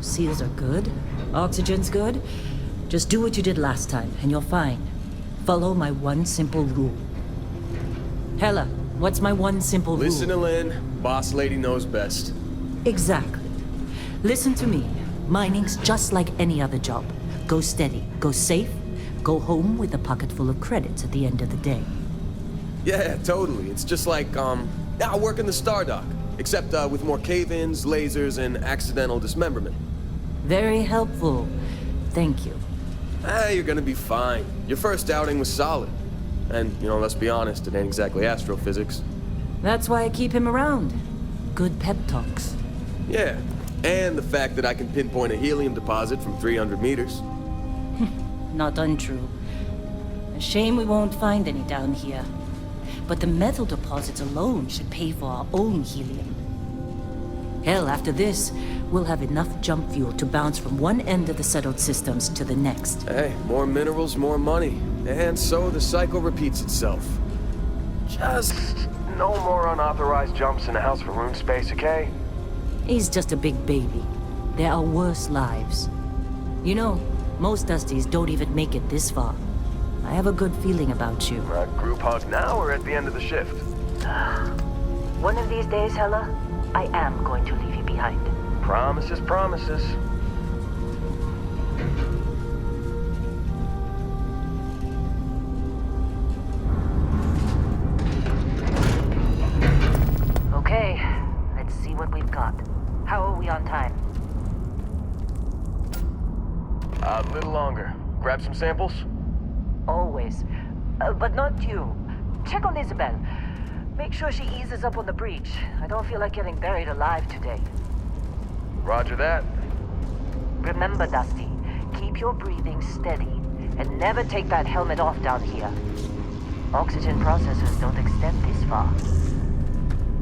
Seals are good. Oxygen's good. Just do what you did last time, and you're fine. Follow my one simple rule. Hella, what's my one simple rule? Listen to Lynn. Boss lady knows best. Exactly. Listen to me. Mining's just like any other job. Go steady, go safe, go home with a pocket full of credits at the end of the day. Yeah, totally. It's just like, I work in the Stardock. Except with more cave-ins, lasers, and accidental dismemberment. Very helpful. Thank you. You're gonna be fine. Your first outing was solid. And, let's be honest, it ain't exactly astrophysics. That's why I keep him around. Good pep talks. Yeah, and the fact that I can pinpoint a helium deposit from 300 meters. Not untrue. A shame we won't find any down here. But the metal deposits alone should pay for our own helium. Hell, after this, we'll have enough jump fuel to bounce from one end of the settled systems to the next. Hey, more minerals, more money. And so the cycle repeats itself. Just no more unauthorized jumps in the house for room space, okay? He's just a big baby. There are worse lives. Most Dusties don't even make it this far. I have a good feeling about you. Group hug now or at the end of the shift? One of these days, Hella, I am going to leave you behind. Promises, promises. Okay, let's see what we've got. How are we on time? A little longer. Grab some samples? Always. But not you. Check on Isabel. Make sure she eases up on the breach. I don't feel like getting buried alive today. Roger that. Remember, Dusty, keep your breathing steady and never take that helmet off down here. Oxygen processors don't extend this far.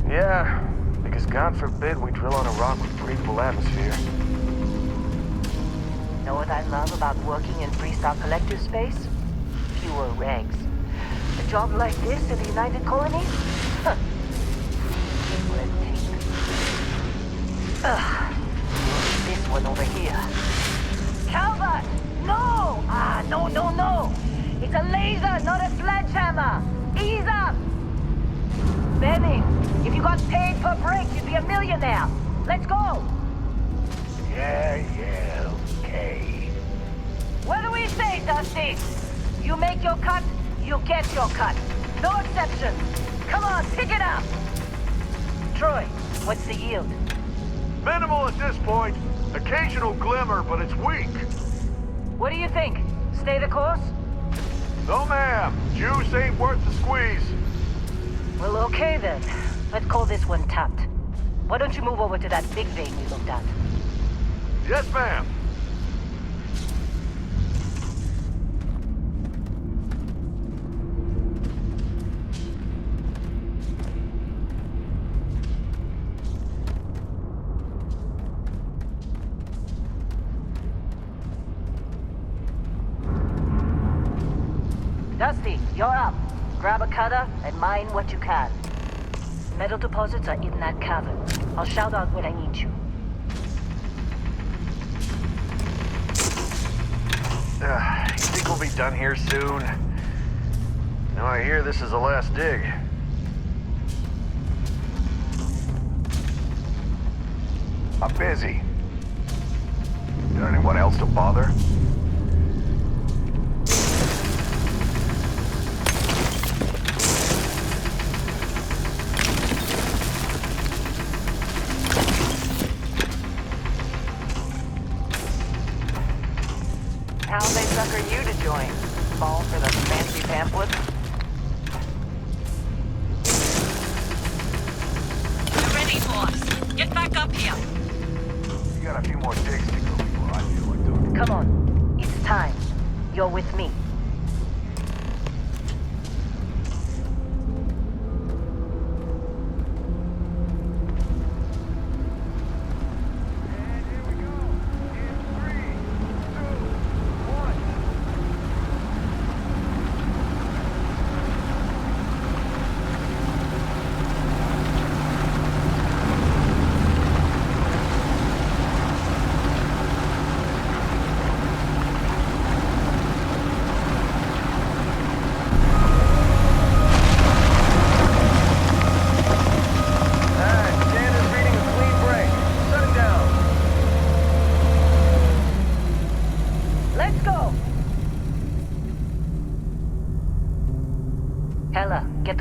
Yeah, because God forbid we drill on a rock with breathable atmosphere. Know what I love about working in Freestar Collective space? Fewer regs. A job like this in the United Colonies? Huh. Red tape. Ugh. This one over here. Calvert! No! No. It's a laser, not a sledgehammer. Ease up! Benny, if you got paid per break, you'd be a millionaire. Let's go! Yeah, okay. What do we say, Dusty? You make your cut, you get your cut. No exceptions. Come on, pick it up! Troy, what's the yield? Minimal at this point. Occasional glimmer, but it's weak. What do you think? Stay the course? No, ma'am. Juice ain't worth the squeeze. Well, okay then. Let's call this one tapped. Why don't you move over to that big vein we looked at? Yes, ma'am. Dusty, you're up. Grab a cutter and mine what you can. Metal deposits are in that cavern. I'll shout out when I need you. You think we'll be done here soon? Now I hear this is the last dig. I'm busy. Is there anyone else to bother? How they sucker you to join? Fall for the fancy pamphlets? We're ready, boss. Get back up here. We got a few more digs to go before I feel like doing it. Come on. It's time. You're with me.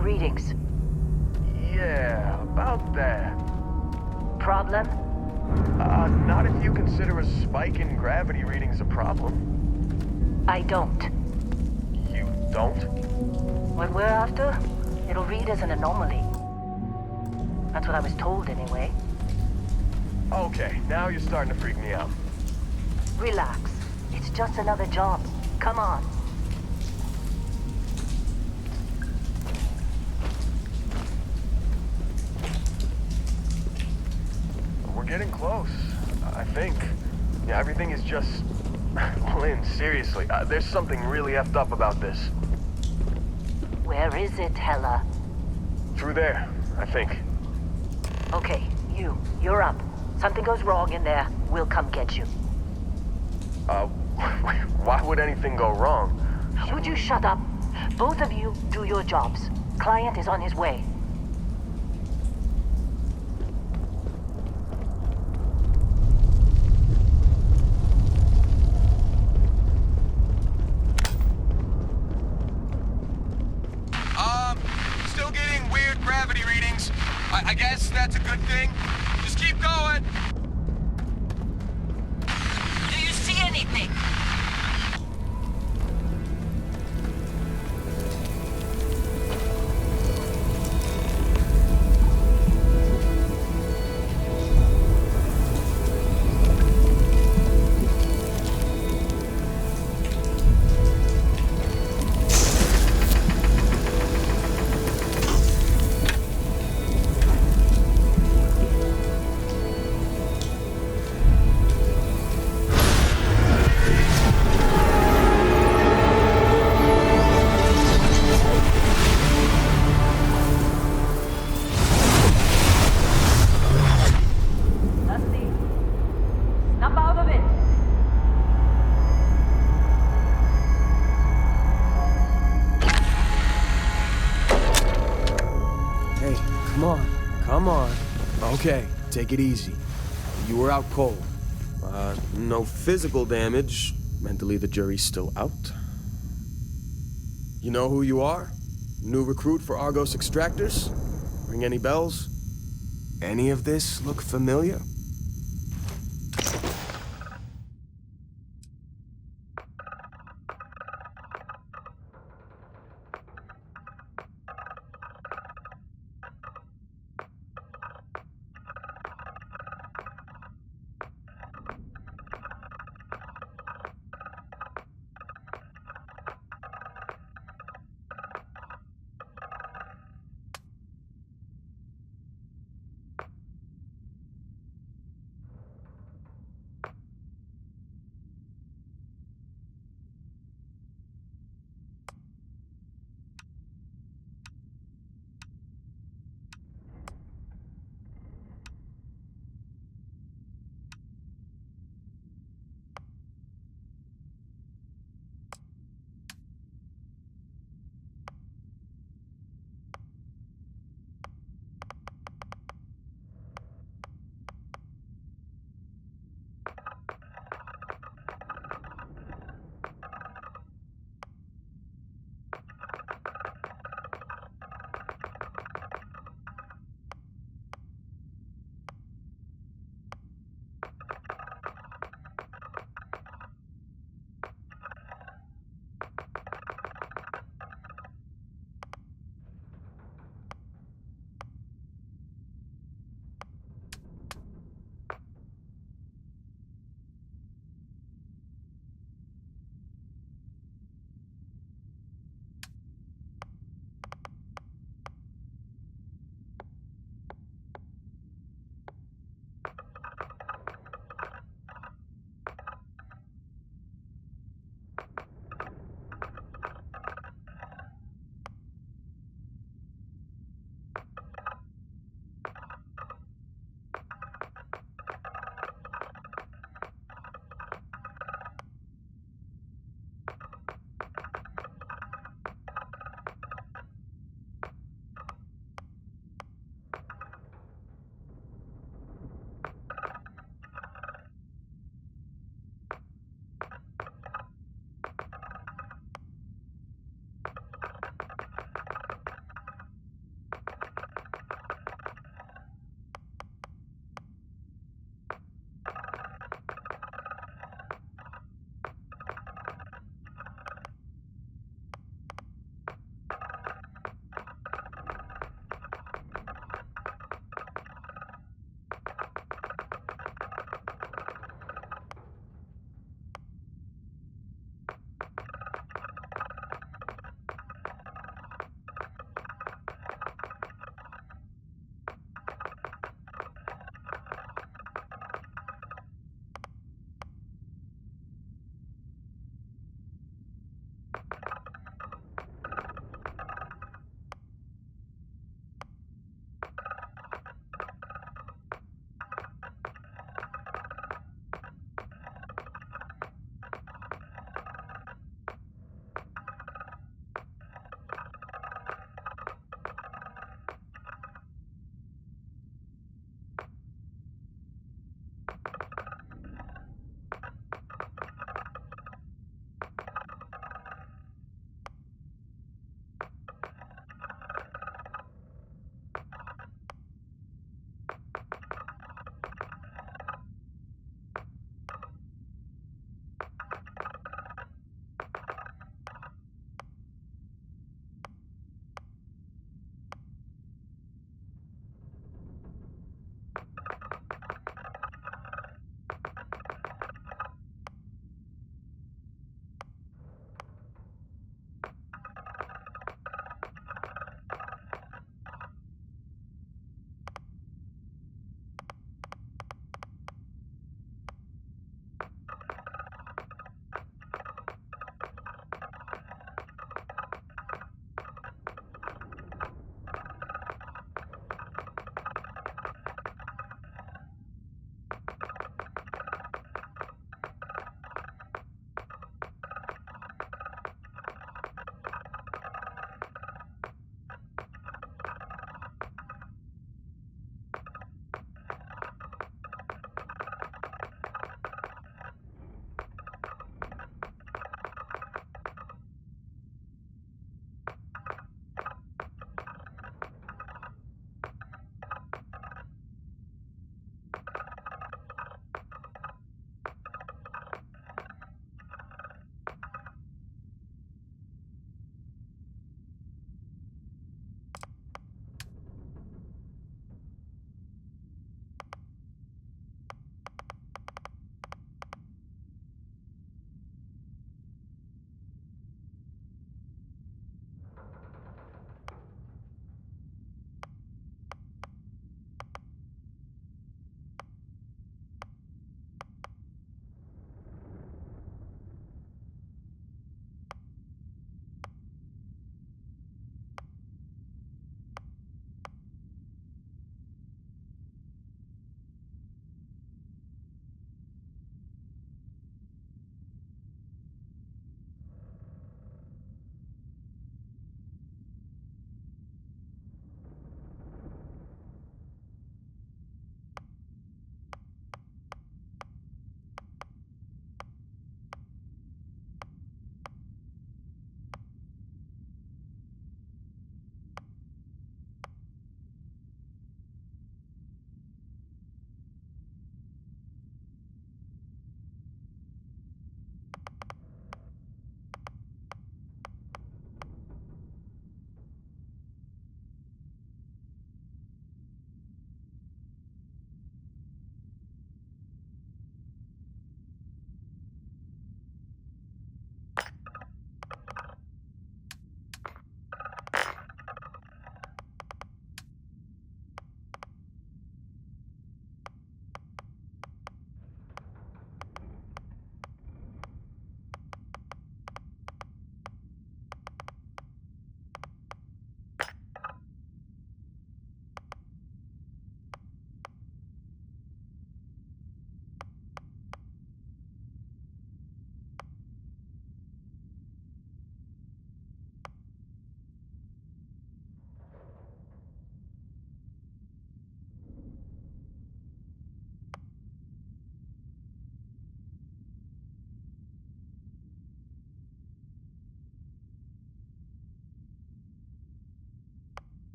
the readings? Yeah, about that. Problem? Not if you consider a spike in gravity readings a problem. I don't. You don't? What we're after, it'll read as an anomaly. That's what I was told anyway. Okay, now you're starting to freak me out. Relax. It's just another job. Come on. We're getting close, I think. Yeah, everything is just... Well, Lynn, seriously, there's something really effed up about this. Where is it, Hella? Through there, I think. Okay, you're up. Something goes wrong in there, we'll come get you. Why would anything go wrong? Would you shut up? Both of you do your jobs. Client is on his way. Still getting weird gravity readings. I guess that's a good thing. Just keep going. Do you see anything? Come on. Okay, take it easy. You were out cold. No physical damage. Mentally, the jury's still out. You know who you are? New recruit for Argos Extractors? Ring any bells? Any of this look familiar?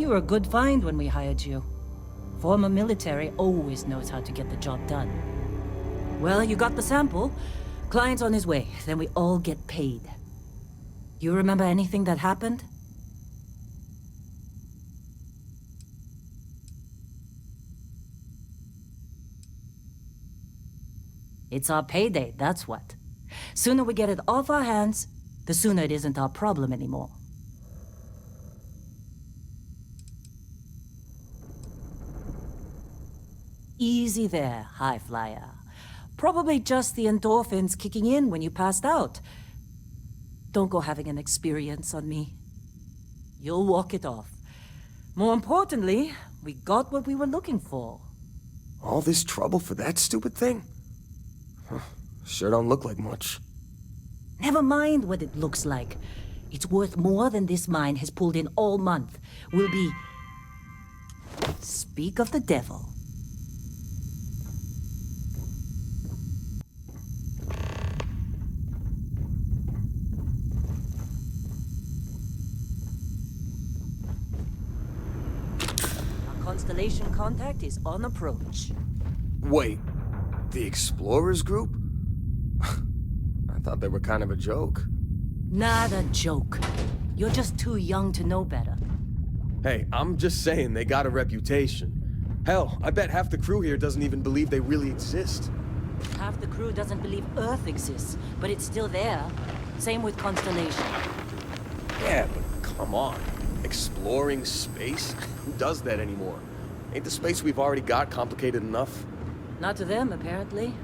You were a good find when we hired you. Former military always knows how to get the job done. Well, you got the sample. Client's on his way, then we all get paid. You remember anything that happened? It's our payday, that's what. Sooner we get it off our hands, the sooner it isn't our problem anymore. Easy there, high flyer. Probably just the endorphins kicking in when you passed out. Don't go having an experience on me. You'll walk it off. More importantly, we got what we were looking for. All this trouble for that stupid thing? Huh, sure don't look like much. Never mind what it looks like. It's worth more than this mine has pulled in all month. We'll be... Speak of the devil. Constellation contact is on approach. Wait, the Explorers group? I thought they were kind of a joke. Not a joke. You're just too young to know better. Hey, I'm just saying they got a reputation. Hell, I bet half the crew here doesn't even believe they really exist. Half the crew doesn't believe Earth exists, but it's still there. Same with Constellation. Yeah, but come on. Exploring space? Who does that anymore? Ain't the space we've already got complicated enough? Not to them, apparently.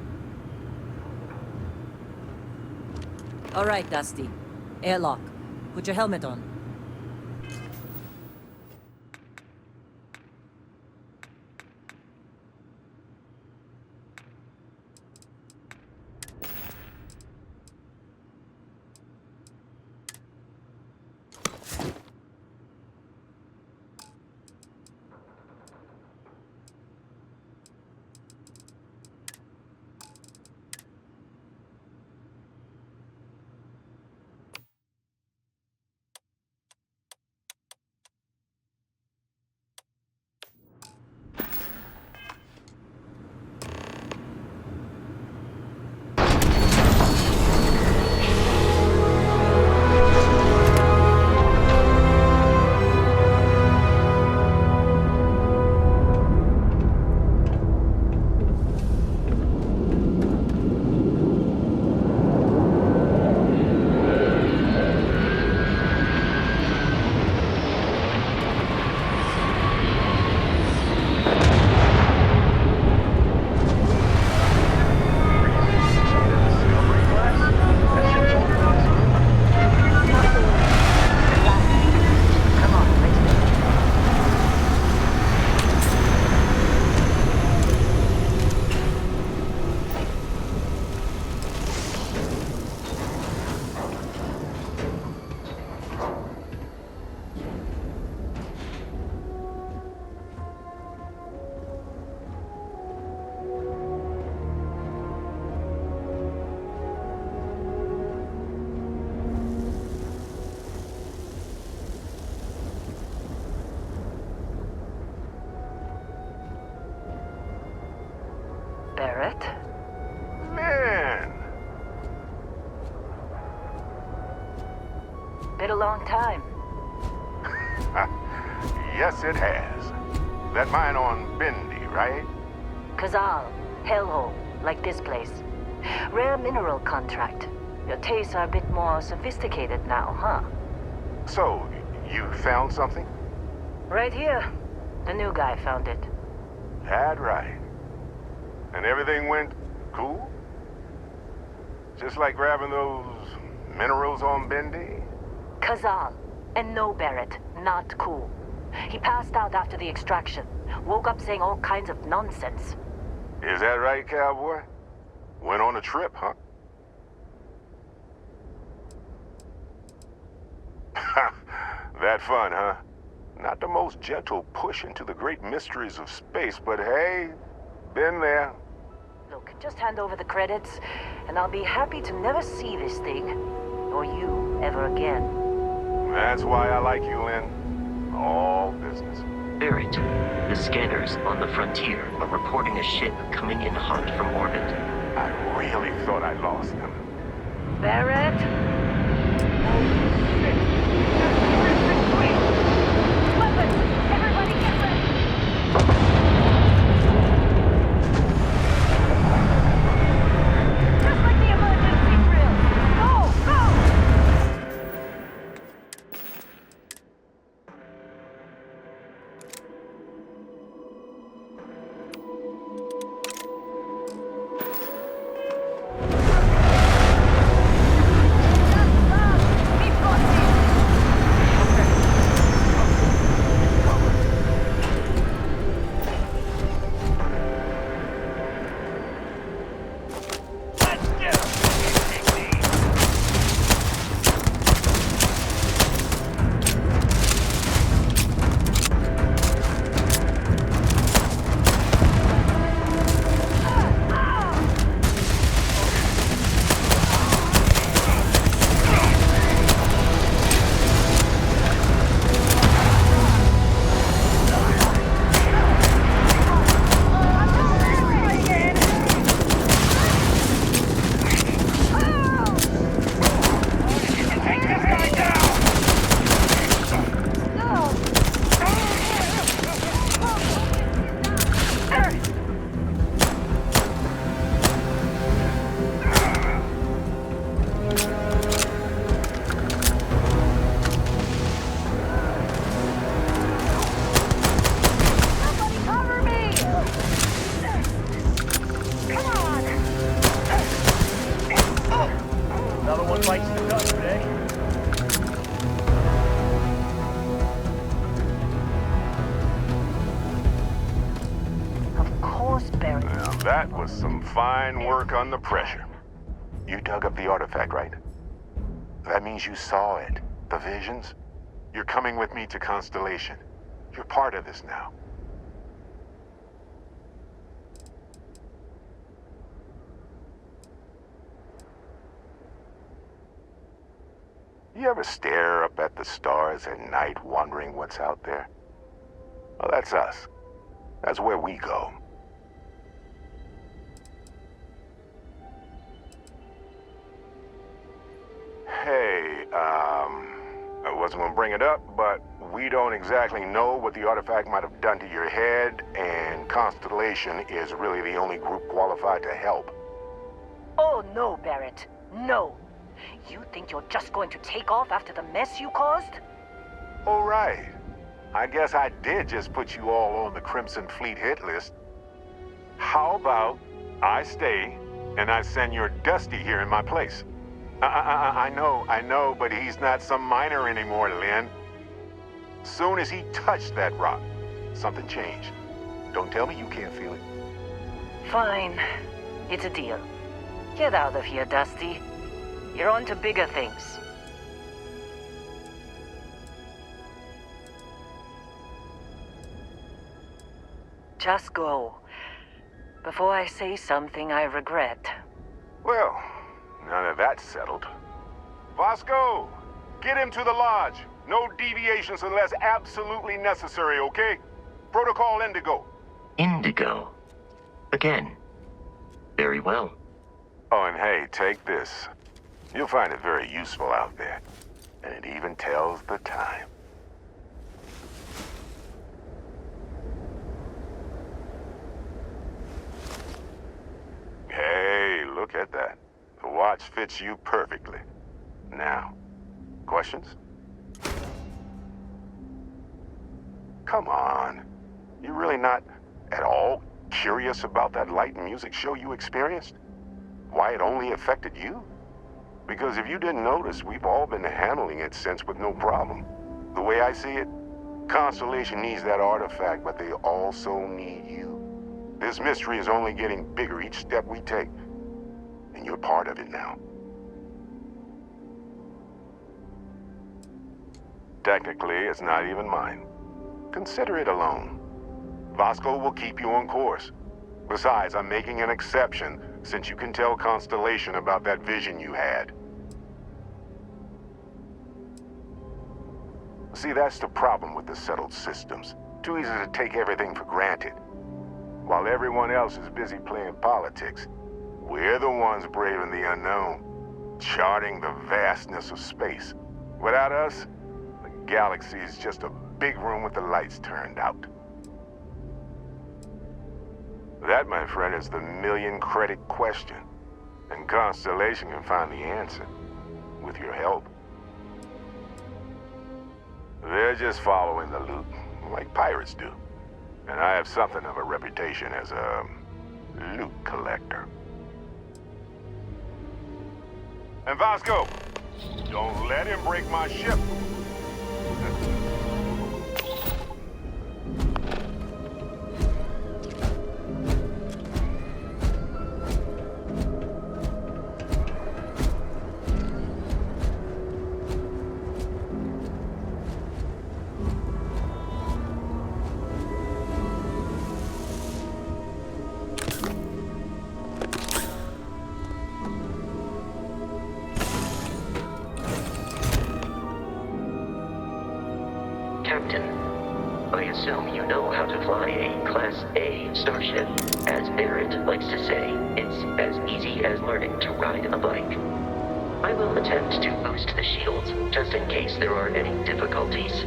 All right, Dusty. Airlock. Put your helmet on. Barrett? Man! Been a long time. Yes, it has. That mine on Bendy, right? Kazal, hellhole, like this place. Rare mineral contract. Your tastes are a bit more sophisticated now, huh? So, you found something? Right here. The new guy found it. That right. And everything went cool? Just like grabbing those minerals on Bendy? Kazal. And no, Barrett. Not cool. He passed out after the extraction. Woke up saying all kinds of nonsense. Is that right, cowboy? Went on a trip, huh? That fun, huh? Not the most gentle push into the great mysteries of space, but hey, been there. Look, just hand over the credits, and I'll be happy to never see this thing, or you, ever again. That's why I like you, Lynn. All business. Barrett, the scanners on the frontier are reporting a ship coming in hot from orbit. I really thought I lost them. Barrett? Weapons! Everybody get ready! Just like the emergency drill! Go! Go! Somebody cover me! Come on! Another one bites the dust, eh? Of course, Barrett. Now that was some fine work under pressure. You dug up the artifact, right? That means you saw it. The visions? You're coming with me to Constellation. You're part of this now. You ever stare up at the stars at night wondering what's out there? Well, that's us. That's where we go. Hey, I wasn't gonna bring it up, but we don't exactly know what the artifact might have done to your head, and Constellation is really the only group qualified to help. Oh, no, Barrett. No. You think you're just going to take off after the mess you caused? All right. I guess I did just put you all on the Crimson Fleet hit list. How about I stay and I send your Dusty here in my place? I know, but he's not some miner anymore, Lynn. Soon as he touched that rock, something changed. Don't tell me you can't feel it. Fine. It's a deal. Get out of here, Dusty. You're on to bigger things. Just go. Before I say something I regret. Well, now that that's settled. Vasco, get him to the lodge. No deviations unless absolutely necessary, okay? Protocol Indigo. Indigo. Again. Very well. Oh, and hey, take this. You'll find it very useful out there. And it even tells the time. Hey, look at that. The watch fits you perfectly. Now, questions? Come on. You really not at all curious about that light and music show you experienced? Why it only affected you? Because if you didn't notice, we've all been handling it since with no problem. The way I see it, Constellation needs that artifact, but they also need you. This mystery is only getting bigger each step we take. And you're part of it now. Technically, it's not even mine. Consider it a loan. Vasco will keep you on course. Besides, I'm making an exception since you can tell Constellation about that vision you had. See, that's the problem with the settled systems. Too easy to take everything for granted. While everyone else is busy playing politics, we're the ones braving the unknown, charting the vastness of space. Without us, the galaxy is just a big room with the lights turned out. That, my friend, is the million-credit question. And Constellation can find the answer, with your help. They're just following the loot, like pirates do. And I have something of a reputation as a loot collector. And Vasco, don't let him break my ship. Captain, I assume you know how to fly a Class A starship. As Barrett likes to say, it's as easy as learning to ride a bike. I will attempt to boost the shields, just in case there are any difficulties.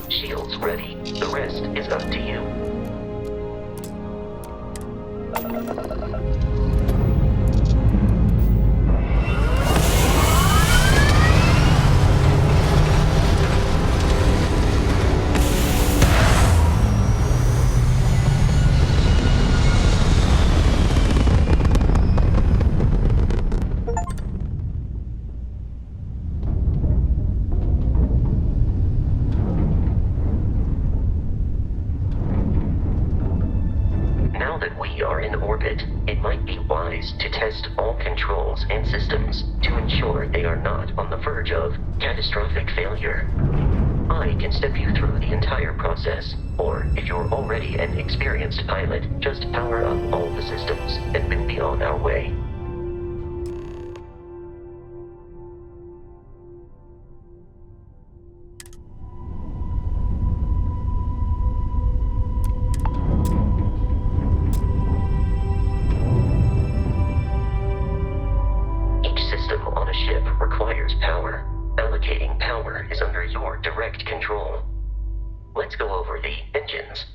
Shields ready. The rest is up to you. Now that we are in orbit, it might be wise to test all controls and systems to ensure they are not on the verge of catastrophic failure. I can step you through the entire process, or if you're already an experienced pilot, just power up all the systems and we'll be on our way. Ship requires power. Allocating power is under your direct control. Let's go over the engines.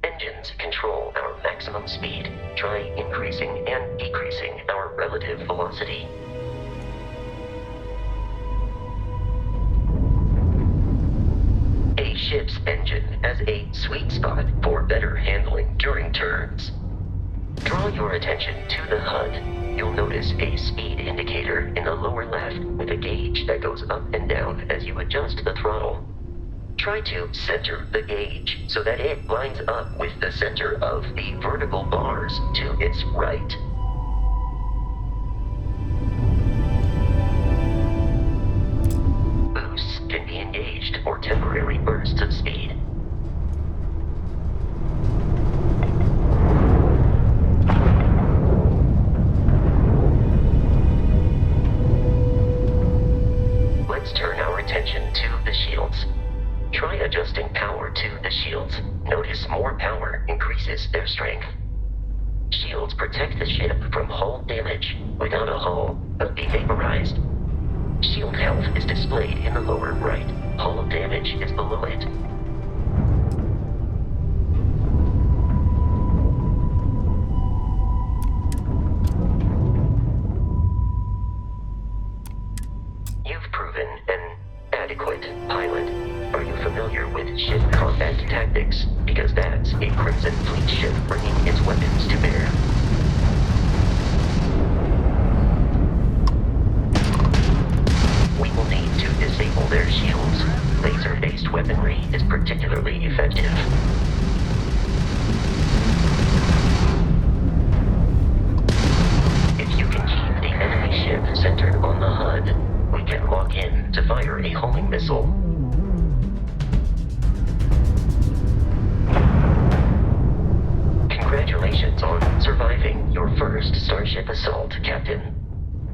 Engines control our maximum speed. Try increasing and decreasing our relative velocity. A ship's engine has a sweet spot for better handling during turns. Draw your attention to the HUD. You'll notice a speed indicator in the lower left with a gauge that goes up and down as you adjust the throttle. Try to center the gauge so that it lines up with the center of the vertical bars to its right. Boosts can be engaged for temporary bursts of speed. Let's turn our attention to the shields. Try adjusting power to the shields. Notice more power increases their strength. Shields protect the ship from hull damage. Without a hull, it'll be vaporized. Shield health is displayed in the lower right. Hull damage is below it. You've proven an adequate pilot. Are you familiar with ship combat tactics? Because that's a Crimson Fleet ship bringing its weapons to bear. We will need to disable their shields. Laser-based weaponry is particularly effective. to fire a homing missile. Congratulations on surviving your first Starship assault, Captain.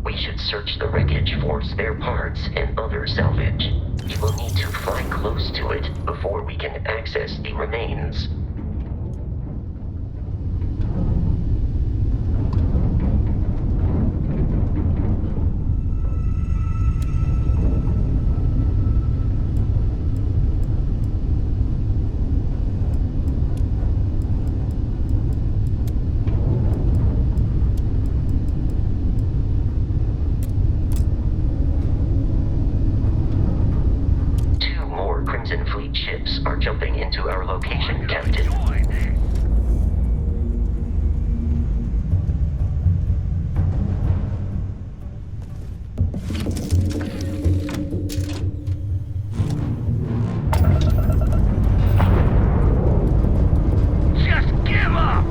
We should search the wreckage for spare parts and other salvage. You will need to fly close to it before we can access the remains. Ships are jumping into our location, Captain. Just give up!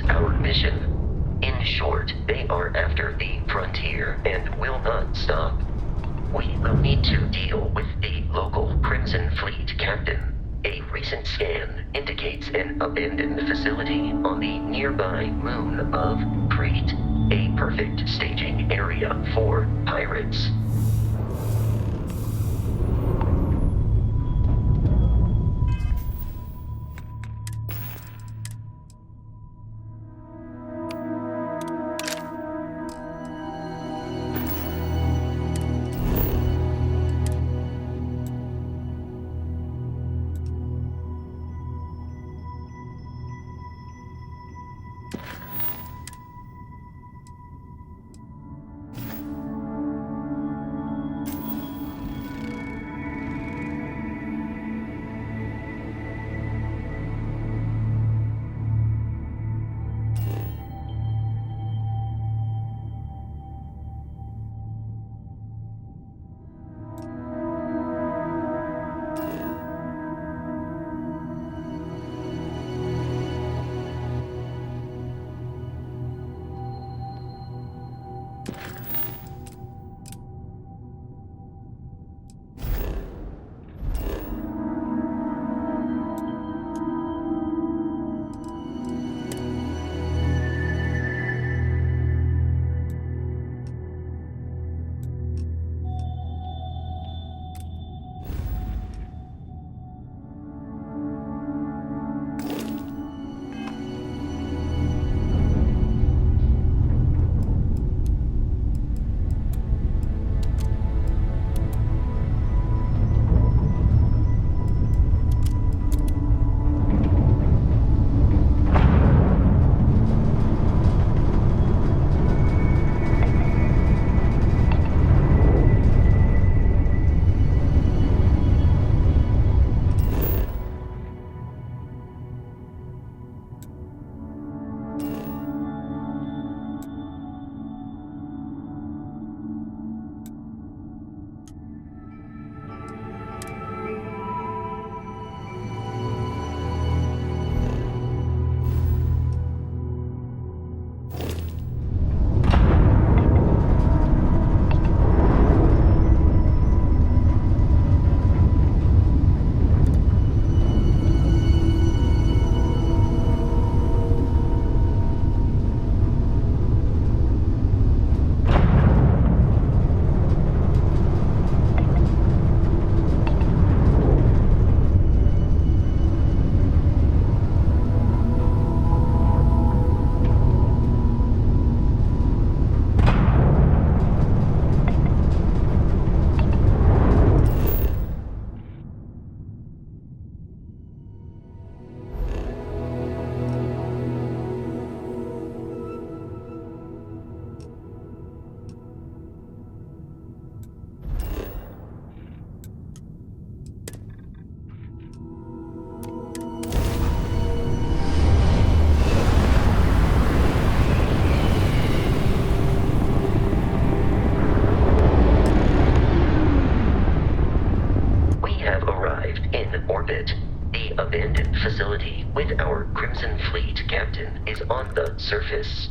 Our mission. In short, they are after the frontier and will not stop. We will need to deal with the local Crimson Fleet captain. A recent scan indicates an abandoned facility on the nearby moon of Kreet, a perfect staging area for pirates. facility with our Crimson Fleet captain is on the surface.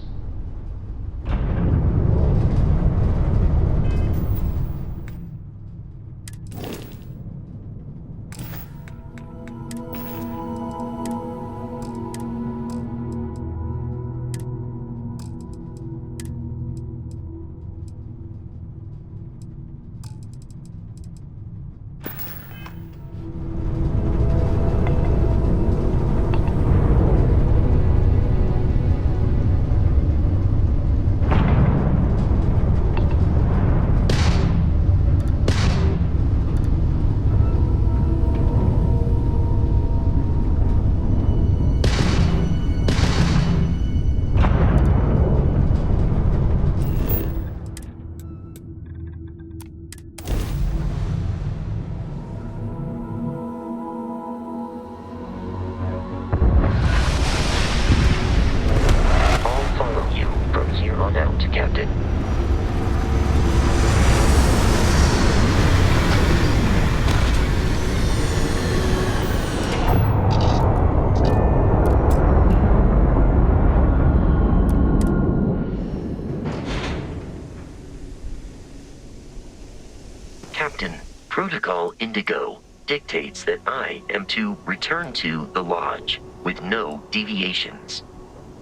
Captain, Protocol Indigo dictates that I am to return to the Lodge with no deviations.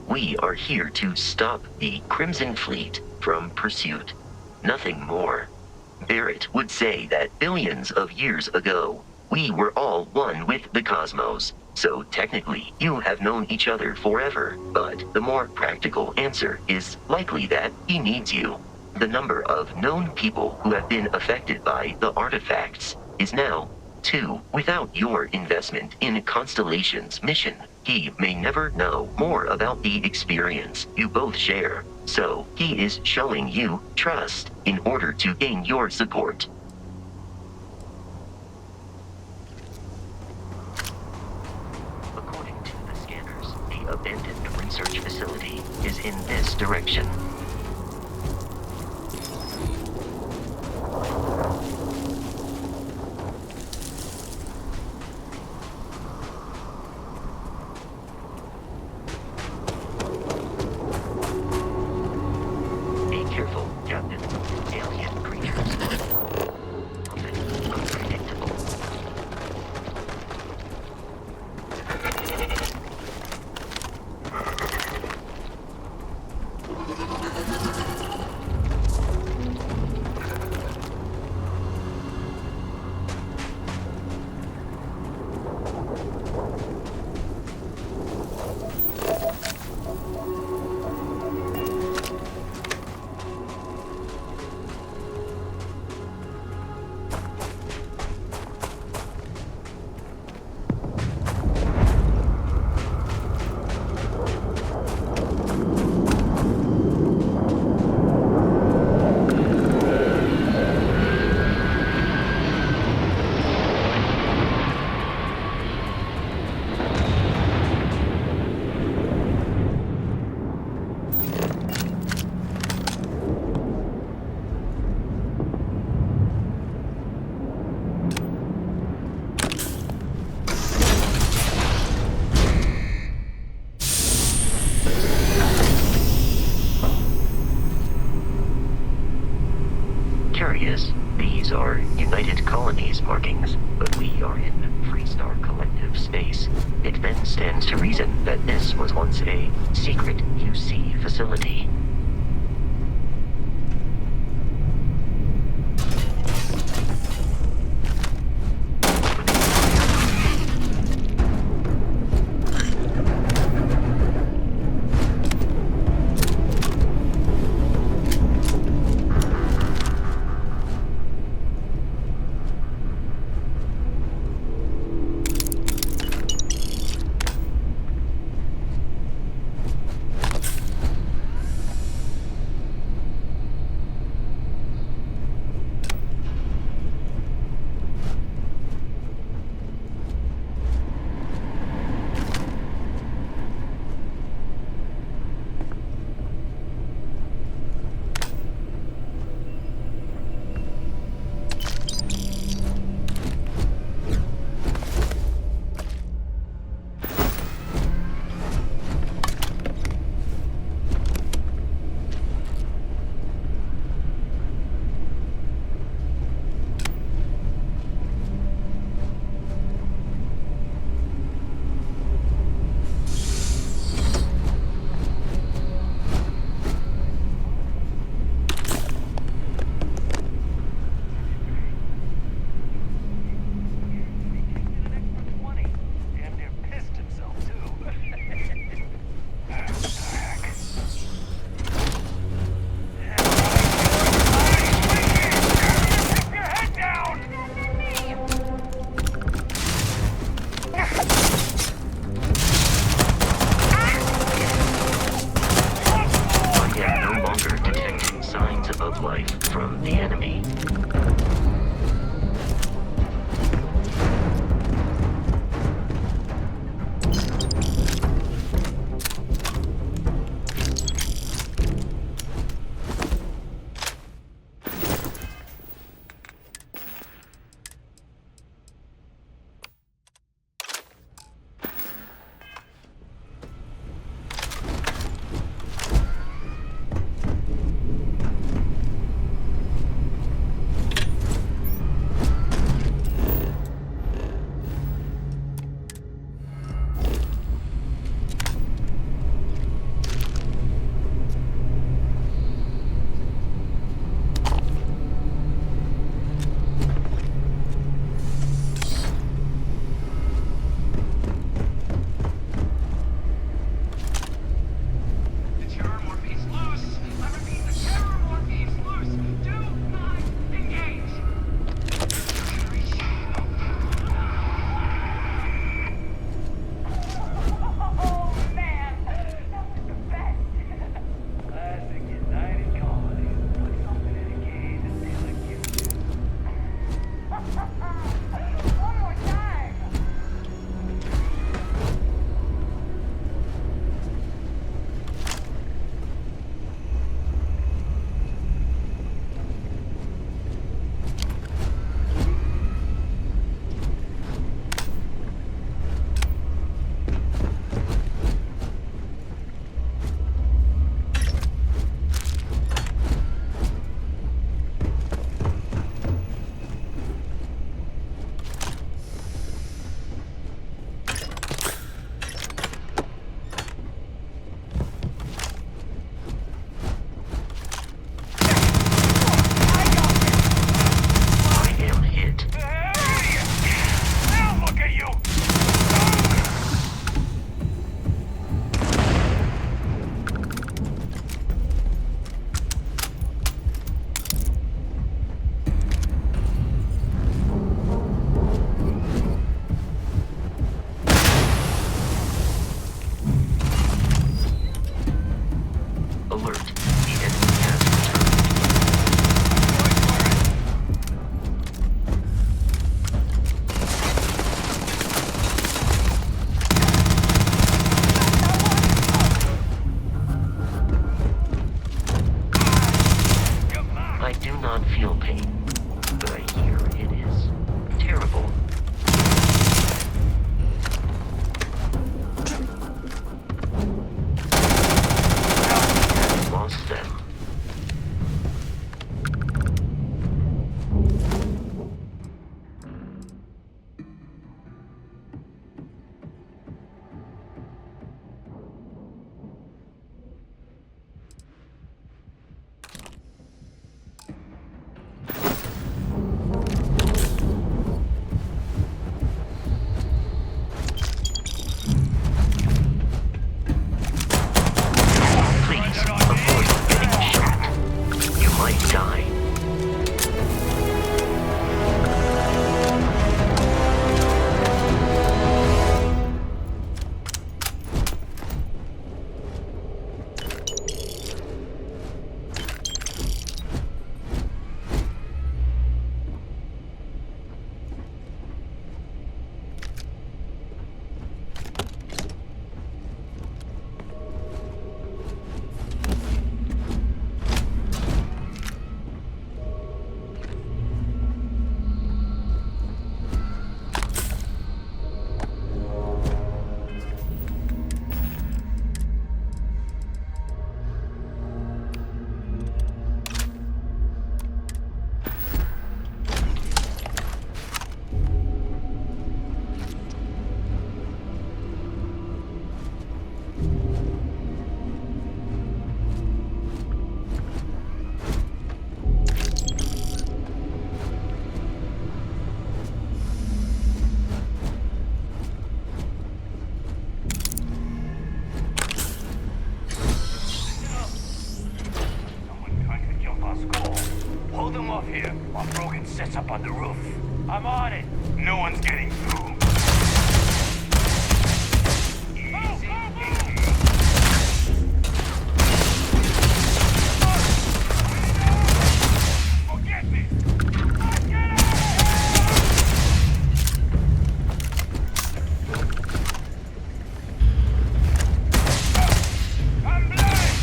We are here to stop the Crimson Fleet from pursuit. Nothing more. Barrett would say that billions of years ago, we were all one with the cosmos. So technically, you have known each other forever, but the more practical answer is likely that he needs you. The number of known people who have been affected by the artifacts is now 2. Without your investment in Constellation's mission, he may never know more about the experience you both share. So, he is showing you trust in order to gain your support. According to the scanners, the abandoned research facility is in this direction. These are United Colonies markings, but we are in Freestar Collective space. It then stands to reason that this was once a secret UC facility. don't feel pain, but I hear it is terrible. Lost them. Sets up on the roof. I'm on it. No one's getting through. Forget this. Let's get out I'm blind.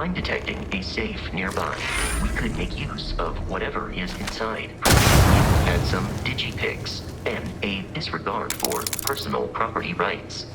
I'm detecting a safe nearby. We could make use of whatever is inside. And some digipics, and a disregard for personal property rights.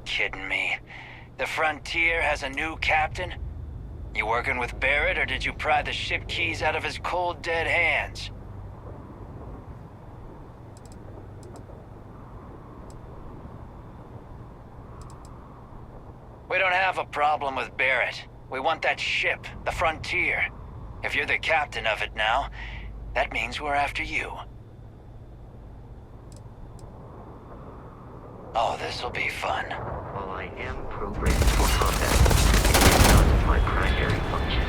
Kidding me? The Frontier has a new captain? You working with Barrett, or did you pry the ship keys out of his cold, dead hands? We don't have a problem with Barrett. We want that ship, the Frontier. If you're the captain of it now, that means we're after you. Oh, this'll be fun. While I am programmed for combat, it's not my primary function.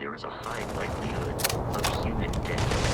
There is a high likelihood of human death.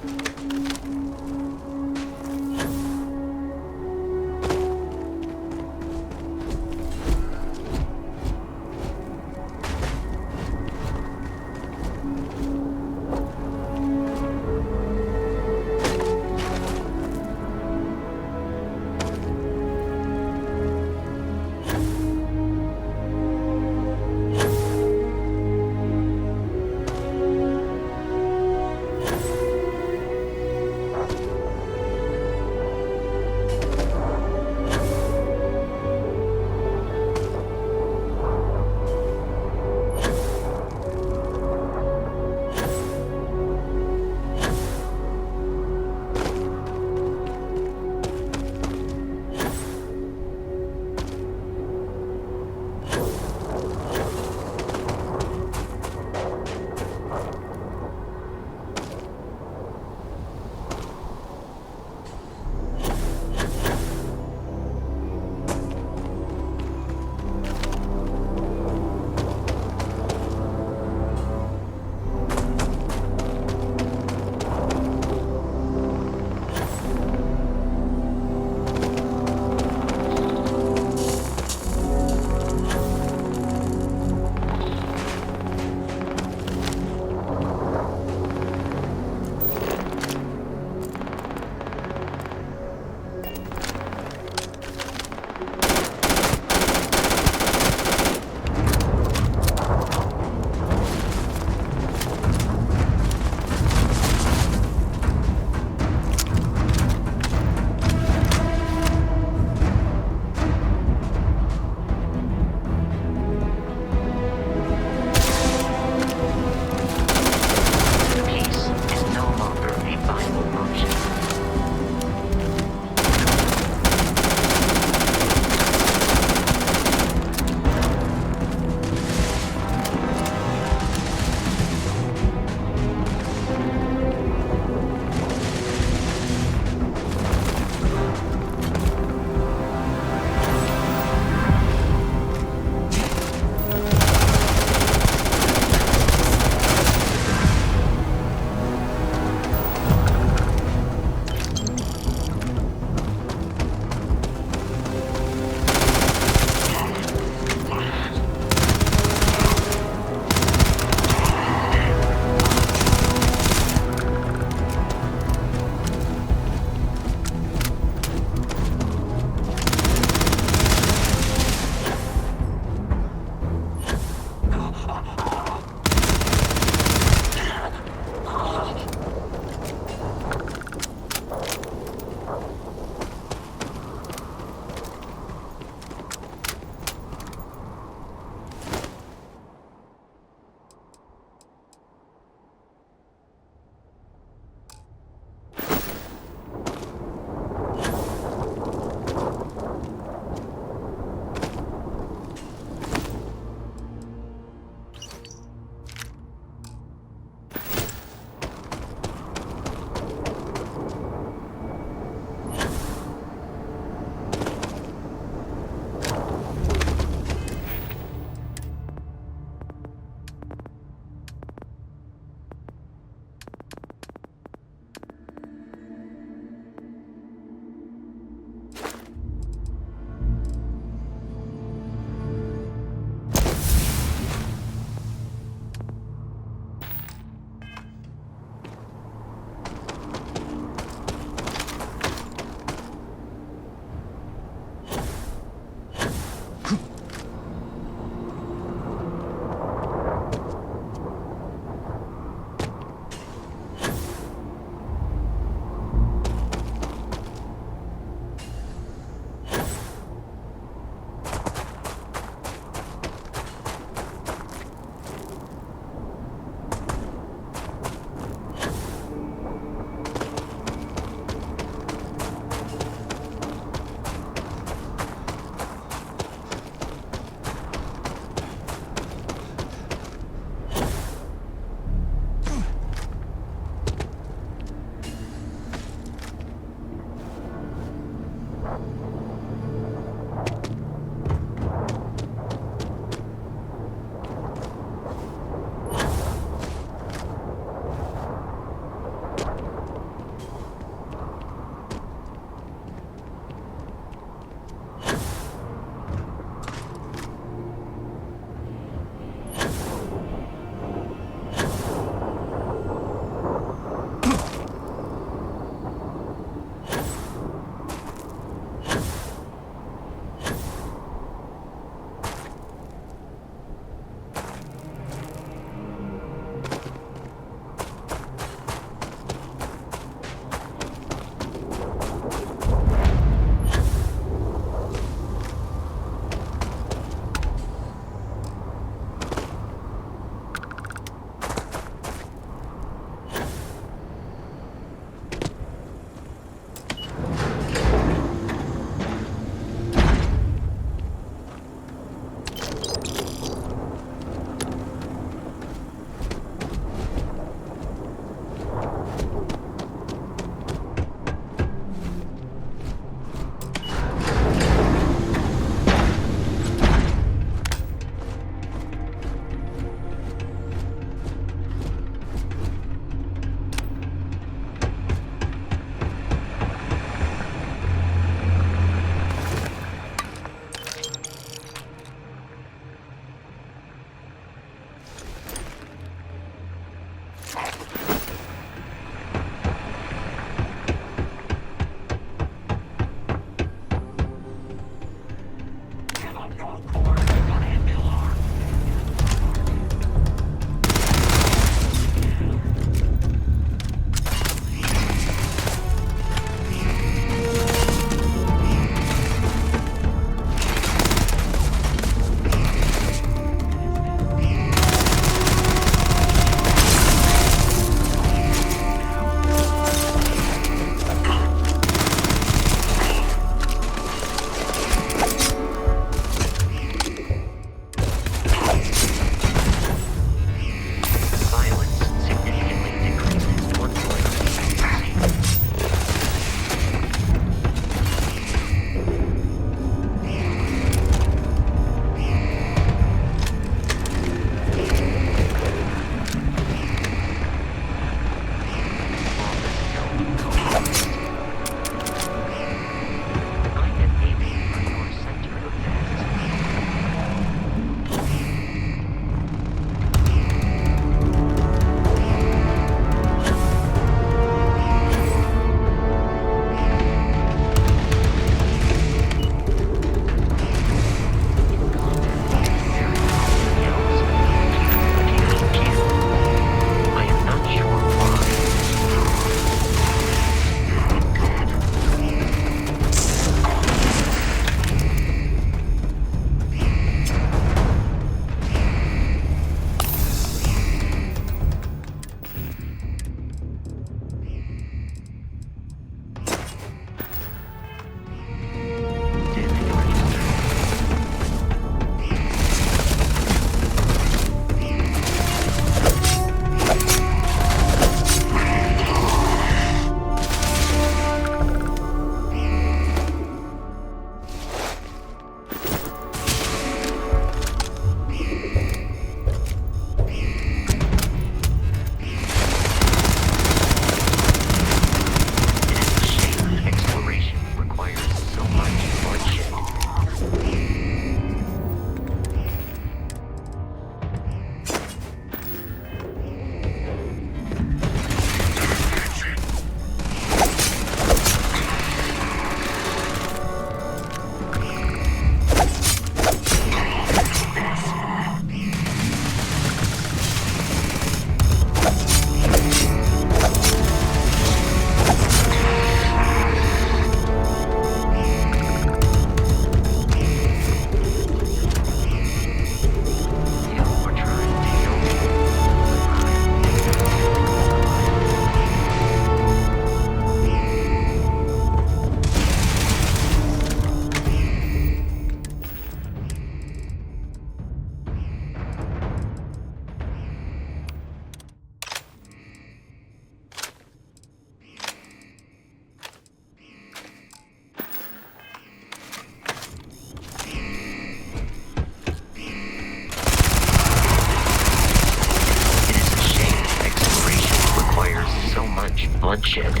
much bloodshed.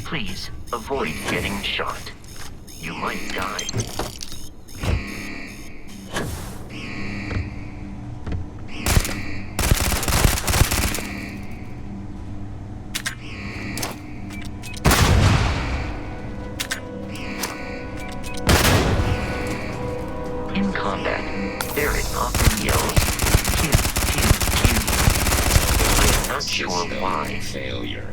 Please, avoid getting shot. You might die. In combat, Barrett often yells, "Pew, pew, pew." I am not sure why. Failure.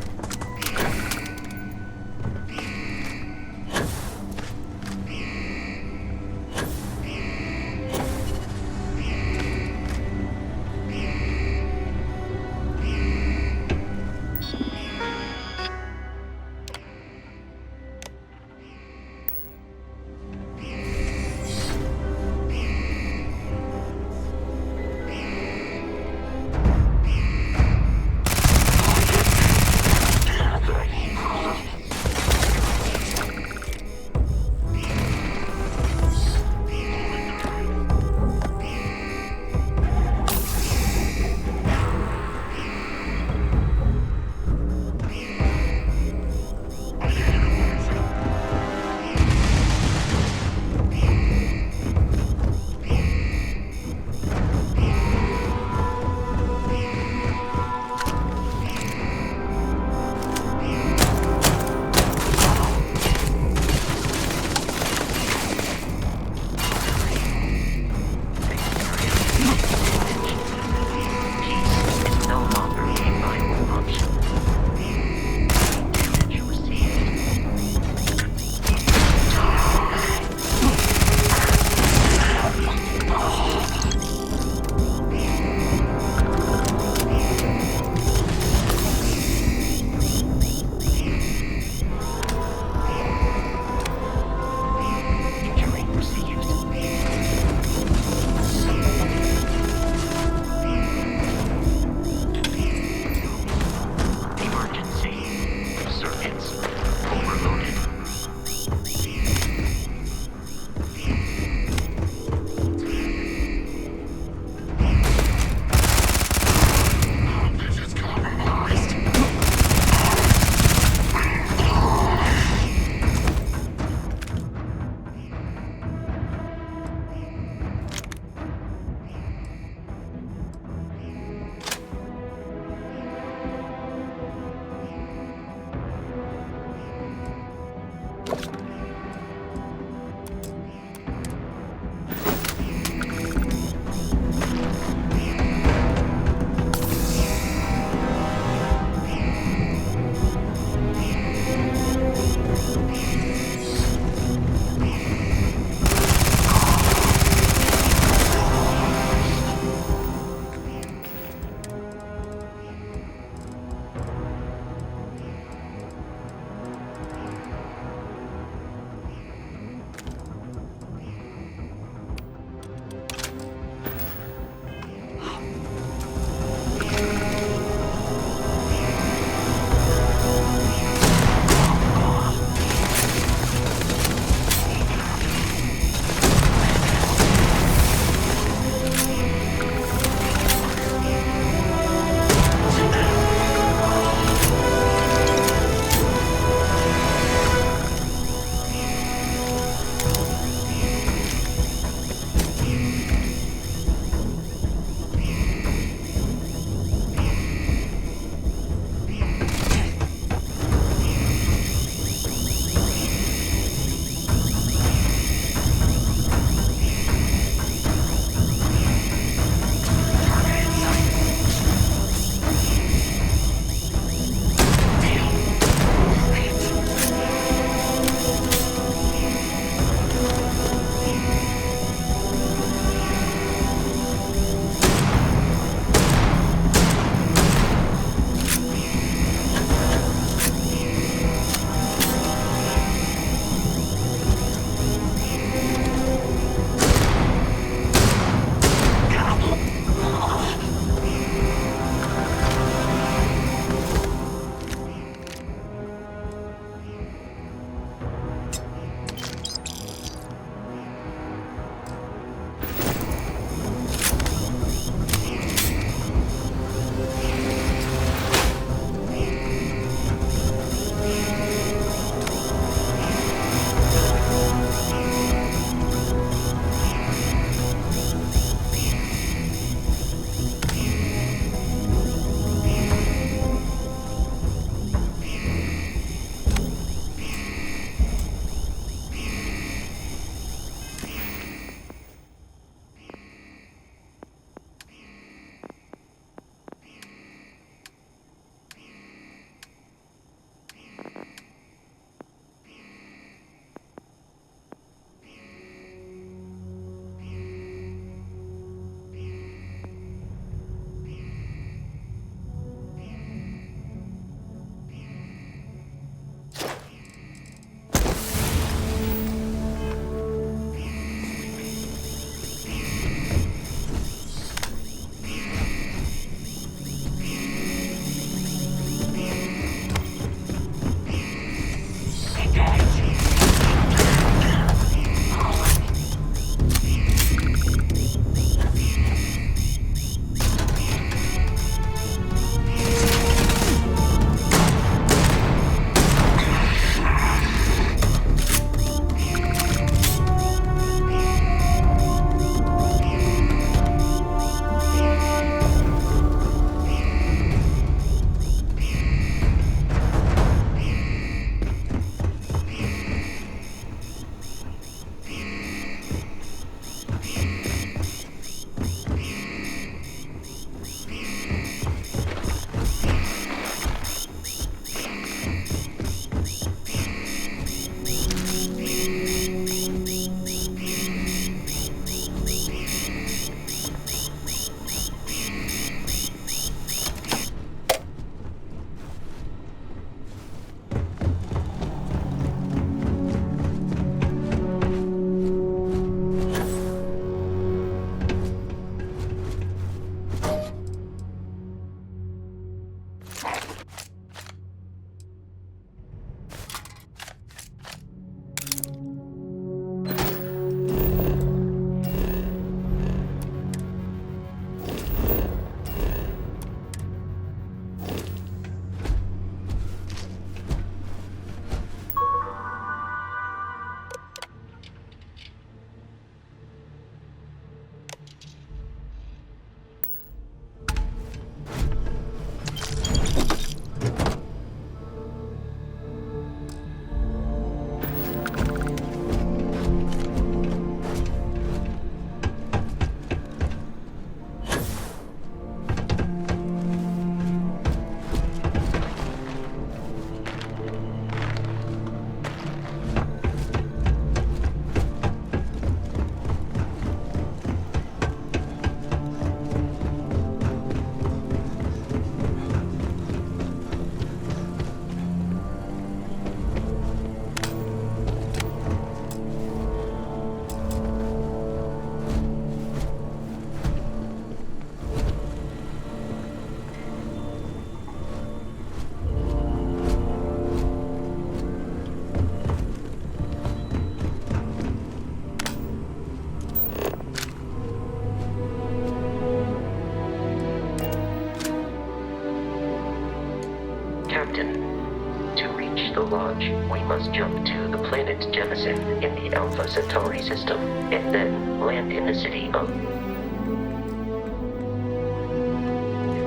must jump to the planet Jemison in the Alpha Centauri system, and then land in the city of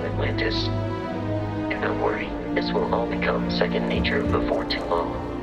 Atlantis. Do not worry, this will all become second nature before too long.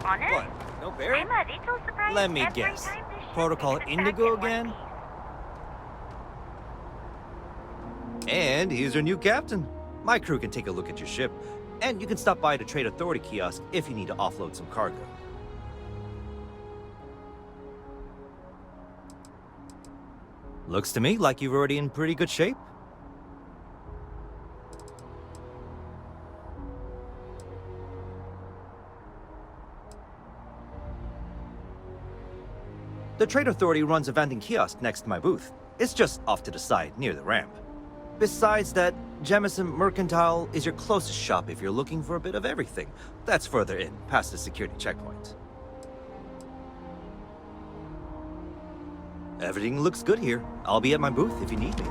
honest? What? No Barrett? I'm a little surprised. Let me every guess. time this ship Protocol is attacked Indigo in one again? piece. And he's our new captain. My crew can take a look at your ship. And you can stop by the Trade Authority kiosk if you need to offload some cargo. Looks to me like you're already in pretty good shape. The Trade Authority runs a vending kiosk next to my booth. It's just off to the side, near the ramp. Besides that, Jemison Mercantile is your closest shop if you're looking for a bit of everything. That's further in, past the security checkpoint. Everything looks good here. I'll be at my booth if you need me.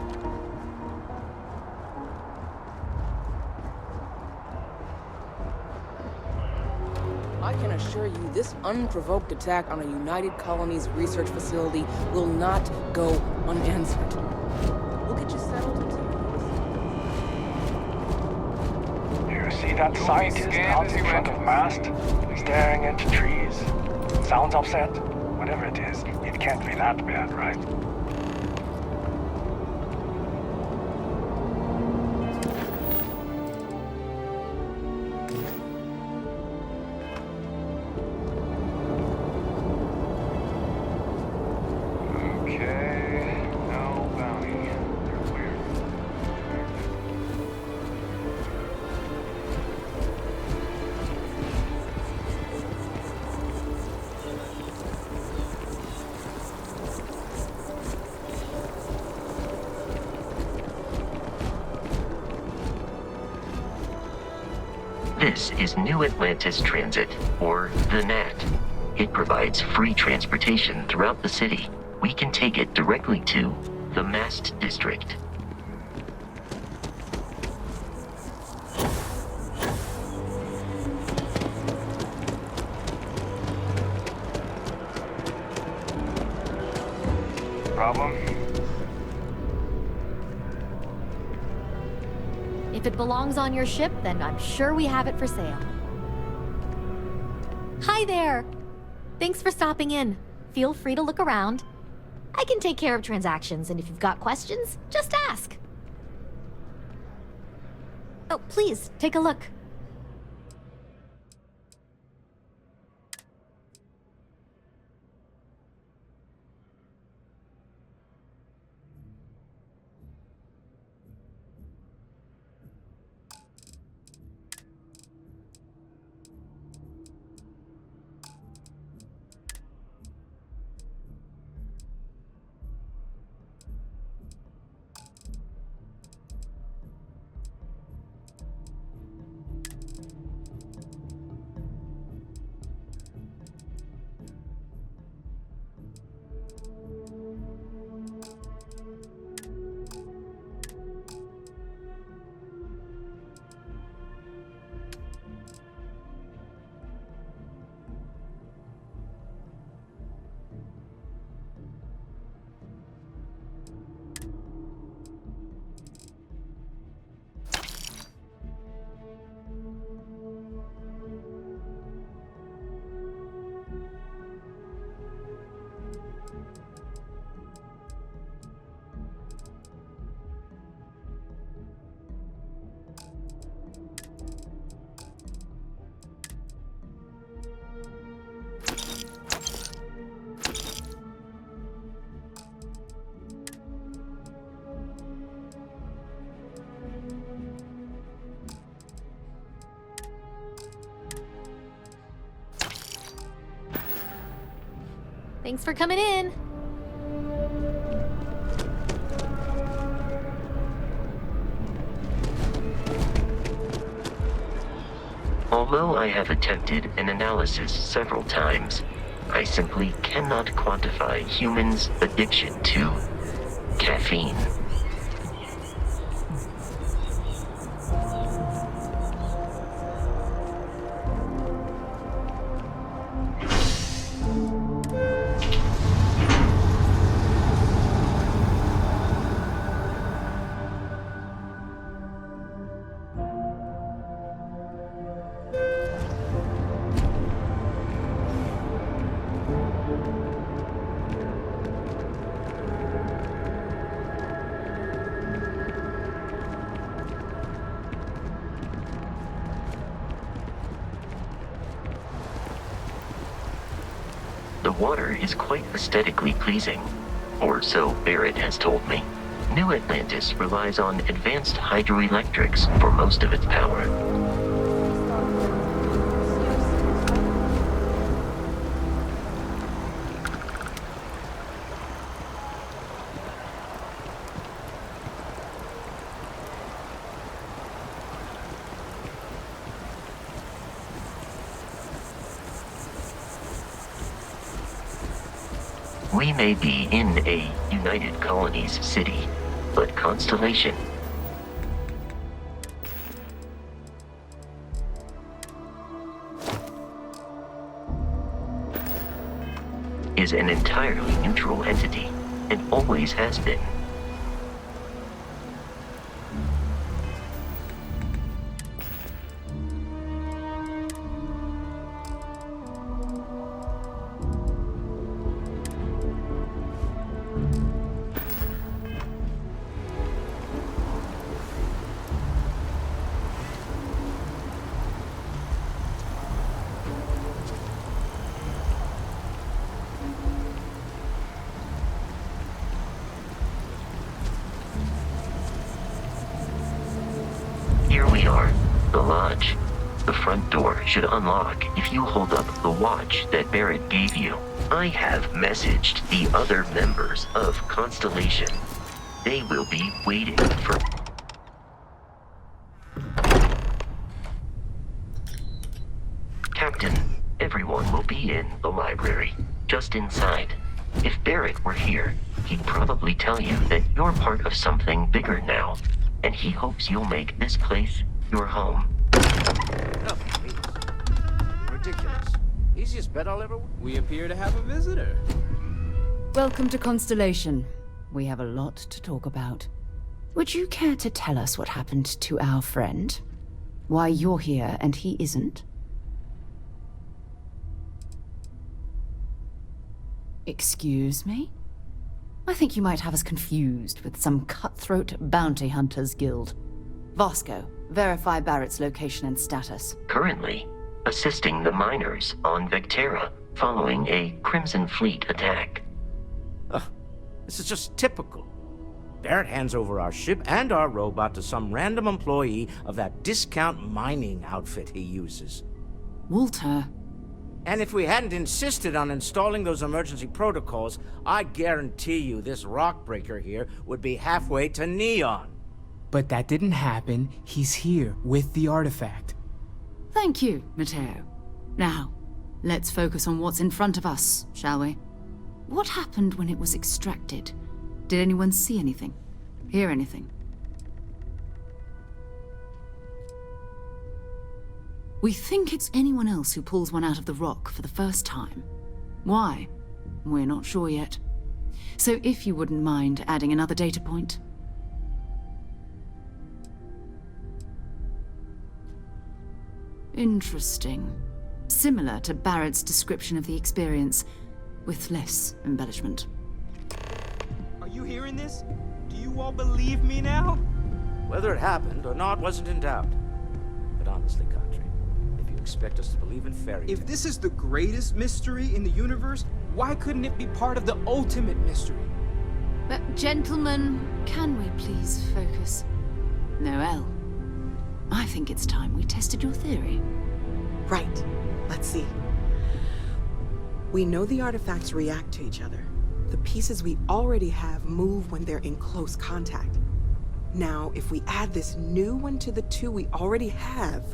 I can assure you this unprovoked attack on a United Colonies research facility will not go unanswered. We'll get you settled into You see that scientist out in front of mast, staring into trees? Sounds upset? Whatever it is, it can't be that bad, right? Okay, no bounty. You're clear. This is New Atlantis Transit, or the NAT. It provides free transportation throughout the city. We can take it directly to the Mast District. Problem? If it belongs on your ship, then I'm sure we have it for sale. Hi there! Thanks for stopping in. Feel free to look around. I can take care of transactions, and if you've got questions, just ask. Oh, please, take a look. Thanks for coming in. Although I have attempted an analysis several times, I simply cannot quantify humans' addiction to caffeine. is quite aesthetically pleasing. Or so Barrett has told me. New Atlantis relies on advanced hydroelectrics for most of its power. We may be in a United Colonies city, but Constellation is an entirely neutral entity, and always has been. Here we are, the lodge. The front door should unlock if you hold up the watch that Barrett gave you. I have messaged the other members of Constellation. They will be waiting for... Captain, everyone will be in the library, just inside. If Barrett were here, he'd probably tell you that you're part of something bigger now, and he hopes you'll make this place your home. No, please. Ridiculous. Easiest bet I'll ever... We appear to have a visitor. Welcome to Constellation. We have a lot to talk about. Would you care to tell us what happened to our friend? Why you're here and he isn't? Excuse me? I think you might have us confused with some cutthroat bounty hunters guild. Vasco, verify Barrett's location and status. Currently, assisting the miners on Vectera following a Crimson Fleet attack. This is just typical. Barrett hands over our ship and our robot to some random employee of that discount mining outfit he uses. Walter. And if we hadn't insisted on installing those emergency protocols, I guarantee you this rock breaker here would be halfway to Neon. But that didn't happen. He's here with the artifact. Thank you, Matteo. Now, let's focus on what's in front of us, shall we? What happened when it was extracted? Did anyone see anything? Hear anything? We think it's anyone else who pulls one out of the rock for the first time. Why? We're not sure yet. So if you wouldn't mind adding another data point. Interesting. Similar to Barrett's description of the experience, with less embellishment. Are you hearing this? Do you all believe me now? Whether it happened or not wasn't in doubt. But honestly, Country, if you expect us to believe in fairy tales... If this is the greatest mystery in the universe, why couldn't it be part of the ultimate mystery? But gentlemen, can we please focus? Noel, I think it's time we tested your theory. Right. Let's see. We know the artifacts react to each other. The pieces we already have move when they're in close contact. Now, if we add this new one to the two we already have...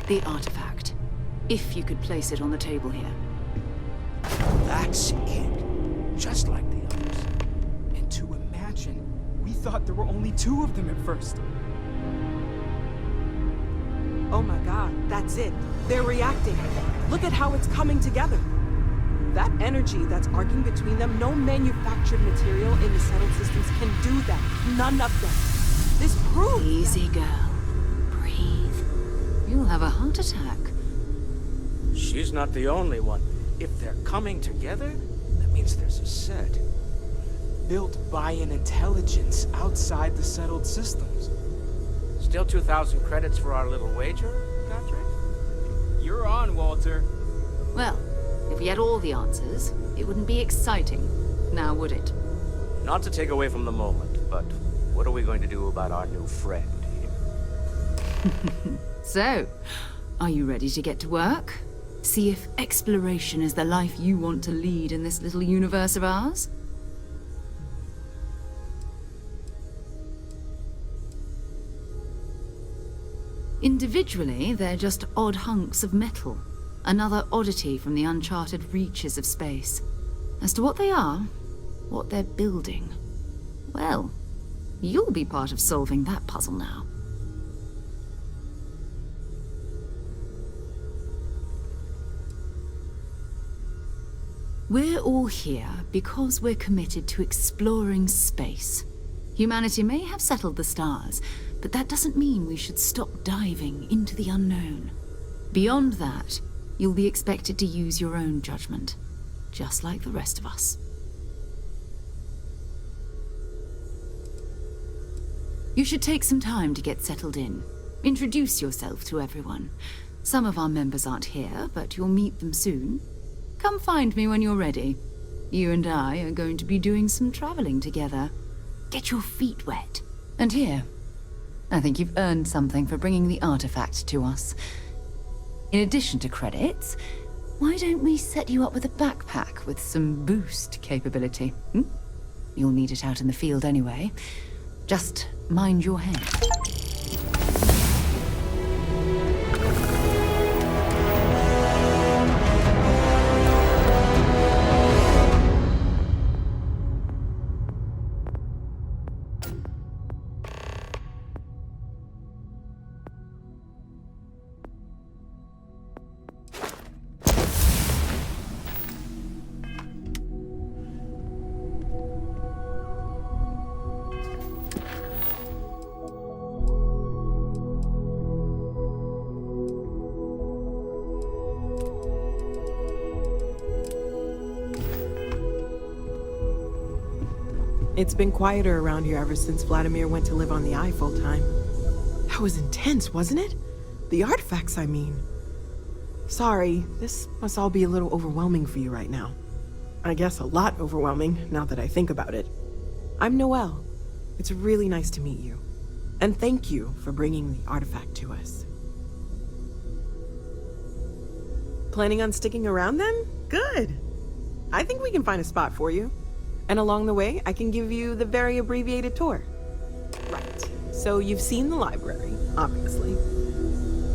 The artifact. If you could place it on the table here. That's it. Just like the others. And to imagine, we thought there were only two of them at first. Oh my god, that's it. They're reacting. Look at how it's coming together. That energy that's arcing between them, no manufactured material in the settled systems can do that. None of them. This proves... Easy, girl. Breathe. You'll have a heart attack. She's not the only one. If they're coming together, that means there's a set. Built by an intelligence outside the settled systems. Still 2,000 credits for our little wager, Patrick? You're on, Walter. Well, If we had all the answers, it wouldn't be exciting, now would it? Not to take away from the moment, but what are we going to do about our new friend here? So, are you ready to get to work? See if exploration is the life you want to lead in this little universe of ours? Individually, they're just odd hunks of metal. Another oddity from the uncharted reaches of space. As to what they are, what they're building, well, you'll be part of solving that puzzle now. We're all here because we're committed to exploring space. Humanity may have settled the stars, but that doesn't mean we should stop diving into the unknown. Beyond that, you'll be expected to use your own judgment, just like the rest of us. You should take some time to get settled in. Introduce yourself to everyone. Some of our members aren't here, but you'll meet them soon. Come find me when you're ready. You and I are going to be doing some traveling together. Get your feet wet. And here, I think you've earned something for bringing the artifact to us. In addition to credits, why don't we set you up with a backpack with some boost capability? You'll need it out in the field anyway. Just mind your head. It's been quieter around here ever since Vladimir went to live on the Eye full-time. That was intense, wasn't it? The artifacts, I mean. Sorry, this must all be a little overwhelming for you right now. I guess a lot overwhelming, now that I think about it. I'm Noelle. It's really nice to meet you. And thank you for bringing the artifact to us. Planning on sticking around then? Good. I think we can find a spot for you. And along the way, I can give you the very abbreviated tour. Right. So you've seen the library, obviously.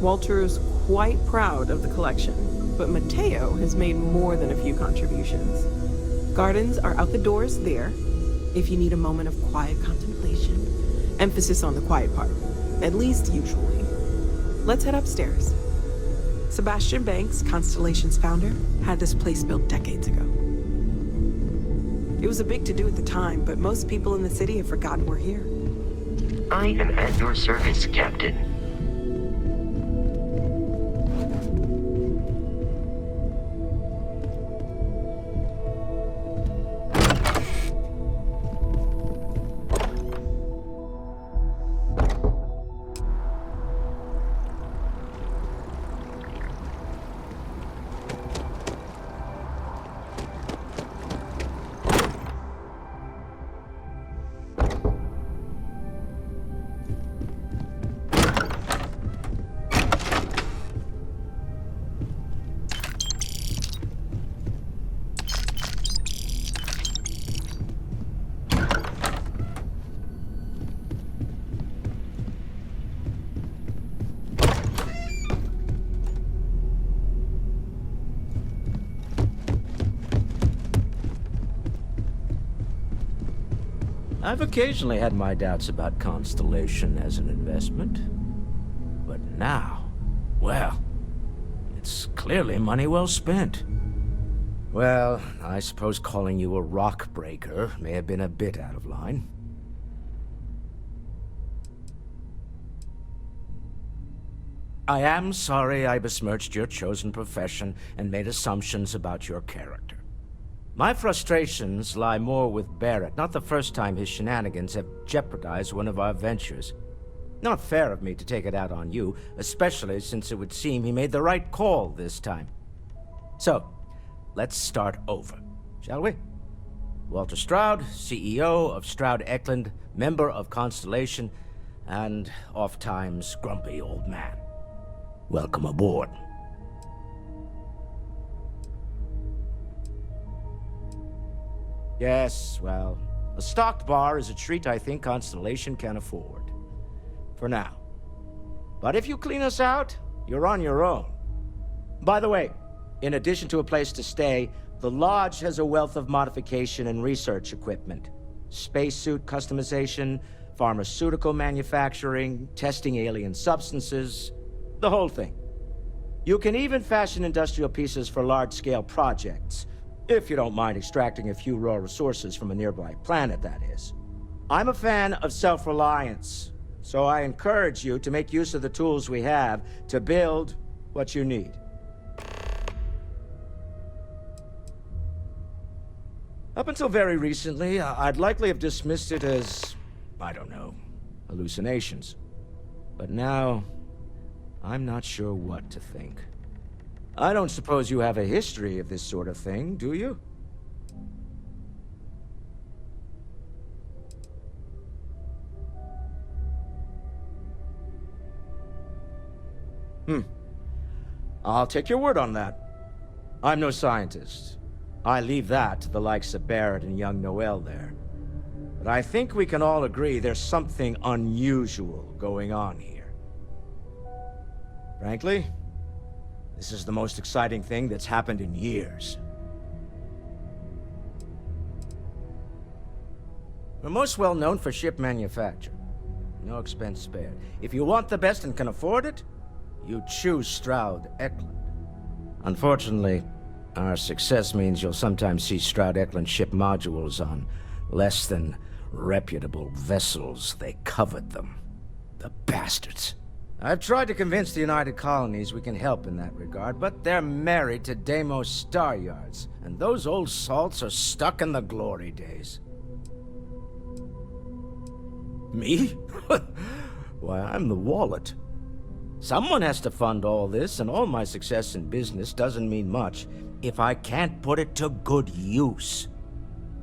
Walter's quite proud of the collection, but Mateo has made more than a few contributions. Gardens are out the doors there, if you need a moment of quiet contemplation. Emphasis on the quiet part, at least usually. Let's head upstairs. Sebastian Banks, Constellation's founder, had this place built decades ago. It was a big to-do at the time, but most people in the city have forgotten we're here. I am at your service, Captain. I've occasionally had my doubts about Constellation as an investment. But now, well, it's clearly money well spent. Well, I suppose calling you a rock breaker may have been a bit out of line. I am sorry I besmirched your chosen profession and made assumptions about your character. My frustrations lie more with Barrett, not the first time his shenanigans have jeopardized one of our ventures. Not fair of me to take it out on you, especially since it would seem he made the right call this time. So, let's start over, shall we? Walter Stroud, CEO of Stroud-Eklund, member of Constellation, and oft-times grumpy old man. Welcome aboard. Yes, well, a stocked bar is a treat I think Constellation can afford. For now. But if you clean us out, you're on your own. By the way, in addition to a place to stay, the Lodge has a wealth of modification and research equipment. Spacesuit customization, pharmaceutical manufacturing, testing alien substances, the whole thing. You can even fashion industrial pieces for large-scale projects, if you don't mind extracting a few raw resources from a nearby planet, that is. I'm a fan of self-reliance, so I encourage you to make use of the tools we have to build what you need. Up until very recently, I'd likely have dismissed it as, I don't know, hallucinations. But now, I'm not sure what to think. I don't suppose you have a history of this sort of thing, do you? I'll take your word on that. I'm no scientist. I leave that to the likes of Barrett and young Noel there. But I think we can all agree there's something unusual going on here. Frankly, this is the most exciting thing that's happened in years. We're most well known for ship manufacture. No expense spared. If you want the best and can afford it, you choose Stroud-Eklund. Unfortunately, our success means you'll sometimes see Stroud-Eklund ship modules on less than reputable vessels. They covet them. The bastards. I've tried to convince the United Colonies we can help in that regard, but they're married to Deimos Star Yards, and those old salts are stuck in the glory days. Me? Why, I'm the wallet. Someone has to fund all this, and all my success in business doesn't mean much if I can't put it to good use.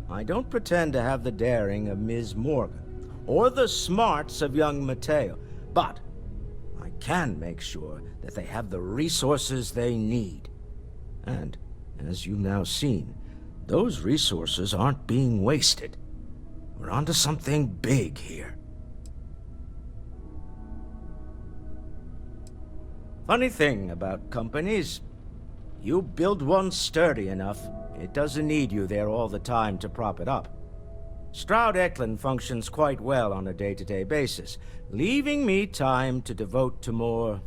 I don't pretend to have the daring of Ms. Morgan, or the smarts of young Mateo, but I can make sure that they have the resources they need. And, as you've now seen, those resources aren't being wasted. We're onto something big here. Funny thing about companies, you build one sturdy enough, it doesn't need you there all the time to prop it up. Stroud-Eklund functions quite well on a day-to-day basis, leaving me time to devote to more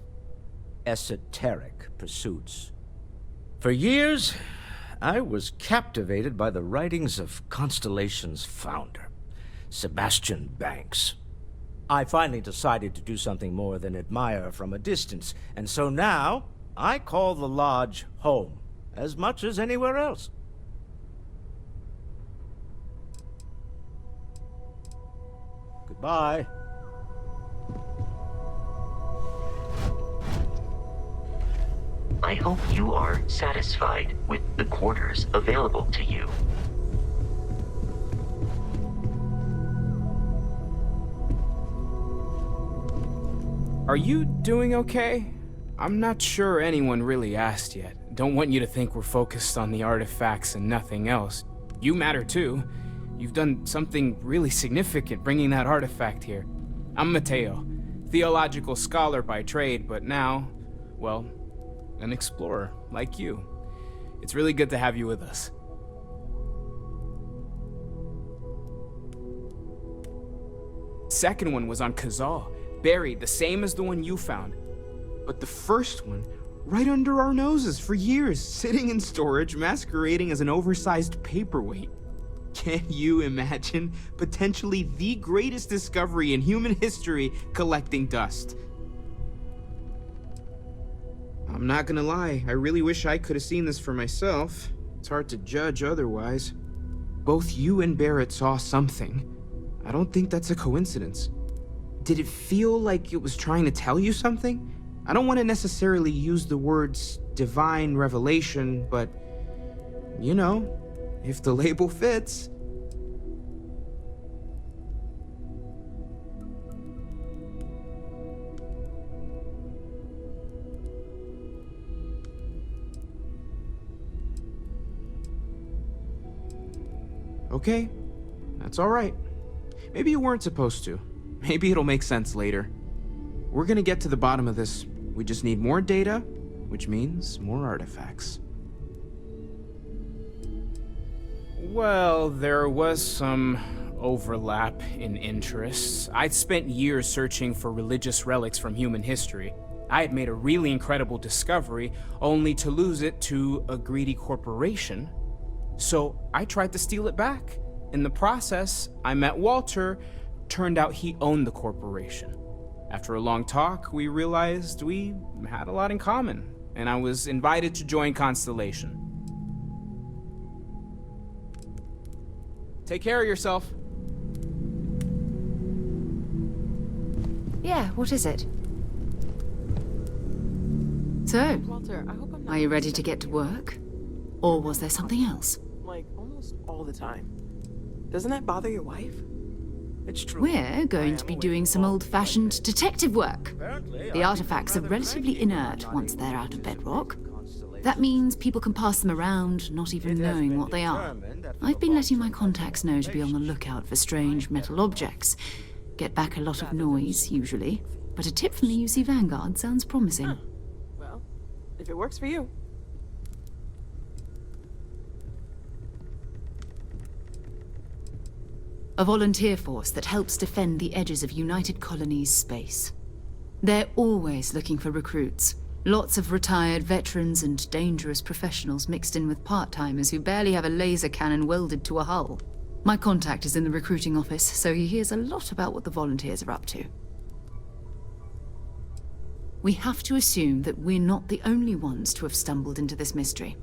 esoteric pursuits. For years, I was captivated by the writings of Constellation's founder, Sebastian Banks. I finally decided to do something more than admire from a distance, and so now I call the Lodge home, as much as anywhere else. Goodbye. I hope you are satisfied with the quarters available to you. Are you doing okay? I'm not sure anyone really asked yet. Don't want you to think we're focused on the artifacts and nothing else. You matter too. You've done something really significant bringing that artifact here. I'm Mateo, theological scholar by trade, but now, well, an explorer like you. It's really good to have you with us. Second one was on Kazal, buried the same as the one you found. But the first one, right under our noses for years, sitting in storage, masquerading as an oversized paperweight. Can you imagine potentially the greatest discovery in human history collecting dust? I'm not gonna lie, I really wish I could have seen this for myself. It's hard to judge otherwise. Both you and Barrett saw something. I don't think that's a coincidence. Did it feel like it was trying to tell you something? I don't want to necessarily use the words divine revelation, but you know, if the label fits. Okay, that's all right. Maybe you weren't supposed to. Maybe it'll make sense later. We're gonna get to the bottom of this. We just need more data, which means more artifacts. Well, there was some overlap in interests. I'd spent years searching for religious relics from human history. I had made a really incredible discovery, only to lose it to a greedy corporation. So I tried to steal it back. In the process, I met Walter. Turned out he owned the corporation. After a long talk, we realized we had a lot in common, and I was invited to join Constellation. Take care of yourself. Yeah, what is it? So, Walter, I hope I'm not are you ready to get to work? Or was there something else? like almost all the time. Doesn't that bother your wife? It's true. We're going to be doing some old-fashioned detective work. The artifacts are relatively inert once they're out of bedrock. That means people can pass them around, not even knowing what they are. I've been letting my contacts know to be on the lookout for strange metal objects. Get back a lot of noise, usually. But a tip from the UC Vanguard sounds promising. Huh. Well, if it works for you. A volunteer force that helps defend the edges of United Colonies space. They're always looking for recruits. Lots of retired veterans and dangerous professionals mixed in with part-timers who barely have a laser cannon welded to a hull. My contact is in the recruiting office, so he hears a lot about what the volunteers are up to. We have to assume that we're not the only ones to have stumbled into this mystery.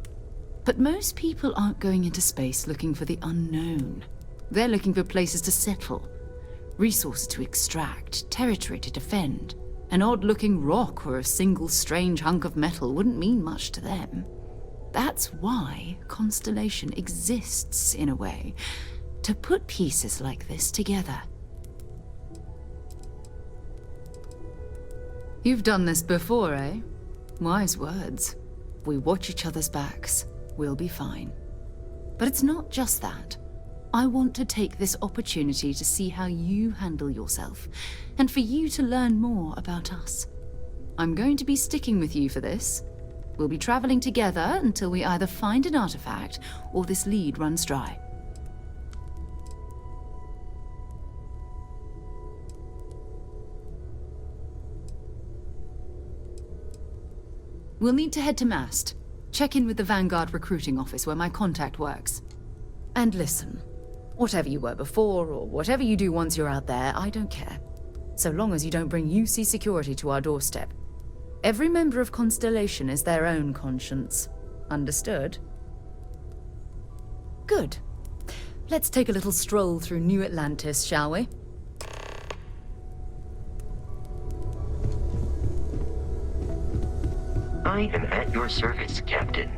But most people aren't going into space looking for the unknown. They're looking for places to settle, resources to extract, territory to defend. An odd-looking rock or a single strange hunk of metal wouldn't mean much to them. That's why Constellation exists, in a way, to put pieces like this together. You've done this before, eh? Wise words. If we watch each other's backs, we'll be fine. But it's not just that. I want to take this opportunity to see how you handle yourself, and for you to learn more about us. I'm going to be sticking with you for this. We'll be traveling together until we either find an artifact or this lead runs dry. We'll need to head to Mast. Check in with the Vanguard recruiting office where my contact works. And listen. Whatever you were before, or whatever you do once you're out there, I don't care. So long as you don't bring UC security to our doorstep. Every member of Constellation is their own conscience. Understood? Good. Let's take a little stroll through New Atlantis, shall we? I am at your service, Captain.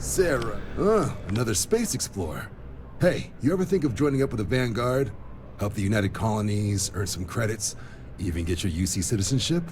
Sarah. Another space explorer. Hey, you ever think of joining up with the Vanguard? Help the United Colonies, earn some credits, even get your UC citizenship?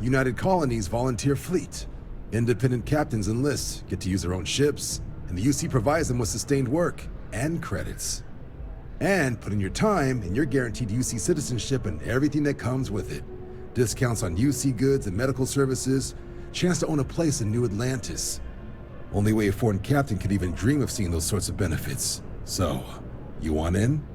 United Colonies volunteer fleet. Independent captains enlist, get to use their own ships, and the UC provides them with sustained work and credits. And put in your time, and you're guaranteed UC citizenship and everything that comes with it. Discounts on UC goods and medical services, chance to own a place in New Atlantis. Only way a foreign captain could even dream of seeing those sorts of benefits. So, you want in?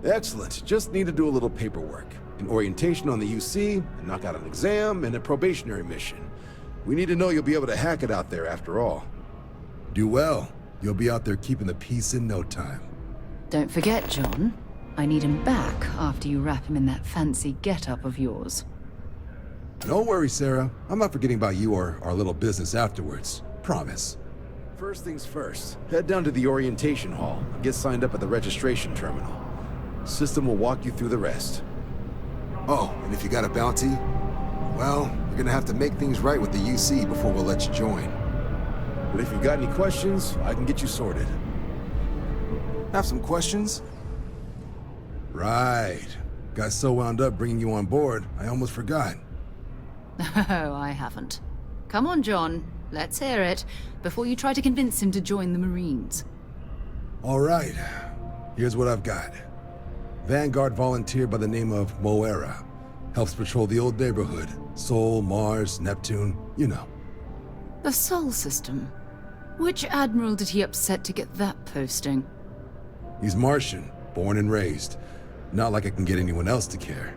Excellent. Just need to do a little paperwork. An orientation on the UC, and knock out an exam, and a probationary mission. We need to know you'll be able to hack it out there after all. Do well. You'll be out there keeping the peace in no time. Don't forget, John. I need him back after you wrap him in that fancy get-up of yours. Don't worry, Sarah. I'm not forgetting about you or our little business afterwards. Promise. First things first, head down to the orientation hall and get signed up at the registration terminal. System will walk you through the rest. Oh, and if you got a bounty, well, you're gonna have to make things right with the UC before we'll let you join. But if you've got any questions, I can get you sorted. Have some questions? Right. Got so wound up bringing you on board, I almost forgot. Oh, I haven't. Come on, John. Let's hear it, before you try to convince him to join the Marines. All right. Here's what I've got. Vanguard volunteer by the name of Moera. Helps patrol the old neighborhood. Sol, Mars, Neptune, you know. The Sol system. Which admiral did he upset to get that posting? He's Martian, born and raised. Not like I can get anyone else to care.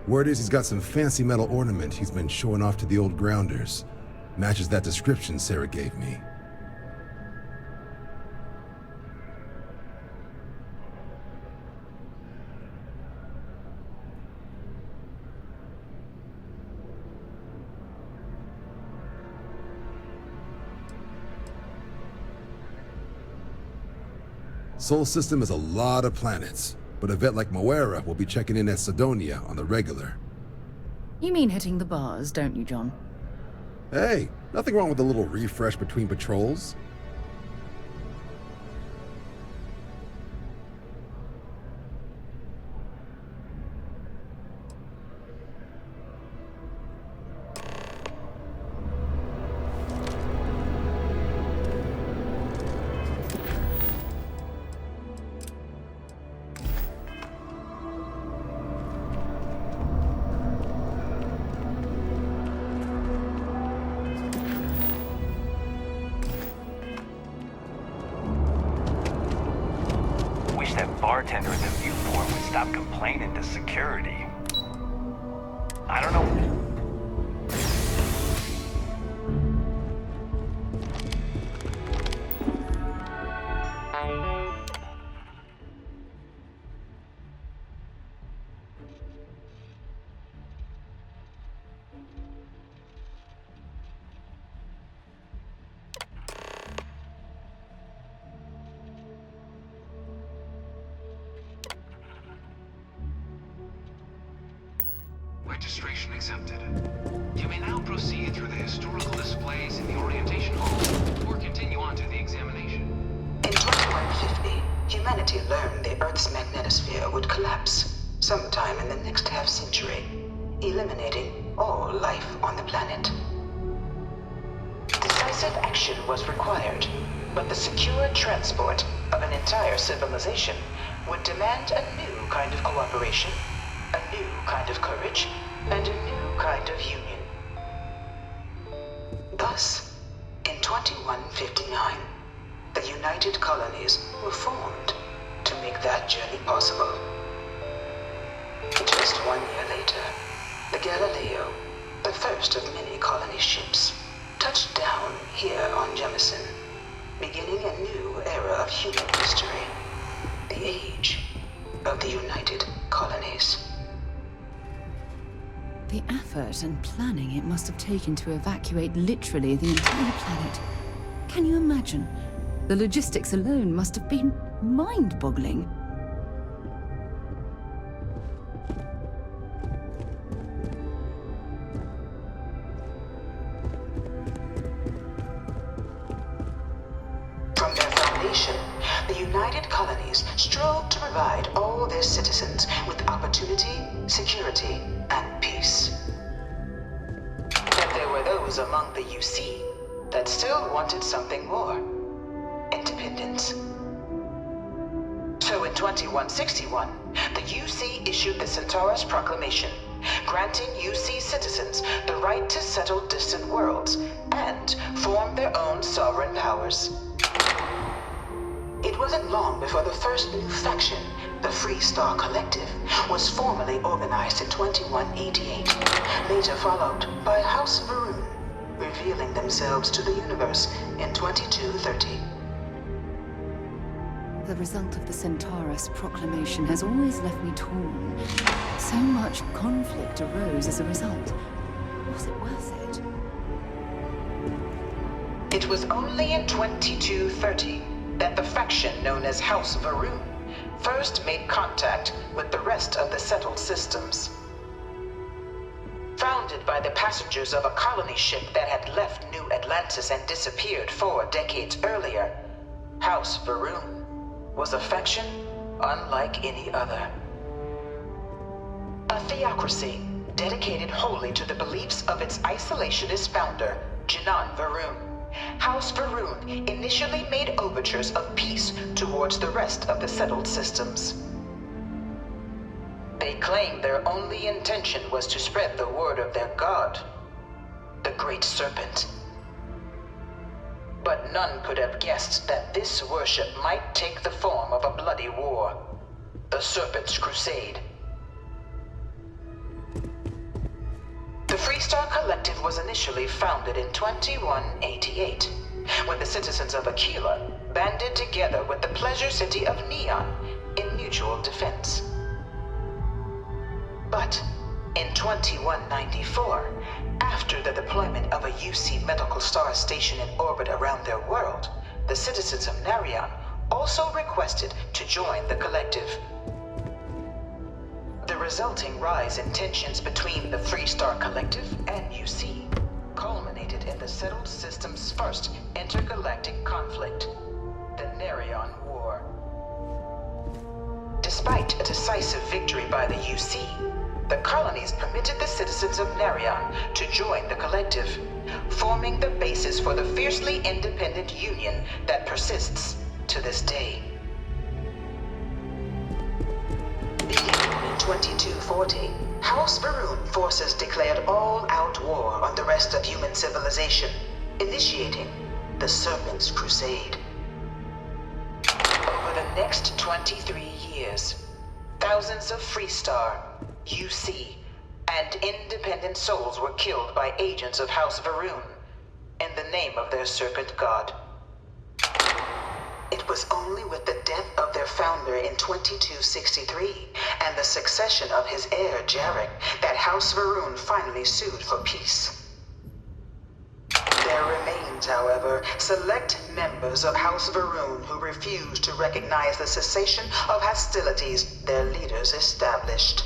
Word is he's got some fancy metal ornament he's been showing off to the old grounders. Matches that description Sarah gave me. Sol system is a lot of planets, but a vet like Moera will be checking in at Sidonia on the regular. You mean hitting the bars, don't you, John? Hey, nothing wrong with a little refresh between patrols. Bartender in the viewport would stop complaining to security. I don't know. Registration accepted. You may now proceed through the historical displays in the orientation hall, or continue on to the examination. In 2150, humanity learned the Earth's magnetosphere would collapse sometime in the next half-century, eliminating all life on the planet. Decisive action was required, but the secure transport of an entire civilization would demand a new kind of cooperation, a new kind of courage, and a new kind of union. Thus, in 2159, the United Colonies were formed to make that journey possible. Just 1 year later, the Galileo, the first of many colony ships, touched down here on Jemison, beginning a new era of human history. The age of the United Colonies. The effort and planning it must have taken to evacuate literally the entire planet. Can you imagine? The logistics alone must have been mind-boggling. From their foundation, the United Colonies strove to provide all their citizens with opportunity, security, and peace. But there were those among the UC that still wanted something more. Independence. So in 2161, the UC issued the Centaurus Proclamation, granting UC citizens the right to settle distant worlds and form their own sovereign powers. It wasn't long before the first new faction, the Free Star Collective, was formally organized in 2188, later followed by House Varun, revealing themselves to the universe in 2230. The result of the Centaurus Proclamation has always left me torn. So much conflict arose as a result. Was it worth it? It was only in 2230 that the faction known as House Varun first made contact with the rest of the settled systems. Founded by the passengers of a colony ship that had left New Atlantis and disappeared 4 decades earlier, House Varun was a faction unlike any other. A theocracy dedicated wholly to the beliefs of its isolationist founder, Jinan Varun. House Varun initially made overtures of peace towards the rest of the settled systems. They claimed their only intention was to spread the word of their god, the Great Serpent. But none could have guessed that this worship might take the form of a bloody war, the Serpent's Crusade. The Freestar Collective was initially founded in 2188, when the citizens of Aquilis banded together with the Pleasure City of Neon in mutual defense. But in 2194, after the deployment of a UC medical star station in orbit around their world, the citizens of Narion also requested to join the collective. The resulting rise in tensions between the Freestar Collective and UC culminated in the settled system's first intergalactic conflict, the Narion War. Despite a decisive victory by the UC, the colonies permitted the citizens of Narion to join the collective, forming the basis for the fiercely independent union that persists to this day. Beginning in 2240, House Varun forces declared all-out war on the rest of human civilization, initiating the Serpent's Crusade. Over the next 23 years, thousands of Freestar, UC, and independent souls were killed by agents of House Varun in the name of their serpent god. It was only with the death of their founder in 2263 and the succession of his heir, Jarek, that House Varun finally sued for peace. There remains, however, select members of House Varun who refuse to recognize the cessation of hostilities their leaders established.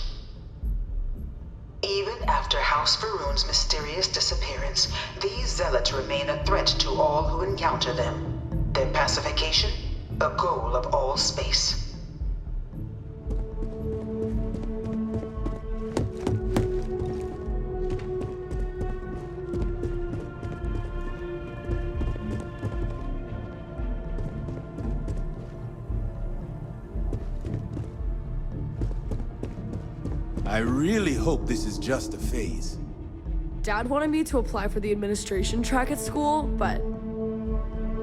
Even after House Varun's mysterious disappearance, these zealots remain a threat to all who encounter them. Their pacification, a goal of all space. I really hope this is just a phase. Dad wanted me to apply for the administration track at school, but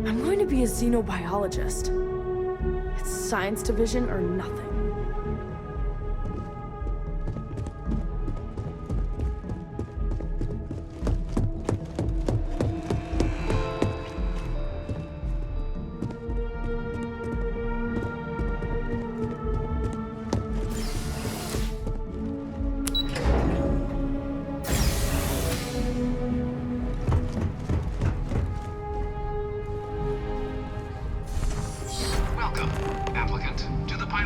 I'm going to be a xenobiologist. It's science division or nothing.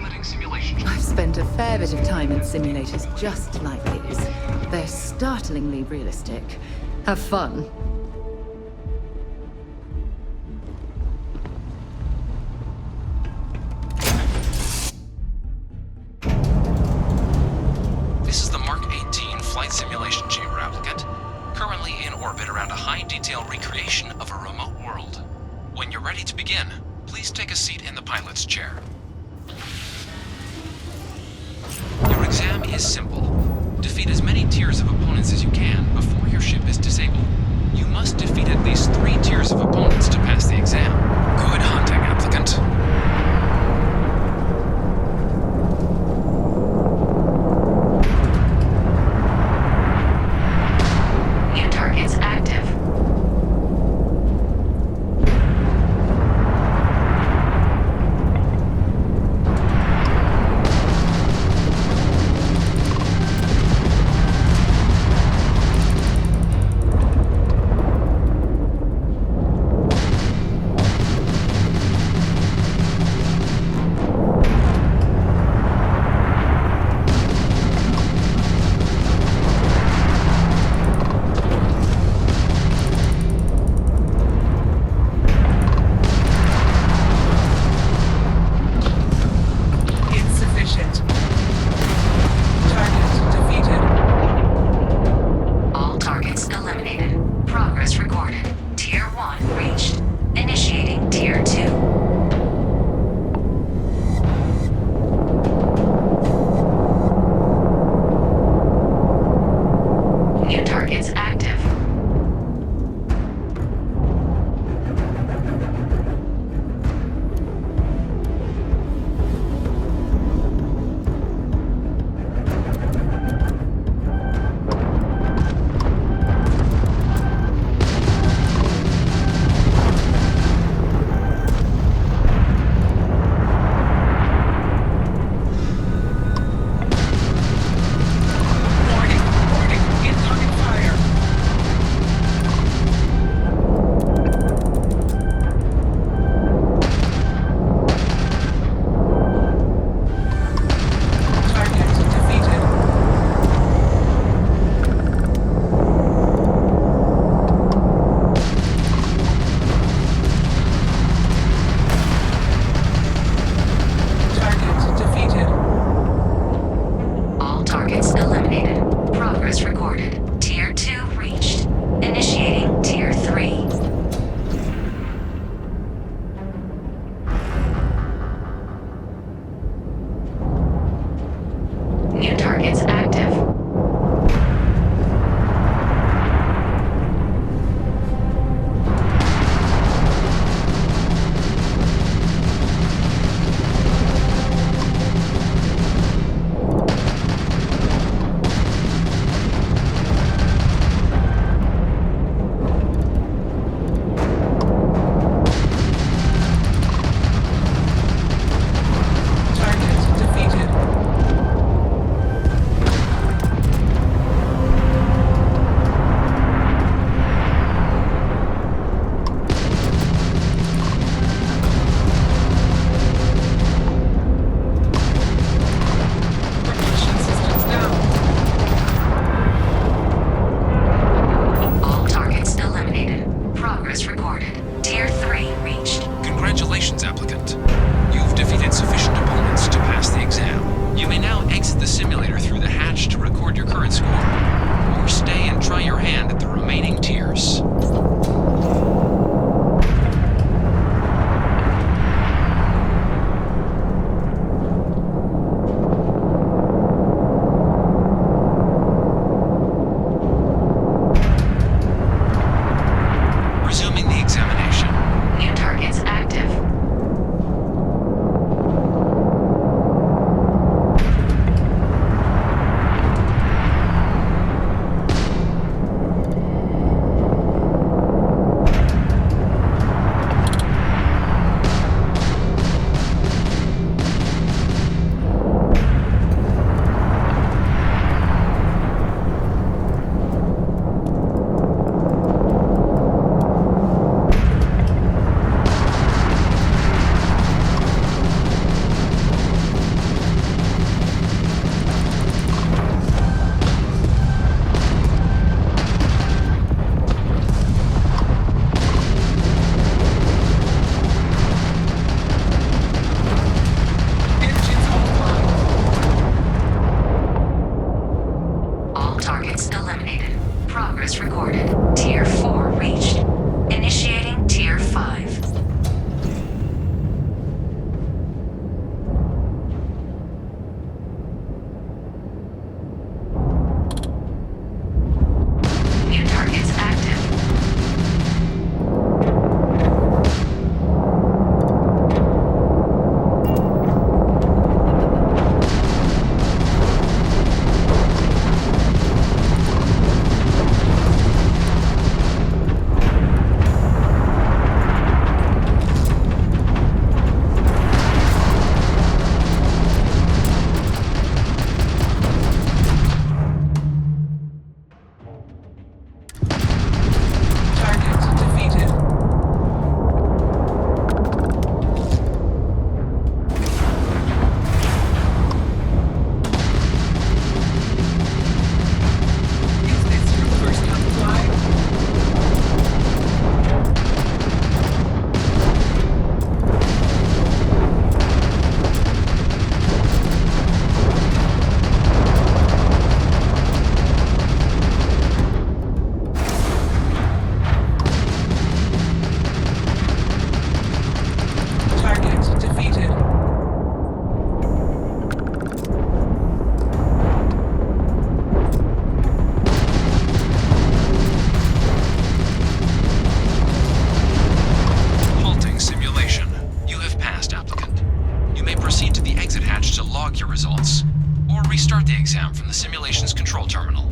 piloting simulation. I've spent a fair bit of time in simulators just like these. They're startlingly realistic. Have fun. This is the Mark 18 flight simulation chamber applicant, currently in orbit around a high-detail recreation of a remote world. When you're ready to begin, please take a seat in the pilot's chair. Your exam is simple. Defeat as many tiers of opponents as you can before your ship is disabled. You must defeat at least 3 tiers of opponents to pass the exam. Good hunting, applicant. New targets active. exit hatch to log your results, or restart the exam from the simulation's control terminal.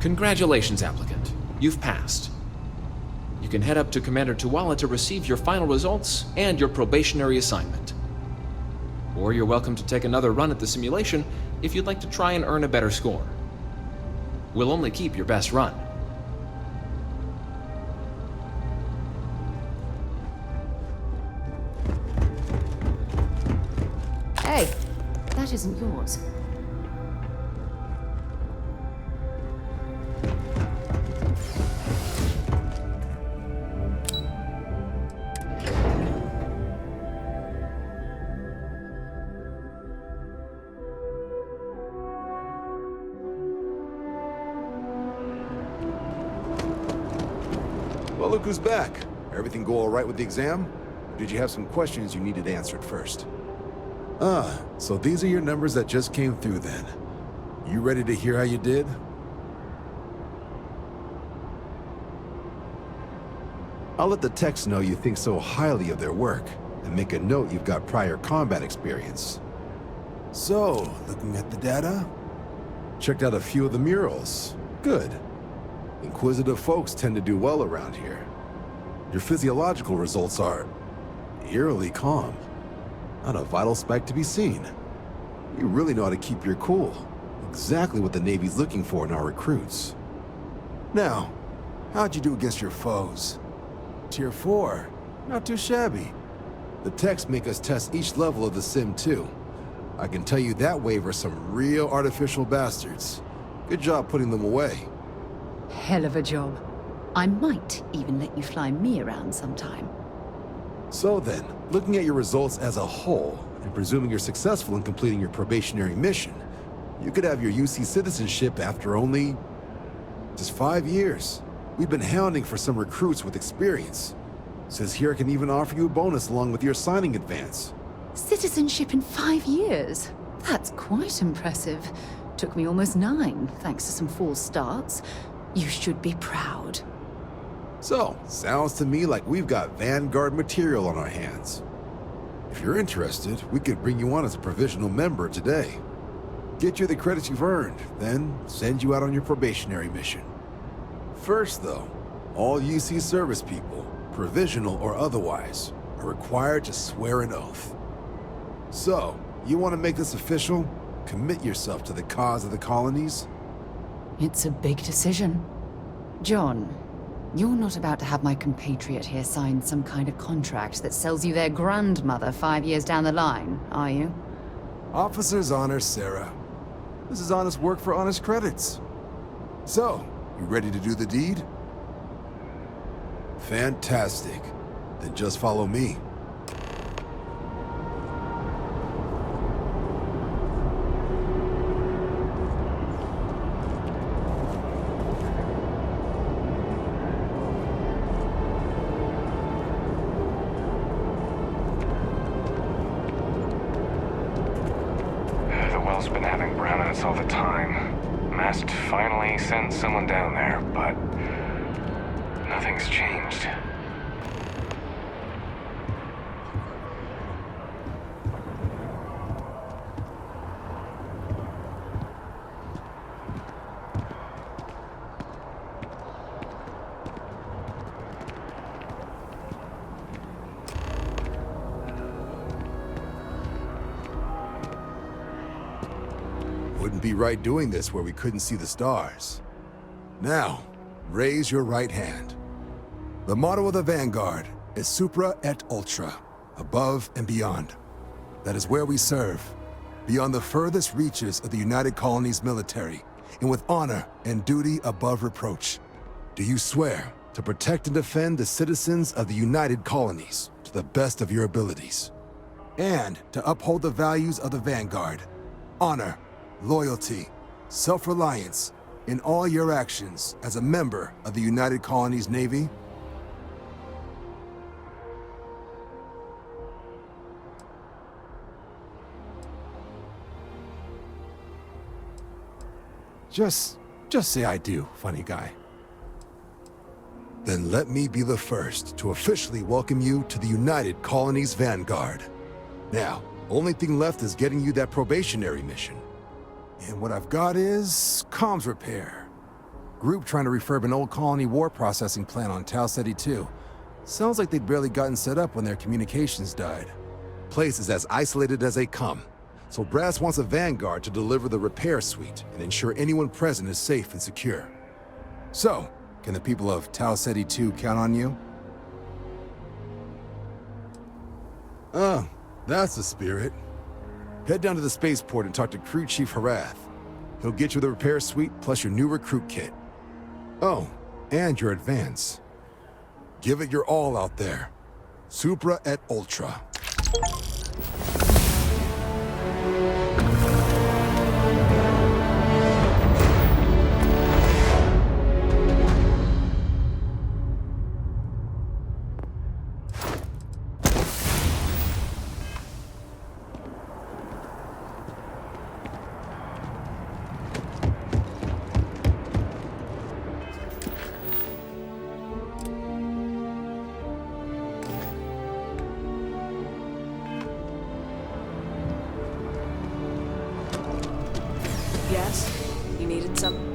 Congratulations, applicant. You've passed. You can head up to Commander Tuwala to receive your final results and your probationary assignment. Or you're welcome to take another run at the simulation if you'd like to try and earn a better score. We'll only keep your best run. Hey, that isn't yours. Well, look who's back. Everything go all right with the exam? Or did you have some questions you needed answered first? So these are your numbers that just came through then. You ready to hear how you did? I'll let the techs know you think so highly of their work, and make a note you've got prior combat experience. So, looking at the data? Checked out a few of the murals. Good. Inquisitive folks tend to do well around here. Your physiological results are eerily calm. Not a vital spike to be seen. You really know how to keep your cool. Exactly what the Navy's looking for in our recruits. Now, how'd you do against your foes? Tier 4. Not too shabby. The techs make us test each level of the sim too. I can tell you that waiver's some real artificial bastards. Good job putting them away. Hell of a job. I might even let you fly me around sometime. So then, looking at your results as a whole, and presuming you're successful in completing your probationary mission, you could have your UC citizenship after only just 5 years. We've been hounding for some recruits with experience. Says here I can even offer you a bonus along with your signing advance. Citizenship in 5 years? That's quite impressive. Took me almost 9, thanks to some false starts. You should be proud. So, sounds to me like we've got Vanguard material on our hands. If you're interested, we could bring you on as a provisional member today. Get you the credits you've earned, then send you out on your probationary mission. First though, all UC service people, provisional or otherwise, are required to swear an oath. So, you want to make this official? Commit yourself to the cause of the colonies? It's a big decision. John, you're not about to have my compatriot here sign some kind of contract that sells you their grandmother 5 years down the line, are you? Officer's honor, Sarah. This is honest work for honest credits. So, you ready to do the deed? Fantastic. Then just follow me. Been having brownouts all the time. Mast finally sent someone down there, but nothing's changed. Wouldn't be right doing this where we couldn't see the stars. Now, raise your right hand. The motto of the Vanguard is Supra et Ultra, above and beyond. That is where we serve, beyond the furthest reaches of the United Colonies military, and with honor and duty above reproach. Do you swear to protect and defend the citizens of the United Colonies to the best of your abilities, and to uphold the values of the Vanguard: honor, loyalty, self-reliance in all your actions as a member of the United Colonies Navy. Just say I do, funny guy. Then let me be the first to officially welcome you to the United Colonies Vanguard. Now, only thing left is getting you that probationary mission. And what I've got is comms repair. Group trying to refurb an old colony war processing plant on Tau Ceti 2. Sounds like they'd barely gotten set up when their communications died. Place is as isolated as they come. So Brass wants a Vanguard to deliver the repair suite and ensure anyone present is safe and secure. So, can the people of Tau Ceti 2 count on you? Oh, that's the spirit. Head down to the spaceport and talk to Crew Chief Harath. He'll get you the repair suite plus your new recruit kit. Oh, and your advance. Give it your all out there. Supra et Ultra. Yes? You needed some?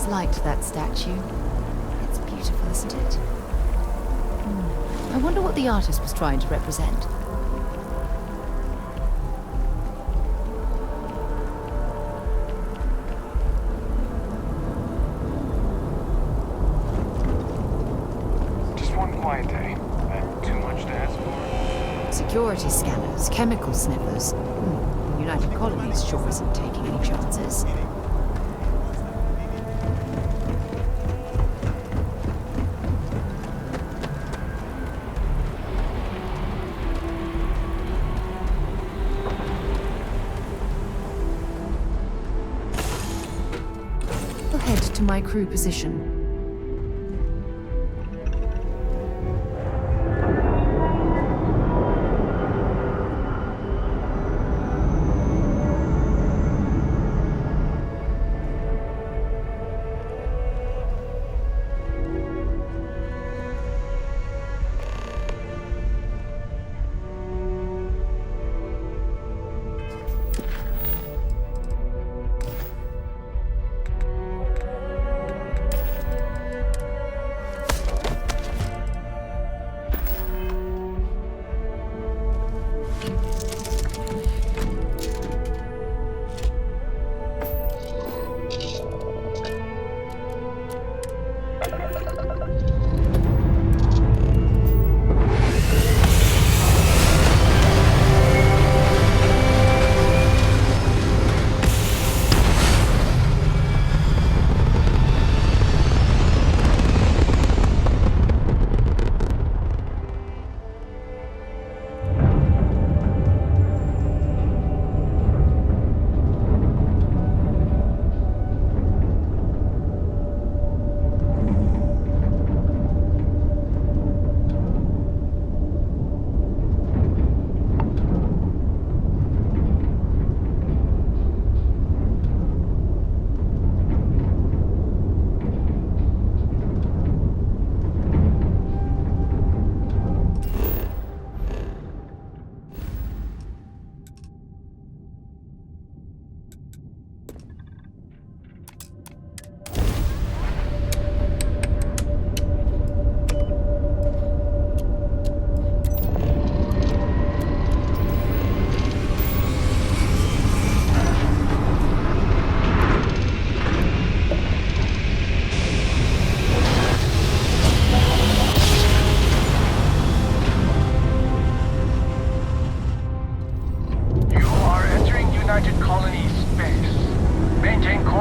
Liked that statue. It's beautiful, isn't it? I wonder what the artist was trying to represent. Just one quiet day. Too much to ask for? Security scanners, chemical sniffers. United Colonies sure isn't taking any chances. To my crew position.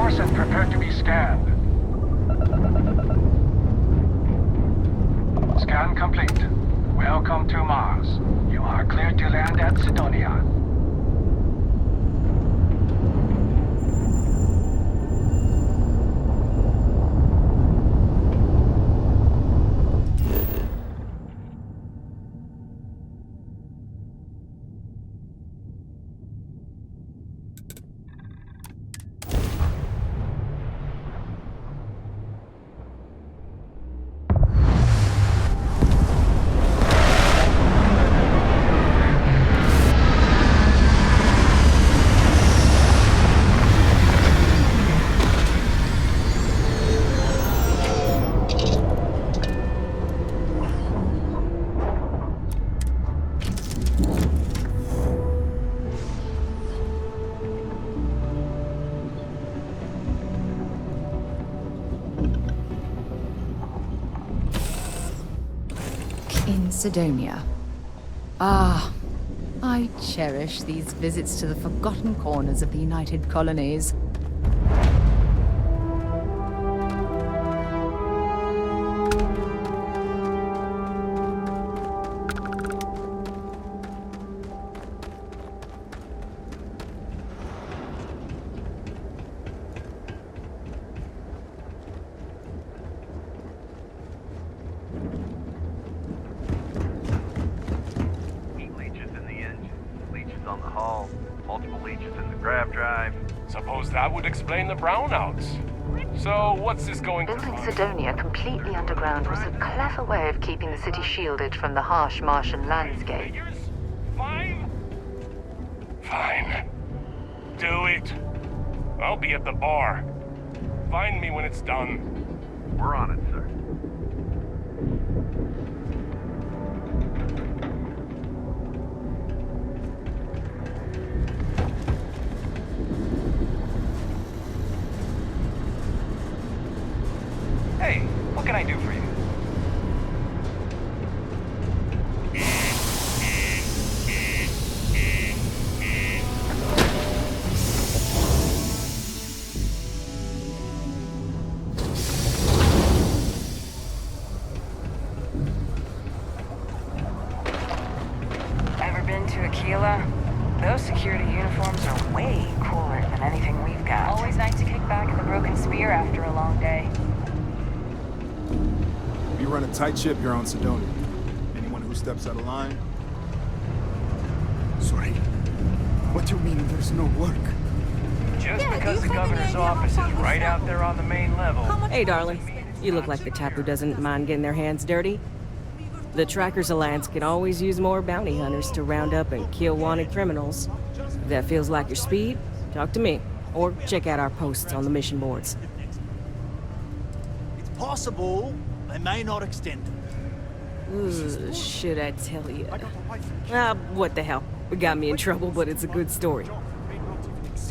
course and prepare to be scanned. Scan complete. Welcome to Mars. You are cleared to land at Sidonia. In Sidonia. Ah, I cherish these visits to the forgotten corners of the United Colonies. That would explain the brownouts. So, what's this going to Building Sidonia completely underground was a clever way of keeping the city shielded from the harsh Martian landscape. Fine. Fine. Do it. I'll be at the bar. Find me when it's done. We're on it, sir. Hey, what can I do for you? Ever been to Aquilis? Those security uniforms are way cooler than anything we've got. Always nice to kick back in the broken spear after a long day. You run a tight ship here on Sidonia. Anyone who steps out of line? Sorry. What do you mean there's no work? Just because the governor's office is right out there on the main level. Hey, darling. You look like the type who doesn't mind getting their hands dirty. The Trackers Alliance can always use more bounty hunters to round up and kill wanted criminals. If that feels like your speed, talk to me. Or check out our posts on the mission boards. It's possible they may not extend them. Ooh, should I tell you? What the hell? It got me in trouble, but it's a good story.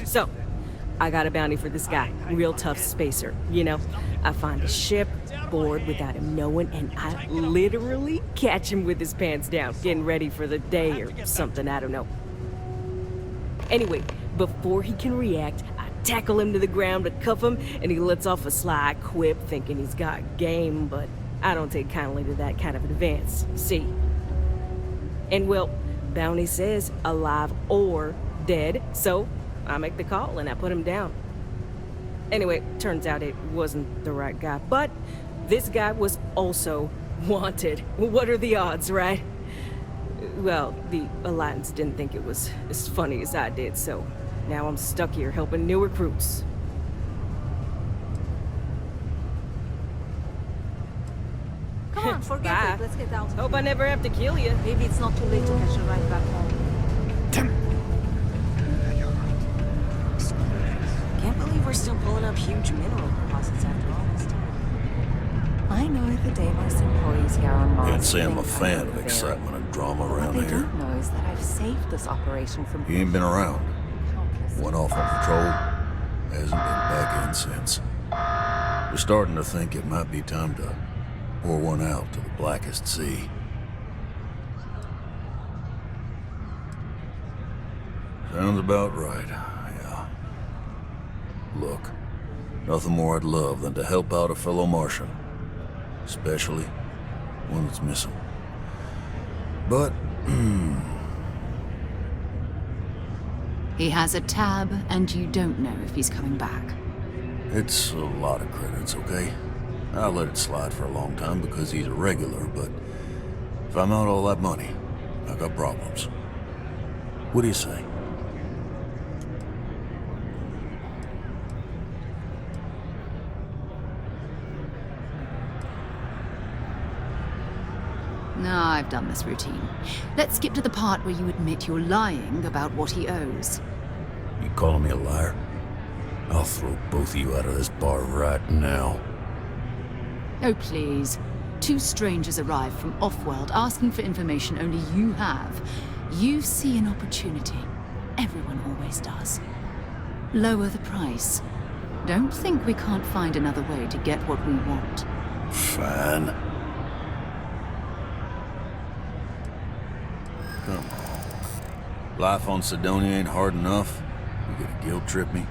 So, I got a bounty for this guy. Real tough spacer. You know, I find a ship, board without him knowing, and I literally catch him with his pants down, getting ready for the day or something, I don't know. Anyway, before he can react, I tackle him to the ground to cuff him, and he lets off a sly quip thinking he's got game, but I don't take kindly to that kind of advance, see? And well, bounty says alive or dead, so I make the call and I put him down. Anyway, turns out it wasn't the right guy, but this guy was also wanted. What are the odds, right? Well, the Alliance didn't think it was as funny as I did, so now I'm stuck here helping new recruits. Come on, forget Bye. it. Let's get out. Hope I never have to kill you. Maybe it's not too late to catch a ride back home. Can't believe we're still pulling up huge mineral deposits after all this time. I know the Deimos employees here on Mars. Can't say I'm a think fan I'm of very- excitement and drama What around they here. don't know is that I've saved this operation from... You ain't been around. Went off on patrol. Hasn't been back in since. We're starting to think it might be time to pour one out to the blackest sea. Sounds about right, yeah. Look, Nothing more I'd love than to help out a fellow Martian. Especially one that's missing. But, He has a tab, and you don't know if he's coming back. it's a lot of credits, okay? I let it slide for a long time because he's a regular, but if I'm out all that money, I got problems. What do you say? No, I've done this routine. Let's skip to the part where you admit you're lying about what he owes. You calling me a liar? I'll throw both of you out of this bar right now. Oh, please. 2 strangers arrive from off-world asking for information only you have. You see an opportunity. Everyone always does. Lower the price. Don't think we can't find another way to get what we want. Fine. Come on. Life on Cydonia ain't hard enough. You gonna guilt trip me?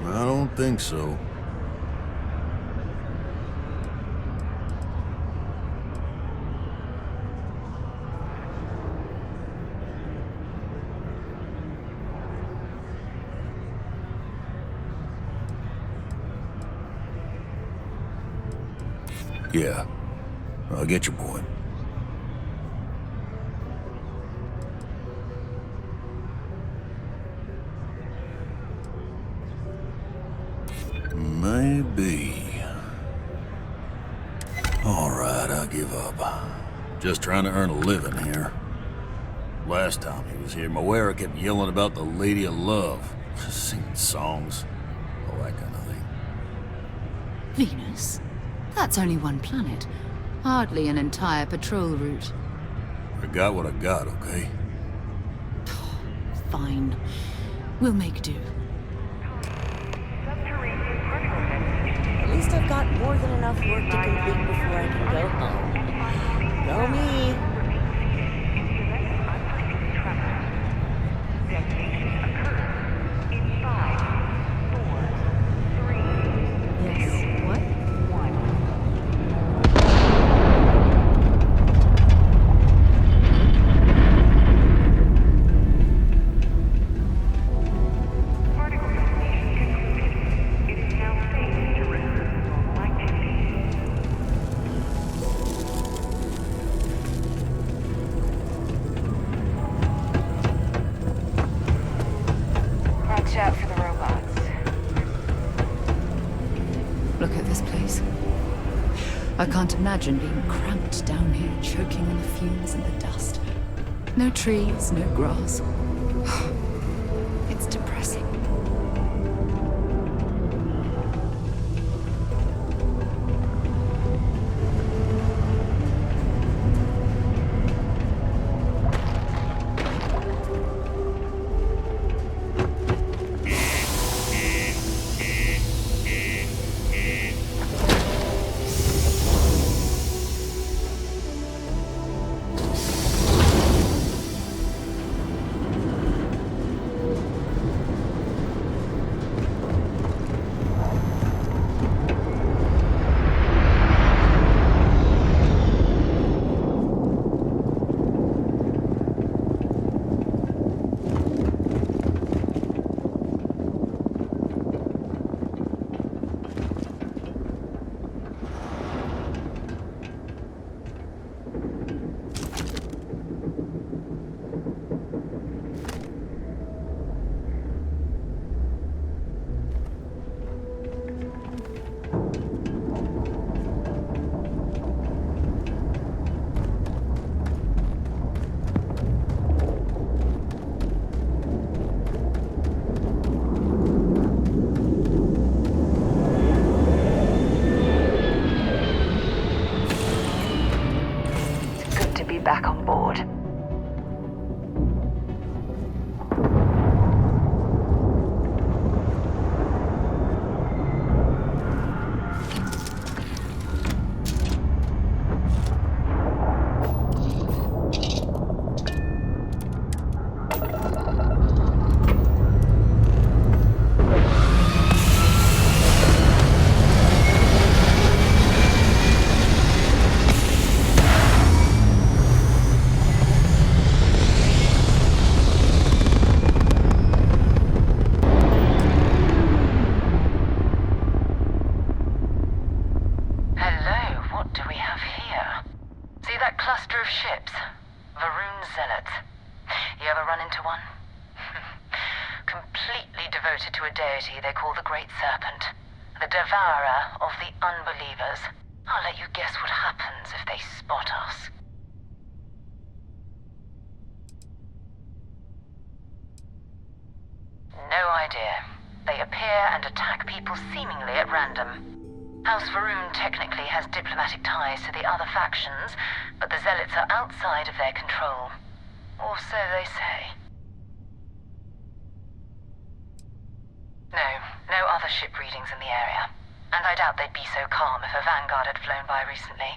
I don't think so. Yeah, I get your point. Maybe. All right, I give up. Just trying to earn a living here. Last time he was here, Moera kept yelling about the Lady of Love, singing songs, all that kind of thing. Venus? That's only one planet. Hardly an entire patrol route. I got what I got, okay? Fine. We'll make do. At least I've got more than enough work to complete before I can go home. Go me. I can't imagine being cramped down here, choking on the fumes and the dust. No trees, no grass. It's depressing. of ships. Varun Zealots. You ever run into one? Completely devoted to a deity they call the Great Serpent. The devourer of the unbelievers. I'll let you guess what happens if they spot us. No idea. They appear and attack people seemingly at random. House Varun technically has diplomatic ties to the other factions, but the Zealots are outside of their control. Or so they say. No other ship readings in the area. And I doubt they'd be so calm if a Vanguard had flown by recently.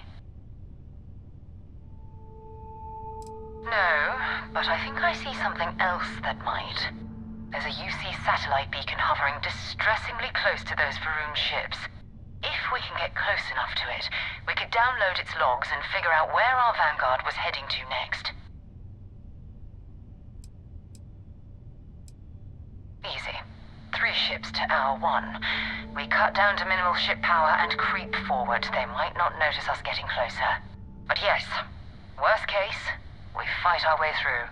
No, but I think I see something else that might. There's a UC satellite beacon hovering distressingly close to those Varun ships. If we can get close enough to it, we could download its logs and figure out where our Vanguard was heading to next. Easy. 3 ships to our 1. We cut down to minimal ship power and creep forward. They might not notice us getting closer. But yes, worst case, we fight our way through.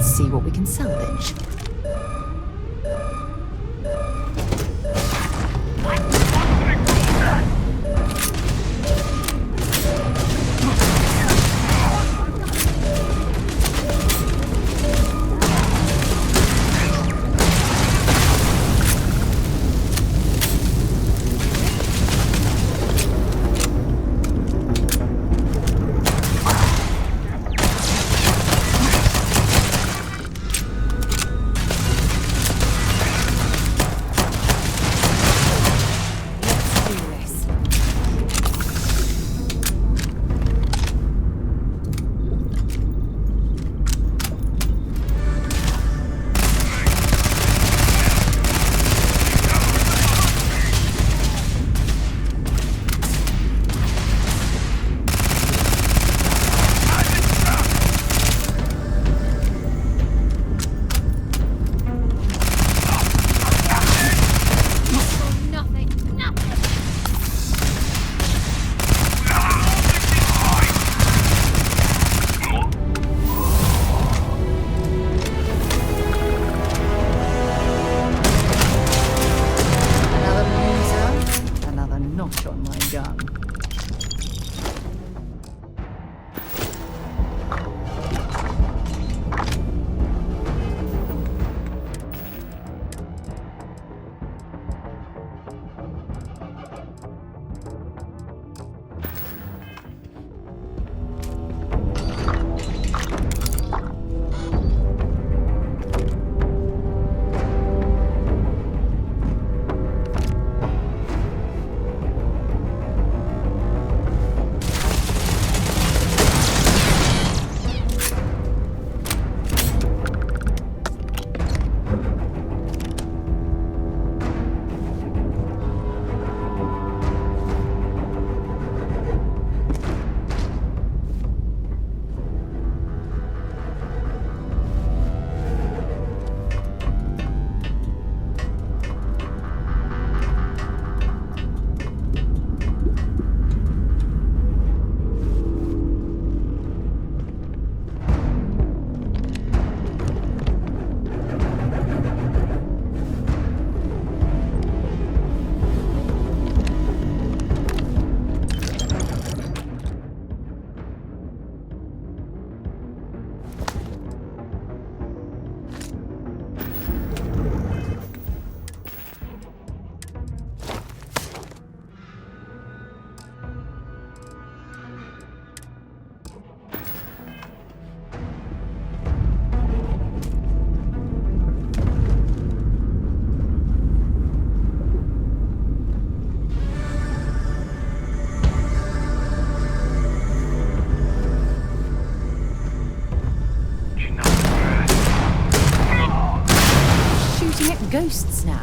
See what we can salvage. ghosts now.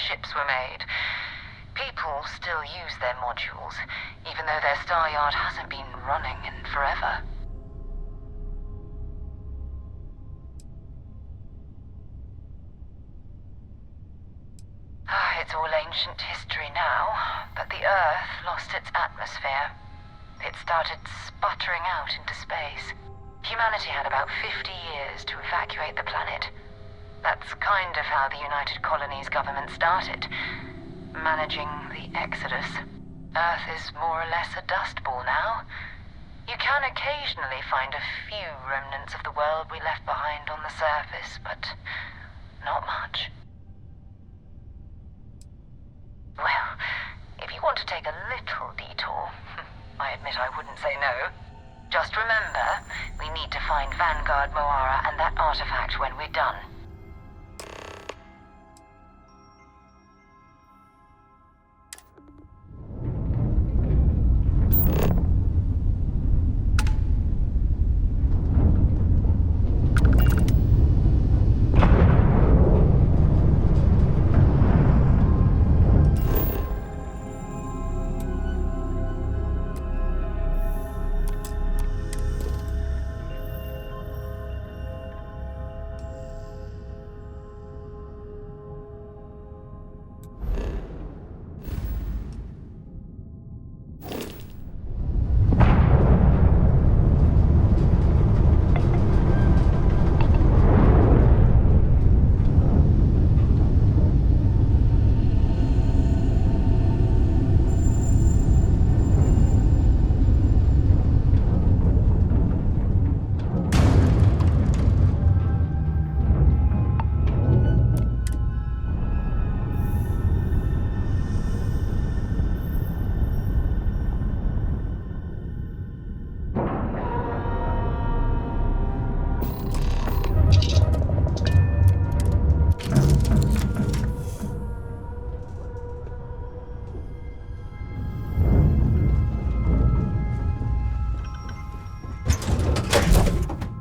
Ships were made. People still use their modules, even though their star yard hasn't been running in forever. It's all ancient history now, but the Earth lost its atmosphere. It started sputtering out into space. Humanity had about 50 years to evacuate the planet. That's kind of how the United Colonies government started, managing the Exodus. Earth is more or less a dust ball now. You can occasionally find a few remnants of the world we left behind on the surface, but not much. Well, if you want to take a little detour, I admit I wouldn't say no. Just remember, we need to find Vanguard, Moera, and that artifact when we're done.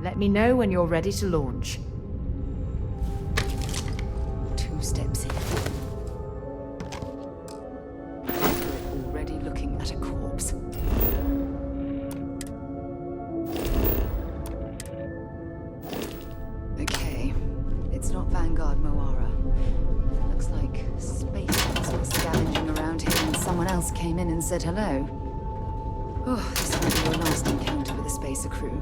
Let me know when you're ready to launch. 2 steps in. We're already looking at a corpse. Okay, it's not Vanguard, Moera. Looks like space was scavenging around here and someone else came in and said hello. Oh, this will be your last encounter with a spacer crew.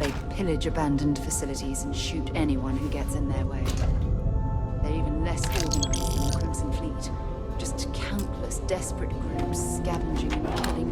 They pillage abandoned facilities and shoot anyone who gets in their way. They're even less organized than the Crimson Fleet. Just countless desperate groups scavenging and killing.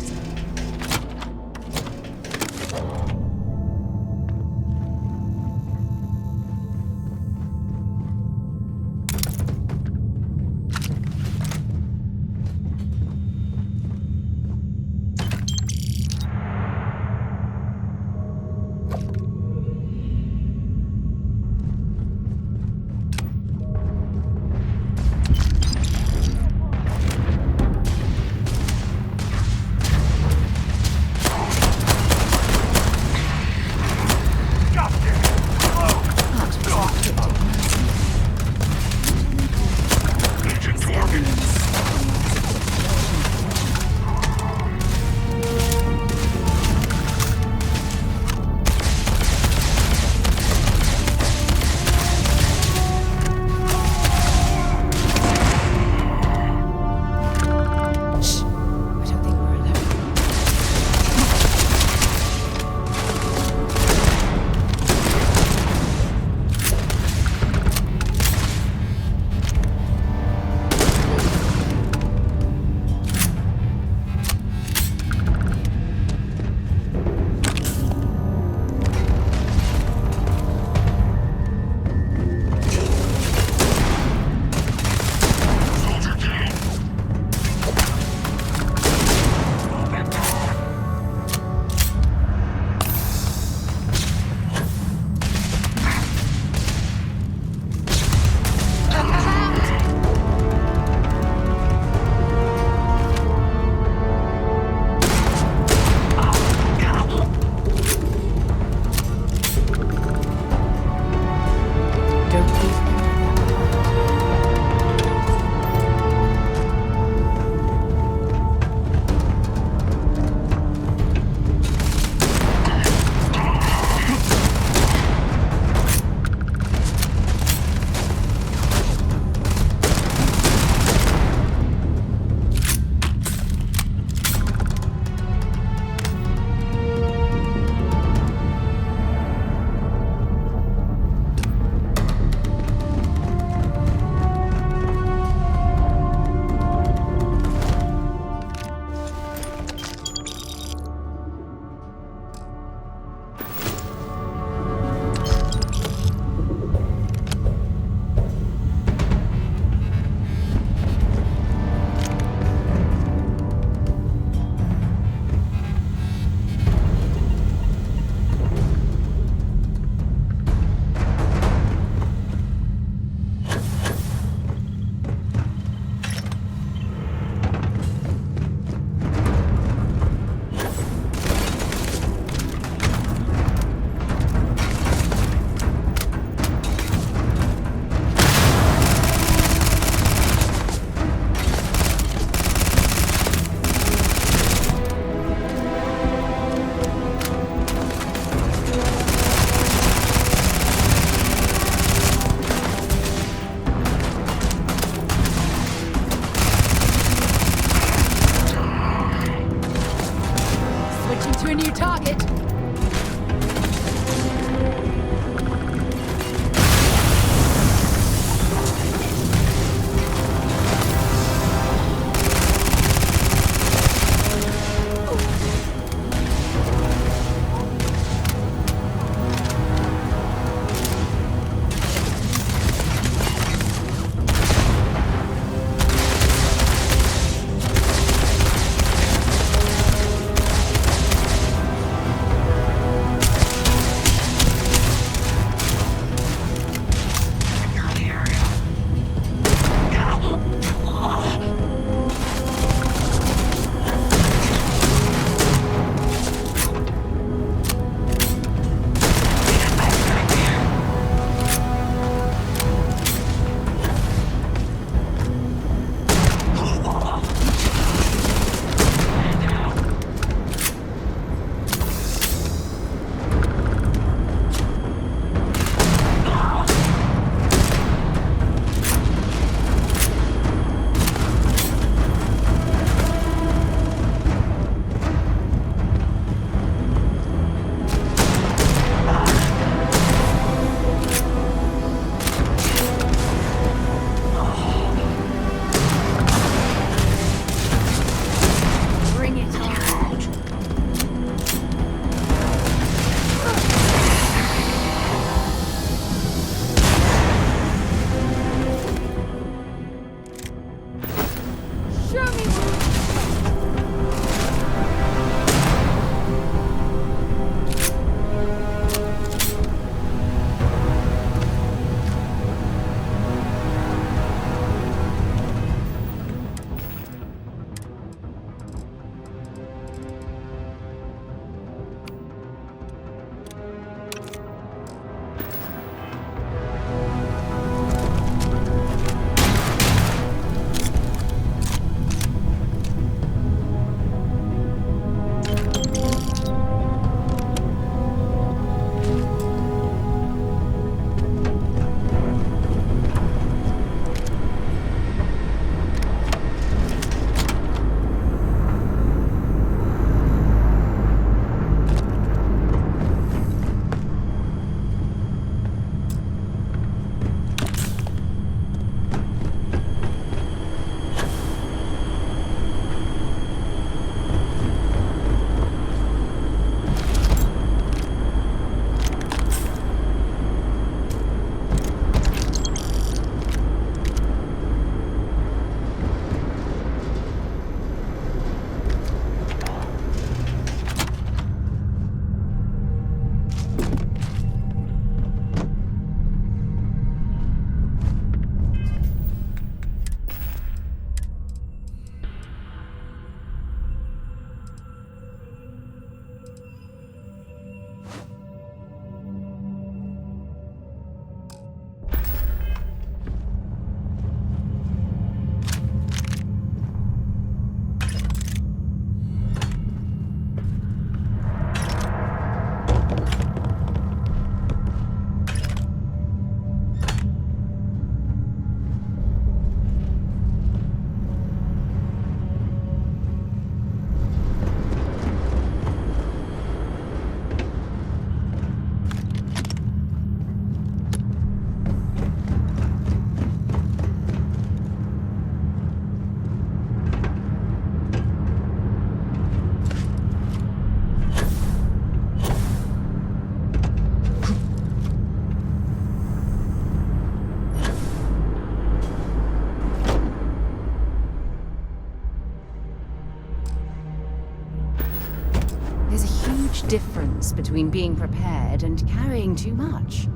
between being prepared and carrying too much.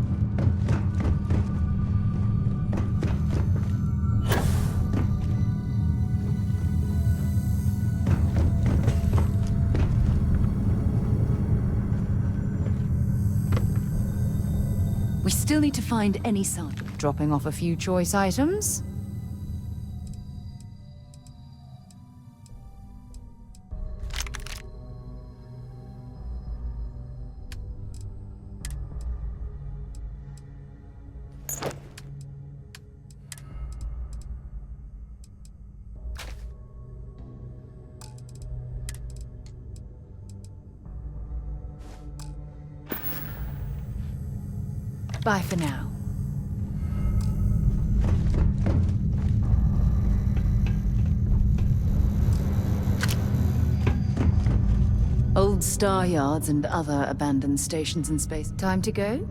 We still need to find any sign. Dropping off a few choice items. Bye for now. Old star yards and other abandoned stations in space. Time to go?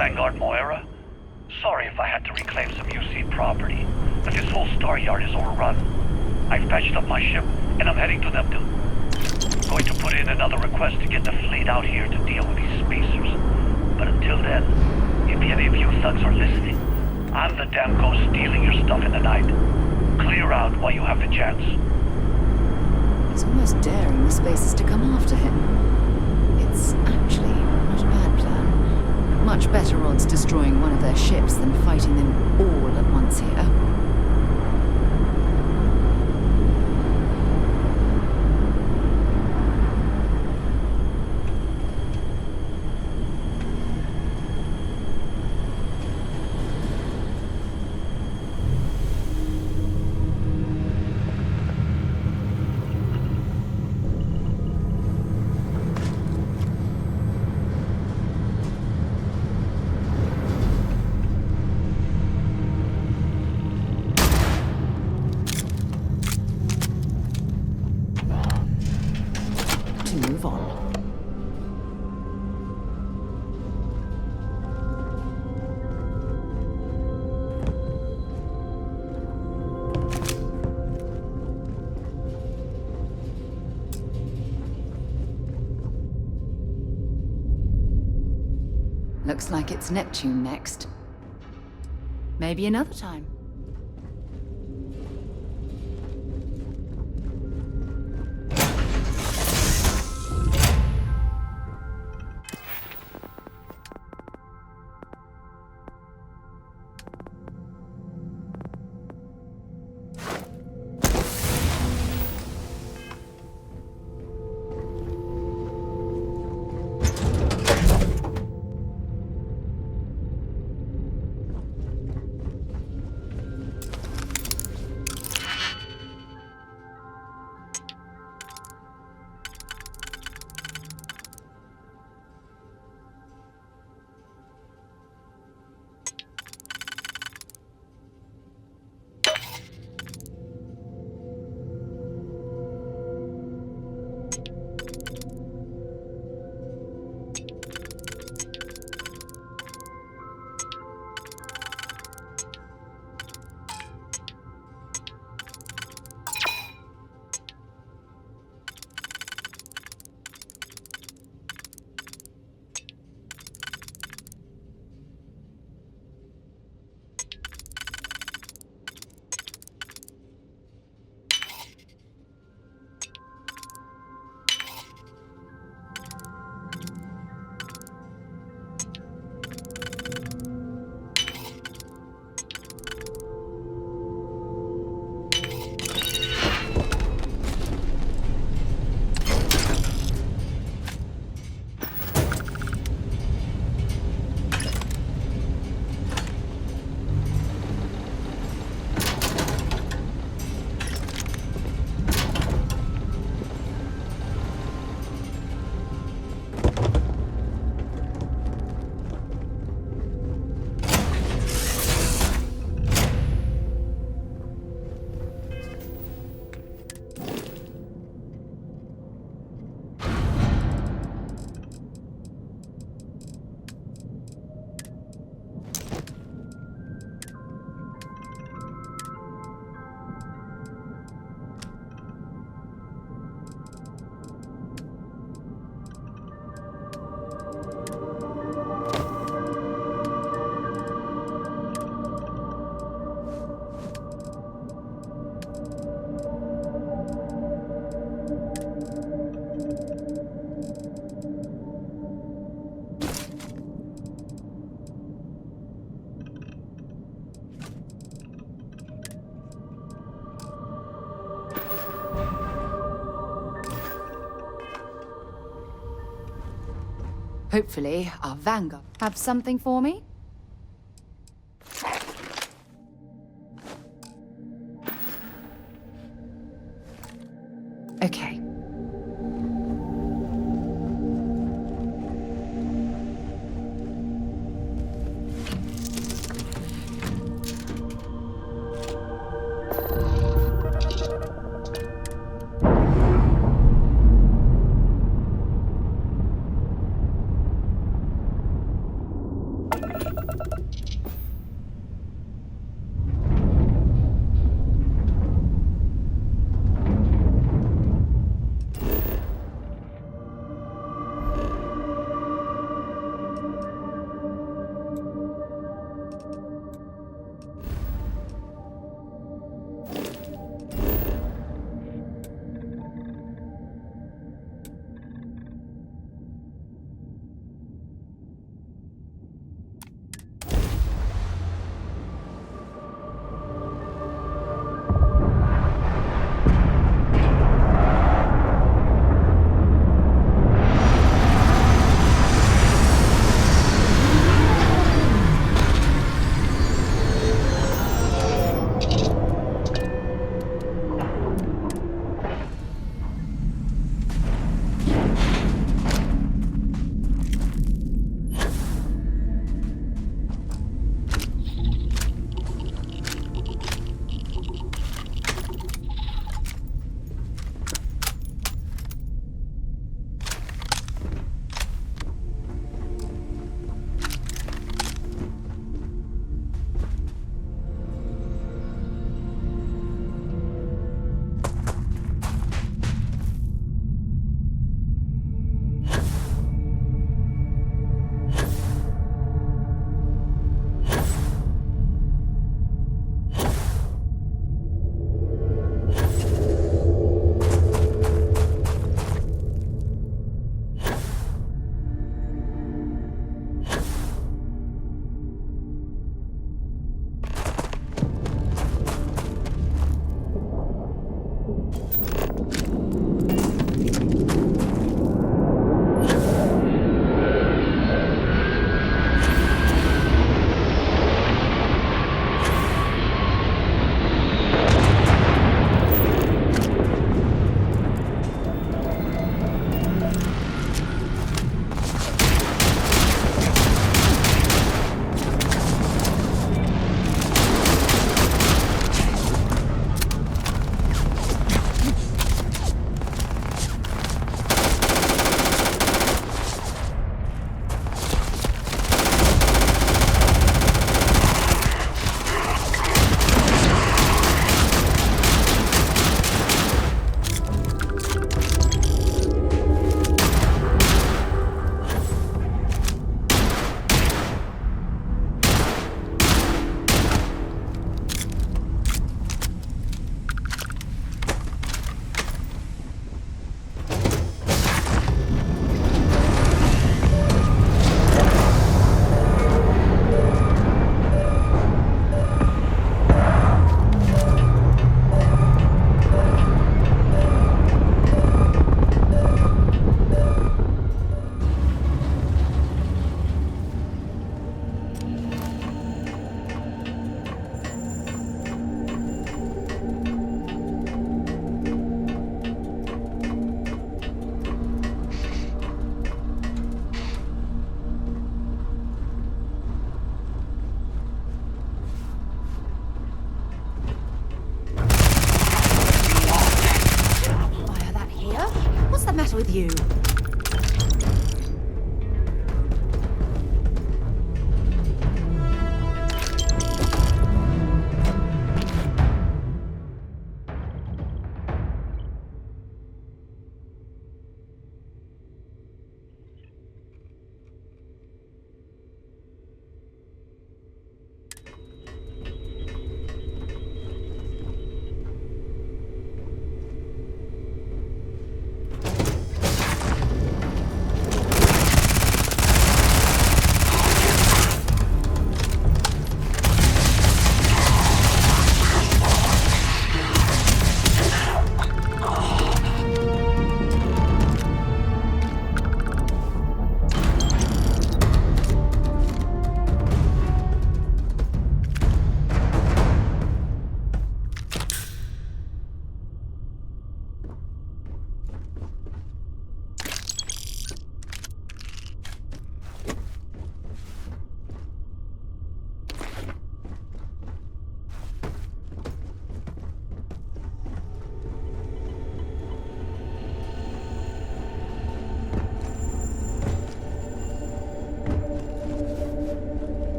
Vanguard, Moera. Sorry if I had to reclaim some UC property, but this whole star yard is overrun. I've patched up my ship, and I'm heading to Neptune. Going to put in another request to get the fleet out here to deal with these spacers. But until then, if any of you thugs are listening, I'm the damn ghost stealing your stuff in the night. Clear out while you have the chance. He's almost daring the spacers to come after him. It's actually not a bad plan. Much better odds destroying one of their ships than fighting them all at once here. Looks like it's Neptune next. Maybe another time. Hopefully, our Vanguard have something for me. Okay.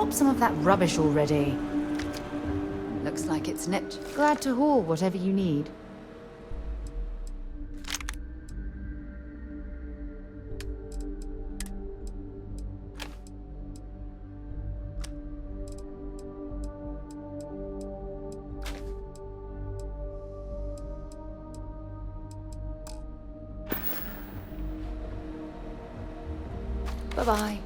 drop some of that rubbish already? Looks like it's nipped. Glad to haul whatever you need. Bye-bye.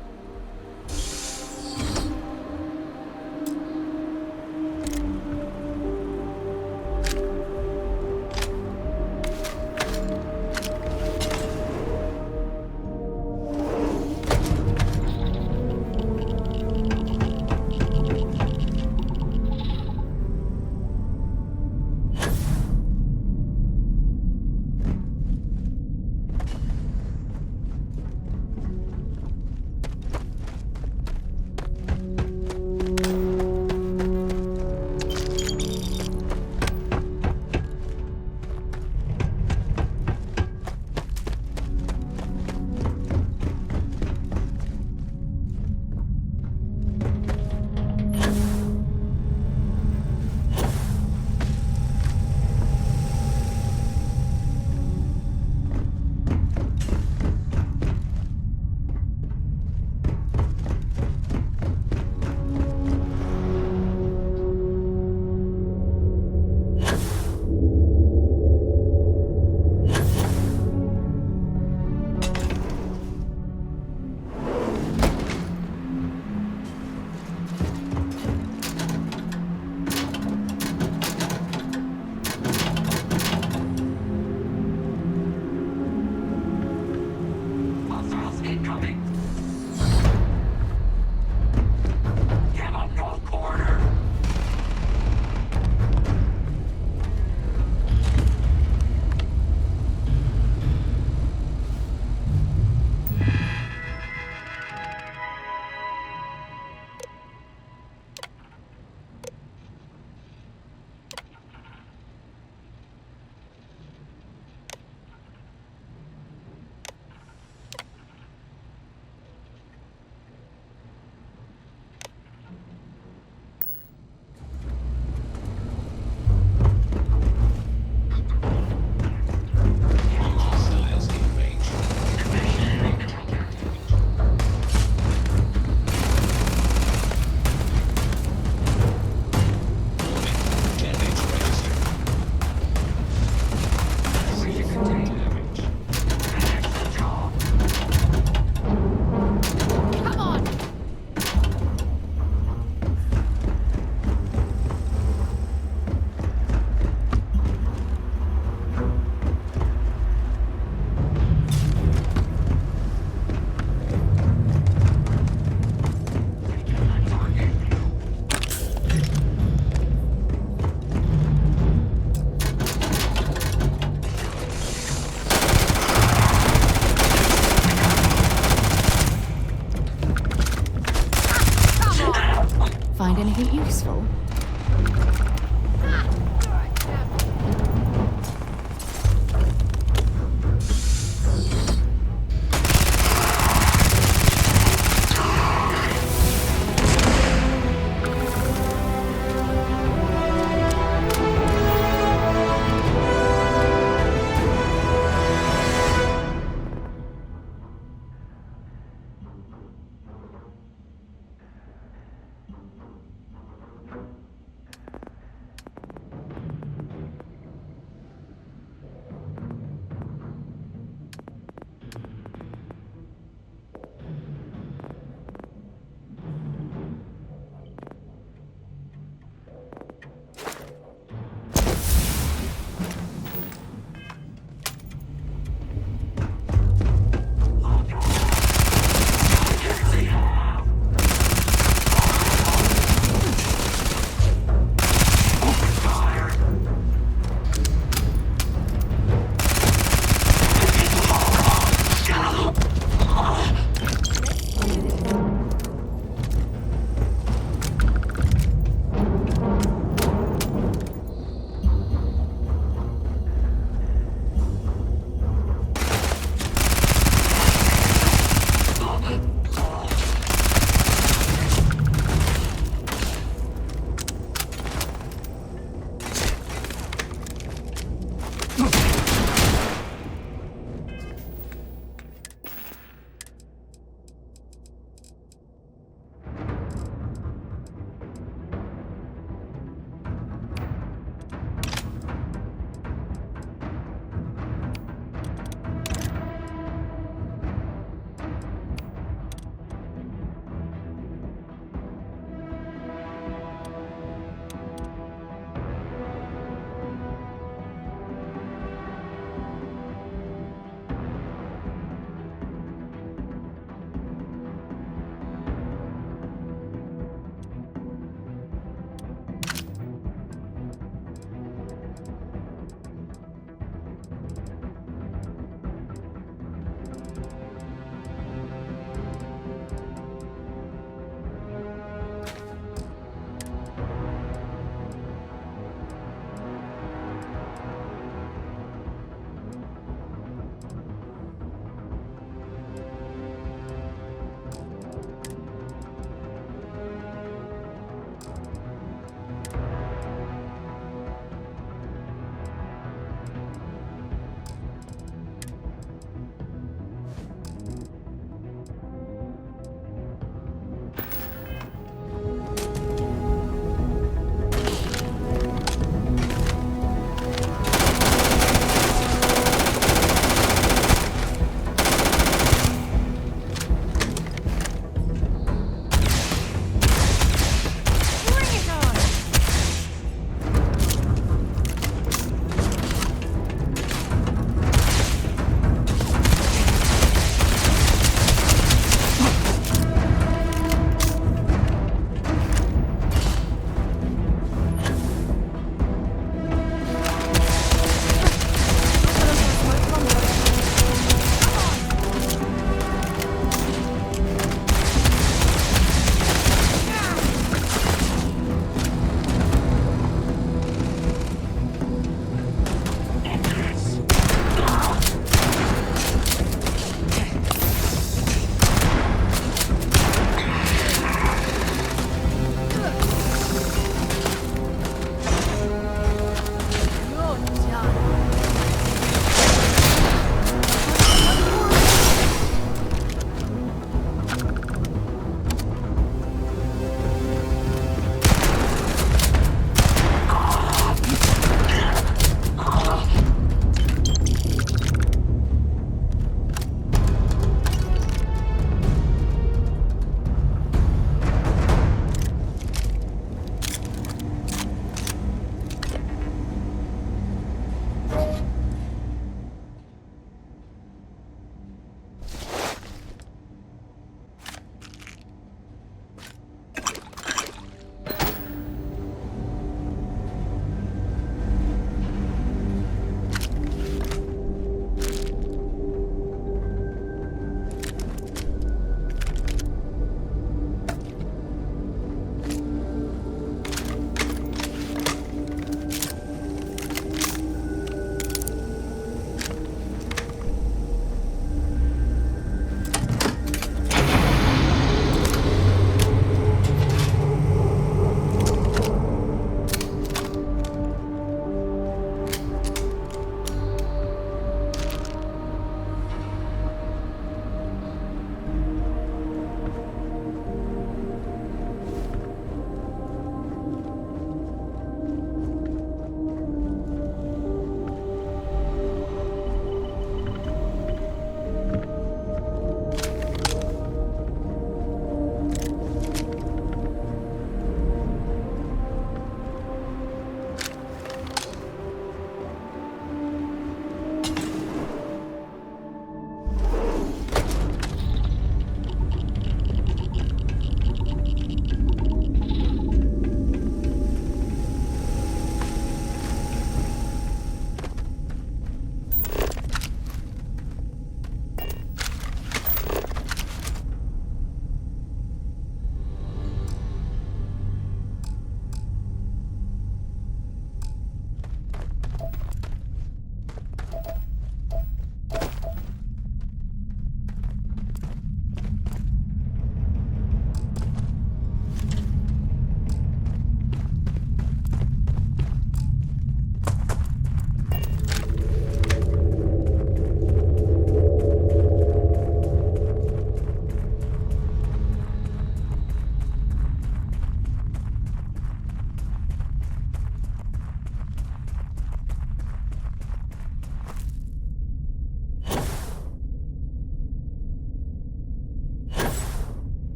Find anything useful?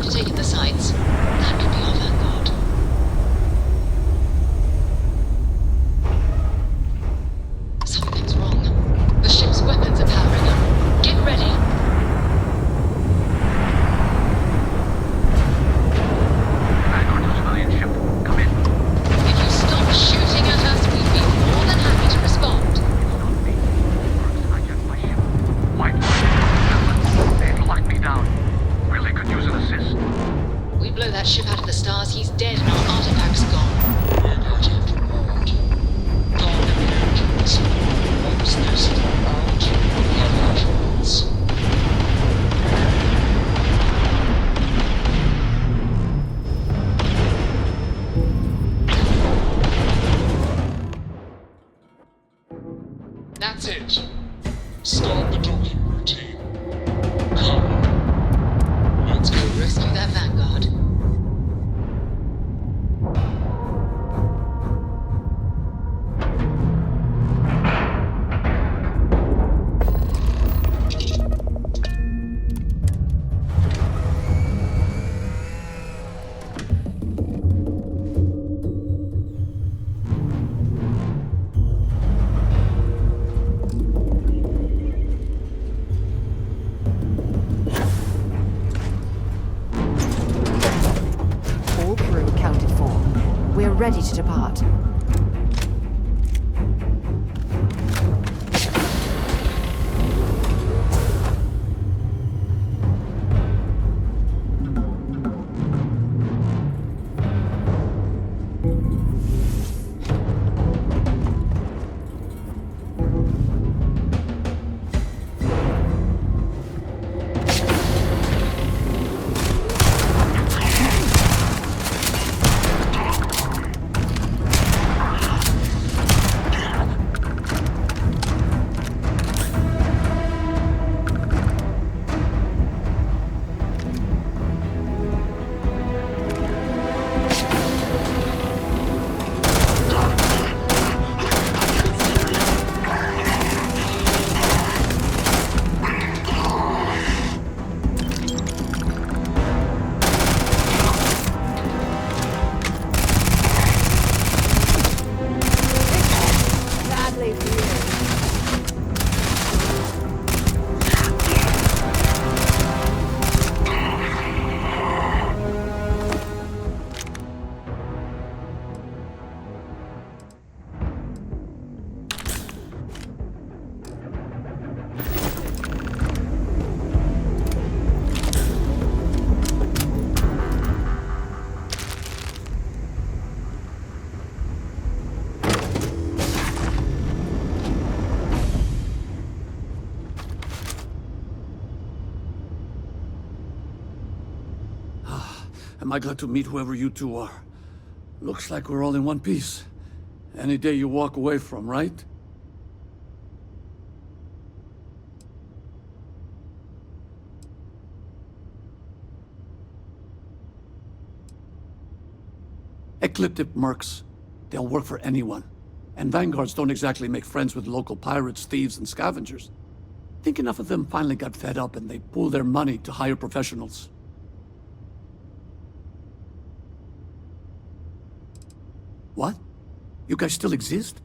After taking the sights, that could be our Vanguard. Something's wrong. The ship's weapons are powering up. Get ready. Vanguard to civilian ship. Come in. If you stop shooting at us, we'd be more than happy to respond. I checked my ship. White line. They've locked me down. Really could use an assist. We blow that ship out of the stars, he's dead and our artifact's gone. Vanguard's after Barrett. Call him the engines. Once this is out, have influence. That's it. Start the docking routine. Come. Let's go rescue that Vanguard. All crew accounted for. We're ready to depart. Am I glad to meet whoever you two are. Looks like we're all in one piece. Any day you walk away from, right? Ecliptic mercs. They'll work for anyone. And Vanguards don't exactly make friends with local pirates, thieves, and scavengers. Think enough of them finally got fed up and they pool their money to hire professionals. What? You guys still exist?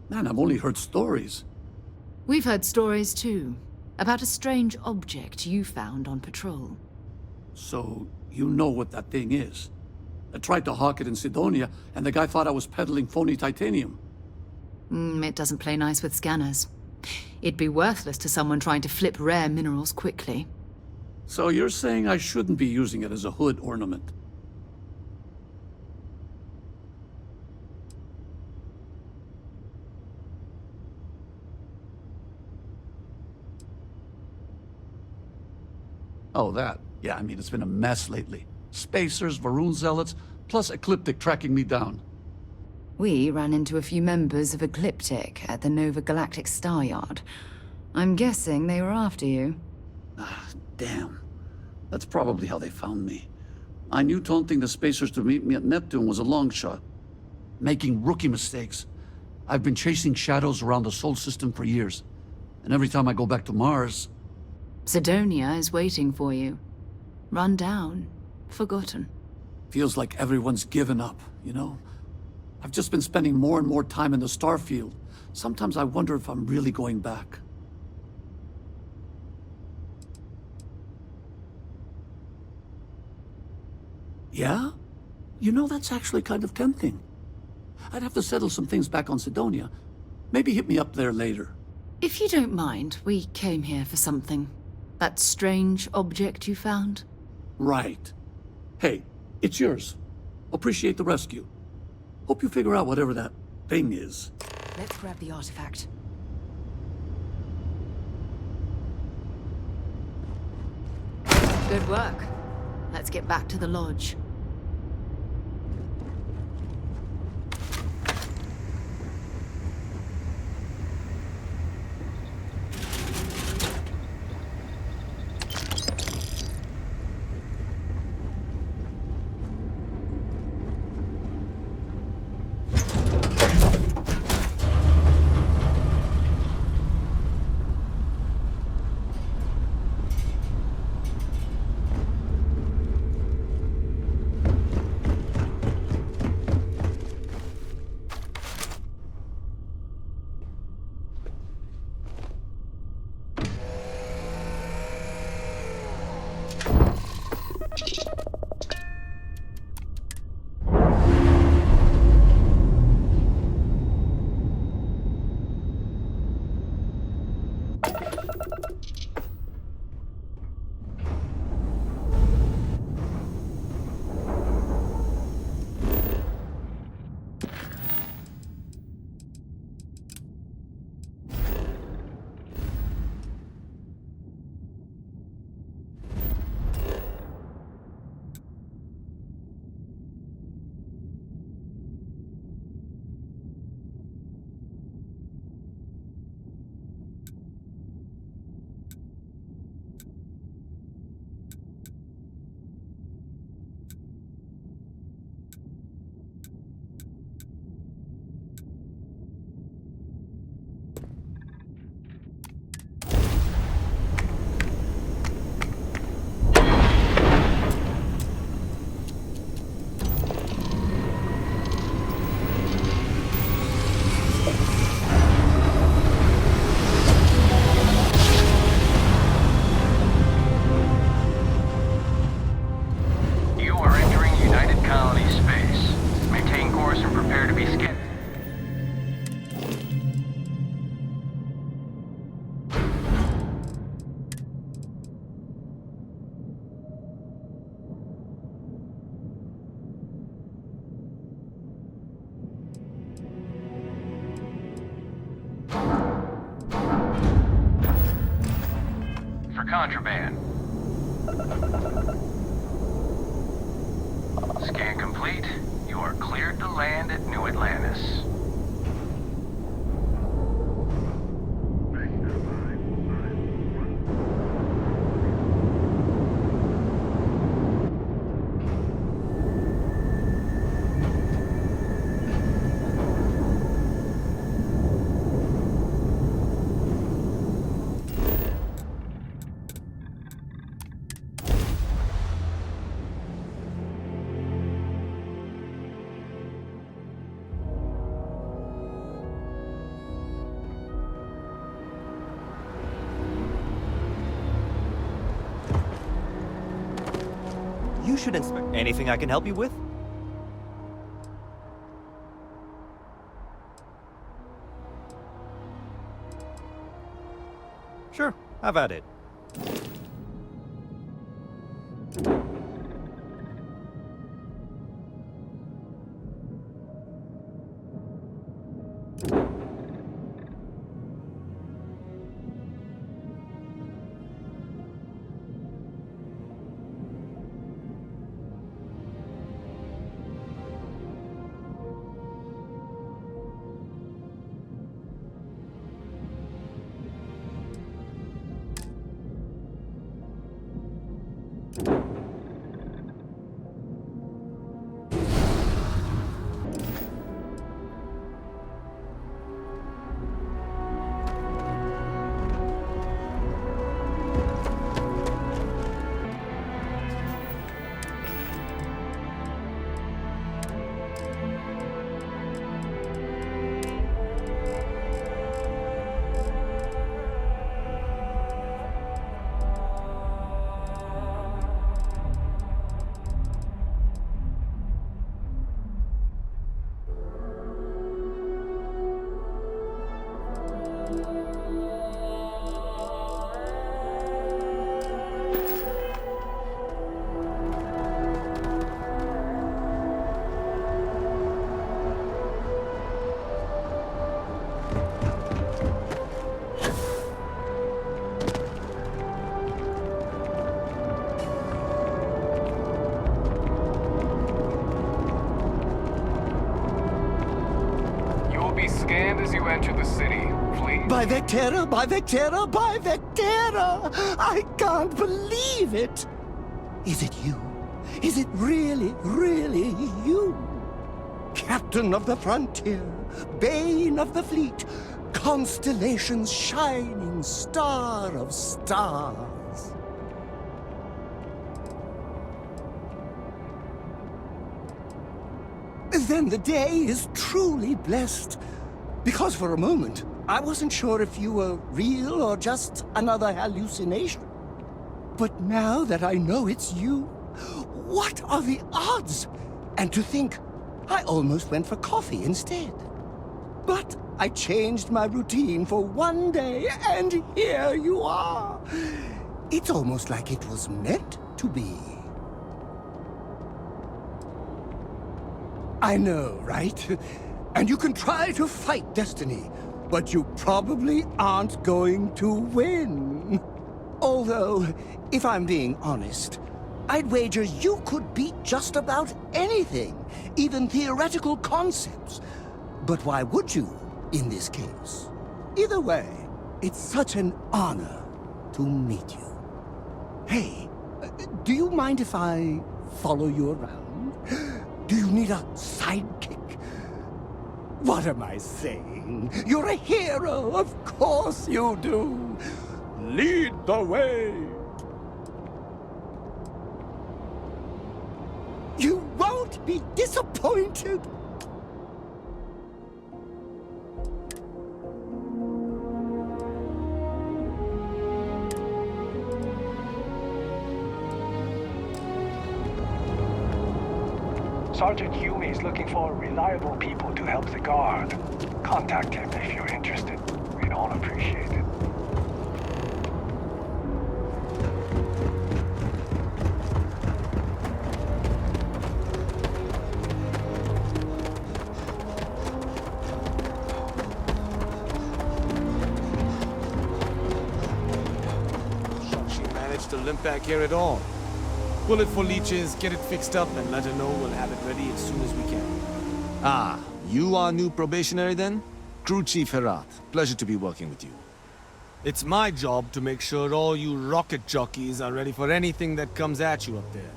Man, I've only heard stories. We've heard stories too, about a strange object you found on patrol. So, you know what that thing is? I tried to hawk it in Sidonia, and the guy thought I was peddling phony titanium. It doesn't play nice with scanners. It'd be worthless to someone trying to flip rare minerals quickly. So you're saying I shouldn't be using it as a hood ornament? Oh, that. Yeah, I mean, it's been a mess lately. Spacers, Varun Zealots, plus Ecliptic tracking me down. We ran into a few members of Ecliptic at the Nova Galactic Star Yard. I'm guessing they were after you. Ah, damn. That's probably how they found me. I knew taunting the Spacers to meet me at Neptune was a long shot. Making rookie mistakes. I've been chasing shadows around the Sol system for years. And every time I go back to Mars... Sidonia is waiting for you. Run down. forgotten. Feels like everyone's given up, you know? I've just been spending more and more time in the Starfield. Sometimes I wonder if I'm really going back. Yeah? You know, that's actually kind of tempting. I'd have to settle some things back on Sidonia. Maybe hit me up there later. If you don't mind, we came here for something. That strange object you found? Right. Hey, it's yours. Appreciate the rescue. Hope you figure out whatever that thing is. Let's grab the artifact. Good work. Let's get back to the lodge. Contraband. Scan complete. You are cleared to land at New Atlantis. You should inspect. Anything I can help you with? Sure, have at it. as you enter the city, flee. By Vectera, by Vectera, by Vectera! I can't believe it! Is it you? Is it really, really you? Captain of the frontier, bane of the fleet, Constellation's shining star of stars. Then the day is truly blessed. Because for a moment, I wasn't sure if you were real or just another hallucination. But now that I know it's you, what are the odds? And to think, I almost went for coffee instead. But I changed my routine for one day, and here you are. It's almost like it was meant to be. I know, right? And you can try to fight destiny, but you probably aren't going to win. Although, if I'm being honest, I'd wager you could beat just about anything, even theoretical concepts. But why would you, in this case? Either way, it's such an honor to meet you. Hey, do you mind if I follow you around? Do you need a sidekick? What am I saying? You're a hero, of course you do. Lead the way. You won't be disappointed. Sergeant Yumi is looking for reliable people to help the guard. Contact him if you're interested. We'd all appreciate it. She managed to limp back here at all. Pull it for leeches, get it fixed up, and let her know we'll have it ready as soon as we can. Ah, you are new probationary then? Crew Chief Herat. Pleasure to be working with you. It's my job to make sure all you rocket jockeys are ready for anything that comes at you up there.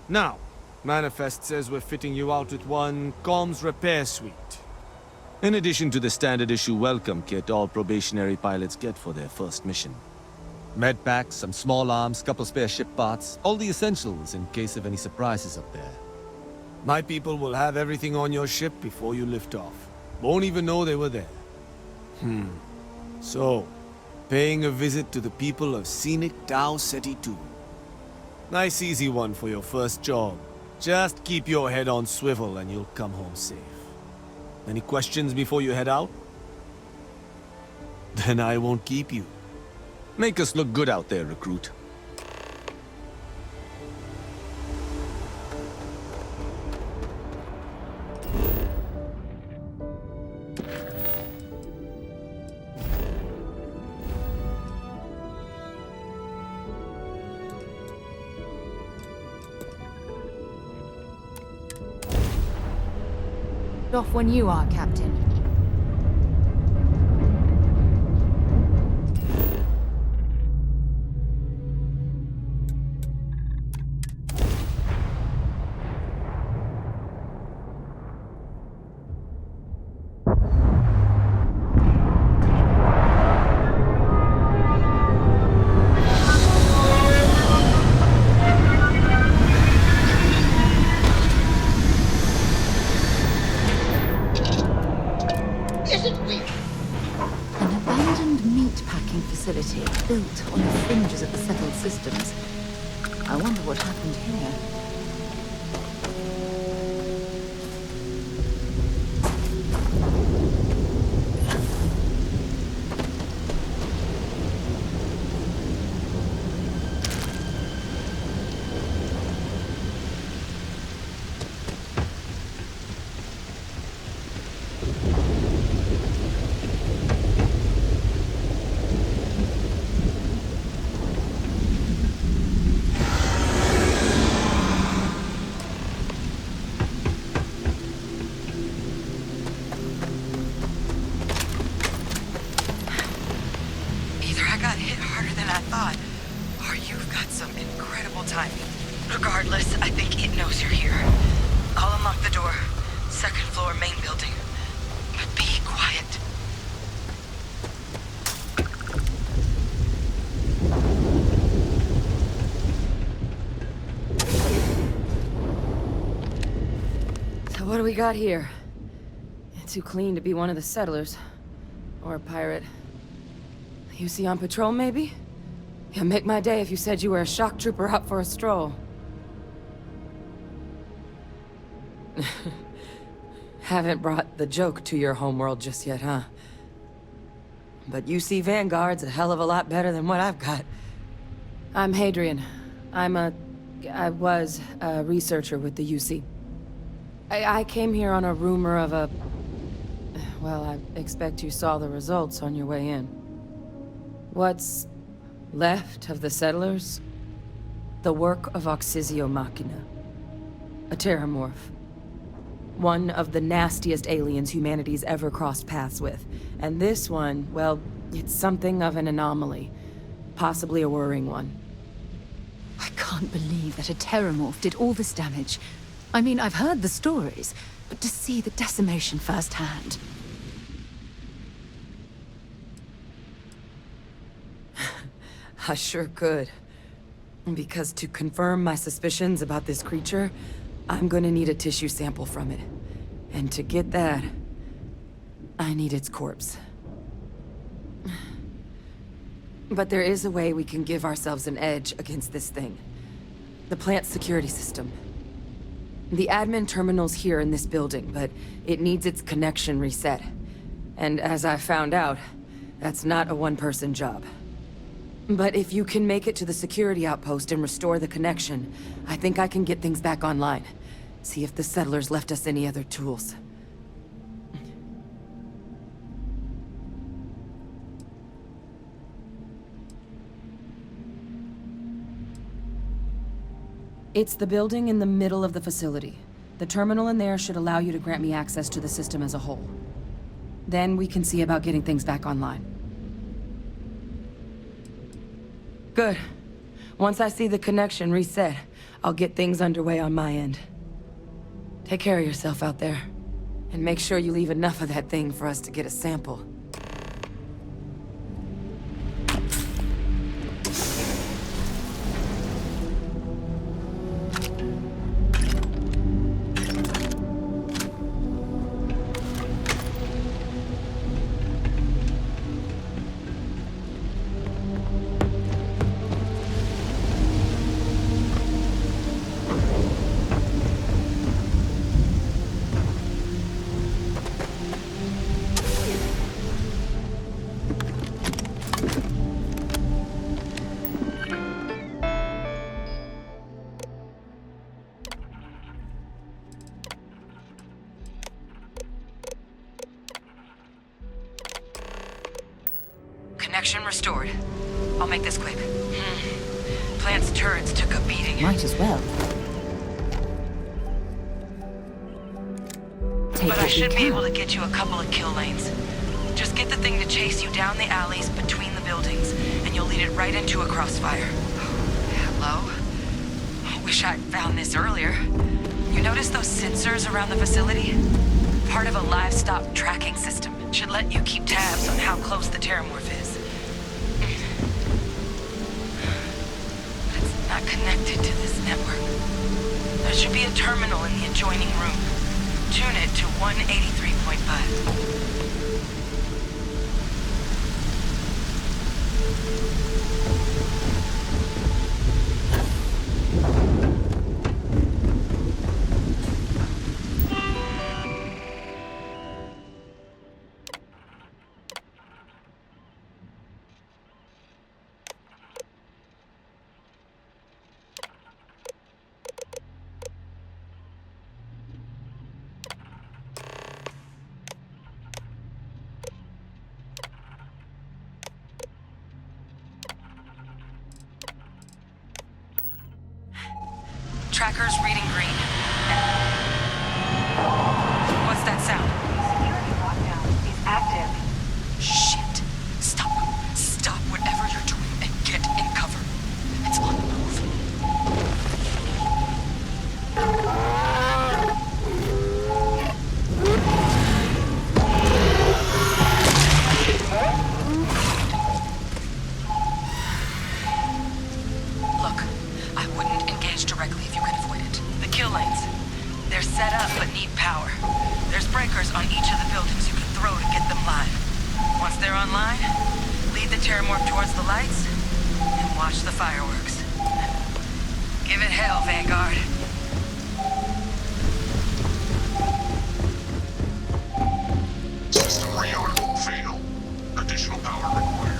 Now, Manifest says we're fitting you out with one comms repair suite. In addition to the standard issue welcome kit all probationary pilots get for their first mission. Med packs, some small arms, couple spare ship parts, all the essentials in case of any surprises up there. My people will have everything on your ship before you lift off. Won't even know they were there. So, paying a visit to the people of scenic Tau Ceti 2. Nice easy one for your first job. Just keep your head on swivel and you'll come home safe. Any questions before you head out? Then I won't keep you. Make us look good out there, recruit. Off when you are, Captain. Built on the fringes of the settled systems. I wonder what happened here. what do we got here? Too clean to be one of the settlers. Or a pirate. You see on patrol, maybe? Yeah, make my day if you said you were a shock trooper out for a stroll. Haven't brought the joke to your homeworld just yet, huh? But UC Vanguard's a hell of a lot better than what I've got. I'm Hadrian. I was a researcher with the UC. I came here on a rumor of a... Well, I expect you saw the results on your way in. What's left of the settlers? The work of Oxysio Machina. A Terrormorph. One of the nastiest aliens humanity's ever crossed paths with. And this one, well, it's something of an anomaly. Possibly a worrying one. I can't believe that a Terrormorph did all this damage. I mean, I've heard the stories, but to see the decimation firsthand... I sure could. Because to confirm my suspicions about this creature, I'm gonna need a tissue sample from it. And to get that, I need its corpse. But there is a way we can give ourselves an edge against this thing. The plant's security system. The admin terminal's here in this building, but it needs its connection reset. And as I found out, that's not a one-person job. But if you can make it to the security outpost and restore the connection, I think I can get things back online. See if the settlers left us any other tools. It's the building in the middle of the facility. The terminal in there should allow you to grant me access to the system as a whole. Then we can see about getting things back online. Good. Once I see the connection reset, I'll get things underway on my end. Take care of yourself out there. And make sure you leave enough of that thing for us to get a sample. Connection restored. I'll make this quick. Plant's turrets took a beating. Might as well. But I should be able to get you a couple of kill lanes. Just get the thing to chase you down the alleys between the buildings, and you'll lead it right into a crossfire. Hello? I wish I'd found this earlier. You notice those sensors around the facility? Part of a livestock tracking system. Should let you keep tabs on how close the Terrormorph is. But it's not connected to this network. There should be a terminal in the adjoining room. Tune it to 183.5. They're set up but need power. There's breakers on each of the buildings you can throw to get them live. Once they're online, lead the Terrormorph towards the lights and watch the fireworks. Give it hell, Vanguard. System rearm. Fail. Additional power required.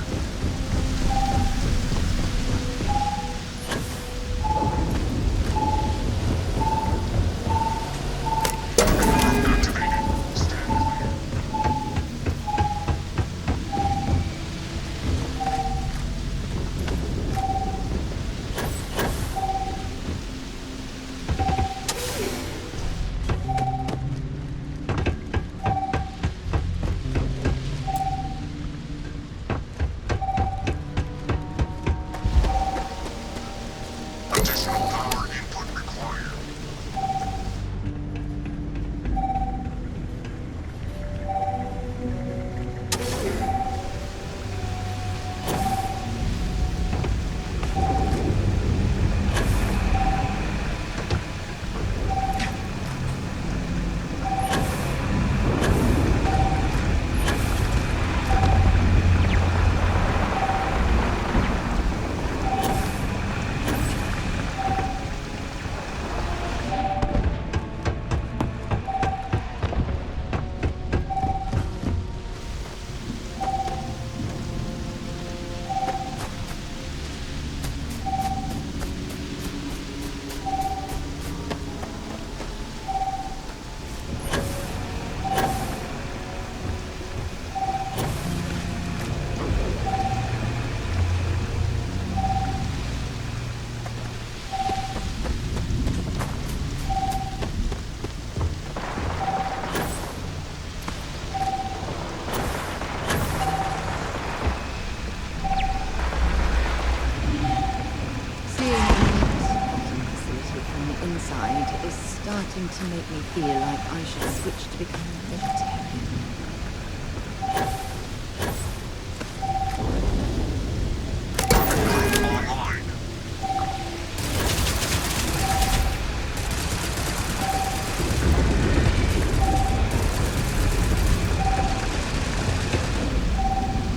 Starting to make me feel like I should switch to become a vegetarian.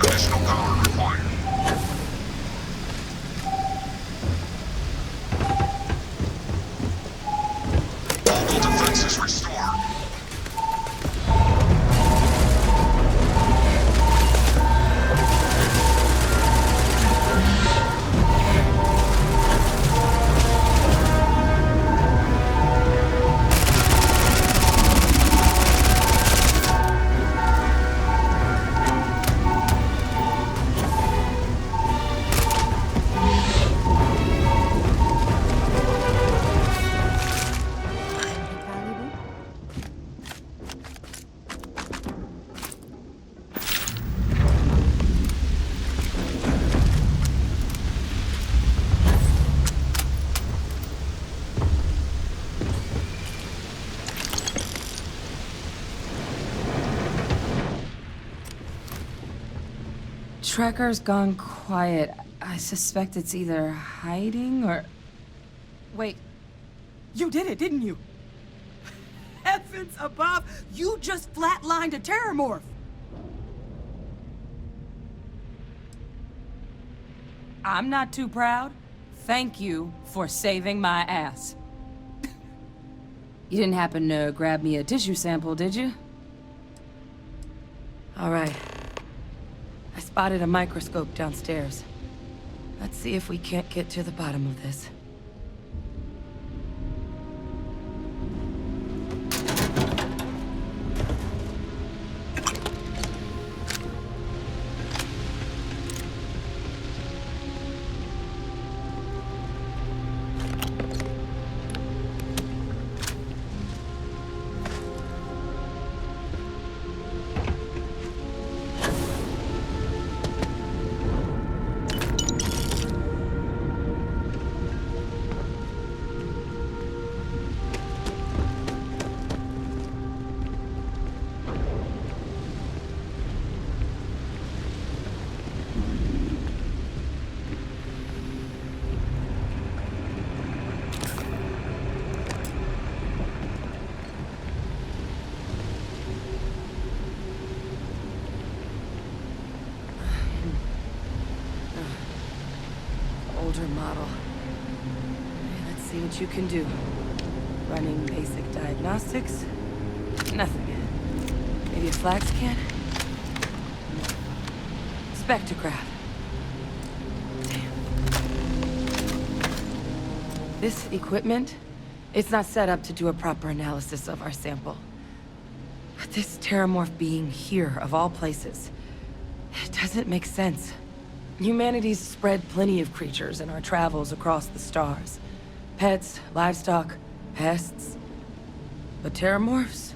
Additional power required. Defenses restored. Tracker's gone quiet. I suspect it's either hiding or... Wait. You did it, didn't you? Heavens above! You just flatlined a Terrormorph! I'm not too proud. Thank you for saving my ass. You didn't happen to grab me a tissue sample, did you? All right. I spotted a microscope downstairs. Let's see if we can't get to the bottom of this. older model. Let's see what you can do. Running basic diagnostics? Nothing. Maybe a flag scan? Spectrograph. Damn. This equipment, it's not set up to do a proper analysis of our sample. But this Terrormorph being here, of all places, it doesn't make sense. Humanity's spread plenty of creatures in our travels across the stars. Pets, livestock, pests. But Terrormorphs?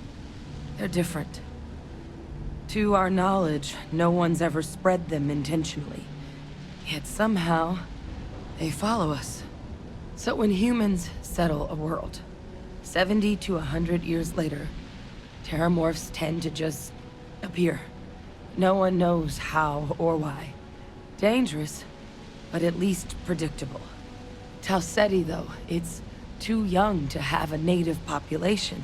They're different. To our knowledge, no one's ever spread them intentionally. Yet somehow, they follow us. So when humans settle a world, 70 to 100 years later, Terrormorphs tend to just appear. No one knows how or why. Dangerous, but at least predictable. Talseti, though, it's too young to have a native population.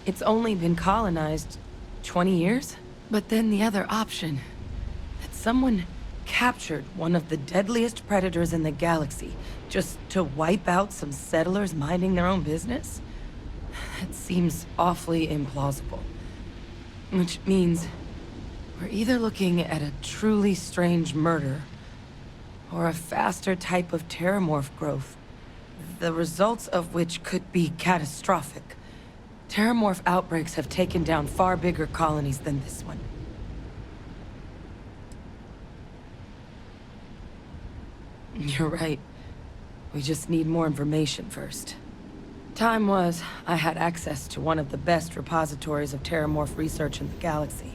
It's only been colonized 20 years? But then the other option, that someone captured one of the deadliest predators in the galaxy just to wipe out some settlers minding their own business? That seems awfully implausible. Which means we're either looking at a truly strange murder or a faster type of Terrormorph growth, the results of which could be catastrophic. Terrormorph outbreaks have taken down far bigger colonies than this one. You're right. We just need more information first. Time was, I had access to one of the best repositories of Terrormorph research in the galaxy.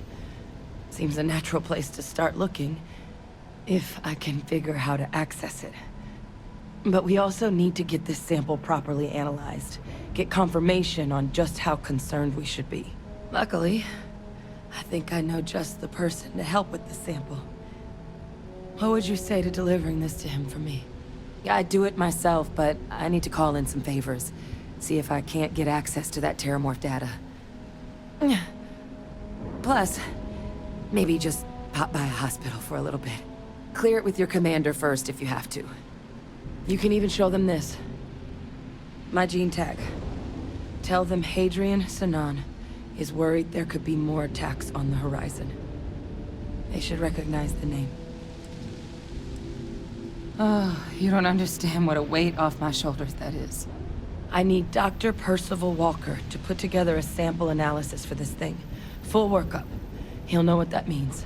Seems a natural place to start looking, if I can figure how to access it. But we also need to get this sample properly analyzed, get confirmation on just how concerned we should be. Luckily, I think I know just the person to help with the sample. What would you say to delivering this to him for me? I'd do it myself, but I need to call in some favors. See if I can't get access to that Terrormorph data. Plus, maybe just pop by a hospital for a little bit. Clear it with your commander first if you have to. You can even show them this. My gene tag. Tell them Hadrian Sanan is worried there could be more attacks on the horizon. They should recognize the name. Oh, you don't understand what a weight off my shoulders that is. I need Dr. Percival Walker to put together a sample analysis for this thing. Full workup. He'll know what that means.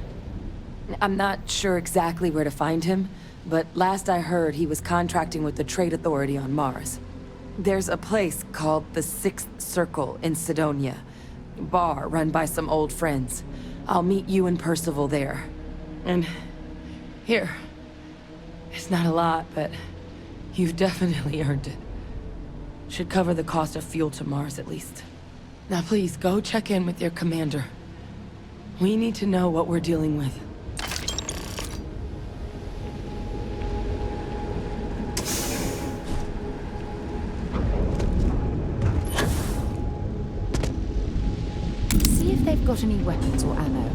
I'm not sure exactly where to find him, but last I heard he was contracting with the Trade Authority on Mars. There's a place called the Sixth Circle in Sidonia. Bar run by some old friends. I'll meet you and Percival there. And here. It's not a lot, but you've definitely earned it. Should cover the cost of fuel to Mars at least. Now please, go check in with your commander. We need to know what we're dealing with. See if they've got any weapons or ammo.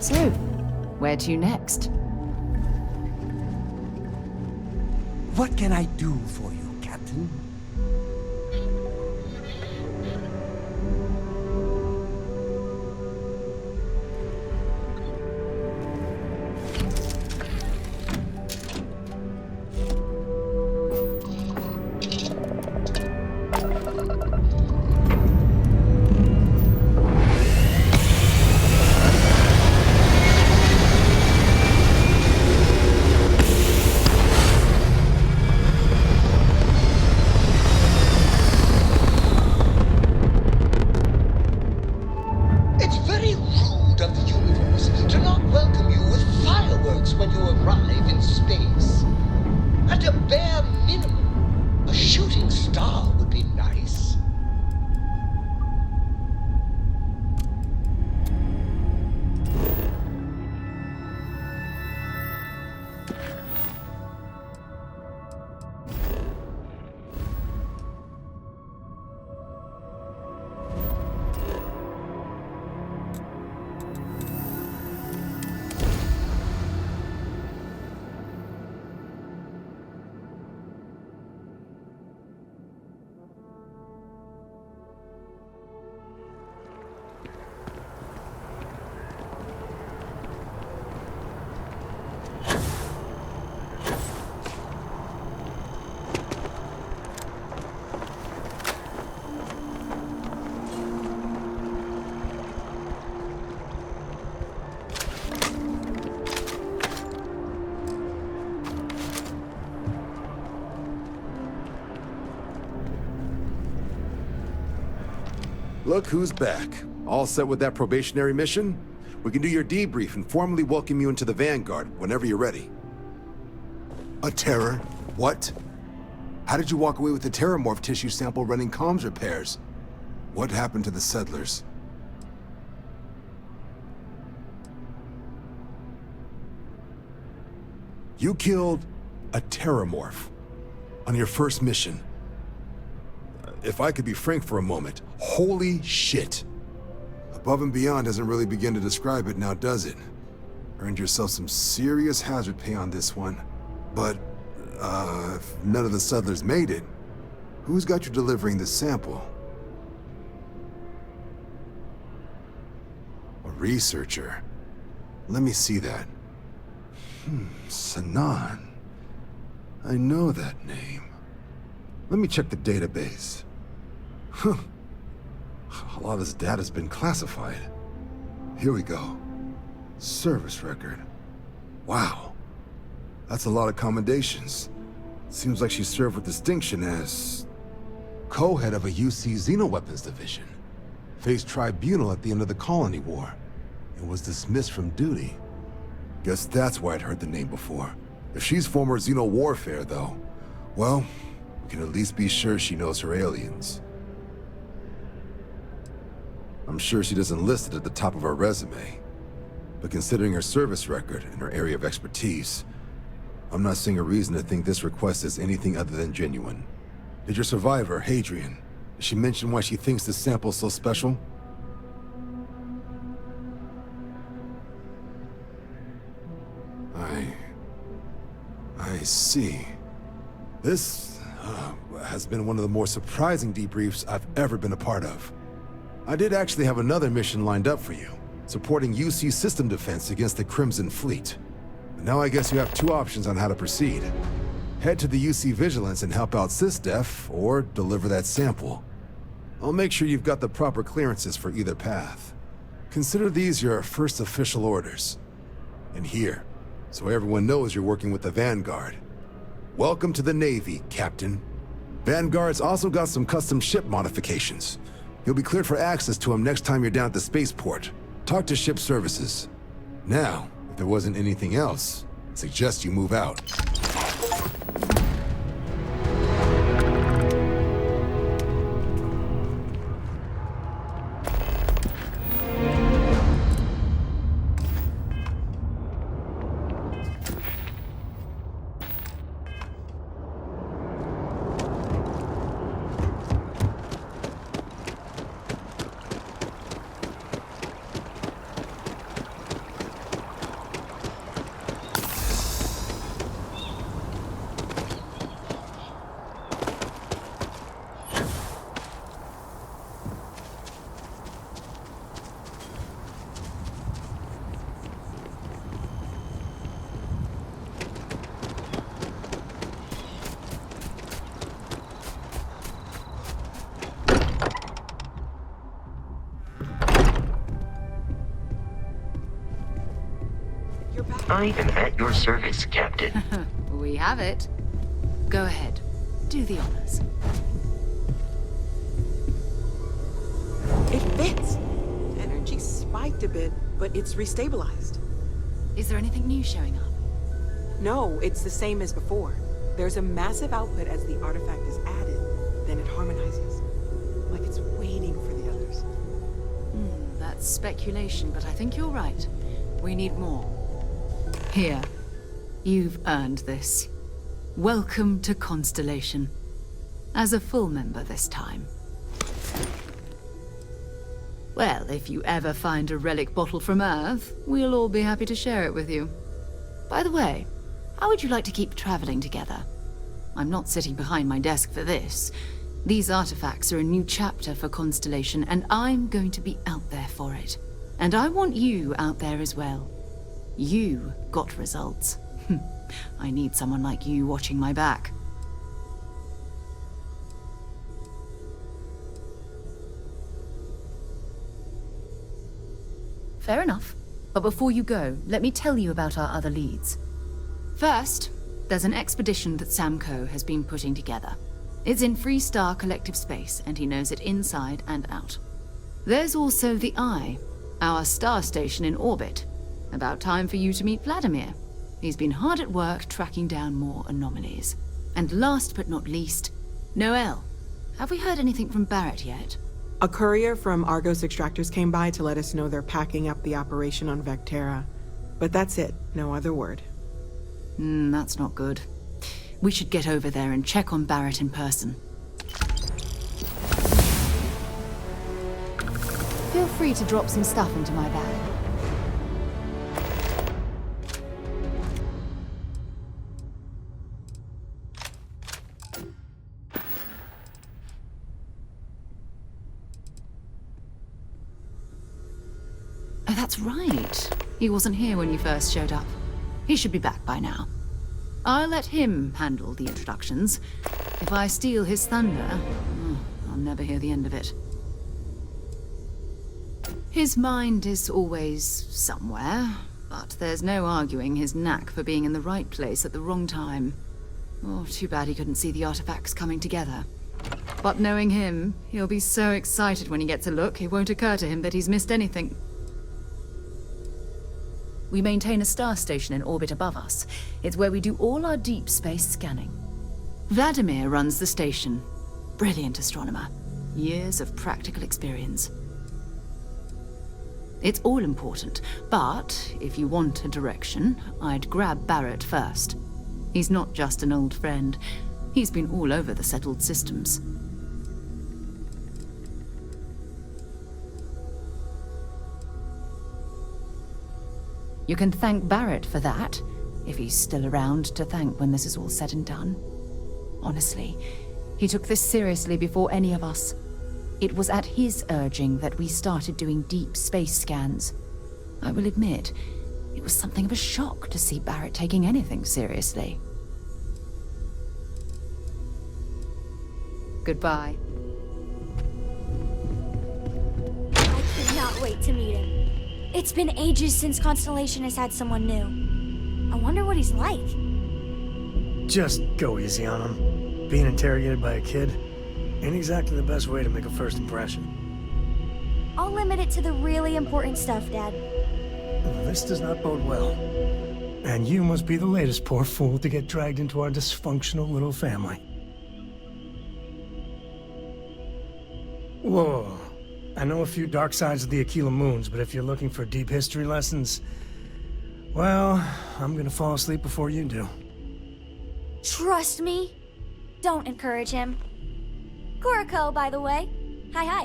So, where to next? What can I do for you, Captain? Look who's back. All set with that probationary mission? We can do your debrief and formally welcome you into the Vanguard whenever you're ready. A terror? What? How did you walk away with the Terrormorph tissue sample running comms repairs? What happened to the settlers? You killed a Terrormorph on your first mission. If I could be frank for a moment, holy shit. Above and beyond doesn't really begin to describe it now, does it? Earned yourself some serious hazard pay on this one. But, if none of the settlers made it, who's got you delivering this sample? A researcher. Let me see that. Sanan. I know that name. Let me check the database. Huh. A lot of this data's been classified. Here we go. Service record. Wow. That's a lot of commendations. Seems like she served with distinction as co-head of a UC Xenoweapons division. Faced tribunal at the end of the Colony War. And was dismissed from duty. Guess that's why I'd heard the name before. If she's former Xeno warfare, though, well, we can at least be sure she knows her aliens. I'm sure she doesn't list it at the top of her resume. But considering her service record and her area of expertise, I'm not seeing a reason to think this request is anything other than genuine. Did your survivor, Hadrian, did she mention why she thinks this sample's so special? I see. This has been one of the more surprising debriefs I've ever been a part of. I did actually have another mission lined up for you, supporting UC system defense against the Crimson Fleet. But now I guess you have two options on how to proceed. Head to the UC Vigilance and help out SysDef, or deliver that sample. I'll make sure you've got the proper clearances for either path. Consider these your first official orders. And here, so everyone knows you're working with the Vanguard. Welcome to the Navy, Captain. Vanguard's also got some custom ship modifications. You'll be cleared for access to them next time you're down at the spaceport. Talk to ship services. Now, if there wasn't anything else, I suggest you move out. I am at your service, Captain. We have it. Go ahead. Do the honors. It fits. Energy spiked a bit, but it's restabilized. Is there anything new showing up? No, it's the same as before. There's a massive output as the artifact is added, then it harmonizes. Like it's waiting for the others. That's speculation, but I think you're right. We need more. Here. You've earned this. Welcome to Constellation. As a full member this time. Well, if you ever find a relic bottle from Earth, we'll all be happy to share it with you. By the way, how would you like to keep traveling together? I'm not sitting behind my desk for this. These artifacts are a new chapter for Constellation, and I'm going to be out there for it. And I want you out there as well. You got results. I need someone like you watching my back. Fair enough. But before you go, let me tell you about our other leads. First, there's an expedition that Samco has been putting together. It's in Freestar Collective Space, and he knows it inside and out. There's also the Eye, our star station in orbit. About time for you to meet Vladimir. He's been hard at work tracking down more anomalies. And last but not least, Noel. Have we heard anything from Barrett yet? A courier from Argos Extractors came by to let us know they're packing up the operation on Vectera. But that's it, no other word. That's not good. We should get over there and check on Barrett in person. Feel free to drop some stuff into my bag. Oh, that's right. He wasn't here when you first showed up. He should be back by now. I'll let him handle the introductions. If I steal his thunder, I'll never hear the end of it. His mind is always somewhere, but there's no arguing his knack for being in the right place at the wrong time. Oh, too bad he couldn't see the artifacts coming together. But knowing him, he'll be so excited when he gets a look, it won't occur to him that he's missed anything. We maintain a star station in orbit above us. It's where we do all our deep space scanning. Vladimir runs the station. Brilliant astronomer. Years of practical experience. It's all important, but if you want a direction, I'd grab Barrett first. He's not just an old friend. He's been all over the settled systems. You can thank Barrett for that, if he's still around to thank when this is all said and done. Honestly, he took this seriously before any of us. It was at his urging that we started doing deep space scans. I will admit, it was something of a shock to see Barrett taking anything seriously. Goodbye. I could not wait to meet him. It's been ages since Constellation has had someone new. I wonder what he's like. Just go easy on him. Being interrogated by a kid ain't exactly the best way to make a first impression. I'll limit it to the really important stuff, Dad. This does not bode well. And you must be the latest poor fool to get dragged into our dysfunctional little family. Whoa. I know a few dark sides of the Aquila moons, but if you're looking for deep history lessons, well, I'm gonna fall asleep before you do. Trust me. Don't encourage him. Kuriko, by the way. Hi.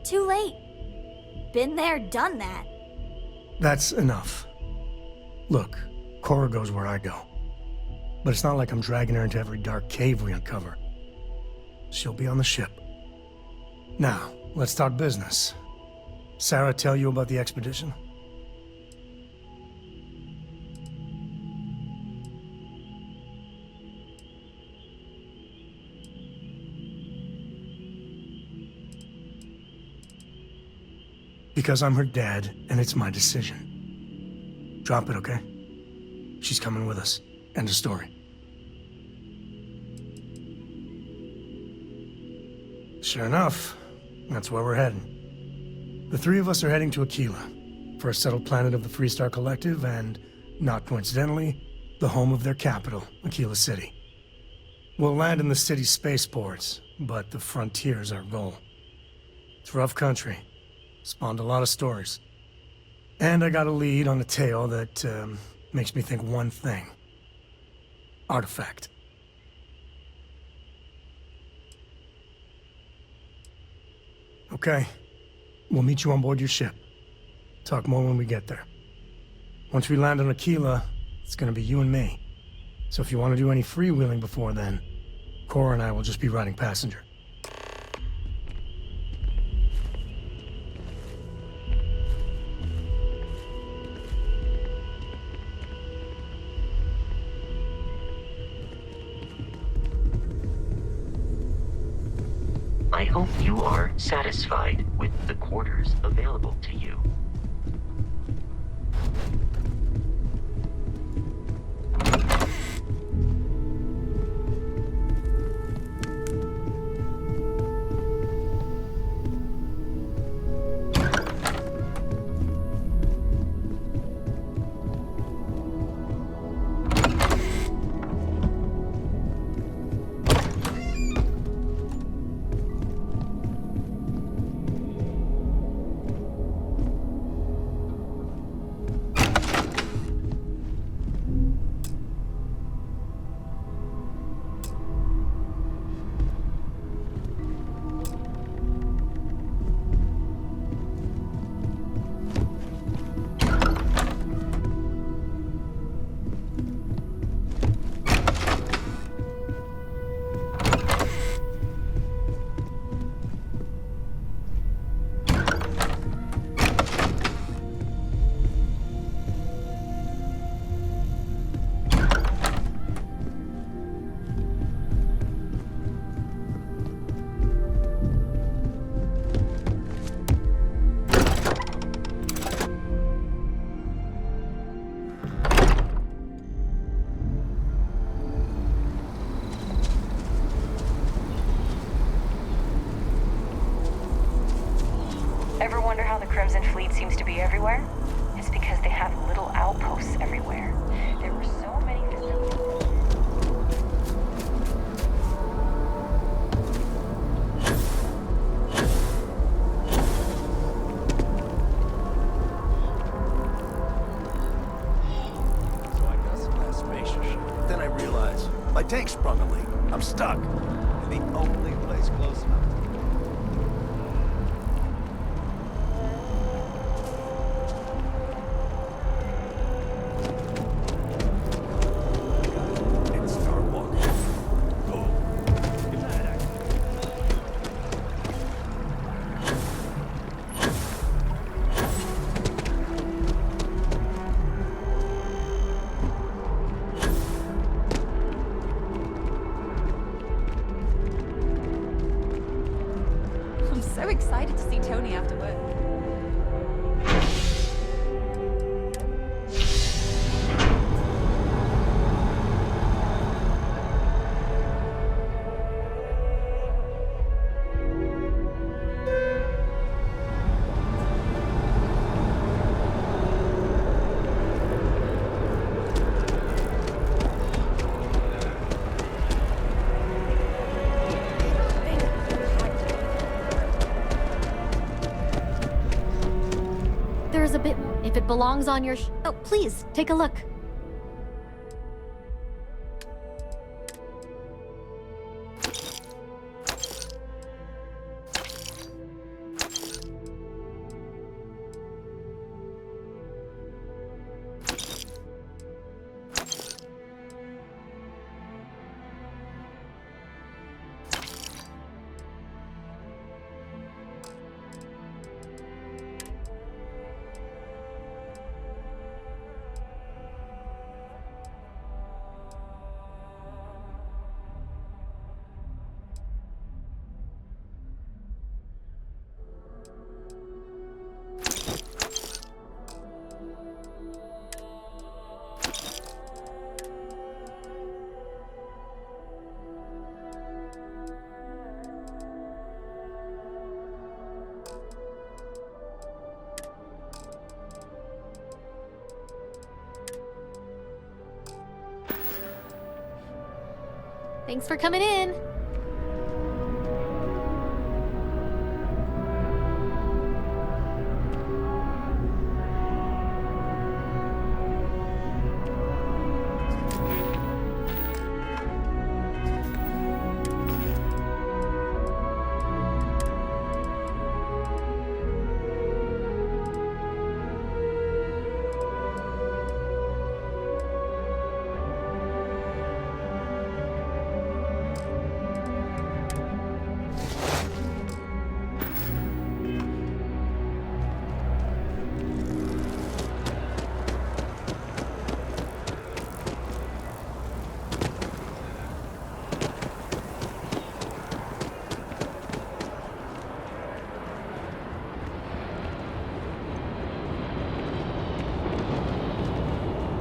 Too late. Been there, done that. That's enough. Look, Cora goes where I go. But it's not like I'm dragging her into every dark cave we uncover. She'll be on the ship. Now, let's talk business. Sarah tell you about the expedition? Because I'm her dad, and it's my decision. Drop it, okay? She's coming with us. End of story. Sure enough, that's where we're heading. The three of us are heading to Aquila, first settled planet of the Freestar Collective, and, not coincidentally, the home of their capital, Aquila City. We'll land in the city's spaceports, but the frontier's our goal. It's rough country. Spawned a lot of stories. And I got a lead on a tale that makes me think one thing. Artifact. Okay. We'll meet you on board your ship. Talk more when we get there. Once we land on Aquila, it's gonna be you and me. So if you want to do any freewheeling before then, Cora and I will just be riding passenger. I hope you are satisfied with the quarters available to you. Ever wonder how the Crimson Fleet seems to be everywhere? It's because they have little outposts everywhere. There were so many facilities. So I got some last spaceship. Then I realized my tank sprung a leak. I'm stuck. In the only place close enough. So excited to see Tony after work. There's a bit more. If it belongs on your oh, please, take a look. Thanks for coming in.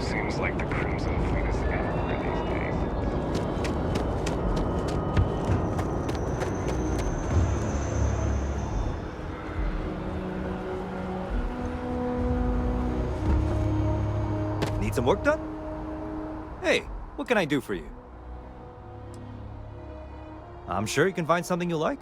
Seems like the Crimson Fleet is everywhere these days. Need some work done? Hey, what can I do for you? I'm sure you can find something you like.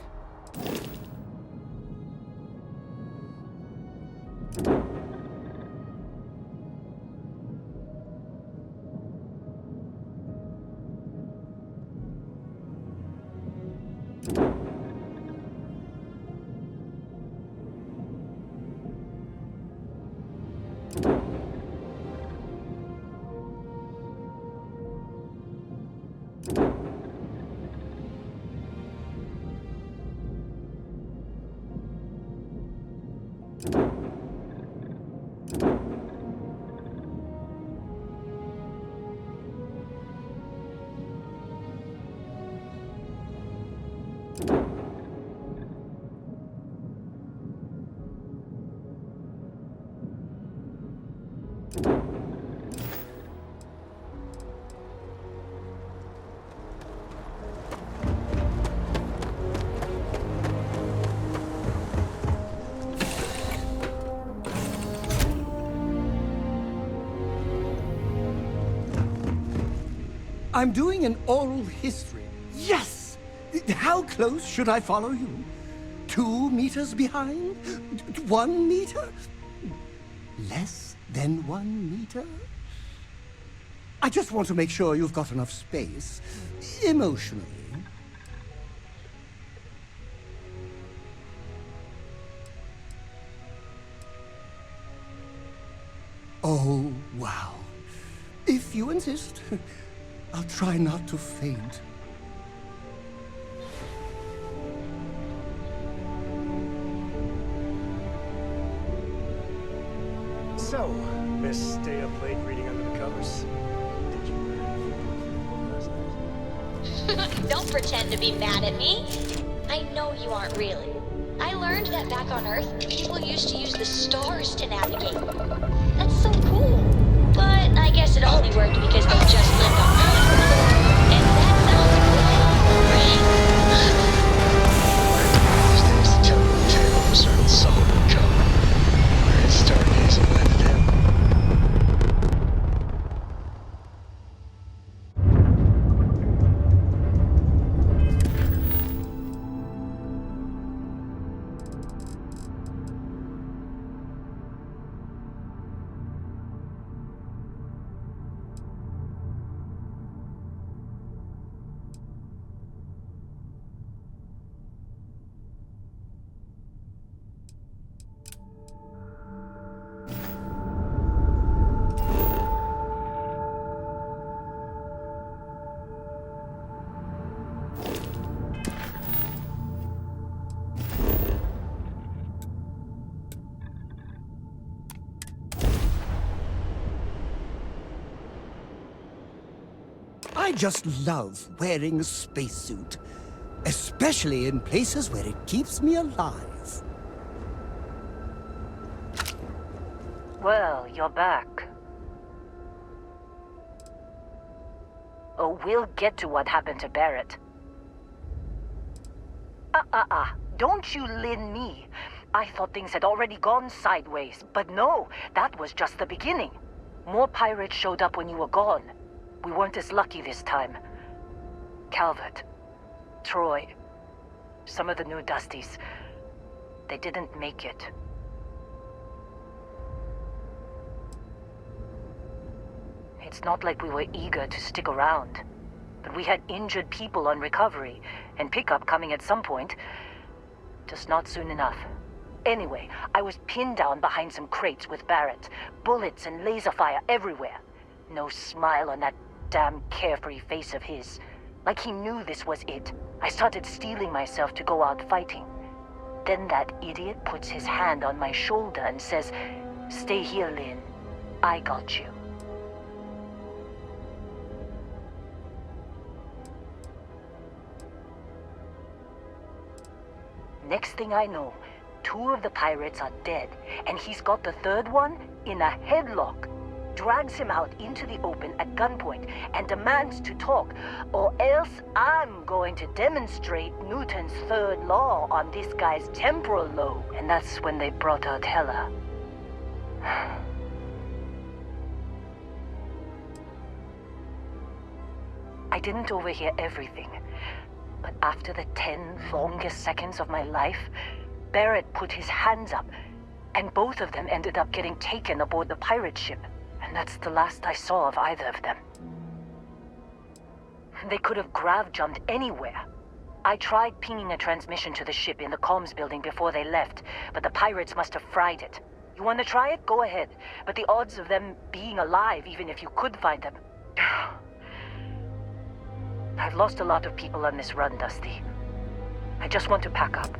I'm doing an oral history. Yes! How close should I follow you? 2 meters behind? 1 meter? Less than 1 meter? I just want to make sure you've got enough space, emotionally. Oh, wow. If you insist, I'll try not to faint. So, Miss Stay Up Late reading under the covers. Did you last night? Don't pretend to be mad at me. I know you aren't really. I learned that back on Earth, people used to use the stars to navigate. That's so cool. But I guess it only worked because they just lived on Earth. And that These days, the terrible tales are solid cover. Where is stargazing left him? I just love wearing a spacesuit, especially in places where it keeps me alive. Well, you're back. Oh, we'll get to what happened to Barrett. Don't you lin me. I thought things had already gone sideways, but no, that was just the beginning. More pirates showed up when you were gone. We weren't as lucky this time. Calvert, Troy, some of the new Dusties. They didn't make it. It's not like we were eager to stick around, but we had injured people on recovery, and pickup coming at some point. Just not soon enough. Anyway, I was pinned down behind some crates with Barrett. Bullets and laser fire everywhere. No smile on that damn carefree face of his. Like he knew this was it. I started steeling myself to go out fighting. Then that idiot puts his hand on my shoulder and says, "Stay here, Lynn. I got you." Next thing I know, 2 of the pirates are dead, and he's got the 3rd one in a headlock. Drags him out into the open at gunpoint and demands to talk, or else I'm going to demonstrate Newton's 3rd law on this guy's temporal lobe. And that's when they brought out Hela. I didn't overhear everything, but after the 10 longest seconds of my life, Barrett put his hands up, and both of them ended up getting taken aboard the pirate ship. And that's the last I saw of either of them. They could have grav-jumped anywhere. I tried pinging a transmission to the ship in the comms building before they left, but the pirates must have fried it. You want to try it? Go ahead. But the odds of them being alive, even if you could find them... I've lost a lot of people on this run, Dusty. I just want to pack up.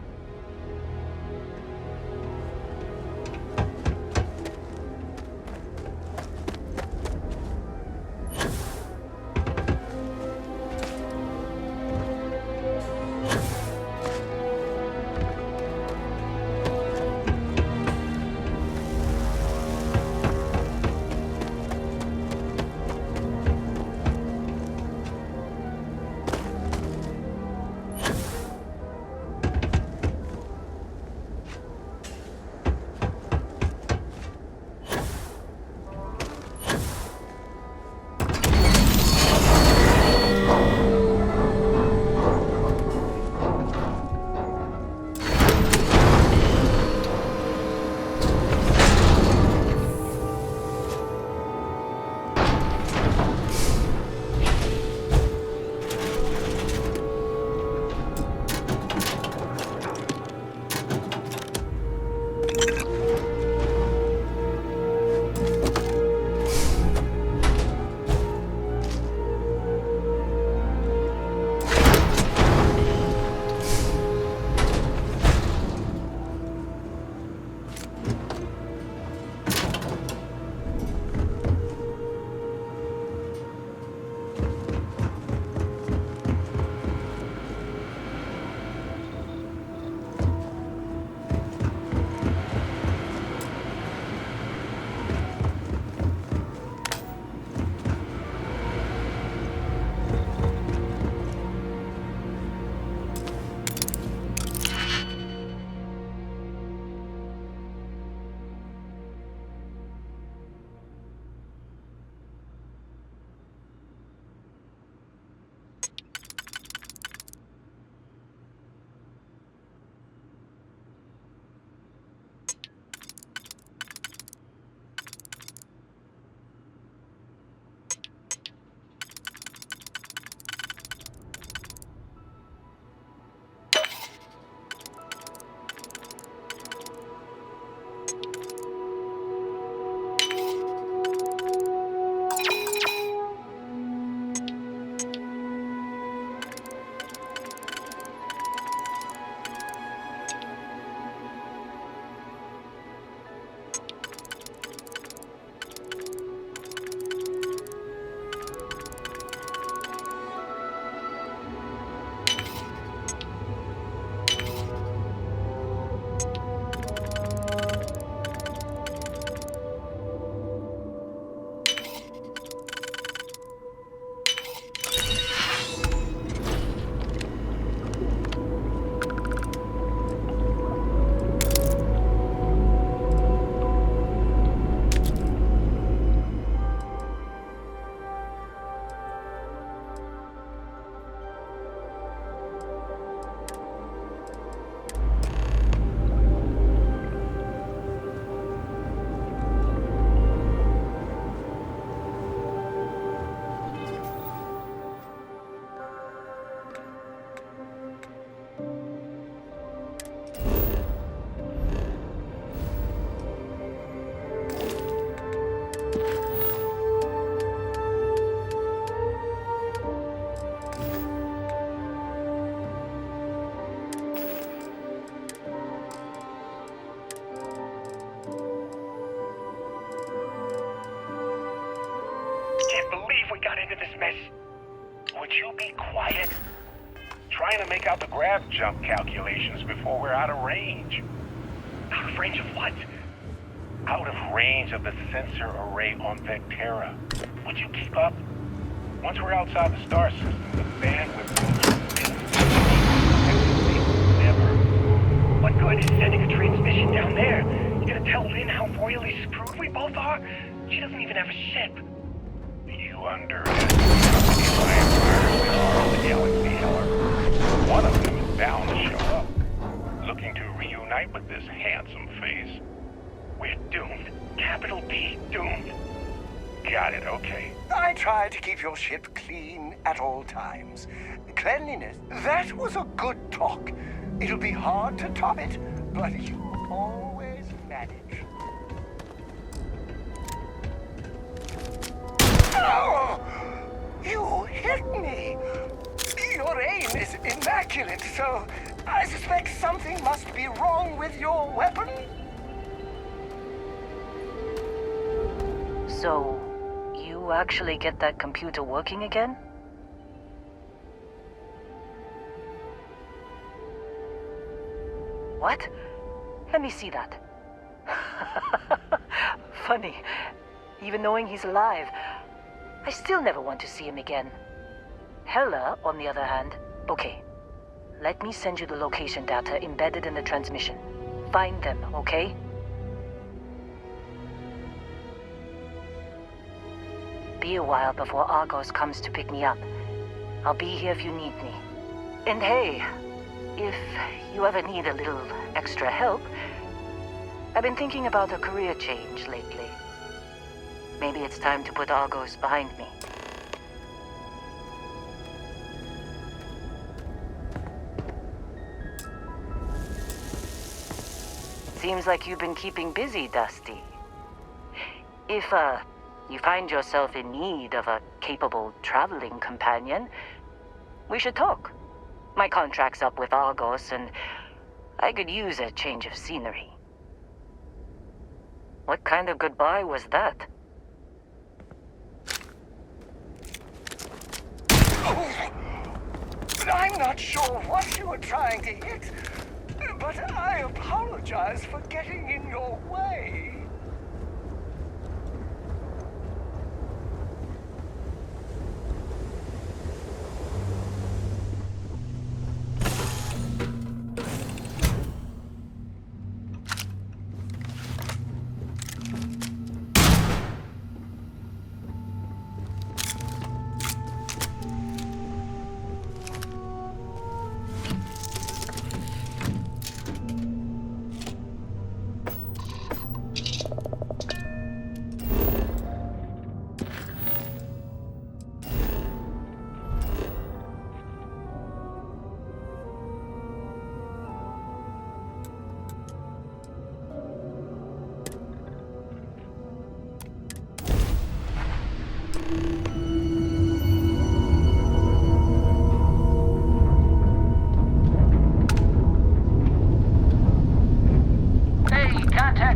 if we got into this mess? Would you be quiet? Trying to make out the grav jump calculations before we're out of range. Out of range of what? Out of range of the sensor array on Vectera. Would you keep up? Once we're outside the star system, the bandwidth will never. What good is sending a transmission down there? You gonna tell Lynn how royally screwed we both are? She doesn't even have a ship. You underestimate how the galaxy, however. One of them is bound to show up, looking to reunite with this handsome face. We're doomed. Capital D, doomed. Got it, okay. I try to keep your ship clean at all times. Cleanliness, that was a good talk. It'll be hard to top it, but you always manage. Oh! You hit me! Your aim is immaculate, so I suspect something must be wrong with your weapon. So, you actually get that computer working again? What? Let me see that. Funny. Even knowing he's alive, I still never want to see him again. Hella, on the other hand, okay. Let me send you the location data embedded in the transmission. Find them, okay? Be a while before Argos comes to pick me up. I'll be here if you need me. And hey, if you ever need a little extra help, I've been thinking about a career change lately. Maybe it's time to put Argos behind me. Seems like you've been keeping busy, Dusty. If, you find yourself in need of a capable traveling companion, we should talk. My contract's up with Argos, and I could use a change of scenery. What kind of goodbye was that? I'm not sure what you were trying to hit, but I apologize for getting in your way.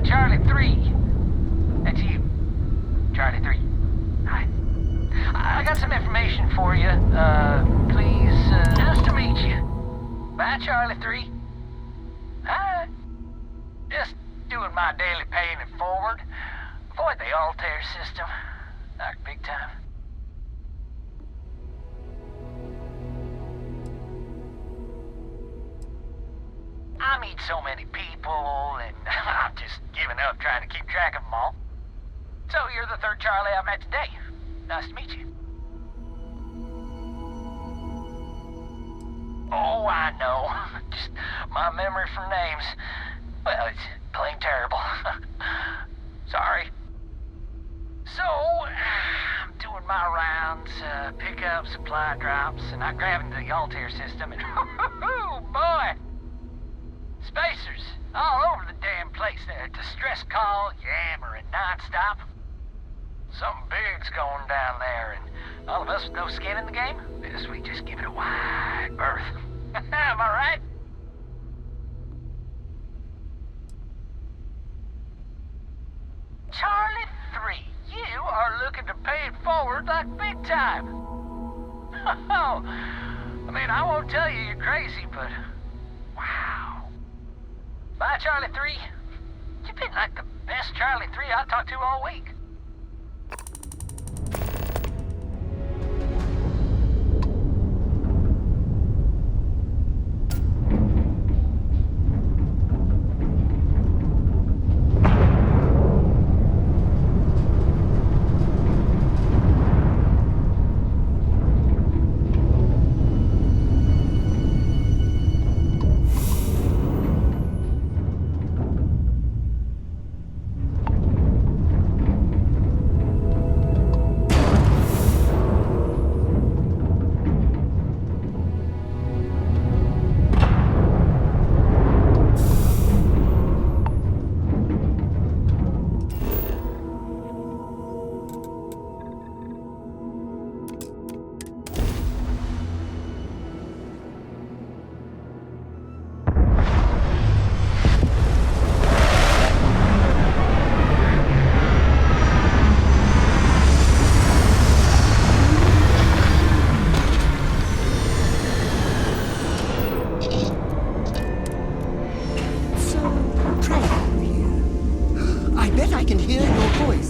Charlie 3. That's you. Charlie 3. Hi. I got some information for you. Please, nice to meet you. Bye, Charlie 3. Hi. Just doing my daily paying it forward. Avoid the Altair system. Like big time. I meet so many people, and I'm just giving up trying to keep track of them all. So you're the third Charlie I've met today. Nice to meet you. Oh, I know. Just my memory for names. Well, it's plain terrible. Sorry. So, I'm doing my rounds, pick up supply drops, and I grab into the Altair system, and oh boy! Spacers all over the damn place there. Distress call, yammering nonstop. Something big's going down there, and all of us with no skin in the game, we just give it a wide berth. Am I right? Charlie 3, you are looking to pay it forward like big time. Oh, I mean, I won't tell you you're crazy, but wow. Bye, Charlie 3. You've been like the best Charlie 3 I talked to all week.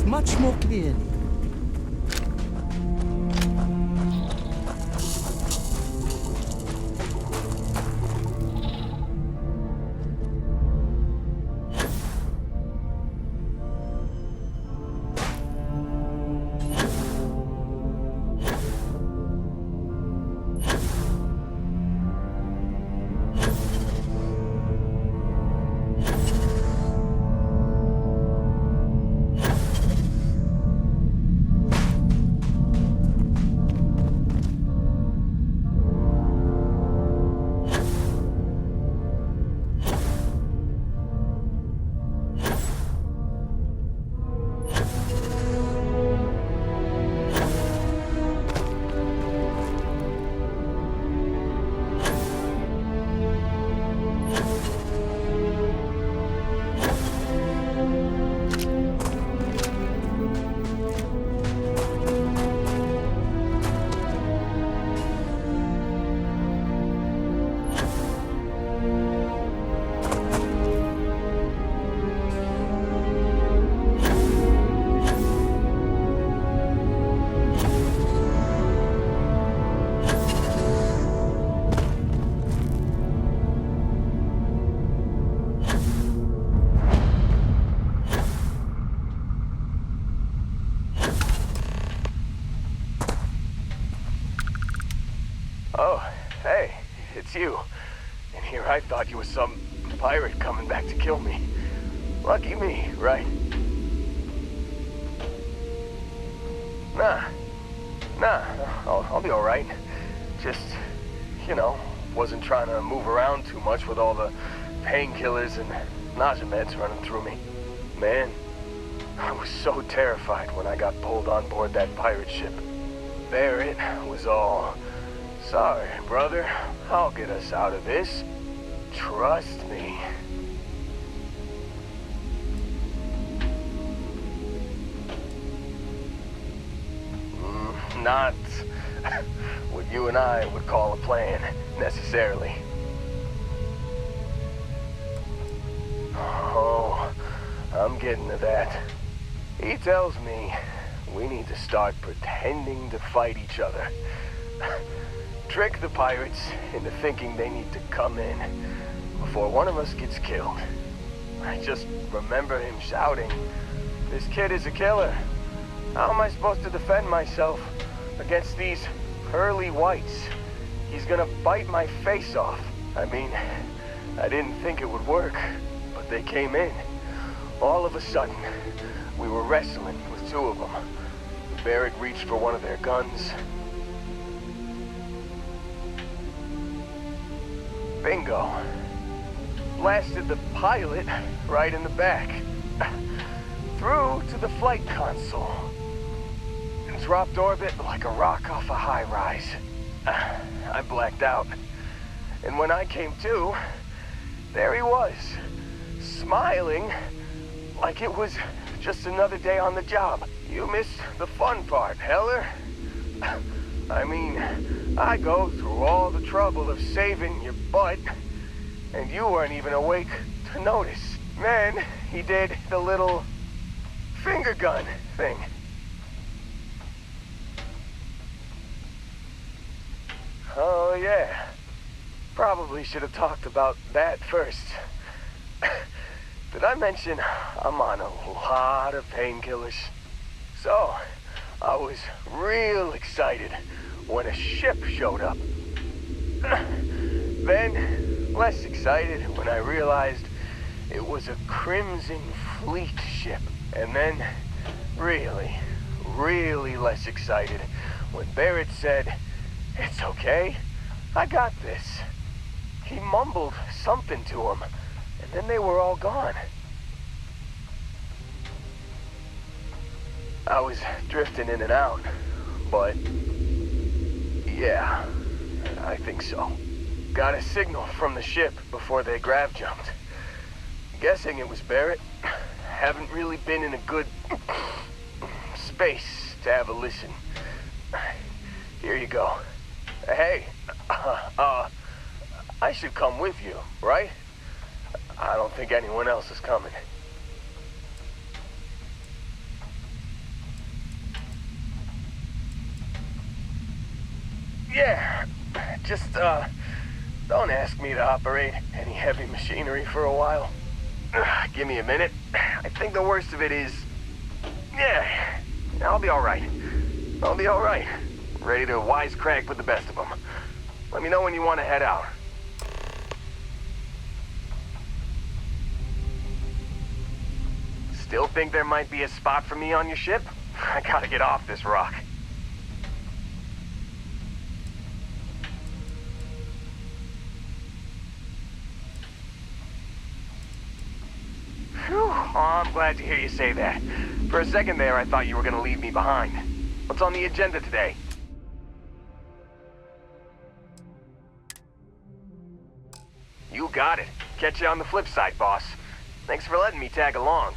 Much more clearly. Oh, hey, it's you. And here I thought you were some pirate coming back to kill me. Lucky me, right? Nah, I'll be alright. Just, you know, wasn't trying to move around too much with all the painkillers and nausea meds running through me. Man, I was so terrified when I got pulled on board that pirate ship. Barrett was all, "Sorry, brother, I'll get us out of this. Trust me." Not what you and I would call a plan, necessarily. Oh, I'm getting to that. He tells me we need to start pretending to fight each other. Trick the pirates into thinking they need to come in before one of us gets killed. I just remember him shouting, "This kid is a killer. How am I supposed to defend myself against these pearly whites? He's gonna bite my face off." I mean, I didn't think it would work, but they came in. All of a sudden, we were wrestling with two of them. Barrett reached for one of their guns. Bingo. Blasted the pilot right in the back. Through to the flight console. And dropped orbit like a rock off a high-rise. I blacked out. And when I came to, there he was. Smiling like it was Just another day on the job. You miss the fun part, Heller. I mean, I go through all the trouble of saving your butt, and you weren't even awake to notice. Then he did the little finger gun thing. Oh yeah. Probably should have talked about that first. Did I mention I'm on a lot of painkillers? So, I was real excited when a ship showed up. Then, less excited when I realized it was a Crimson Fleet ship. And then, really, really less excited when Barrett said, "It's okay, I got this." He mumbled something to him, and then they were all gone. I was drifting in and out, but yeah, I think so. Got a signal from the ship before they grav jumped. Guessing it was Barrett. Haven't really been in a good space to have a listen. Here you go. Hey, I should come with you, right? I don't think anyone else is coming. Yeah, just, don't ask me to operate any heavy machinery for a while. Give me a minute. I think the worst of it is... Yeah, I'll be alright. I'll be alright. Ready to wisecrack with the best of them. Let me know when you want to head out. Still think there might be a spot for me on your ship? I gotta get off this rock. Phew, oh, I'm glad to hear you say that. For a second there, I thought you were gonna leave me behind. What's on the agenda today? You got it. Catch you on the flip side, boss. Thanks for letting me tag along.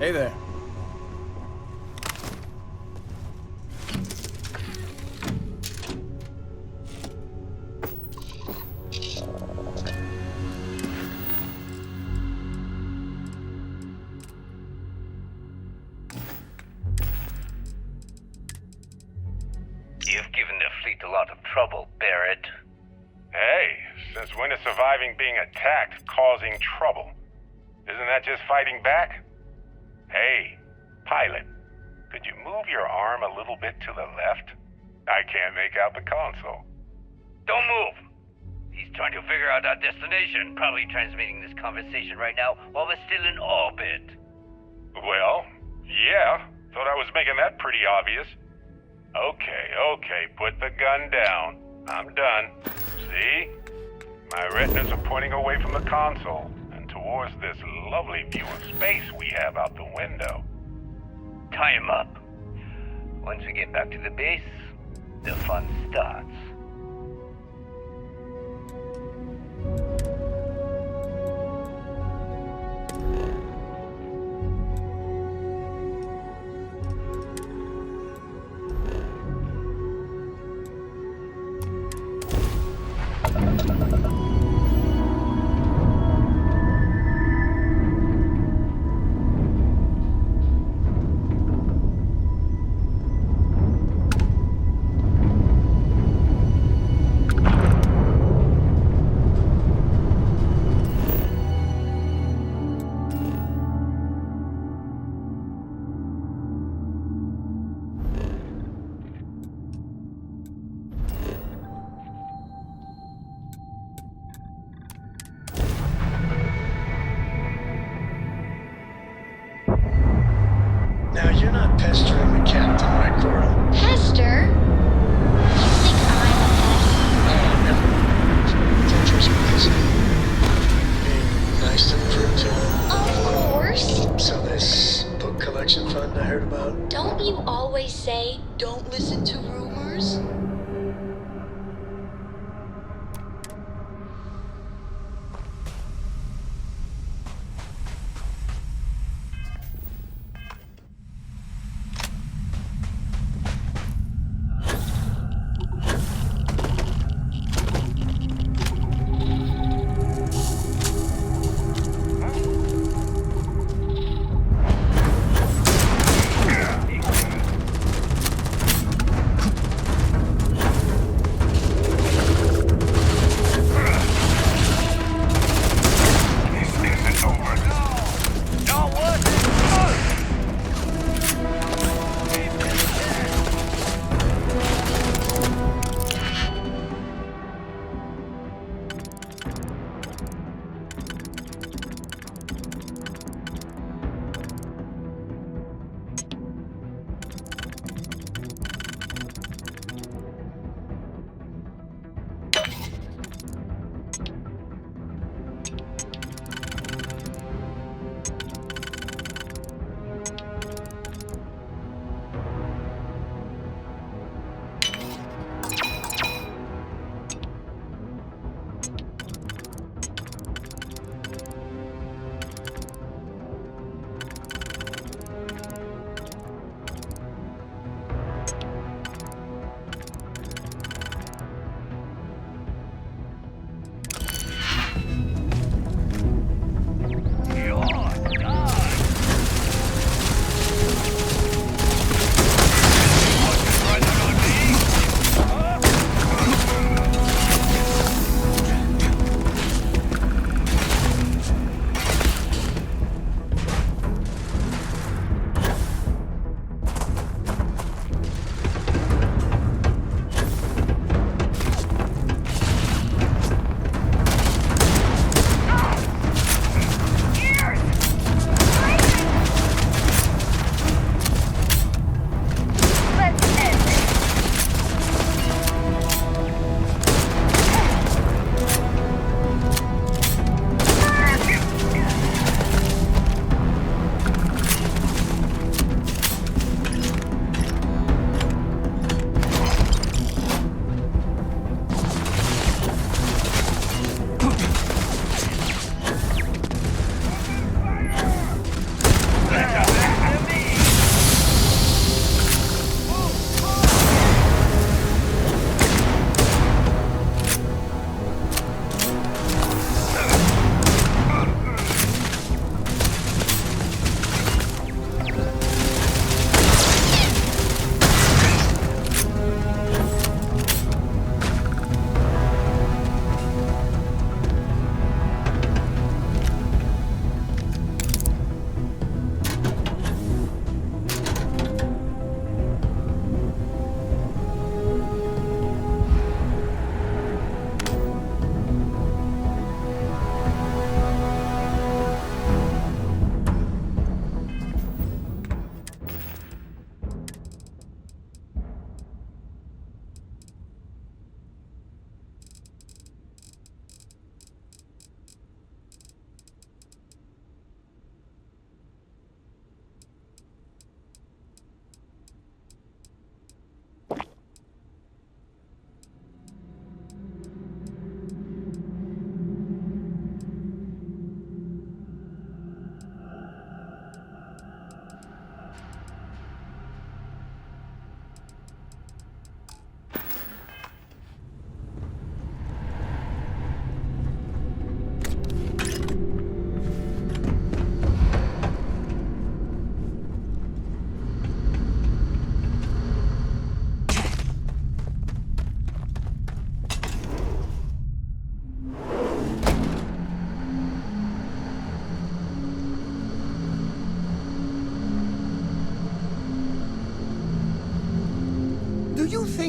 Hey there. You've given the fleet a lot of trouble, Barrett. Hey, since when is surviving being attacked causing trouble? Isn't that just fighting back? Hey, pilot, could you move your arm a little bit to the left? I can't make out the console. Don't move! He's trying to figure out our destination, probably transmitting this conversation right now while we're still in orbit. Well, yeah, thought I was making that pretty obvious. Okay, put the gun down. I'm done. See? My retinas are pointing away from the console and towards this lovely view of space we have out the window. Tie him up. Once we get back to the base, the fun starts. Now, you're not pestering the captain, right, Coral? Hester? You think I'm a pest? Never mind. Don't trust me, is it? Being nice to the crew, too. Of course. So this book collection fund I heard about? Don't you always say, don't listen to rumors?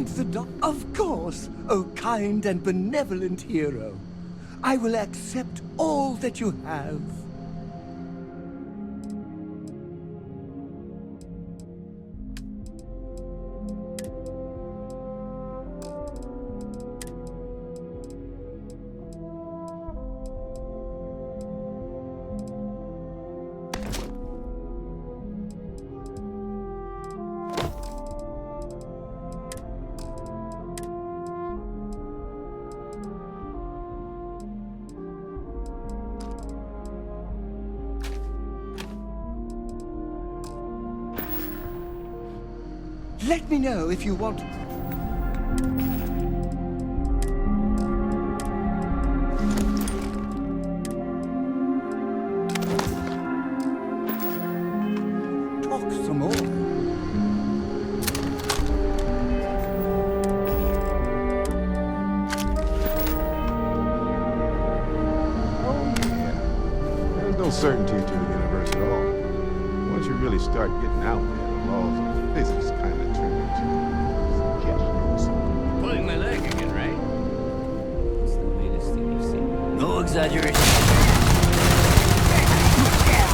think Of course, O kind and benevolent hero. I will accept all that you have. Let me know if you want... Talk some more. There's no certainty to the universe at all. Once you really start getting out there, the laws of physics kind of turn into suggestions. Pulling my leg again, right? What's the latest thing you've seen? No exaggeration.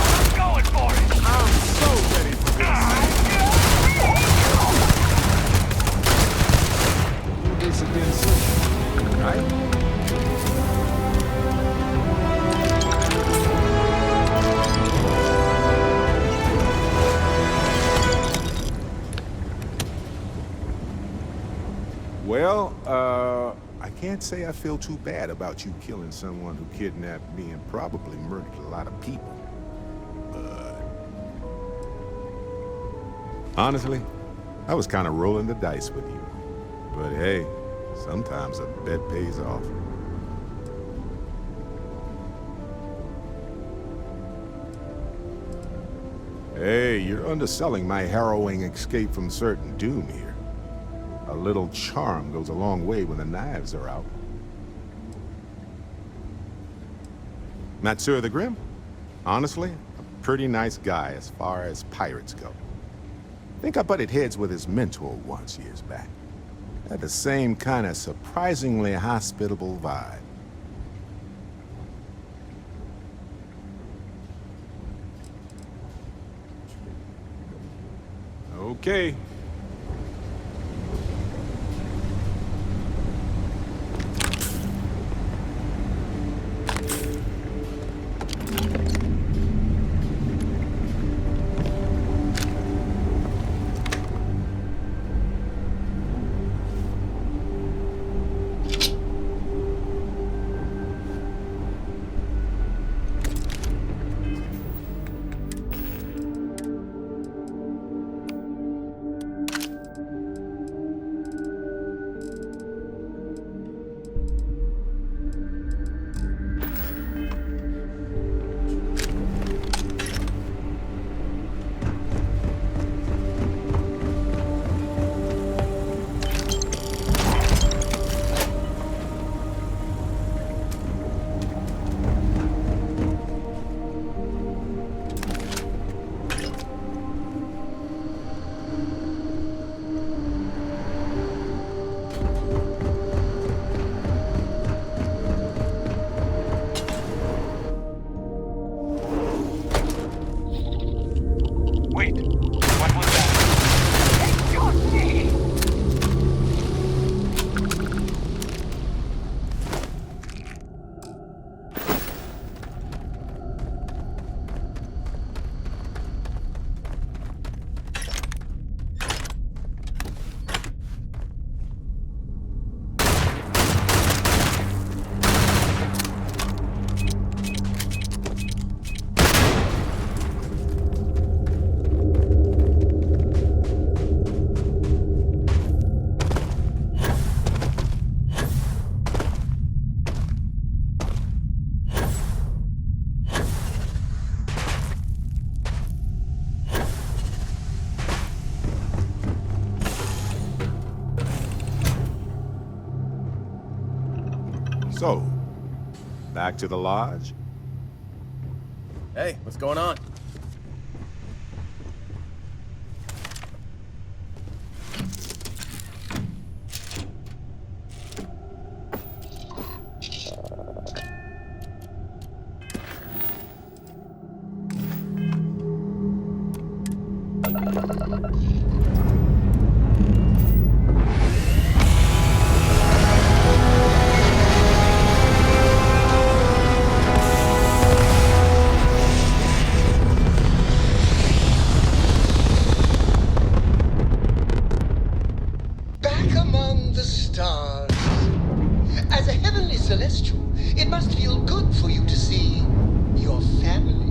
I'm going for it! I'm so ready for this. Do this again soon, right? Well, I can't say I feel too bad about you killing someone who kidnapped me and probably murdered a lot of people. But... honestly, I was kind of rolling the dice with you. But hey, sometimes a bet pays off. Hey, you're underselling my harrowing escape from certain doom here. A little charm goes a long way when the knives are out. Matsur the Grim? Honestly, a pretty nice guy as far as pirates go. Think I butted heads with his mentor once years back. Had the same kind of surprisingly hospitable vibe. Okay. So, back to the lodge? Hey, what's going on? Back among the stars. As a heavenly celestial, it must feel good for you to see your family.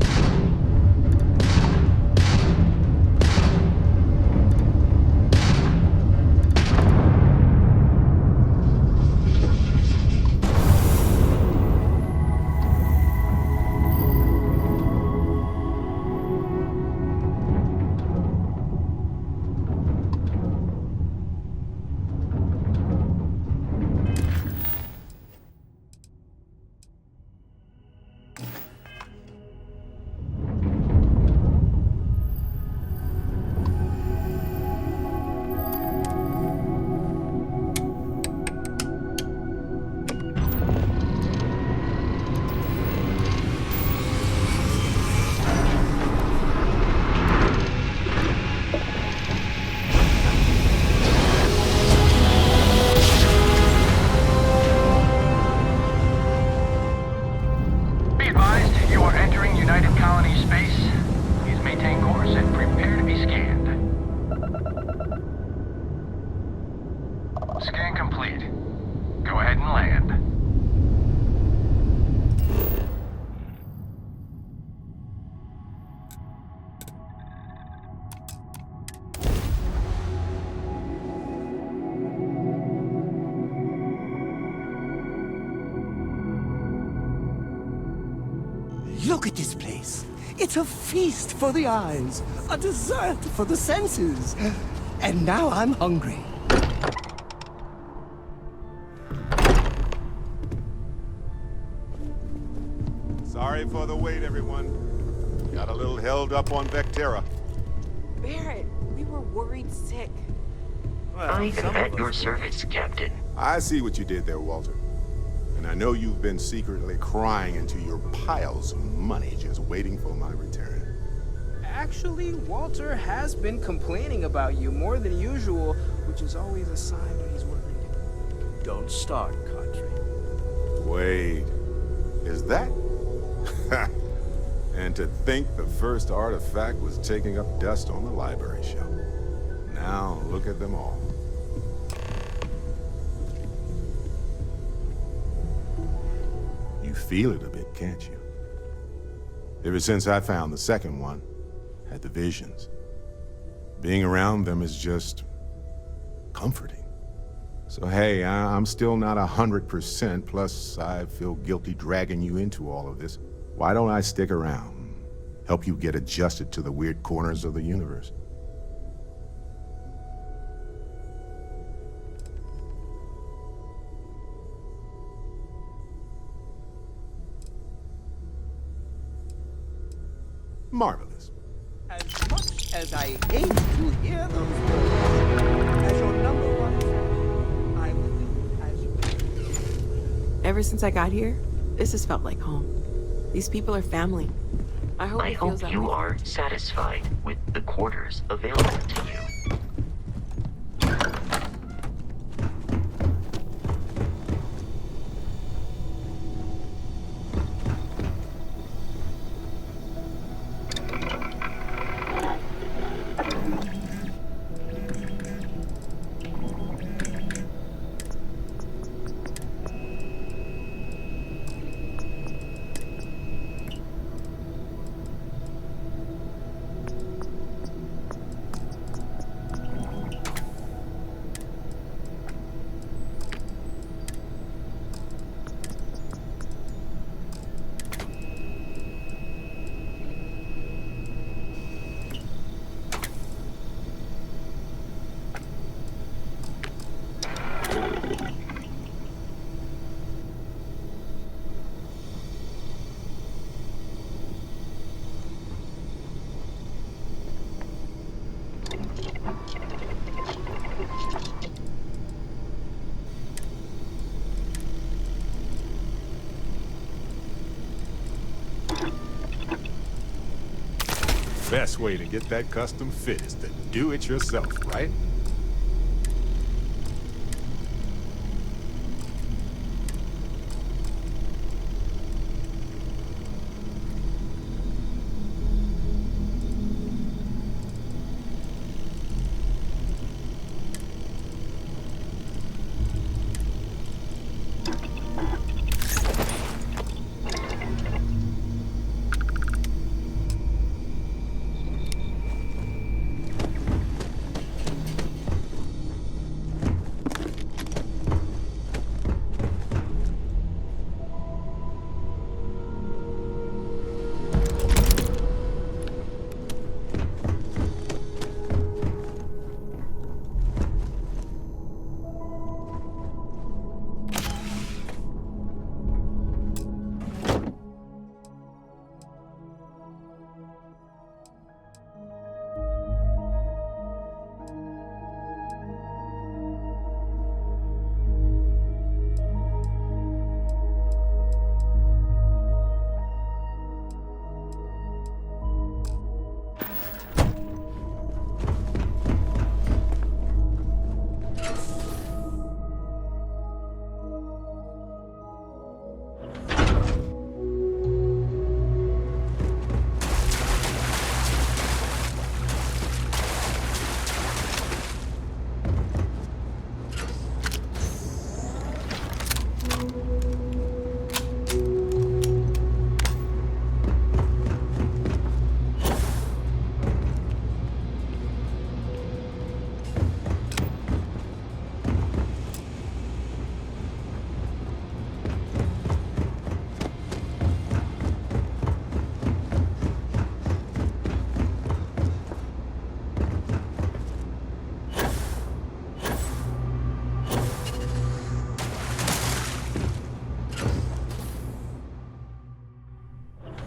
Scan complete. Go ahead and land. Look at this place. It's a feast for the eyes, a dessert for the senses. And now I'm hungry. Sorry for the wait, everyone. Got a little held up on Vectera. Barrett, we were worried sick. Well, I am at your service, Captain. I see what you did there, Walter. And I know you've been secretly crying into your piles of money just waiting for my return. Actually, Walter has been complaining about you more than usual, which is always a sign that he's worried. Don't start, Country. Wait, is that? And to think the first artifact was taking up dust on the library shelf. Now look at them all. You feel it a bit, can't you? Ever since I found the second one, had the visions. Being around them is just comforting. So hey, I'm still not 100%, plus I feel guilty dragging you into all of this. Why don't I stick around, help you get adjusted to the weird corners of the universe? Marvelous. As much as I hate to hear those words, as your number one fan, I will do as you. Ever since I got here, this has felt like home. These people are family. I hope it feels that you way. are satisfied with the quarters available to you. best way to get that custom fit is to do it yourself, right?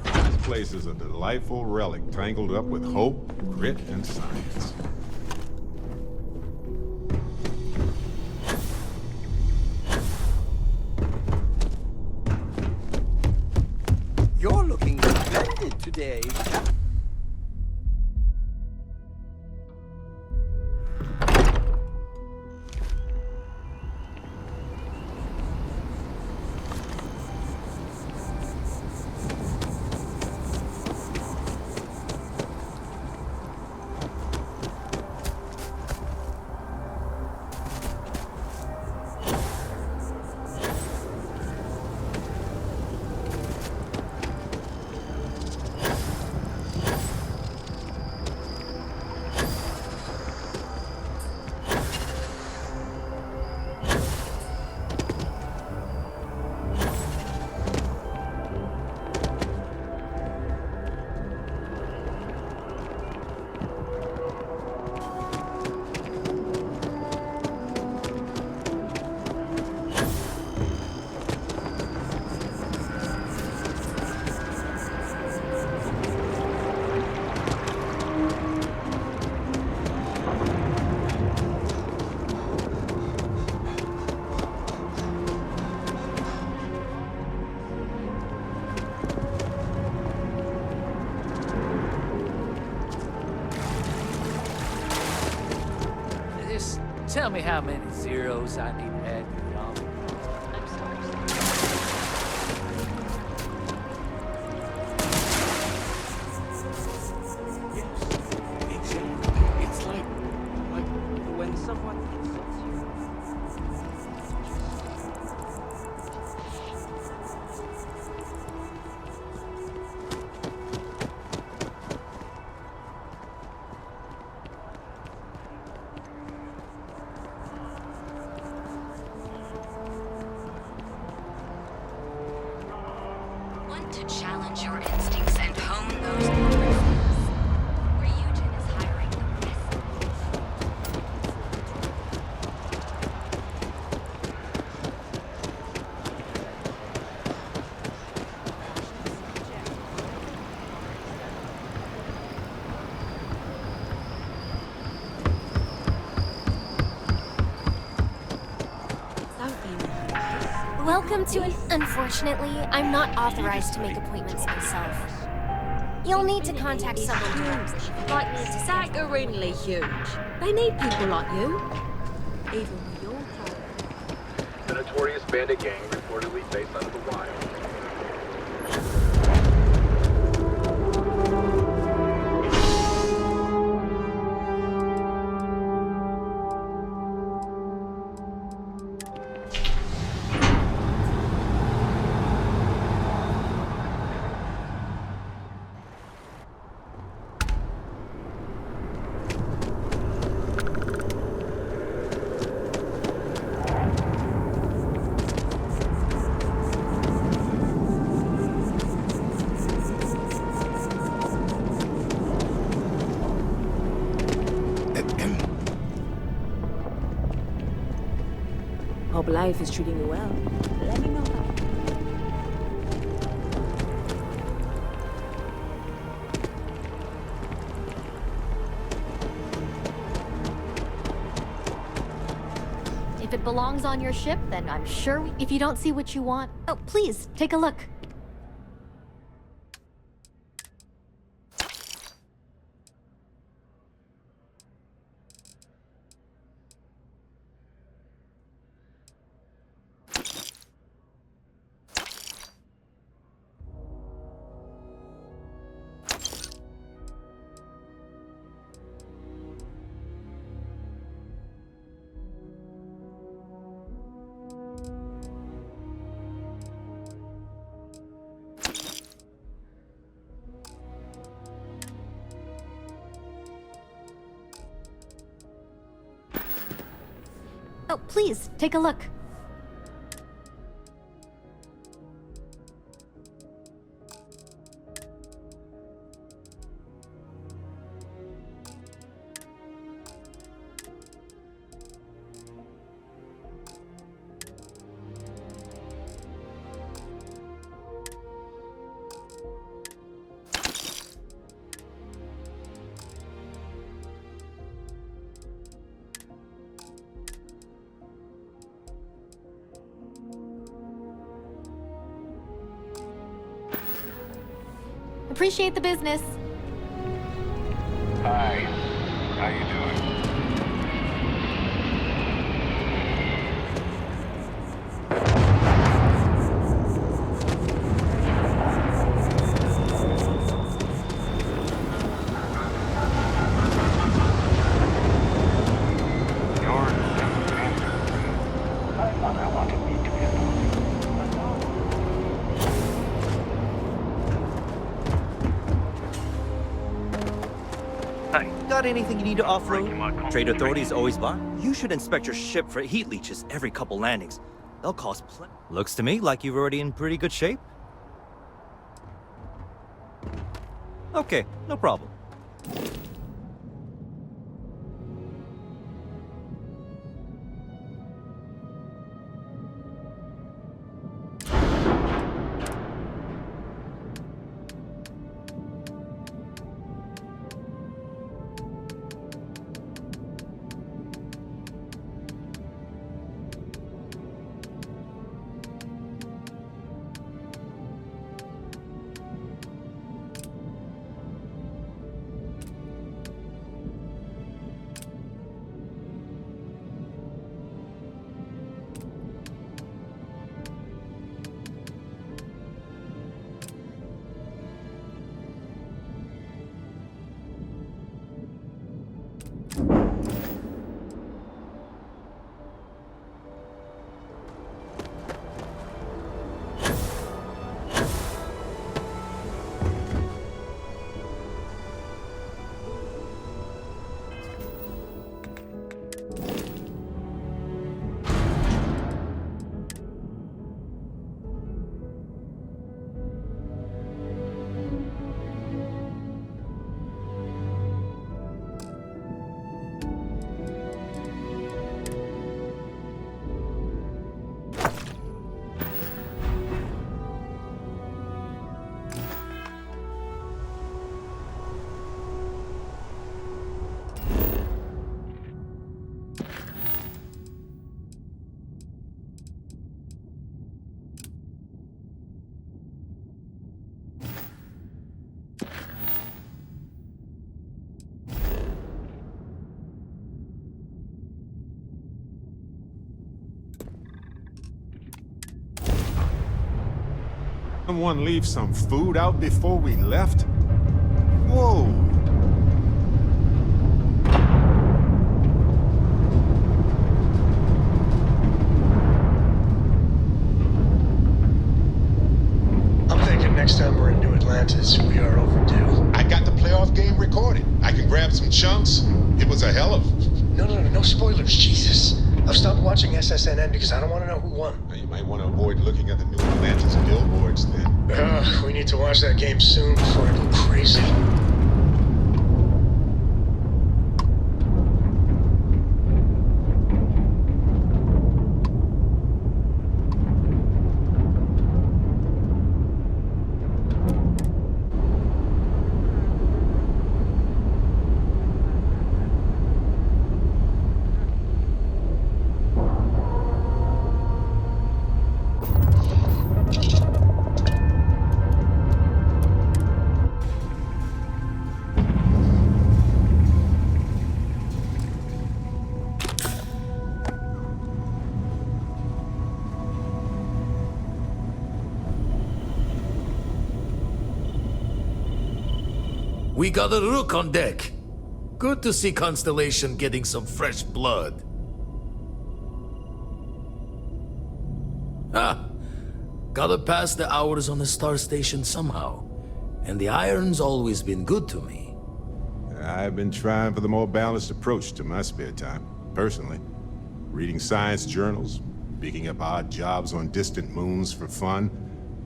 This place is a delightful relic tangled up with hope, grit, and science. You're looking splendid today. Tell me how many zeros I need to add to the army. Yes, exactly. It's like when someone insults you. To challenge your instincts and hone those preferences. Ryujin is hiring the best. Welcome to an... Unfortunately, I'm not authorized to make appointments myself. You'll need to contact someone directly. Like me to Staggeringly huge. They need people like you. Even with your The notorious bandit gang reportedly based out of the wild. Hope life is treating you well. Let me know how. If it belongs on your ship, then I'm sure if you don't see what you want... Oh, please, take a look. Oh, please, take a look. Appreciate the business. Hi. How you doing? Got anything you need to offload? Trade authorities always buy. You should inspect your ship for heat leeches every couple landings. They'll cost plenty. Looks to me like you're already in pretty good shape. Okay, no problem. Someone leave some food out before we left? Whoa! I'm thinking next time we're into Atlantis, we are overdue. I got the playoff game recorded. I can grab some chunks. It was a hell of... No spoilers, Jesus. I've stopped watching SSNN because I don't want to know who won. You might want to avoid looking at the new Atlantis billboards then. We need to watch that game soon before I go crazy. We got a rook on deck. Good to see Constellation getting some fresh blood. Gotta pass the hours on the star station somehow. And the iron's always been good to me. I've been trying for the more balanced approach to my spare time, personally. Reading science journals, picking up odd jobs on distant moons for fun,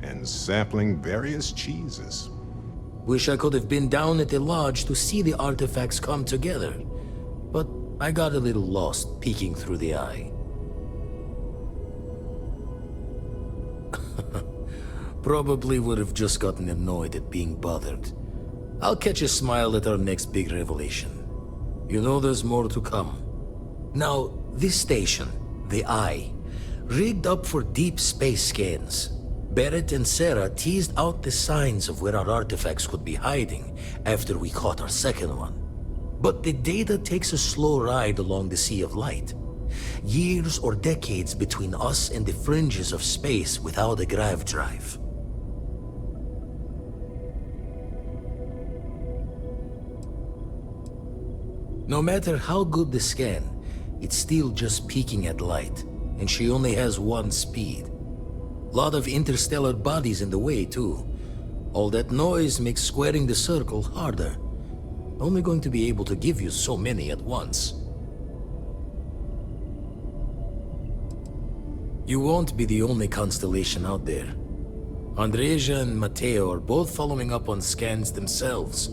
and sampling various cheeses. Wish I could have been down at the lodge to see the artifacts come together. But I got a little lost peeking through the eye. Probably would have just gotten annoyed at being bothered. I'll catch a smile at our next big revelation. You know there's more to come. Now, this station, the Eye, rigged up for deep space scans. Barrett and Sarah teased out the signs of where our artifacts could be hiding after we caught our second one. But the data takes a slow ride along the Sea of Light. Years or decades between us and the fringes of space without a grav drive. No matter how good the scan, it's still just peeking at light, and she only has one speed. Lot of interstellar bodies in the way, too. All that noise makes squaring the circle harder. Only going to be able to give you so many at once. You won't be the only constellation out there. Andreja and Matteo are both following up on scans themselves.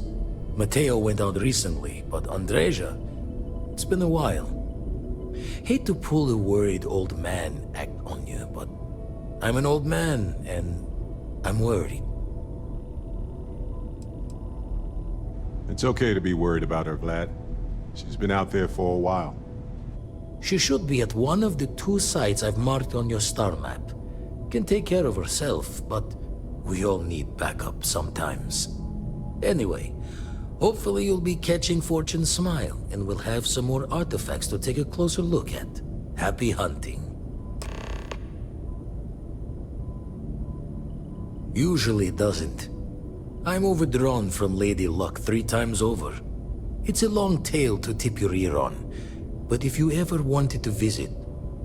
Matteo went out recently, but Andreja, it's been a while. Hate to pull a worried old man act on you, but I'm an old man, and I'm worried. It's okay to be worried about her, Vlad. She's been out there for a while. She should be at one of the 2 sites I've marked on your star map. Can take care of herself, but we all need backup sometimes. Anyway, hopefully you'll be catching Fortune's smile, and we'll have some more artifacts to take a closer look at. Happy hunting. Usually doesn't. I'm overdrawn from Lady Luck 3 times over. It's a long tale to tip your ear on, but if you ever wanted to visit,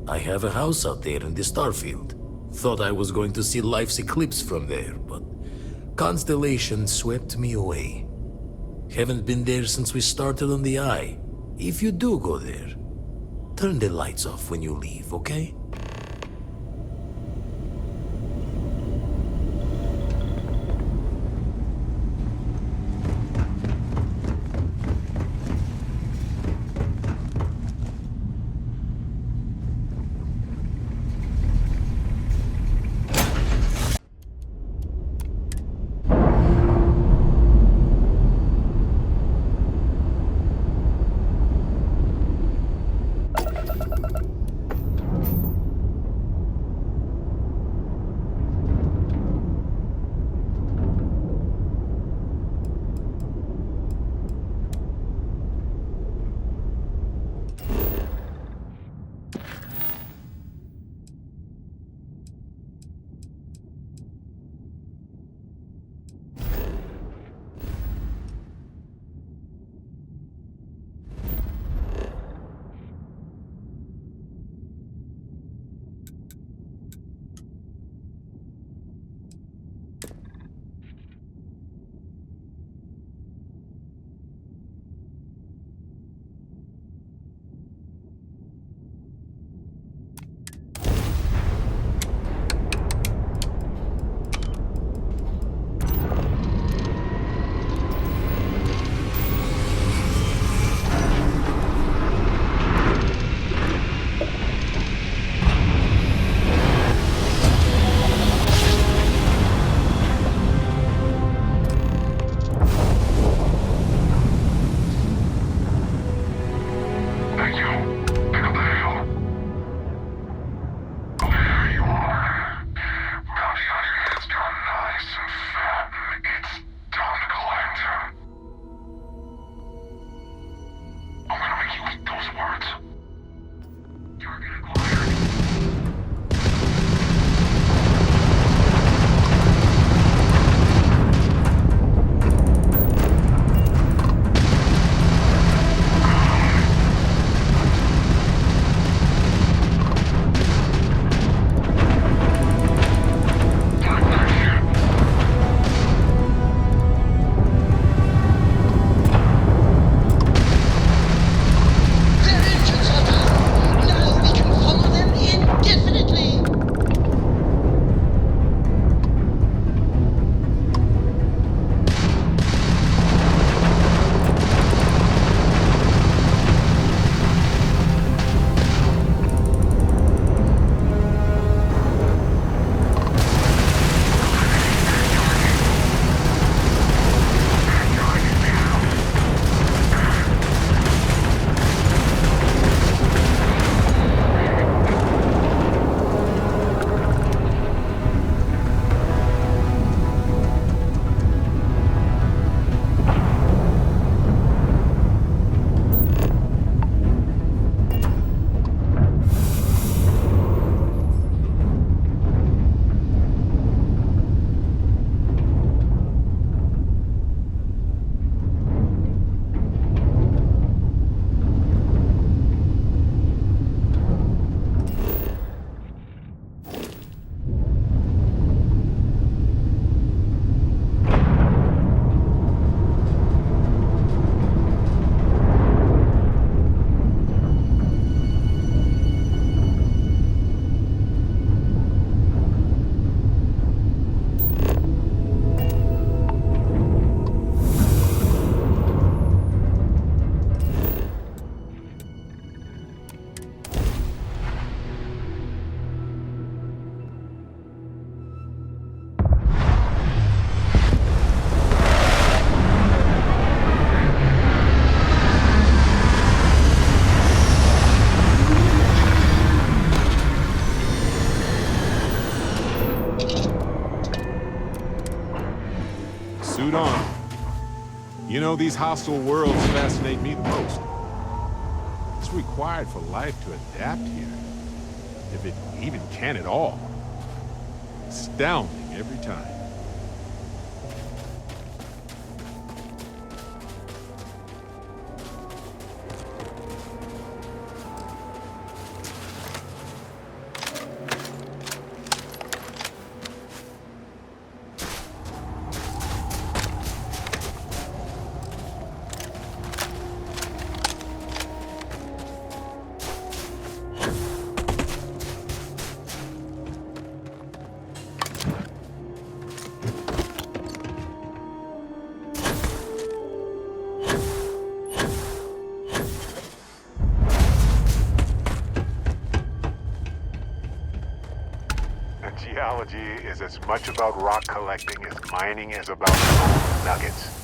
I have a house out there in the Starfield. Thought I was going to see life's eclipse from there, but Constellation swept me away. Haven't been there since we started on the Eye. If you do go there, turn the lights off when you leave, okay? Suit on. You know, these hostile worlds fascinate me the most. It's required for life to adapt here. If it even can at all. Astounding every time. Geology is as much about rock collecting as mining is about nuggets.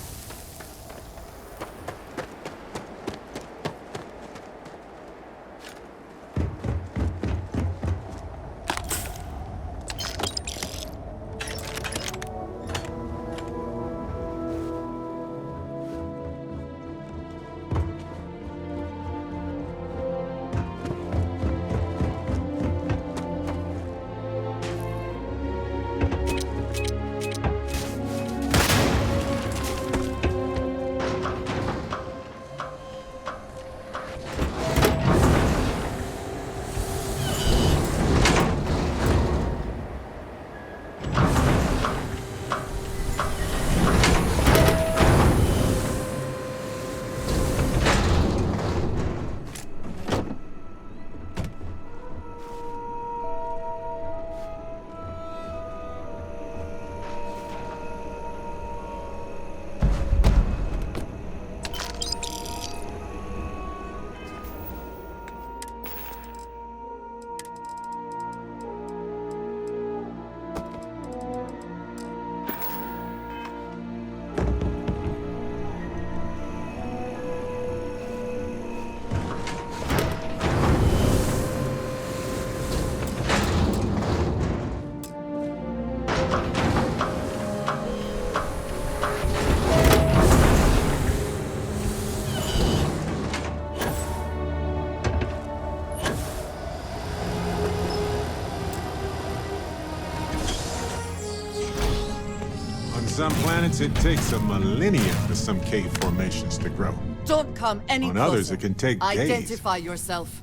some planets, it takes a millennium for some cave formations to grow. Don't come any On closer. others, it can take days. Identify yourself.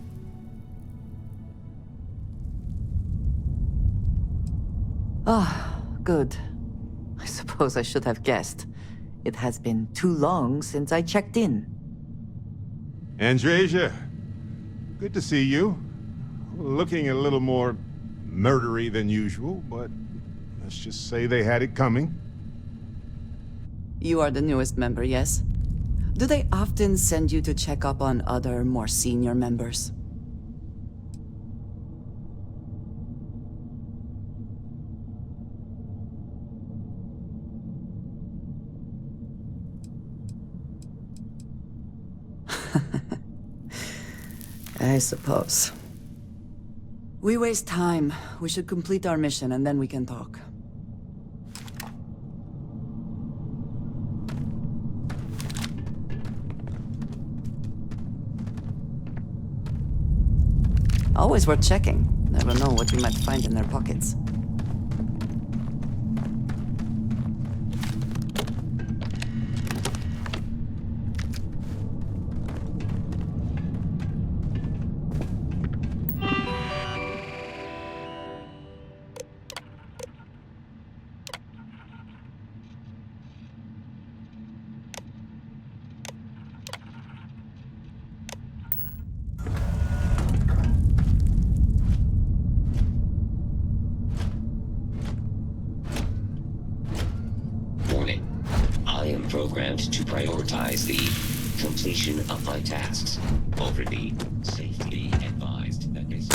Ah, good. I suppose I should have guessed. It has been too long since I checked in. Andresia, good to see you. Looking a little more murdery than usual, but let's just say they had it coming. You are the newest member, yes? Do they often send you to check up on other, more senior members? I suppose. We waste time. We should complete our mission and then we can talk. Always worth checking. Never know what you might find in their pockets. Programmed to prioritize the completion of my tasks over the safety advised that is.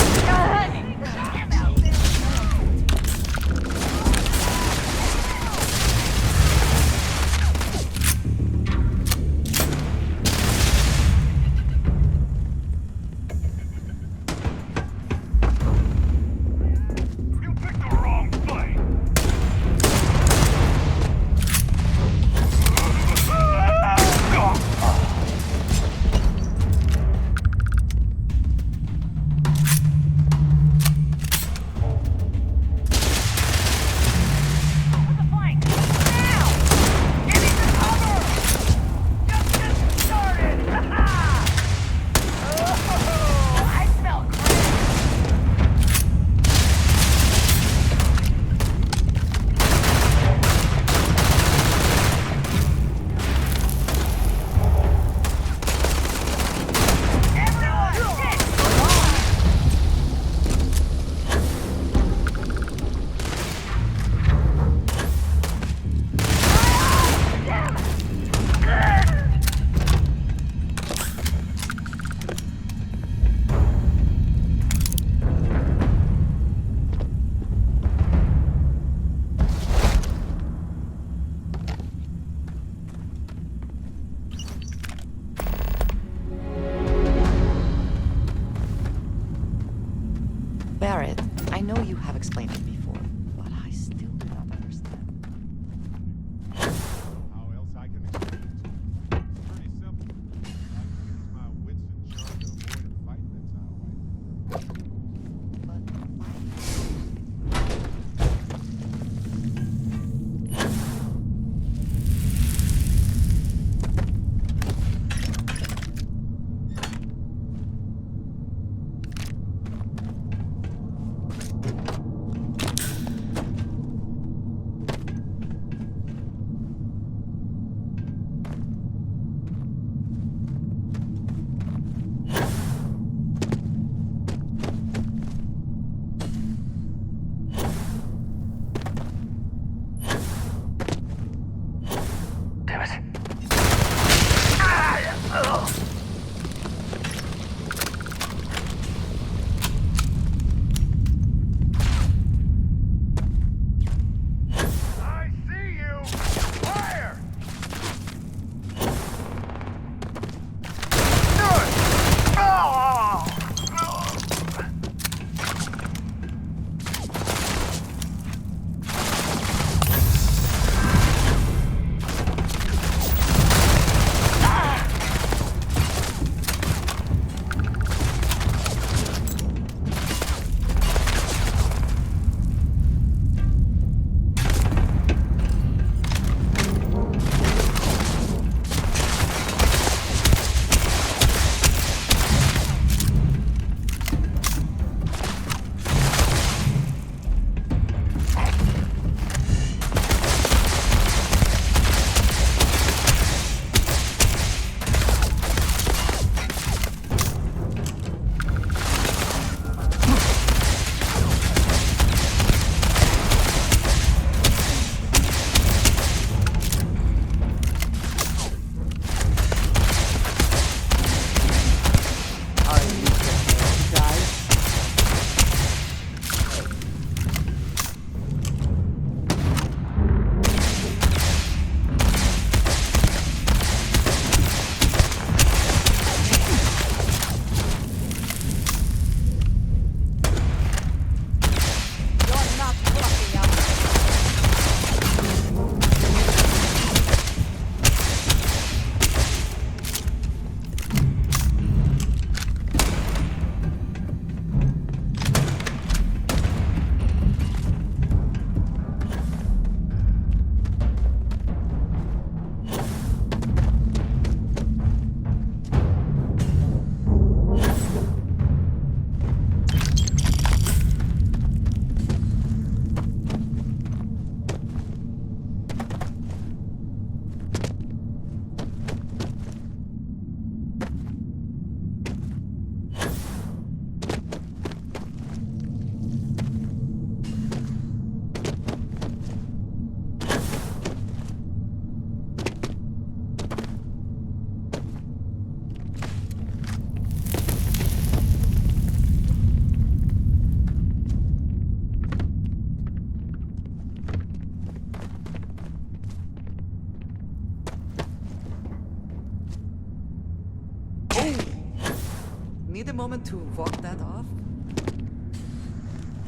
Need a moment to walk that off?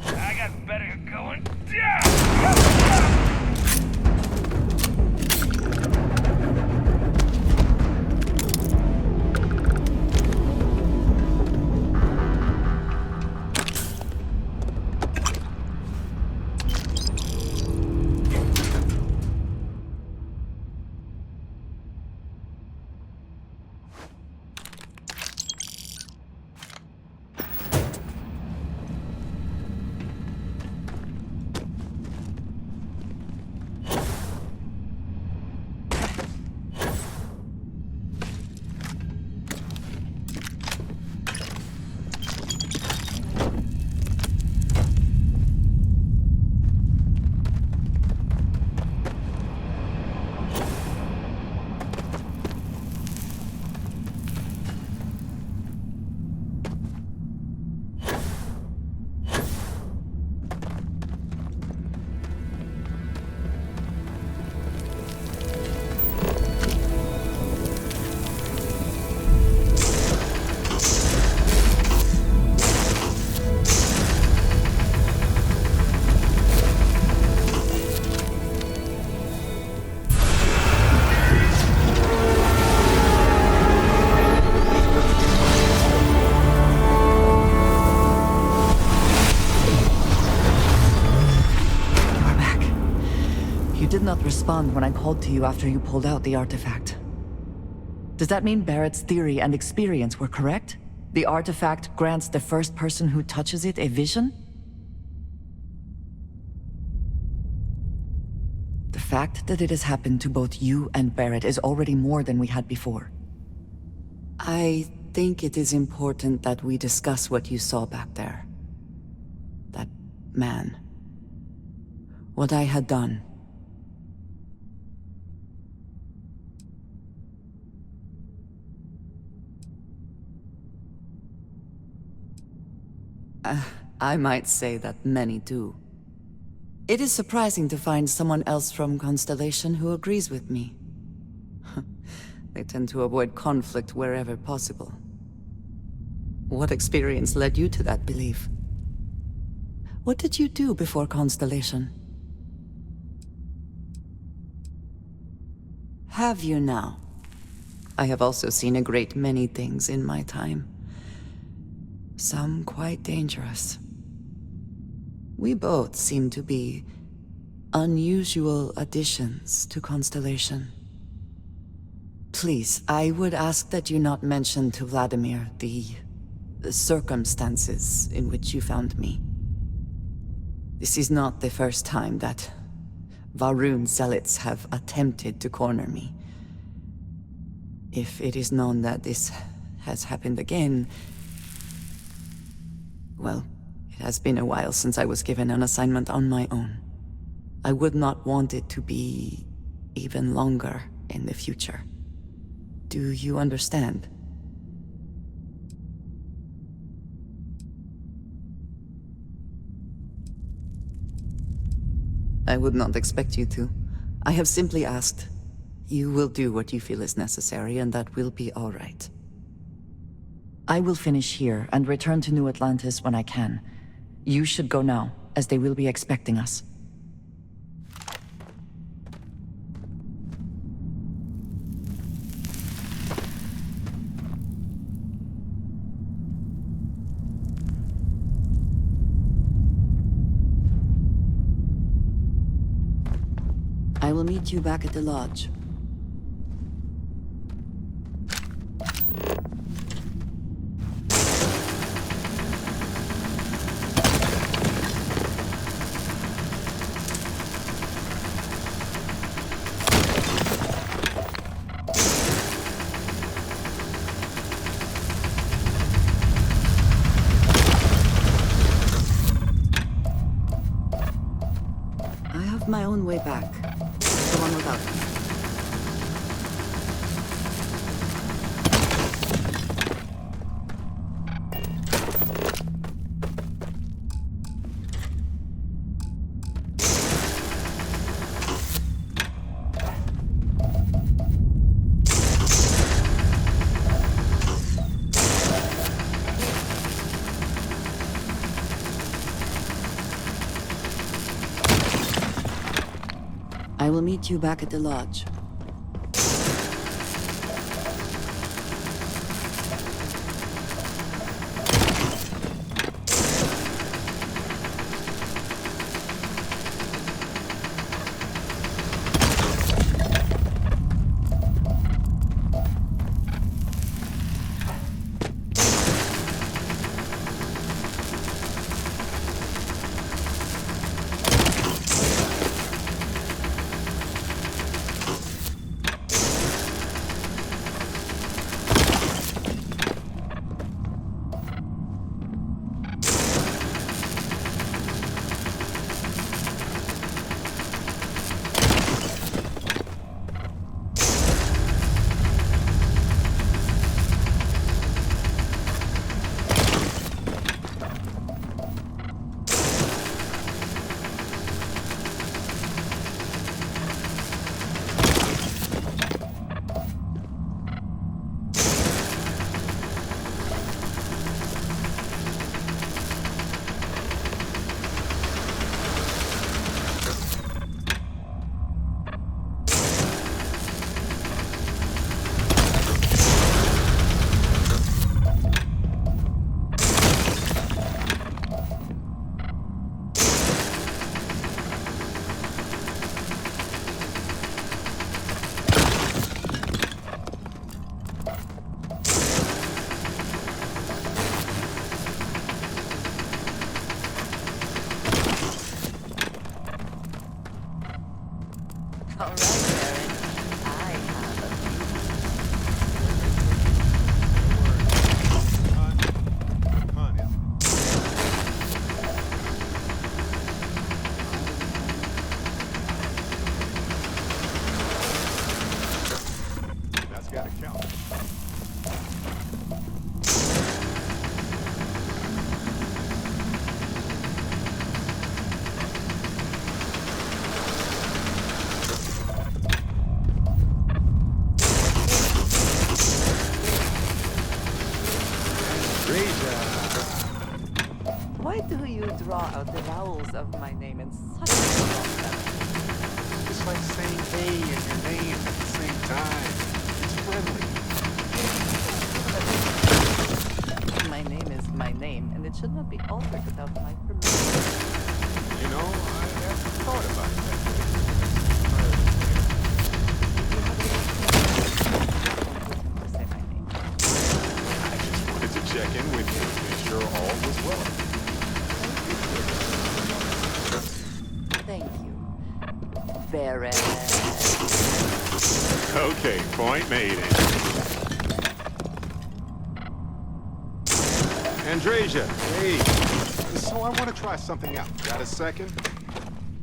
I got better going. You did not respond when I called to you after you pulled out the artifact. Does that mean Barrett's theory and experience were correct? The artifact grants the first person who touches it a vision? The fact that it has happened to both you and Barrett is already more than we had before. I think it is important that we discuss what you saw back there. That man. What I had done. I might say that many do. It is surprising to find someone else from Constellation who agrees with me. They tend to avoid conflict wherever possible. What experience led you to that belief? What did you do before Constellation? Have you now? I have also seen a great many things in my time. Some quite dangerous. We both seem to be unusual additions to Constellation. Please, I would ask that you not mention to Vladimir the circumstances in which you found me. This is not the first time that Varun zealots have attempted to corner me. If it is known that this has happened again, well, it has been a while since I was given an assignment on my own. I would not want it to be even longer in the future. Do you understand? I would not expect you to. I have simply asked. You will do what you feel is necessary, and that will be all right. I will finish here and return to New Atlantis when I can. You should go now, as they will be expecting us. I will meet you back at the lodge. My own way back. Go on without me. I will meet you back at the lodge. All right, Barrett. I have a That's gotta count. Why do you draw out the vowels of my name in such a long manner? It's like saying A and your name at the same time. It's friendly. My name is my name, and it should not be altered without my permission. You know, I haven't thought about it that way. I just wanted to check in with you, make sure all was well. Thank you, Barrett. Okay, point made. Andrasia, hey. So I want to try something out. Got a second?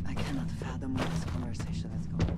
I cannot fathom where this conversation is going.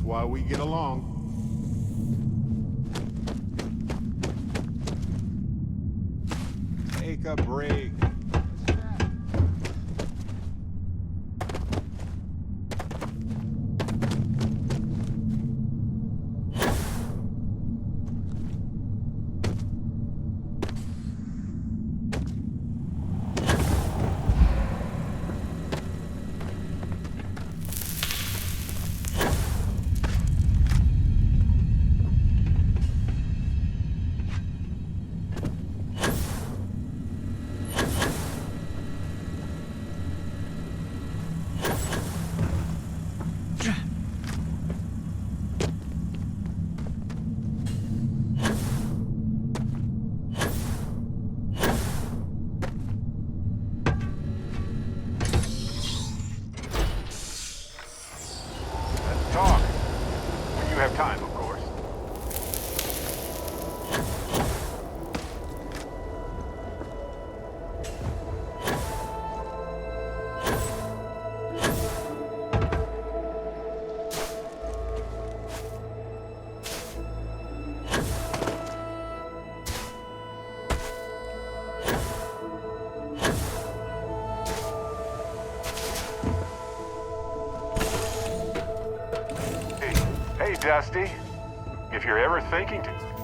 Why we get along. Take a break. Dusty, if you're ever thinking to...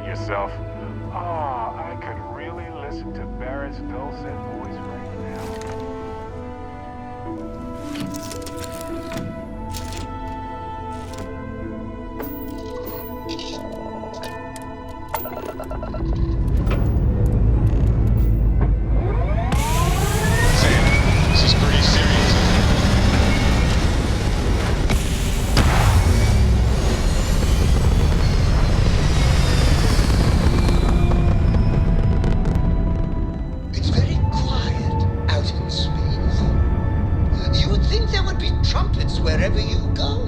Yourself. Ah, I could really listen to Barrett's dulcet voice right now. This is pretty serious. It's very quiet out in space. You would think there would be trumpets wherever you go.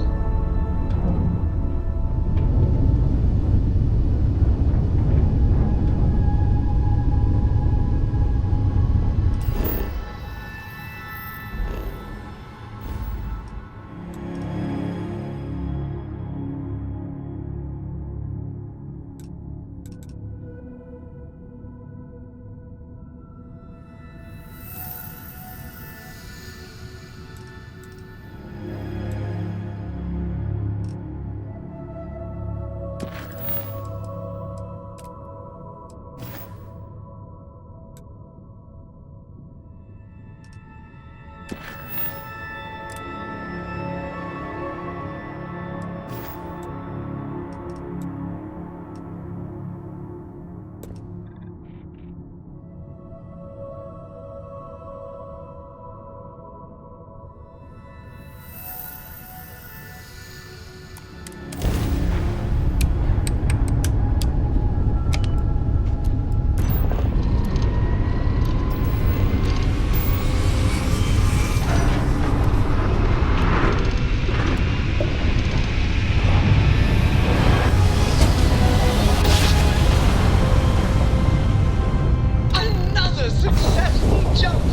Another successful jump!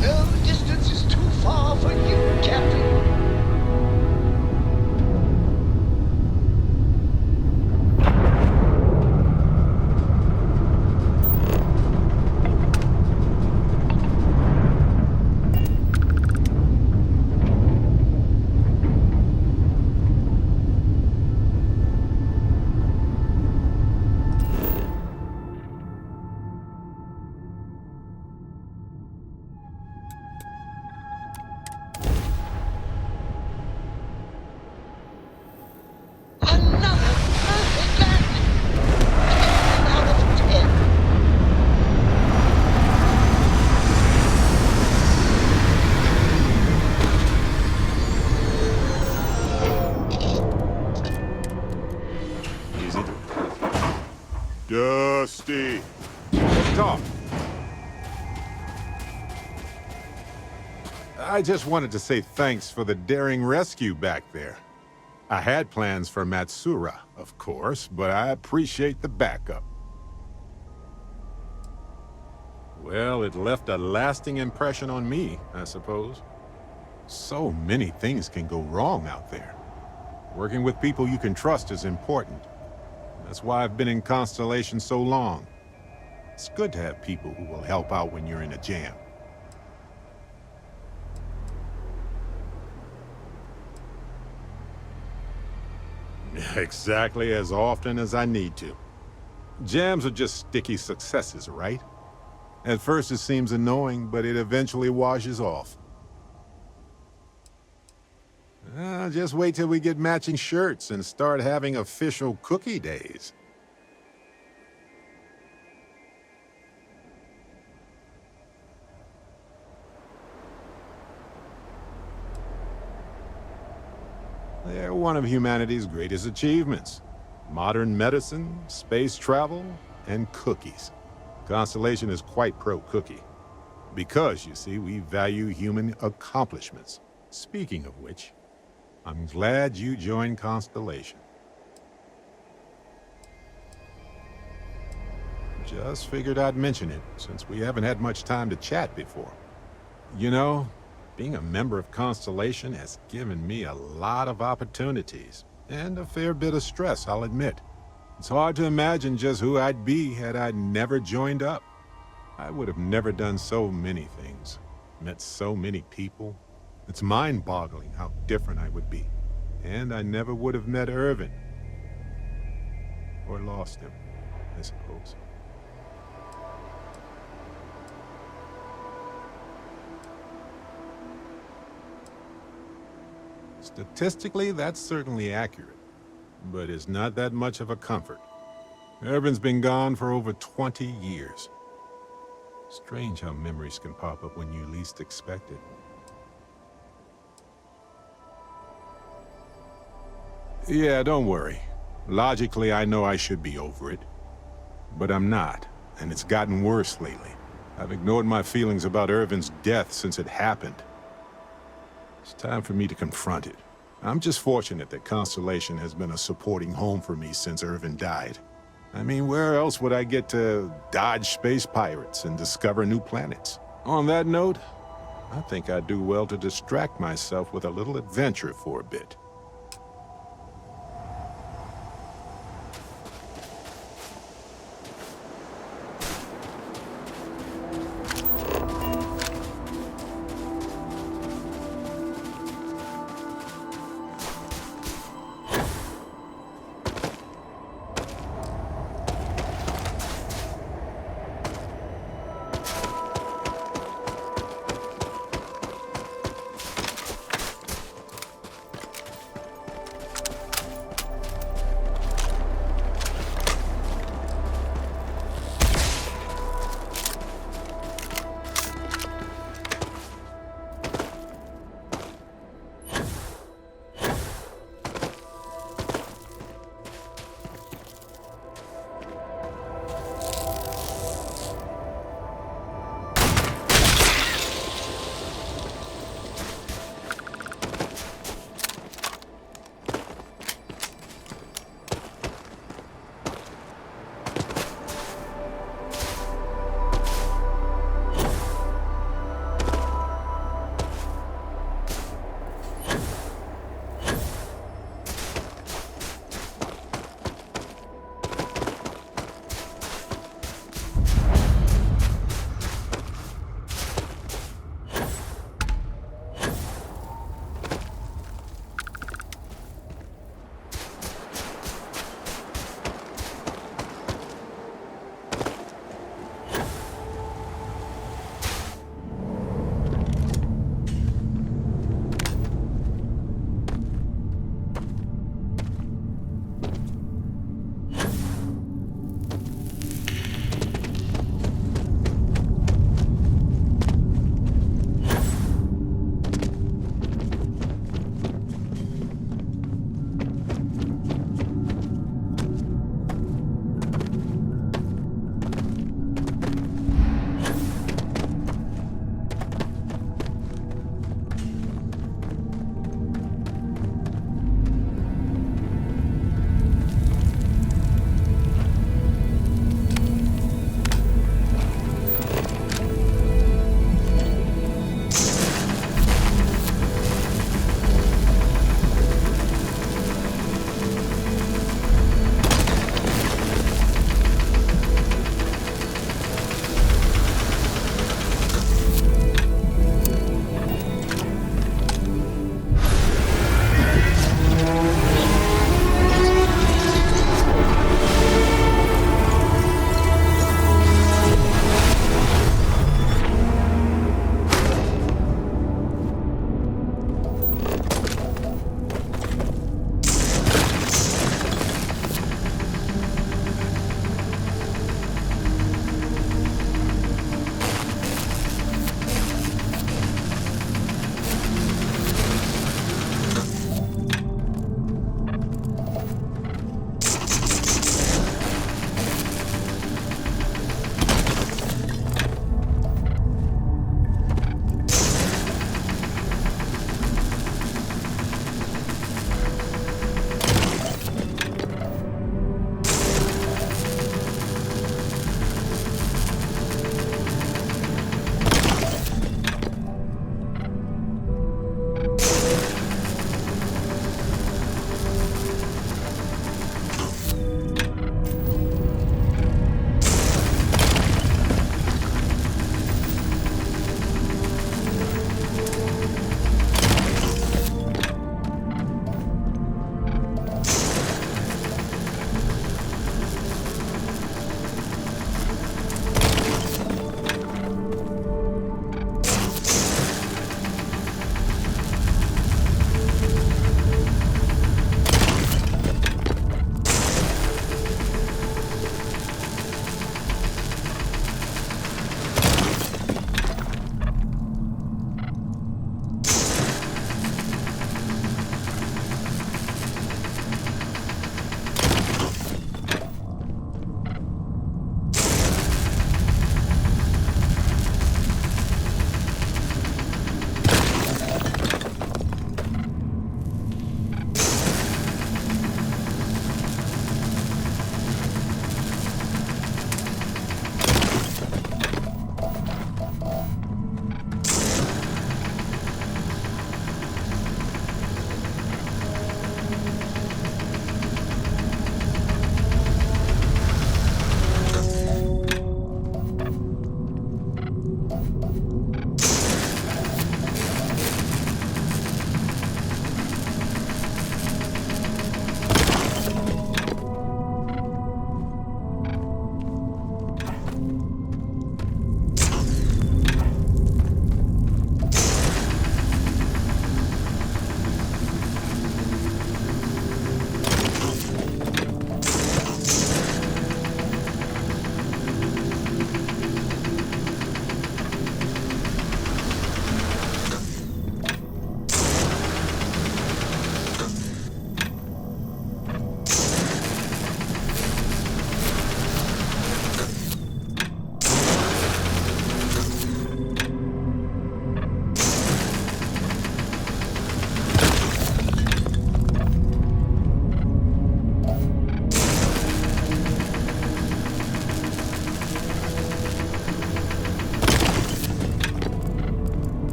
No distance is too far for you, Captain. Another perfect landing! 10 out of 10. Easy. Dusty. Let's talk. I just wanted to say thanks for the daring rescue back there. I had plans for Matsura, of course, but I appreciate the backup. Well, it left a lasting impression on me, I suppose. So many things can go wrong out there. Working with people you can trust is important. That's why I've been in Constellation so long. It's good to have people who will help out when you're in a jam. Exactly as often as I need to. Jams are just sticky successes, right? At first it seems annoying, but it eventually washes off. Just wait till we get matching shirts and start having official cookie days. They're one of humanity's greatest achievements. Modern medicine, space travel, and cookies. Constellation is quite pro-cookie. Because, you see, we value human accomplishments. Speaking of which, I'm glad you joined Constellation. Just figured I'd mention it, since we haven't had much time to chat before. You know, being a member of Constellation has given me a lot of opportunities, and a fair bit of stress, I'll admit. It's hard to imagine just who I'd be had I never joined up. I would have never done so many things, met so many people. It's mind-boggling how different I would be. And I never would have met Irvin. Or lost him, I suppose. Statistically, that's certainly accurate, but it's not that much of a comfort. Irvin's been gone for over 20 years. Strange how memories can pop up when you least expect it. Yeah, don't worry. Logically, I know I should be over it. But I'm not, and it's gotten worse lately. I've ignored my feelings about Irvin's death since it happened. It's time for me to confront it. I'm just fortunate that Constellation has been a supporting home for me since Irvin died. I mean, where else would I get to dodge space pirates and discover new planets? On that note, I think I'd do well to distract myself with a little adventure for a bit.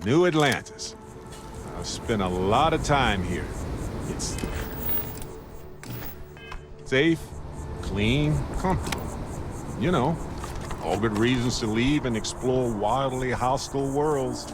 New Atlantis. I've spent a lot of time here. It's safe, clean, comfortable. You know, all good reasons to leave and explore wildly hostile worlds.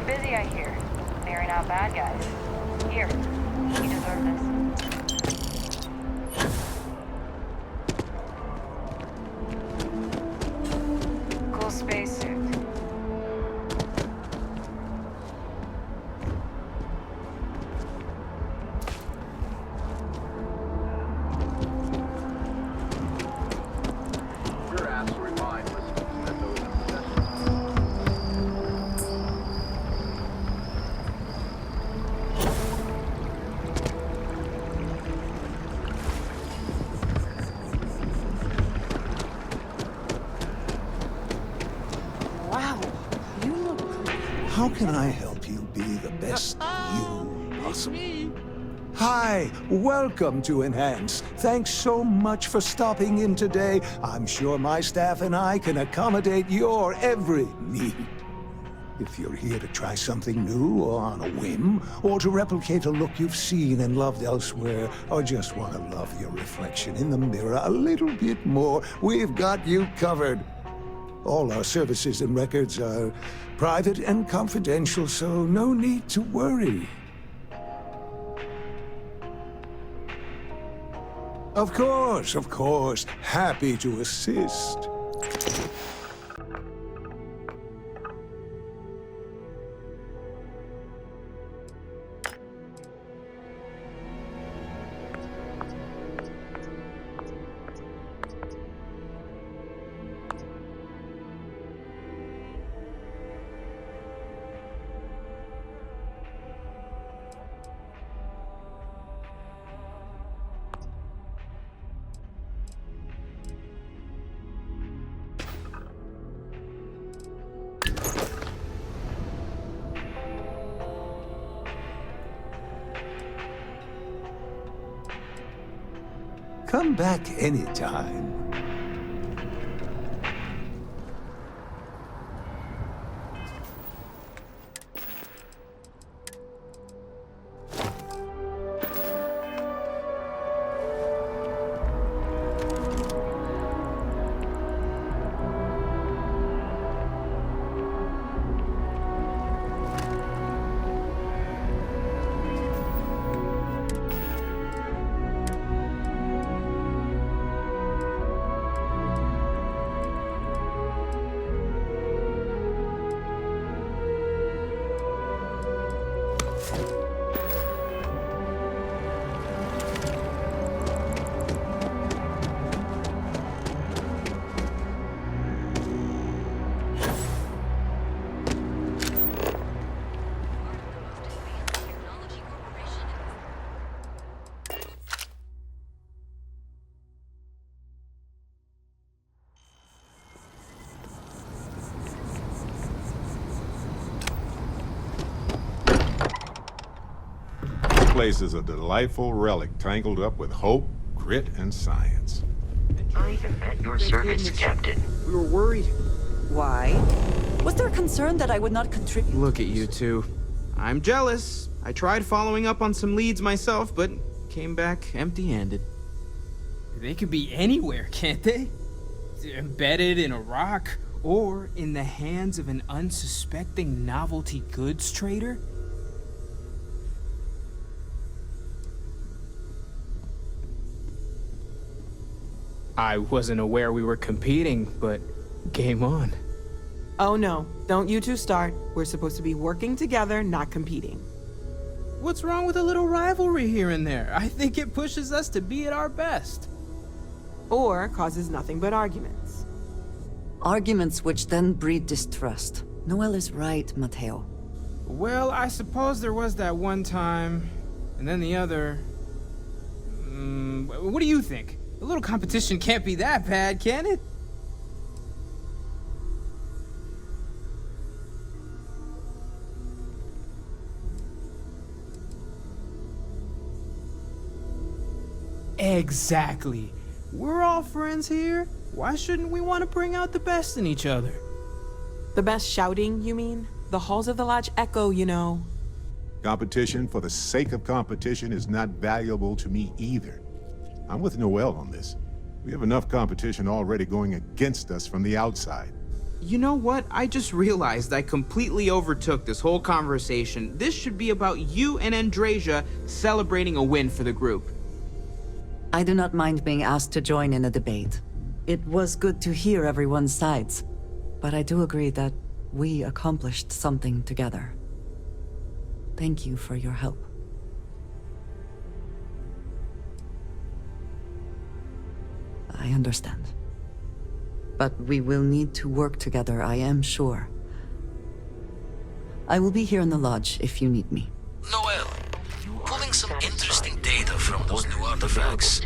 Busy, I hear. Clearing out bad guys. Here, you deserve this. Cool spacesuit. Your asteroid mine was at those in possession. How can I help you be the best you possible? Hi, welcome to Enhance. Thanks so much for stopping in today. I'm sure my staff and I can accommodate your every need. If you're here to try something new or on a whim, or to replicate a look you've seen and loved elsewhere, or just want to love your reflection in the mirror a little bit more, we've got you covered. All our services and records are private and confidential, so no need to worry. Of course. Happy to assist. Come back anytime. Place is a delightful relic tangled up with hope, grit, and science. I am at your service, Captain. We were worried. Why? Was there a concern that I would not contribute? Look at you two. I'm jealous. I tried following up on some leads myself, but came back empty-handed. They could be anywhere, can't they? Embedded in a rock, or in the hands of an unsuspecting novelty goods trader? I wasn't aware we were competing, but game on. Oh no, don't you two start. We're supposed to be working together, not competing. What's wrong with a little rivalry here and there? I think it pushes us to be at our best. Or causes nothing but arguments. Arguments which then breed distrust. Noel is right, Mateo. Well, I suppose there was that one time, and then the other. What do you think? A little competition can't be that bad, can it? Exactly. We're all friends here. Why shouldn't we want to bring out the best in each other? The best shouting, you mean? The halls of the lodge echo, you know. Competition for the sake of competition is not valuable to me either. I'm with Noel on this. We have enough competition already going against us from the outside. You know what? I just realized I completely overtook this whole conversation. This should be about you and Andrasia celebrating a win for the group. I do not mind being asked to join in a debate. It was good to hear everyone's sides, but I do agree that we accomplished something together. Thank you for your help. I understand. But we will need to work together, I am sure. I will be here in the lodge if you need me. Noel, pulling some interesting data from those new artifacts.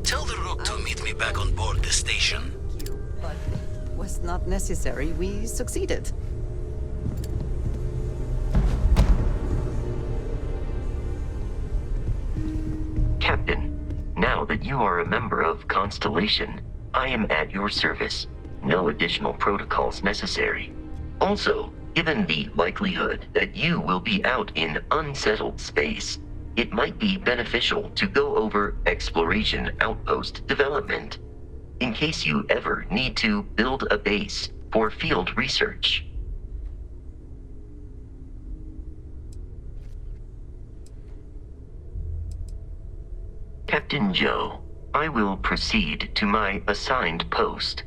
Tell the Rook to meet me back on board the station. But it was not necessary. We succeeded. Captain, now that you are a member of Constellation, I am at your service. No additional protocols necessary. Also, given the likelihood that you will be out in unsettled space, it might be beneficial to go over exploration outpost development, in case you ever need to build a base for field research. Captain Joe, I will proceed to my assigned post.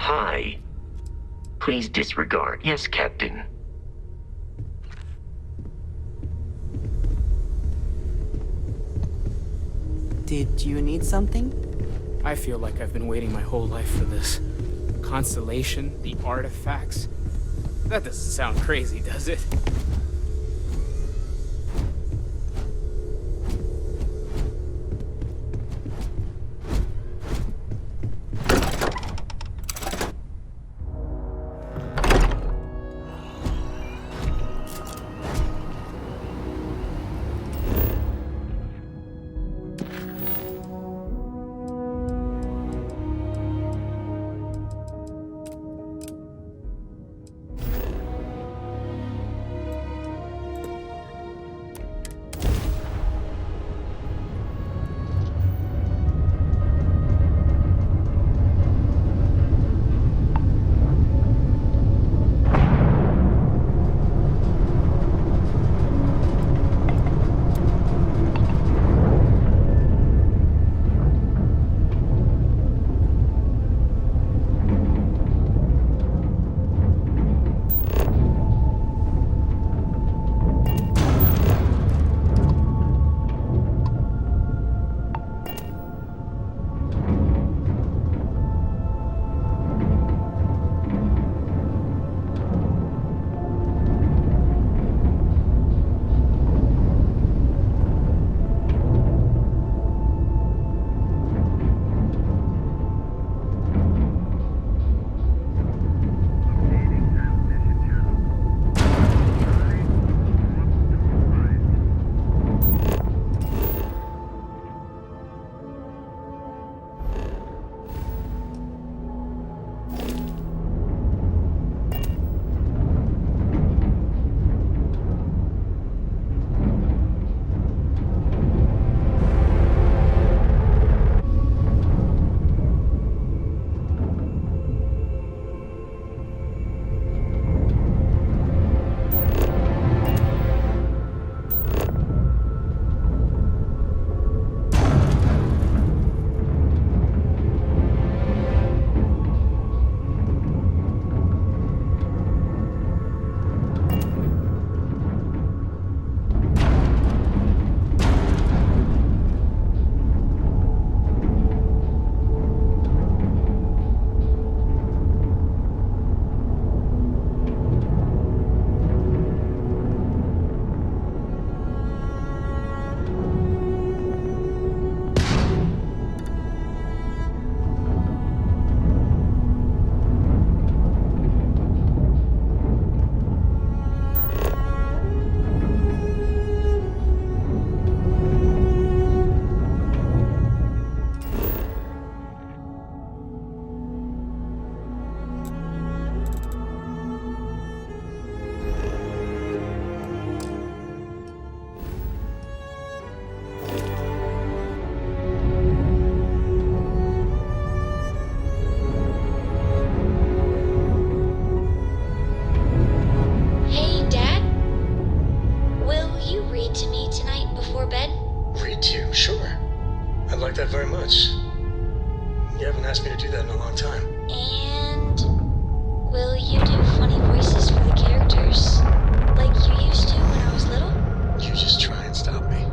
Hi. Please disregard. Yes, Captain. Did you need something? I feel like I've been waiting my whole life for this. Constellation, the artifacts. That doesn't sound crazy, does it? You haven't asked me to do that in a long time. And will you do funny voices for the characters? Like you used to when I was little? You just try and stop me.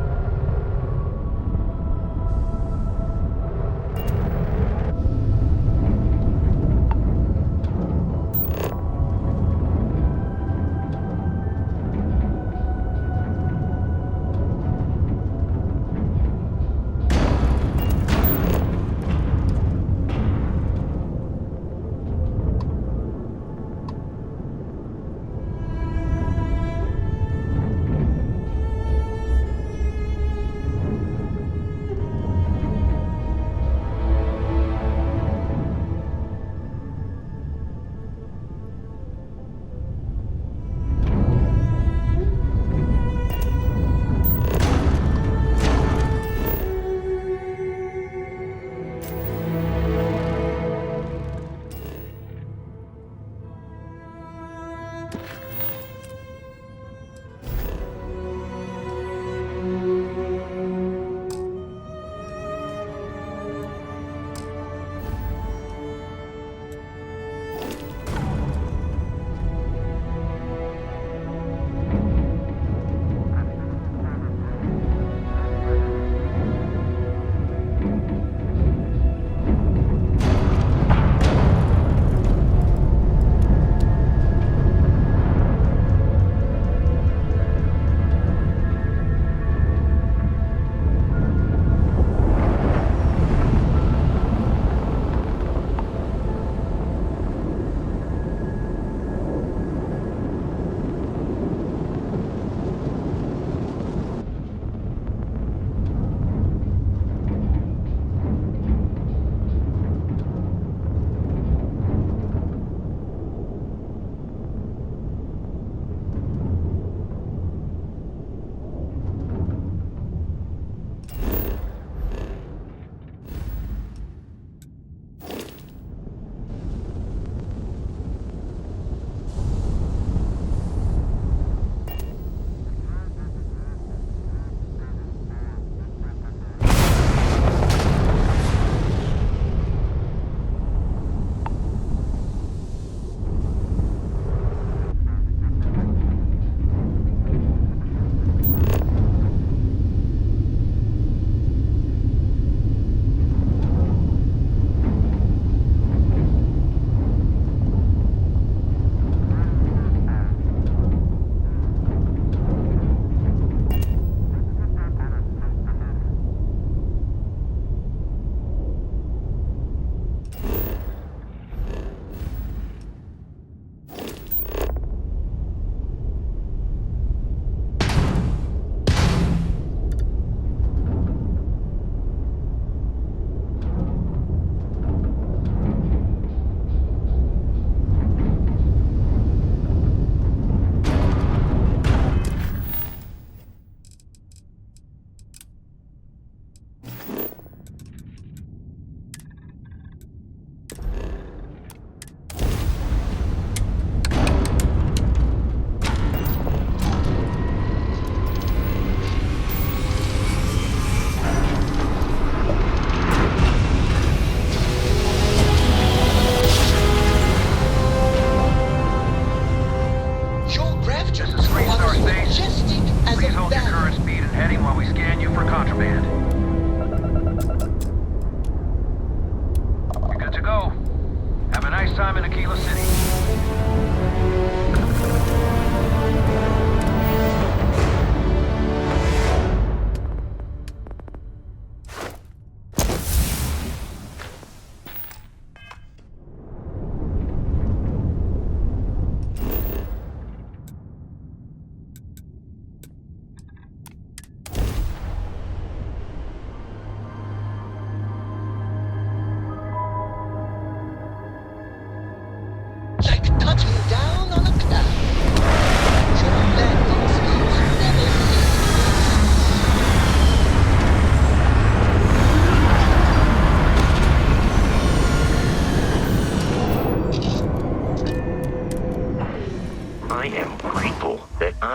time in Aquilis City.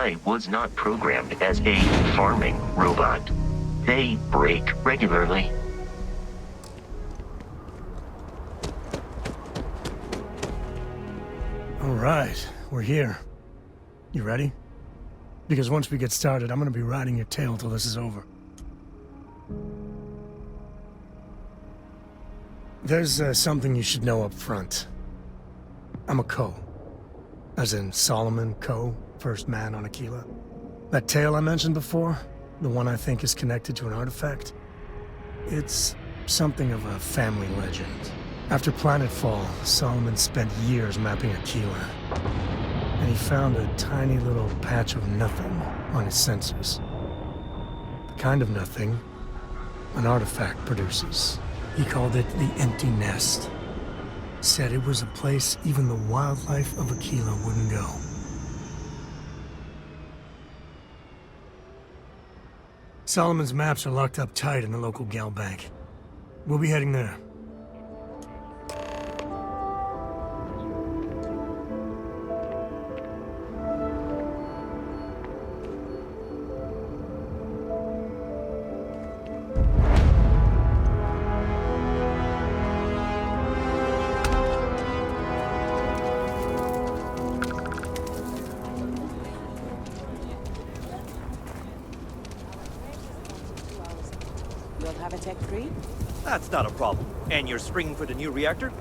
I was not programmed as a farming robot. They break regularly. All right, we're here. You ready? Because once we get started, I'm gonna be riding your tail till this is over. There's something you should know up front. I'm a Co. As in Solomon Co., first man on Aquila. That tale I mentioned before, the one I think is connected to an artifact, it's something of a family legend. After planetfall, Solomon spent years mapping Aquila, and he found a tiny little patch of nothing on his sensors. The kind of nothing an artifact produces. He called it the Empty Nest. Said it was a place even the wildlife of Aquila wouldn't go. Solomon's maps are locked up tight in the local Galbank. We'll be heading there. That's not a problem. And you're springing for the new reactor?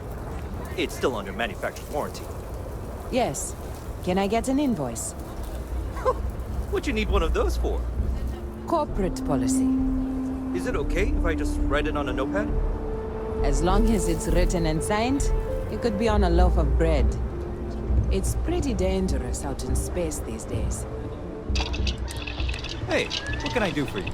It's still under manufacturer's warranty. Yes. Can I get an invoice? What you need one of those for? Corporate policy. Is it okay if I just write it on a notepad? As long as it's written and signed, it could be on a loaf of bread. It's pretty dangerous out in space these days. Hey, what can I do for you?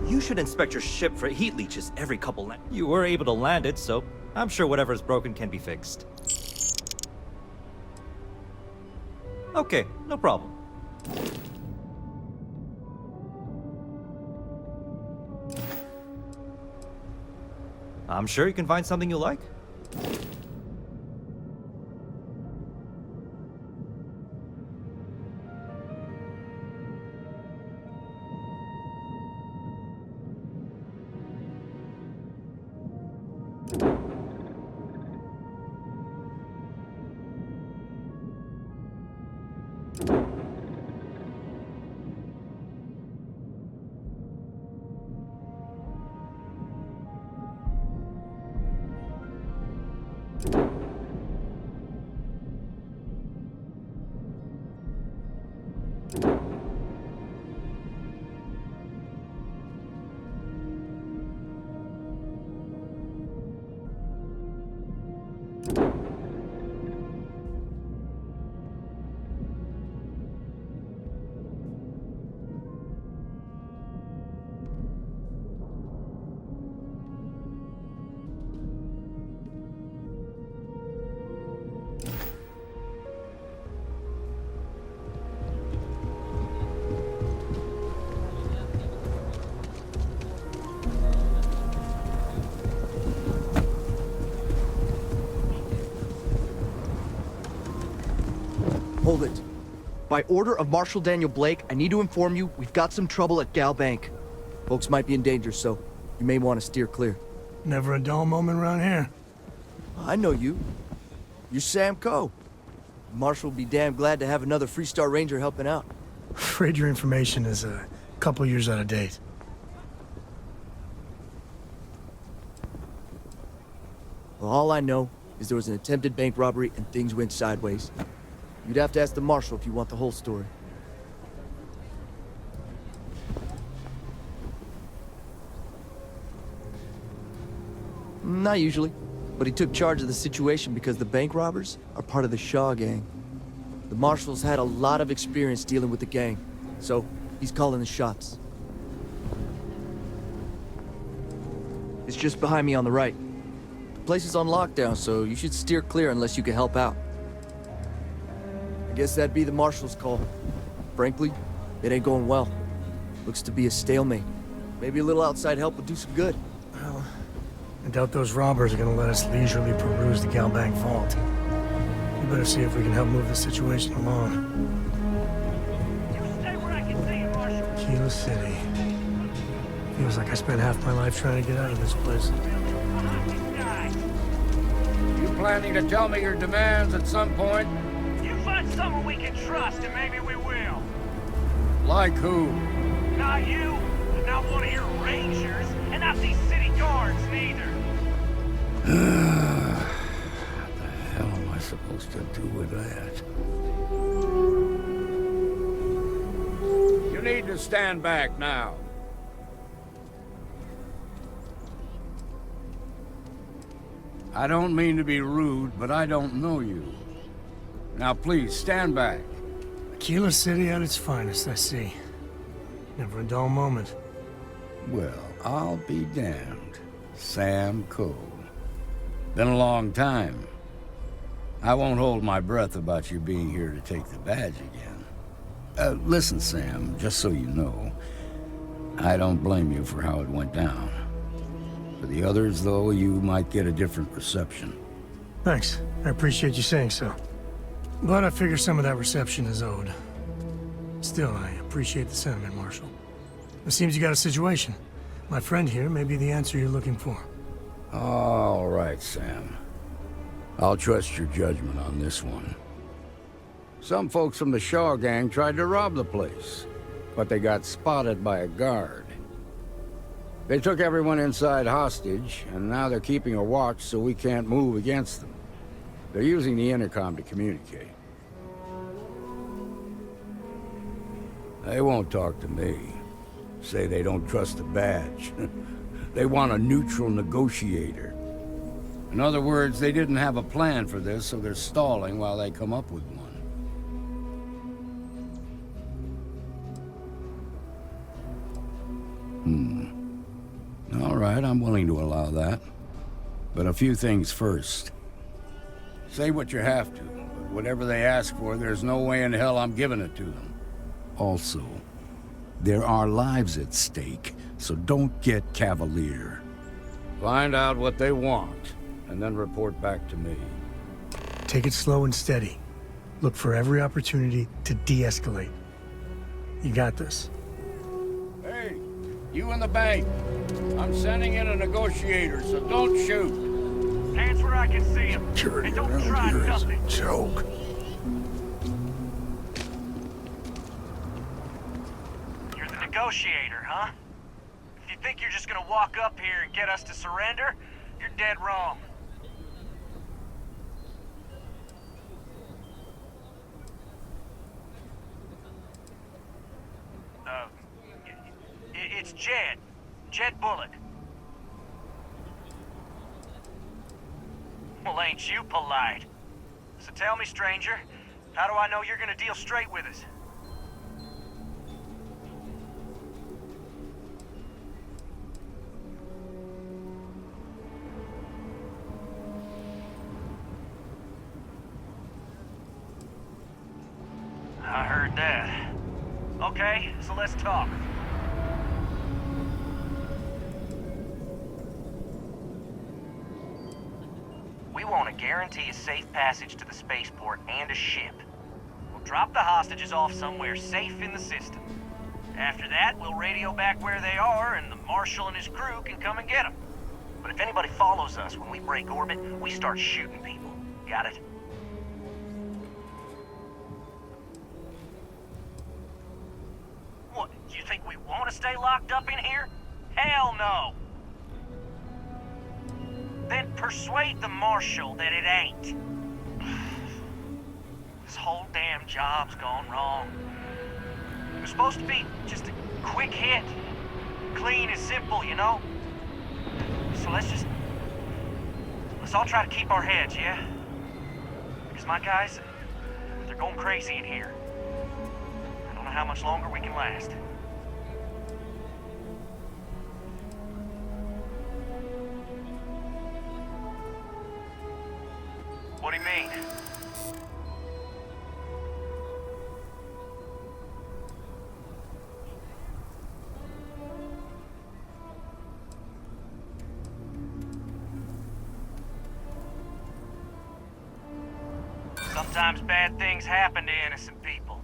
You should inspect your ship for heat leeches every couple You were able to land it, so I'm sure whatever's broken can be fixed. Okay, no problem. I'm sure you can find something you like. Hold it. By order of Marshal Daniel Blake, I need to inform you we've got some trouble at Galbank. Folks might be in danger, so you may want to steer clear. Never a dull moment around here. I know you. You're Sam Coe. Marshal will be damn glad to have another Freestar Ranger helping out. Afraid your information is a couple years out of date. Well, all I know is there was an attempted bank robbery and things went sideways. You'd have to ask the Marshal if you want the whole story. Not usually, but he took charge of the situation because the bank robbers are part of the Shaw gang. The Marshal's had a lot of experience dealing with the gang, so he's calling the shots. It's just behind me on the right. The place is on lockdown, so you should steer clear unless you can help out. I guess that'd be the Marshal's call. Frankly, it ain't going well. Looks to be a stalemate. Maybe a little outside help would do some good. Well, I doubt those robbers are gonna let us leisurely peruse the Galbank vault. We better see if we can help move the situation along. Aquilis City. Feels like I spent half my life trying to get out of this place. You planning to tell me your demands at some point? You find someone we can trust, and maybe we will. Like who? Not you, and not one of your rangers, and not these city guards, neither. What the hell am I supposed to do with that? You need to stand back now. I don't mean to be rude, but I don't know you. Now please, stand back. Aquilis City at its finest, I see. Never a dull moment. Well, I'll be damned. Sam Cole. Been a long time. I won't hold my breath about you being here to take the badge again. Listen, Sam, just so you know, I don't blame you for how it went down. For the others, though, you might get a different reception. Thanks. I appreciate you saying so. But I figure some of that reception is owed. Still, I appreciate the sentiment, Marshal. It seems you got a situation. My friend here may be the answer you're looking for. All right, Sam. I'll trust your judgment on this one. Some folks from the Shaw gang tried to rob the place, but they got spotted by a guard. They took everyone inside hostage, and now they're keeping a watch so we can't move against them. They're using the intercom to communicate. They won't talk to me. Say they don't trust the badge. They want a neutral negotiator. In other words, they didn't have a plan for this, so they're stalling while they come up with one. All right, I'm willing to allow that. But a few things first. Say what you have to, but whatever they ask for, there's no way in hell I'm giving it to them. Also, there are lives at stake, so don't get cavalier. Find out what they want, and then report back to me. Take it slow and steady. Look for every opportunity to de-escalate. You got this. Hey, you in the bank. I'm sending in a negotiator, so don't shoot. Hands where I can see him. Security And don't around try here is a nothing. joke. You're the negotiator, huh? If you think you're just gonna walk up here and get us to surrender, you're dead wrong. It's Jed. Jed Bullock. Well, ain't you polite? So tell me, stranger, how do I know you're gonna deal straight with us? I heard that. Okay, so let's talk. We want to guarantee a safe passage to the spaceport and a ship. We'll drop the hostages off somewhere safe in the system. After that, we'll radio back where they are, and the Marshal and his crew can come and get them. But if anybody follows us when we break orbit, we start shooting people. Got it? What, you think we want to stay locked up in here? Hell no! Then persuade the Marshal that it ain't. This whole damn job's gone wrong. It was supposed to be just a quick hit. Clean and simple, you know? So let's all try to keep our heads, yeah? Because my guys, they're going crazy in here. I don't know how much longer we can last. What do you mean? Sometimes bad things happen to innocent people.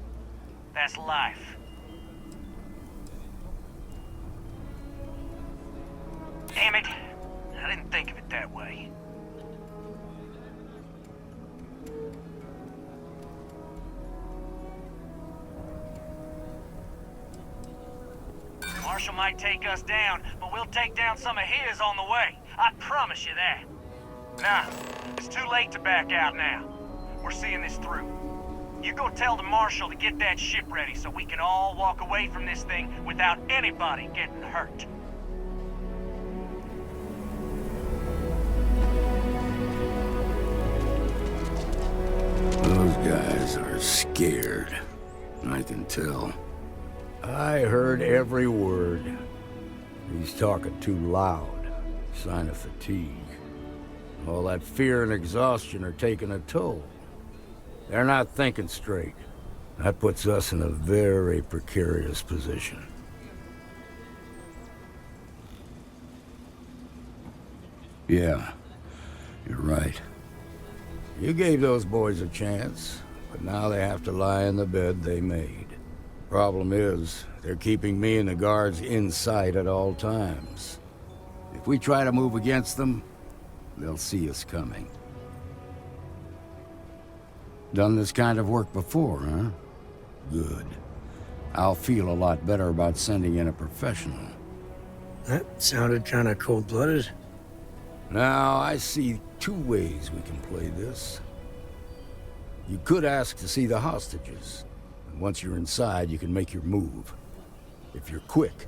That's life. Damn it. I didn't think of it that way. Marshall might take us down, but we'll take down some of his on the way. I promise you that. Nah, it's too late to back out now. We're seeing this through. You go tell the Marshal to get that ship ready so we can all walk away from this thing without anybody getting hurt. Those guys are scared. I can tell. I heard every word. He's talking too loud. Sign of fatigue. All that fear and exhaustion are taking a toll. They're not thinking straight. That puts us in a very precarious position. Yeah, you're right. You gave those boys a chance, but now they have to lie in the bed they made. Problem is, they're keeping me and the guards in sight at all times. If we try to move against them, they'll see us coming. Done this kind of work before, huh? Good. I'll feel a lot better about sending in a professional. That sounded kind of cold-blooded. Now, I see two ways we can play this. You could ask to see the hostages. And once you're inside, you can make your move. If you're quick,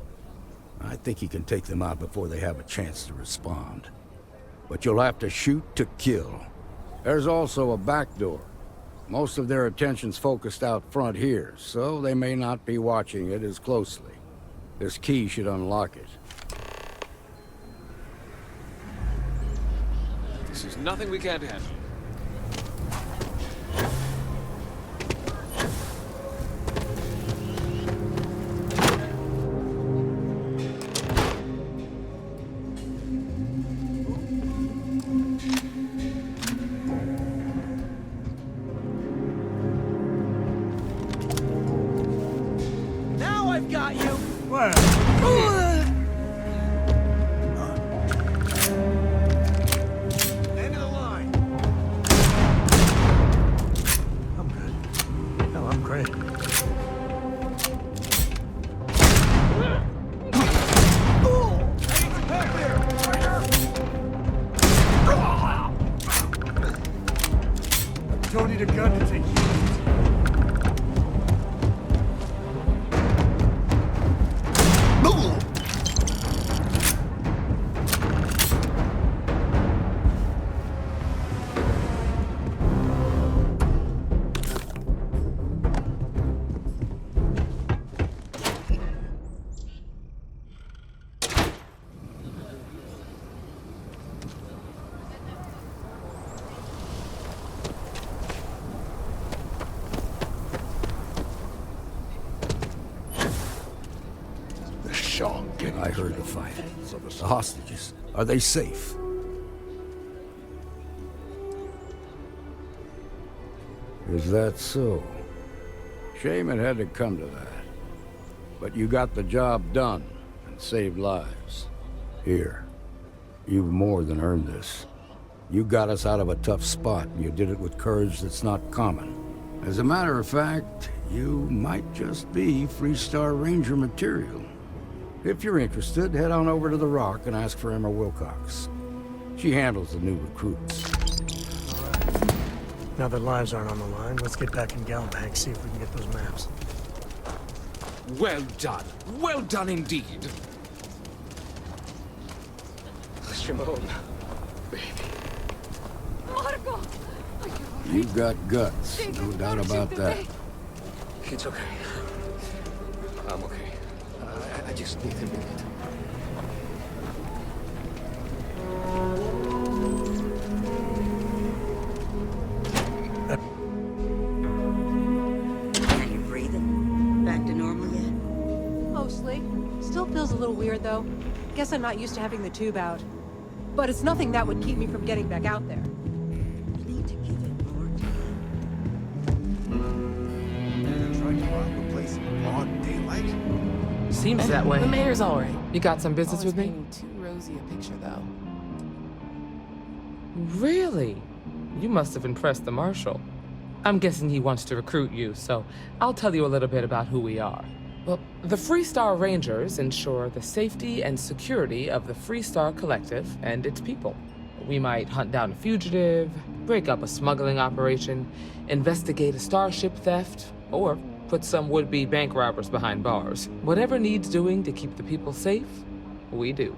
I think you can take them out before they have a chance to respond. But you'll have to shoot to kill. There's also a back door. Most of their attention's focused out front here, so they may not be watching it as closely. This key should unlock it. This is nothing we can't handle. Now I've got you! End of the line. I'm good. Hell, I'm great. Don't need a gun to take you. I heard the fight. The hostages, are they safe? Is that so? Shame it had to come to that. But you got the job done and saved lives. Here, you've more than earned this. You got us out of a tough spot, and you did it with courage that's not common. As a matter of fact, you might just be Freestar Ranger material. If you're interested, head on over to the Rock and ask for Emma Wilcox. She handles the new recruits. Now that lives aren't on the line, let's get back in Galbank, see if we can get those maps. Well done. Well done indeed. Shimon, baby. Marco! You've got guts, no doubt about that. It's okay. I'm okay. I just need a minute. Are you breathing? Back to normal yet? Mostly. Still feels a little weird, though. Guess I'm not used to having the tube out. But it's nothing that would keep me from getting back out there. You need to give it more time. Seems that way. The mayor's all right. You got some business with me? Painting too rosy a picture, though. Really? You must have impressed the Marshal. I'm guessing he wants to recruit you, so I'll tell you a little bit about who we are. Well, the Freestar Rangers ensure the safety and security of the Freestar Collective and its people. We might hunt down a fugitive, break up a smuggling operation, investigate a starship theft, or put some would-be bank robbers behind bars. Whatever needs doing to keep the people safe, we do.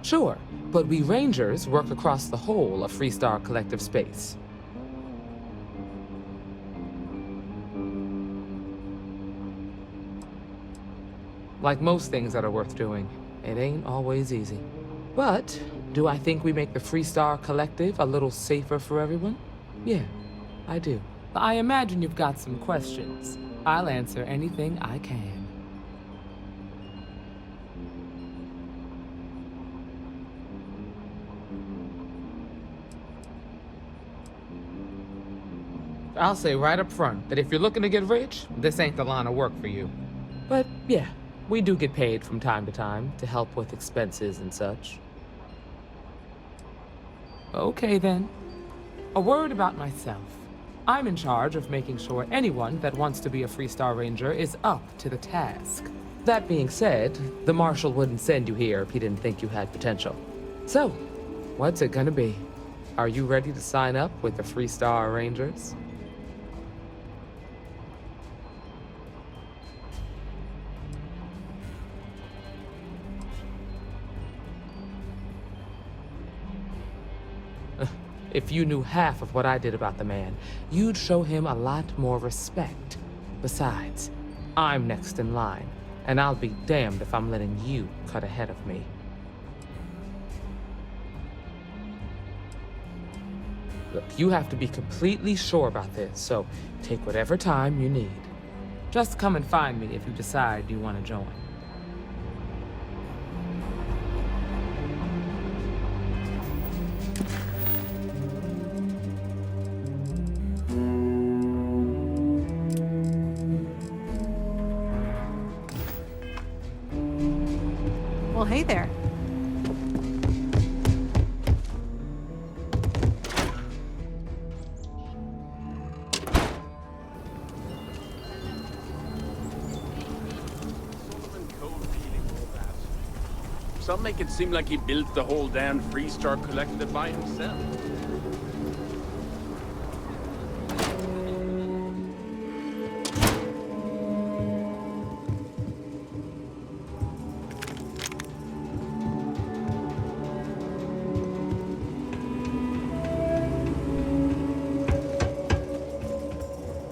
Sure, but we Rangers work across the whole of Freestar Collective space. Like most things that are worth doing, it ain't always easy. But do I think we make the Freestar Collective a little safer for everyone? Yeah, I do. I imagine you've got some questions. I'll answer anything I can. I'll say right up front that if you're looking to get rich, this ain't the line of work for you. But yeah, we do get paid from time to time to help with expenses and such. Okay then. A word about myself. I'm in charge of making sure anyone that wants to be a Freestar Ranger is up to the task. That being said, the Marshal wouldn't send you here if he didn't think you had potential. So, what's it gonna be? Are you ready to sign up with the Freestar Rangers? If you knew half of what I did about the man, you'd show him a lot more respect. Besides, I'm next in line, and I'll be damned if I'm letting you cut ahead of me. Look, you have to be completely sure about this, so take whatever time you need. Just come and find me if you decide you want to join. Well, hey there. Some make it seem like he built the whole damn Freestar Collective by himself.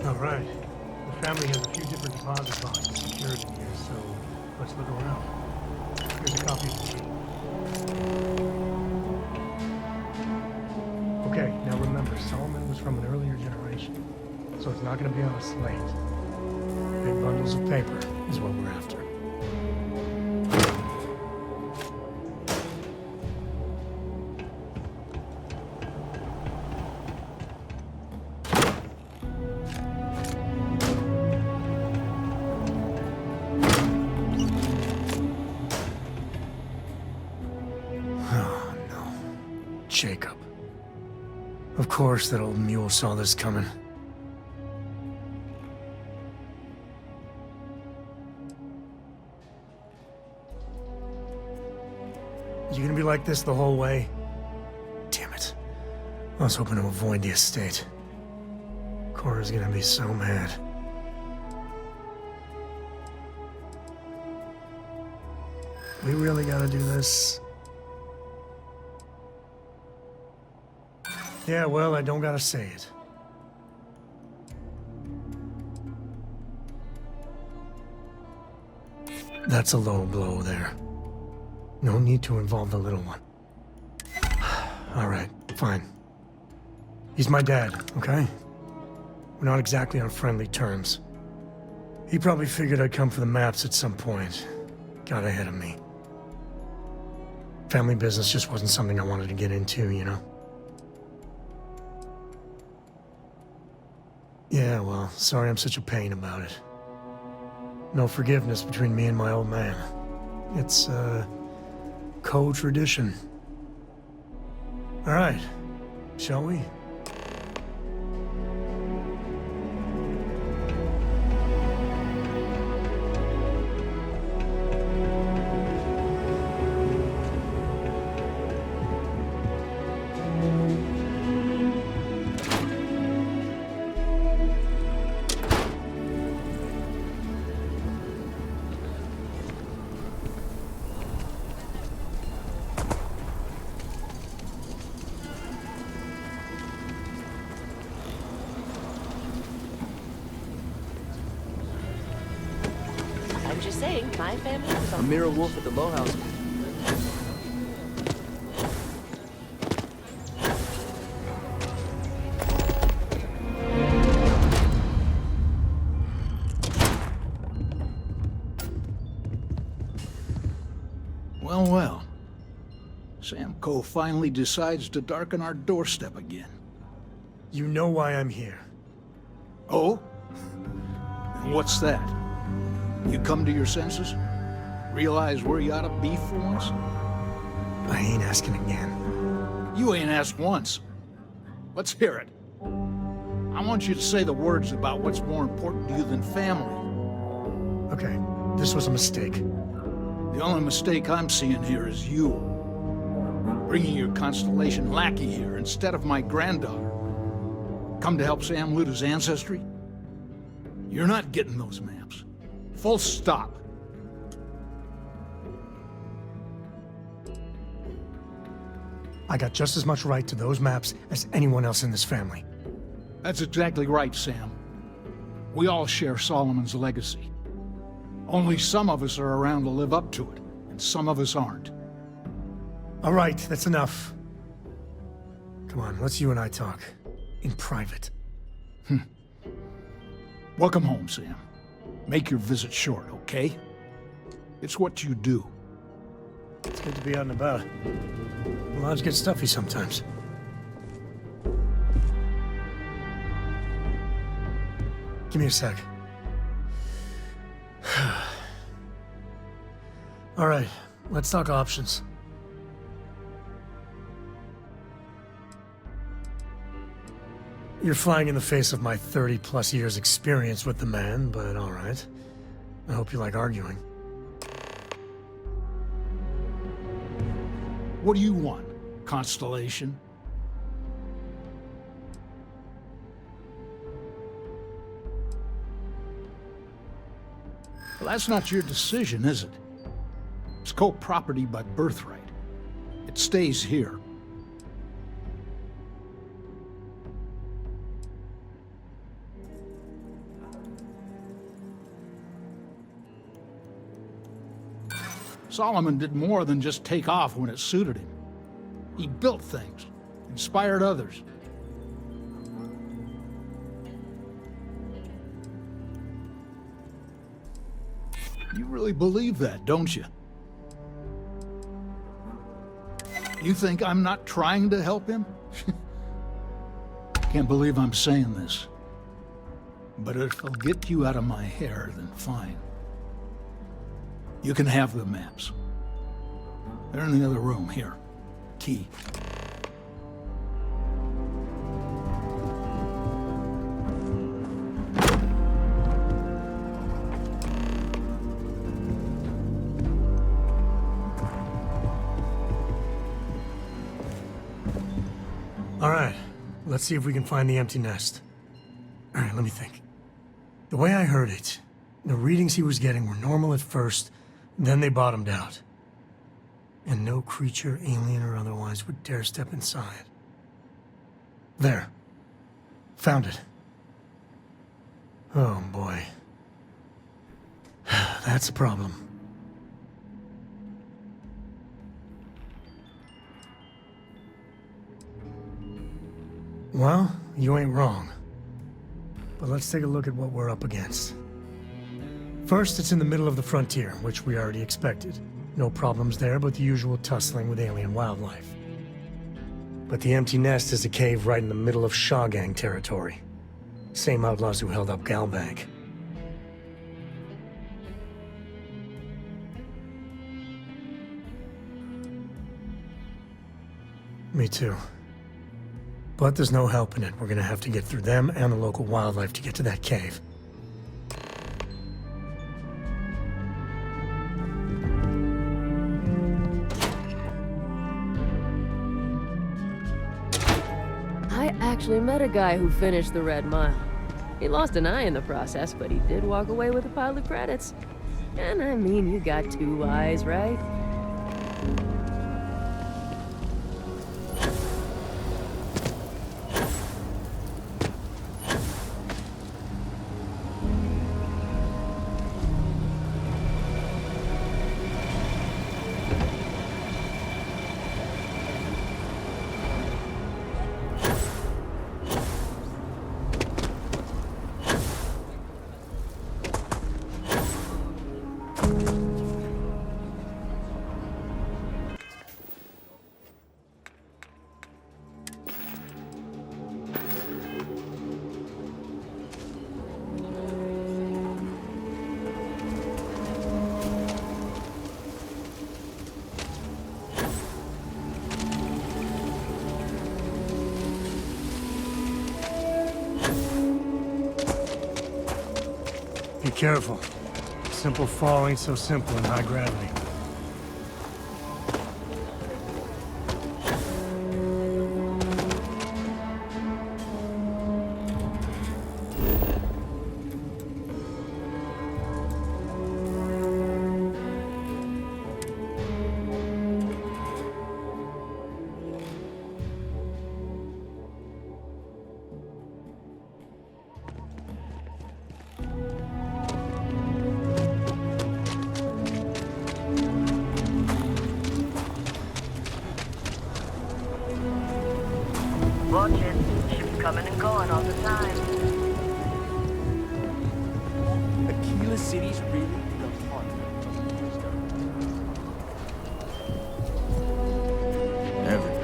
All right. The family has a few different deposit boxes secured in here, so let's look around. Here's a copy of the key. Okay, now remember, Solomon was from an earlier generation, so it's not going to be on a slate. Big bundles of paper is what we're after. Jacob. Of course that old mule saw this coming. You gonna be like this the whole way? Damn it. I was hoping to avoid the estate. Cora's gonna be so mad. We really gotta do this? Yeah, well, I don't gotta say it. That's a low blow there. No need to involve the little one. All right, fine. He's my dad, okay? We're not exactly on friendly terms. He probably figured I'd come for the maps at some point. Got ahead of me. Family business just wasn't something I wanted to get into, you know? Yeah, well, sorry I'm such a pain about it. No forgiveness between me and my old man. It's, co-tradition. All right, shall we? I'm just saying, my family is A mirror wolf at the Low House. Well, well. Sam Coe finally decides to darken our doorstep again. You know why I'm here. Oh? And what's that? You come to your senses? Realize where you ought to be for once? I ain't asking again. You ain't asked once. Let's hear it. I want you to say the words about what's more important to you than family. Okay, this was a mistake. The only mistake I'm seeing here is you. Bringing your Constellation lackey here instead of my granddaughter. Come to help Sam loot his ancestry? You're not getting those maps. Full stop. I got just as much right to those maps as anyone else in this family. That's exactly right, Sam. We all share Solomon's legacy. Only some of us are around to live up to it, and some of us aren't. All right, that's enough. Come on, let's you and I talk. In private. Welcome home, Sam. Make your visit short, okay? It's what you do. It's good to be out and about. Lives get stuffy sometimes. Give me a sec. All right, let's talk options. You're flying in the face of my 30-plus years experience with the man, but all right. I hope you like arguing. What do you want, Constellation? Well, that's not your decision, is it? It's co-property by birthright. It stays here. Solomon did more than just take off when it suited him. He built things, inspired others. You really believe that, don't you? You think I'm not trying to help him? Can't believe I'm saying this. But if it'll get you out of my hair, then fine. You can have the maps. They're in the other room, here. Key. All right, let's see if we can find the empty nest. All right, let me think. The way I heard it, the readings he was getting were normal at first, then they bottomed out. And no creature, alien or otherwise, would dare step inside. There. Found it. Oh, boy. That's a problem. Well, you ain't wrong. But let's take a look at what we're up against. First, it's in the middle of the frontier, which we already expected. No problems there, but the usual tussling with alien wildlife. But the empty nest is a cave right in the middle of Shawgang territory. Same outlaws who held up Galbank. Me too. But there's no helping it. We're gonna have to get through them and the local wildlife to get to that cave. I actually met a guy who finished the Red Mile. He lost an eye in the process, but he did walk away with a pile of credits. And I mean, you got 2 eyes, right? Be careful. Simple fall ain't so simple in high gravity. Watch it. Ships coming and going all the time. Aquilis City's really in the heart.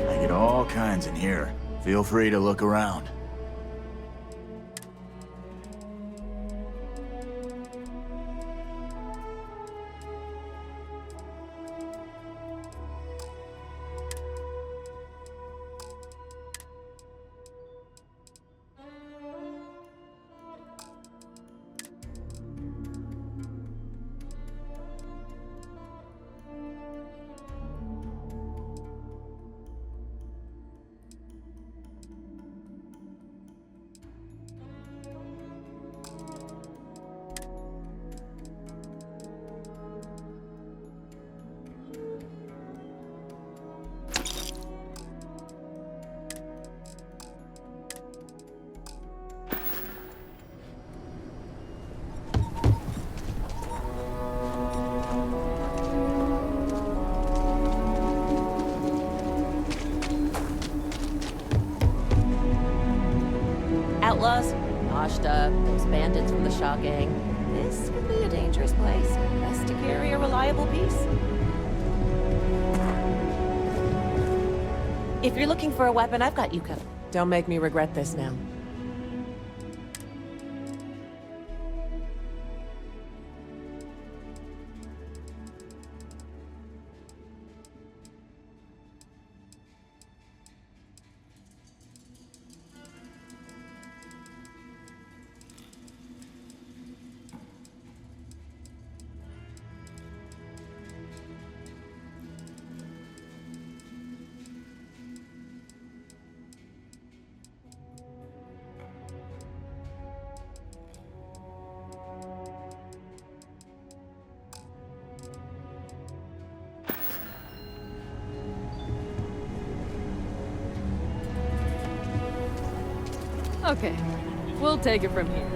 I get all kinds in here. Feel free to look around. Outlaws, washed up, those bandits from the Shaw gang. This could be a dangerous place. Best to carry a reliable piece. If you're looking for a weapon, I've got you covered. Don't make me regret this now. Okay, we'll take it from here.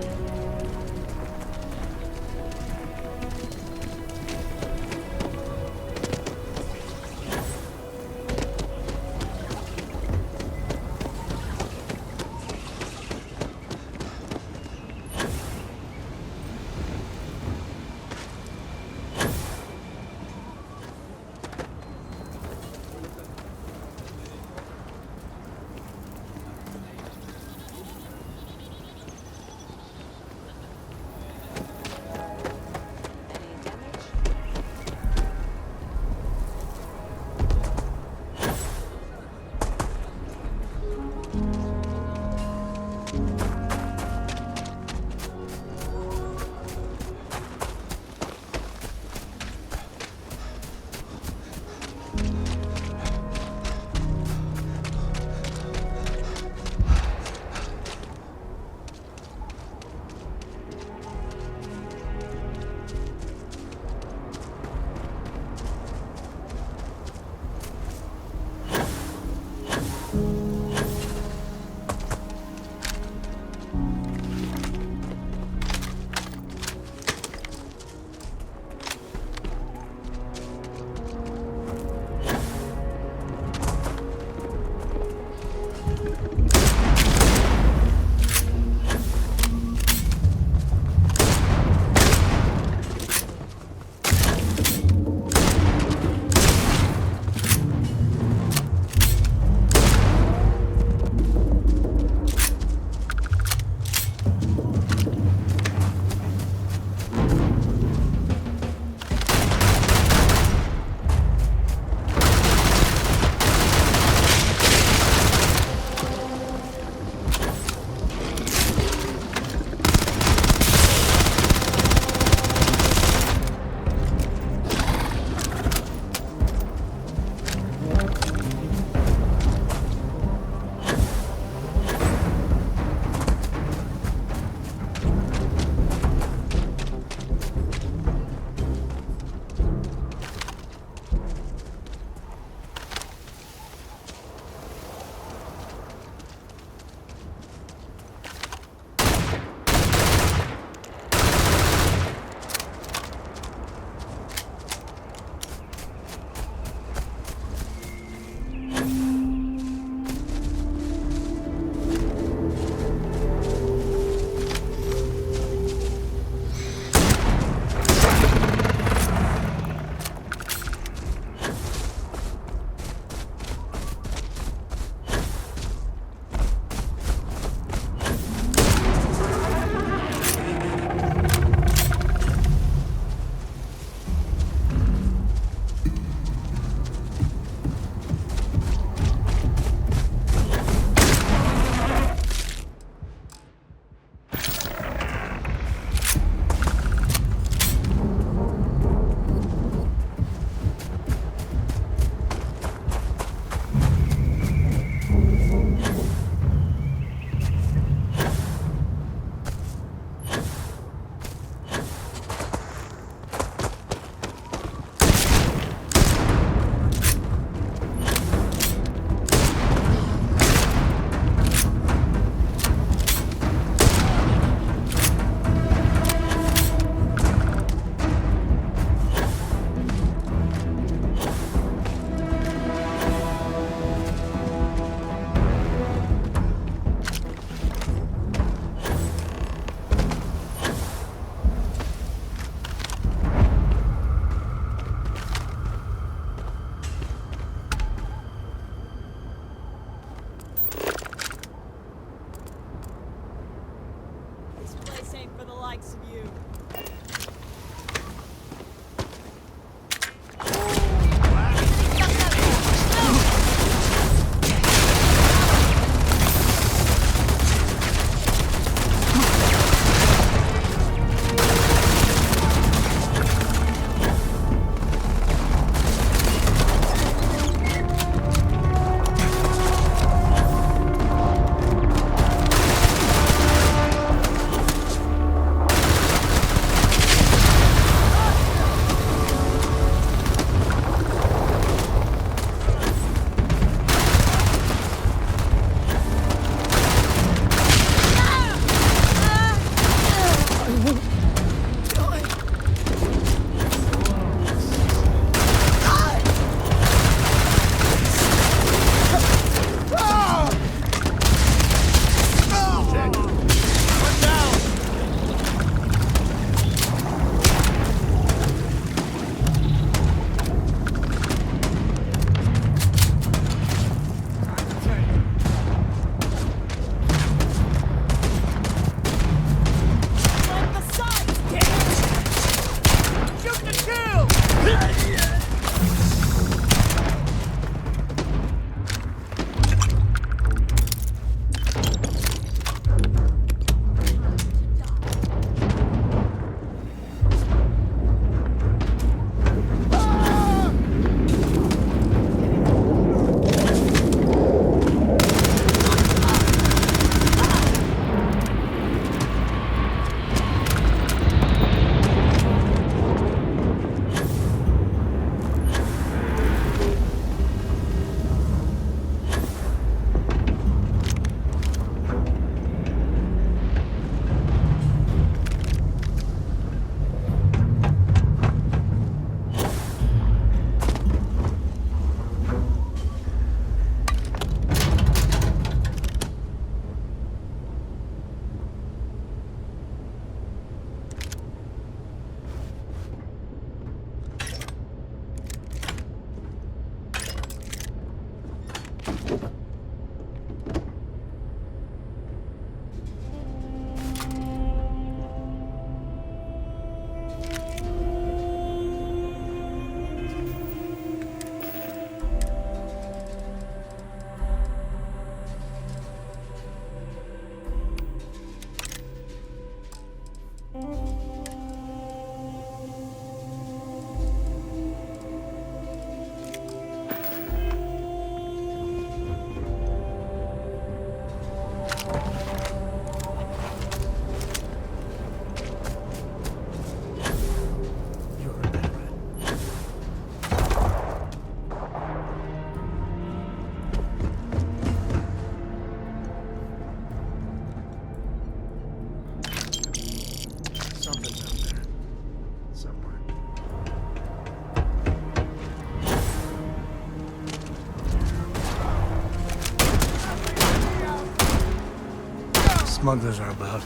smugglers are about.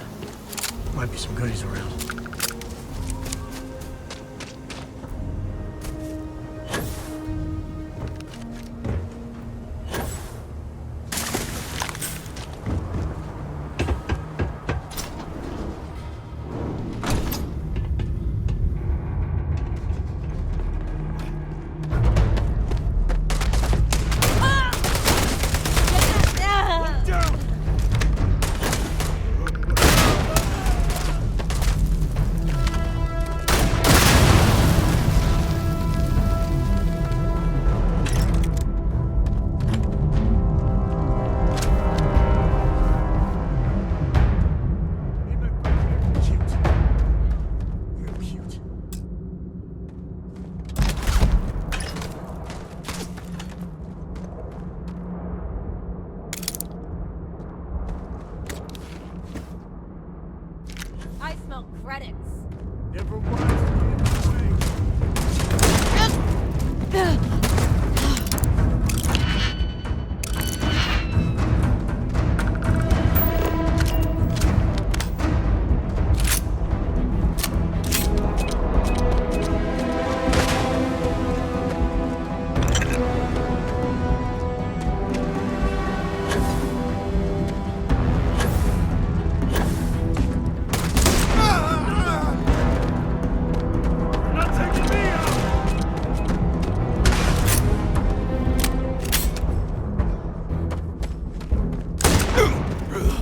Might be some goodies around. I smell credits. Never was.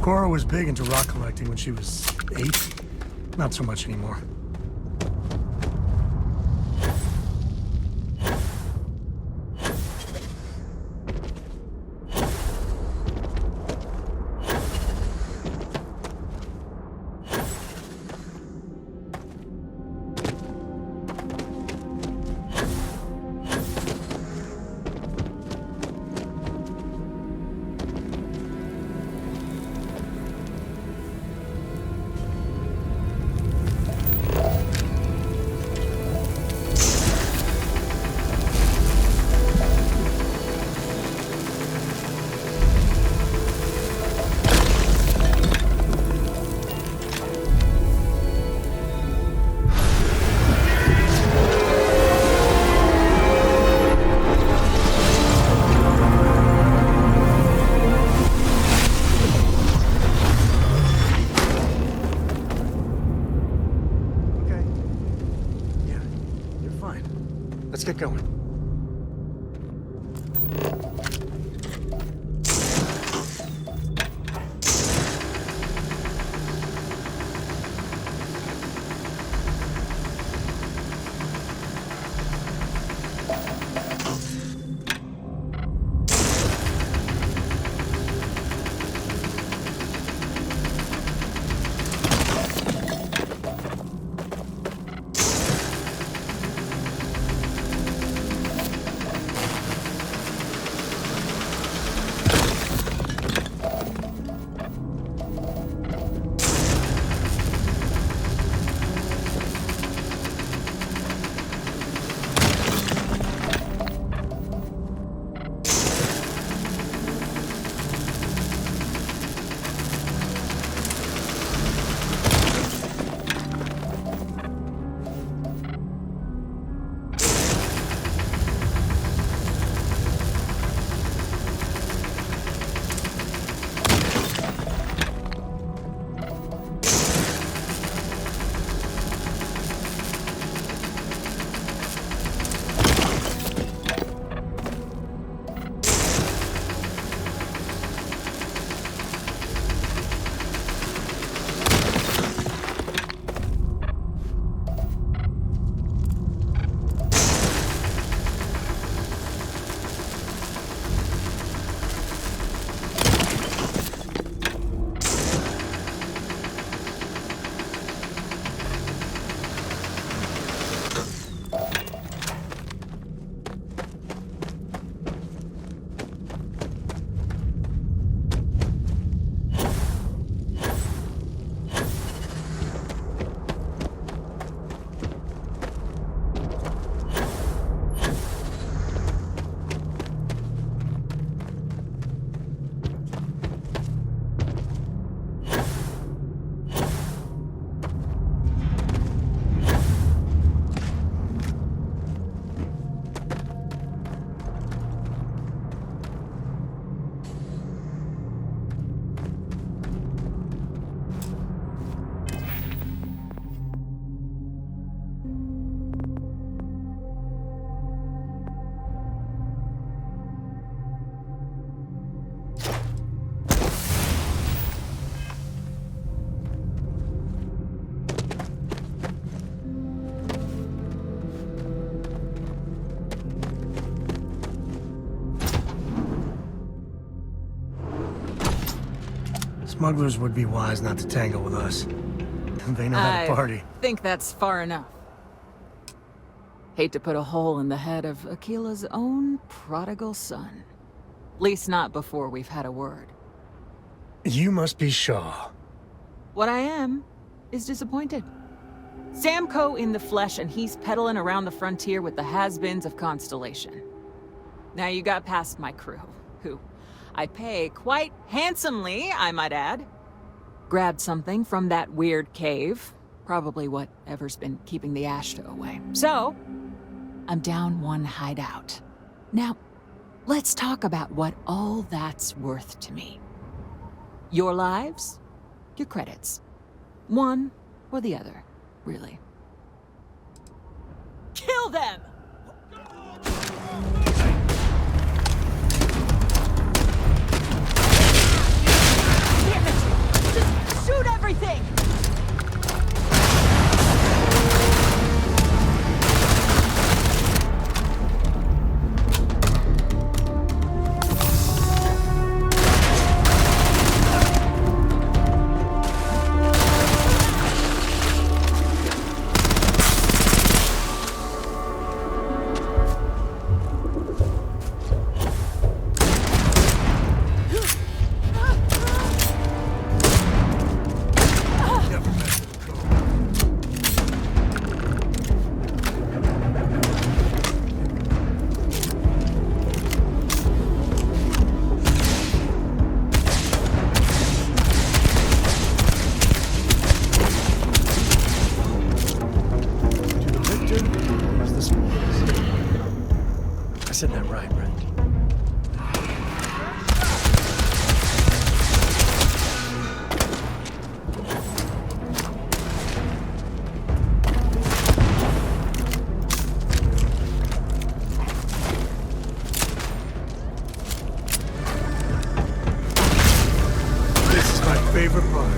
Cora was big into rock collecting when she was 8. Not so much anymore. Let's get going. Smugglers would be wise not to tangle with us. They know how to party. I think that's far enough. Hate to put a hole in the head of Aquila's own prodigal son. At least not before we've had a word. You must be Shaw. What I am is disappointed. Samco in the flesh, and he's peddling around the frontier with the has-beens of Constellation. Now you got past my crew, who I pay quite handsomely, I might add. Grabbed something from that weird cave. Probably whatever's been keeping the Ashta away. So, I'm down one hideout. Now, let's talk about what all that's worth to me. Your lives, your credits. One or the other, really. Kill them! Damn it! Just shoot everything! Said that right? This is my favorite part.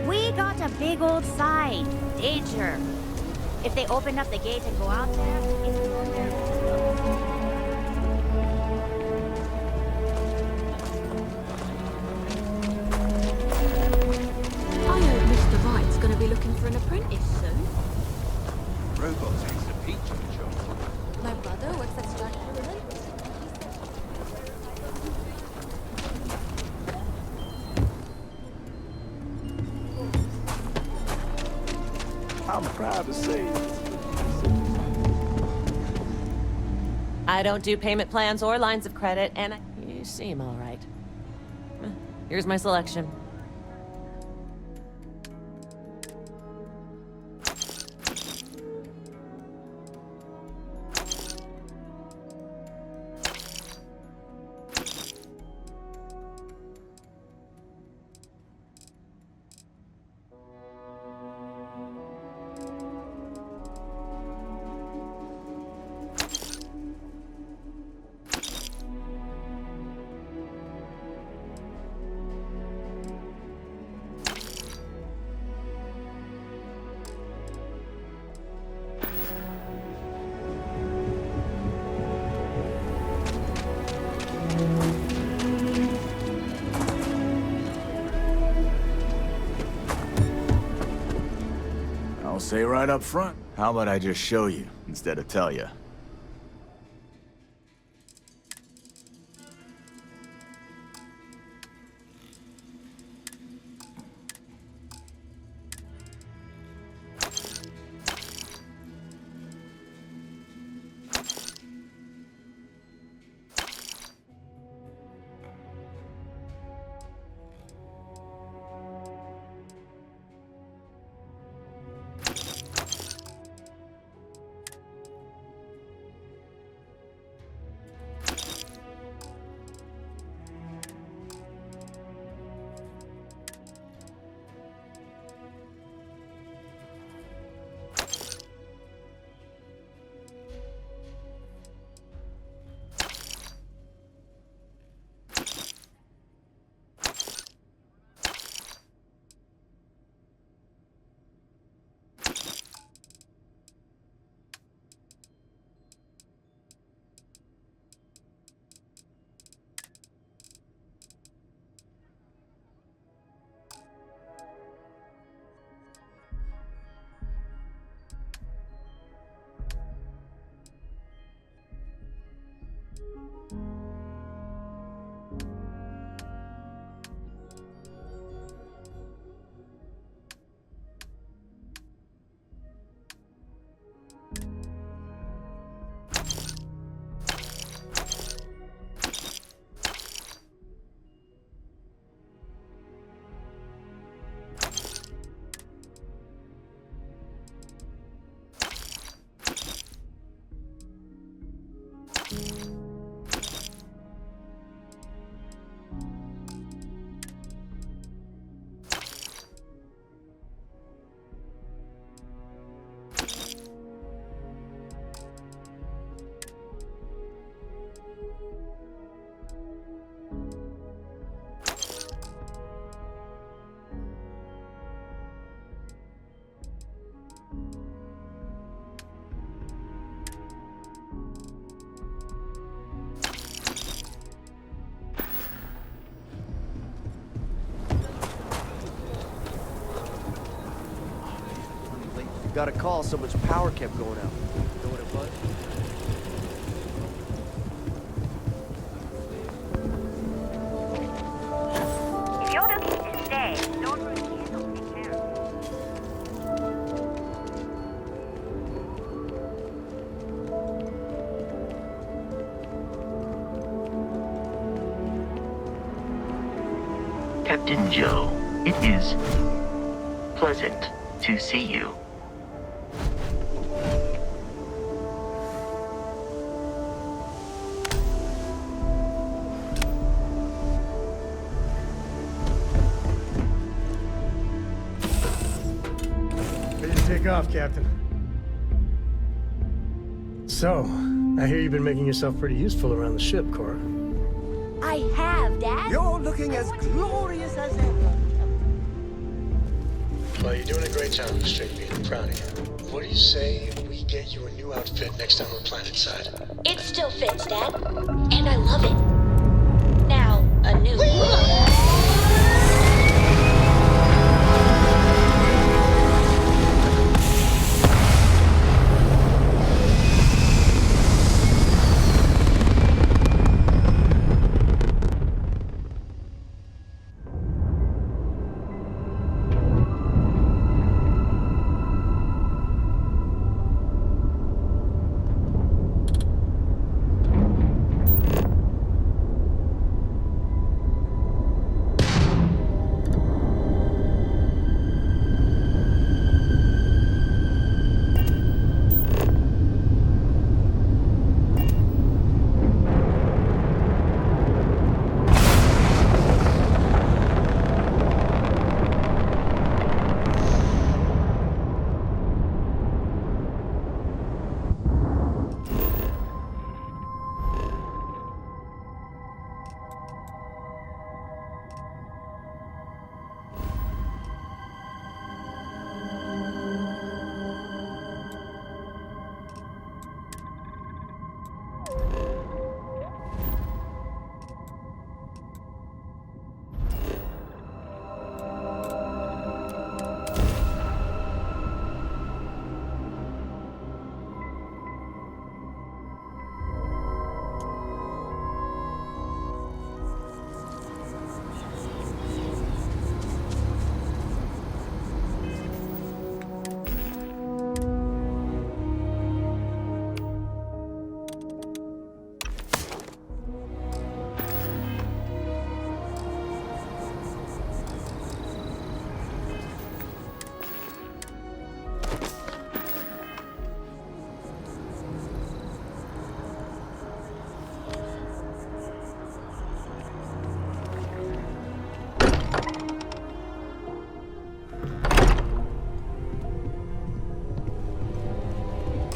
We got a big old sign. Danger. If they open up the gate and go out there, it's on their I heard Mr. Wright's gonna be looking for an apprentice soon. Robot takes a peach in the job. My brother works at Starfield. I'm proud to say I don't do payment plans or lines of credit, and you seem all right. Here's my selection. I'll say right up front. How about I just show you instead of tell you? Got a call, so much power kept going out. Know what it was? If you're looking to stay, don't ruin the candle. Take care. Captain Joe, it is pleasant to see you. Take off, Captain. So, I hear you've been making yourself pretty useful around the ship, Cora. I have, Dad. You're looking as glorious as ever. you're doing a great job, Straight Beat. I'm proud of you. What do you say we get you a new outfit next time we're planetside? It still fits, Dad. And I love it. Now, a new look.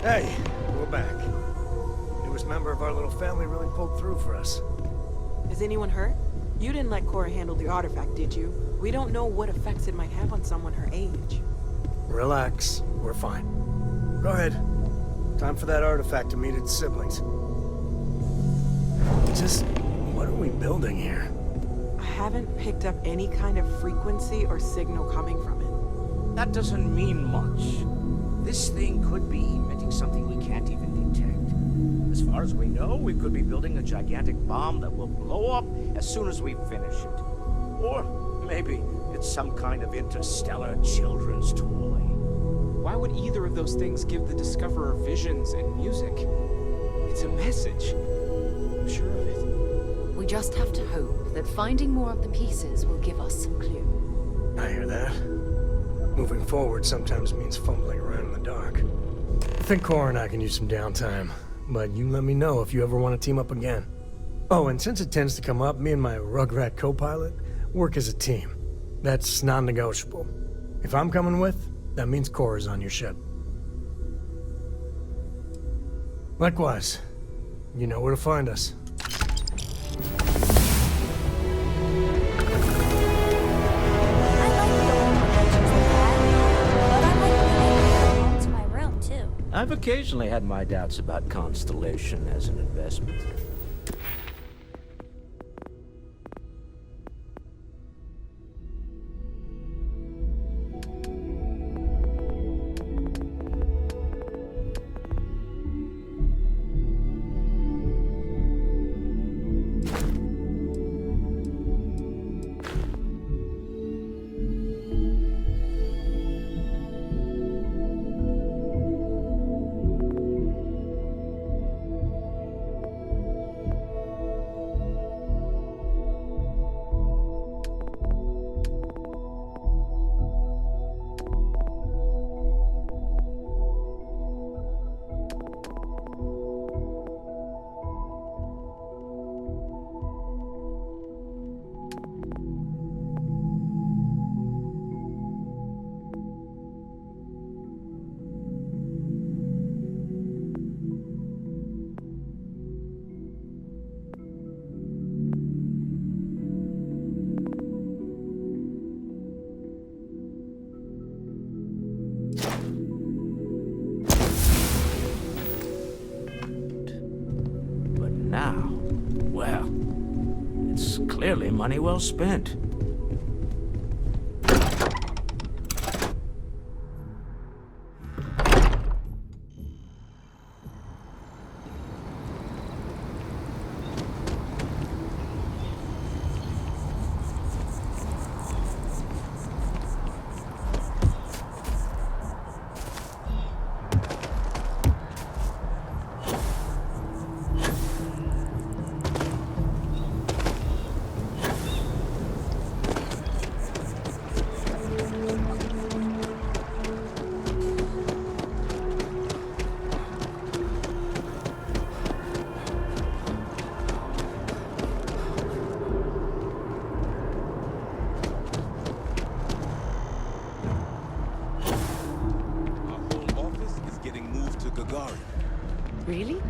Hey, we're back. Newest member of our little family really pulled through for us. Is anyone hurt? You didn't let Cora handle the artifact, did you? We don't know what effects it might have on someone her age. Relax, we're fine. Go ahead. Time for that artifact to meet its siblings. Just, what are we building here? I haven't picked up any kind of frequency or signal coming from it. That doesn't mean much. This thing could be emitting something we can't even detect. As far as we know, we could be building a gigantic bomb that will blow up as soon as we finish it. Or maybe it's some kind of interstellar children's toy. Why would either of those things give the Discoverer visions and music? It's a message. I'm sure of it. We just have to hope that finding more of the pieces will give us some clue. I hear that. Moving forward sometimes means fumbling around in the dark. I think Cora and I can use some downtime, but you let me know if you ever want to team up again. Oh, and since it tends to come up, me and my Rugrat co-pilot work as a team. That's non-negotiable. If I'm coming with, that means Cora's on your ship. Likewise, you know where to find us. I've occasionally had my doubts about Constellation as an investment. Clearly money well spent. Really?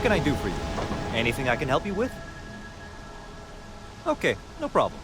What can I do for you? Anything I can help you with? Okay, no problem.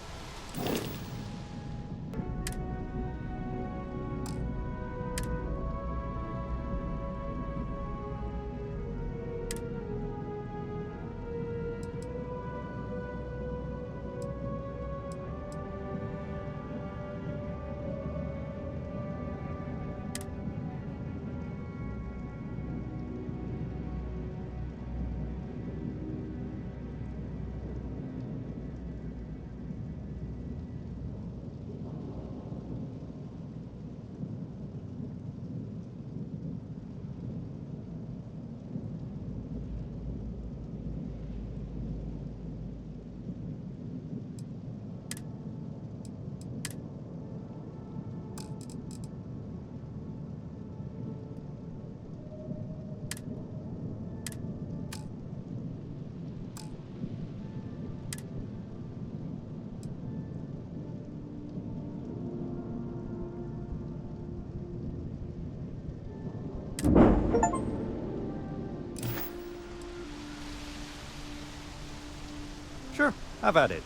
Sure, have at it.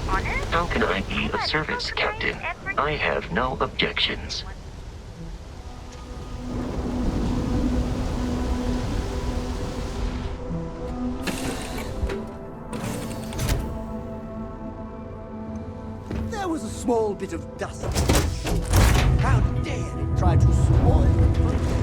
How can I be of service, Captain? I have no objections. There was a small bit of dust. How dare it try to spoil the process?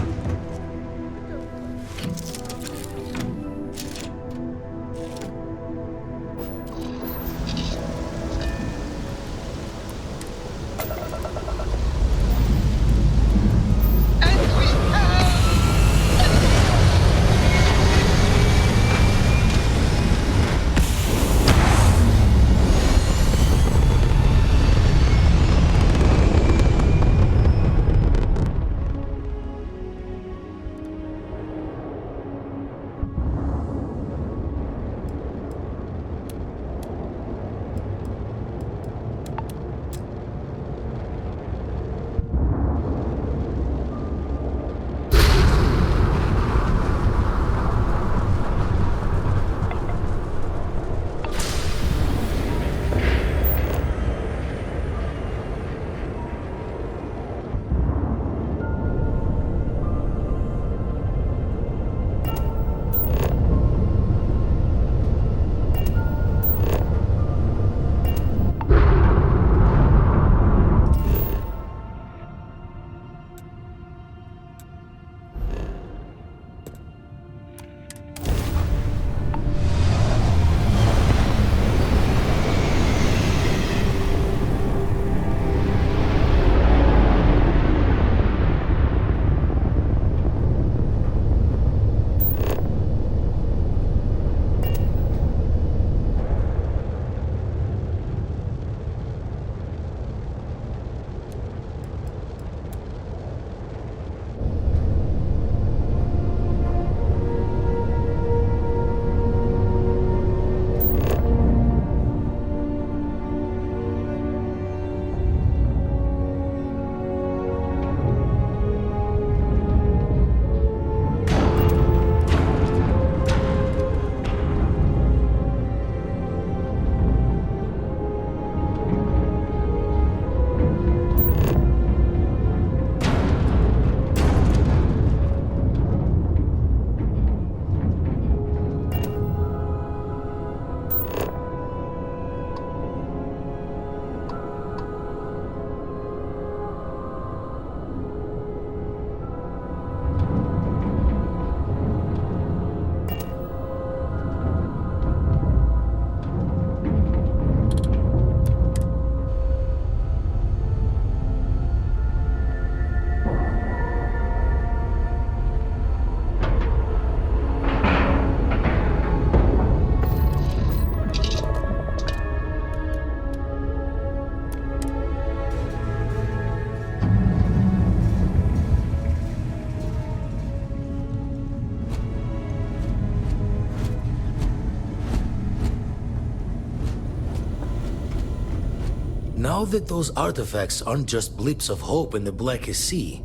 Now that those artifacts aren't just blips of hope in the blackest sea,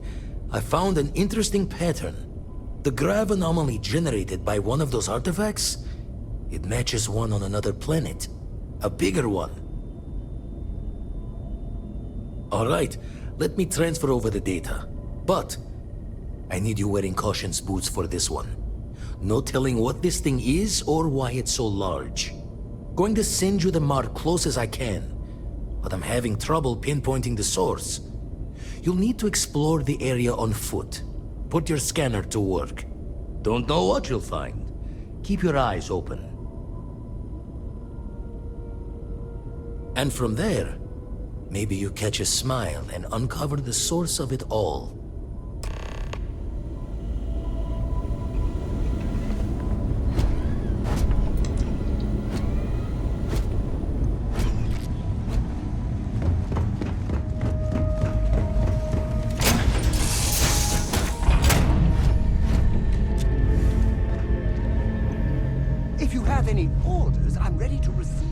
I found an interesting pattern. The grav anomaly generated by one of those artifacts, it matches one on another planet. A bigger one. Alright, let me transfer over the data. But, I need you wearing caution's boots for this one. No telling what this thing is or why it's so large. Going to send you the mark close as I can, but I'm having trouble pinpointing the source. You'll need to explore the area on foot. Put your scanner to work. Don't know what you'll find. Keep your eyes open. And from there, maybe you catch a smile and uncover the source of it all. If you have any orders, I'm ready to receive.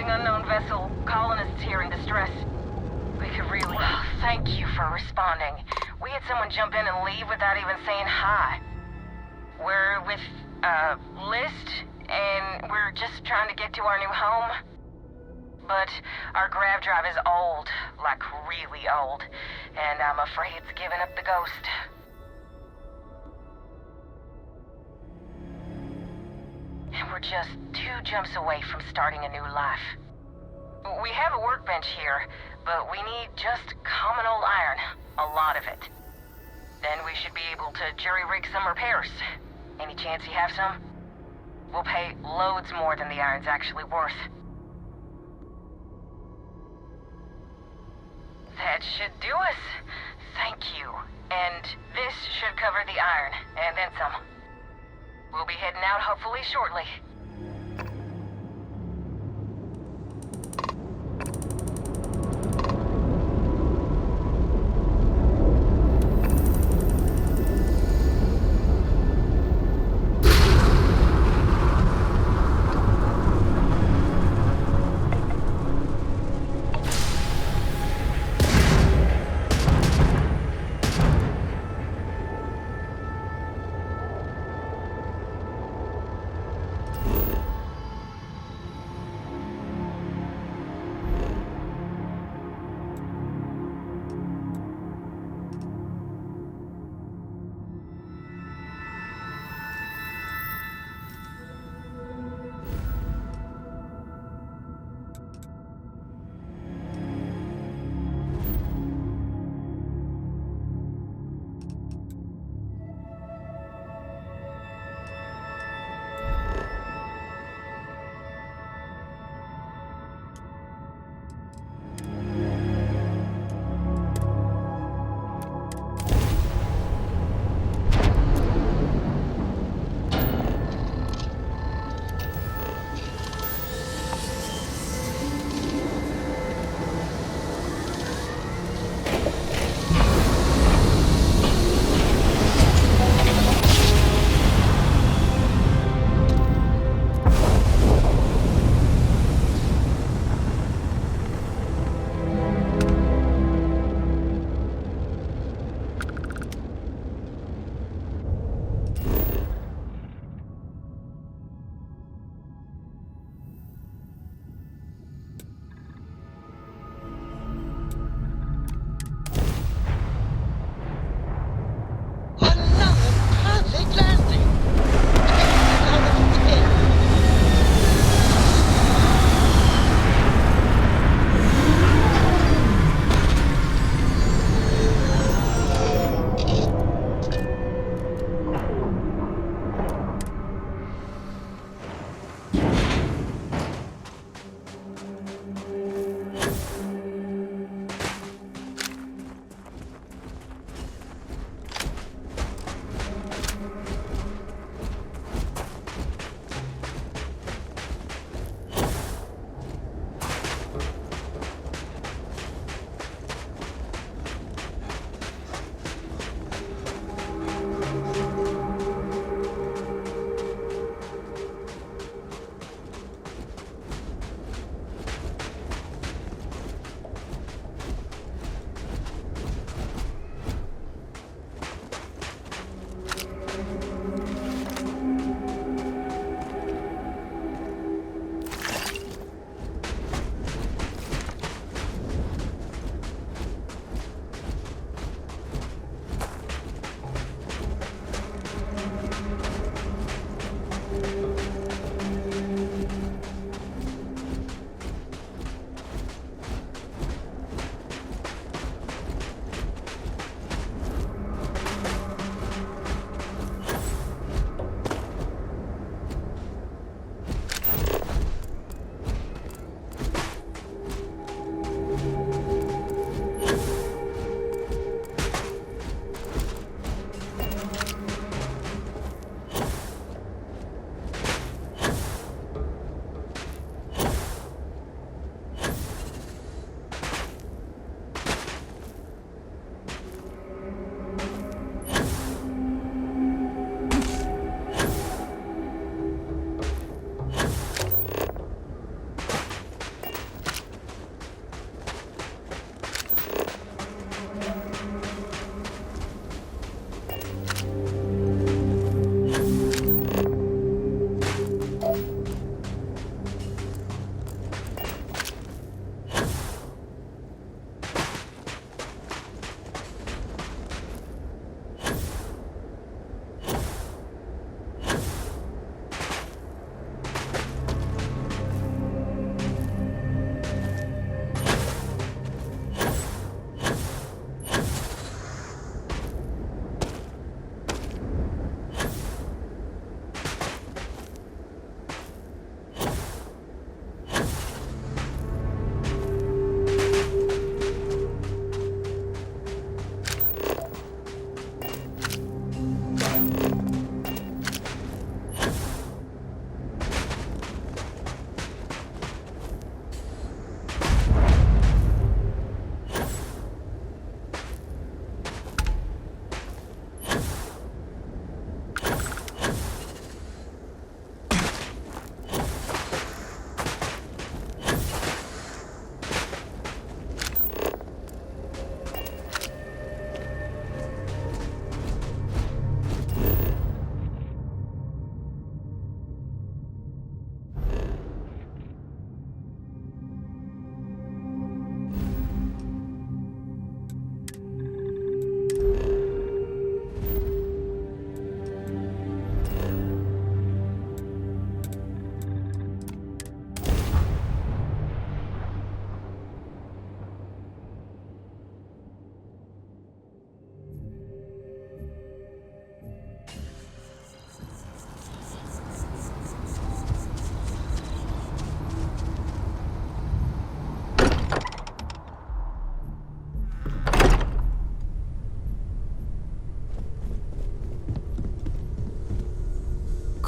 Reporting unknown vessel. Colonists here in distress. We could really... Thank you for responding. We had someone jump in and leave without even saying hi. We're with, List, and we're just trying to get to our new home. But our grav drive is old, like really old, and I'm afraid it's giving up the ghost. And we're just 2 jumps away from starting a new life. We have a workbench here, but we need just common old iron, a lot of it. Then we should be able to jury-rig some repairs. Any chance you have some? We'll pay loads more than the iron's actually worth. That should do us. Thank you. And this should cover the iron, and then some. We'll be heading out hopefully shortly.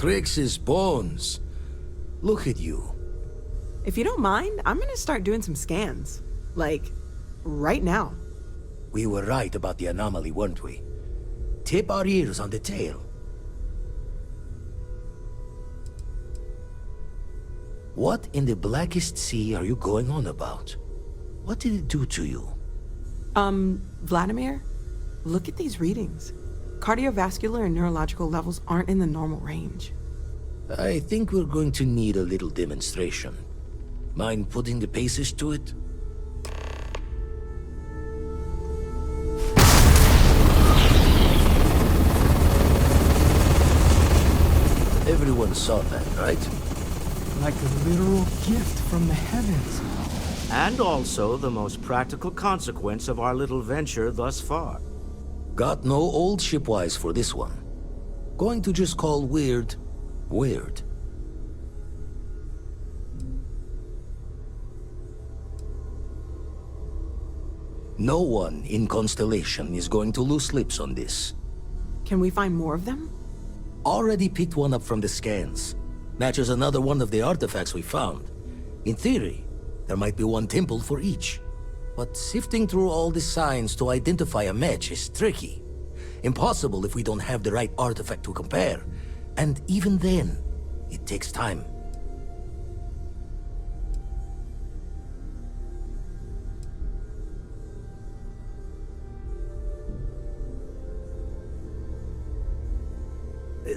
Crix's bones. Look at you. If you don't mind, I'm gonna start doing some scans. Like, right now. We were right about the anomaly, weren't we? Tip our ears on the tail. What in the blackest sea are you going on about? What did it do to you? Vladimir, look at these readings. Cardiovascular and neurological levels aren't in the normal range. I think we're going to need a little demonstration. Mind putting the paces to it? Everyone saw that, right? Like a literal gift from the heavens. And also the most practical consequence of our little venture thus far. Got no old shipwise for this one. Going to just call weird, weird. No one in Constellation is going to lose lips on this. Can we find more of them? Already picked one up from the scans. Matches another one of the artifacts we found. In theory, there might be one temple for each. But sifting through all the signs to identify a match is tricky. Impossible if we don't have the right artifact to compare. And even then, it takes time.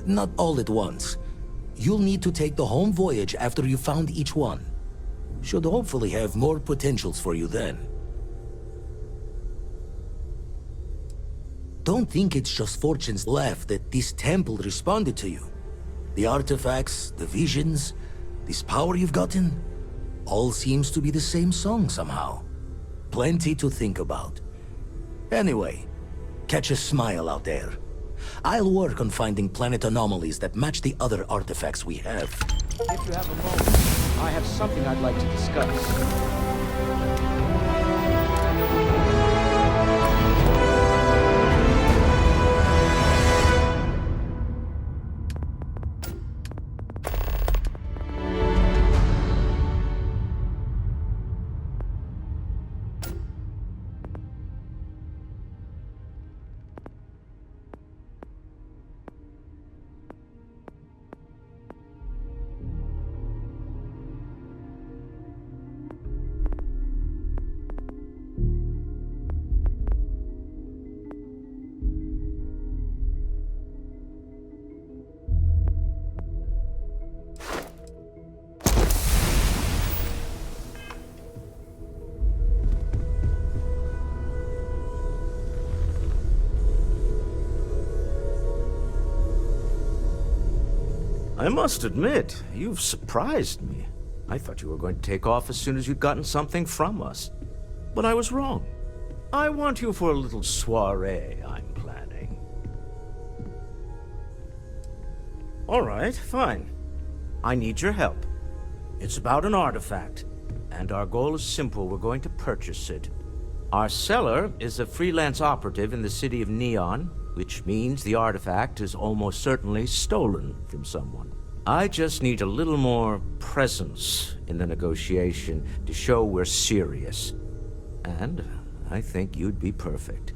Not all at once. You'll need to take the home voyage after you've found each one. Should hopefully have more potentials for you then. Don't think it's just Fortune's laugh that this temple responded to you. The artifacts, the visions, this power you've gotten, all seems to be the same song somehow. Plenty to think about. Anyway, catch a smile out there. I'll work on finding planet anomalies that match the other artifacts we have. If you have a moment, I have something I'd like to discuss. I must admit, you've surprised me. I thought you were going to take off as soon as you'd gotten something from us. But I was wrong. I want you for a little soiree I'm planning. All right, fine. I need your help. It's about an artifact, and our goal is simple. We're going to purchase it. Our seller is a freelance operative in the city of Neon, which means the artifact is almost certainly stolen from someone. I just need a little more presence in the negotiation to show we're serious. And I think you'd be perfect.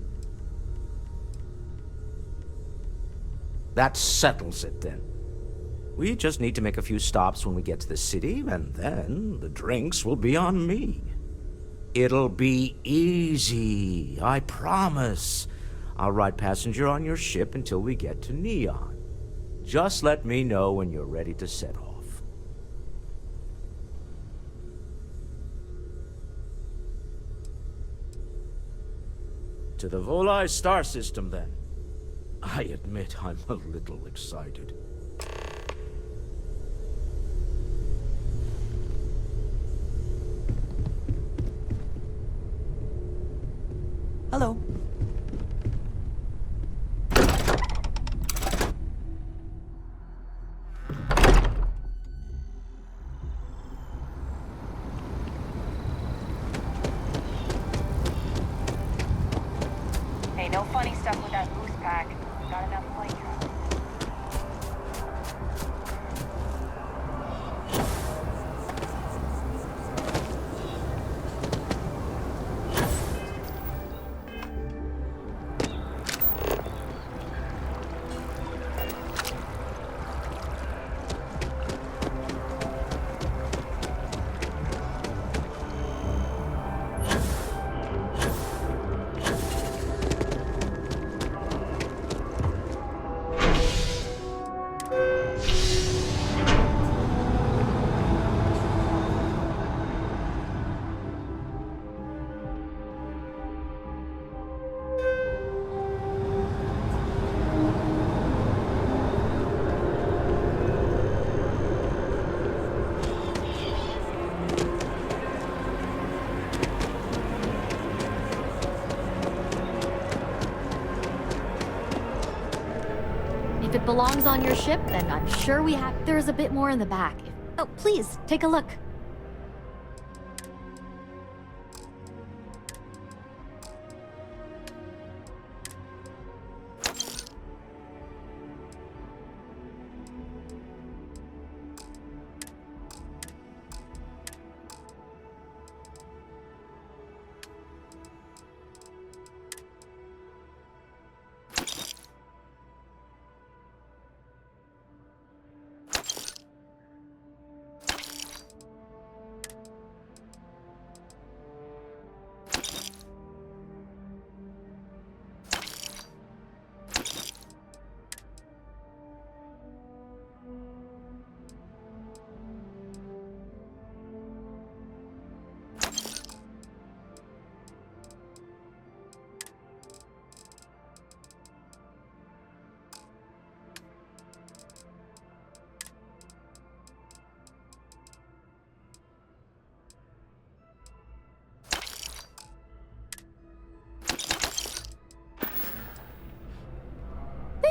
That settles it then. We just need to make a few stops when we get to the city, and then the drinks will be on me. It'll be easy, I promise. I'll ride passenger on your ship until we get to Neon. Just let me know when you're ready to set off. To the Volai star system, then. I admit I'm a little excited. Hello. Hey, no funny stuff with that boost pack. Not enough flight travel. it belongs on your ship, then I'm sure we have... There's a bit more in the back. Oh, please, take a look.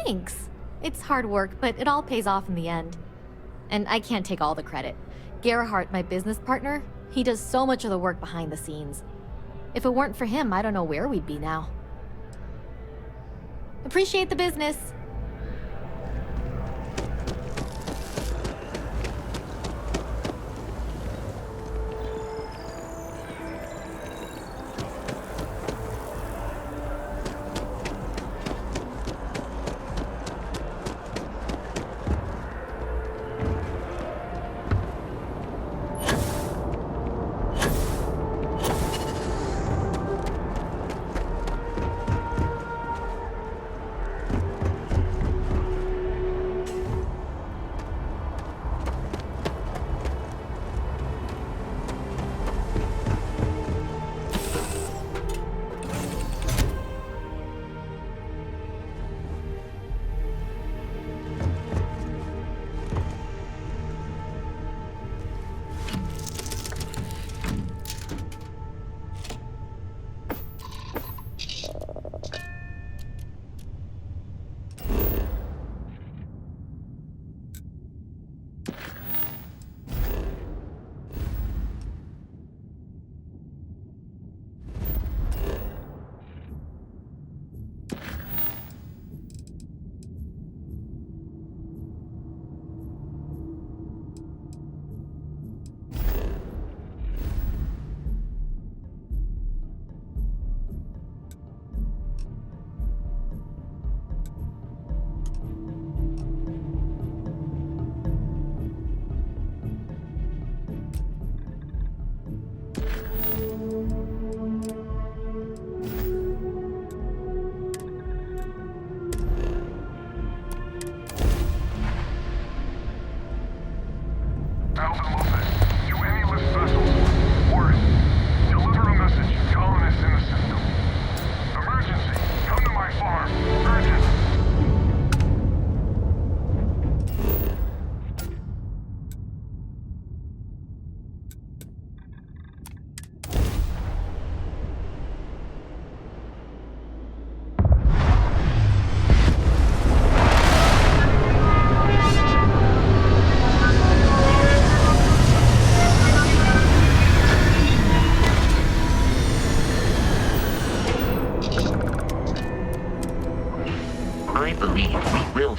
Thanks. It's hard work, but it all pays off in the end. And I can't take all the credit. Gerhardt, my business partner, he does so much of the work behind the scenes. If it weren't for him, I don't know where we'd be now. Appreciate the business.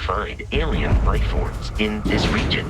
Find alien life forms in this region.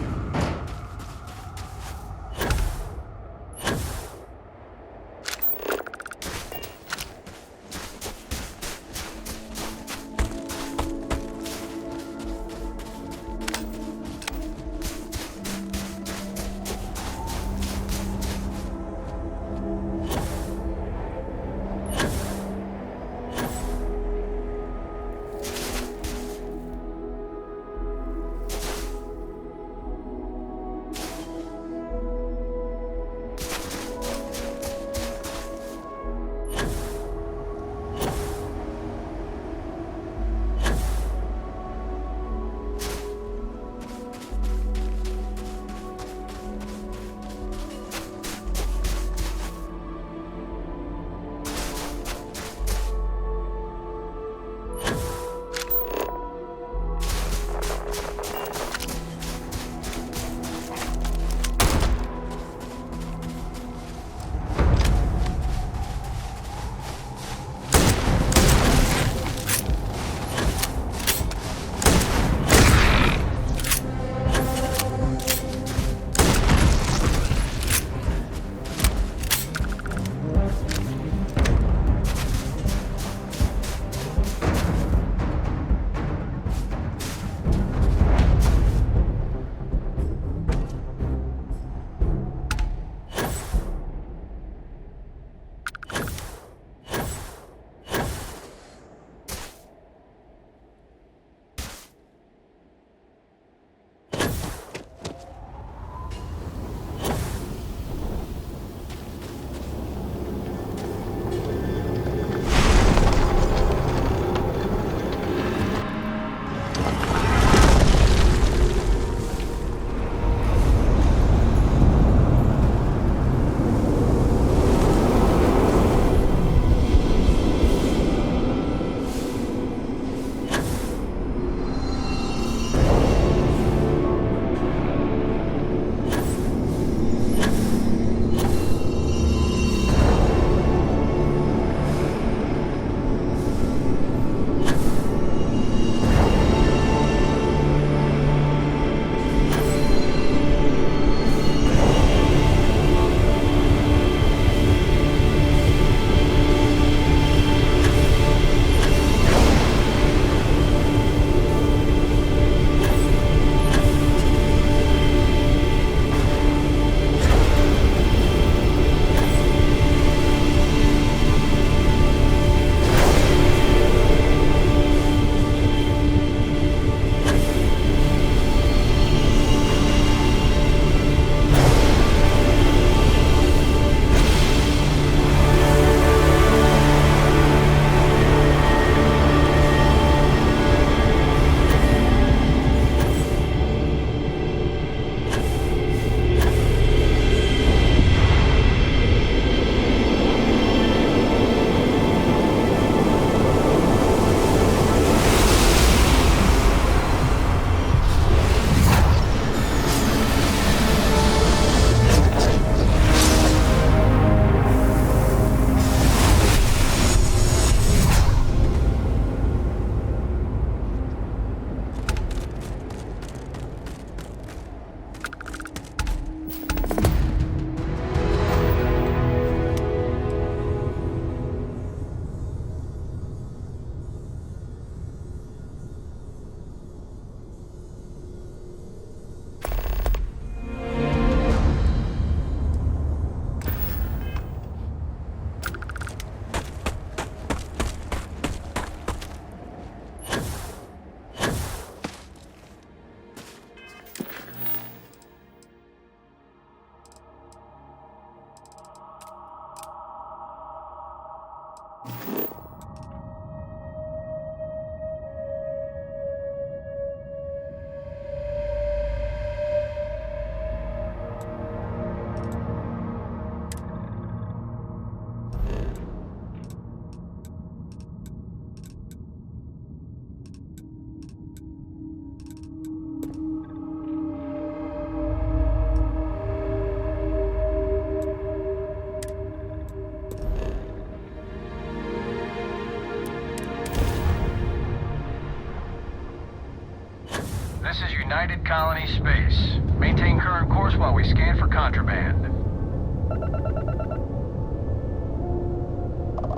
United Colony Space. Maintain current course while we scan for contraband.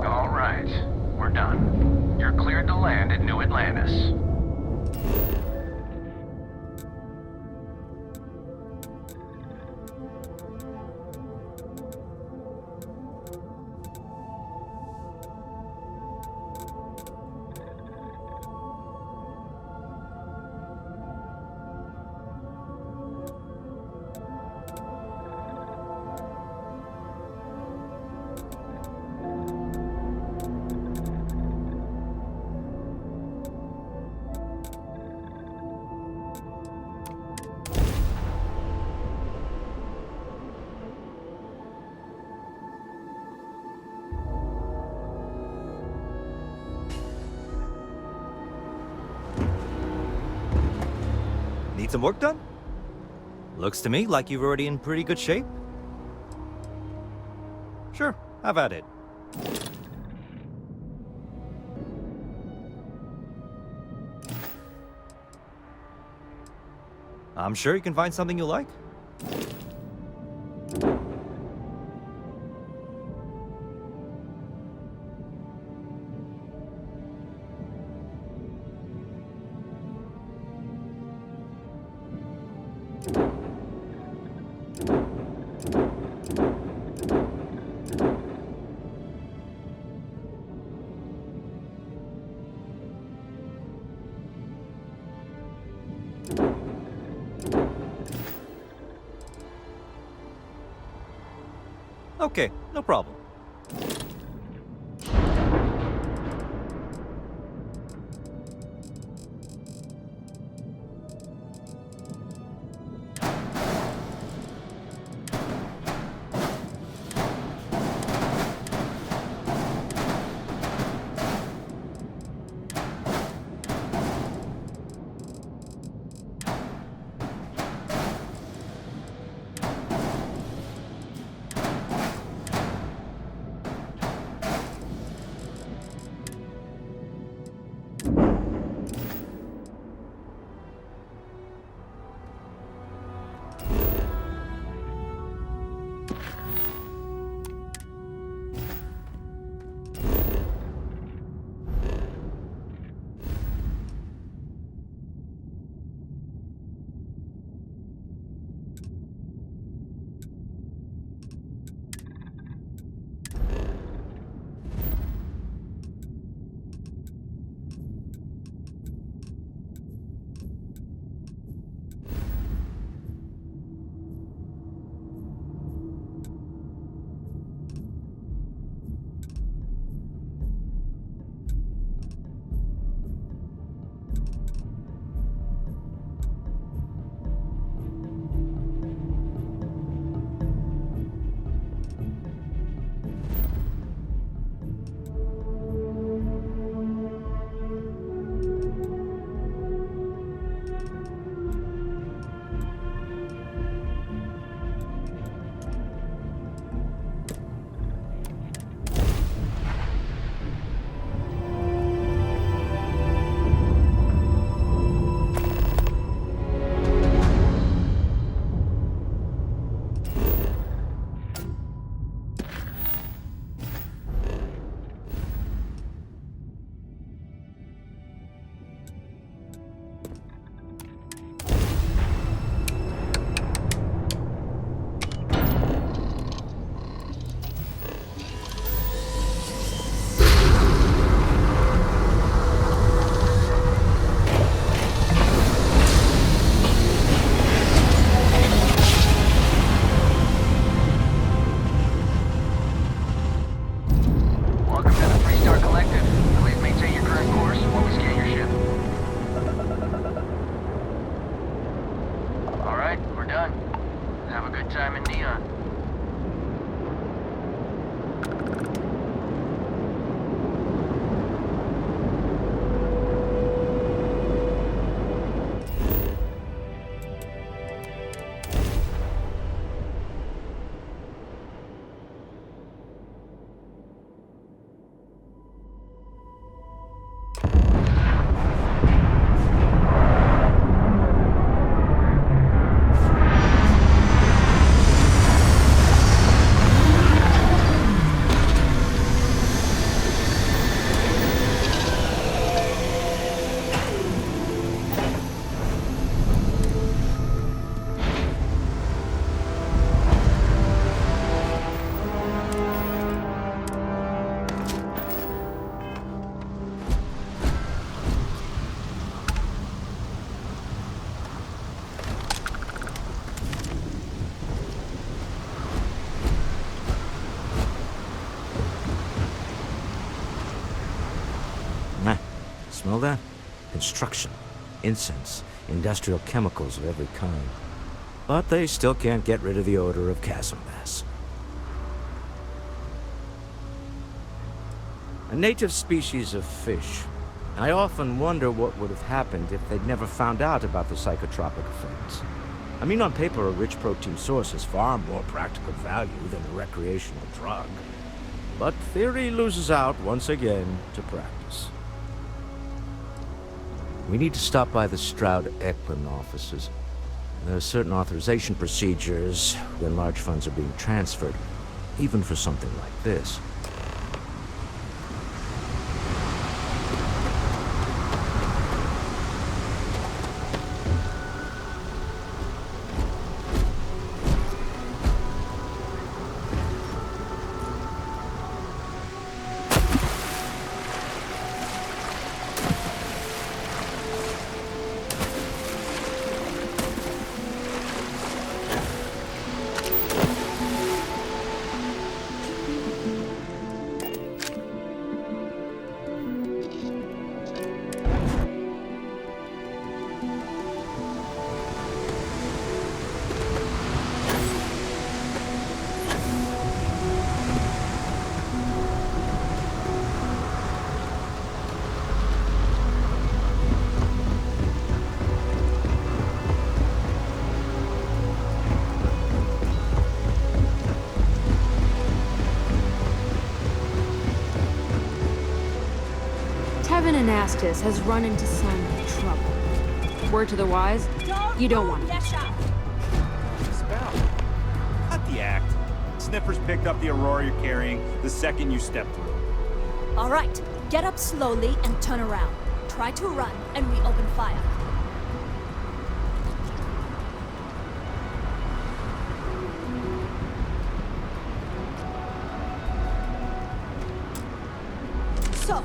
All right, we're done. You're cleared to land at New Atlantis. Need some work done? Looks to me like you're already in pretty good shape. Sure, have at it. I'm sure you can find something you like. Okay, no problem. Smell that? Construction, incense, industrial chemicals of every kind. But they still can't get rid of the odor of chasm bass. A native species of fish. I often wonder what would have happened if they'd never found out about the psychotropic effects. I mean, on paper, a rich protein source has far more practical value than a recreational drug. But theory loses out once again to practice. We need to stop by the Stroud-Eklund offices. There are certain authorization procedures when large funds are being transferred, even for something like this. Astis has run into some trouble. Word to the wise, you don't want it. Spell. Cut the act. Sniffers picked up the Aurora you're carrying the second you step through. All right, get up slowly and turn around. Try to run, and we open fire. So,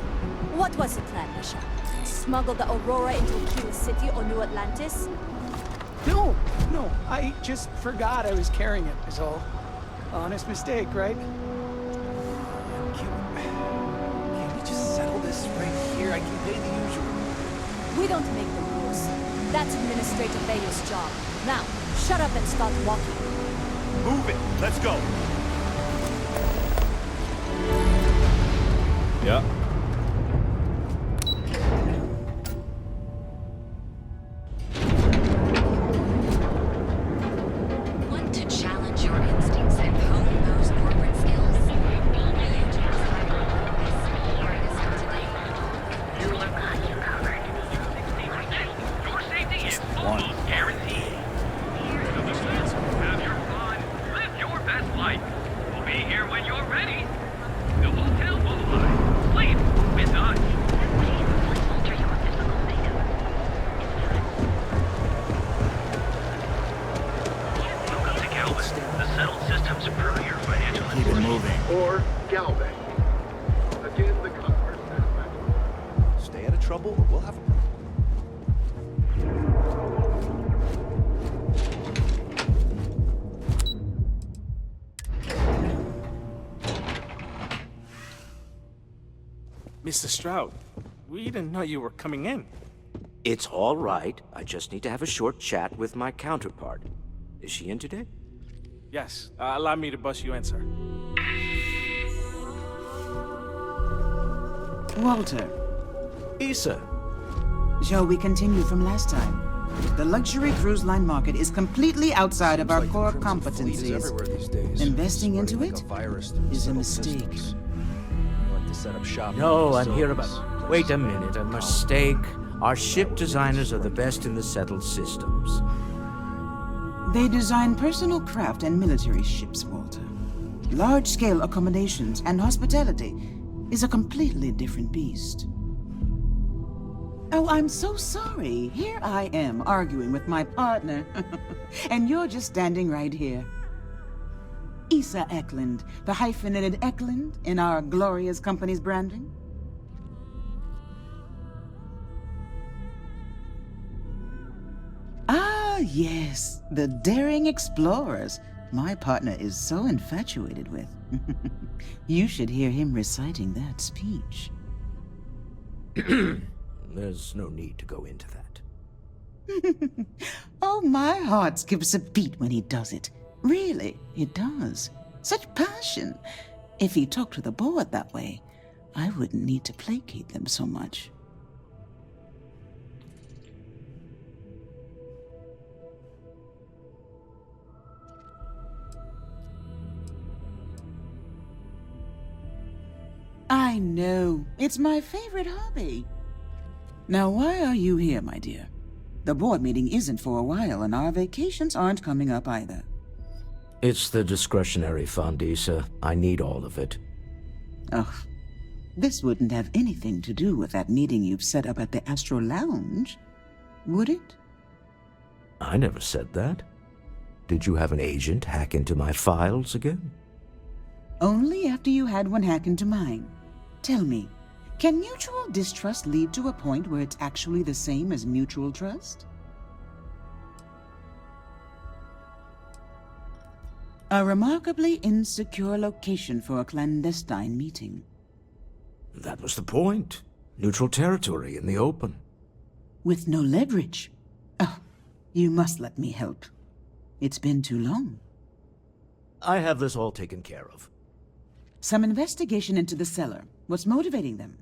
what was the plan, Nisha? Smuggle the Aurora into Aquilis City or New Atlantis? No, I just forgot I was carrying it, is all. Honest mistake, right? Can we just settle this right here? I can pay the usual. We don't make the rules. That's Administrator Bayo's job. Now, shut up and start walking. Move it! Let's go! Yeah. Or Galbank. Again, the customer satisfaction. Stay out of trouble or we'll have a problem. Mr. Stroud, we didn't know you were coming in. It's all right. I just need to have a short chat with my counterpart. Is she in today? Yes, allow me to bust you in, sir. Walter. Issa. Shall we continue from last time? The luxury cruise line market is completely outside of our core competencies. Investing into it is a mistake. Set up shop. No, I'm here about... Wait a minute, a mistake. Our ship designers are the best in the settled systems. They design personal craft and military ships, Walter. Large-scale accommodations and hospitality is a completely different beast. Oh, I'm so sorry. Here I am arguing with my partner, and you're just standing right here. Issa Eklund, the hyphenated Eklund in our glorious company's branding? Ah, yes, the daring explorers my partner is so infatuated with. You should hear him reciting that speech. there's no need to go into that. Oh, my heart skips a beat when he does it. Really, it does. Such passion. If he talked to the board that way, I wouldn't need to placate them so much. I know. It's my favorite hobby. Now, why are you here, my dear? The board meeting isn't for a while, and our vacations aren't coming up either. It's the discretionary fund, Issa. I need all of it. Ugh. This wouldn't have anything to do with that meeting you've set up at the Astral Lounge, would it? I never said that. Did you have an agent hack into my files again? Only after you had one hack into mine. Tell me, can mutual distrust lead to a point where it's actually the same as mutual trust? A remarkably insecure location for a clandestine meeting. That was the point. Neutral territory in the open. With no leverage. Oh, you must let me help. It's been too long. I have this all taken care of. Some investigation into the cellar. What's motivating them?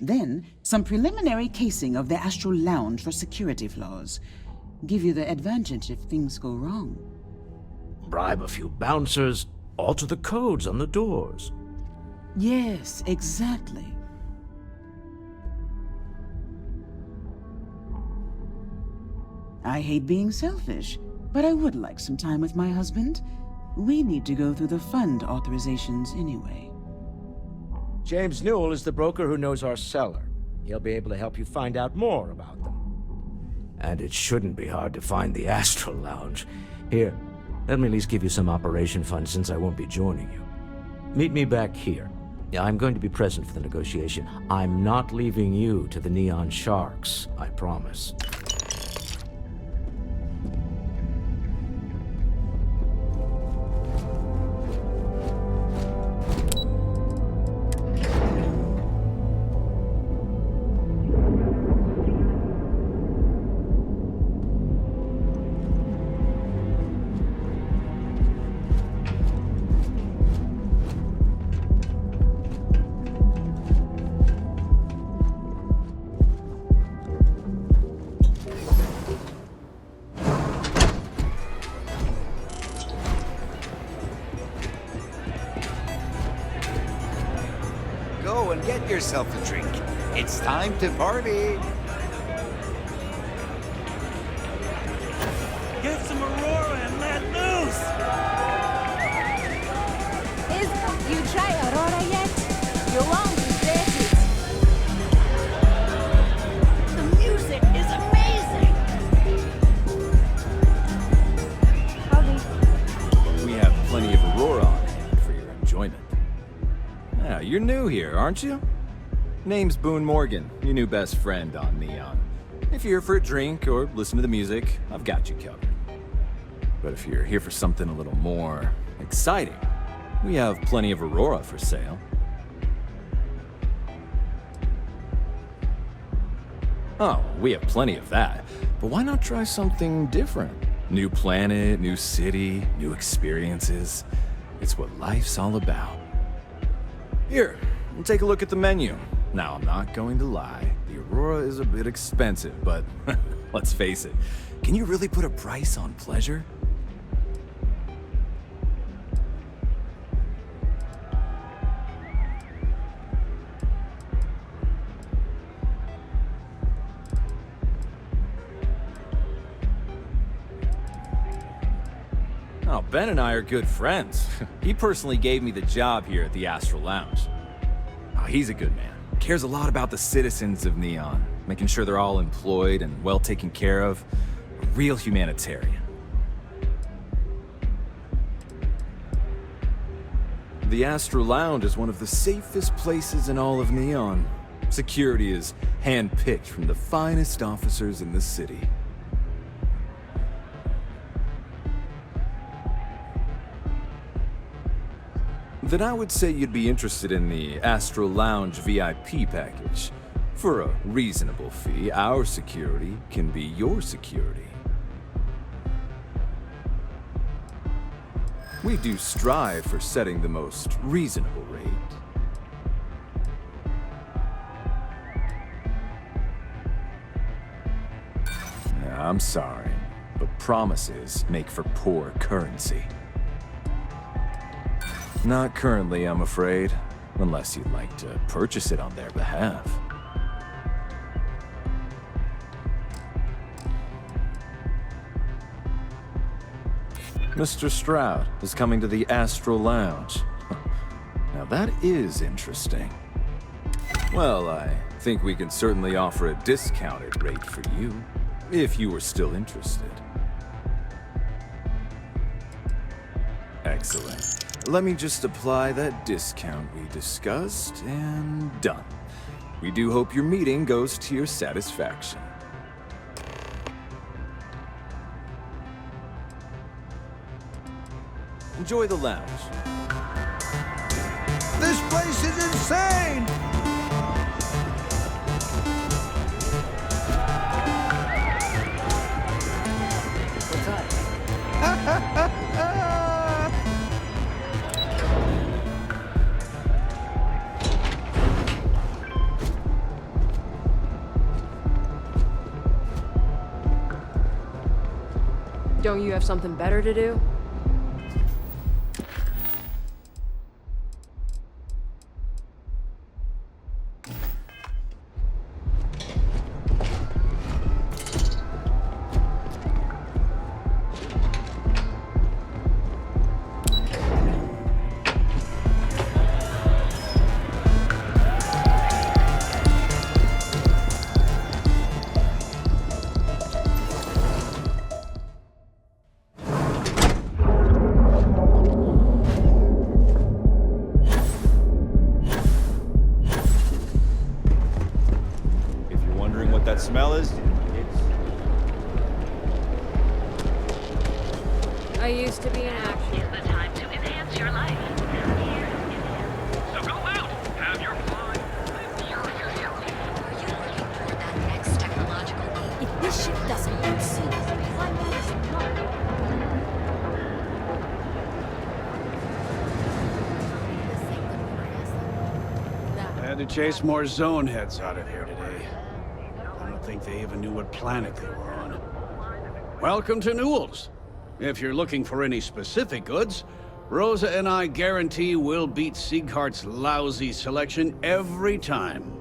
Then, some preliminary casing of the Astral Lounge for security flaws. Give you the advantage if things go wrong. Bribe a few bouncers, alter the codes on the doors. Yes, exactly. I hate being selfish, but I would like some time with my husband. We need to go through the fund authorizations anyway. James Newell is the broker who knows our cellar. He'll be able to help you find out more about them. And it shouldn't be hard to find the Astral Lounge. Here, let me at least give you some operation funds since I won't be joining you. Meet me back here. I'm going to be present for the negotiation. I'm not leaving you to the Neon Sharks, I promise. Go and get yourself a drink. It's time to party. Get some Aurora and let loose! You try Aurora yet? You won't regret it. The music is amazing. We have plenty of Aurora on hand for your enjoyment. Yeah, you're new here, aren't you? Name's Boone Morgan, your new best friend on Neon. If you're here for a drink or listen to the music, I've got you covered. But if you're here for something a little more exciting, we have plenty of Aurora for sale. Oh, we have plenty of that. But why not try something different? New planet, new city, new experiences. It's what life's all about. Here, take a look at the menu. Now, I'm not going to lie. The Aurora is a bit expensive, but let's face it. Can you really put a price on pleasure? Oh, Ben and I are good friends. He personally gave me the job here at the Astral Lounge. Oh, he's a good man. Cares a lot about the citizens of Neon, making sure they're all employed and well taken care of. A real humanitarian. The Astral Lounge is one of the safest places in all of Neon. Security is hand-picked from the finest officers in the city. Then I would say you'd be interested in the Astral Lounge VIP package. For a reasonable fee, our security can be your security. We do strive for setting the most reasonable rate. I'm sorry, but promises make for poor currency. Not currently, I'm afraid, unless you'd like to purchase it on their behalf. Mr. Stroud is coming to the Astral Lounge. Now that is interesting. Well, I think we can certainly offer a discounted rate for you, if you were still interested. Excellent. Let me just apply that discount we discussed, and done. We do hope your meeting goes to your satisfaction. Enjoy the lounge. This place is insane! Don't you have something better to do? Smell is? I used to be in action. It's the time to enhance your life. So go out, have your fun. Are you looking for that next technological leap? If this ship doesn't move soon, I had to chase more zone heads out of here today. I don't think they even knew what planet they were on. Welcome to Newell's. If you're looking for any specific goods, Rosa and I guarantee we'll beat Sieghart's lousy selection every time.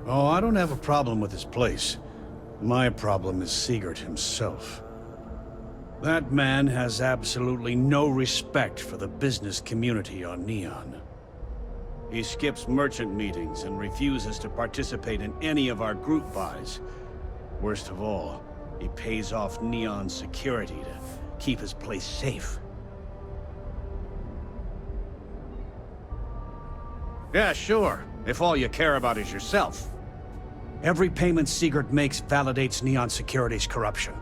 Oh, I don't have a problem with this place. My problem is Siegert himself. That man has absolutely no respect for the business community on Neon. He skips merchant meetings and refuses to participate in any of our group buys. Worst of all, he pays off Neon's security to keep his place safe. Yeah, sure, if all you care about is yourself. Every payment Siegert makes validates Neon Security's corruption.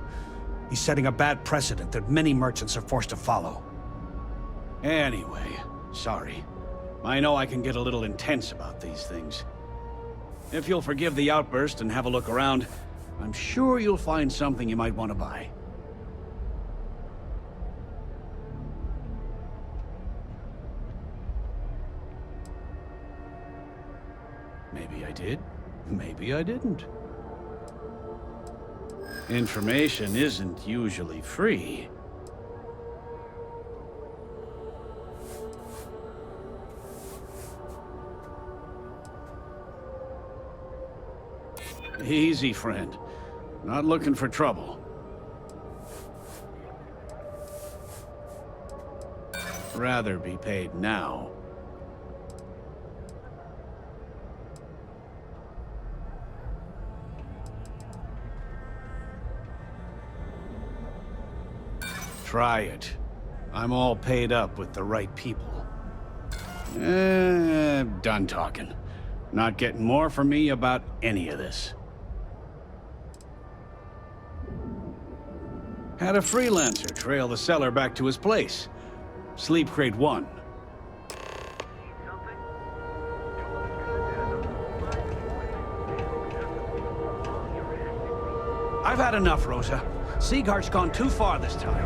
He's setting a bad precedent that many merchants are forced to follow. Anyway, sorry. I know I can get a little intense about these things. If you'll forgive the outburst and have a look around, I'm sure you'll find something you might want to buy. Maybe I did, maybe I didn't. Information isn't usually free. Easy, friend. Not looking for trouble. Rather be paid now. Try it. I'm all paid up with the right people. Done talking. Not getting more from me about any of this. Had a freelancer trail the seller back to his place. Sleep Crate 1. I've had enough, Rosa. Siegart's gone too far this time.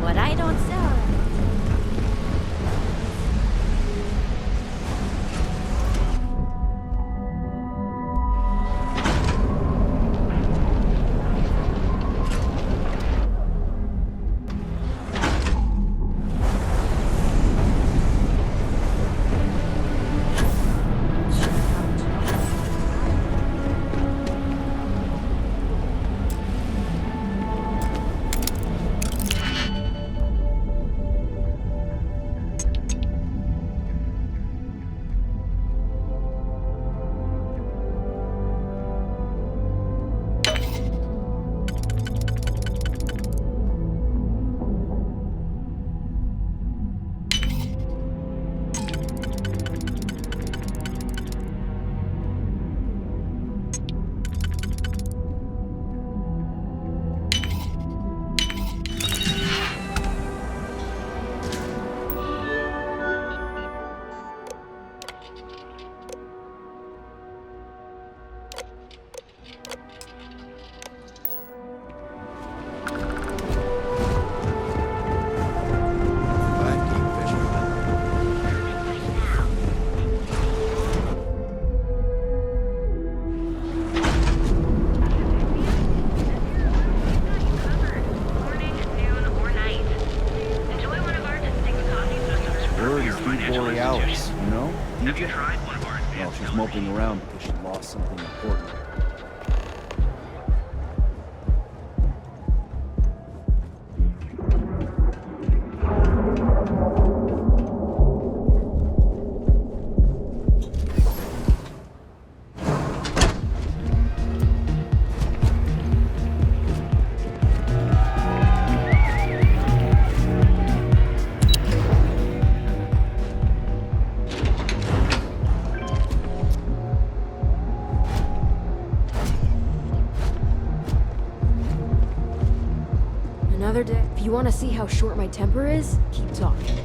What I don't sell. Borealis, you know? Have you tried one of our advanced? Well, she's moping around because she lost something important. Another day. If you want to see how short my temper is, keep talking.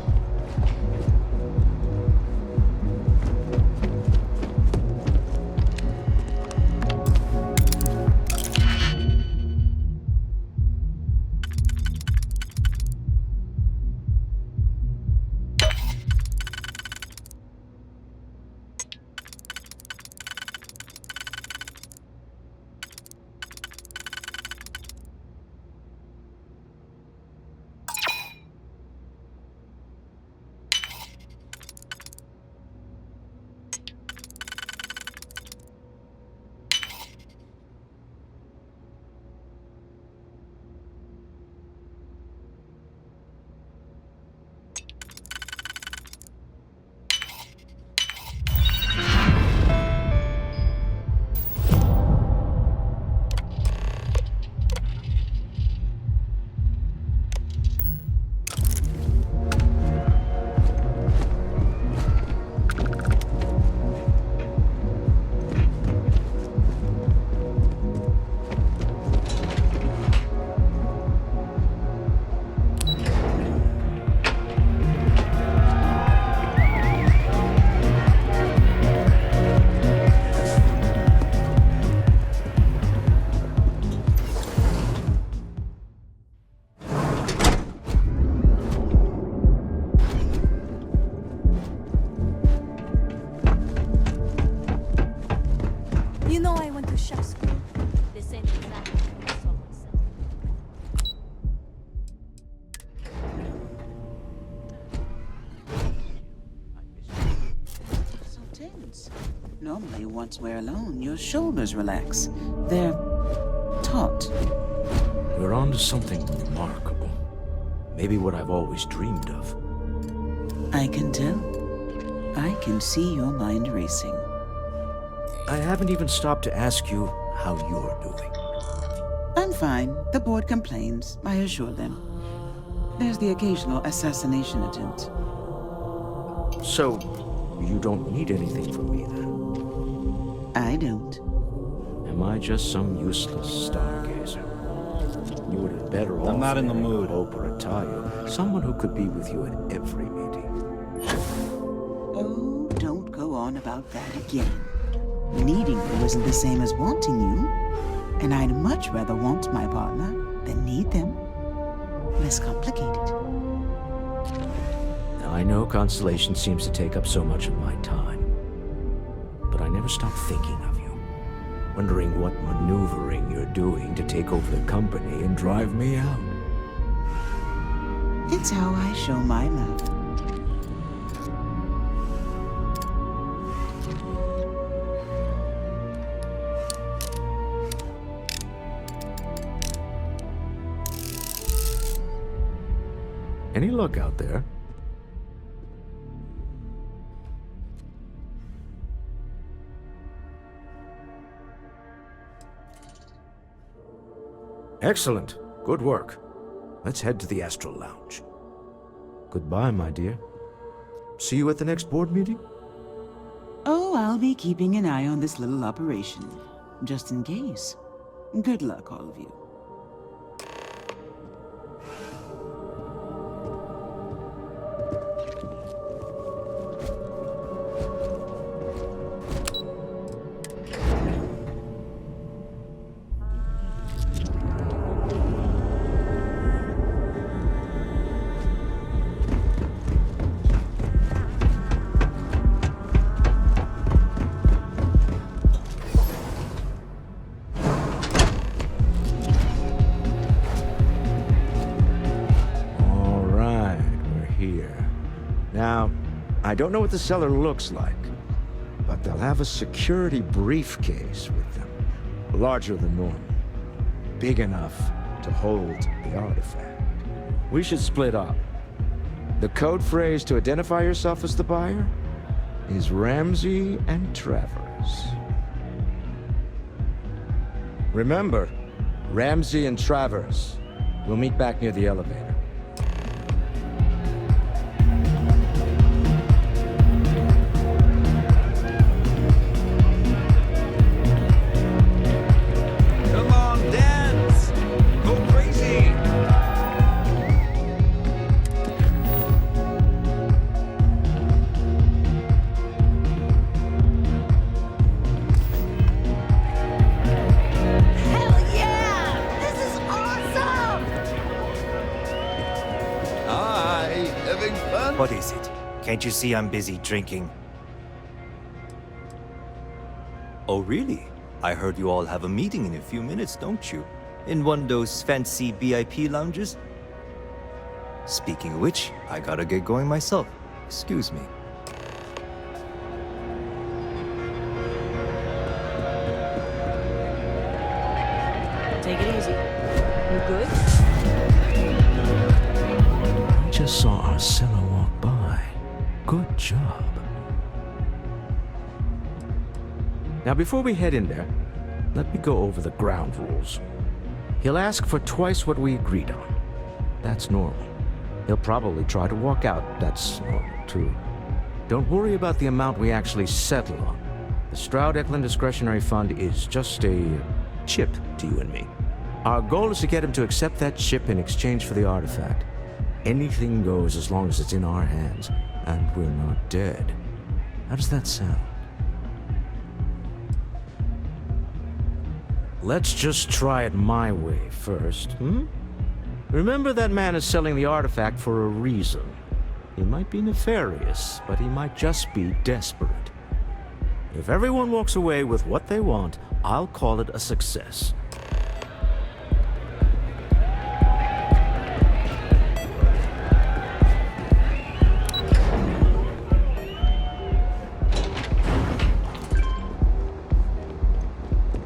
You know I went to chef school. This ain't exactly what I saw myself. So tense. Normally, once we're alone, your shoulders relax. They're taut. You're on to something remarkable. Maybe what I've always dreamed of. I can tell. I can see your mind racing. I haven't even stopped to ask you how you're doing. I'm fine. The board complains, I assure them. There's the occasional assassination attempt. So, you don't need anything from me then? I don't. Am I just some useless stargazer? You would have better off. I'm not in the mood. Hope or a Tayo, someone who could be with you at every meeting. Oh, don't go on about that again. Needing you isn't the same as wanting you, and I'd much rather want my partner than need them. Less complicated. Now, I know Constellation seems to take up so much of my time, but I never stop thinking of you, wondering what maneuvering you're doing to take over the company and drive me out. It's how I show my love. Any luck out there? Excellent. Good work. Let's head to the Astral Lounge. Goodbye, my dear. See you at the next board meeting? Oh, I'll be keeping an eye on this little operation, just in case. Good luck, all of you. I don't know what the cellar looks like, but they'll have a security briefcase with them, larger than normal, big enough to hold the artifact. We should split up. The code phrase to identify yourself as the buyer is Ramsey and Travers. Remember, Ramsey and Travers. We'll meet back near the elevator. What is it? Can't you see I'm busy drinking? Oh, really? I heard you all have a meeting in a few minutes, don't you? In one of those fancy VIP lounges? Speaking of which, I gotta get going myself. Excuse me. Take it easy. You good? I just saw Arcella walk by. Good job. Now, before we head in there, let me go over the ground rules. He'll ask for twice what we agreed on. That's normal. He'll probably try to walk out. That's normal, too. Don't worry about the amount we actually settle on. The Stroud-Eklund Discretionary Fund is just a chip to you and me. Our goal is to get him to accept that chip in exchange for the artifact. Anything goes as long as it's in our hands, and we're not dead. How does that sound? Let's just try it my way first, Remember, that man is selling the artifact for a reason. He might be nefarious, but he might just be desperate. If everyone walks away with what they want, I'll call it a success.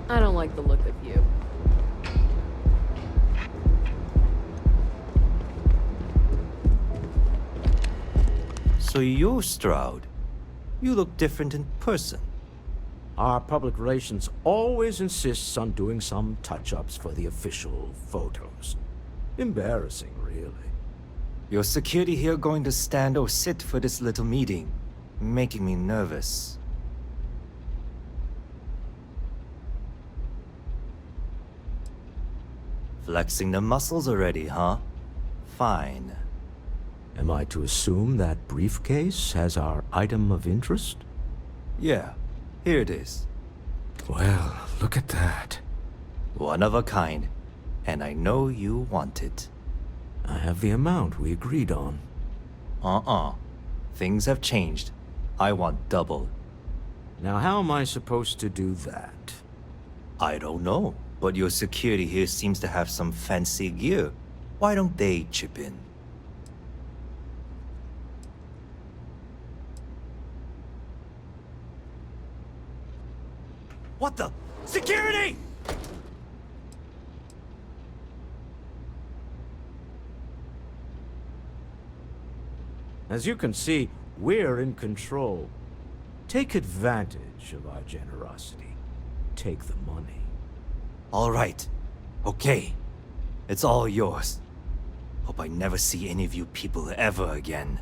I don't like the look of you. So you're Stroud. You look different in person. Our public relations always insists on doing some touch-ups for the official photos. Embarrassing, really. Your security here going to stand or sit for this little meeting, making me nervous. Flexing the muscles already, huh? Fine. Am I to assume that briefcase has our item of interest? Yeah, here it is. Well, look at that. One of a kind, and I know you want it. I have the amount we agreed on. Things have changed. I want double. Now how am I supposed to do that? I don't know, but your security here seems to have some fancy gear. Why don't they chip in? What the? Security! As you can see, we're in control. Take advantage of our generosity. Take the money. All right. Okay. It's all yours. Hope I never see any of you people ever again.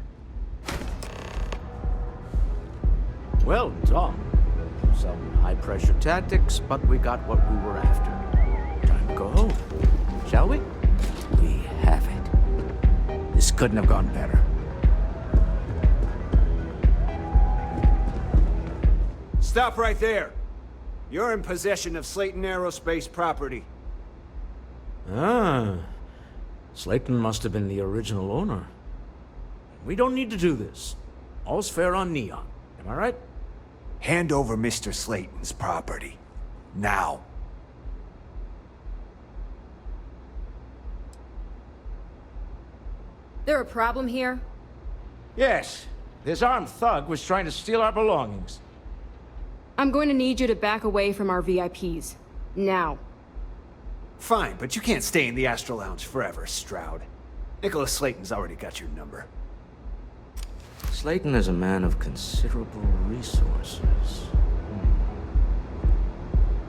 Well done. Some high-pressure tactics, but we got what we were after. Time to go home. Shall we? We have it. This couldn't have gone better. Stop right there. You're in possession of Slayton Aerospace property. Ah. Slayton must have been the original owner. We don't need to do this. All's fair on Neon. Am I right? Hand over Mr. Slayton's property. Now. There a problem here? Yes. This armed thug was trying to steal our belongings. I'm going to need you to back away from our VIPs. Now. Fine, but you can't stay in the Astral Lounge forever, Stroud. Nicholas Slayton's already got your number. Slayton is a man of considerable resources.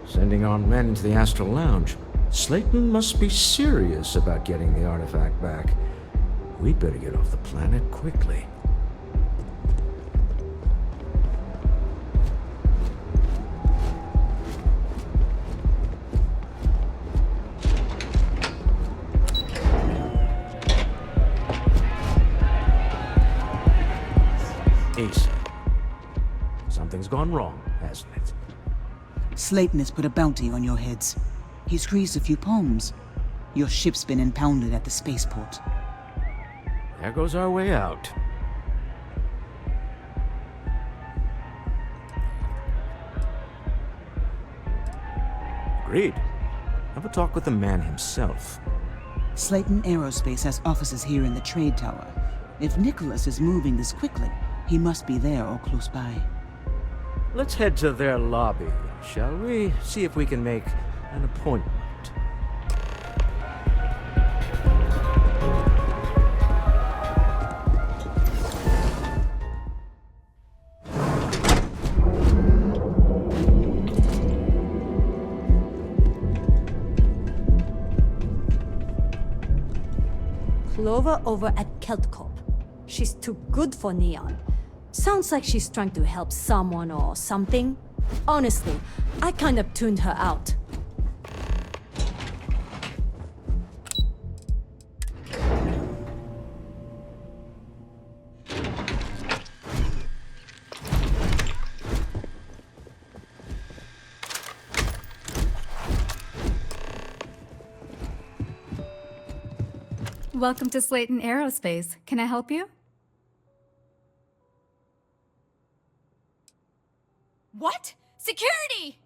Sending armed men into the Astral Lounge. Slayton must be serious about getting the artifact back. We'd better get off the planet quickly. Ace. Something's gone wrong, hasn't it? Slayton has put a bounty on your heads. He's greased a few palms. Your ship's been impounded at the spaceport. There goes our way out. Agreed. Have a talk with the man himself. Slayton Aerospace has offices here in the trade tower. If Nicholas is moving this quickly, he must be there or close by. Let's head to their lobby, shall we? See if we can make an appointment. Clover over at Keltcorp. She's too good for Neon. Sounds like she's trying to help someone or something. Honestly, I kind of tuned her out. Welcome to Slayton Aerospace. Can I help you? What? Security!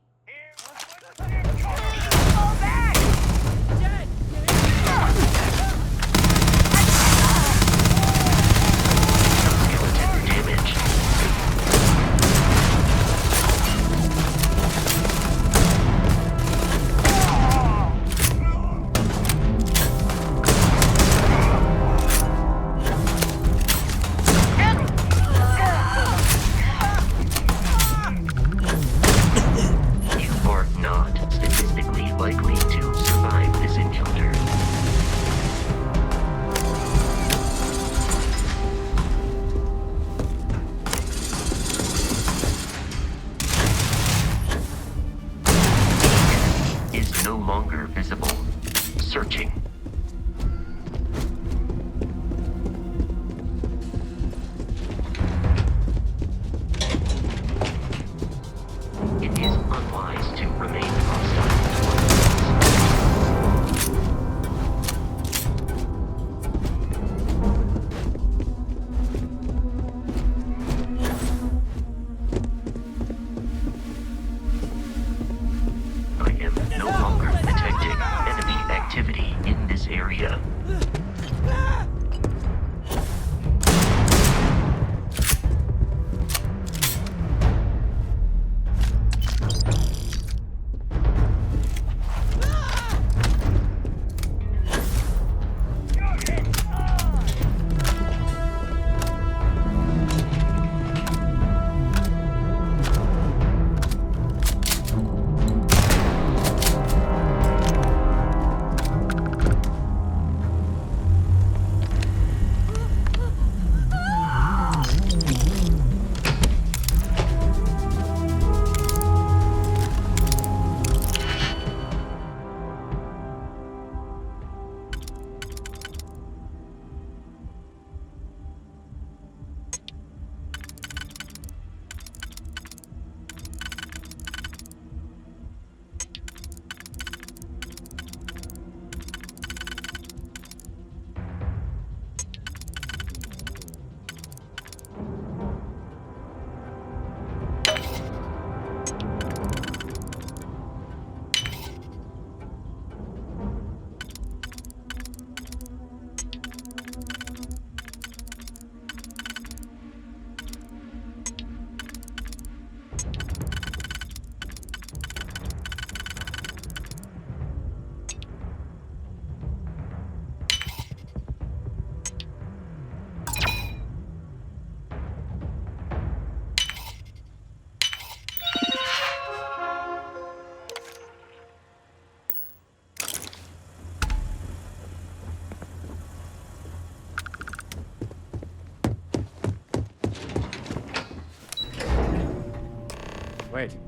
Wait.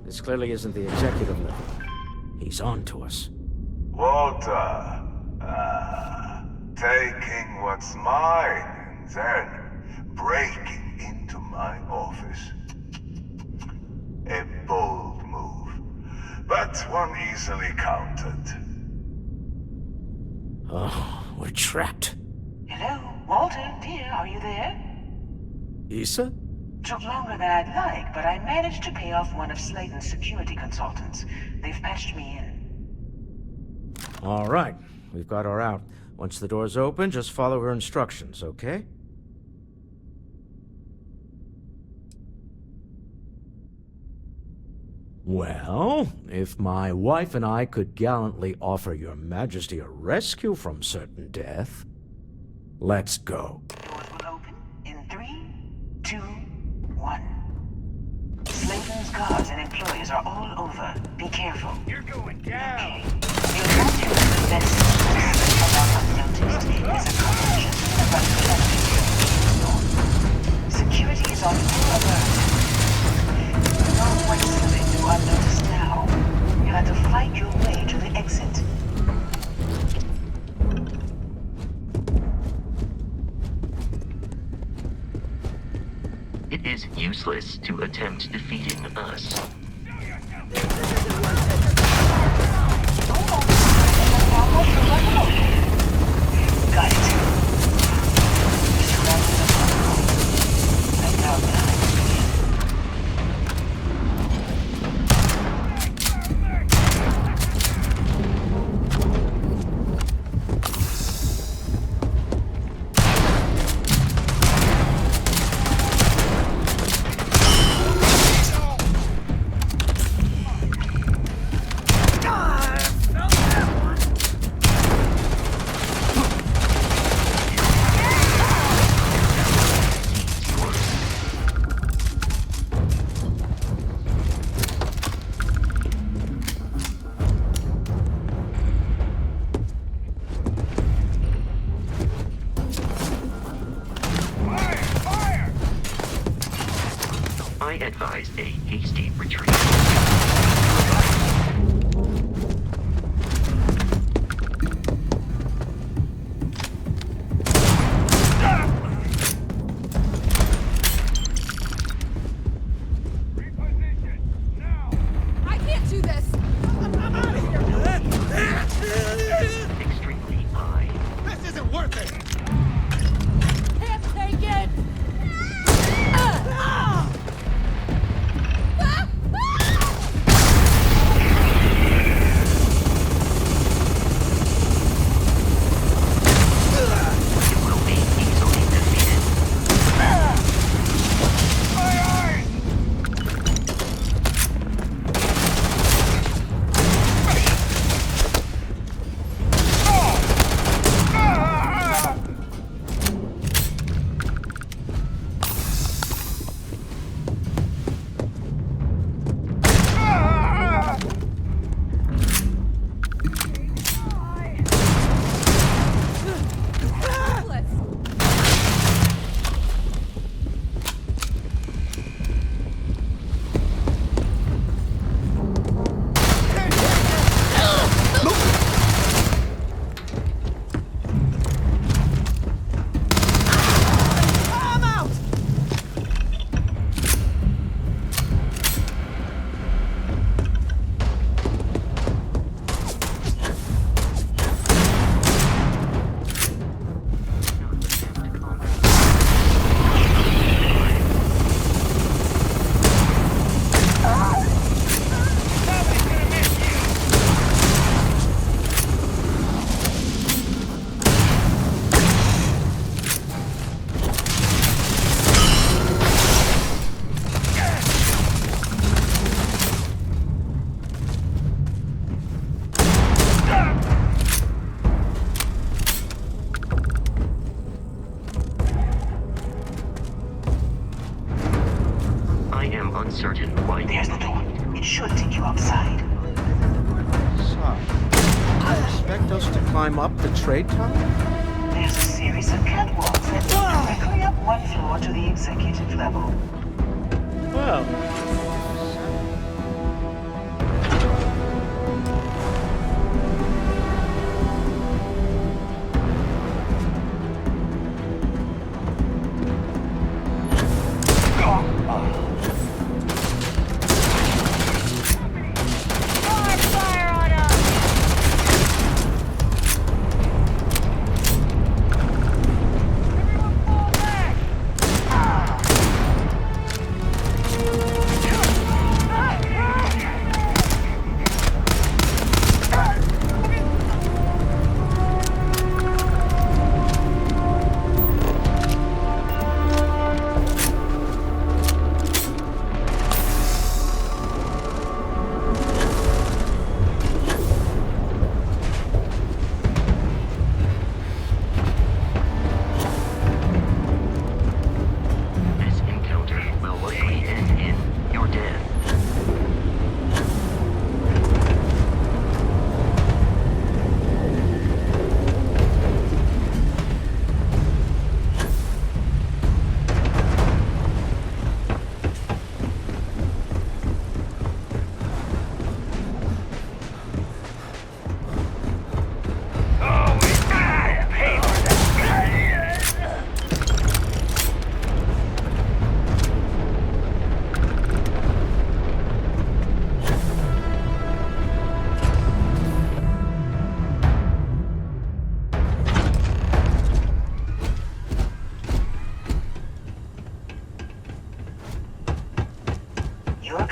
This clearly isn't the executive level. He's on to us. Walter. Taking what's mine and then breaking into my office. A bold move, but one easily countered. Oh, we're trapped. Hello, Walter, dear, are you there? Issa? Took longer than I'd like, but I managed to pay off one of Slayton's security consultants. They've patched me in. All right, we've got her out. Once the door's open, just follow her instructions, okay? Well, if my wife and I could gallantly offer your majesty a rescue from certain death, let's go. Doors will open in 3, 2, 1. Slayton's guards and employees are all over. Be careful. You're going down. Okay. You'll want to invest about unnoticed. There's a cover just in the front of the enemy. Security is on full alert. No way slipping through unnoticed now. You'll have to fight your way to the exit. It is useless to attempt defeating us. Got it. And now time. I advise a hasty retreat. I can't do this! I'm out of here! Extremely high. This isn't worth it! Can't take it! Uncertain why. There's the door. It should take you outside. So, you expect us to climb up the trade tower? There's a series of catwalks that lead directly up one floor to the executive level. Well,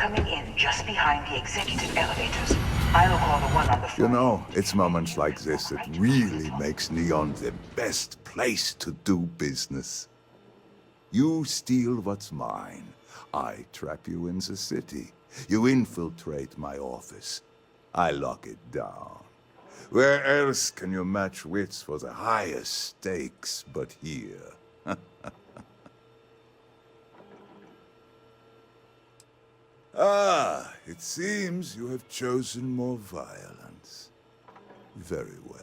coming in just behind the executive elevators. I'll call the one on the floor. You know, it's moments like this that really makes Neon the best place to do business. You steal what's mine. I trap you in the city. You infiltrate my office. I lock it down. Where else can you match wits for the highest stakes but here? Ah, it seems you have chosen more violence. Very well.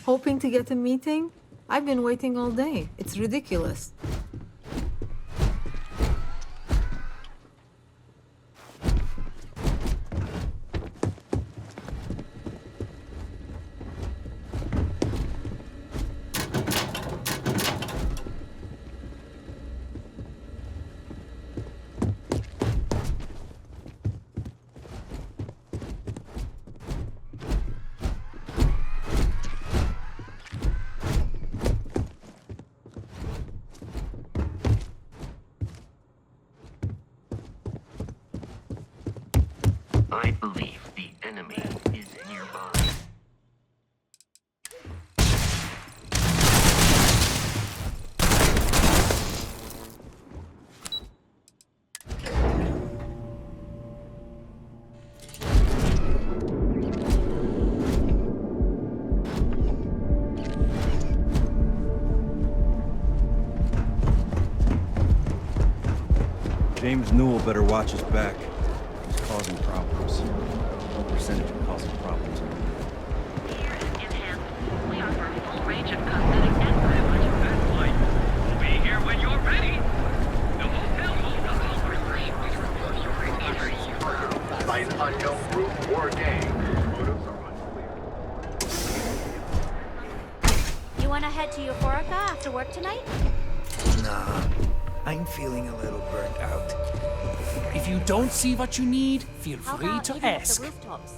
Hoping to get a meeting? I've been waiting all day. It's ridiculous. I believe the enemy is nearby. James Newell better watch his back. He's causing problems. What percentage of causing problems? We offer a full range of cosmetic and privilege. That's fine. We'll be here when you're ready. The hotel will Wanna head to Euphorica after work tonight? Nah, I'm feeling a little burnt out. If you don't see what you need, feel How free about to meeting up ask. the rooftops?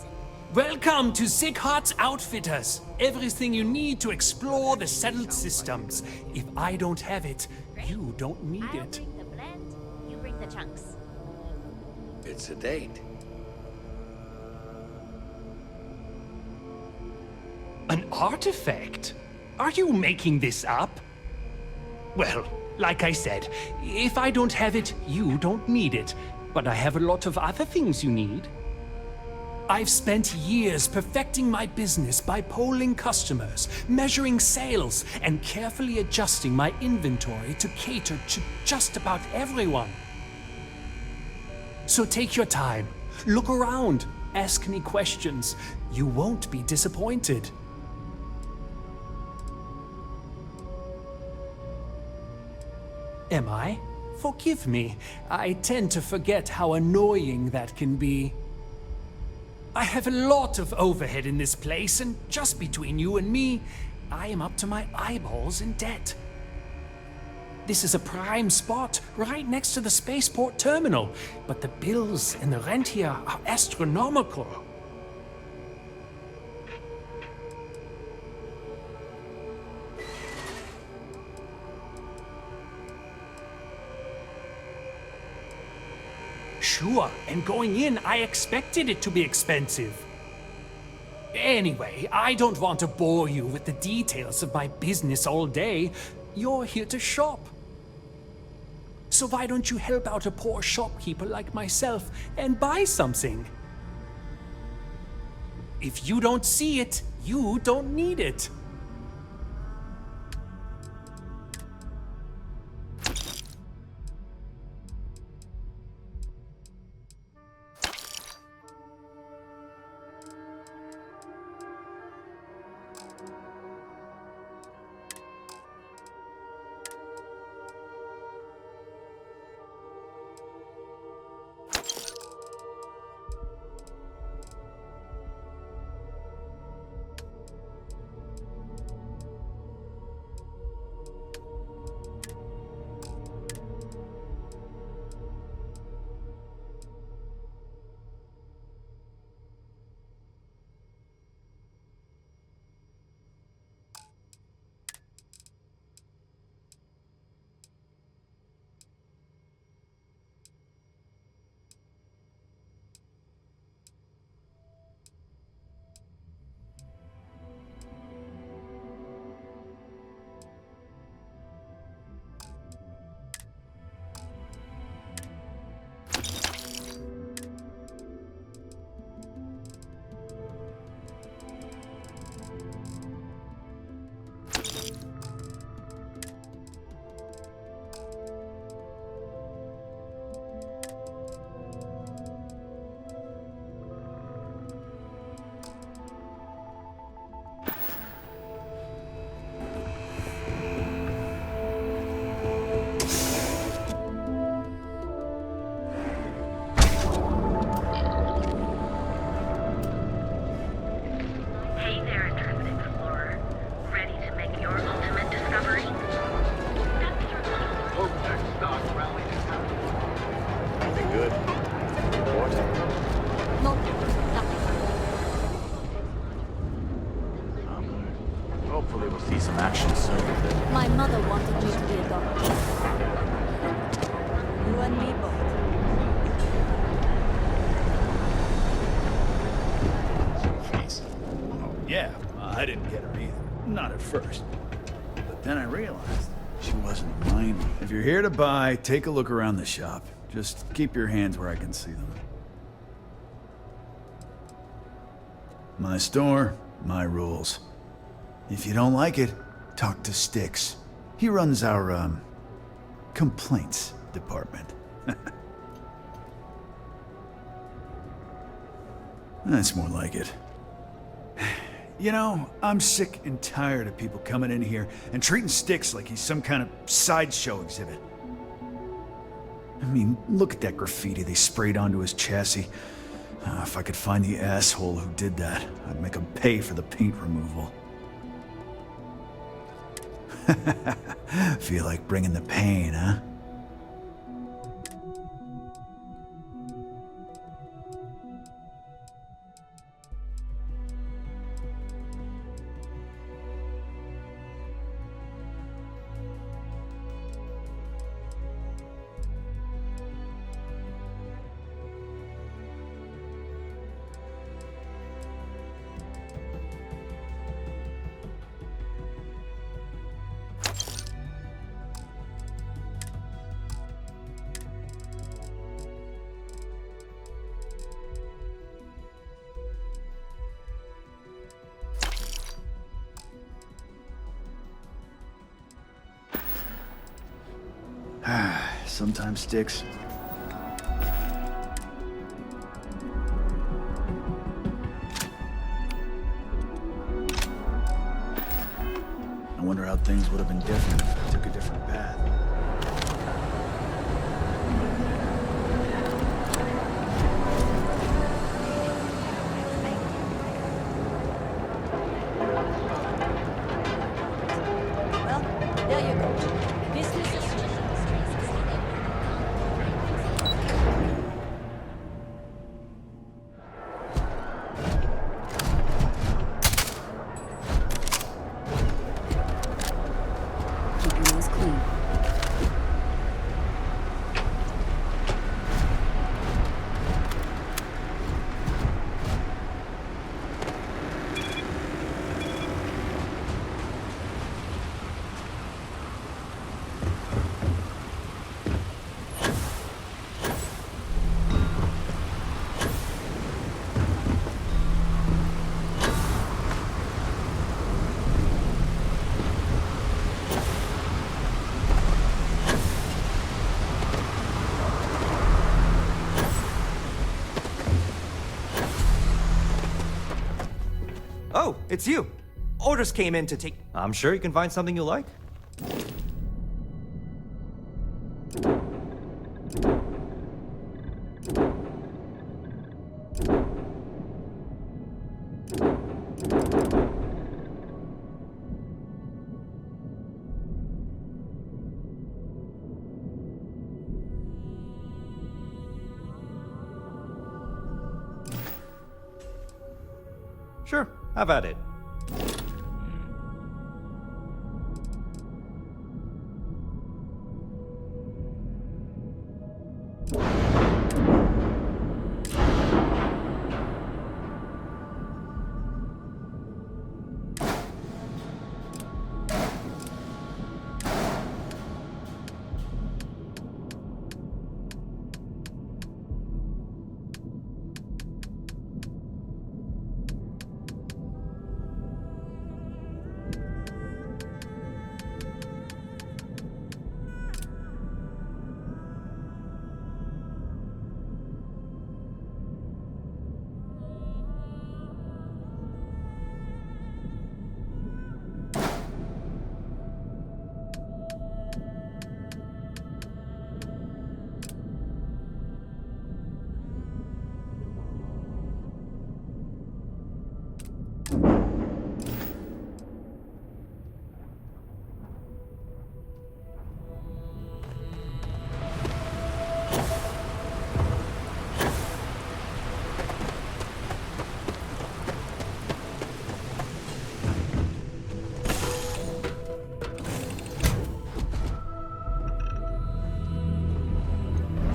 Welcome to Sick Heart's Outfitters. Everything you need to explore the settled systems. If I don't have it, you don't need I'll it. bring the blend, you bring the chunks. It's a date. An artifact? Are you making this up? Well, like I said, if I don't have it, you don't need it. But I have a lot of other things you need. I've spent years perfecting my business by polling customers, measuring sales, and carefully adjusting my inventory to cater to just about everyone. So take your time, look around, ask me questions. You won't be disappointed. Am I? Forgive me. I tend to forget how annoying that can be. I have a lot of overhead in this place, and just between you and me, I am up to my eyeballs in debt. This is a prime spot, right next to the spaceport terminal, but the bills and the rent here are astronomical. Sure, and going in, I expected it to be expensive. Anyway, I don't want to bore you with the details of my business all day. You're here to shop. So why don't you help out a poor shopkeeper like myself and buy something? If you don't see it, you don't need it. Hopefully we'll see some action soon. My mother wanted me to be a doctor. You and me both. Oh, yeah, I didn't get her either. Not at first. But then I realized she wasn't mine. If you're here to buy, take a look around the shop. Just keep your hands where I can see them. My store, my rules. If you don't like it, talk to Styx. He runs our, complaints department. That's more like it. You know, I'm sick and tired of people coming in here and treating Styx like he's some kind of sideshow exhibit. I mean, look at that graffiti they sprayed onto his chassis. If I could find the asshole who did that, I'd make him pay for the paint removal. Feel like bringing the pain, huh? Sometimes sticks. I wonder how things would have been different if I took a different path. There you go. Business is Oh, it's you. Orders came in to take... I'm sure you can find something you like. Sure, have at it.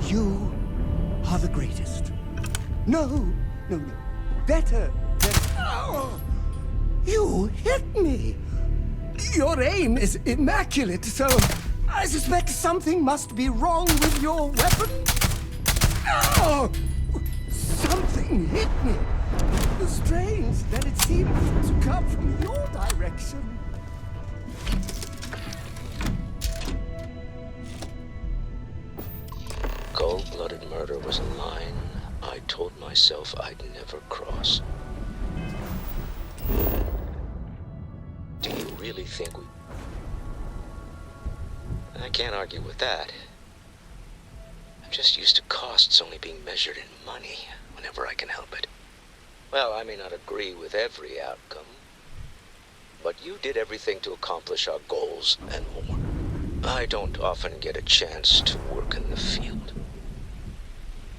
You are the greatest. No. Better. Oh, you hit me. Your aim is immaculate, so I suspect something must be wrong with your weapon. Oh, something hit me. Strange that it seemed to come from your direction. Cold-blooded murder was a line I told myself I'd never cross. Do you really think we... I can't argue with that. I'm just used to costs only being measured in money whenever I can help it. Well, I may not agree with every outcome, but you did everything to accomplish our goals and more. I don't often get a chance to work in the field.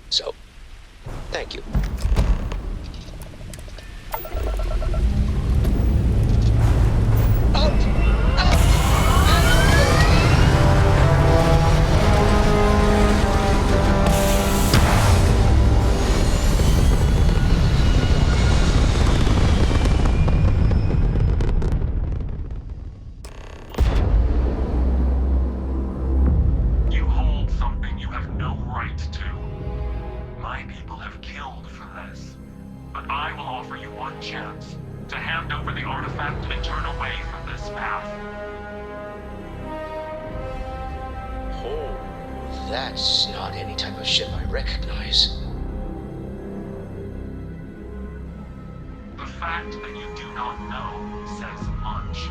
So, thank you. That's not any type of ship I recognize. The fact that you do not know says much.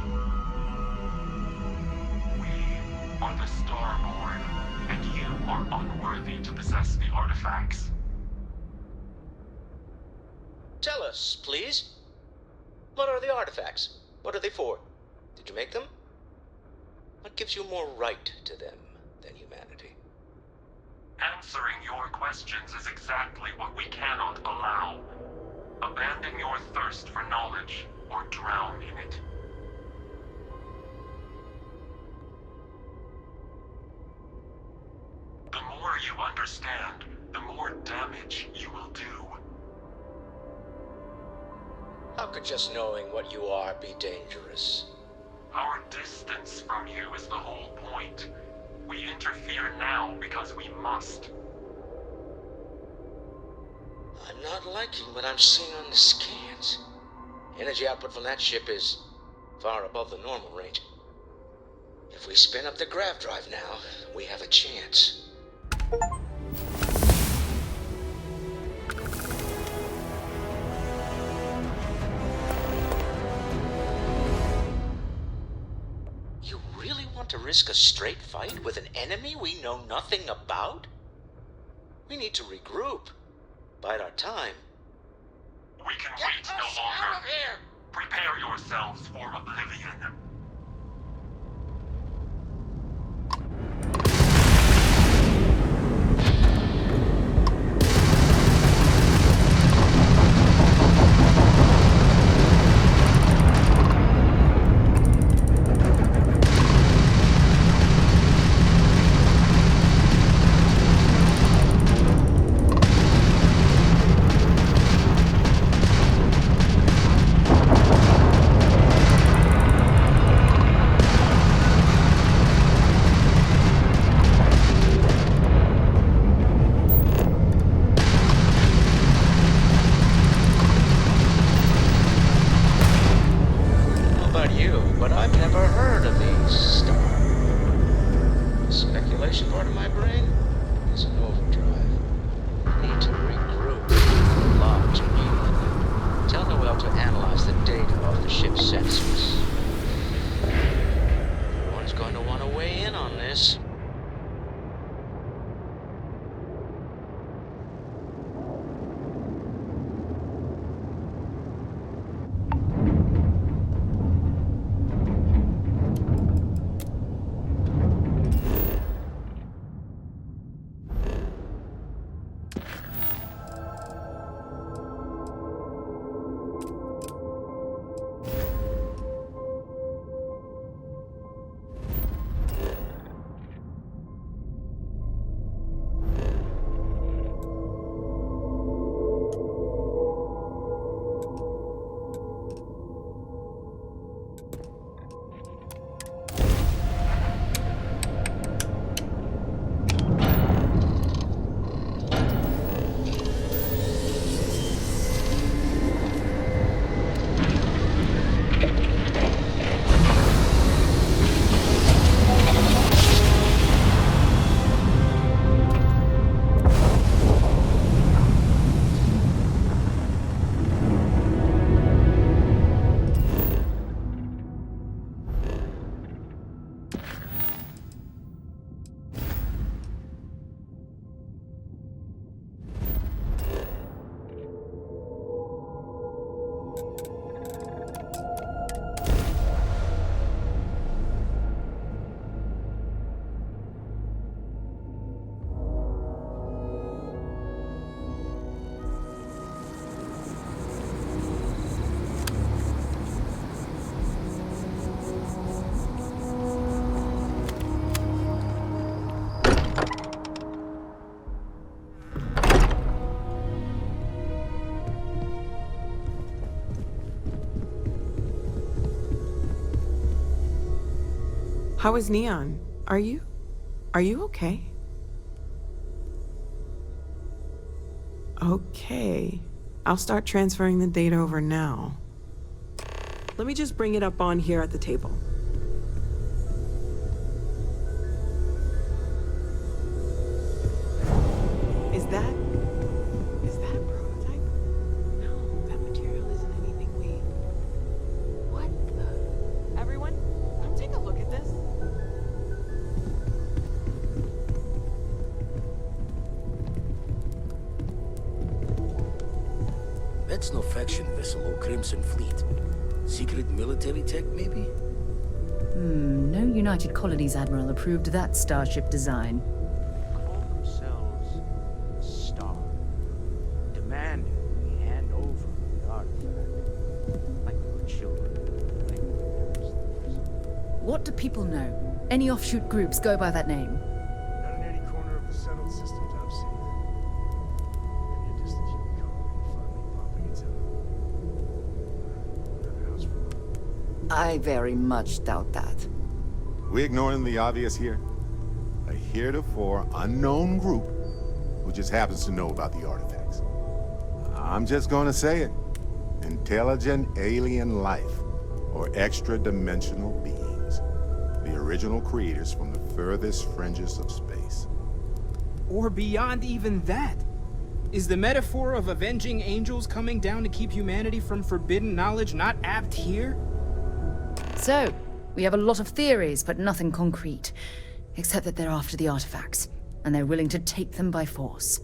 We are the Starborn, and you are unworthy to possess the artifacts. Tell us, please. What are the artifacts? What are they for? Did you make them? What gives you more right to them than humanity? Answering your questions is exactly what we cannot allow. Abandon your thirst for knowledge, or drown in it. The more you understand, the more damage you will do. How could just knowing what you are be dangerous? Our distance from you is the whole point. We interfere now because we must. I'm not liking what I'm seeing on the scans. Energy output from that ship is far above the normal range. If we spin up the grav drive now, we have a chance. To risk a straight fight with an enemy we know nothing about? We need to regroup. Bide our time. We can wait no longer. Out of here! Prepare yourselves for oblivion. How is Neon? Are you okay? Okay. I'll start transferring the data over now. Let me just bring it up on here at the table. Is that a prototype? No, that material isn't anything we... What the... Everyone, come take a look at this. That's no faction vessel or Crimson Fleet. Secret military tech, maybe? No United Colonies Admiral approved that starship design. Call themselves the Star. Demanding we hand over the artifact. Like we were children. Like we were never. What do people know? Any offshoot groups go by that name? Not in any corner of the settled systems I've seen. Maybe a distant human colony finally popping its head up. Another house for I very much doubt that. We ignoring the obvious here? A heretofore unknown group who just happens to know about the artifacts. I'm just gonna say it. Intelligent alien life, or extra-dimensional beings. The original creators from the furthest fringes of space. Or beyond even that. Is the metaphor of avenging angels coming down to keep humanity from forbidden knowledge not apt here? So, we have a lot of theories, but nothing concrete. Except that they're after the artifacts, and they're willing to take them by force.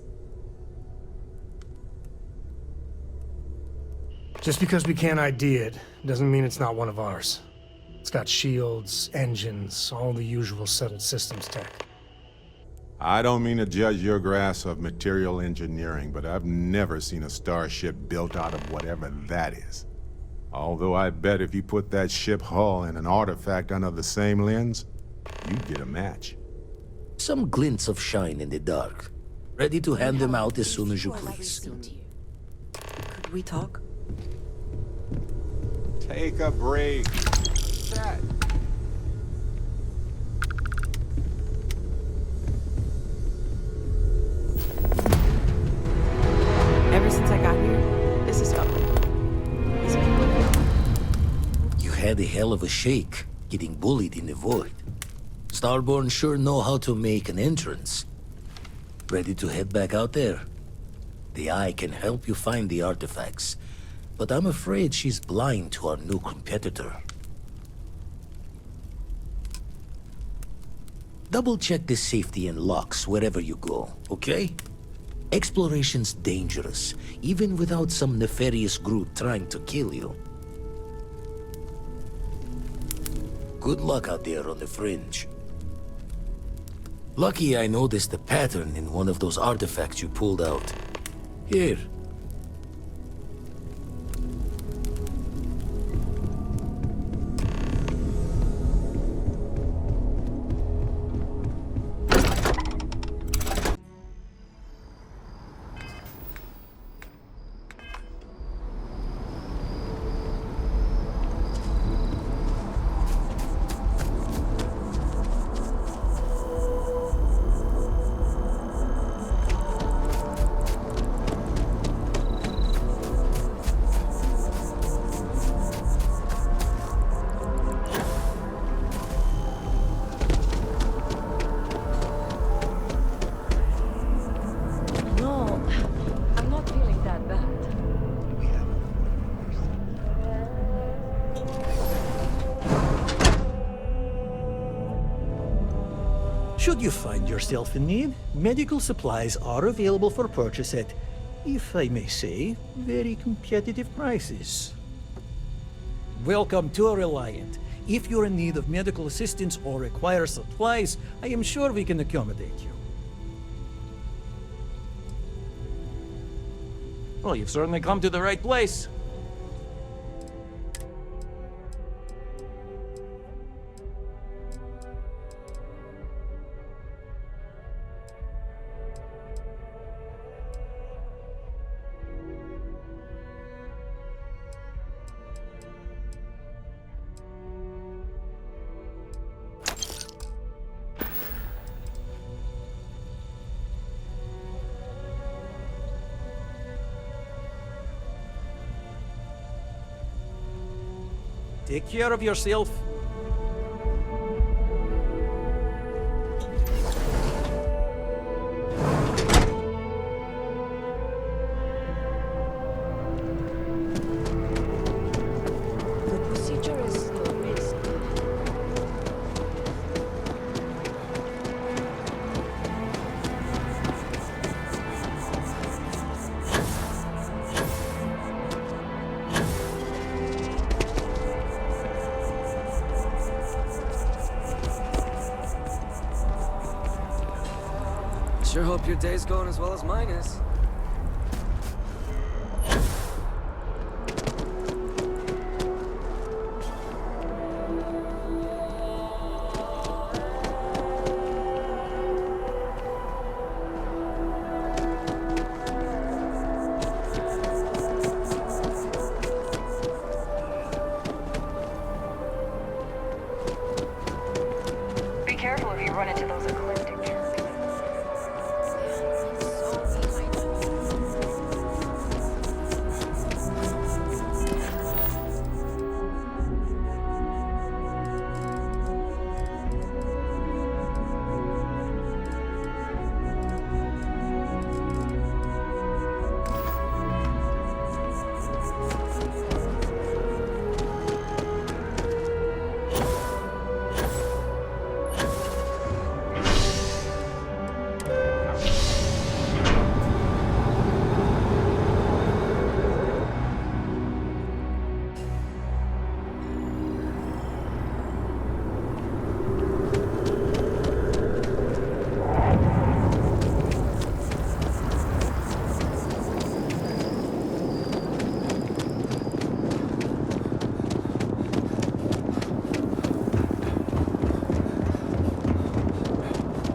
Just because we can't ID it, doesn't mean it's not one of ours. It's got shields, engines, all the usual settled systems tech. I don't mean to judge your grasp of material engineering, but I've never seen a starship built out of whatever that is. Although I bet if you put that ship hull and an artifact under the same lens, you'd get a match. Some glints of shine in the dark. Ready to hand them out as soon as you please. Could we talk? Take a break. That. Ever since I got here, this has felt like... You had a hell of a shake, getting bullied in the void. Starborn sure know how to make an entrance. Ready to head back out there? The Eye can help you find the artifacts, but I'm afraid she's blind to our new competitor. Double-check the safety and locks wherever you go, okay? Exploration's dangerous, even without some nefarious group trying to kill you. Good luck out there on the fringe. Lucky I noticed a pattern in one of those artifacts you pulled out. Here. Should you find yourself in need, medical supplies are available for purchase at, if I may say, very competitive prices. Welcome to Reliant. If you're in need of medical assistance or require supplies, I am sure we can accommodate you. Well, you've certainly come to the right place. Take care of yourself. The procedure is low risk. Sure hope your day's going as well as mine is. Be careful if you run into those ecliptic characters.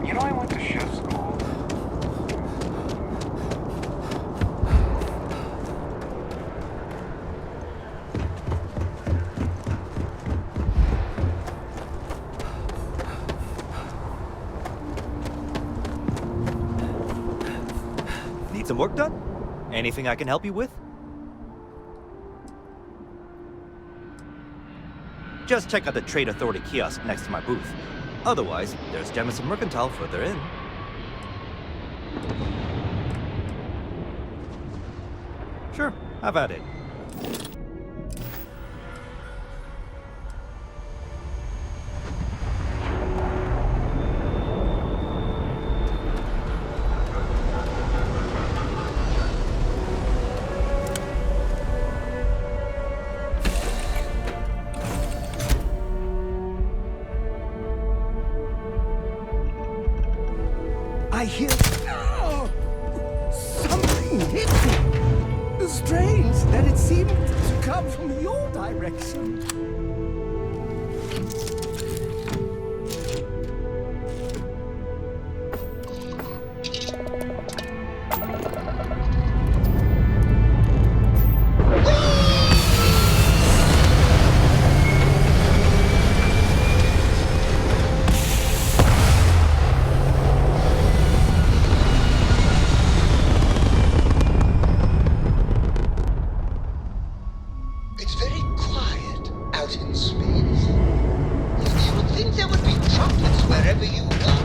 You know, I went to chef school. Need some work done? Anything I can help you with? Just check out the Trade Authority kiosk next to my booth. Otherwise, there's Jemison Mercantile further in. Sure, have at it. I hear... Oh! Something hit me! Strange that it seemed to come from your direction. It's very quiet out in space. You would think there would be trumpets wherever you go.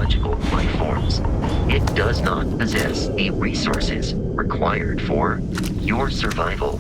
biological life forms. It does not possess the resources required for your survival.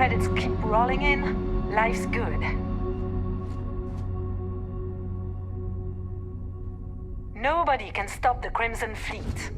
credits keep rolling in, life's good. Nobody can stop the Crimson Fleet.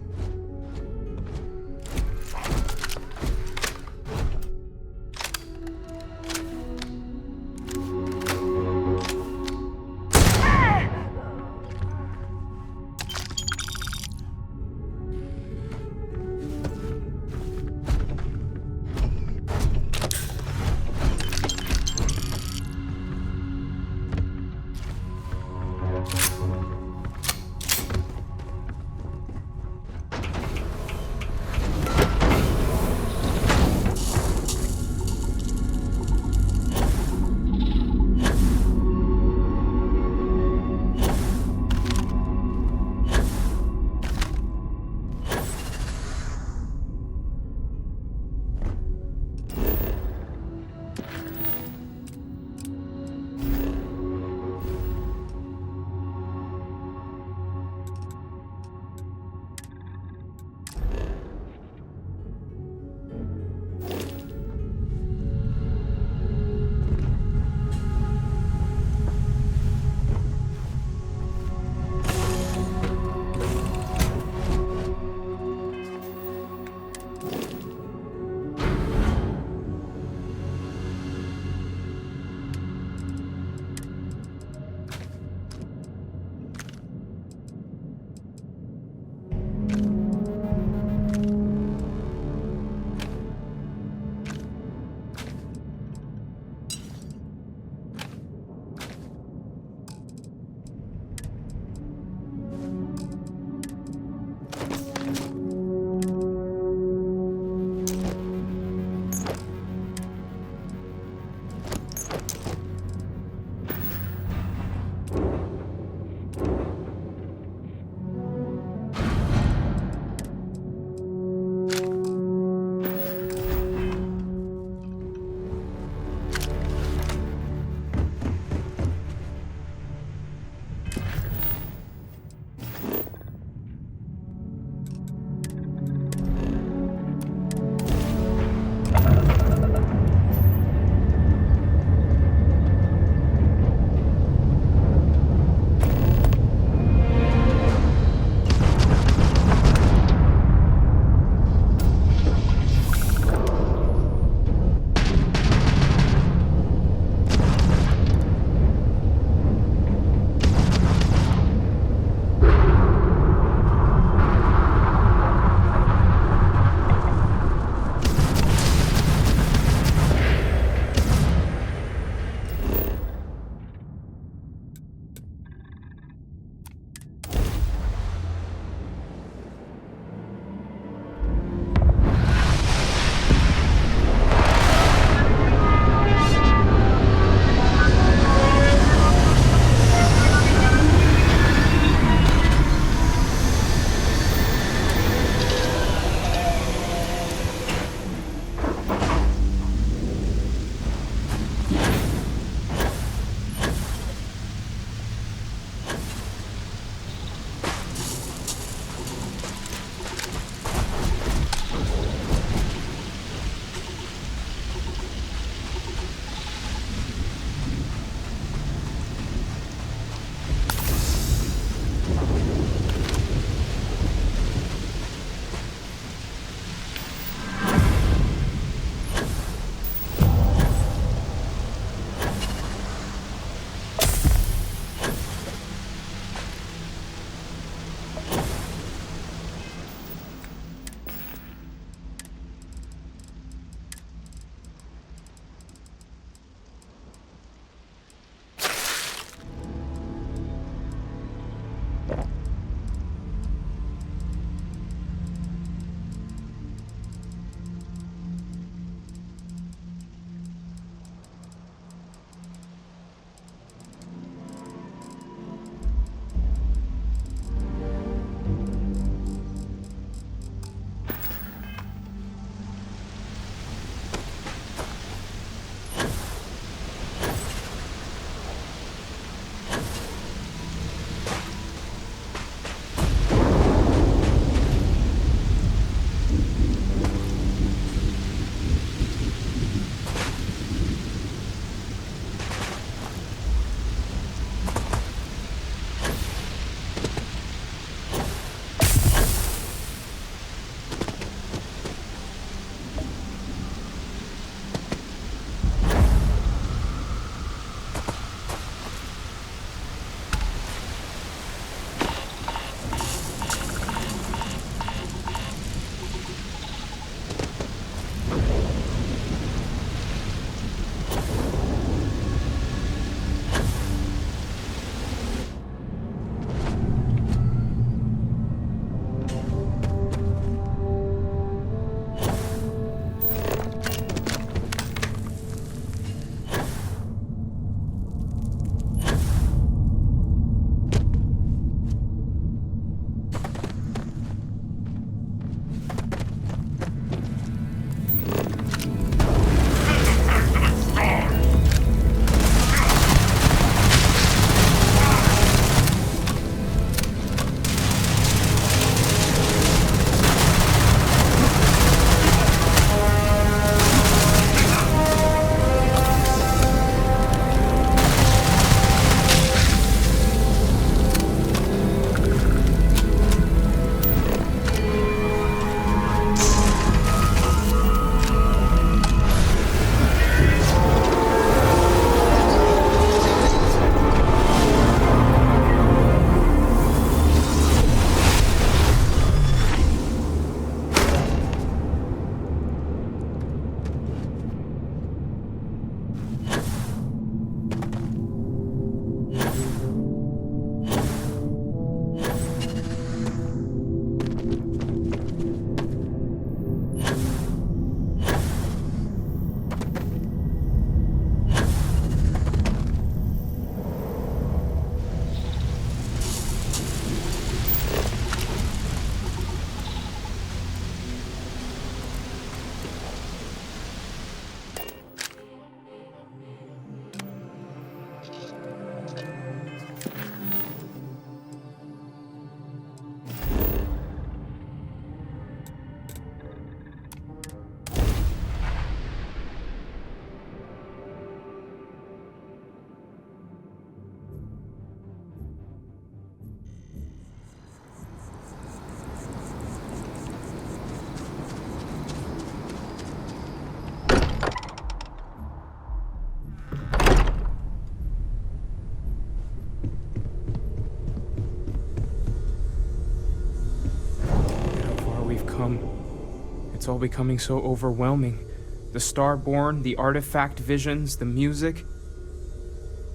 It's all becoming so overwhelming. The Starborn, the artifact visions, the music.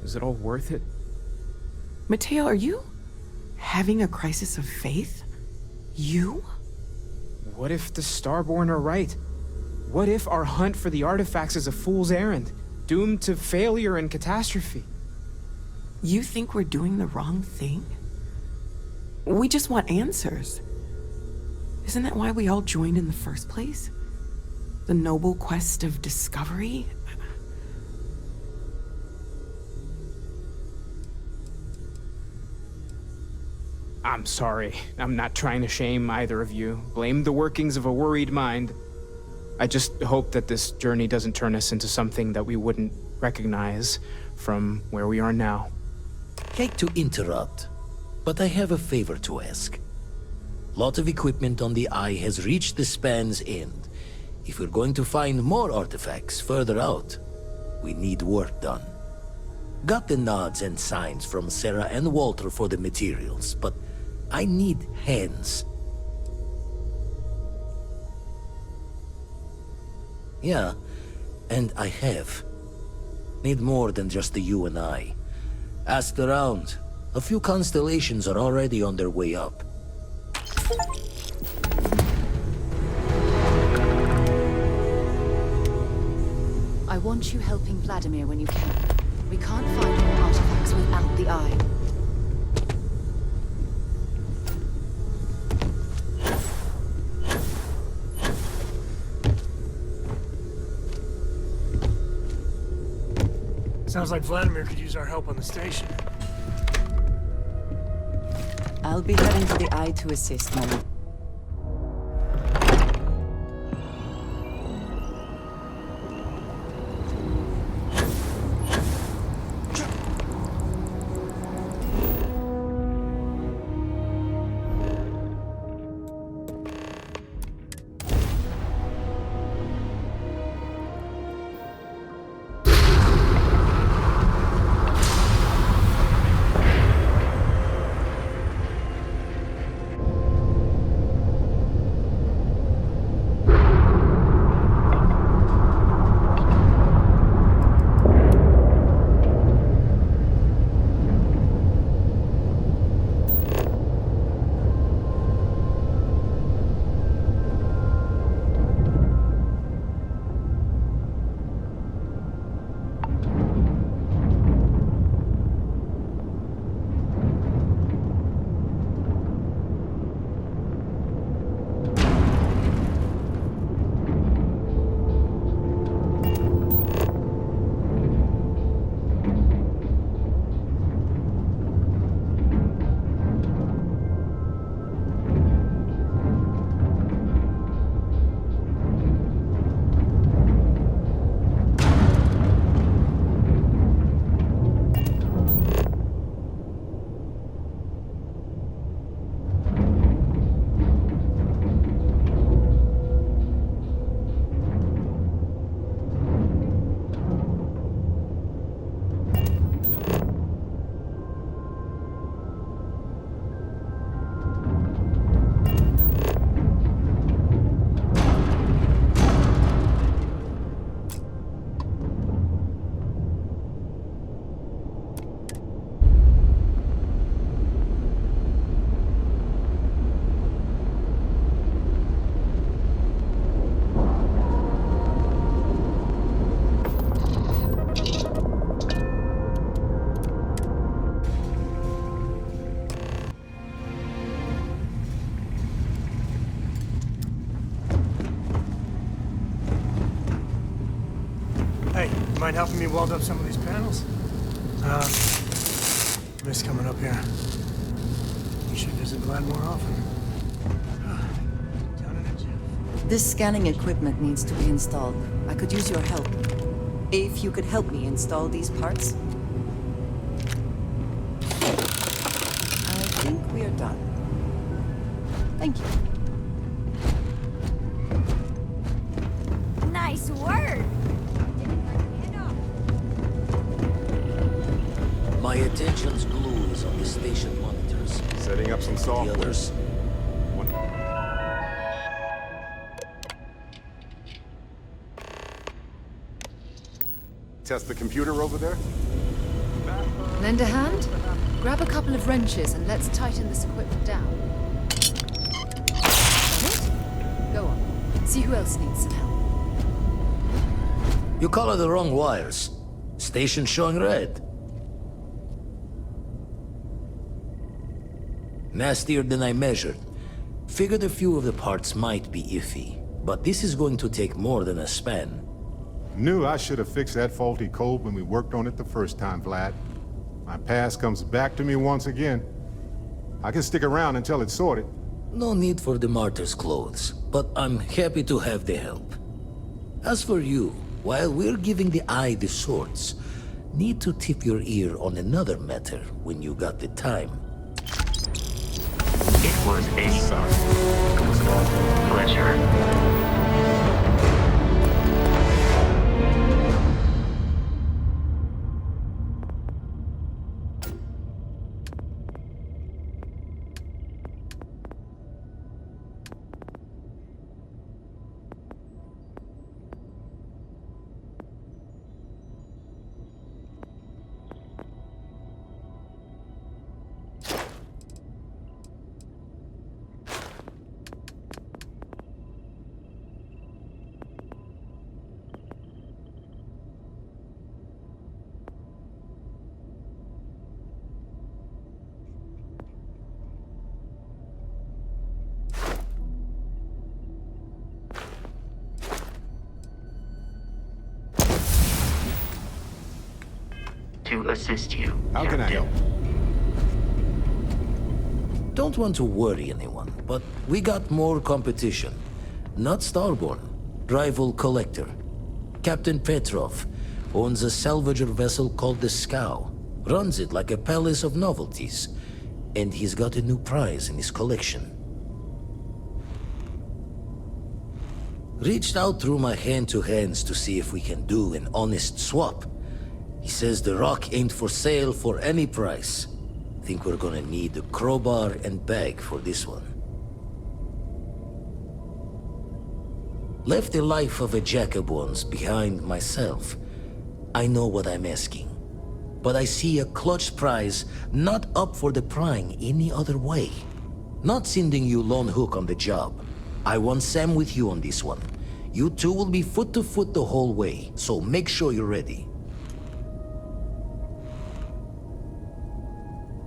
Is it all worth it? Mateo, are you having a crisis of faith? You? What if the Starborn are right? What if our hunt for the artifacts is a fool's errand, doomed to failure and catastrophe? You think we're doing the wrong thing? We just want answers. Isn't that why we all joined in the first place? The noble quest of discovery? I'm sorry. I'm not trying to shame either of you. Blame the workings of a worried mind. I just hope that this journey doesn't turn us into something that we wouldn't recognize from where we are now. Hate to interrupt, but I have a favor to ask. Lot of equipment on the Eye has reached the span's end. If we're going to find more artifacts further out, we need work done. Got the nods and signs from Sarah and Walter for the materials, but I need hands. Yeah, and I have. Need more than just the you and I. Asked around. A few constellations are already on their way up. I want you helping Vladimir when you can. We can't find more artifacts without the Eye. Sounds like Vladimir could use our help on the station. I'll be heading to the Eye to assist, Moera. Mind helping me weld up some of these panels? Miss coming up here. You should visit Vlad more often. This scanning equipment needs to be installed. I could use your help. If you could help me install these parts. I think we are done. Thank you. Nice work! My attention's glue is on the station monitors. Setting up some software. The others. test the computer over there? Lend a hand? Grab a couple of wrenches and let's tighten this equipment down. What? Go on. See who else needs some help. You color the wrong wires. Station showing red. Nastier than I measured. Figured a few of the parts might be iffy, but this is going to take more than a span. Knew I should have fixed that faulty code when we worked on it the first time, Vlad. My past comes back to me once again. I can stick around until it's sorted. No need for the martyr's clothes, but I'm happy to have the help. As for you, while we're giving the eye the swords, need to tip your ear on another matter when you got the time. It was a pleasure. To assist you. How can I help? Don't want to worry anyone, but we got more competition. Not Starborn, rival collector. Captain Petrov owns a salvager vessel called the Scow. Runs it like a palace of novelties. And he's got a new prize in his collection. Reached out through my hand-to-hands to see if we can do an honest swap. He says the rock ain't for sale for any price. Think we're gonna need a crowbar and bag for this one. Left the life of a jack-of-bones behind myself. I know what I'm asking. But I see a clutch prize not up for the prying any other way. Not sending you lone hook on the job. I want Sam with you on this one. You two will be foot to foot the whole way, so make sure you're ready.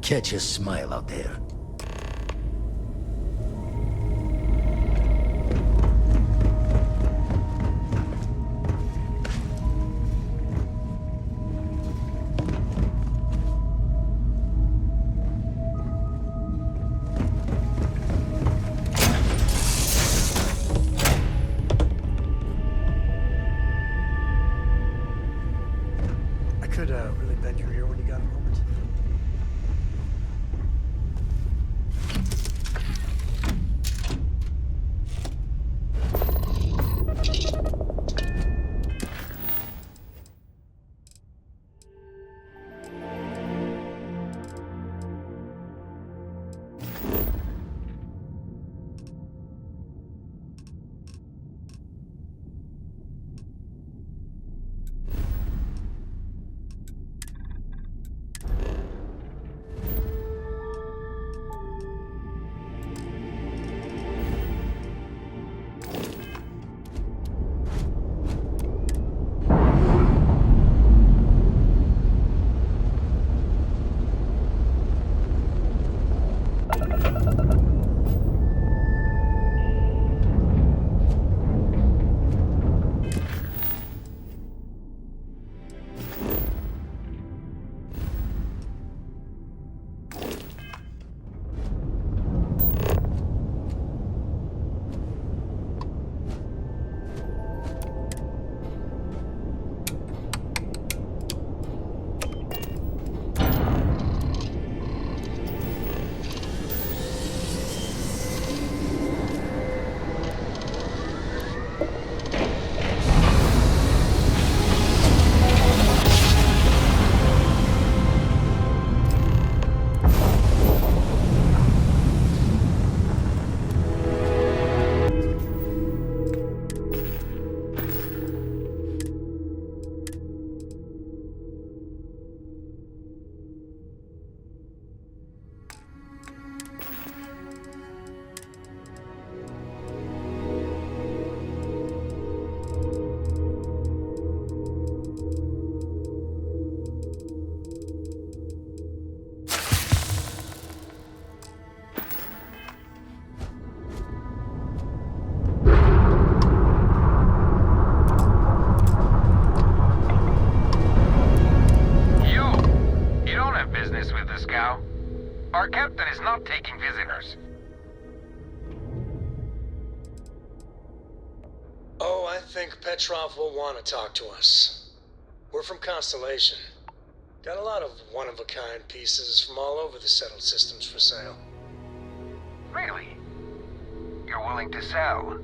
Catch a smile out there. I could really bend your ear when you got a moment. Our captain is not taking visitors. Oh, I think Petrov will want to talk to us. We're from Constellation. Got a lot of one-of-a-kind pieces from all over the settled systems for sale. Really? You're willing to sell?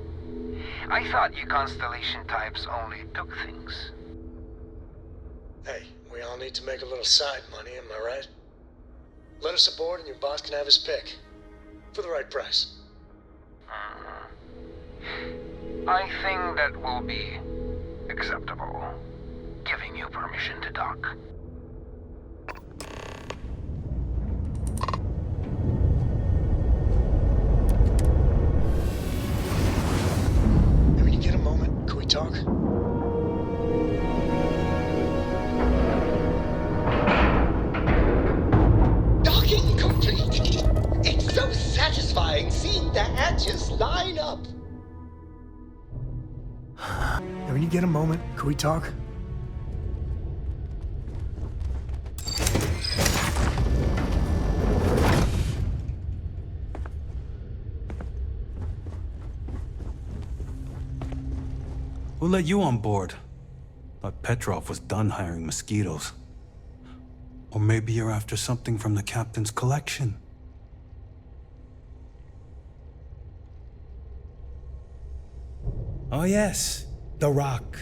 I thought you Constellation types only took things. Hey, we all need to make a little side money, am I right? Let us aboard and your boss can have his pick. For the right price. I think that will be acceptable. Giving you permission to dock. Hey, when you get a moment, can we talk? Docking complete! It's so satisfying seeing the hatches line up! Hey, when you get a moment, can we talk? Who let you on board? Thought Petrov was done hiring mosquitoes. Or maybe you're after something from the captain's collection. Oh yes, the Rock.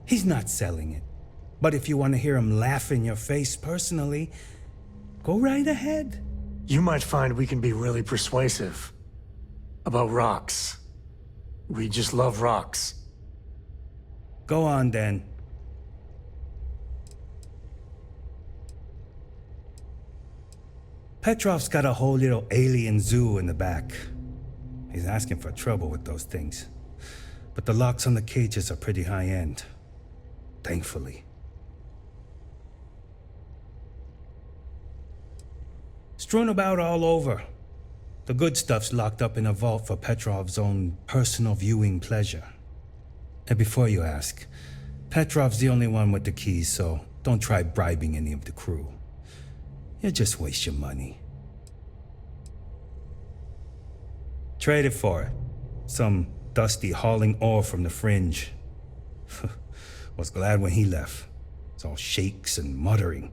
He's not selling it. But if you want to hear him laugh in your face personally, go right ahead. You might find we can be really persuasive. About rocks. We just love rocks. Go on then. Petrov's got a whole little alien zoo in the back. He's asking for trouble with those things. But the locks on the cages are pretty high-end. Thankfully. Strewn about all over. The good stuff's locked up in a vault for Petrov's own personal viewing pleasure. And before you ask, Petrov's the only one with the keys, so don't try bribing any of the crew. You'll just waste your money. Trade it for it. Some dusty hauling ore from the fringe. Was glad when he left. It's all shakes and muttering.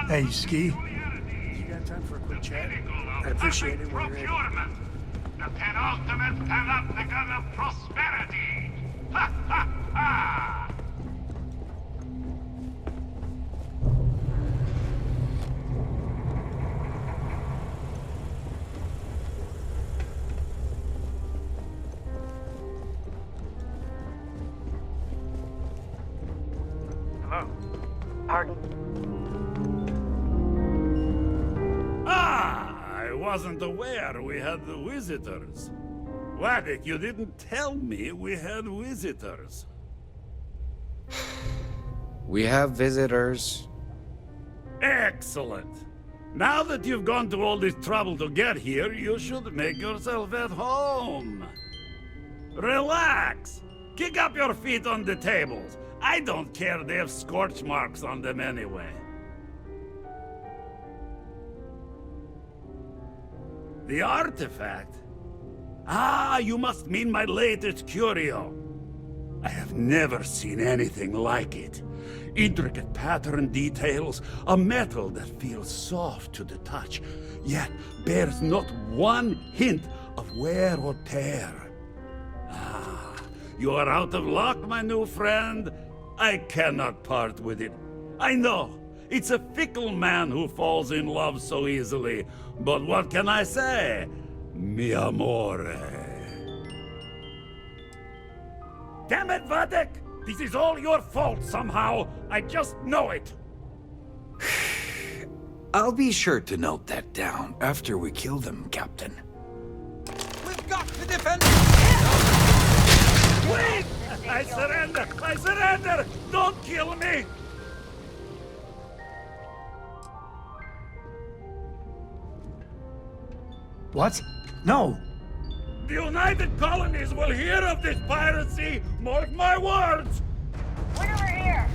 Hey, Ski. You got time for a quick chat? I'd appreciate it when you're ready. The penultimate panopticon of prosperity! Ha ha ha! Hello? Pardon? I wasn't aware we had visitors. Waddick, you didn't tell me we had visitors. We have visitors. Excellent. Now that you've gone to all this trouble to get here, you should make yourself at home. Relax. Kick up your feet on the tables. I don't care they have scorch marks on them anyway. The artifact? Ah, you must mean my latest curio. I have never seen anything like it. Intricate pattern details, a metal that feels soft to the touch, yet bears not one hint of wear or tear. Ah, you are out of luck, my new friend. I cannot part with it. I know. It's a fickle man who falls in love so easily. But what can I say? Mi amore. Damn it, Waddick! This is all your fault somehow. I just know it. I'll be sure to note that down after we kill them, Captain. We've got to defend. Wait! I surrender! I surrender! Don't kill me! What? No! The United Colonies will hear of this piracy! Mark my words! Wait over here!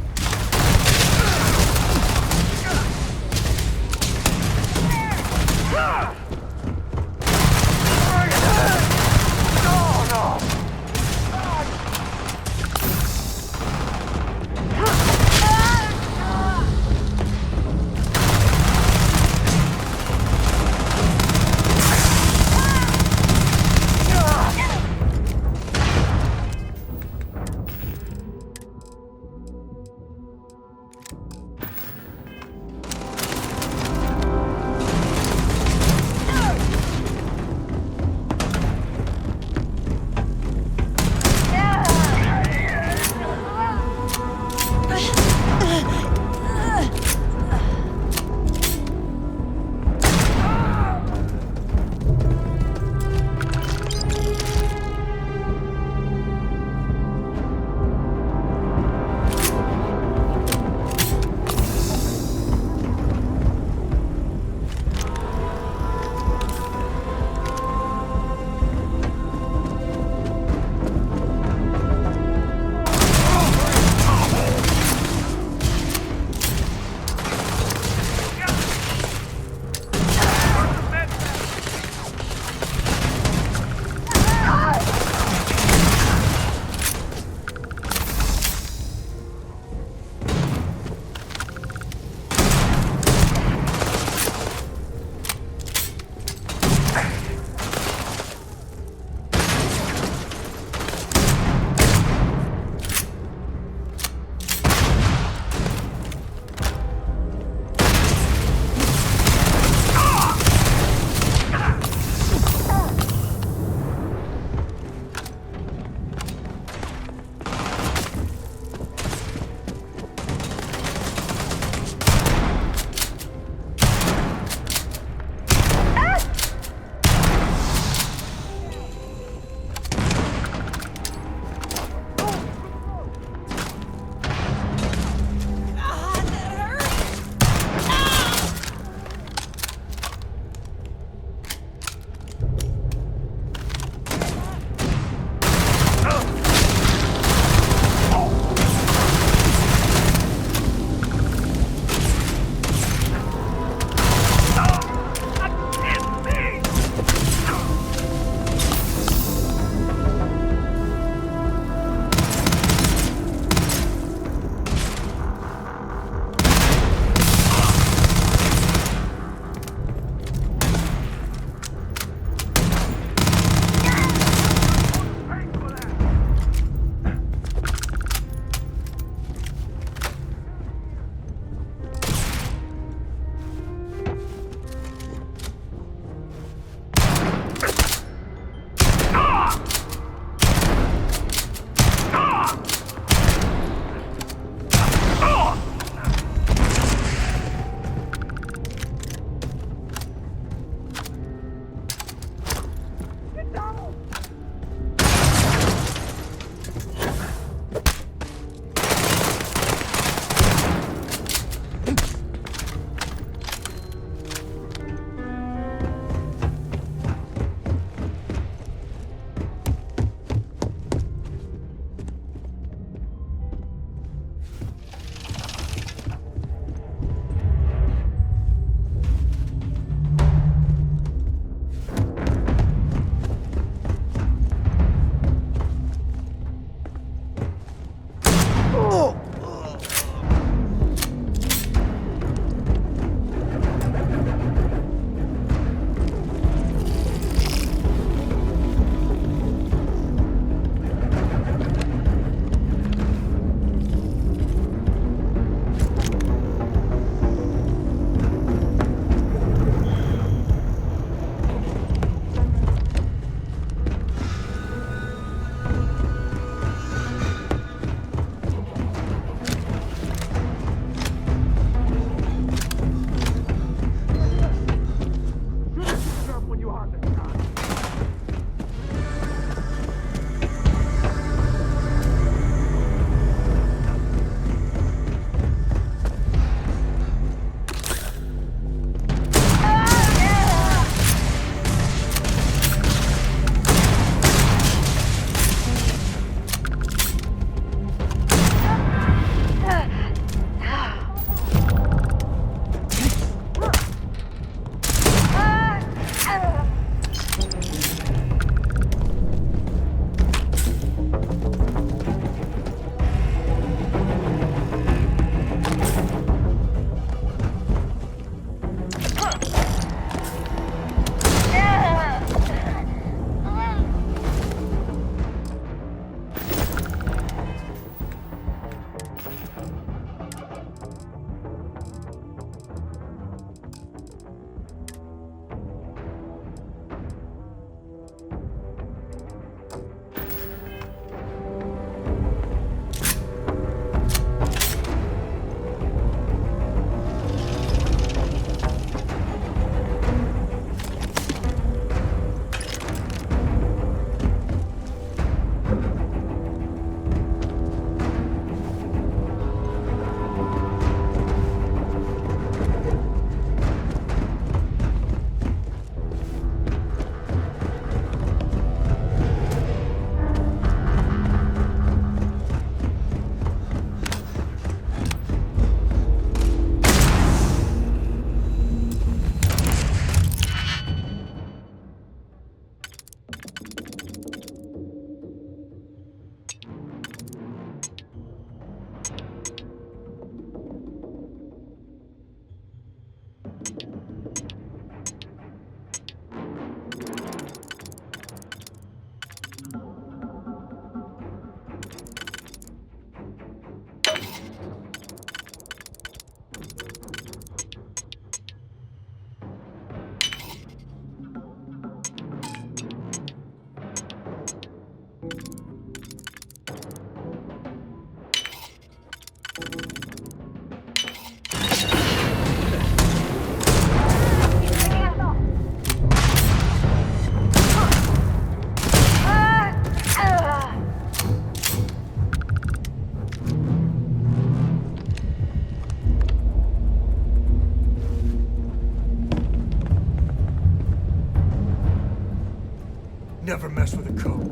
never mess with a code.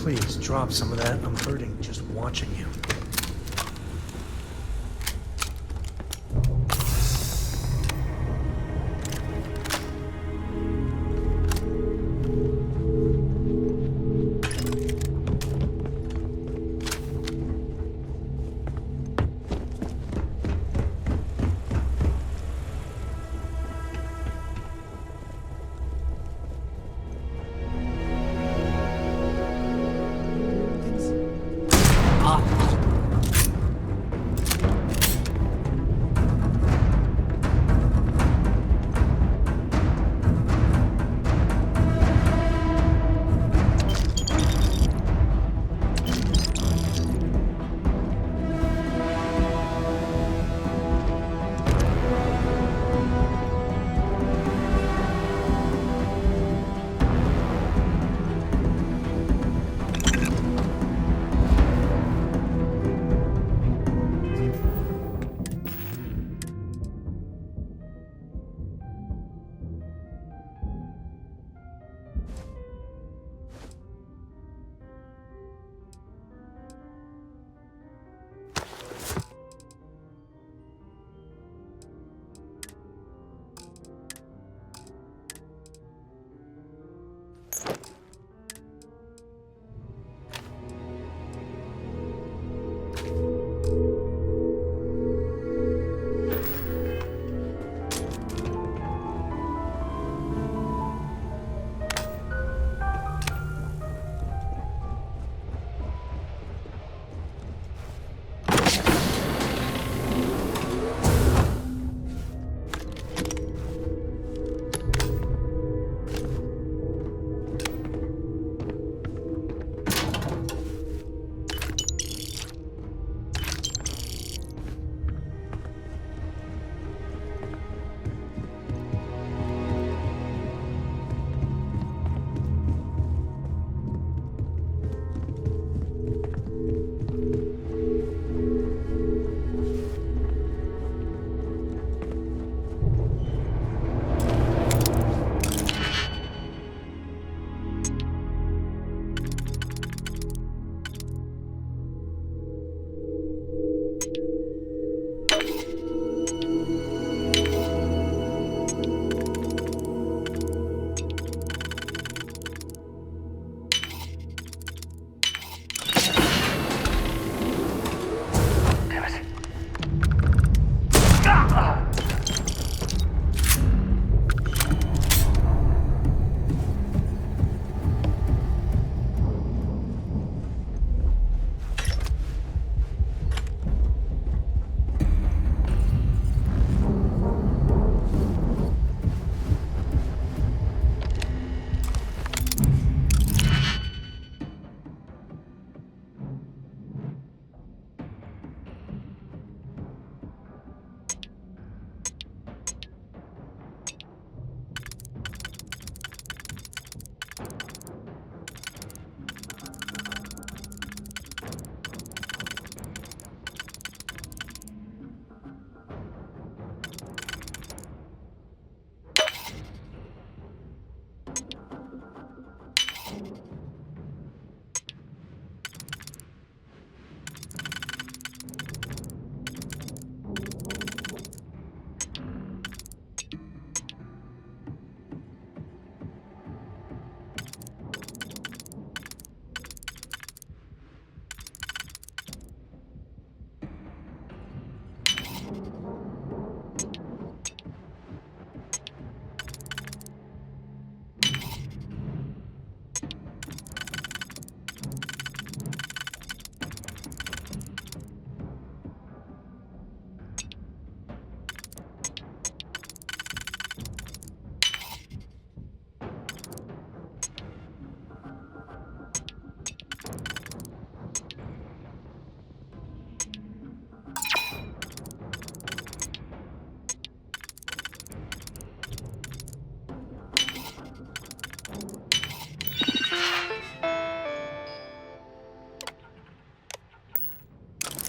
Please, drop some of that. I'm hurting just watching you.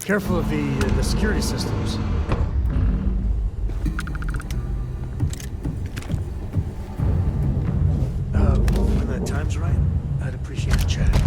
Careful of the security systems. When the time's right, I'd appreciate a chat.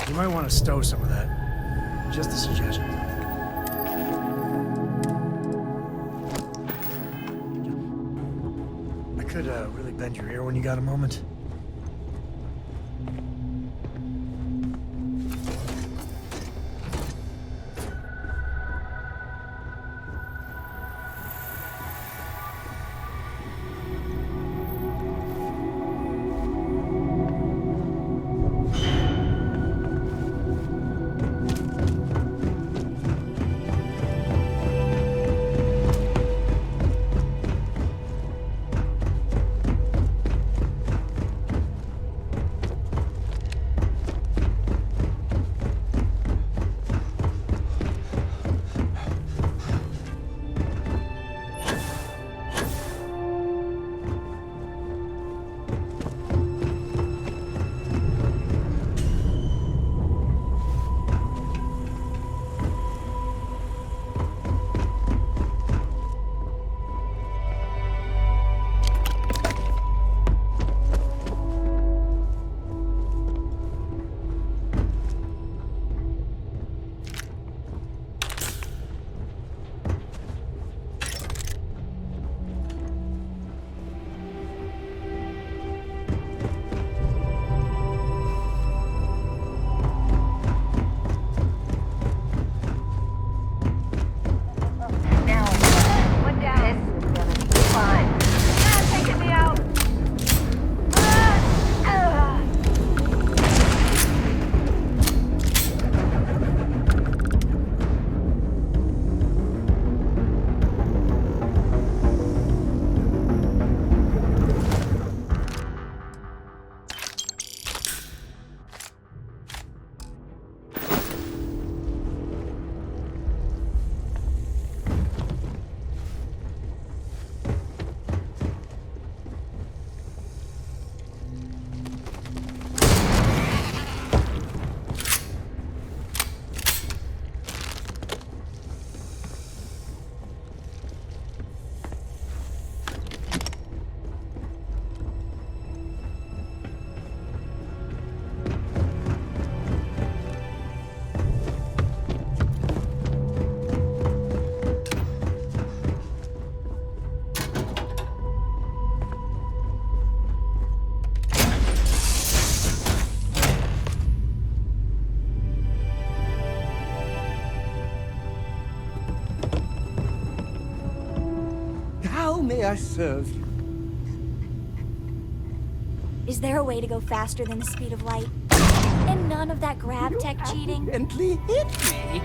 You might want to stow some of that. Just a suggestion. I could really bend your ear when you got a moment. I serve you. Is there a way to go faster than the speed of light? And none of that grav tech cheating? Accidentally hit me.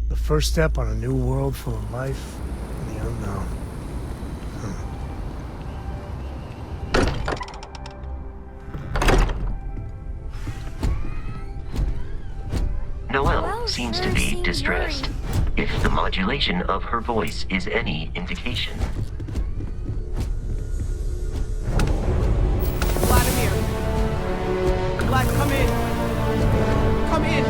The first step on a new world full of life and the unknown. Noelle seems to be distressed, if the modulation of her voice is any indication. Vladimir! Vlad, come in! Come in!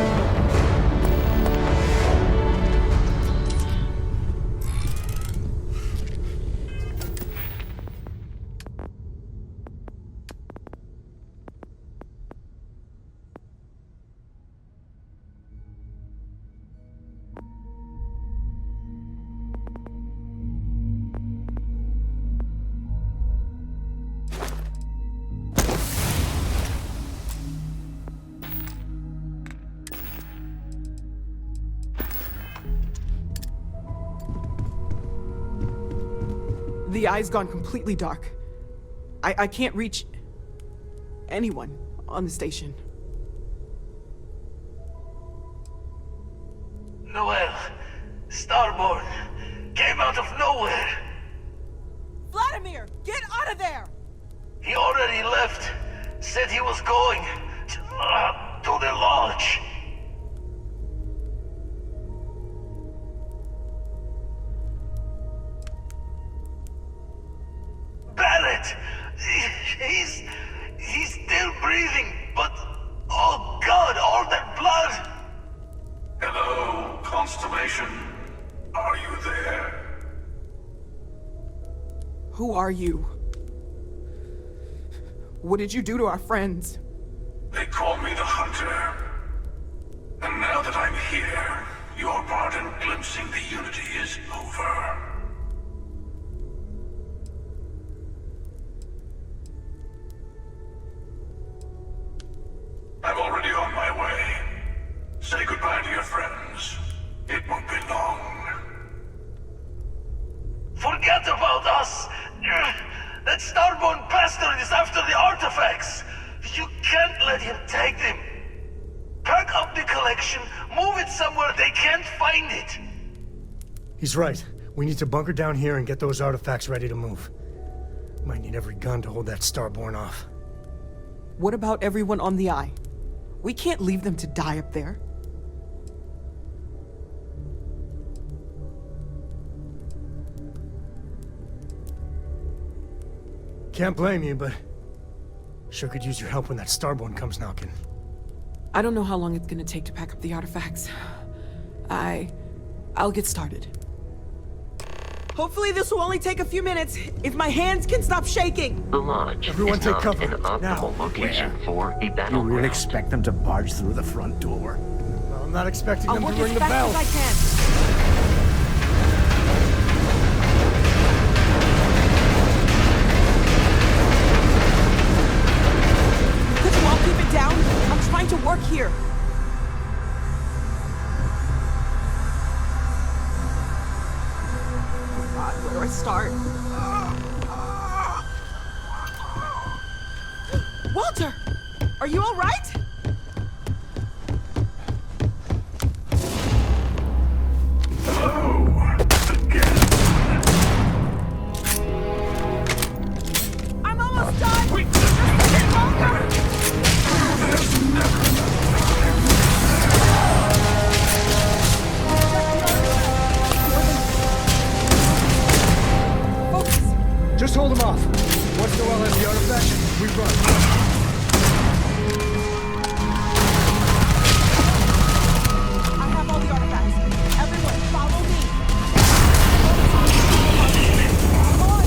The eye's gone completely dark. I can't reach anyone on the station. Noelle, Starborn came out of nowhere. Vladimir, get out of there! He already left. Said he was going to the lodge. Barrett! He's still breathing, but oh God, all that blood! Hello, Constellation. Are you there? Who are you? What did you do to our friends? They call me the Hunter. And now that I'm here, your part in glimpsing the Unity is over. I'm already on my way. Say goodbye to your friends. It won't be long. Forget about us! That Starborn bastard is after the artifacts! You can't let him take them! Pack up the collection, move it somewhere they can't find it! He's right. We need to bunker down here and get those artifacts ready to move. Might need every gun to hold that Starborn off. What about everyone on the Eye? We can't leave them to die up there. Can't blame you, but sure could use your help when that Starborn comes knocking. I don't know how long it's gonna take to pack up the artifacts. I'll get started. Hopefully this will only take a few minutes, if my hands can stop shaking. The lodge Everyone is take not cover. an optimal Now. location for a You battleground. really expect them to barge through the front door? Well, I'm not expecting I'll them work to ring as the bell. fast as I can. Could you all keep it down? I'm trying to work here. God, where do I start? Walter! Are you all right? I'm almost done! Wait, just a bit longer! Just hold them off. Once Noel has the artifact, we run. I have all the artifacts. Everyone, follow me. Come on.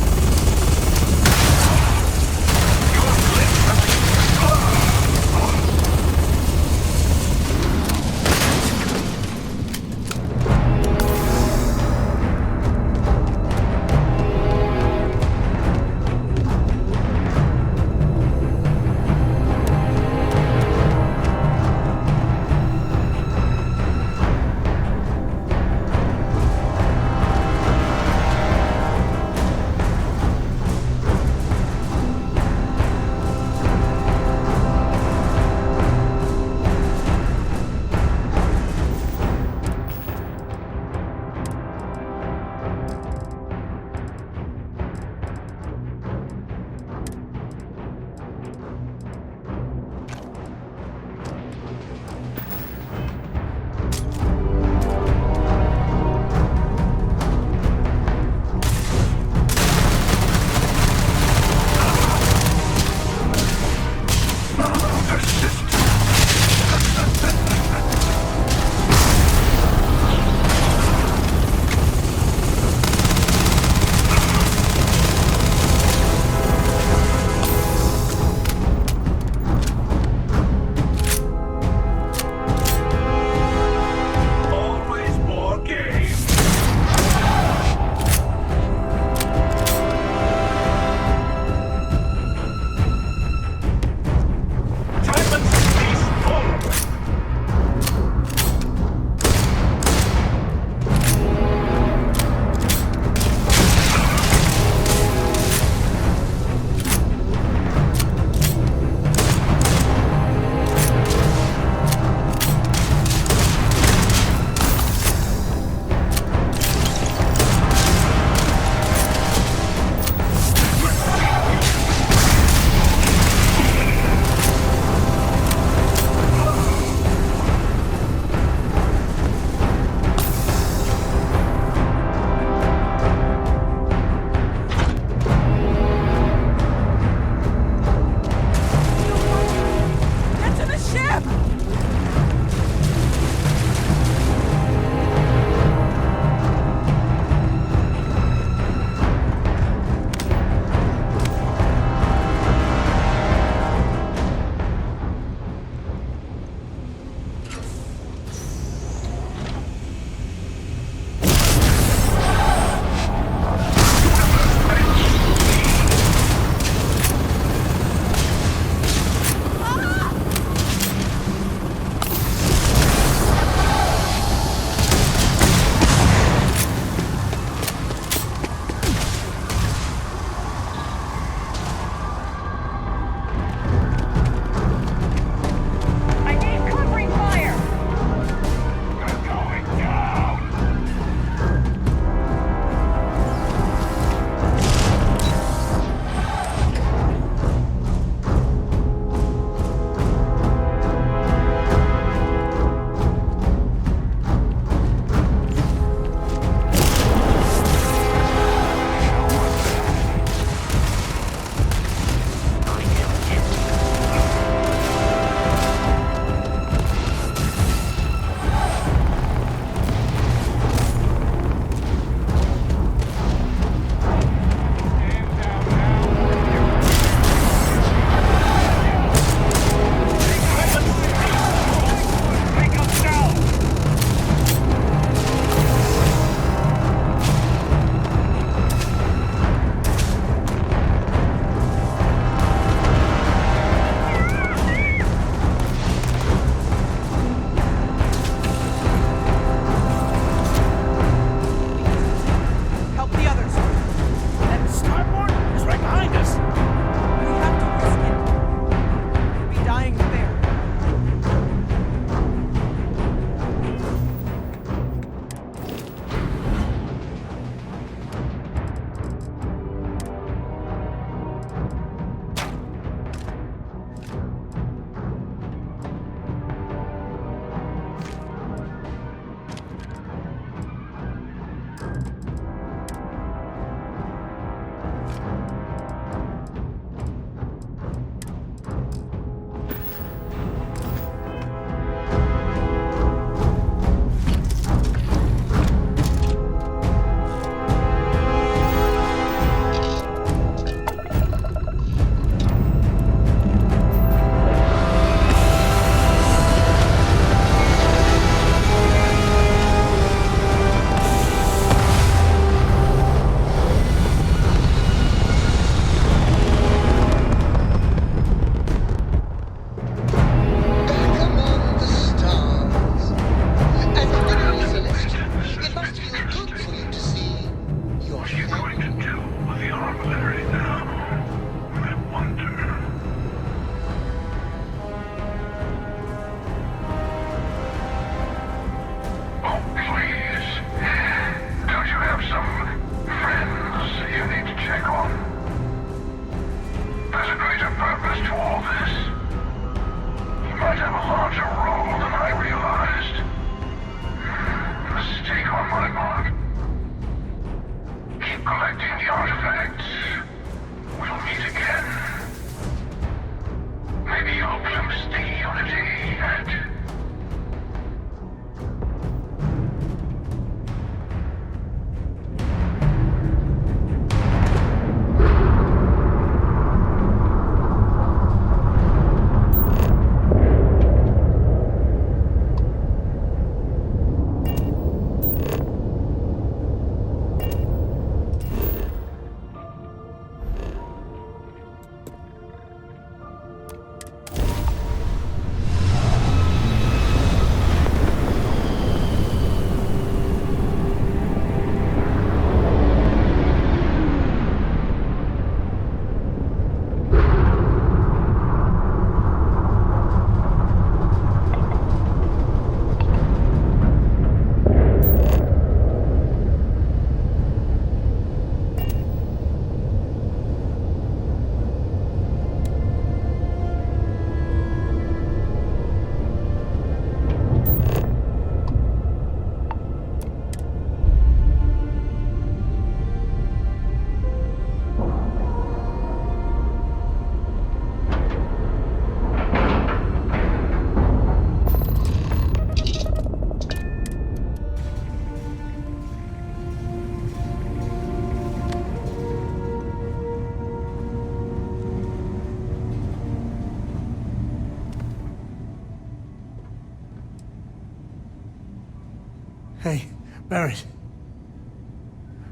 Hey, Barrett.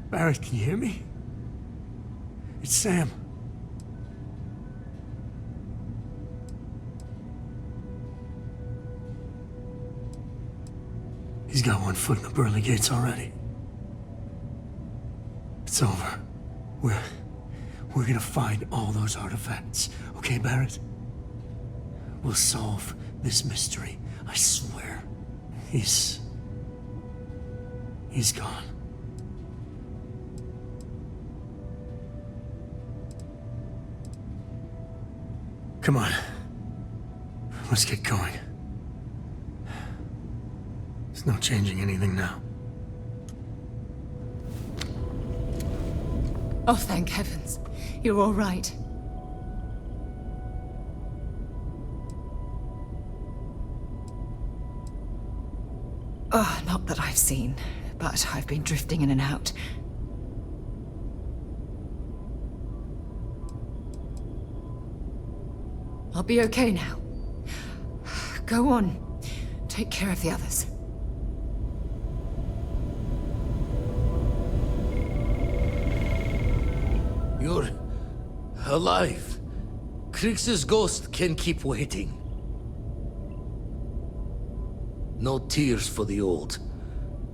Barrett, can you hear me? It's Sam. He's got one foot in the pearly gates already. It's over. We're gonna find all those artifacts. Okay, Barrett? We'll solve this mystery. I swear. He's gone. Come on. Let's get going. There's no changing anything now. Oh, thank heavens. You're all right. Oh, not that I've seen, but I've been drifting in and out. I'll be okay now. Go on. Take care of the others. You're alive. Kreet's ghost can keep waiting. No tears for the old.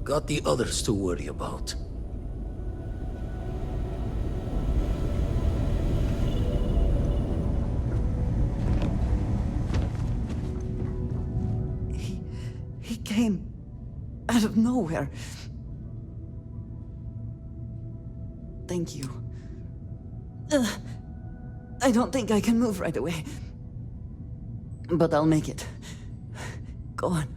Got the others to worry about. He came out of nowhere. Thank you. I don't think I can move right away. But I'll make it. Go on.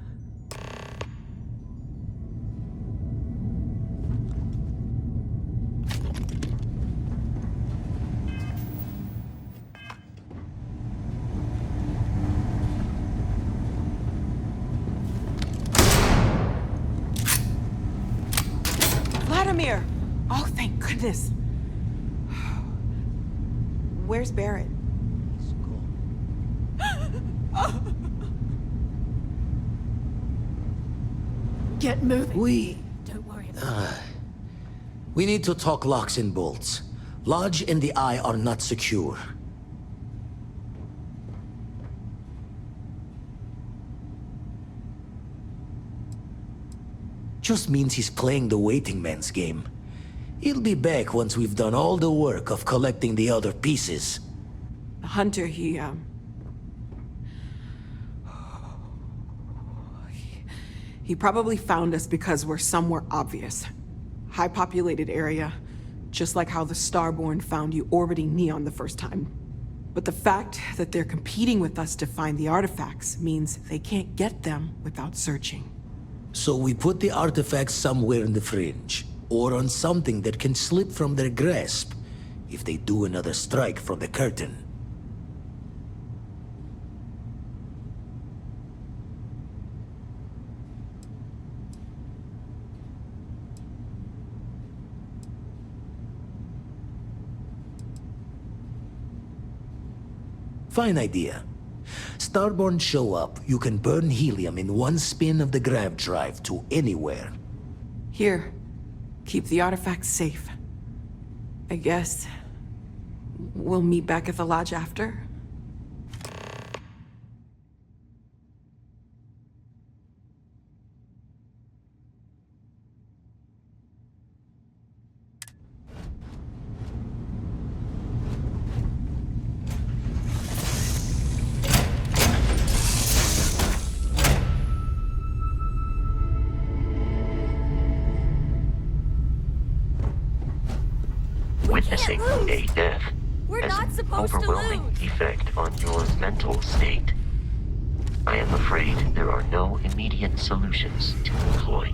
Vladimir! Oh, thank goodness. Where's Barrett? Get moving. Don't worry about it. We need to talk locks and bolts. Lodge and the Eye are not secure. Just means he's playing the waiting man's game. He'll be back once we've done all the work of collecting the other pieces. The Hunter, he probably found us because we're somewhere obvious. High-populated area, just like how the Starborn found you orbiting Neon the first time. But the fact that they're competing with us to find the artifacts means they can't get them without searching. So we put the artifacts somewhere in the fringe, or on something that can slip from their grasp if they do another strike from the curtain. Fine idea. Starborn show up, you can burn helium in one spin of the grav drive to anywhere. Here, keep the artifacts safe. I guess we'll meet back at the lodge after? Witnessing a death We're has not an supposed to overwhelming lose. effect on your mental state. I am afraid there are no immediate solutions to employ.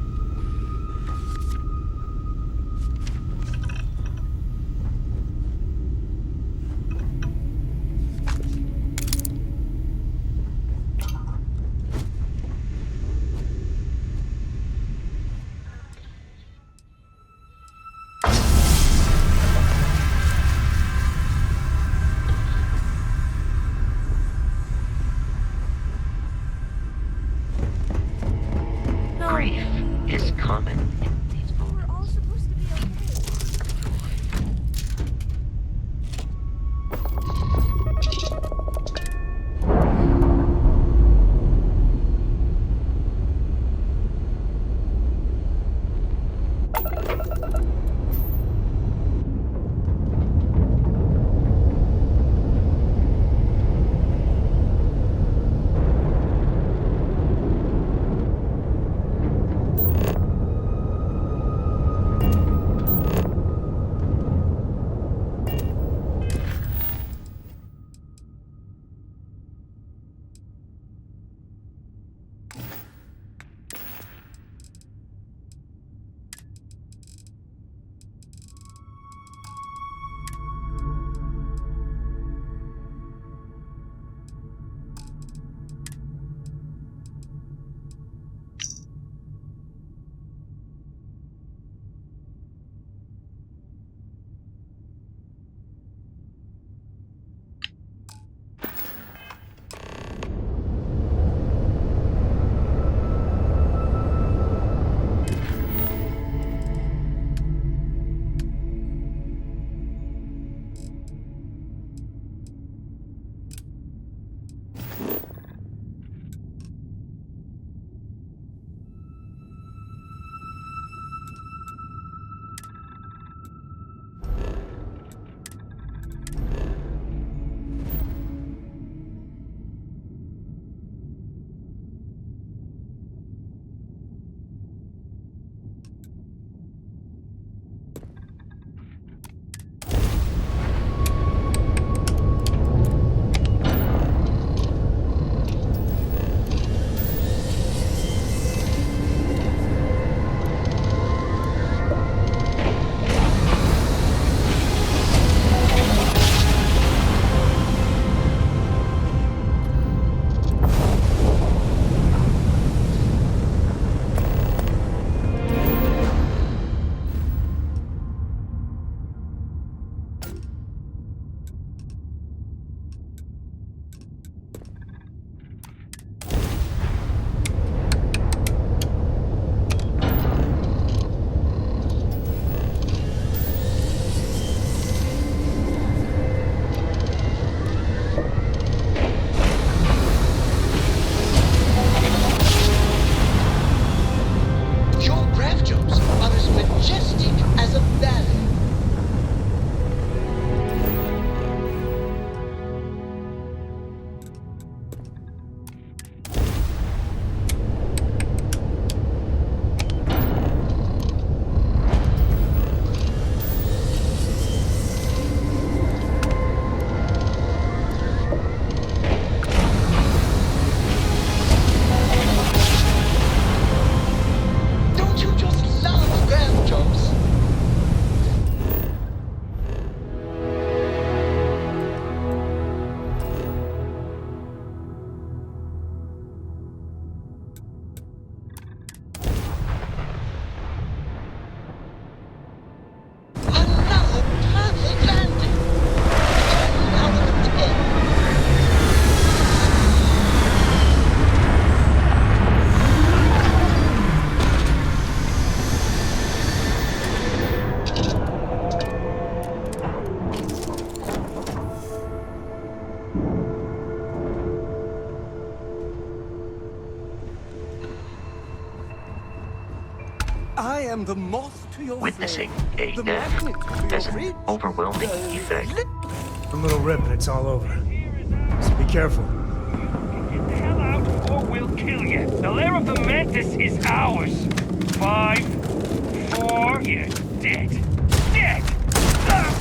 I am the moth to your Witnessing flame, a the death magnet to has your an reach. overwhelming effect. A little rip and it's all over. So be careful. Get the hell out or we'll kill you. The lair of the Mantis is ours. 5, 4, you're dead. Dead! Ah!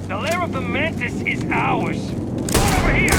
The lair of the Mantis is ours! Over here!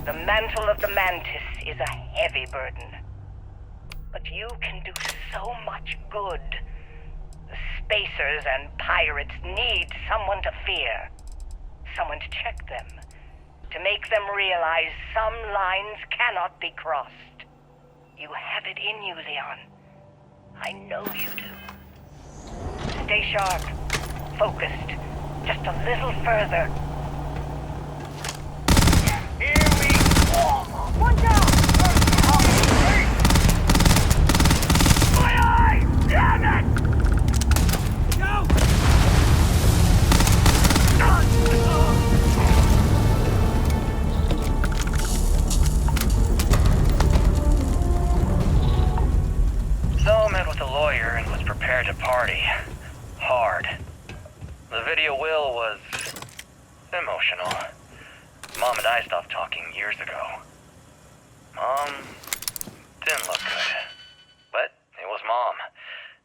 The mantle of the Mantis is a heavy burden. But you can do so much good. The spacers and pirates need someone to fear. Someone to check them. To make them realize some lines cannot be crossed. You have it in you, Leon. I know you do. Stay sharp. Focused. Just a little further. Here we go! One down! My eye! Damn it! Go! So met with a lawyer and was prepared to party. Hard. The video will was emotional. Mom and I stopped talking years ago. Mom didn't look good. But it was Mom.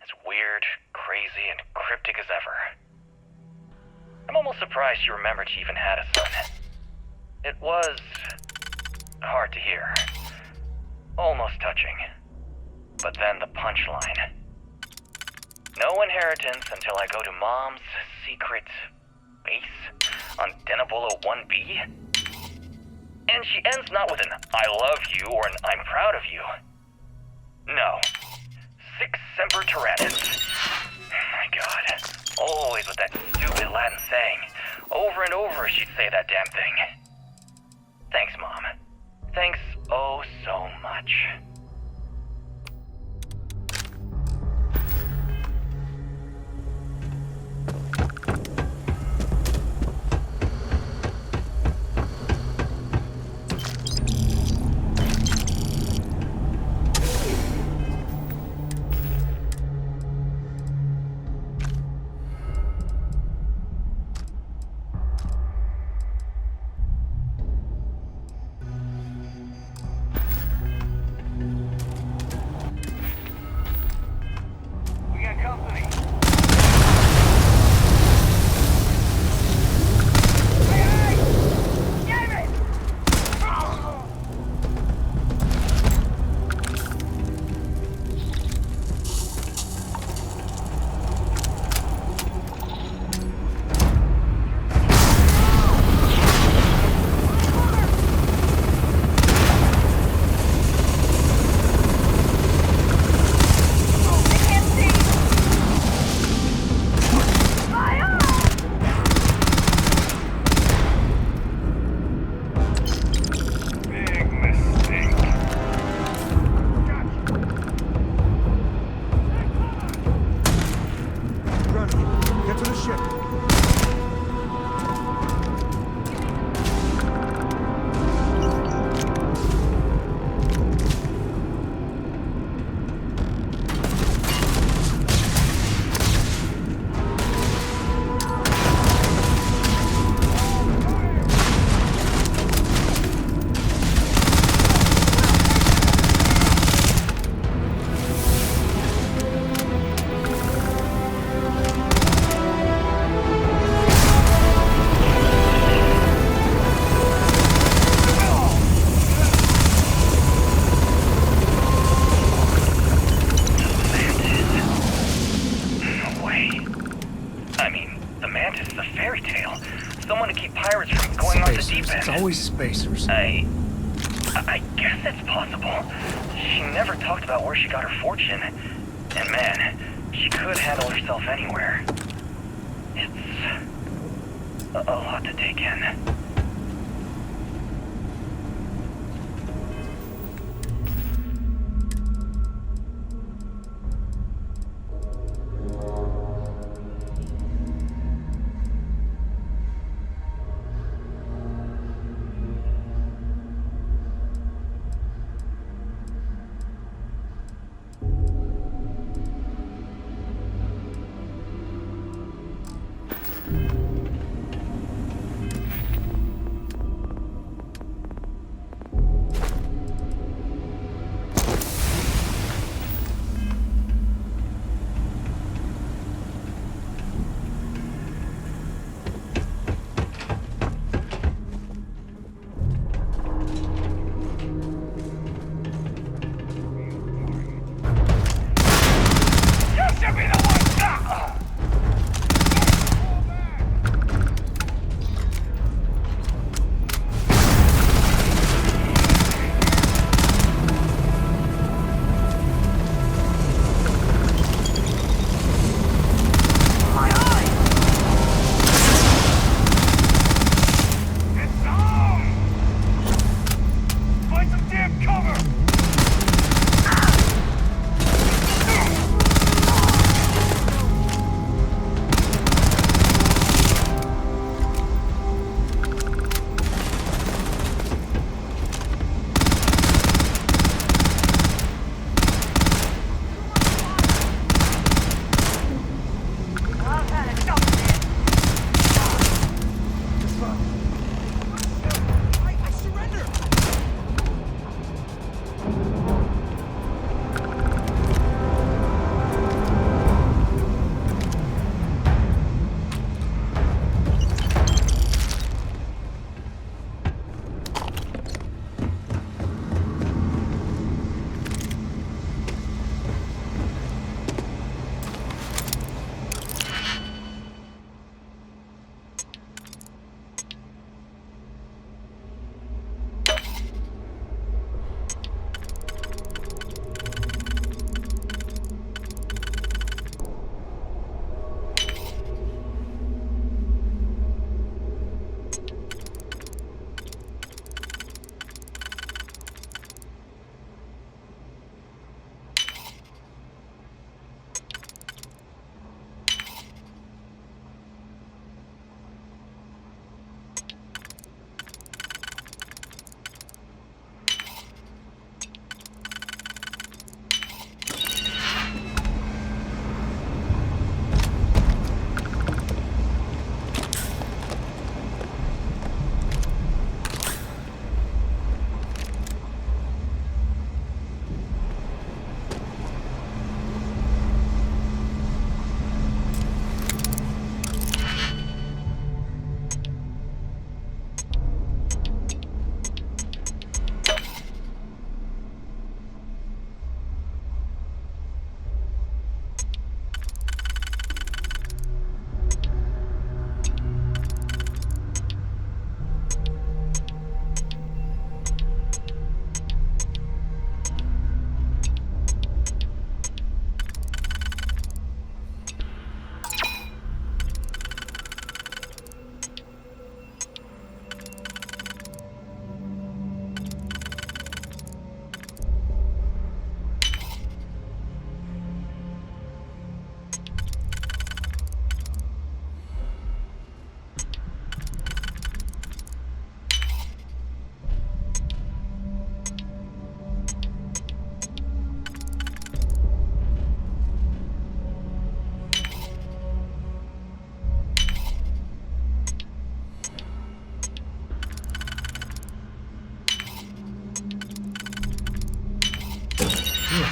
As weird, crazy, and cryptic as ever. I'm almost surprised she remembered she even had a son. It was hard to hear. Almost touching. encouraging. But then the punchline. No inheritance until I go to Mom's secret base on Denabolo 1B? And she ends not with an I love you or an I'm proud of you. No. Sic semper tyrannis. Oh my god. Always with that stupid Latin saying. Over and over she'd say that damn thing. Thanks, Mom. Thanks oh so much. Always spacers. I guess it's possible. She never talked about where she got her fortune. And man, she could handle herself anywhere. It's a lot to take in.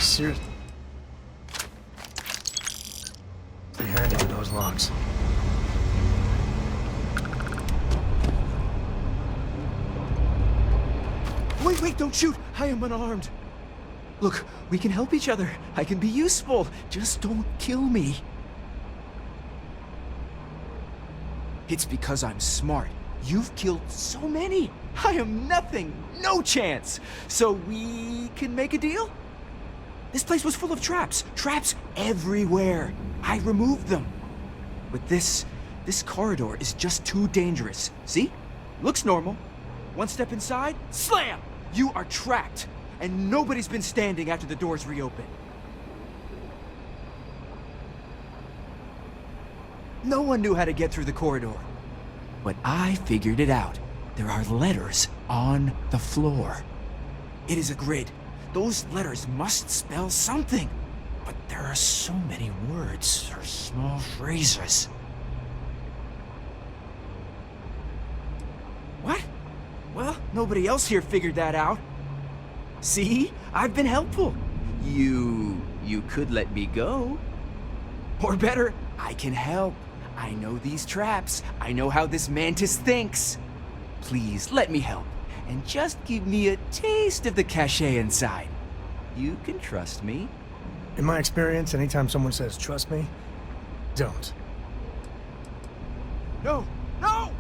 Seriously. Pretty handy with those locks. Wait, don't shoot! I am unarmed. Look, we can help each other. I can be useful. Just don't kill me. It's because I'm smart. You've killed so many. I am nothing. No chance. So we can make a deal? This place was full of traps. Traps everywhere. I removed them. But this corridor is just too dangerous. See? Looks normal. One step inside, slam! You are trapped. And nobody's been standing after the doors reopen. No one knew how to get through the corridor. But I figured it out. There are letters on the floor. It is a grid. Those letters must spell something. But there are so many words or small phrases. What? Well, nobody else here figured that out. See? I've been helpful. You could let me go. Or better, I can help. I know these traps. I know how this Mantis thinks. Please, let me help. And just give me a taste of the cachet inside. You can trust me. In my experience, anytime someone says, trust me, don't. No! No!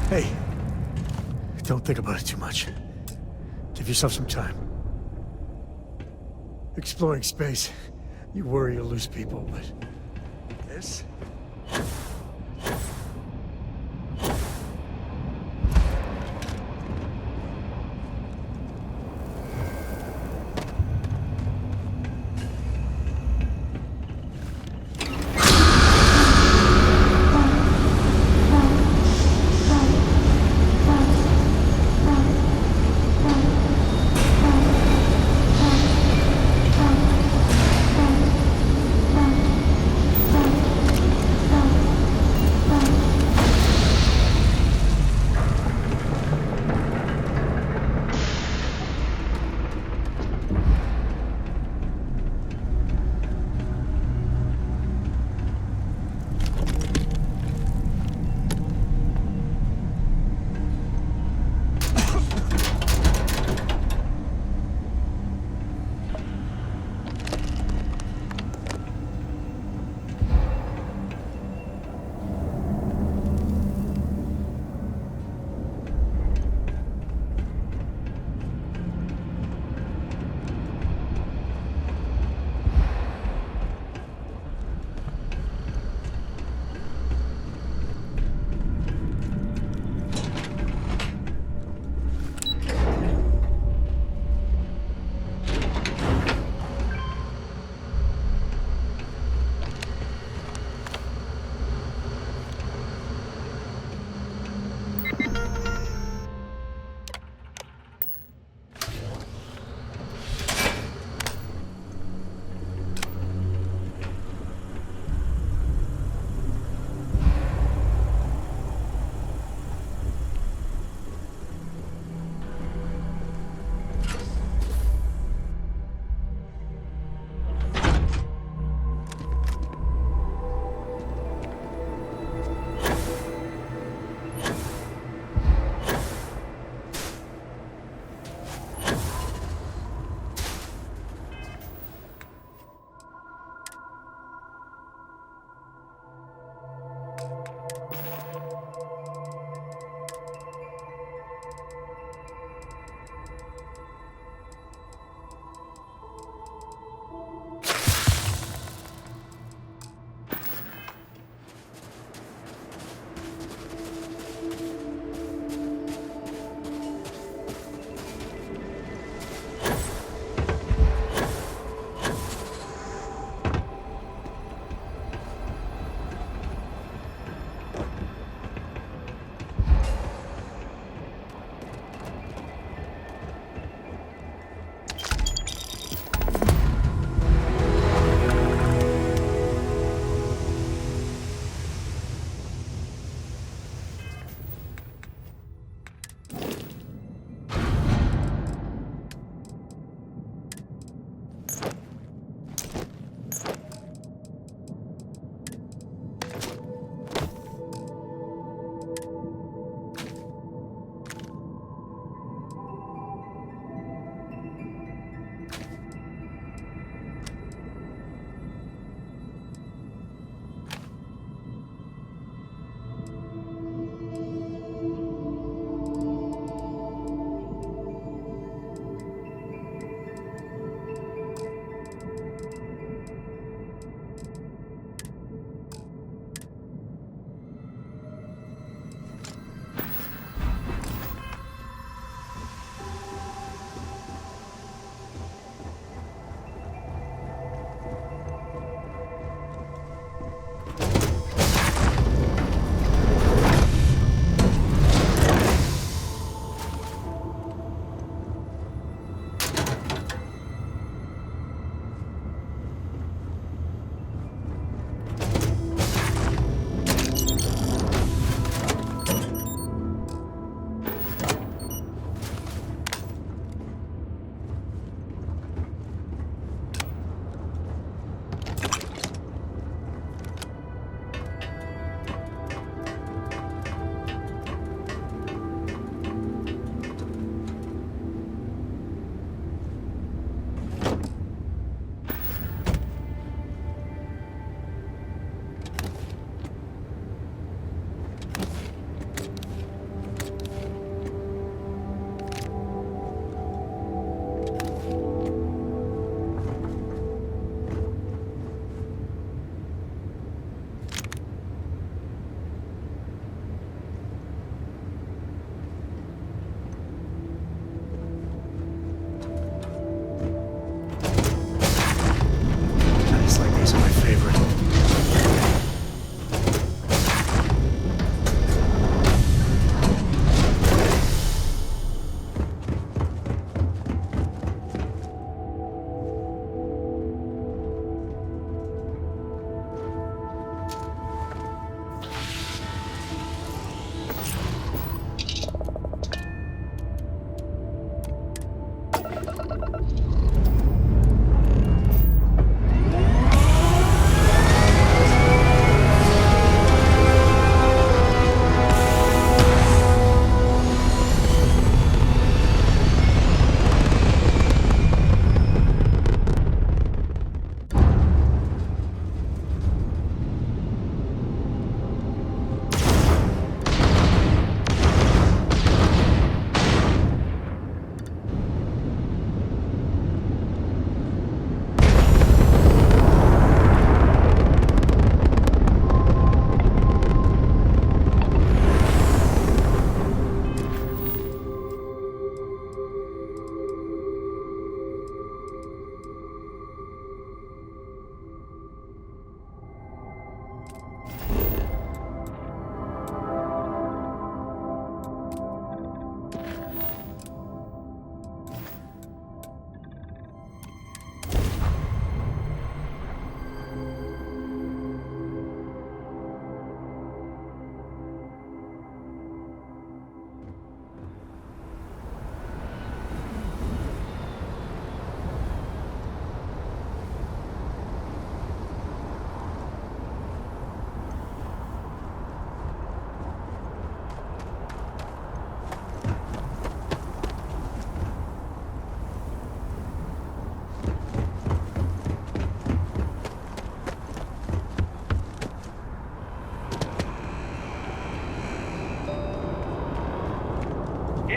Hey, don't think about it too much. Give yourself some time. Exploring space, you worry you'll lose people, but this?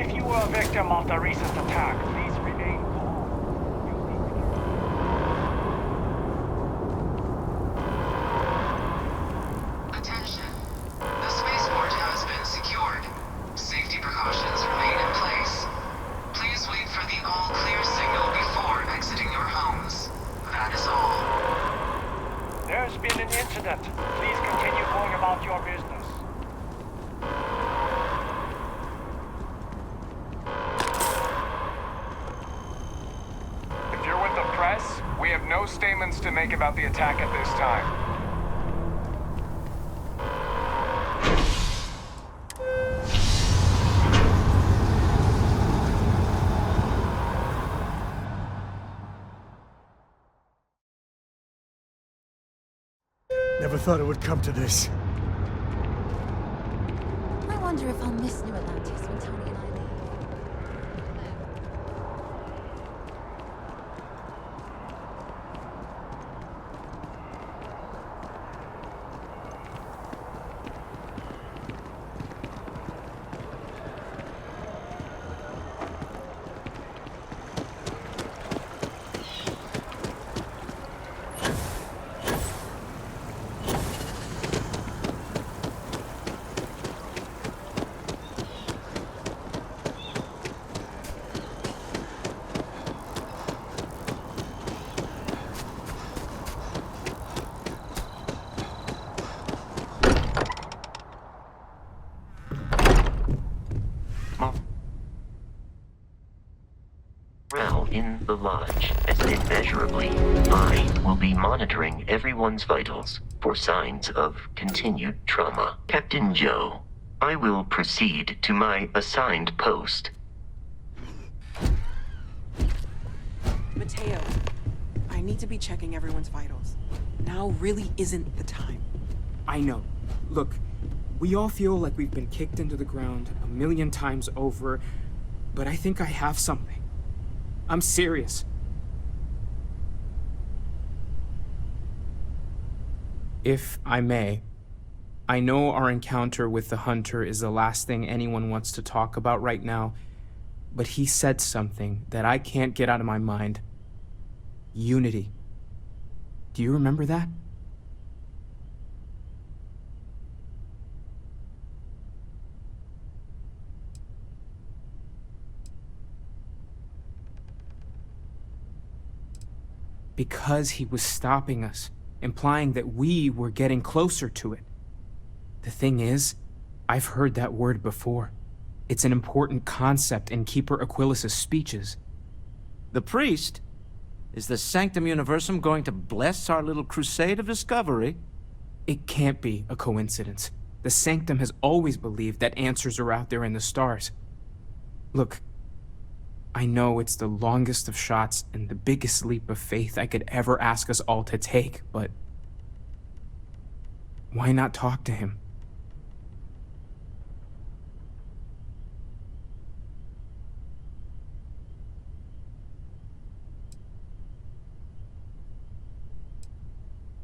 If you were a victim of the recent attack, please remain calm. Attention. The spaceport has been secured. Safety precautions remain in place. Please wait for the all-clear signal before exiting your homes. That is all. There's been an incident. Please continue going about your business. If you're with the press, we have no statements to make about the attack at this time. Never thought it would come to this. I wonder if I'll miss New Atlantis when Tony and I leave. Morale in the lodge has been immeasurably. I will be monitoring everyone's vitals for signs of continued trauma. Captain Joe, I will proceed to my assigned post. Mateo, I need to be checking everyone's vitals. Now really isn't the time. I know. Look, we all feel like we've been kicked into the ground 1,000,000 times over, but I think I have something. I'm serious. If I may, I know our encounter with the Hunter is the last thing anyone wants to talk about right now, but he said something that I can't get out of my mind. Unity. Do you remember that? Because he was stopping us, implying that we were getting closer to it. The thing is, I've heard that word before. It's an important concept in Keeper Aquilis' speeches. The priest? Is the Sanctum Universum going to bless our little crusade of discovery? It can't be a coincidence. The Sanctum has always believed that answers are out there in the stars. Look, I know it's the longest of shots and the biggest leap of faith I could ever ask us all to take, but why not talk to him?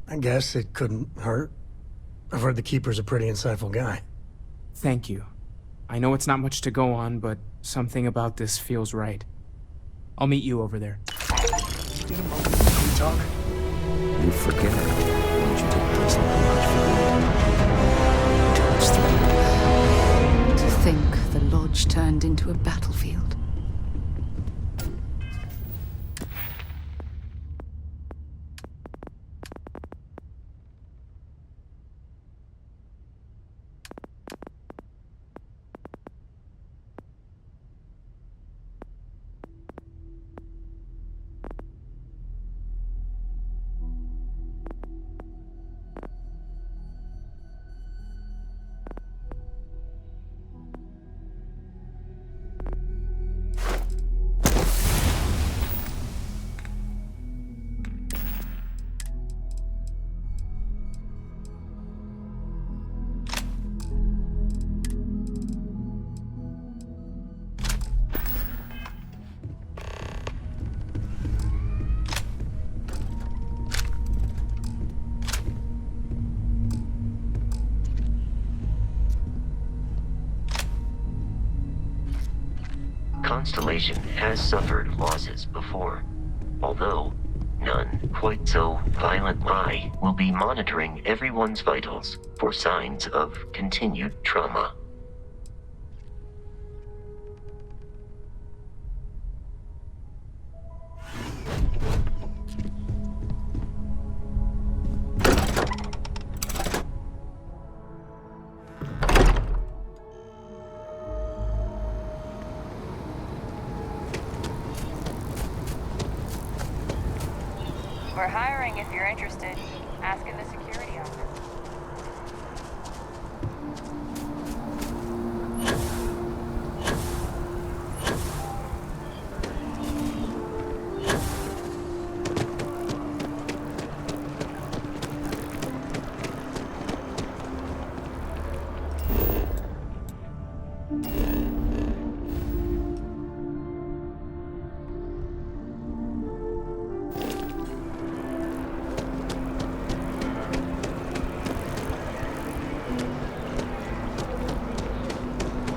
I guess it couldn't hurt. I've heard the Keeper's a pretty insightful guy. Thank you. I know it's not much to go on, but something about this feels right. I'll meet you over there. Get a moment. Can we talk? You forget. Did you take place in the lodge for To think the lodge turned into a battlefield. Constellation has suffered losses before, although none quite so violent. I will be monitoring everyone's vitals for signs of continued trauma. We're hiring if you're interested. Ask in the security office.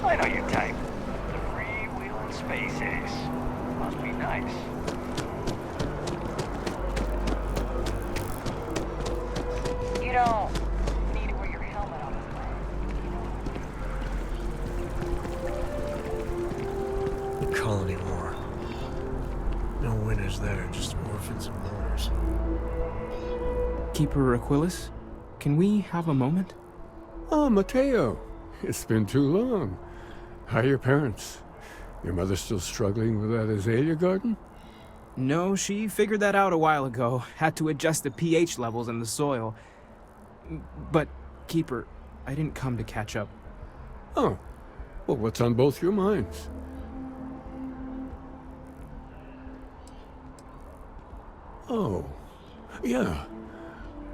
I know your type. The freewheeling space ace. Must be nice. You don't need to wear your helmet on this plane. The colony war. No winners there, just orphans and losers. Keeper Aquilis, can we have a moment? Oh, Mateo. It's been too long. How are your parents? Your mother still struggling with that azalea garden? No, she figured that out a while ago. Had to adjust the pH levels in the soil. But, Keeper, I didn't come to catch up. Oh. Well, what's on both your minds? Oh. Yeah.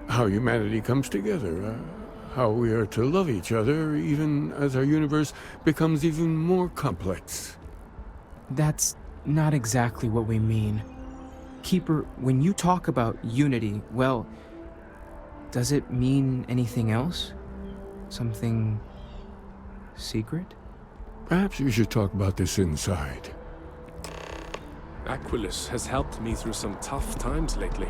How humanity comes together. How we are to love each other, even as our universe becomes even more complex. That's not exactly what we mean. Keeper, when you talk about unity, well, does it mean anything else? Something secret? Perhaps we should talk about this inside. Aquilis has helped me through some tough times lately.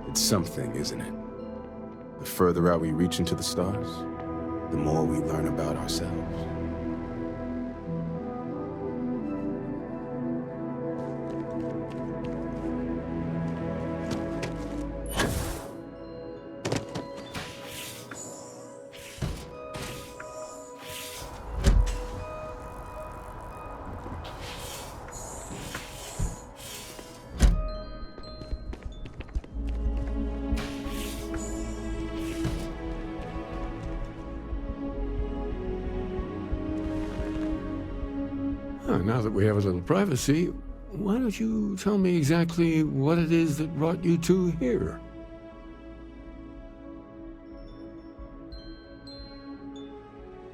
It's something, isn't it? The further out we reach into the stars, the more we learn about ourselves. Now that we have a little privacy, why don't you tell me exactly what it is that brought you two here?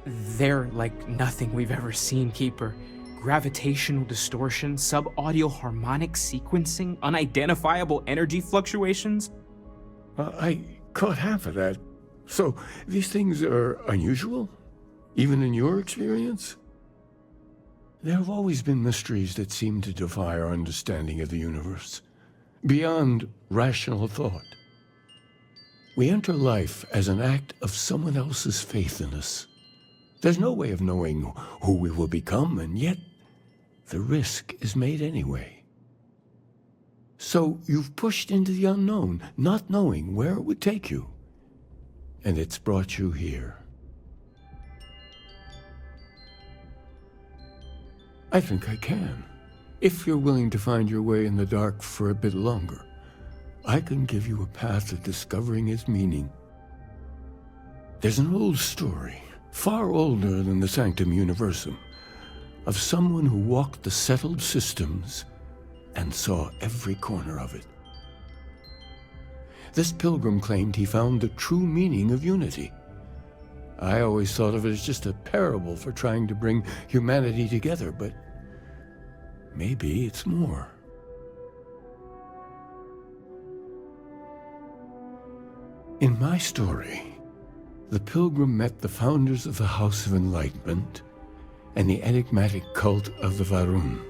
They're like nothing we've ever seen, Keeper. Gravitational distortion, sub-audio harmonic sequencing, unidentifiable energy fluctuations. I caught half of that. So, these things are unusual? Even in your experience? There have always been mysteries that seem to defy our understanding of the universe, beyond rational thought. We enter life as an act of someone else's faith in us. There's no way of knowing who we will become, and yet the risk is made anyway. So you've pushed into the unknown, not knowing where it would take you, and it's brought you here. I think I can. If you're willing to find your way in the dark for a bit longer, I can give you a path of discovering its meaning. There's an old story, far older than the Sanctum Universum, of someone who walked the settled systems and saw every corner of it. This pilgrim claimed he found the true meaning of unity. I always thought of it as just a parable for trying to bring humanity together, but maybe it's more. In my story, the Pilgrim met the founders of the House of Enlightenment and the enigmatic cult of the Varun,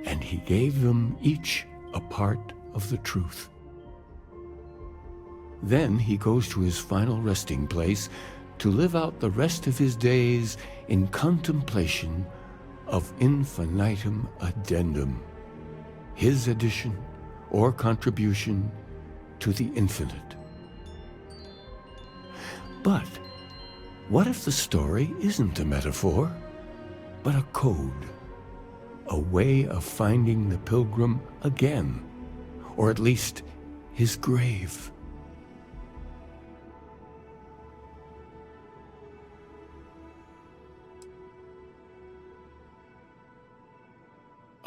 and he gave them each a part of the truth. Then he goes to his final resting place to live out the rest of his days in contemplation of infinitum addendum, his addition or contribution to the infinite. But what if the story isn't a metaphor, but a code? A way of finding the Pilgrim again, or at least his grave.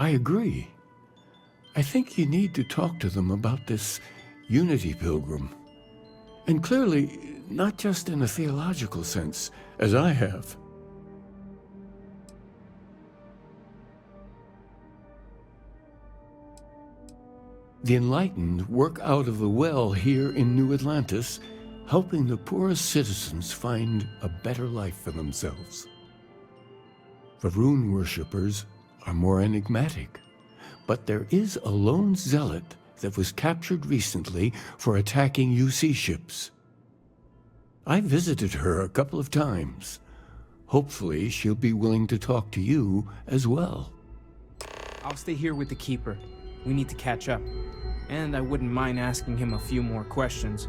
I agree. I think you need to talk to them about this Unity Pilgrim. And clearly, not just in a theological sense, as I have. The enlightened work out of the well here in New Atlantis, helping the poorest citizens find a better life for themselves. Varun worshippers are more enigmatic, but there is a lone zealot that was captured recently for attacking UC ships. I visited her a couple of times. Hopefully she'll be willing to talk to you as well. I'll stay here with the Keeper. We need to catch up. And I wouldn't mind asking him a few more questions.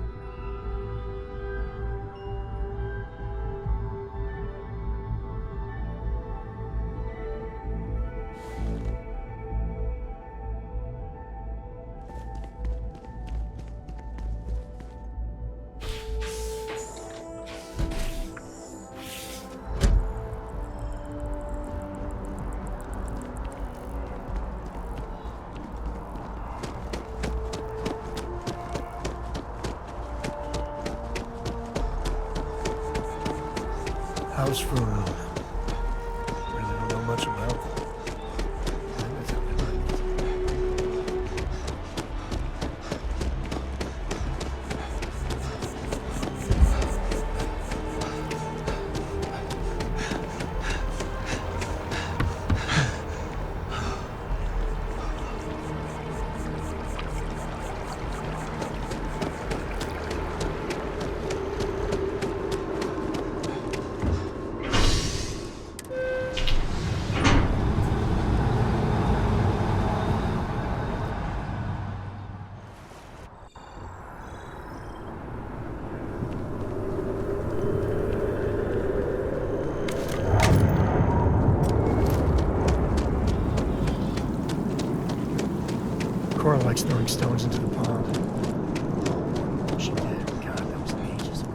House for really don't know much about them. Cora likes throwing stones into the pond. She did. God, that was ages ago.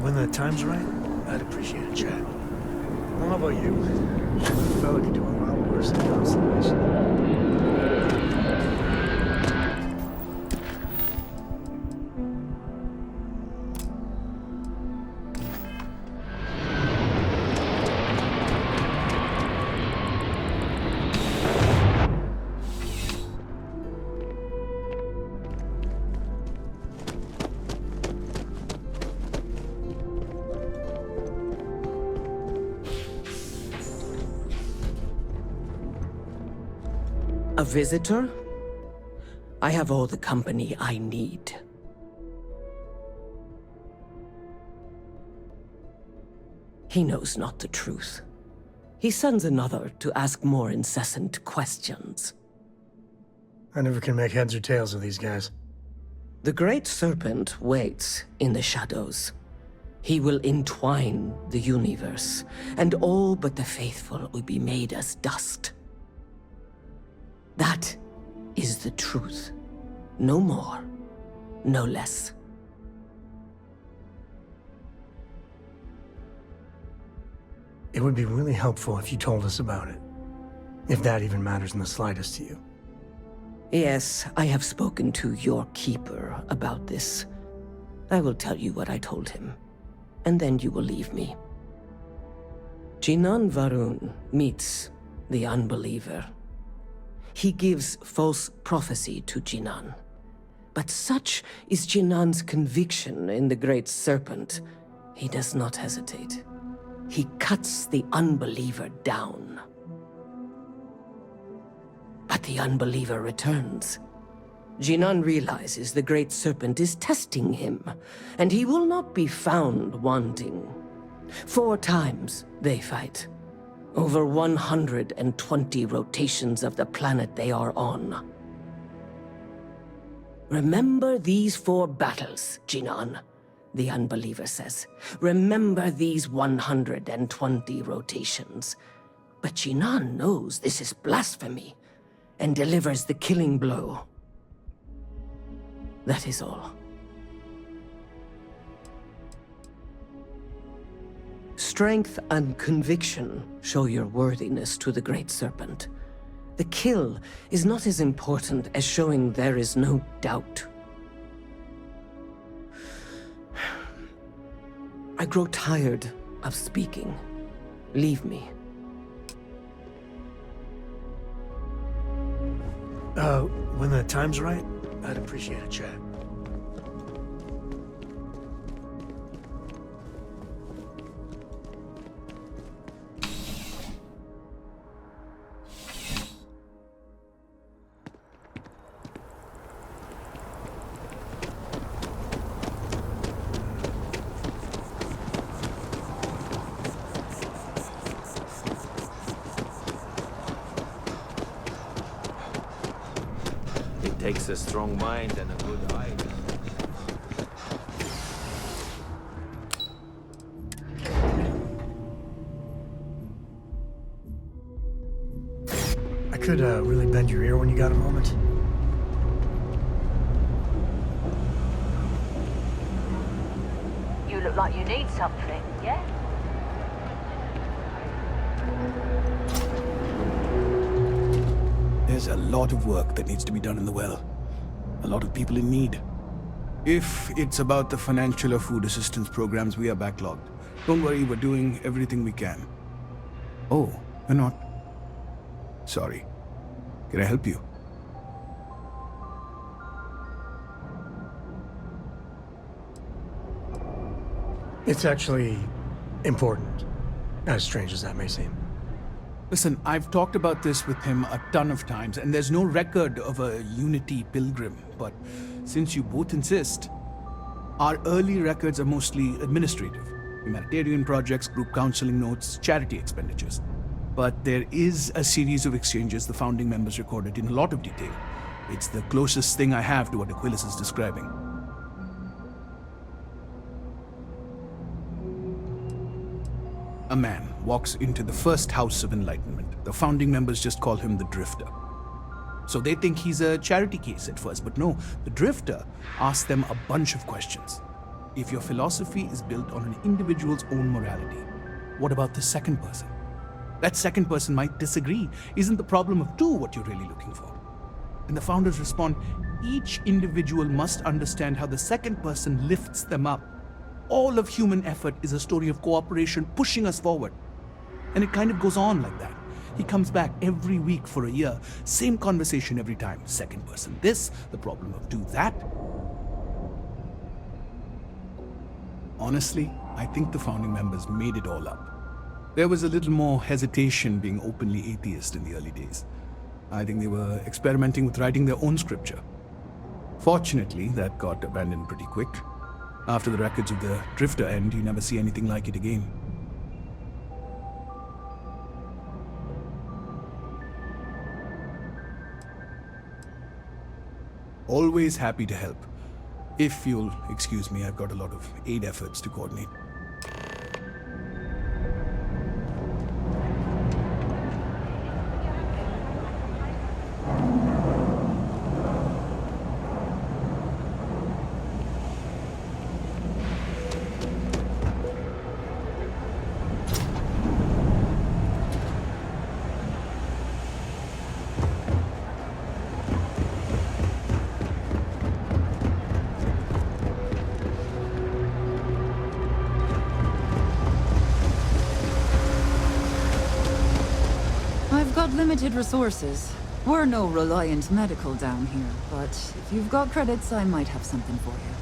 When the time's right, I'd appreciate a chat. Well, how about you? That fella could do a lot worse than Constellation. A visitor? I have all the company I need. He knows not the truth. He sends another to ask more incessant questions. I never can make heads or tails of these guys. The Great Serpent waits in the shadows. He will entwine the universe, and all but the faithful will be made as dust. That is the truth. No more, no less. It would be really helpful if you told us about it. If that even matters in the slightest to you. Yes, I have spoken to your keeper about this. I will tell you what I told him, and then you will leave me. Jinan Varun meets the unbeliever. He gives false prophecy to Jinan. But such is Jinan's conviction in the Great Serpent, he does not hesitate. He cuts the unbeliever down. But the unbeliever returns. Jinan realizes the Great Serpent is testing him, and he will not be found wanting. 4 times they fight. Over 120 rotations of the planet they are on. Remember these 4 battles, Jinan, the unbeliever says. Remember these 120 rotations. But Jinan knows this is blasphemy, and delivers the killing blow. That is all. Strength and conviction show your worthiness to the Great Serpent. The kill is not as important as showing there is no doubt. I grow tired of speaking. Leave me. When the time's right, I'd appreciate a chat. Takes a strong mind and a good eye. I could really bend your ear when you got a moment. You look like you need something, yeah? There's a lot of work that needs to be done in the well. A lot of people in need. If it's about the financial or food assistance programs, we are backlogged. Don't worry, we're doing everything we can. Oh, we're not. Sorry. Can I help you? It's actually important, as strange as that may seem. Listen, I've talked about this with him a ton of times, and there's no record of a Unity Pilgrim, but since you both insist, our early records are mostly administrative. Humanitarian projects, group counseling notes, charity expenditures. But there is a series of exchanges the founding members recorded in a lot of detail. It's the closest thing I have to what Aquilis is describing. A man walks into the first house of enlightenment. The founding members just call him the Drifter. So they think he's a charity case at first, but no, the Drifter asks them a bunch of questions. If your philosophy is built on an individual's own morality, what about the second person? That second person might disagree. Isn't the problem of 2 what you're really looking for? And the founders respond, each individual must understand how the second person lifts them up. All of human effort is a story of cooperation pushing us forward. And it kind of goes on like that. He comes back every week for a year. Same conversation every time. Second person this, the problem of 2 that. Honestly, I think the founding members made it all up. There was a little more hesitation being openly atheist in the early days. I think they were experimenting with writing their own scripture. Fortunately, that got abandoned pretty quick. After the records of the Drifter end, you never see anything like it again. Always happy to help. If you'll excuse me, I've got a lot of aid efforts to coordinate. limited resources. We're no reliant medical down here, but if you've got credits, I might have something for you.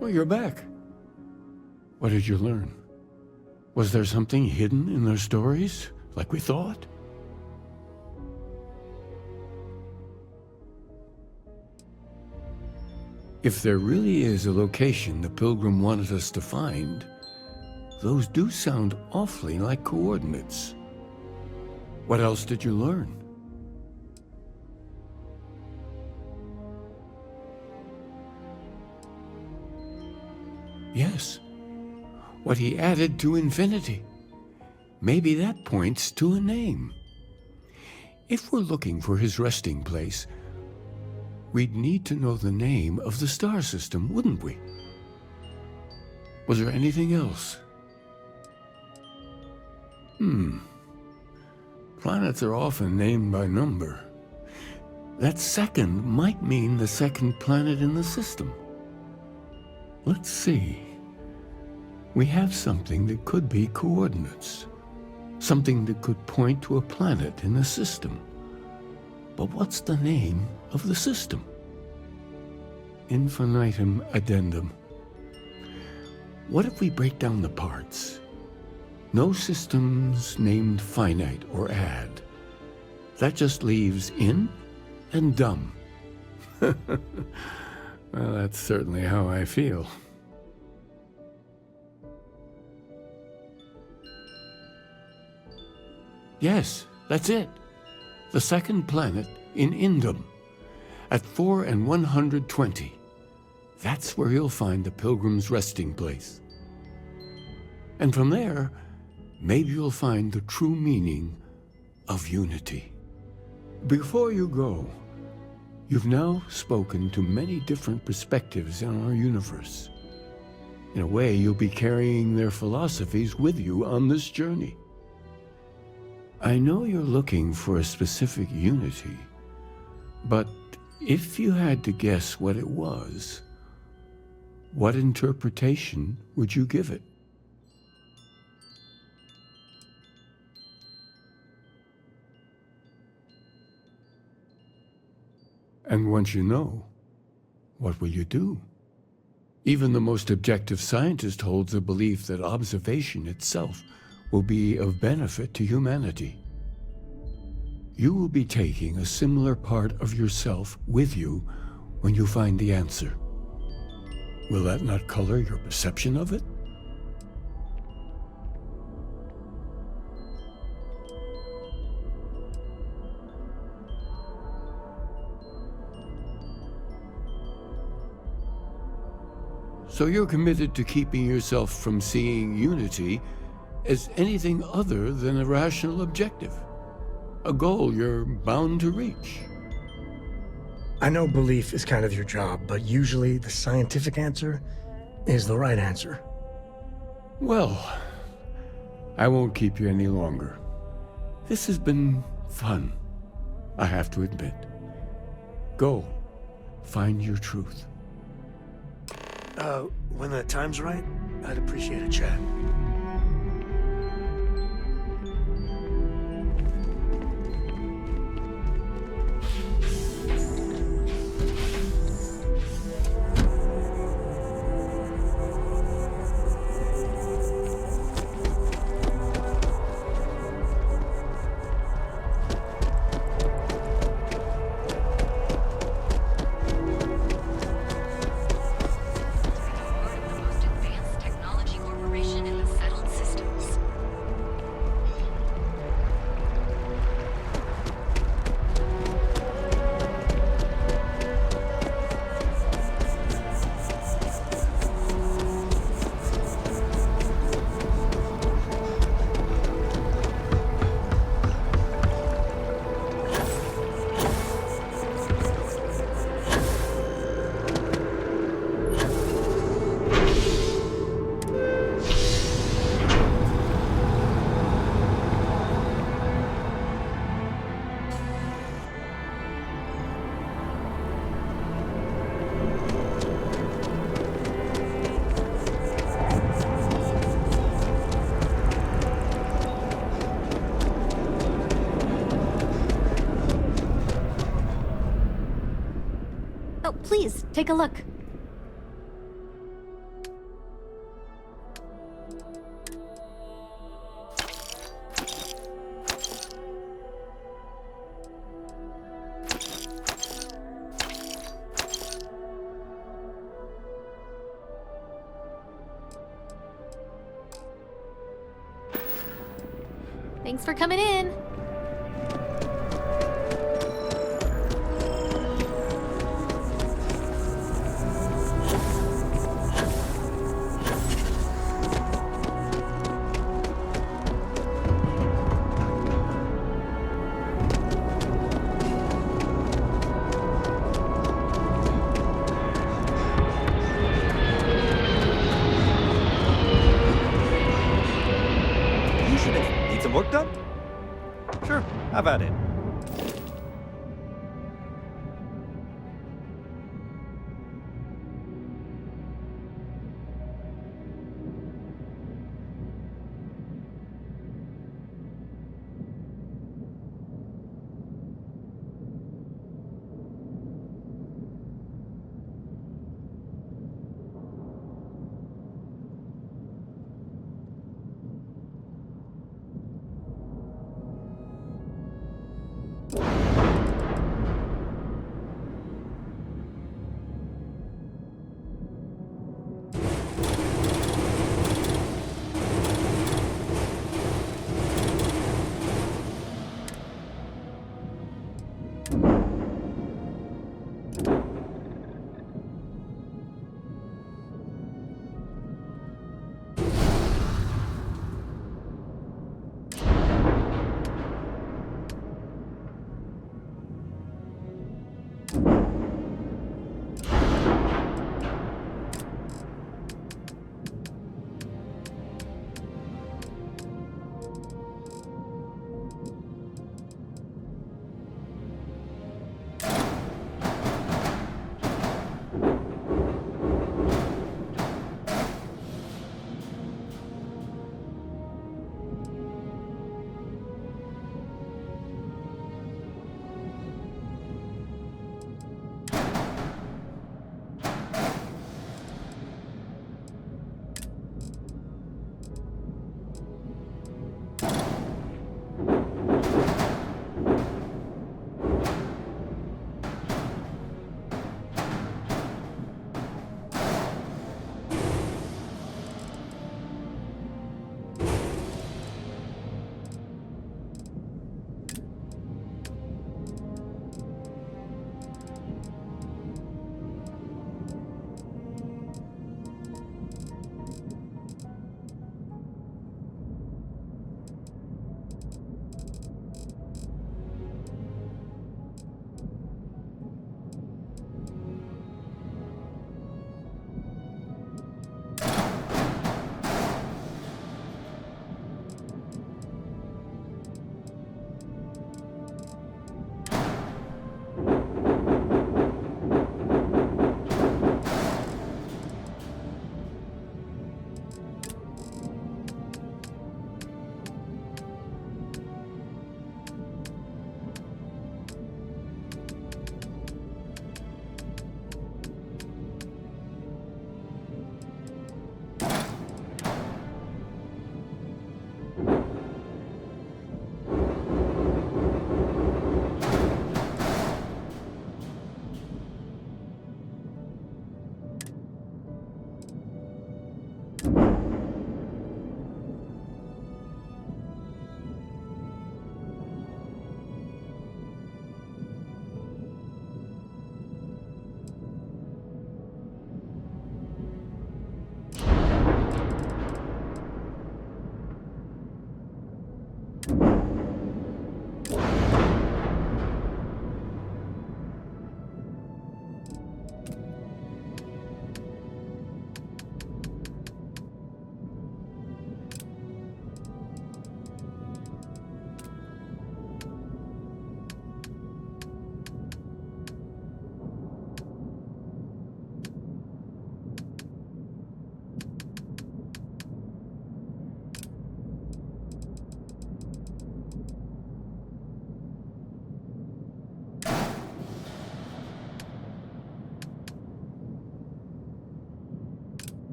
Well, you're back. What did you learn? Was there something hidden in their stories, like we thought? If there really is a location the Pilgrim wanted us to find, those do sound awfully like coordinates. What else did you learn? Yes, what he added to infinity. Maybe that points to a name. If we're looking for his resting place, we'd need to know the name of the star system, wouldn't we? Was there anything else? Planets are often named by number. That second might mean the second planet in the system. Let's see. We have something that could be coordinates. Something that could point to a planet in the system. But what's the name of the system? Infinitum addendum. What if we break down the parts? No systems named finite or add. That just leaves in and dumb. Well, that's certainly how I feel. Yes, that's it. The second planet in Indum, at 4 and 120. That's where you'll find the Pilgrim's resting place. And from there, maybe you'll find the true meaning of unity. Before you go, you've now spoken to many different perspectives on our universe. In a way, you'll be carrying their philosophies with you on this journey. I know you're looking for a specific unity, but if you had to guess what it was, what interpretation would you give it? And once you know, what will you do? Even the most objective scientist holds a belief that observation itself will be of benefit to humanity. You will be taking a similar part of yourself with you when you find the answer. Will that not color your perception of it? So you're committed to keeping yourself from seeing unity as anything other than a rational objective, a goal you're bound to reach. I know belief is kind of your job, but usually the scientific answer is the right answer. Well, I won't keep you any longer. This has been fun, I have to admit. Go, find your truth. When the time's right, I'd appreciate a chat. Please, take a look. Thanks for coming in. Work done? Sure, have at it.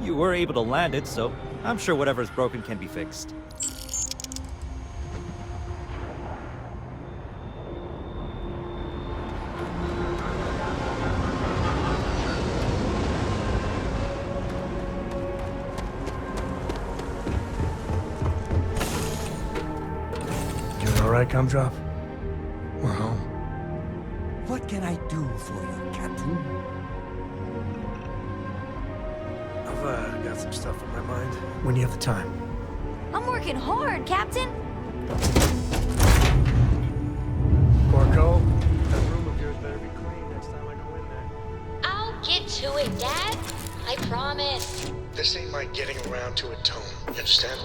You were able to land it, so I'm sure whatever's broken can be fixed. Alright, Gumdrop? We're home. What can I do for you, Captain? I've got some stuff on my mind. When do you have the time? I'm working hard, Captain. Porco, that room of yours better be clean next time I go in there. I'll get to it, Dad. I promise. This ain't my getting around to it tone. You understand?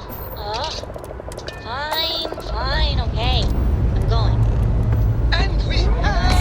Fine, okay. I'm going. And we have...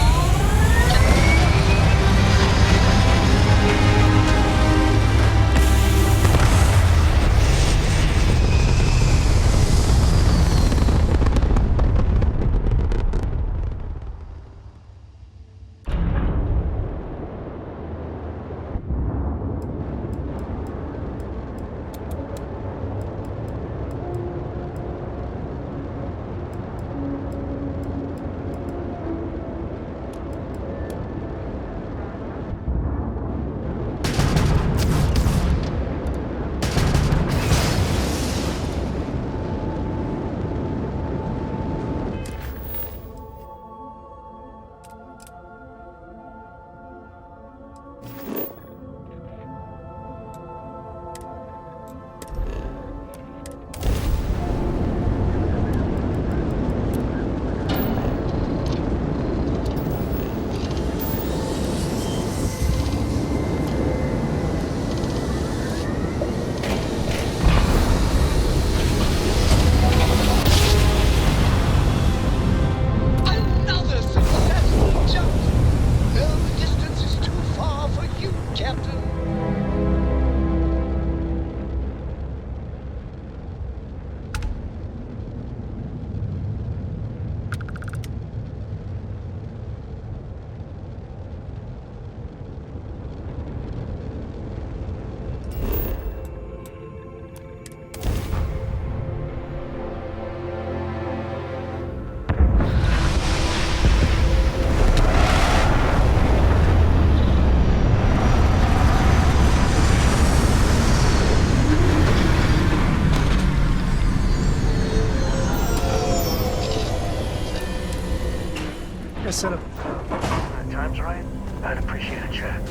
Set up. When the time's right, I'd appreciate a chat.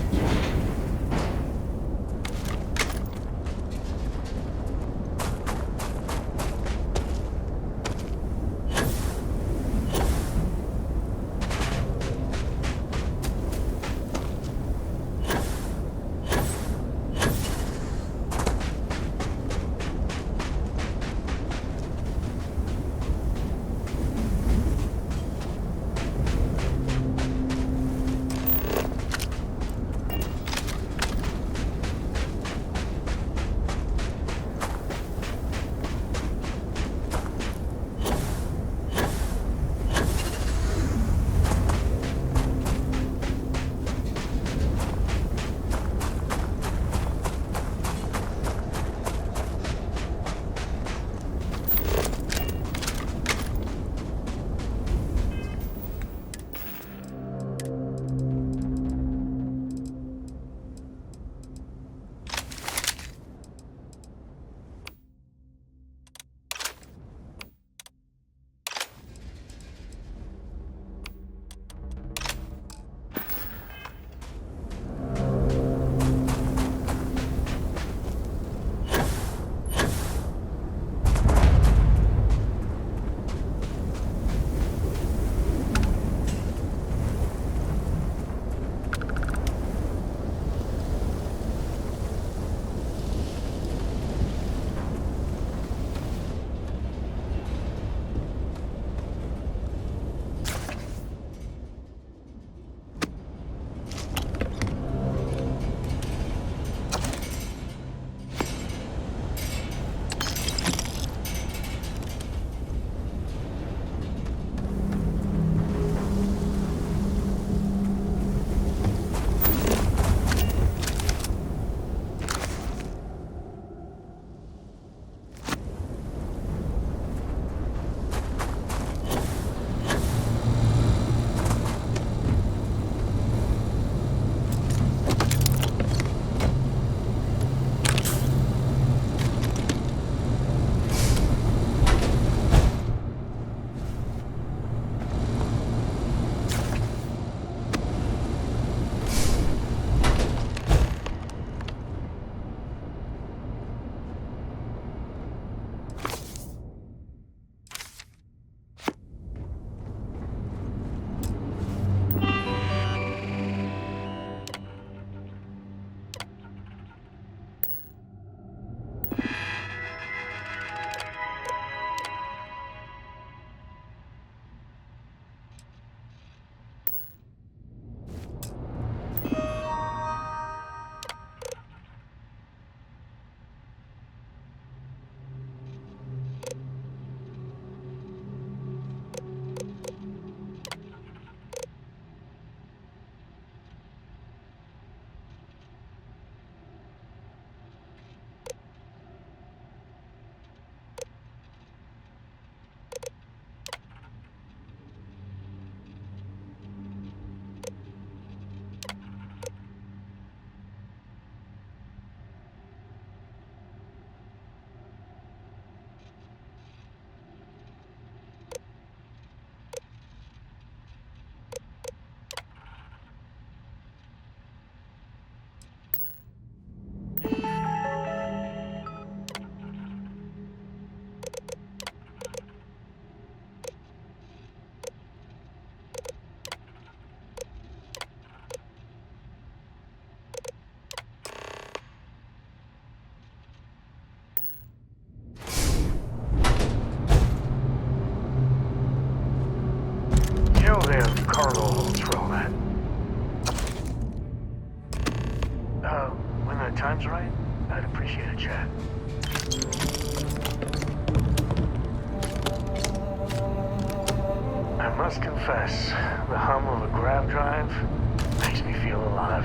time's right, I'd appreciate a chat. I must confess, the hum of a grav drive makes me feel alive.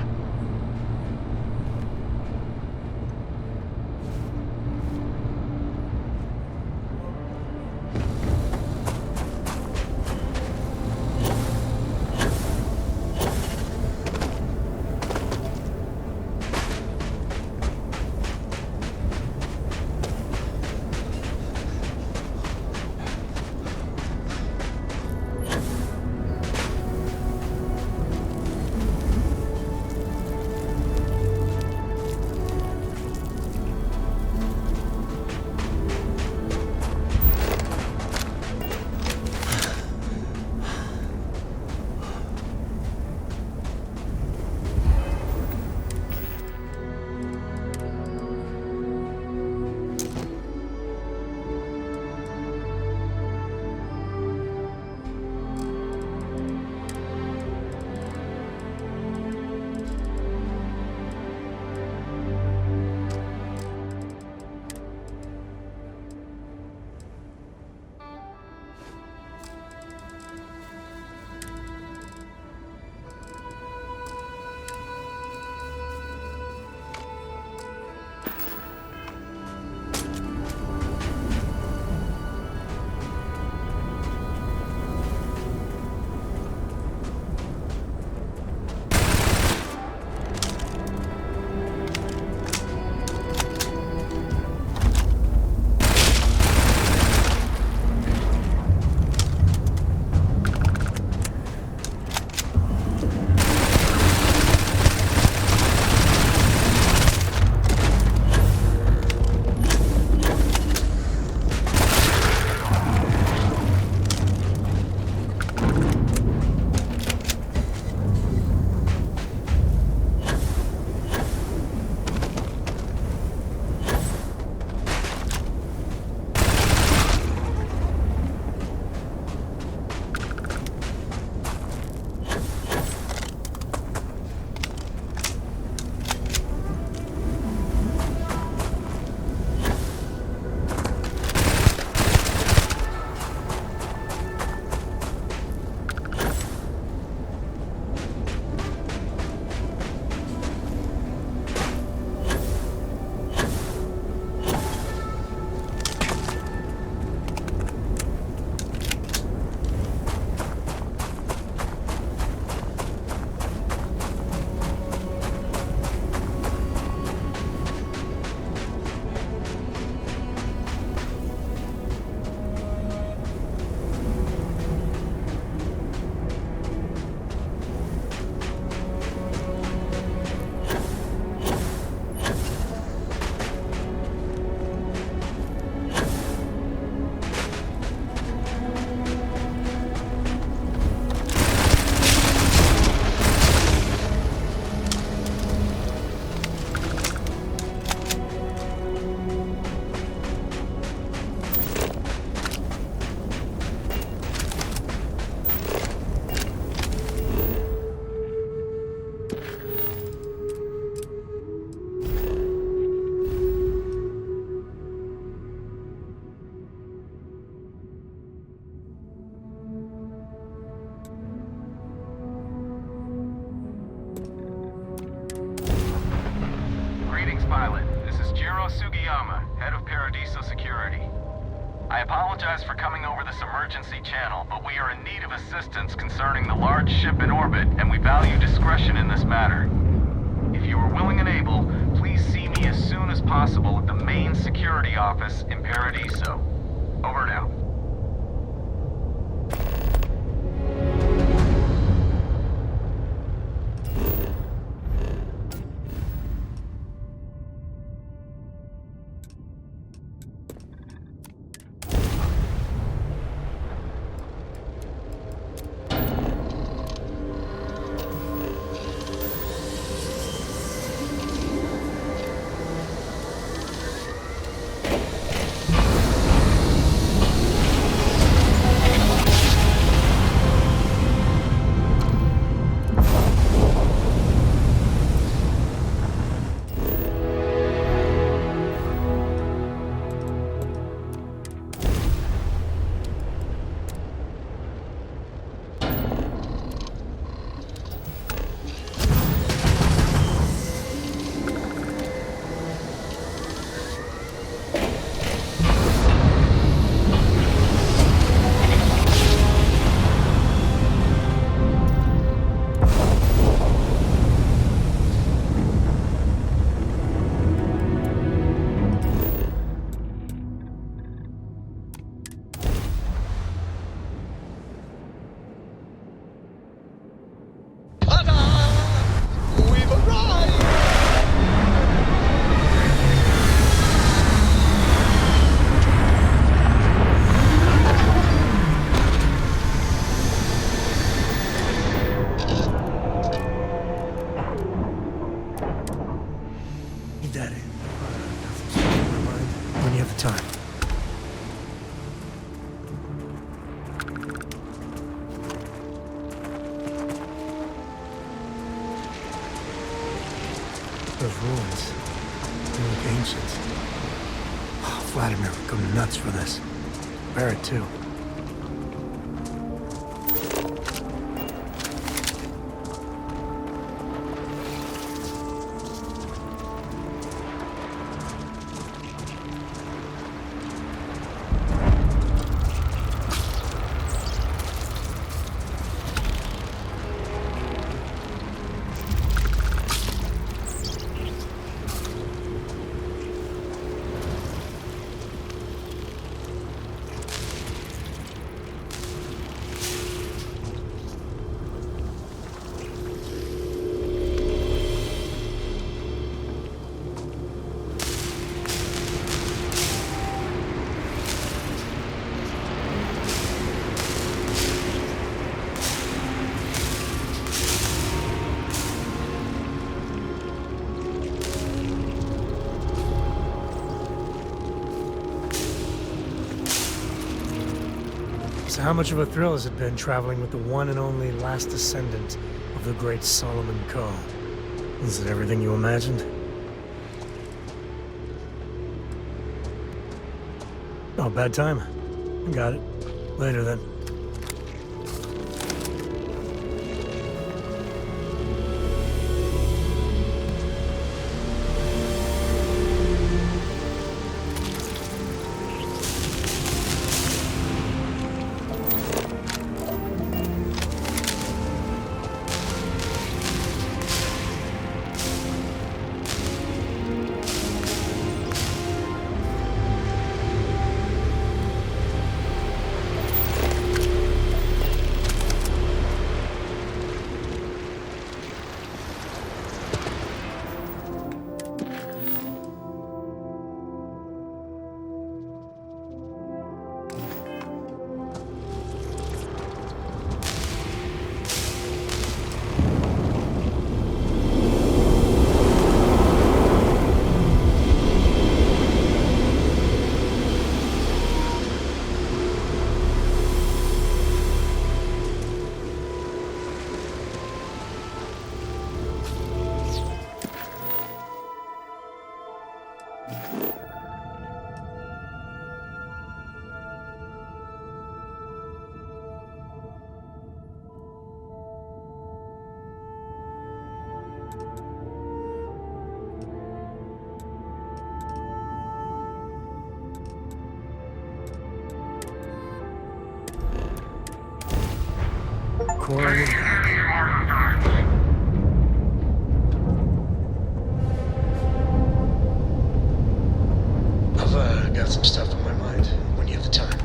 Pilot, this is Jiro Sugiyama, head of Paradiso Security. I apologize for coming over this emergency channel, but we are in need of assistance concerning the large ship in orbit, and we value discretion in this matter. If you are willing and able, please see me as soon as possible at the main security office in Paradiso. Over and out. time. Those ruins, they look ancient. Oh, Vladimir would go nuts for this. Barrett, too. So how much of a thrill has it been traveling with the one and only last descendant of the great Solomon Coe? Is it everything you imagined? Oh, bad time. Got it. Later then. I've got some stuff on my mind when you have the time.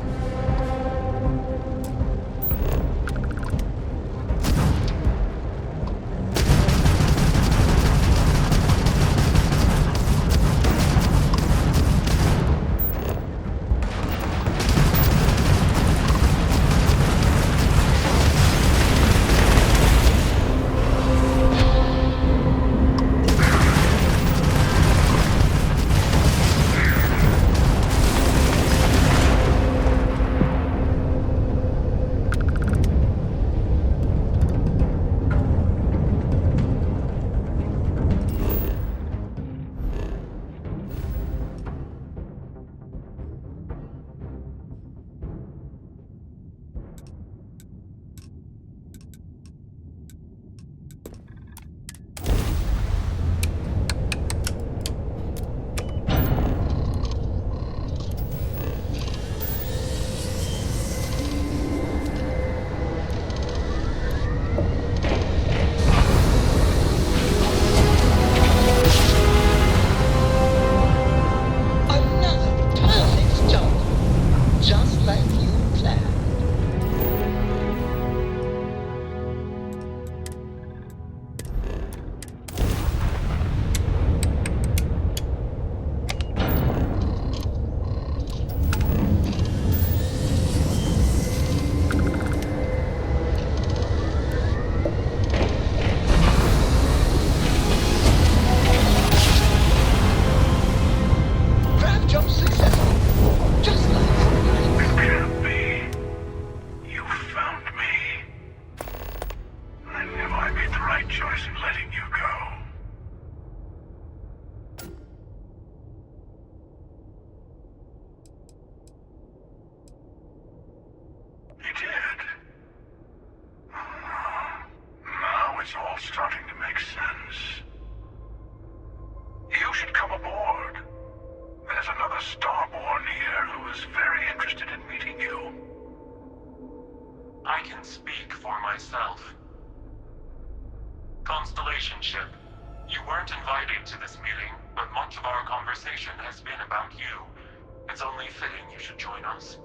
starting to make sense. You should come aboard. There's another Starborn here who is very interested in meeting you. I can speak for myself. Constellation ship, you weren't invited to this meeting, but much of our conversation has been about you. It's only fitting you should join us.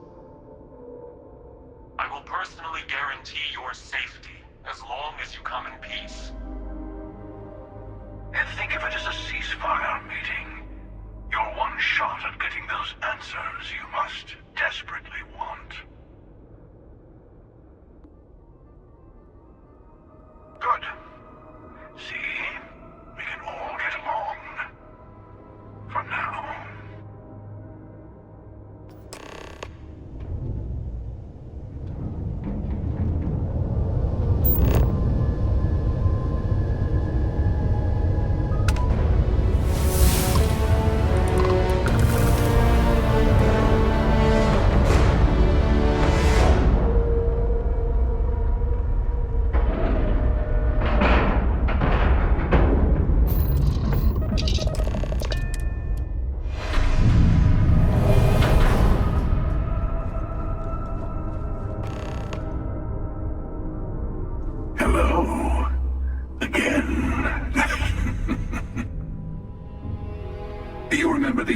I will personally guarantee your safety as long as you come in peace. And think of it as a ceasefire meeting. Your one shot at getting those answers you must desperately want. Good. See? We can all get along. For now.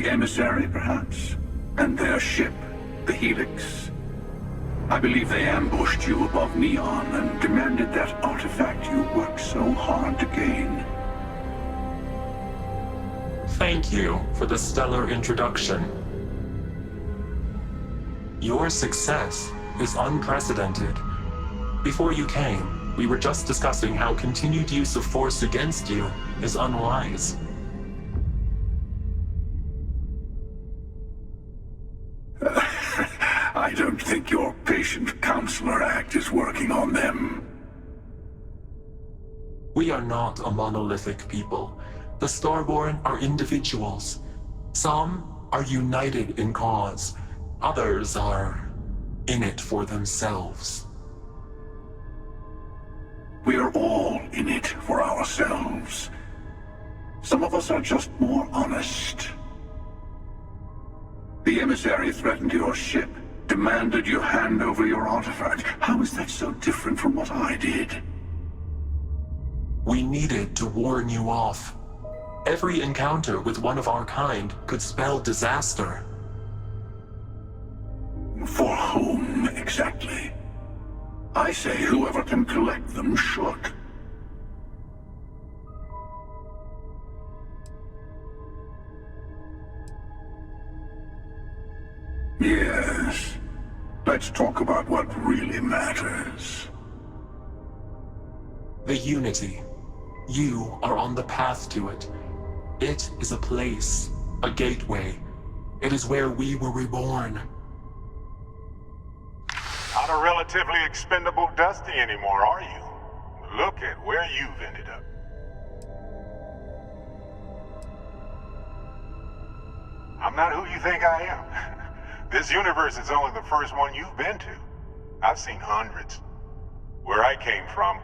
Emissary, perhaps, and their ship, the Helix. I believe they ambushed you above Neon and demanded that artifact you worked so hard to gain. Thank you for the stellar introduction. Your success is unprecedented. Before you came, we were just discussing how continued use of force against you is unwise. I don't think your patient counselor act is working on them. We are not a monolithic people. The Starborn are individuals. Some are united in cause. Others are in it for themselves. We are all in it for ourselves. Some of us are just more honest. The Emissary threatened your ship, demanded you hand over your artifact. How is that so different from what I did? We needed to warn you off. Every encounter with one of our kind could spell disaster. For whom, exactly? I say whoever can collect them should. Yes. Let's talk about what really matters. The Unity. You are on the path to it. It is a place, a gateway. It is where we were reborn. Not a relatively expendable Dusty anymore, are you? Look at where you've ended up. I'm not who you think I am. This universe is only the first one you've been to. I've seen hundreds. Where I came from,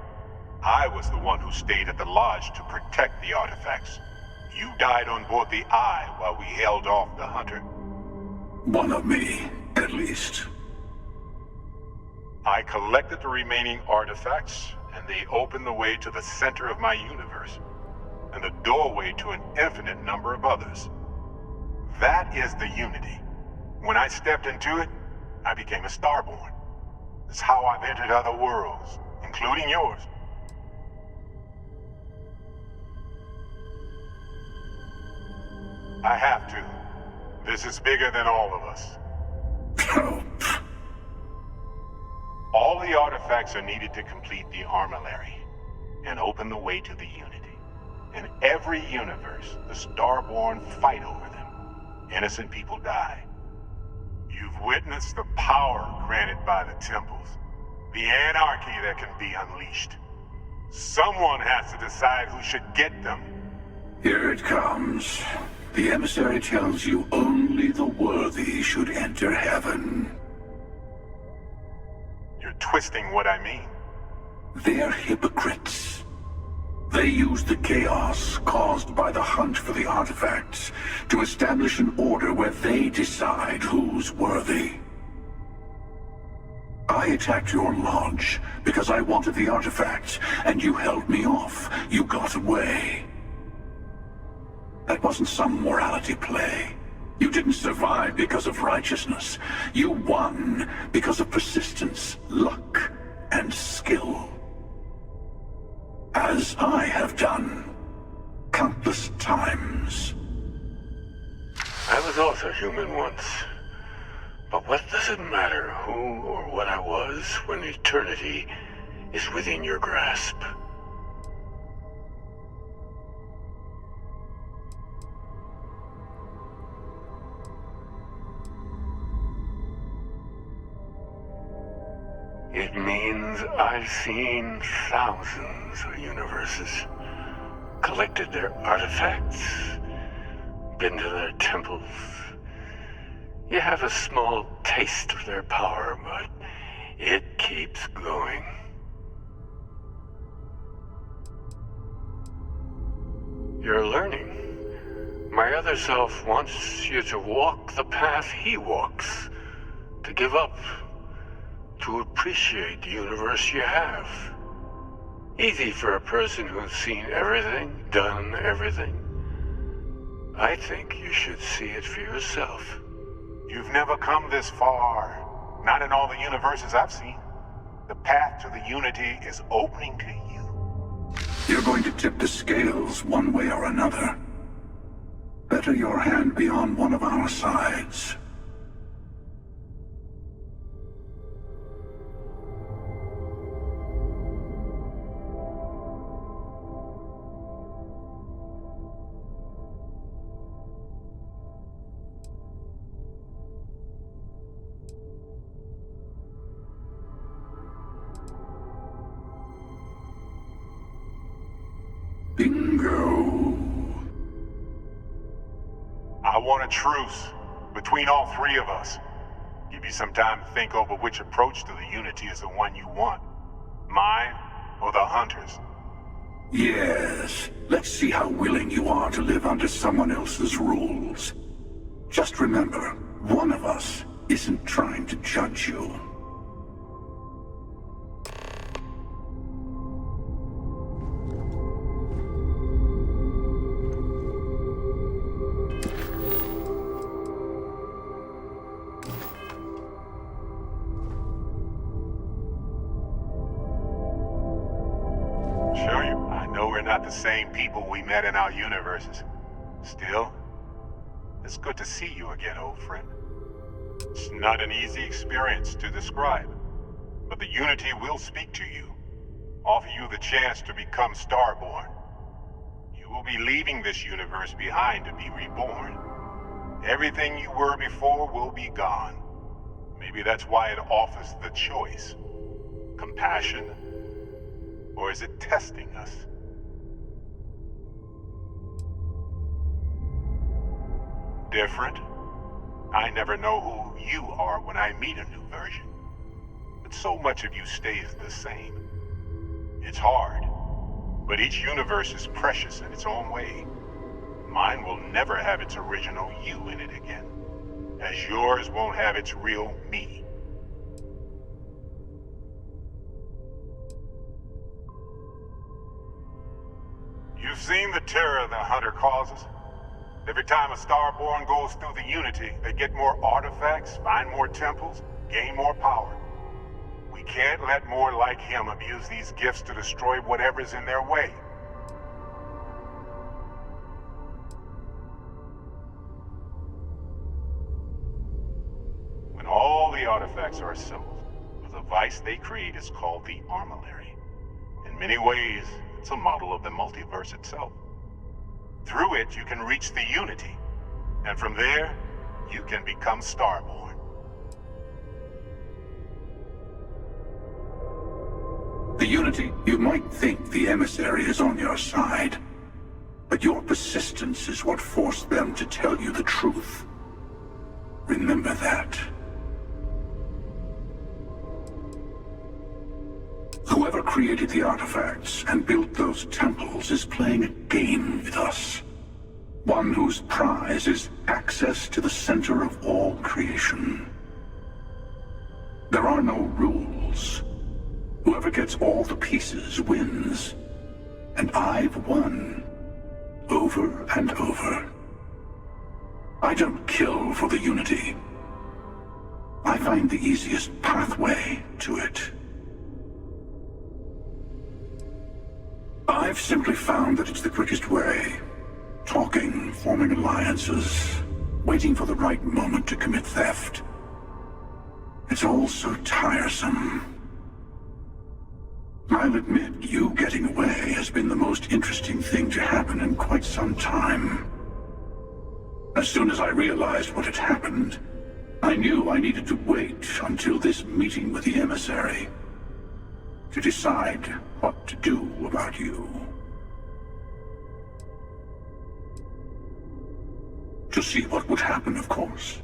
I was the one who stayed at the lodge to protect the artifacts. You died on board the Eye while we held off the Hunter. One of me, at least. I collected the remaining artifacts, and they opened the way to the center of my universe, and the doorway to an infinite number of others. That is the Unity. When I stepped into it, I became a Starborn. It's how I've entered other worlds, including yours. I have to. This is bigger than all of us. All the artifacts are needed to complete the armillary and open the way to the Unity. In every universe, the Starborn fight over them. Innocent people die. You've witnessed the power granted by the temples, the anarchy that can be unleashed. Someone has to decide who should get them. Here it comes. The Emissary tells you only the worthy should enter heaven. You're twisting what I mean. They're hypocrites. They use the chaos caused by the hunt for the artifacts to establish an order where they decide who's worthy. I attacked your lodge because I wanted the artifacts, and you held me off. You got away. That wasn't some morality play. You didn't survive because of righteousness. You won because of persistence, luck, and skill. As I have done countless times. I was also human once. But what does it matter who or what I was when eternity is within your grasp? It means I've seen thousands of universes, collected their artifacts, been to their temples. You have a small taste of their power, but it keeps going. You're learning. My other self wants you to walk the path he walks, to give up, to appreciate the universe you have. Easy for a person who's seen everything, done everything. I think you should see it for yourself. You've never come this far. Not in all the universes I've seen. The path to the Unity is opening to you. You're going to tip the scales one way or another. Better your hand be on one of our sides. Bingo. I want a truce between all three of us. Give you some time to think over which approach to the Unity is the one you want. Mine or the Hunter's? Yes. Let's see how willing you are to live under someone else's rules. Just remember, one of us isn't trying to judge you. The same people we met in our universes. Still, it's good to see you again, old friend. It's not an easy experience to describe, but the Unity will speak to you, offer you the chance to become Starborn. You will be leaving this universe behind to be reborn. Everything you were before will be gone. Maybe that's why it offers the choice. Compassion, or is it testing us? Different. I never know who you are when I meet a new version. But so much of you stays the same. It's hard, but each universe is precious in its own way. Mine will never have its original you in it again, as yours won't have its real me. You've seen the terror the Hunter causes. Every time a Starborn goes through the Unity, they get more artifacts, find more temples, gain more power. We can't let more like him abuse these gifts to destroy whatever's in their way. When all the artifacts are assembled, the device they create is called the Armillary. In many ways, it's a model of the multiverse itself. Through it, you can reach the Unity, and from there, you can become Starborn. The Unity, you might think the Emissary is on your side, but your persistence is what forced them to tell you the truth. Remember that. Whoever created the artifacts and built those temples themselves is playing a game with us. One whose prize is access to the center of all creation. There are no rules. Whoever gets all the pieces wins. And I've won. Over and over. I don't kill for the Unity. I find the easiest pathway to it. I've simply found that it's the quickest way. Talking, forming alliances, waiting for the right moment to commit theft. It's all so tiresome. I'll admit, you getting away has been the most interesting thing to happen in quite some time. As soon as I realized what had happened, I knew I needed to wait until this meeting with the Emissary to decide what to do about you. To see what would happen, of course.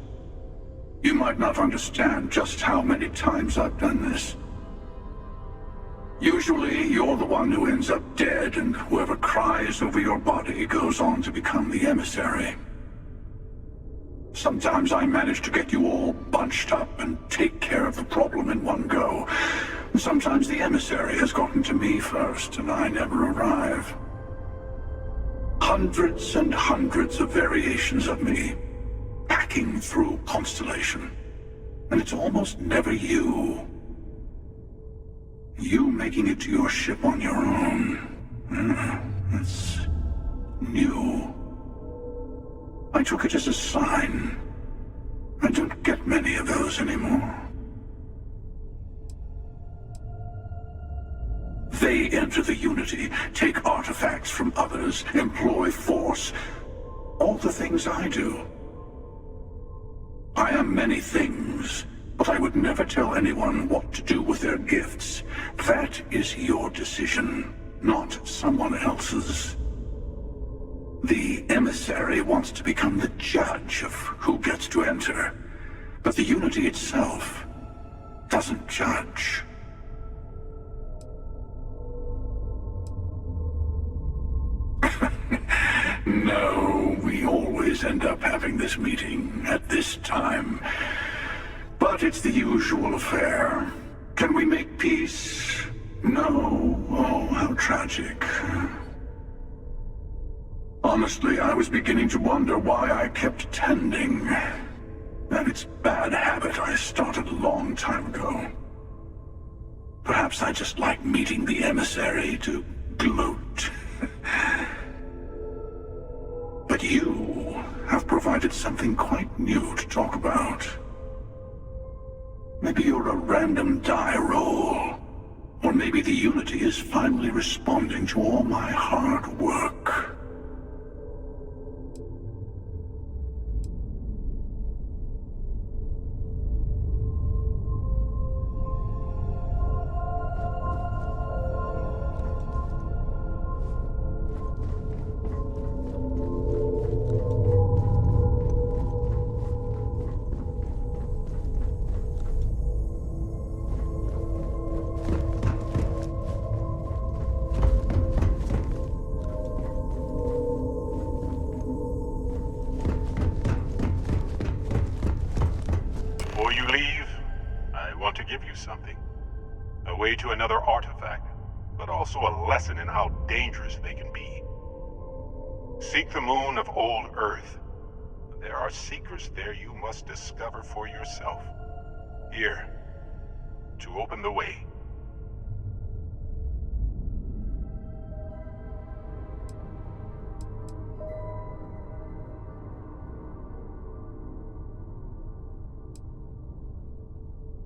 You might not understand just how many times I've done this. Usually, you're the one who ends up dead, and whoever cries over your body goes on to become the Emissary. Sometimes I manage to get you all bunched up and take care of the problem in one go. Sometimes the Emissary has gotten to me first, and I never arrive. Hundreds and hundreds of variations of me, hacking through Constellation. And it's almost never you. You making it to your ship on your own. That's new. I took it as a sign. I don't get many of those anymore. They enter the Unity, take artifacts from others, employ force. All the things I do. I am many things, but I would never tell anyone what to do with their gifts. That is your decision, not someone else's. The Emissary wants to become the judge of who gets to enter, but the Unity itself doesn't judge. No, we always end up having this meeting at this time. But it's the usual affair. Can we make peace? No. Oh, how tragic. Honestly, I was beginning to wonder why I kept attending. And it's a bad habit I started a long time ago. Perhaps I just like meeting the Emissary to gloat. But you have provided something quite new to talk about. Maybe you're a random die roll. Or maybe the Unity is finally responding to all my hard work. To another artifact, but also a lesson in how dangerous they can be. Seek the moon of old Earth. There are secrets there you must discover for yourself. Here, to open the way.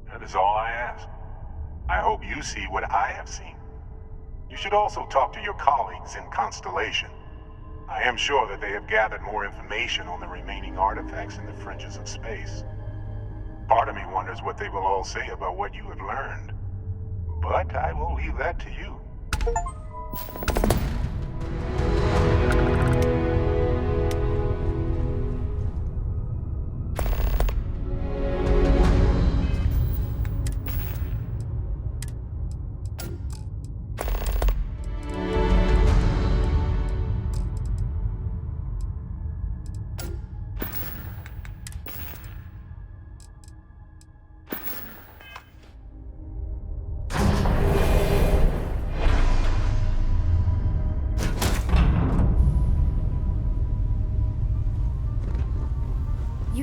That is all I ask. I hope you see what I have seen. You should also talk to your colleagues in Constellation. I am sure that they have gathered more information on the remaining artifacts in the fringes of space. Part of me wonders what they will all say about what you have learned. But I will leave that to you.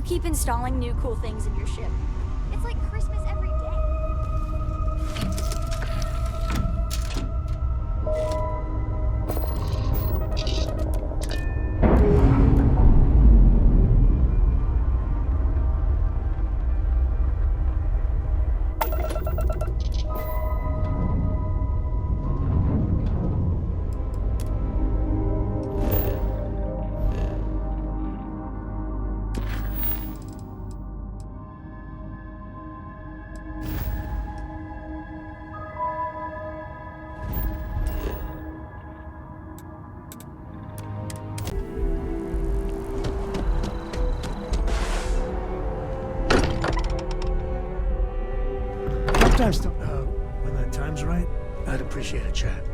You keep installing new cool things in your ship. It's like Christmas every day. When the time's right, I'd appreciate a chat.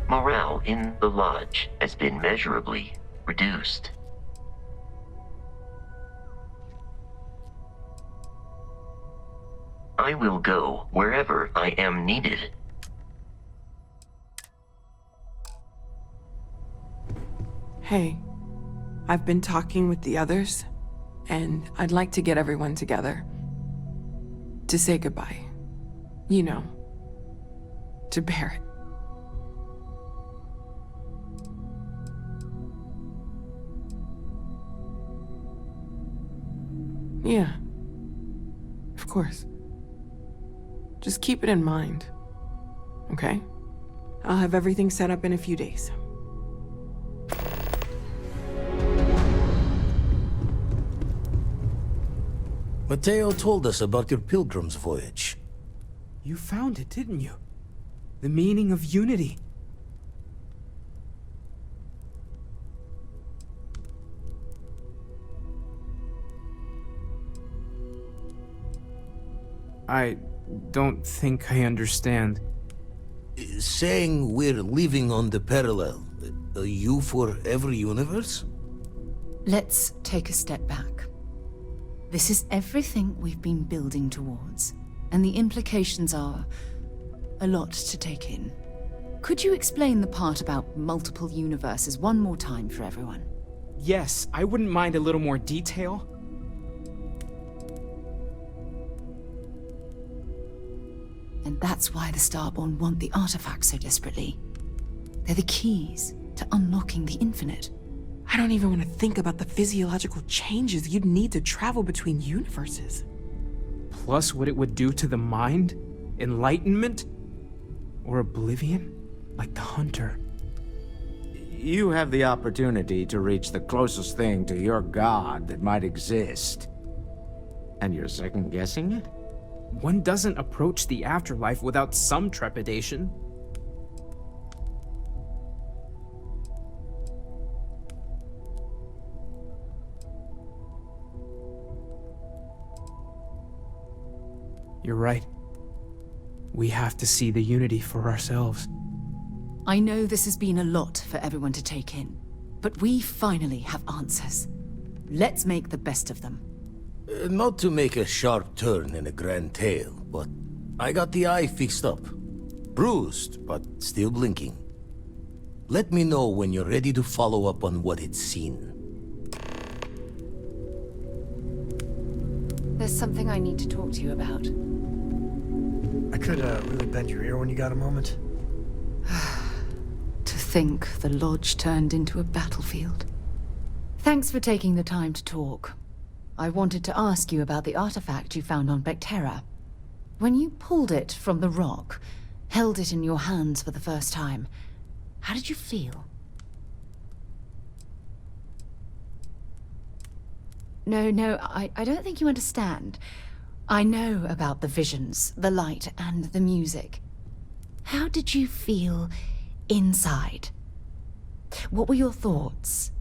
Morale in the lodge has been measurably reduced. I will go wherever I am needed. Hey, I've been talking with the others, and I'd like to get everyone together. To say goodbye. You know, to Barrett. Yeah, of course. Just keep it in mind, okay? I'll have everything set up in a few days. Mateo told us about your Pilgrim's voyage. You found it, didn't you? The meaning of unity. I don't think I understand. Saying we're living on the parallel, you for every universe? Let's take a step back. This is everything we've been building towards, and the implications are a lot to take in. Could you explain the part about multiple universes one more time for everyone? Yes, I wouldn't mind a little more detail. And that's why the Starborn want the artifacts so desperately. They're the keys to unlocking the infinite. I don't even want to think about the physiological changes you'd need to travel between universes. Plus what it would do to the mind? Enlightenment? Or oblivion? Like the Hunter. You have the opportunity to reach the closest thing to your god that might exist. And you're second-guessing it? One doesn't approach the afterlife without some trepidation. You're right. We have to see the unity for ourselves. I know this has been a lot for everyone to take in, but we finally have answers. Let's make the best of them. Not to make a sharp turn in a grand tale, but I got the eye fixed up. Bruised, but still blinking. Let me know when you're ready to follow up on what it's seen. There's something I need to talk to you about. I could really bend your ear when you got a moment. To think the lodge turned into a battlefield. Thanks for taking the time to talk. I wanted to ask you about the artifact you found on Vectera. When you pulled it from the rock, held it in your hands for the first time, how did you feel? No, I don't think you understand. I know about the visions, the light, and the music. How did you feel inside? What were your thoughts?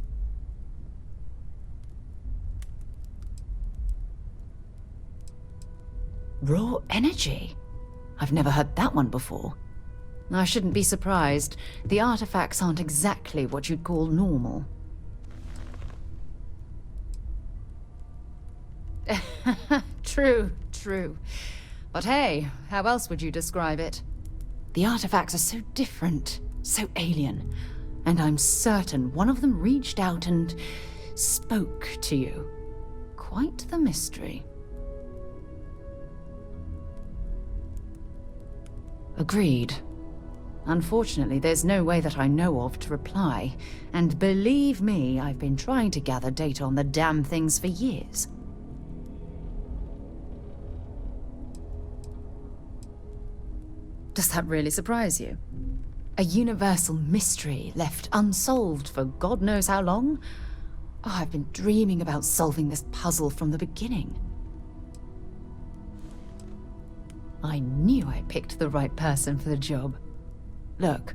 Raw energy? I've never heard that one before. I shouldn't be surprised. The artifacts aren't exactly what you'd call normal. True. But hey, how else would you describe it? The artifacts are so different, so alien, and I'm certain one of them reached out and spoke to you. Quite the mystery. Agreed. Unfortunately, there's no way that I know of to reply. And believe me, I've been trying to gather data on the damn things for years. Does that really surprise you? A universal mystery left unsolved for God knows how long? Oh, I've been dreaming about solving this puzzle from the beginning. I knew I picked the right person for the job. Look,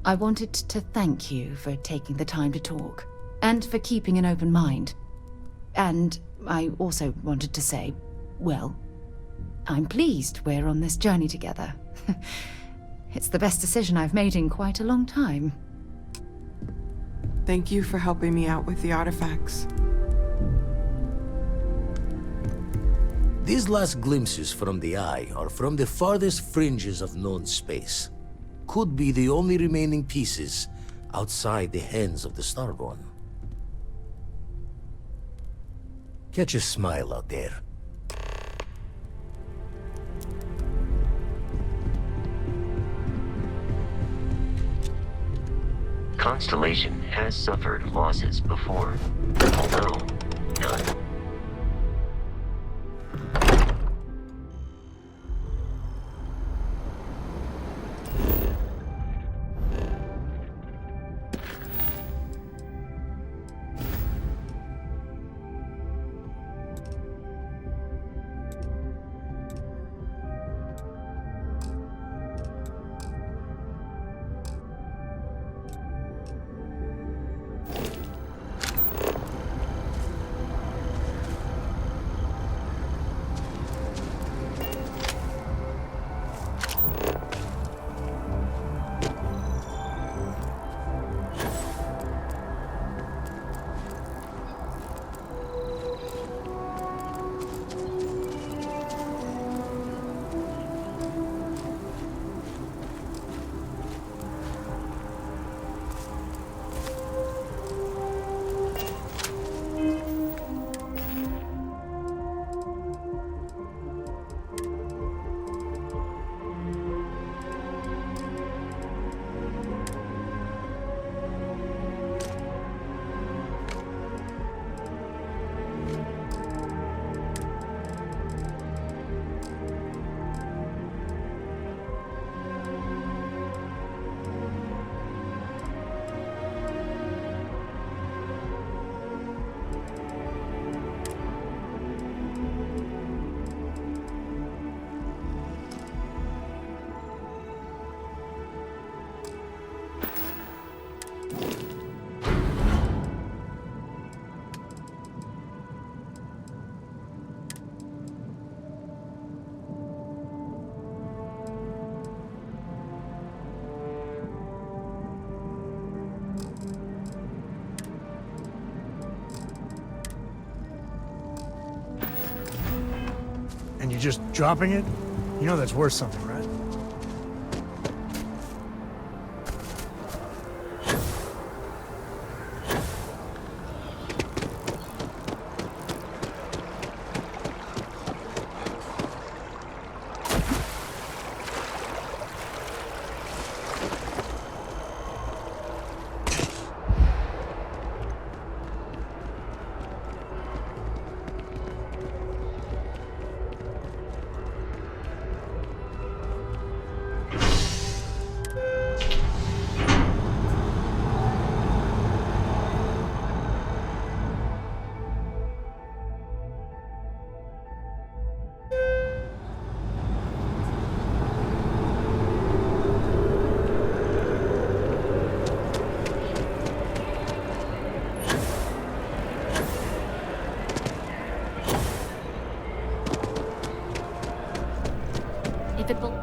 I wanted to thank you for taking the time to talk, and for keeping an open mind. And I also wanted to say, well, I'm pleased we're on this journey together. It's the best decision I've made in quite a long time. Thank you for helping me out with the artifacts. These last glimpses from the Eye are from the farthest fringes of known space. Could be the only remaining pieces outside the hands of the Starborn. Catch a smile out there. Constellation has suffered losses before, although none. And you're just dropping it? You know that's worth something, right?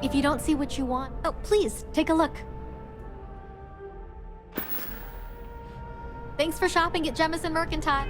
If you don't see what you want, oh, please, take a look. Thanks for shopping at Jemison Mercantile.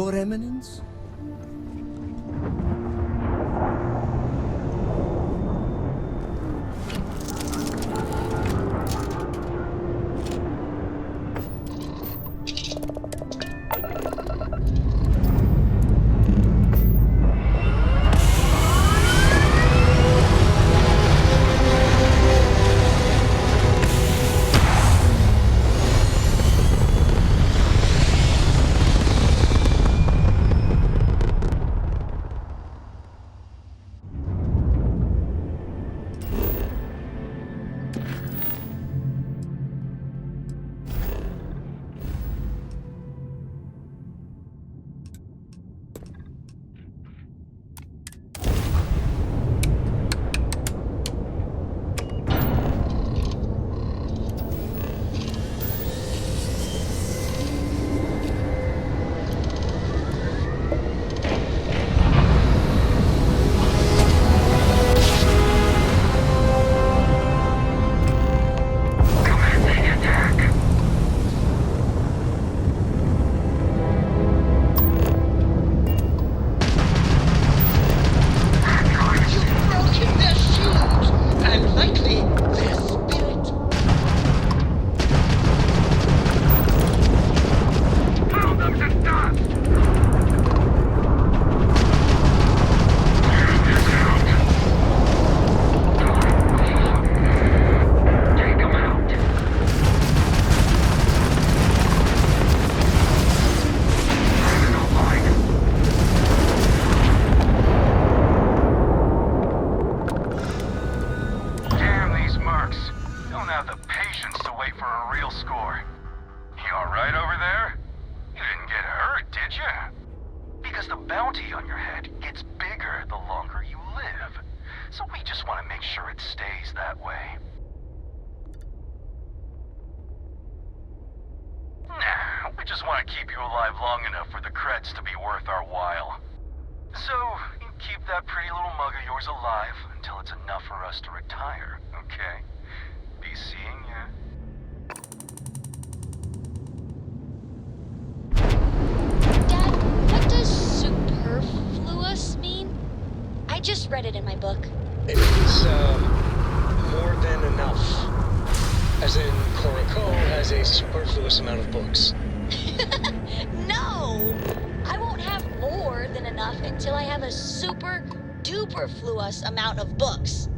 Your Eminence? Read it in my book. It means, more than enough. As in, Korako has a superfluous amount of books. No! I won't have more than enough until I have a super duper-fluous amount of books.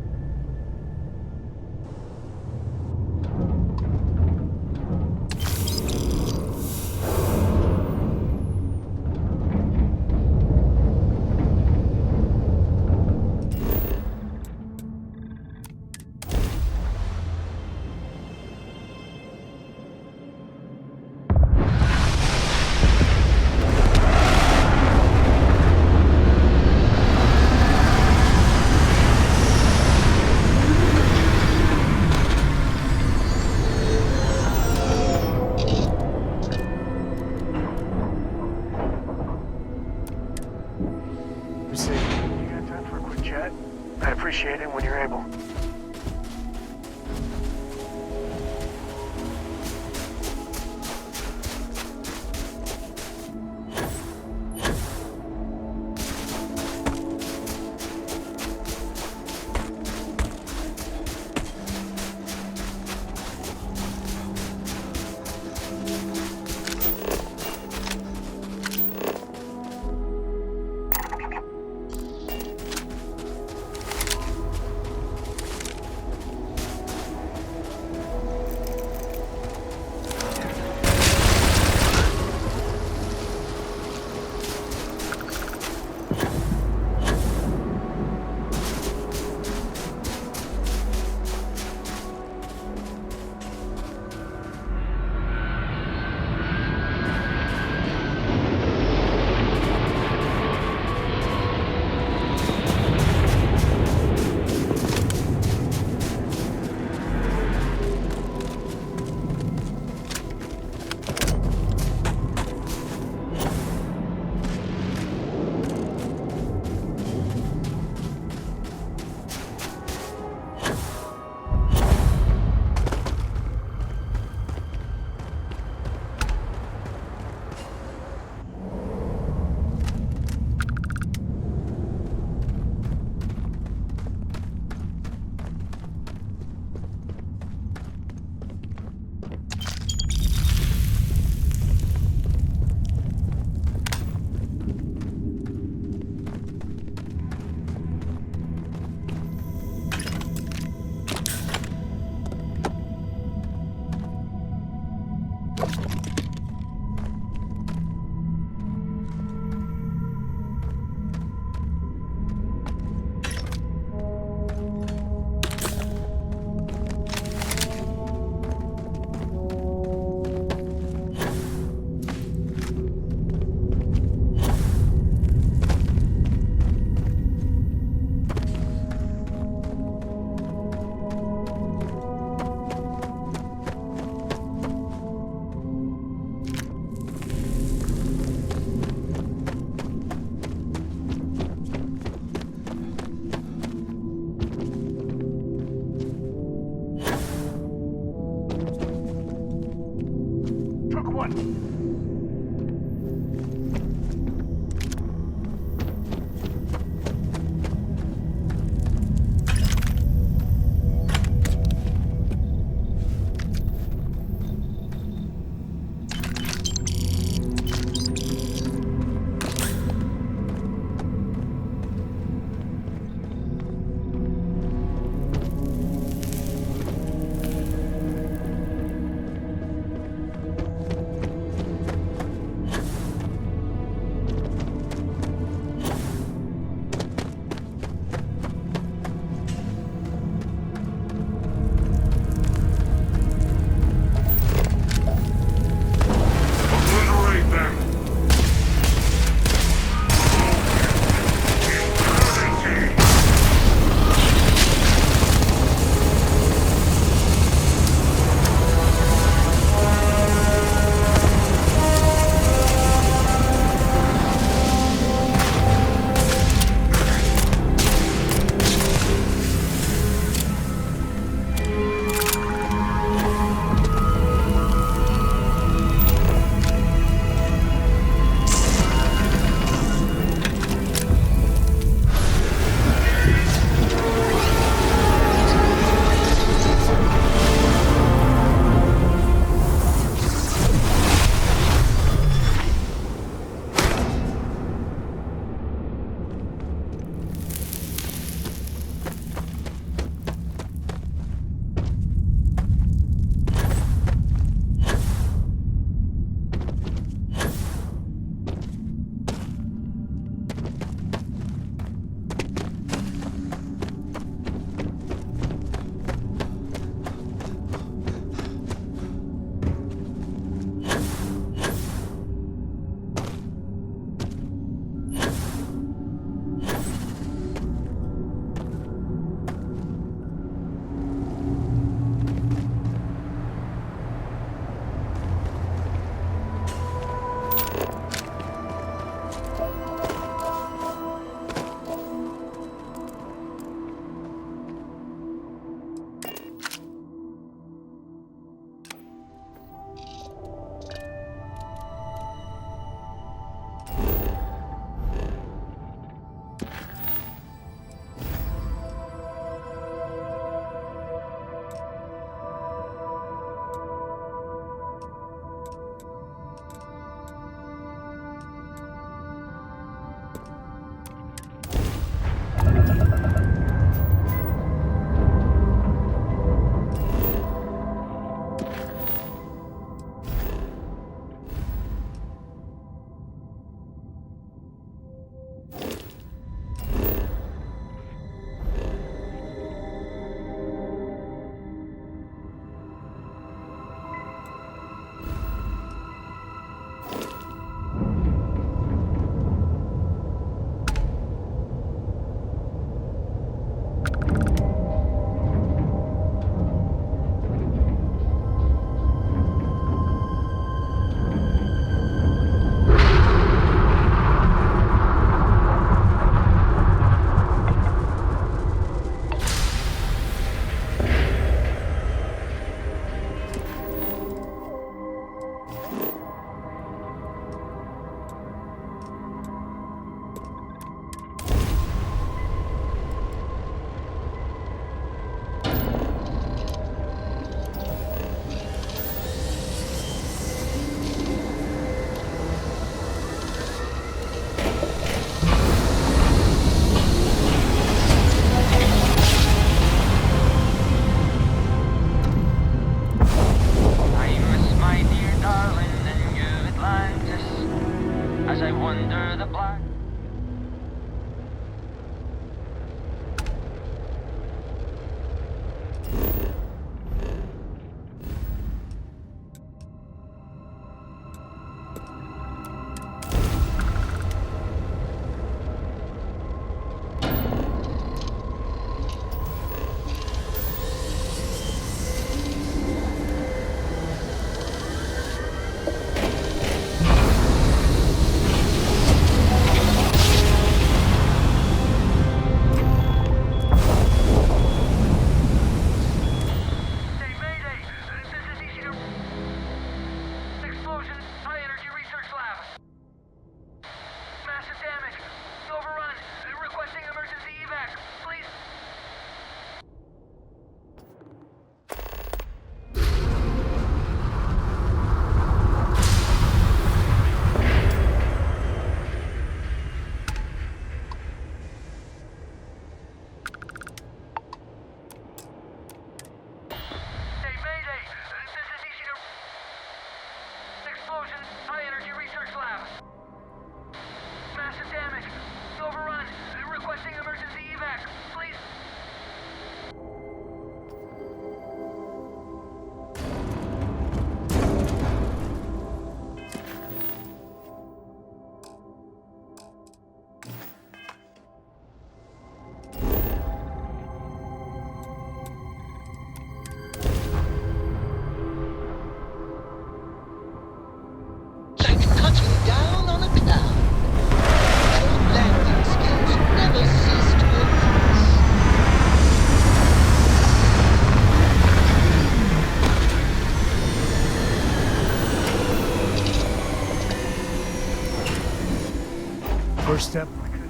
First step. I could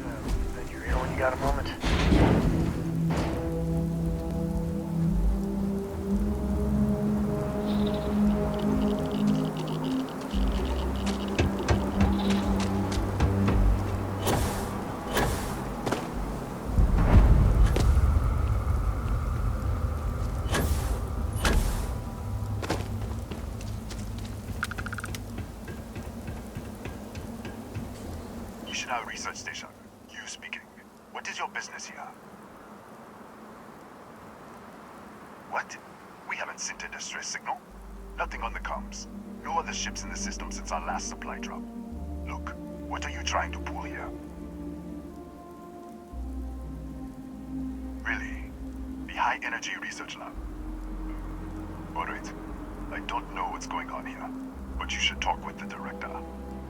bend your ear when you got a moment. Nishina Research Station. You speaking. What is your business here? What? We haven't sent a distress signal? Nothing on the comms. No other ships in the system since our last supply drop. Look, what are you trying to pull here? Really? The High Energy Research Lab? Alright. I don't know what's going on here, but you should talk with the director.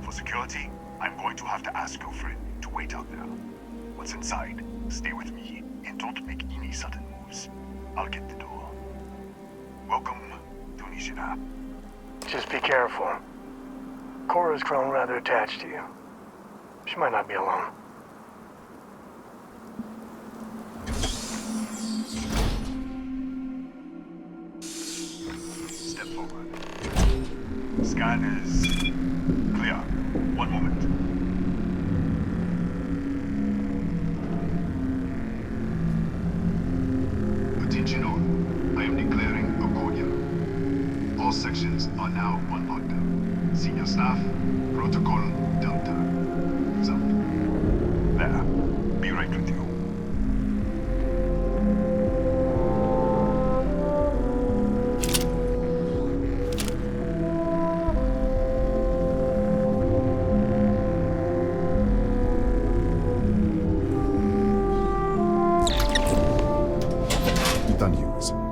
For security, I'm going to have to ask your friend to wait out there. Once inside, stay with me and don't make any sudden moves. I'll get the door. Welcome to Nishina. Just be careful. Cora's grown rather attached to you. She might not be alone. Scan is clear. One moment. Attention all. I am declaring Agonia. All sections are now on lockdown. Senior staff, protocol Delta. Zone. There. Be right with you.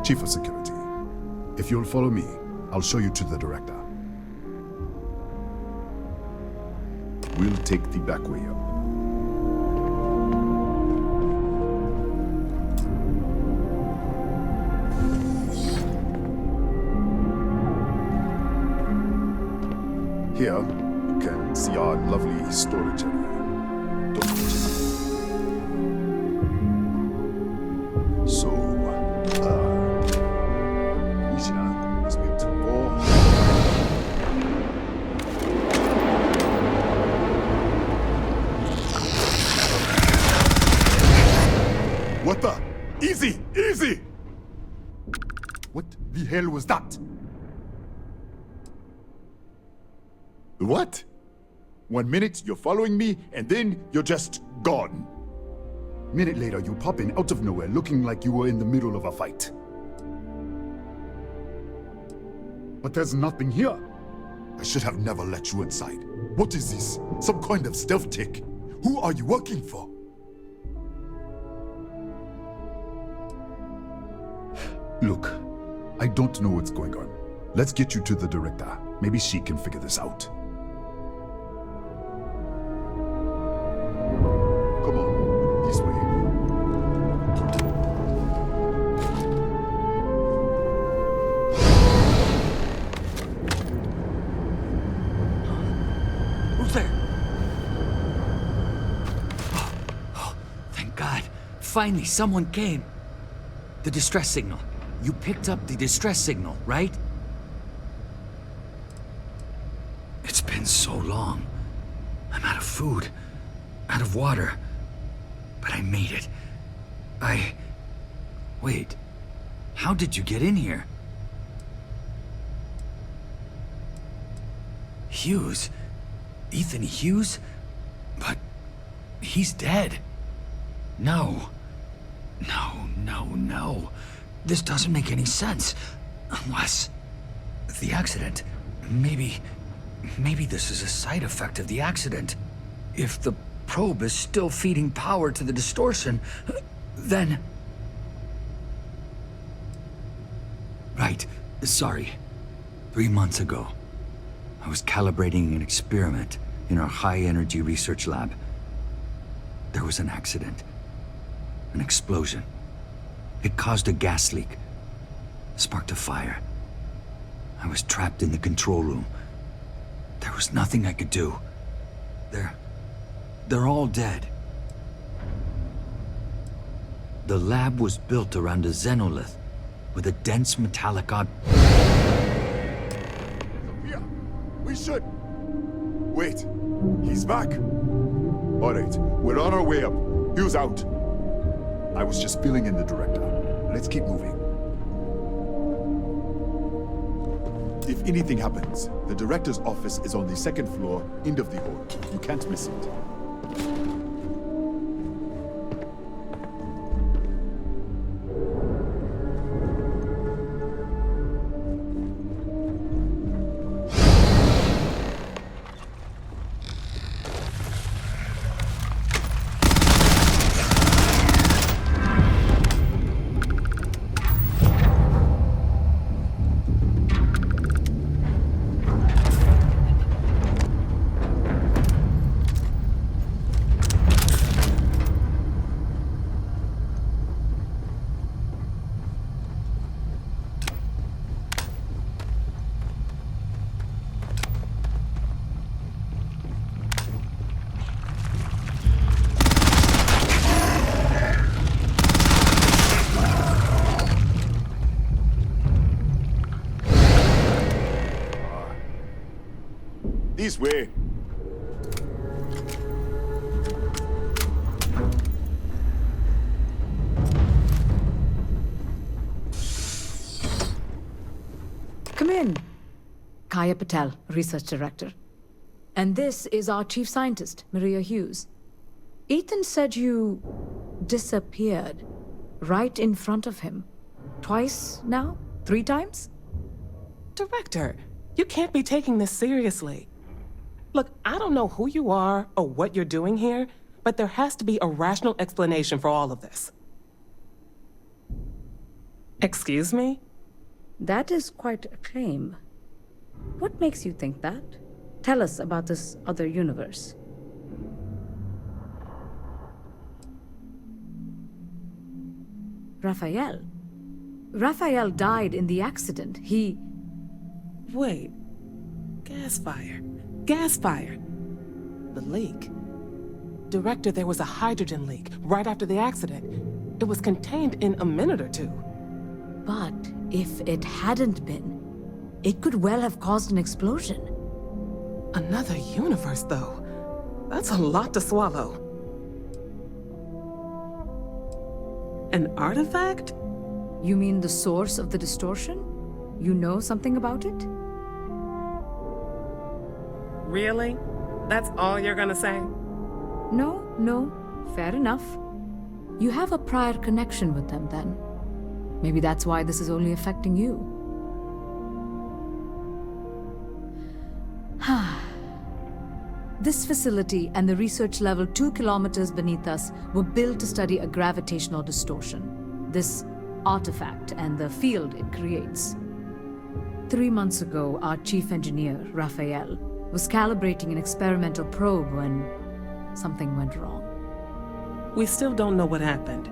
Chief of Security. If you'll follow me, I'll show you to the director. We'll take the back way up. Here, you can see our lovely storage area. Don't touch it. So, Nishina is built for... What the? Easy! Easy! What the hell was that? What? 1 minute, you're following me, and then you're just gone. Minute later, you pop in out of nowhere looking like you were in the middle of a fight. But there's nothing here. I should have never let you inside. What is this? Some kind of stealth tick? Who are you working for? Look, I don't know what's going on. Let's get you to the director. Maybe she can figure this out. Come on, this way. Who's there? Oh, thank God. Finally, someone came. The distress signal. You picked up the distress signal, right? It's been so long. I'm out of food, out of water. But I made it. Wait. How did you get in here? Hughes? Ethan Hughes? But he's dead. No. No. This doesn't make any sense. Unless... the accident. Maybe this is a side effect of the accident. If the probe is still feeding power to the distortion, then... Right. Sorry. 3 months ago, I was calibrating an experiment in our high-energy research lab. There was an accident. An explosion. It caused a gas leak. Sparked a fire. I was trapped in the control room. There was nothing I could do. They're all dead. The lab was built around a xenolith with a dense metallic Here, we should... Wait, he's back. All right, we're on our way up. Hughes out. I was just filling in the director. Let's keep moving. If anything happens, the director's office is on the 2nd floor, end of the hall. You can't miss it. This way. Come in. Kaya Patel, Research Director. And this is our Chief Scientist, Maria Hughes. Ethan said you disappeared right in front of him. Twice now? 3 times? Director, you can't be taking this seriously. Look, I don't know who you are or what you're doing here, but there has to be a rational explanation for all of this. Excuse me? That is quite a claim. What makes you think that? Tell us about this other universe. Raphael. Raphael died in the accident. He... Wait. Gas fire. Gas fire. The leak. Director, there was a hydrogen leak right after the accident. It was contained in a minute or 2. But if it hadn't been, it could well have caused an explosion. Another universe, though. That's a lot to swallow. An artifact? You mean the source of the distortion? You know something about it? Really? That's all you're gonna say? No. Fair enough. You have a prior connection with them, then. Maybe that's why this is only affecting you. This facility and the research level 2 kilometers beneath us were built to study a gravitational distortion. This artifact and the field it creates. 3 months ago, our chief engineer, Raphael, was calibrating an experimental probe when something went wrong. We still don't know what happened.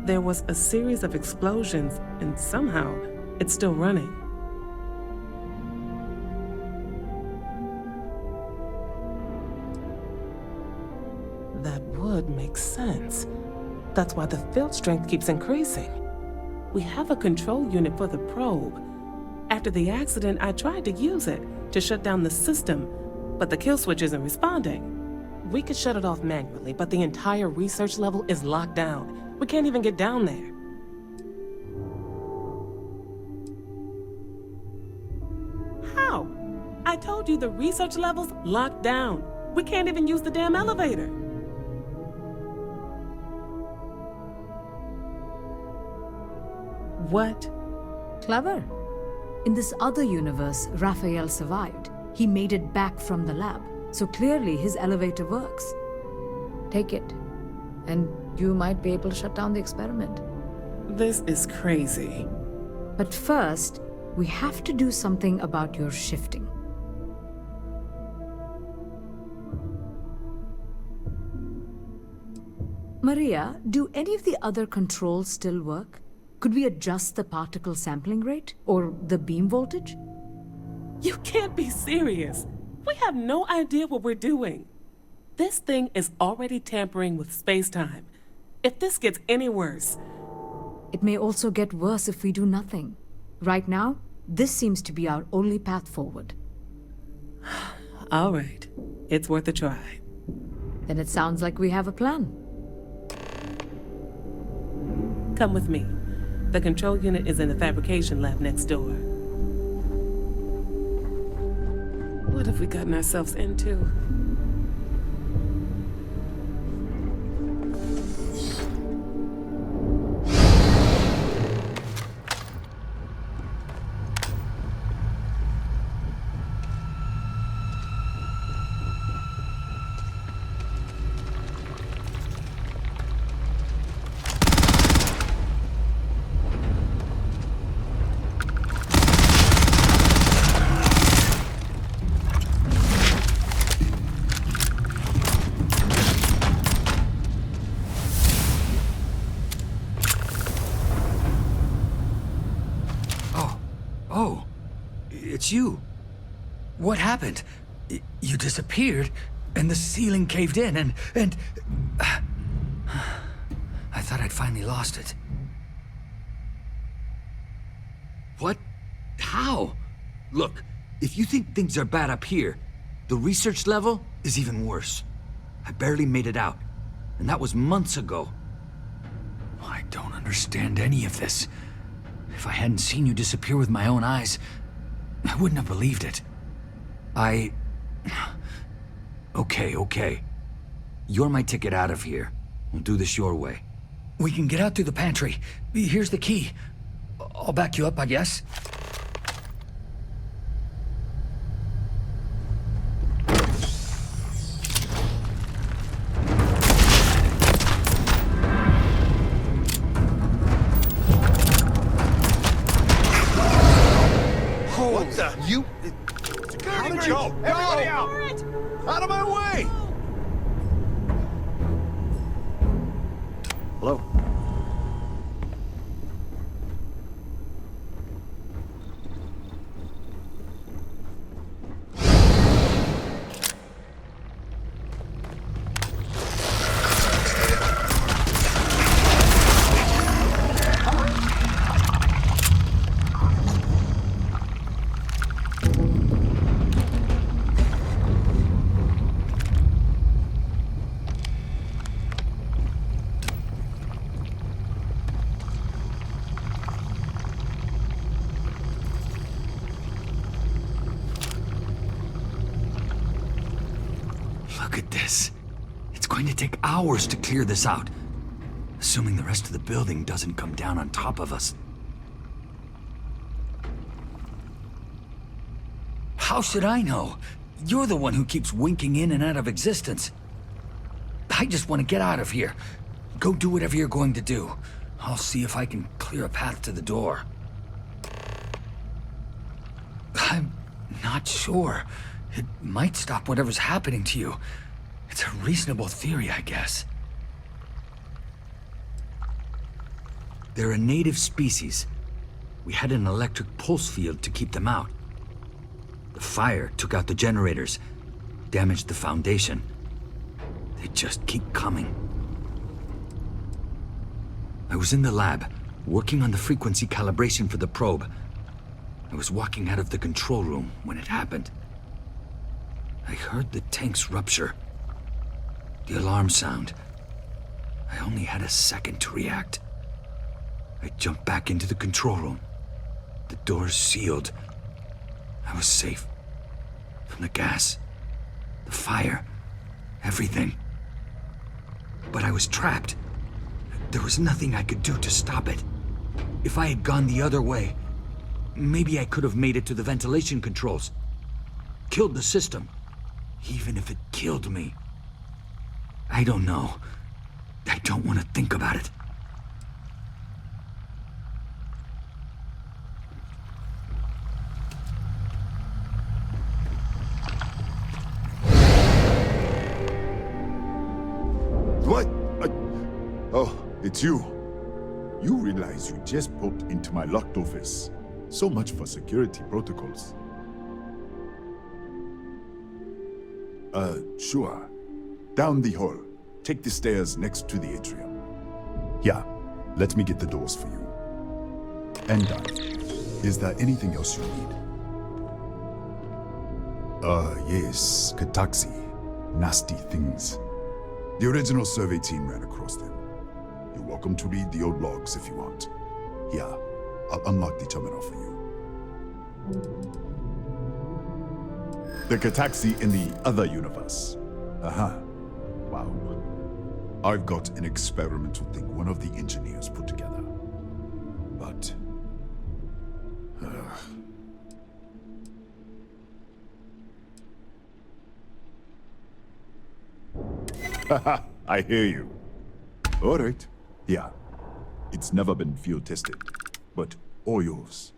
There was a series of explosions, and somehow it's still running. That would make sense. That's why the field strength keeps increasing. We have a control unit for the probe. After the accident, I tried to use it to shut down the system, but the kill switch isn't responding. We could shut it off manually, but the entire research level is locked down. We can't even get down there. How? I told you the research level's locked down. We can't even use the damn elevator. What? Clever. In this other universe, Raphael survived. He made it back from the lab, so clearly his elevator works. Take it, and you might be able to shut down the experiment. This is crazy. But first, we have to do something about your shifting. Maria, do any of the other controls still work? Could we adjust the particle sampling rate? Or the beam voltage? You can't be serious. We have no idea what we're doing. This thing is already tampering with space-time. If this gets any worse... It may also get worse if we do nothing. Right now, this seems to be our only path forward. All right. It's worth a try. Then it sounds like we have a plan. Come with me. The control unit is in the fabrication lab next door. What have we gotten ourselves into? It's you. What happened? You disappeared, and the ceiling caved in, and... I thought I'd finally lost it. What? How? Look, if you think things are bad up here, The research level is even worse. I barely made it out, and that was months ago. I don't understand any of this. If I hadn't seen you disappear with my own eyes, I wouldn't have believed it. Okay. You're my ticket out of here. We'll do this your way. We can get out through the pantry. Here's the key. I'll back you up, I guess. What the? You... How did you... Everybody out! Out of my way! Hello? Look at this. It's going to take hours to clear this out. Assuming the rest of the building doesn't come down on top of us. How should I know? You're the one who keeps winking in and out of existence. I just want to get out of here. Go do whatever you're going to do. I'll see if I can clear a path to the door. I'm not sure. It might stop whatever's happening to you. It's a reasonable theory, I guess. They're a native species. We had an electric pulse field to keep them out. The fire took out the generators, damaged the foundation. They just keep coming. I was in the lab, working on the frequency calibration for the probe. I was walking out of the control room when it happened. I heard the tanks rupture. The alarm sound. I only had a second to react. I jumped back into the control room. The doors sealed. I was safe. From the gas, the fire, everything. But I was trapped. There was nothing I could do to stop it. If I had gone the other way, maybe I could have made it to the ventilation controls. Killed the system. Even if it killed me. I don't know. I don't want to think about it. What? Oh, it's you. You realize you just poked into my locked office. So much for security protocols. Sure. Down the hall. Take the stairs next to the atrium. Yeah, let me get the doors for you. And is there anything else you need? Yes, Kataxi. Nasty things. The original survey team ran across them. You're welcome to read the old logs if you want. Yeah, I'll unlock the terminal for you. The Kataxi in the other universe. Wow. I've got an experimental thing one of the engineers put together. But... Haha, I hear you. All right. Yeah. It's never been field tested, but all yours.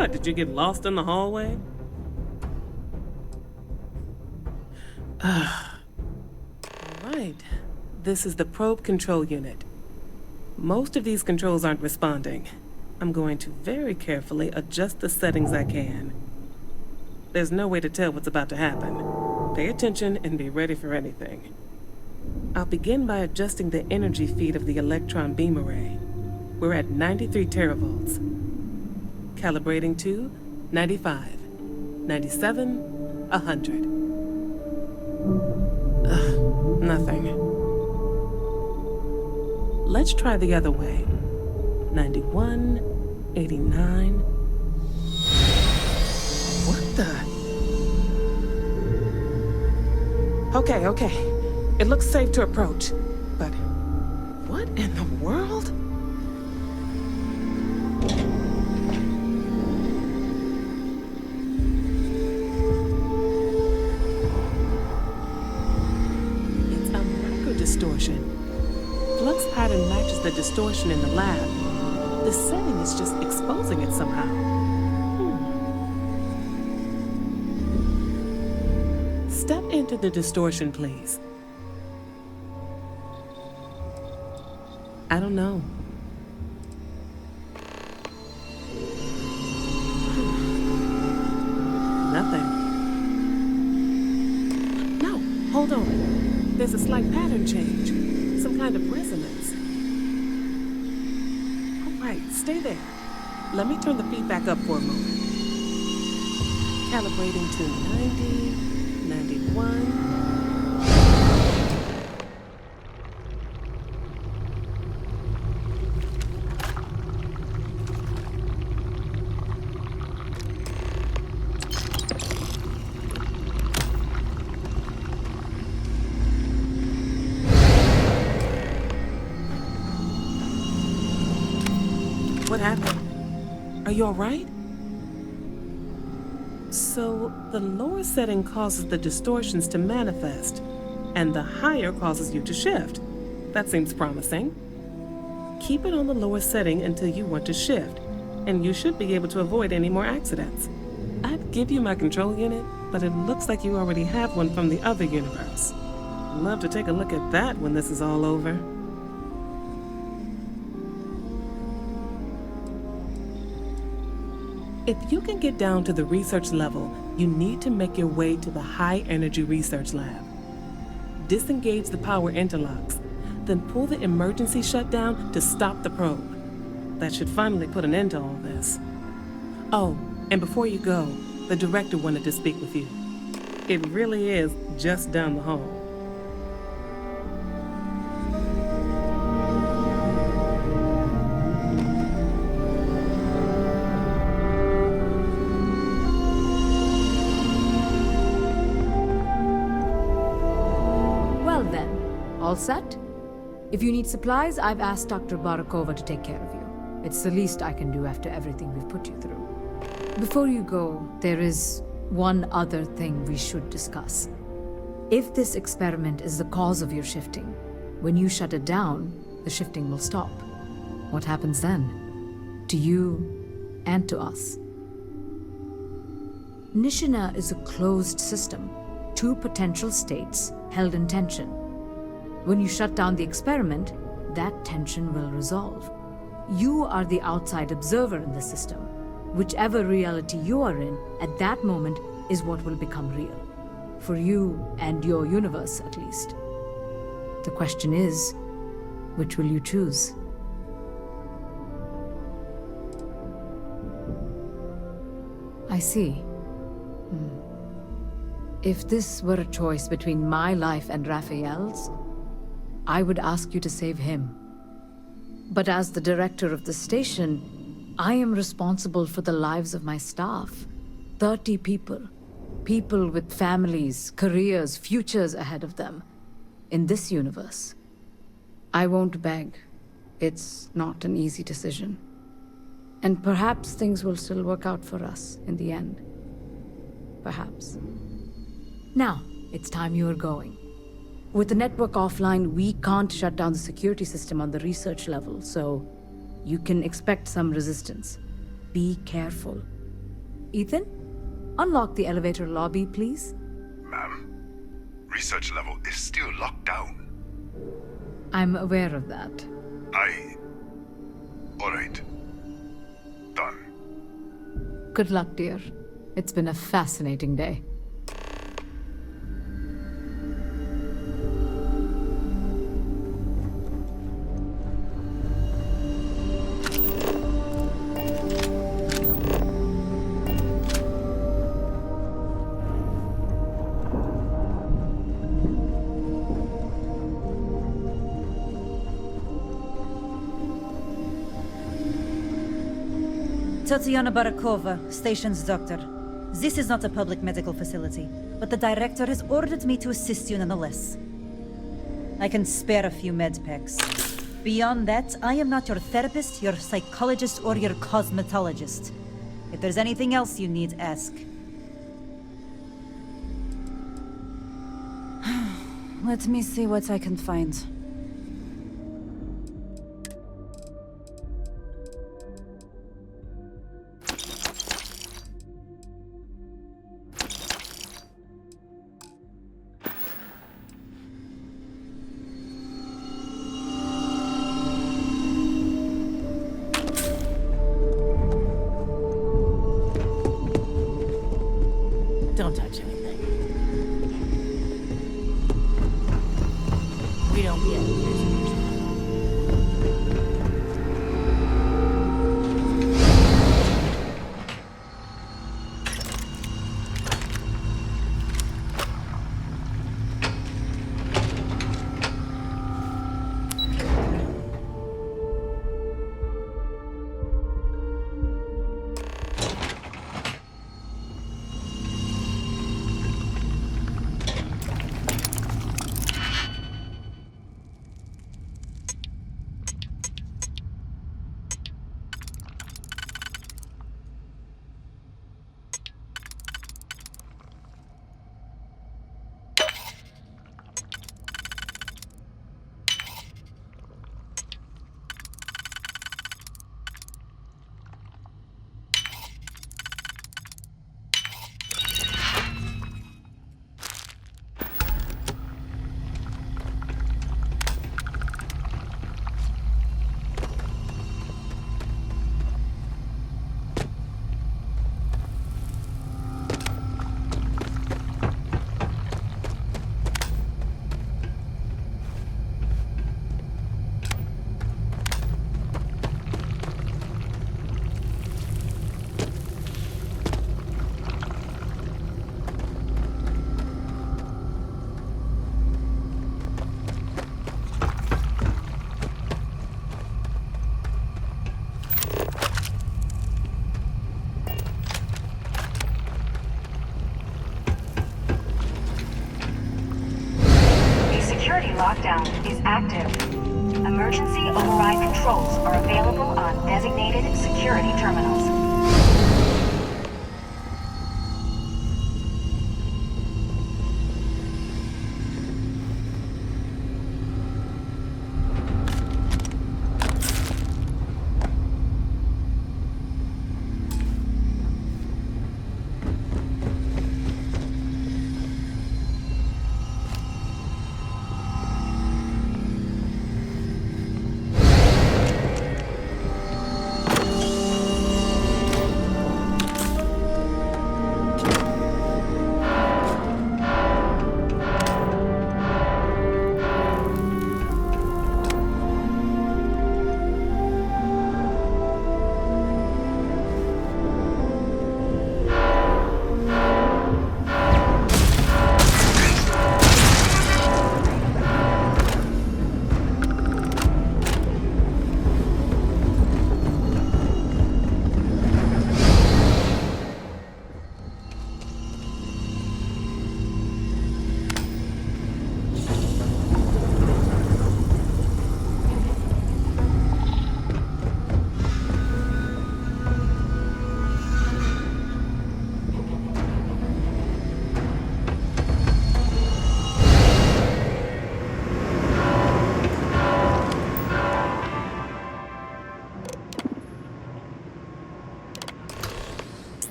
What, did you get lost in the hallway? Alright, this is the probe control unit. Most of these controls aren't responding. I'm going to very carefully adjust the settings I can. There's no way to tell what's about to happen. Pay attention and be ready for anything. I'll begin by adjusting the energy feed of the electron beam array. We're at 93 teravolts. Calibrating to 95, 97, 100. Nothing. Let's try the other way. 91, 89. What the? Okay. It looks safe to approach. But what in the world? It's a micro-distortion. Flux pattern matches the distortion in the lab. The setting is just exposing it somehow. Step into the distortion, please. I don't know. Nothing. No, hold on. There's a slight pattern change. Some kind of resonance. All right, stay there. Let me turn the feedback up for a moment. Calibrating to 90, 91. What happened? Are you all right? So, the lower setting causes the distortions to manifest, and the higher causes you to shift. That seems promising. Keep it on the lower setting until you want to shift, and you should be able to avoid any more accidents. I'd give you my control unit, but it looks like you already have one from the other universe. I'd love to take a look at that when this is all over. If you can get down to the research level, you need to make your way to the high-energy research lab. Disengage the power interlocks, then pull the emergency shutdown to stop the probe. That should finally put an end to all this. Oh, and before you go, the director wanted to speak with you. It really is just down the hall. All set? If you need supplies, I've asked Dr. Barakova to take care of you. It's the least I can do after everything we've put you through. Before you go, there is one other thing we should discuss. If this experiment is the cause of your shifting, when you shut it down, the shifting will stop. What happens then? To you and to us. Nishina is a closed system, two potential states held in tension. When you shut down the experiment, that tension will resolve. You are the outside observer in the system. Whichever reality you are in, at that moment, is what will become real. For you and your universe, at least. The question is, which will you choose? I see. If this were a choice between my life and Raphael's, I would ask you to save him. But as the director of the station, I am responsible for the lives of my staff. 30 people. People with families, careers, futures ahead of them. In this universe. I won't beg. It's not an easy decision. And perhaps things will still work out for us in the end. Perhaps. Now, it's time you are going. With the network offline, we can't shut down the security system on the research level, so you can expect some resistance. Be careful. Ethan? Unlock the elevator lobby, please. Ma'am, research level is still locked down. I'm aware of that. All right. Done. Good luck, dear. It's been a fascinating day. Tatiana Barakova, station's doctor. This is not a public medical facility, but the director has ordered me to assist you nonetheless. I can spare a few med packs. Beyond that, I am not your therapist, your psychologist, or your cosmetologist. If there's anything else you need, ask. Let me see what I can find. Don't touch anything. We don't get prisoners. Lockdown is active. Emergency override controls are available on designated security terminals.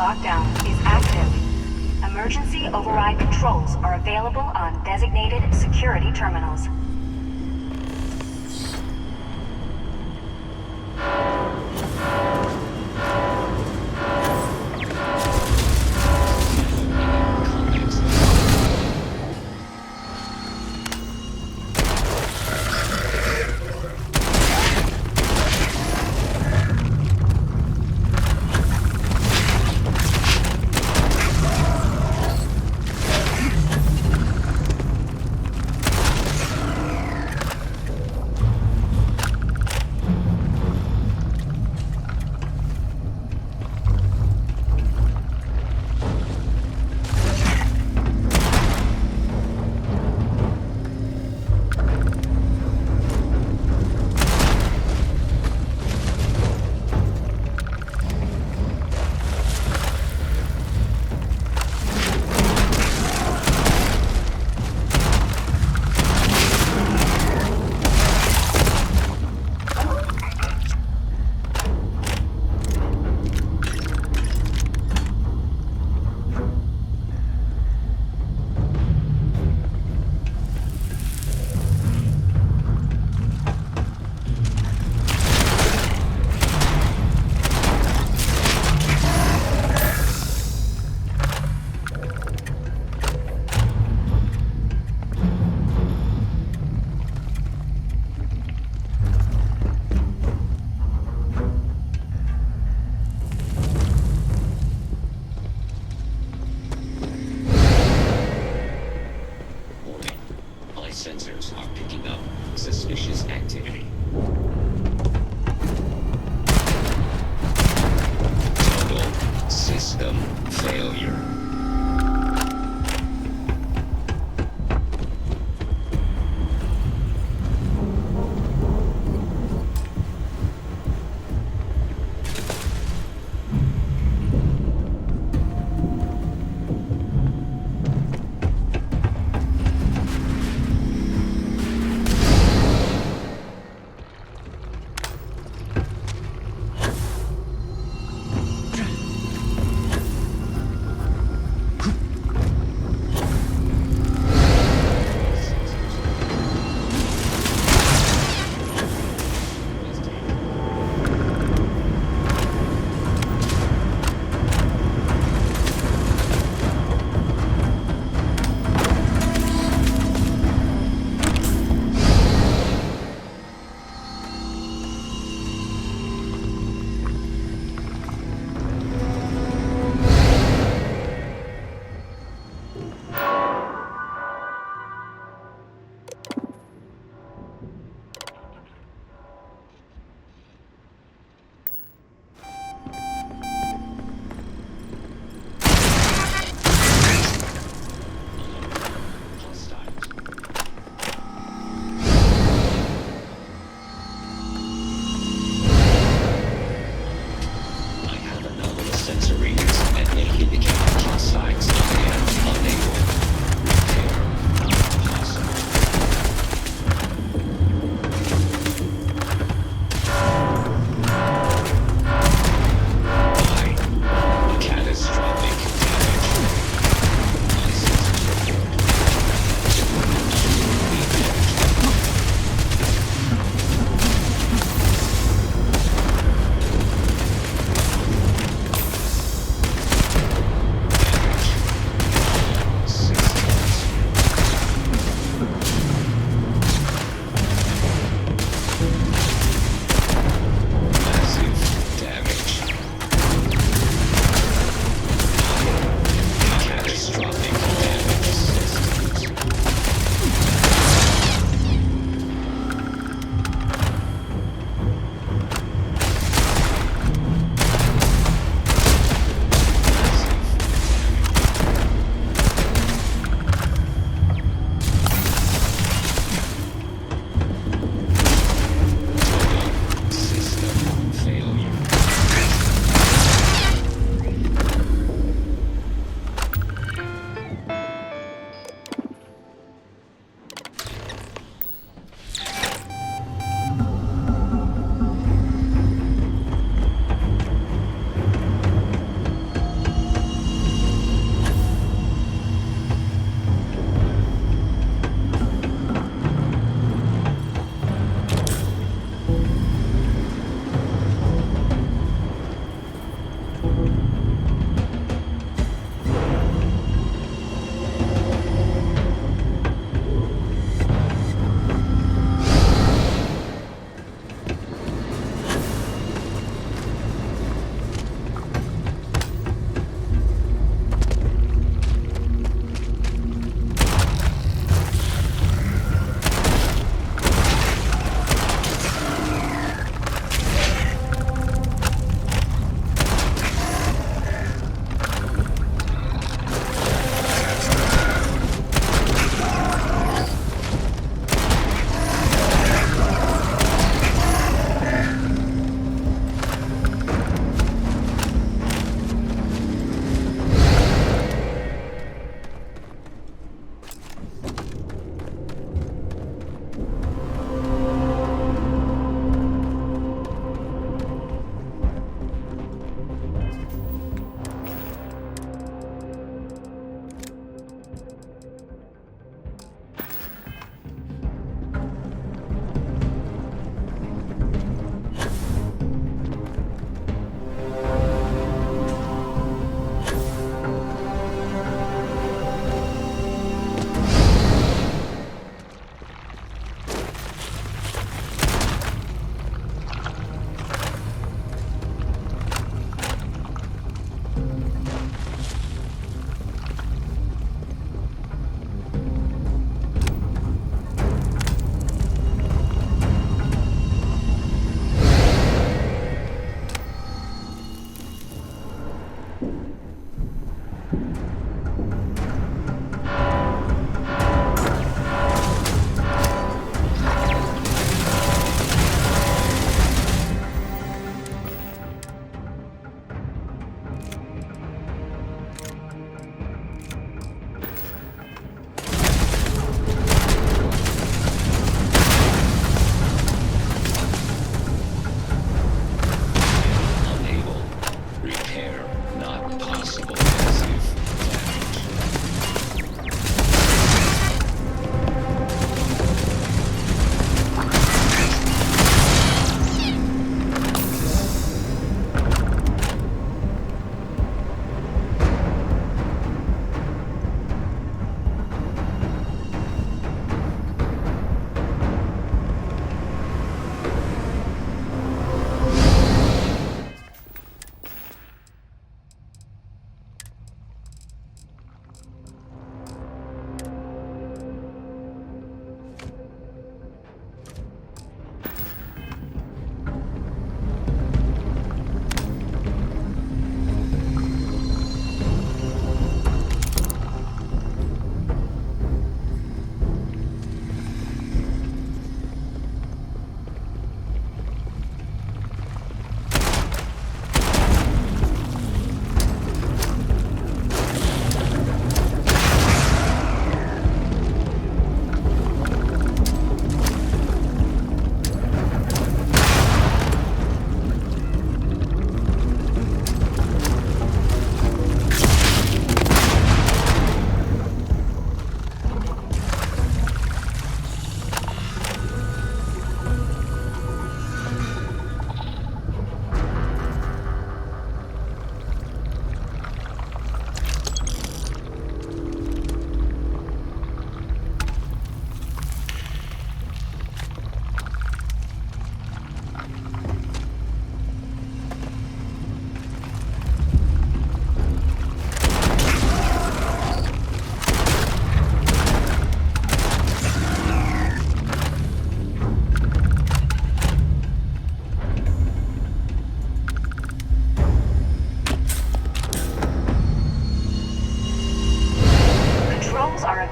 lockdown is active. Emergency override controls are available on designated security terminals.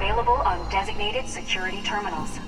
available on designated security terminals.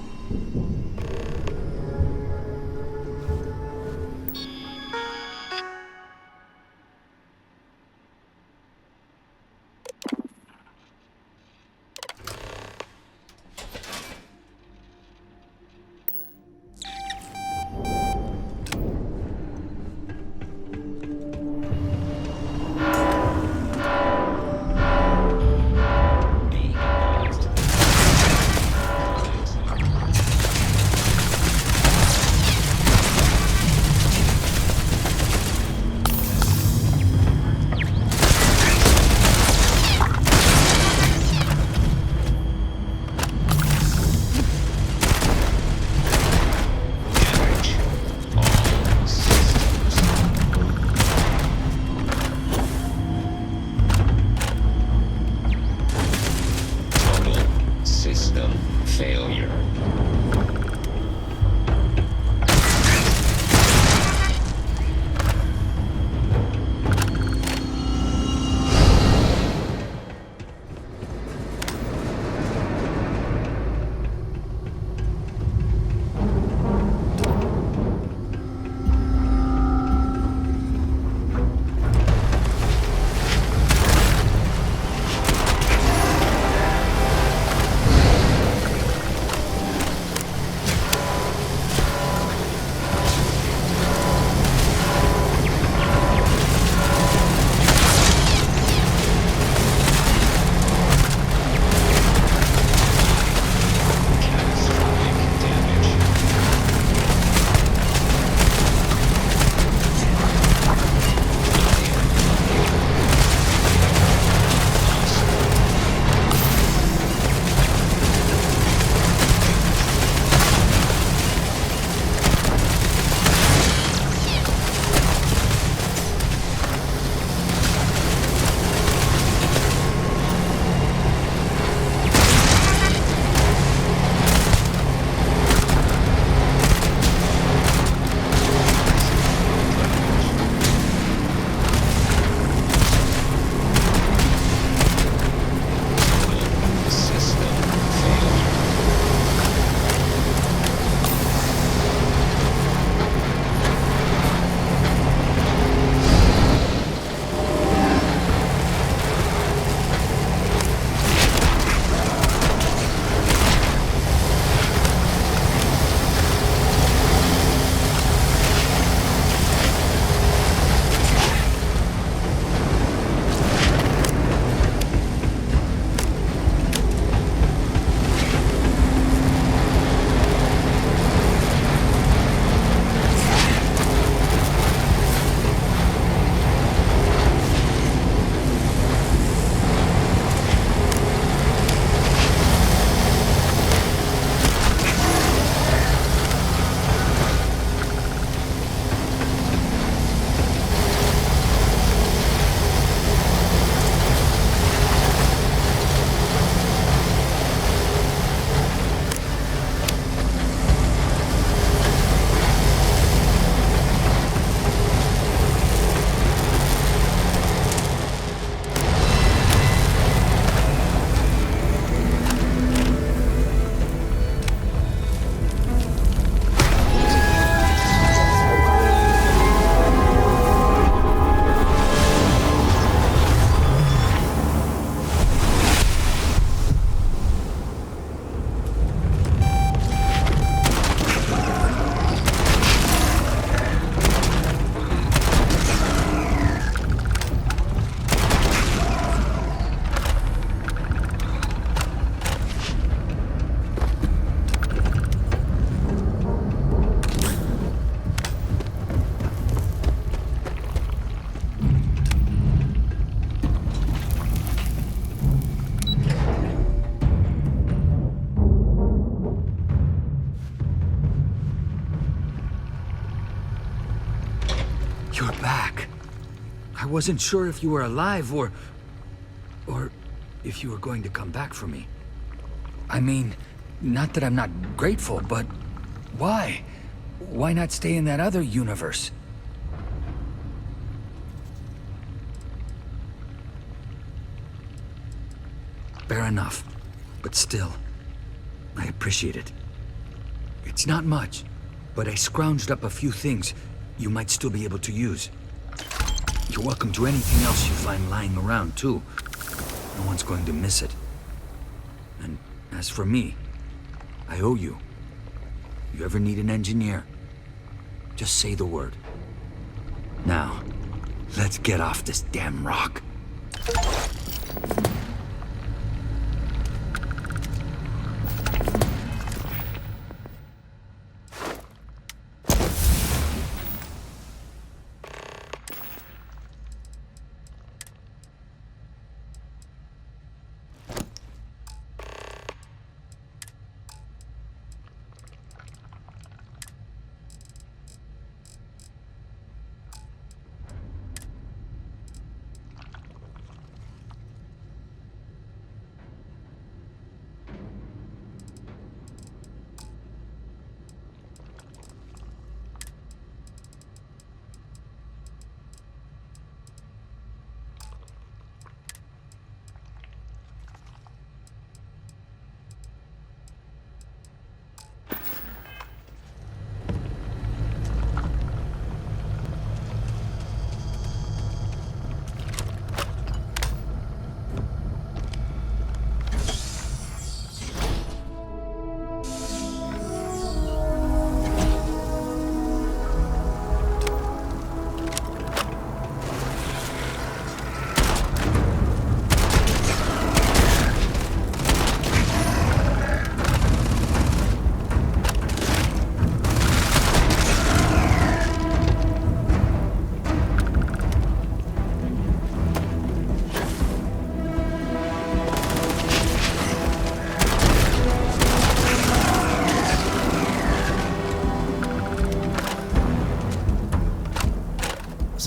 You're back. I wasn't sure if you were alive or if you were going to come back for me. I mean, not that I'm not grateful, but why? Why not stay in that other universe? Fair enough. But still, I appreciate it. It's not much, but I scrounged up a few things you might still be able to use. You're welcome to anything else you find lying around, too. No one's going to miss it. And as for me, I owe you. You ever need an engineer, just say the word. Now, let's get off this damn rock.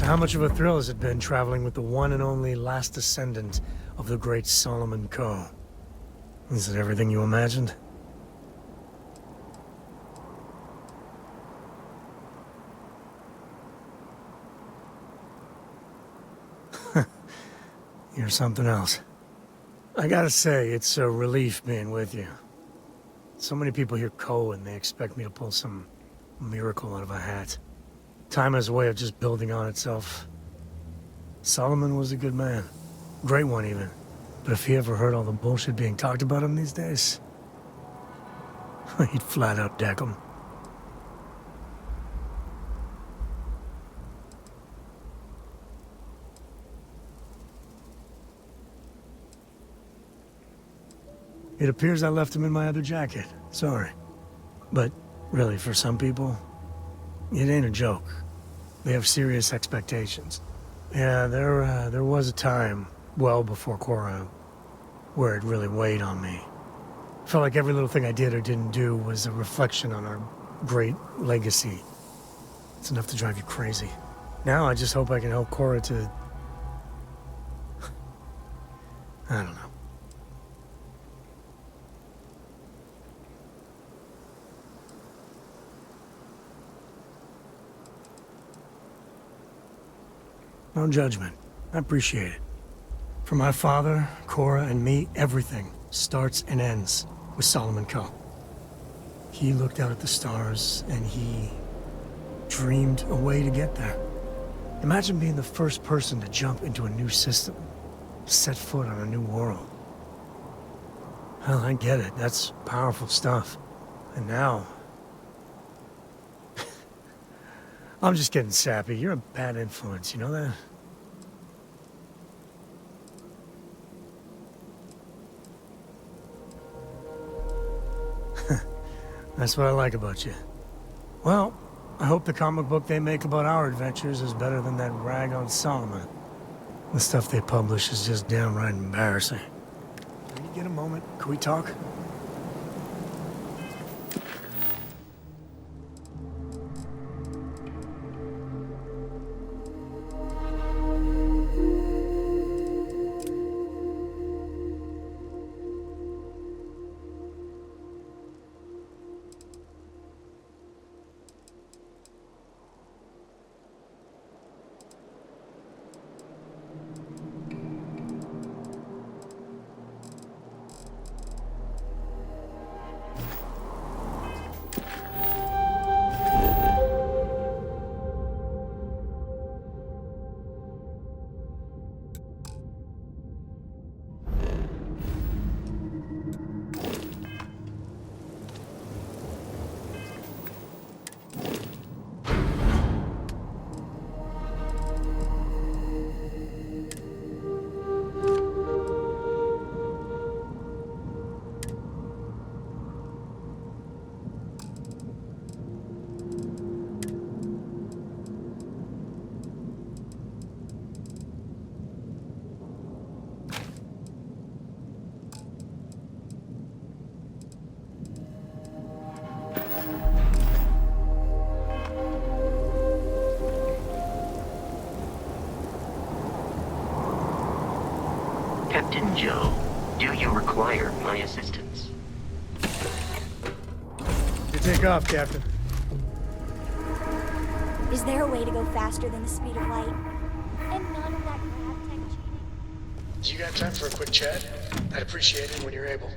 How much of a thrill has it been traveling with the one and only last descendant of the great Solomon Coe? Is it everything you imagined? You're something else. I gotta say, it's a relief being with you. So many people hear Coe and they expect me to pull some miracle out of a hat. Time has a way of just building on itself. Solomon was a good man. Great one, even. But if he ever heard all the bullshit being talked about him these days, he'd flat out deck him. It appears I left him in my other jacket. Sorry. But really, for some people, it ain't a joke. They have serious expectations. Yeah, there was a time, well before Cora, where it really weighed on me. Felt like every little thing I did or didn't do was a reflection on our great legacy. It's enough to drive you crazy. Now I just hope I can help Cora to... I don't know. No judgment. I appreciate it. For my father, Cora, and me, everything starts and ends with Solomon Coe. He looked out at the stars, and he dreamed a way to get there. Imagine being the first person to jump into a new system, set foot on a new world. Hell, I get it. That's powerful stuff. And now... I'm just getting sappy. You're a bad influence, you know that? That's what I like about you. Well, I hope the comic book they make about our adventures is better than that rag on Solomon. The stuff they publish is just downright embarrassing. When you get a moment, can we talk? Captain Joe, do you require my assistance? You take off, Captain. Is there a way to go faster than the speed of light? And none of that grab tech cheating? You got time for a quick chat? I'd appreciate it when you're able.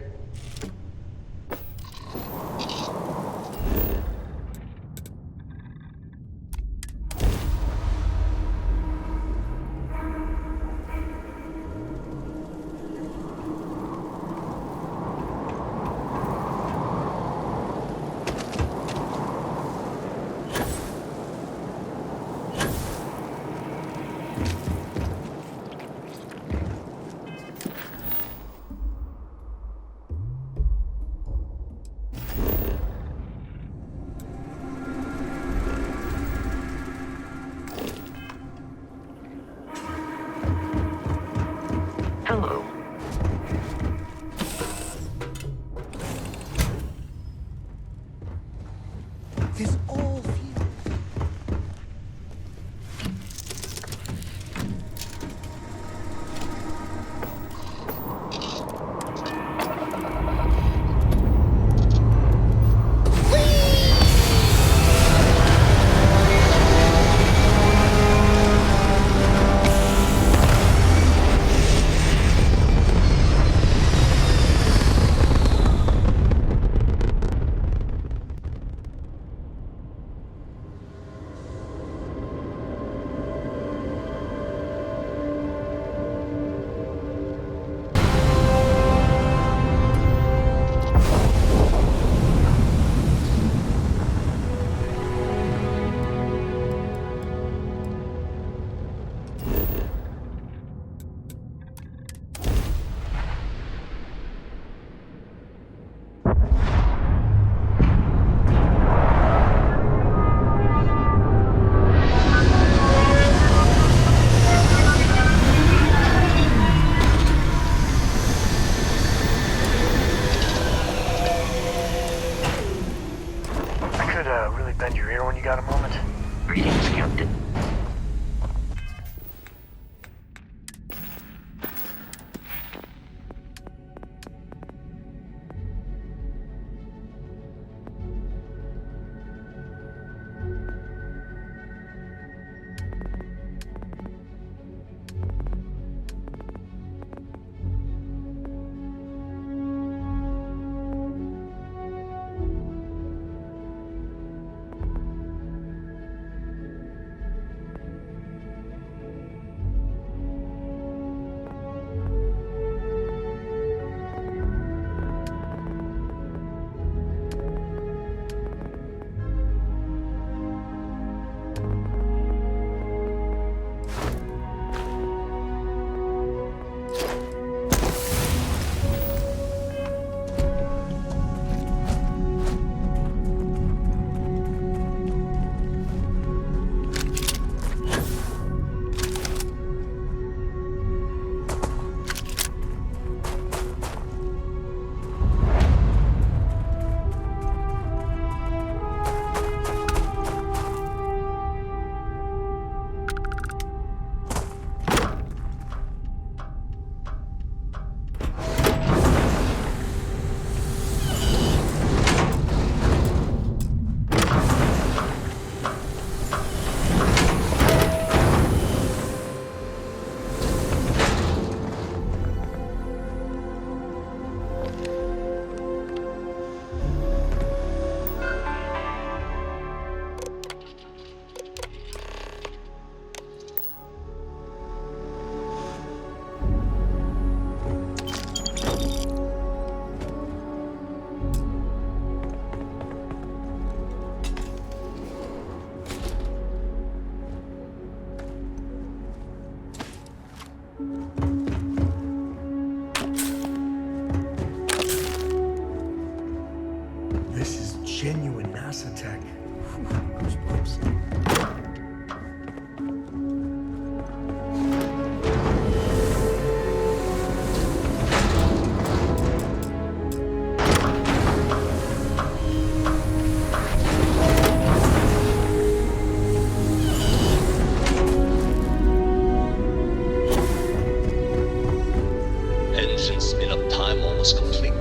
Fusion spin-up time almost complete.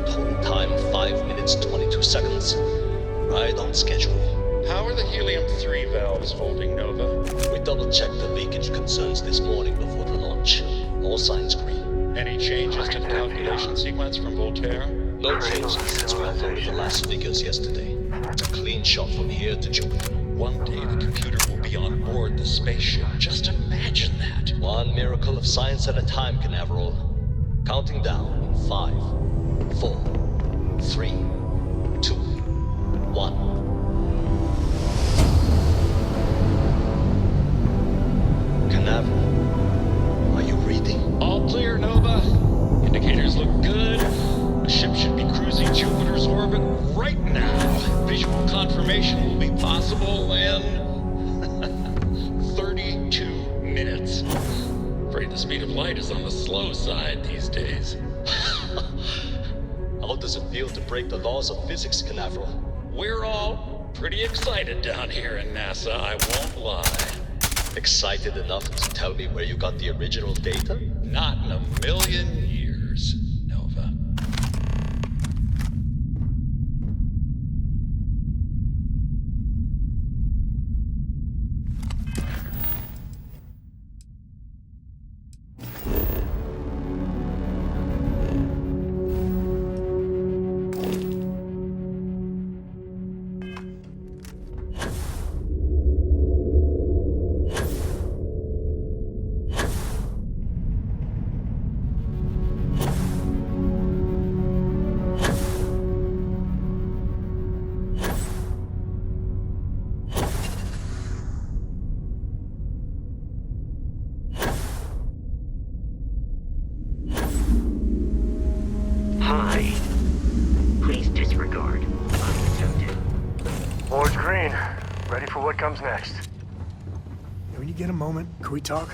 Total time 5 minutes 22 seconds. Right on schedule. How are the helium-3 valves holding, Nova? We double-checked the leakage concerns this morning before the launch. All signs green. Any changes to the calculation sequence from Voltaire? No changes since we uploaded the last figures yesterday. It's a clean shot from here to Jupiter. One day the computer will be on board the spaceship. Just imagine that. One miracle of science at a time, Canaveral. Counting down in 5, 4, 3, 2, 1. Canaveral, are you reading? All clear, Nova. Indicators look good. The ship should be cruising Jupiter's orbit right now. Visual confirmation will be possible in 32 minutes. Afraid the speed of light is on the slow side these days. How does it feel to break the laws of physics, Canaveral? We're all pretty excited down here in NASA, I won't lie. Excited enough to tell me where you got the original data? Not in a million years, Nova. Hi. Please disregard. Unaccepted. Board's green. Ready for what comes next. When you get a moment, can we talk?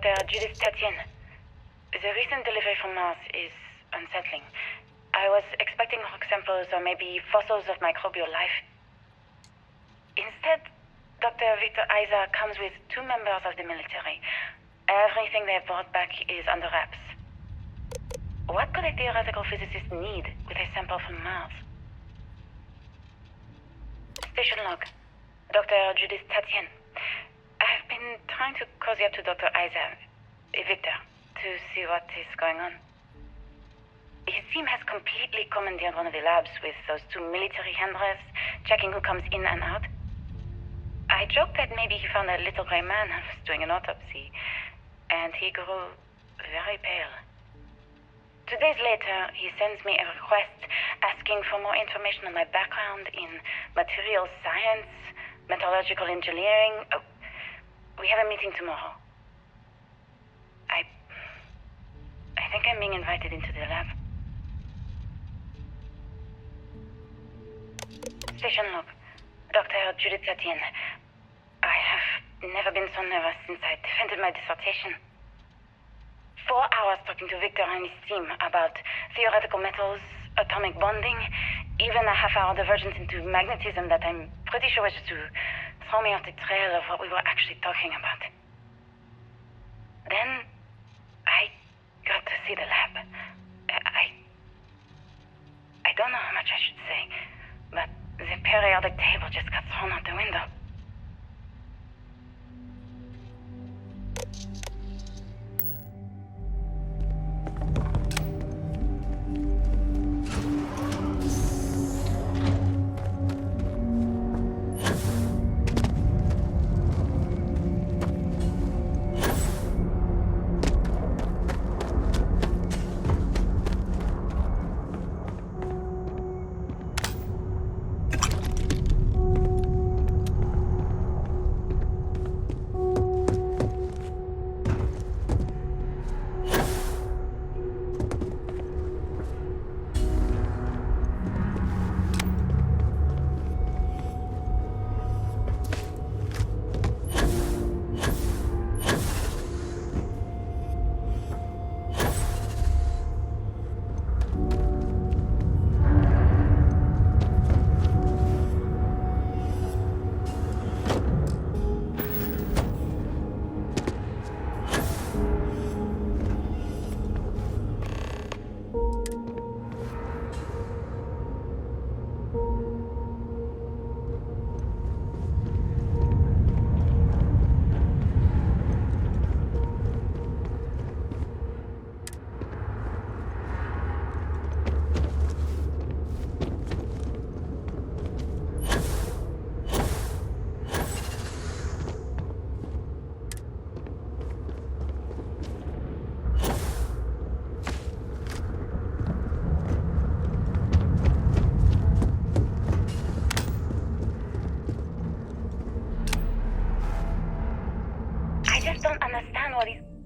Dr. Judith Tatien. The recent delivery from Mars is unsettling. I was expecting rock samples or maybe fossils of microbial life. Instead, Dr. Victor Isa comes with 2 members of the military. Everything they've brought back is under wraps. What could a theoretical physicist need with a sample from Mars? Station log. Dr. Judith Tatien. I've been trying to cozy up to Dr. Isa, Victor, to see what is going on. His team has completely commandeered one of the labs with those 2 military handlers, checking who comes in and out. I joked that maybe he found a little gray man who was doing an autopsy, and he grew very pale. 2 days later, he sends me a request asking for more information on my background in materials science, metallurgical engineering. Oh, we have a meeting tomorrow. I think I'm being invited into the lab. Station log. Dr. Judith Tatien. I have never been so nervous since I defended my dissertation. 4 hours talking to Victor and his team about theoretical metals, atomic bonding, even a half-hour divergence into magnetism that I'm pretty sure was to throw me off the trail of what we were actually talking about. Then, I got to see the lab. I don't know how much I should say, but the periodic table just got thrown out the window.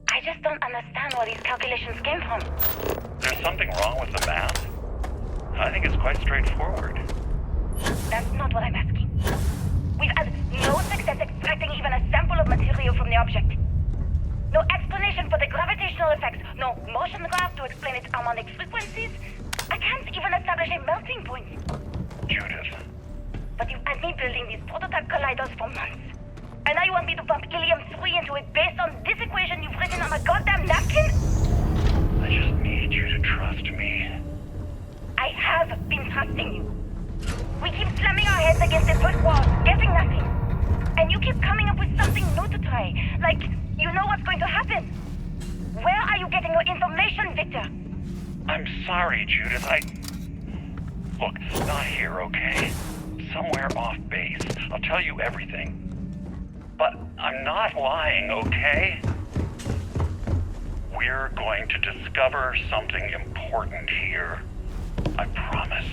I just don't understand where these calculations came from. There's something wrong with the math? I think it's quite straightforward. That's not what I'm asking. We've had no success extracting even a sample of material from the object. No explanation for the gravitational effects, no motion graph to explain its harmonic frequencies. I can't even establish a melting point. Judith. But you've had me building these prototype colliders for months. And now you want me to pump helium-3 into it based on this equation you've written on a goddamn napkin? I just need you to trust me. I have been trusting you. We keep slamming our heads against the brick wall, getting nothing. And you keep coming up with something new to try. Like, you know what's going to happen. Where are you getting your information, Victor? I'm sorry, Judith. Look, not here, okay? Somewhere off base. I'll tell you everything. But I'm not lying, okay? We're going to discover something important here. I promise.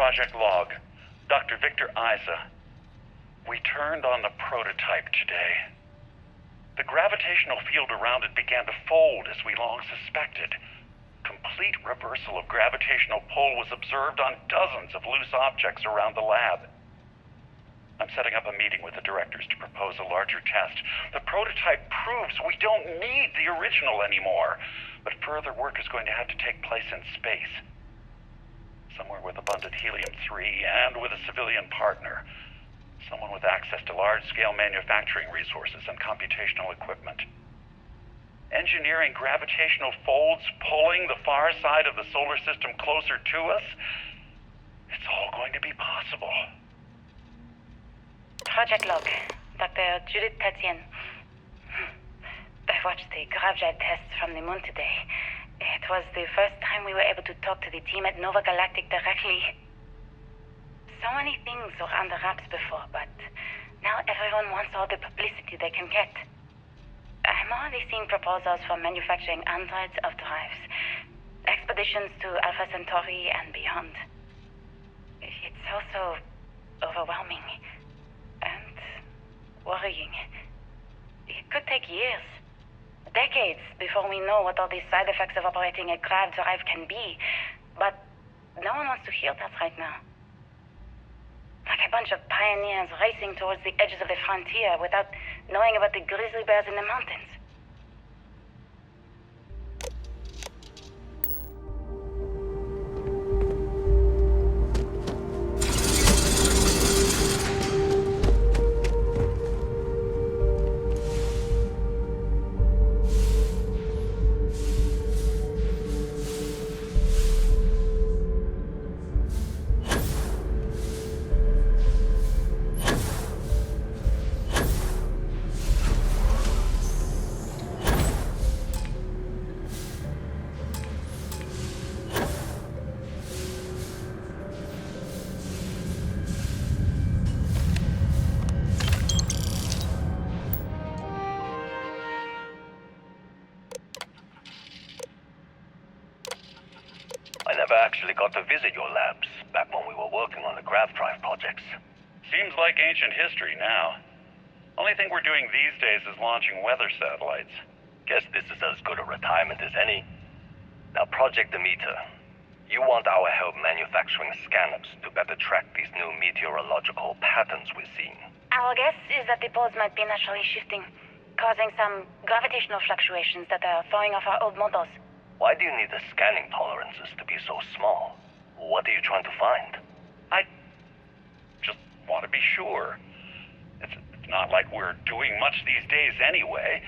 Project Log, Dr. Victor Isa. We turned on the prototype today. The gravitational field around it began to fold as we long suspected. Complete reversal of gravitational pull was observed on dozens of loose objects around the lab. I'm setting up a meeting with the directors to propose a larger test. The prototype proves we don't need the original anymore, but further work is going to have to take place in space. Somewhere with abundant helium-3 and with a civilian partner. Someone with access to large-scale manufacturing resources and computational equipment. Engineering gravitational folds pulling the far side of the solar system closer to us? It's all going to be possible. Project Log, Dr. Judith Tatien. I watched the gravjite tests from the moon today. It was the first time we were able to talk to the team at Nova Galactic directly. So many things were under wraps before, but now everyone wants all the publicity they can get. I'm already seeing proposals for manufacturing androids of drives, expeditions to Alpha Centauri and beyond. It's also overwhelming and worrying. It could take years, decades, before we know what all these side effects of operating a grav drive can be, but no one wants to hear that right now. Like a bunch of pioneers racing towards the edges of the frontier without knowing about the grizzly bears in the mountains. I never actually got to visit your labs back when we were working on the grav drive projects. Seems like ancient history now. Only thing we're doing these days is launching weather satellites. Guess this is as good a retirement as any. Now, Project Demeter, you want our help manufacturing scanners to better track these new meteorological patterns we're seeing. Our guess is that the poles might be naturally shifting, causing some gravitational fluctuations that are throwing off our old models. Why do you need the scanning tolerances to be so small? What are you trying to find? I just want to be sure. It's not like we're doing much these days anyway.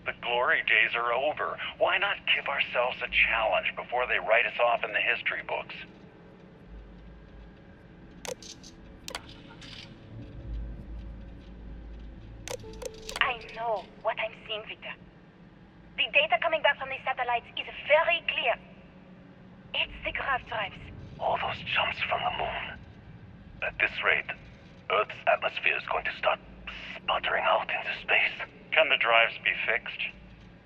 The glory days are over. Why not give ourselves a challenge before they write us off in the history books? I know what I'm seeing, Victor. The data coming back from the satellites is very clear. It's the grav drives. All those jumps from the moon. At this rate, Earth's atmosphere is going to start sputtering out into space. Can the drives be fixed?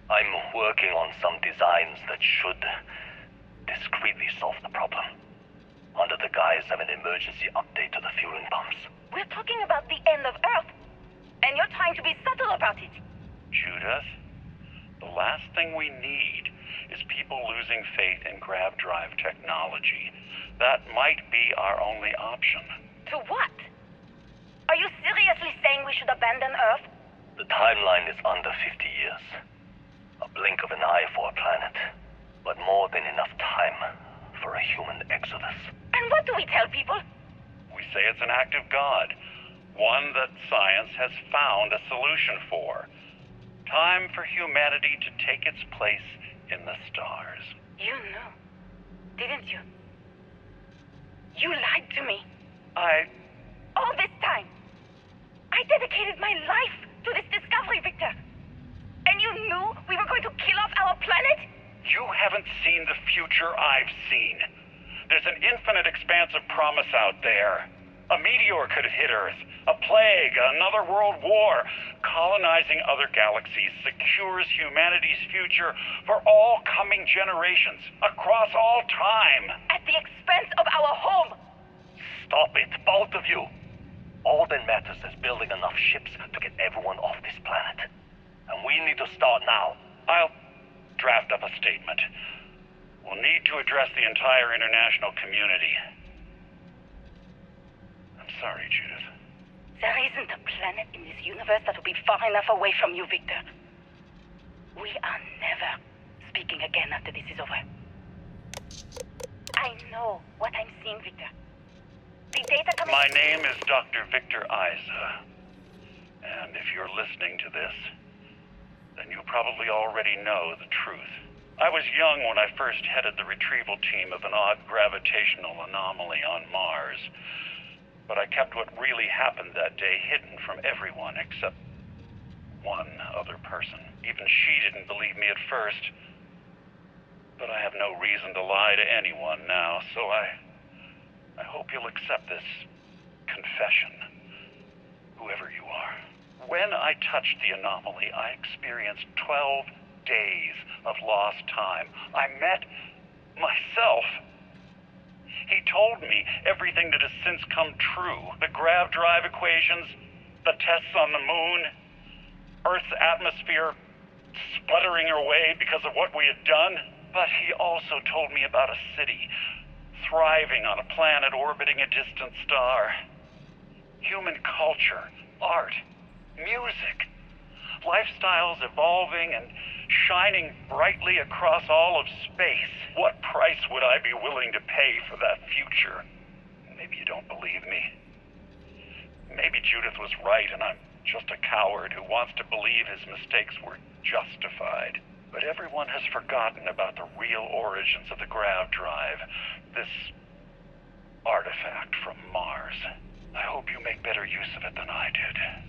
I'm working on some designs that should discreetly solve the problem. Under the guise of an emergency update to the fueling pumps. We're talking about the end of Earth, and you're trying to be subtle about it. Judith, the last thing we need is people losing faith in grav drive technology. That might be our only option. To what? Are you seriously saying we should abandon Earth? The timeline is under 50 years. A blink of an eye for a planet, but more than enough time for a human exodus. And what do we tell people? We say it's an act of God, one that science has found a solution for. Time for humanity to take its place in the stars. You knew, didn't you? You lied to me. All this time, I dedicated my life to this discovery, Victor. And you knew we were going to kill off our planet? You haven't seen the future I've seen. There's an infinite expanse of promise out there. A meteor could hit Earth, a plague, another world war. Colonizing other galaxies secures humanity's future for all coming generations, across all time. At the expense of our home. Stop it, both of you! All that matters is building enough ships to get everyone off this planet. And we need to start now. I'll draft up a statement. We'll need to address the entire international community. I'm sorry, Judith. There isn't a planet in this universe that will be far enough away from you, Victor. We are never speaking again after this is over. I know what I'm seeing, Victor. The data coming... My name is Dr. Victor Isa. And if you're listening to this, then you probably already know the truth. I was young when I first headed the retrieval team of an odd gravitational anomaly on Mars. But I kept what really happened that day hidden from everyone except one other person. Even she didn't believe me at first. But I have no reason to lie to anyone now, so I hope you'll accept this confession, whoever you are. When I touched the anomaly, I experienced 12 days of lost time. I met myself. He told me everything that has since come true. The grav drive equations, the tests on the moon, Earth's atmosphere sputtering away because of what we had done. But he also told me about a city thriving on a planet orbiting a distant star. Human culture, art, music, lifestyles evolving and shining brightly across all of space. What price would I be willing to pay for that future? Maybe you don't believe me. Maybe Judith was right and I'm just a coward who wants to believe his mistakes were justified. But everyone has forgotten about the real origins of the grav drive, this artifact from Mars. I hope you make better use of it than I did.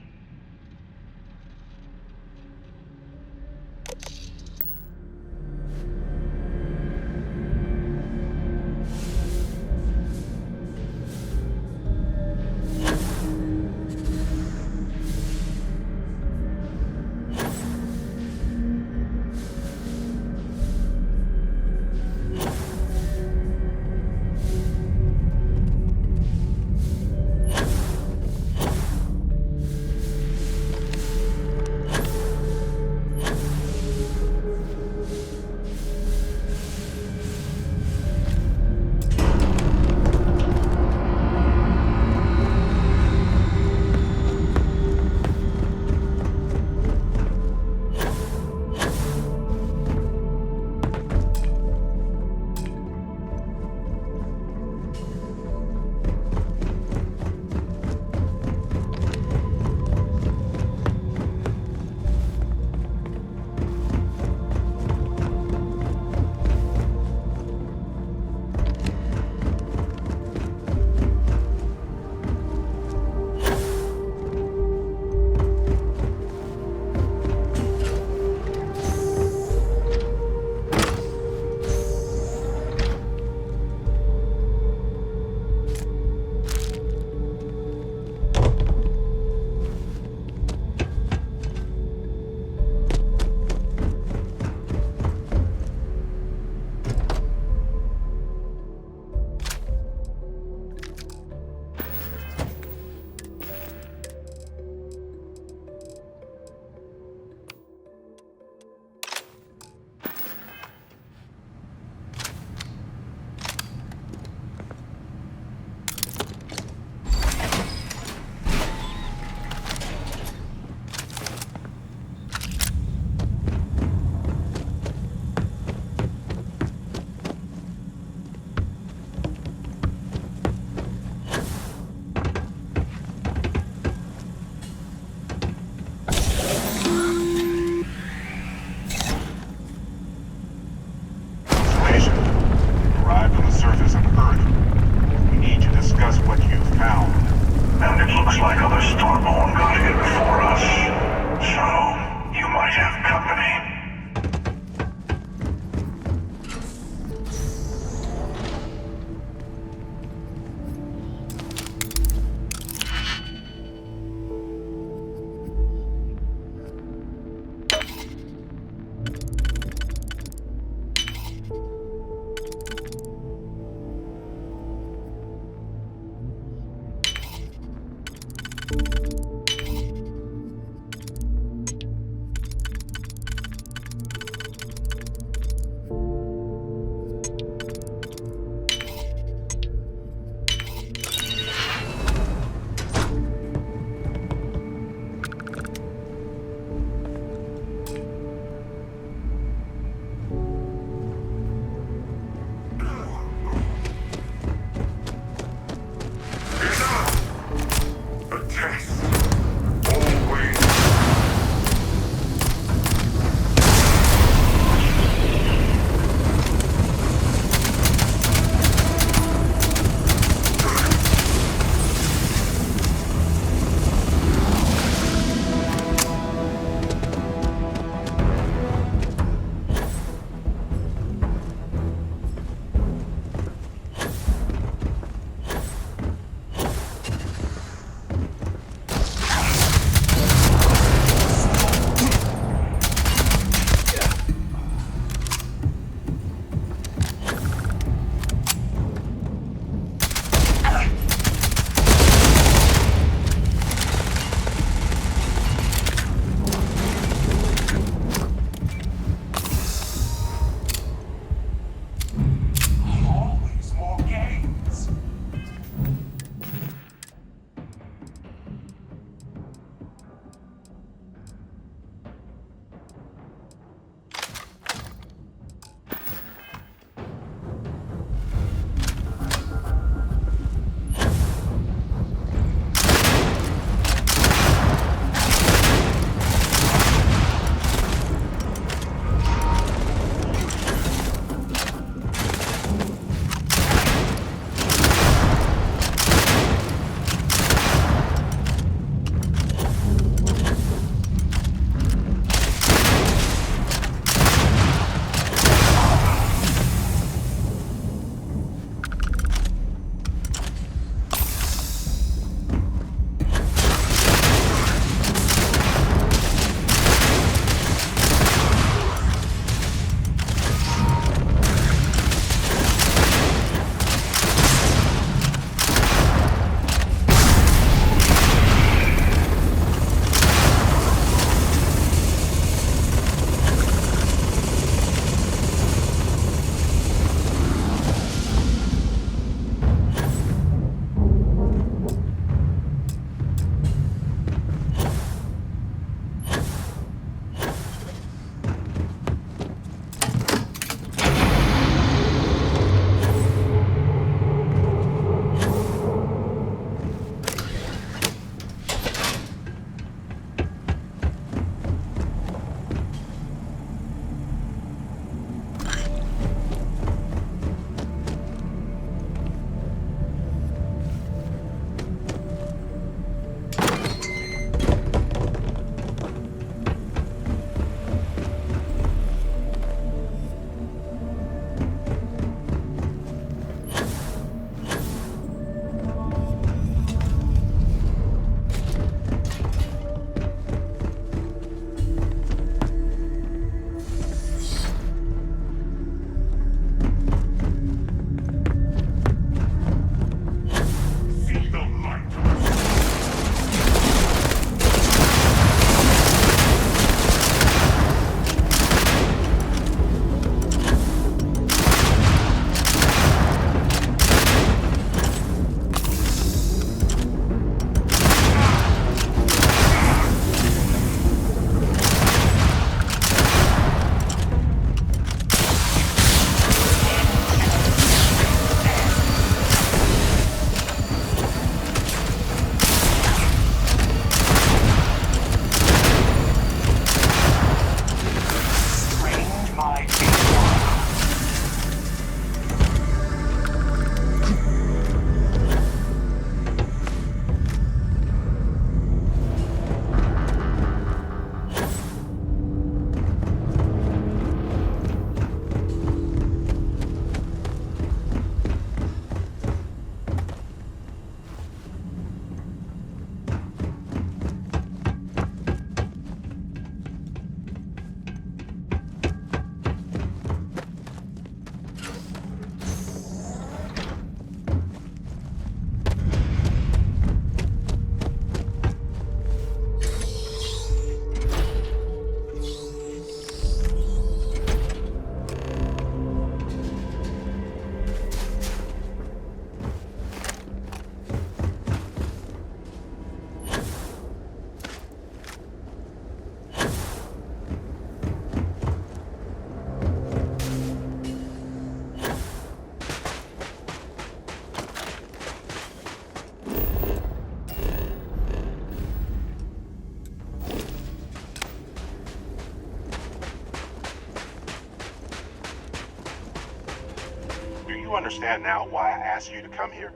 you understand now why I asked you to come here?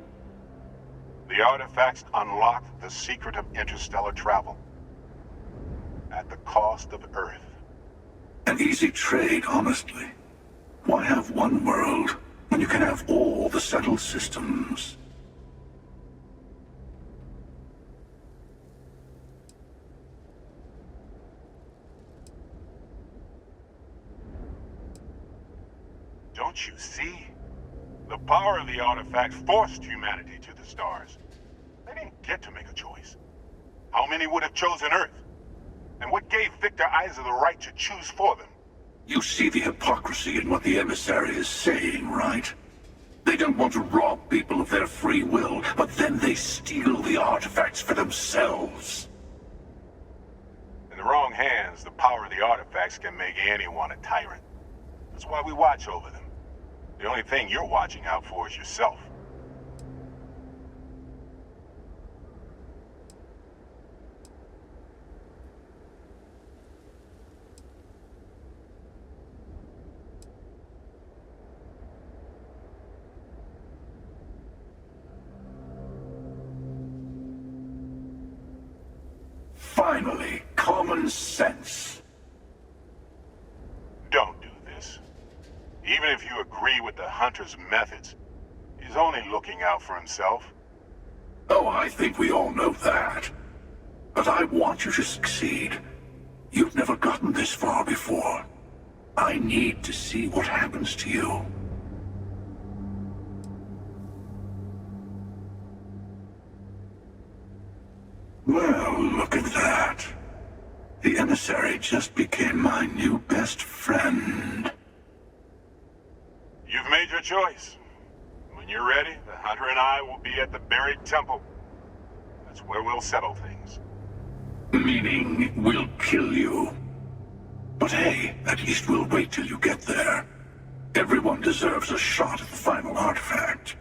The artifacts unlock the secret of interstellar travel. At the cost of Earth. An easy trade, honestly. Why have one world when you can have all the settled systems? Don't you see? The power of the artifacts forced humanity to the stars. They didn't get to make a choice. How many would have chosen Earth? And what gave Victor Isa the right to choose for them? You see the hypocrisy in what the Emissary is saying, right? They don't want to rob people of their free will, but then they steal the artifacts for themselves. In the wrong hands, the power of the artifacts can make anyone a tyrant. That's why we watch over them. The only thing you're watching out for is yourself. Finally, common sense. Don't do this. Even if you agree with the Hunter's methods, he's only looking out for himself. Oh, I think we all know that. But I want you to succeed. You've never gotten this far before. I need to see what happens to you. Well, look at that. The Emissary just became my new best friend. You've made your choice. When you're ready, the Hunter and I will be at the buried temple. That's where we'll settle things. Meaning, we'll kill you. But hey, at least we'll wait till you get there. Everyone deserves a shot at the final artifact.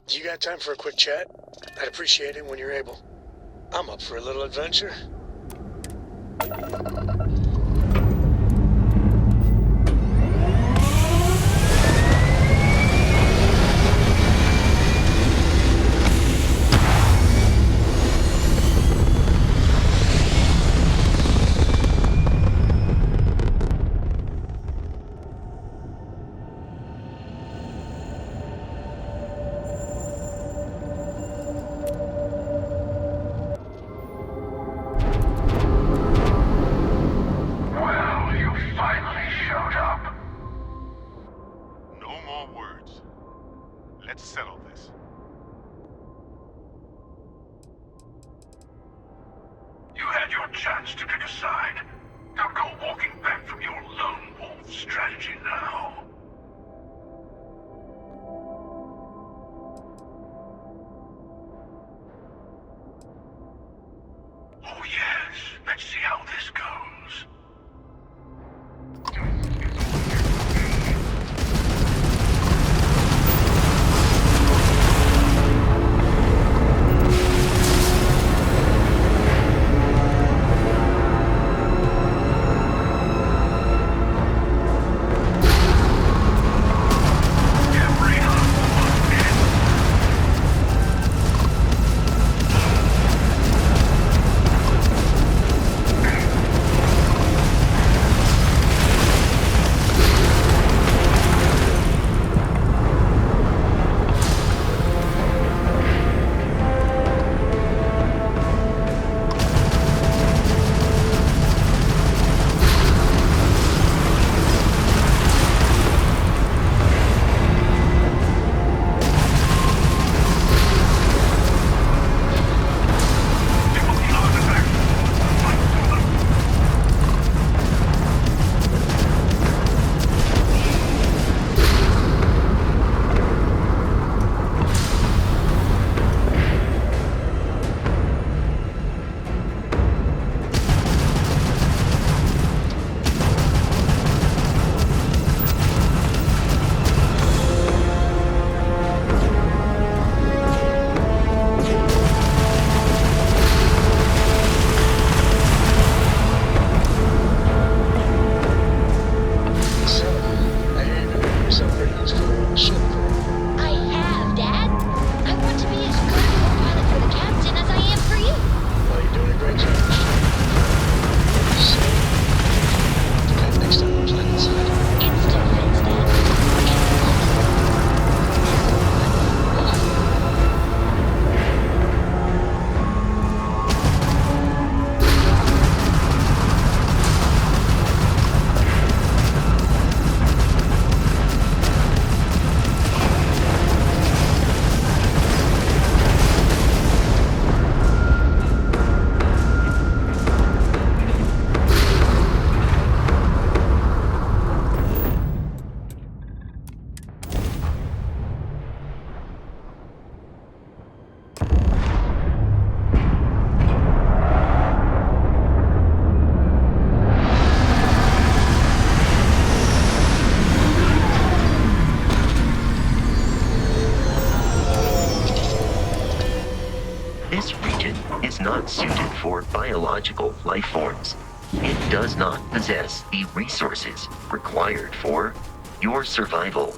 You got time for a quick chat? I'd appreciate it when you're able. I'm up for a little adventure. not suited for biological life forms. It does not possess the resources required for your survival.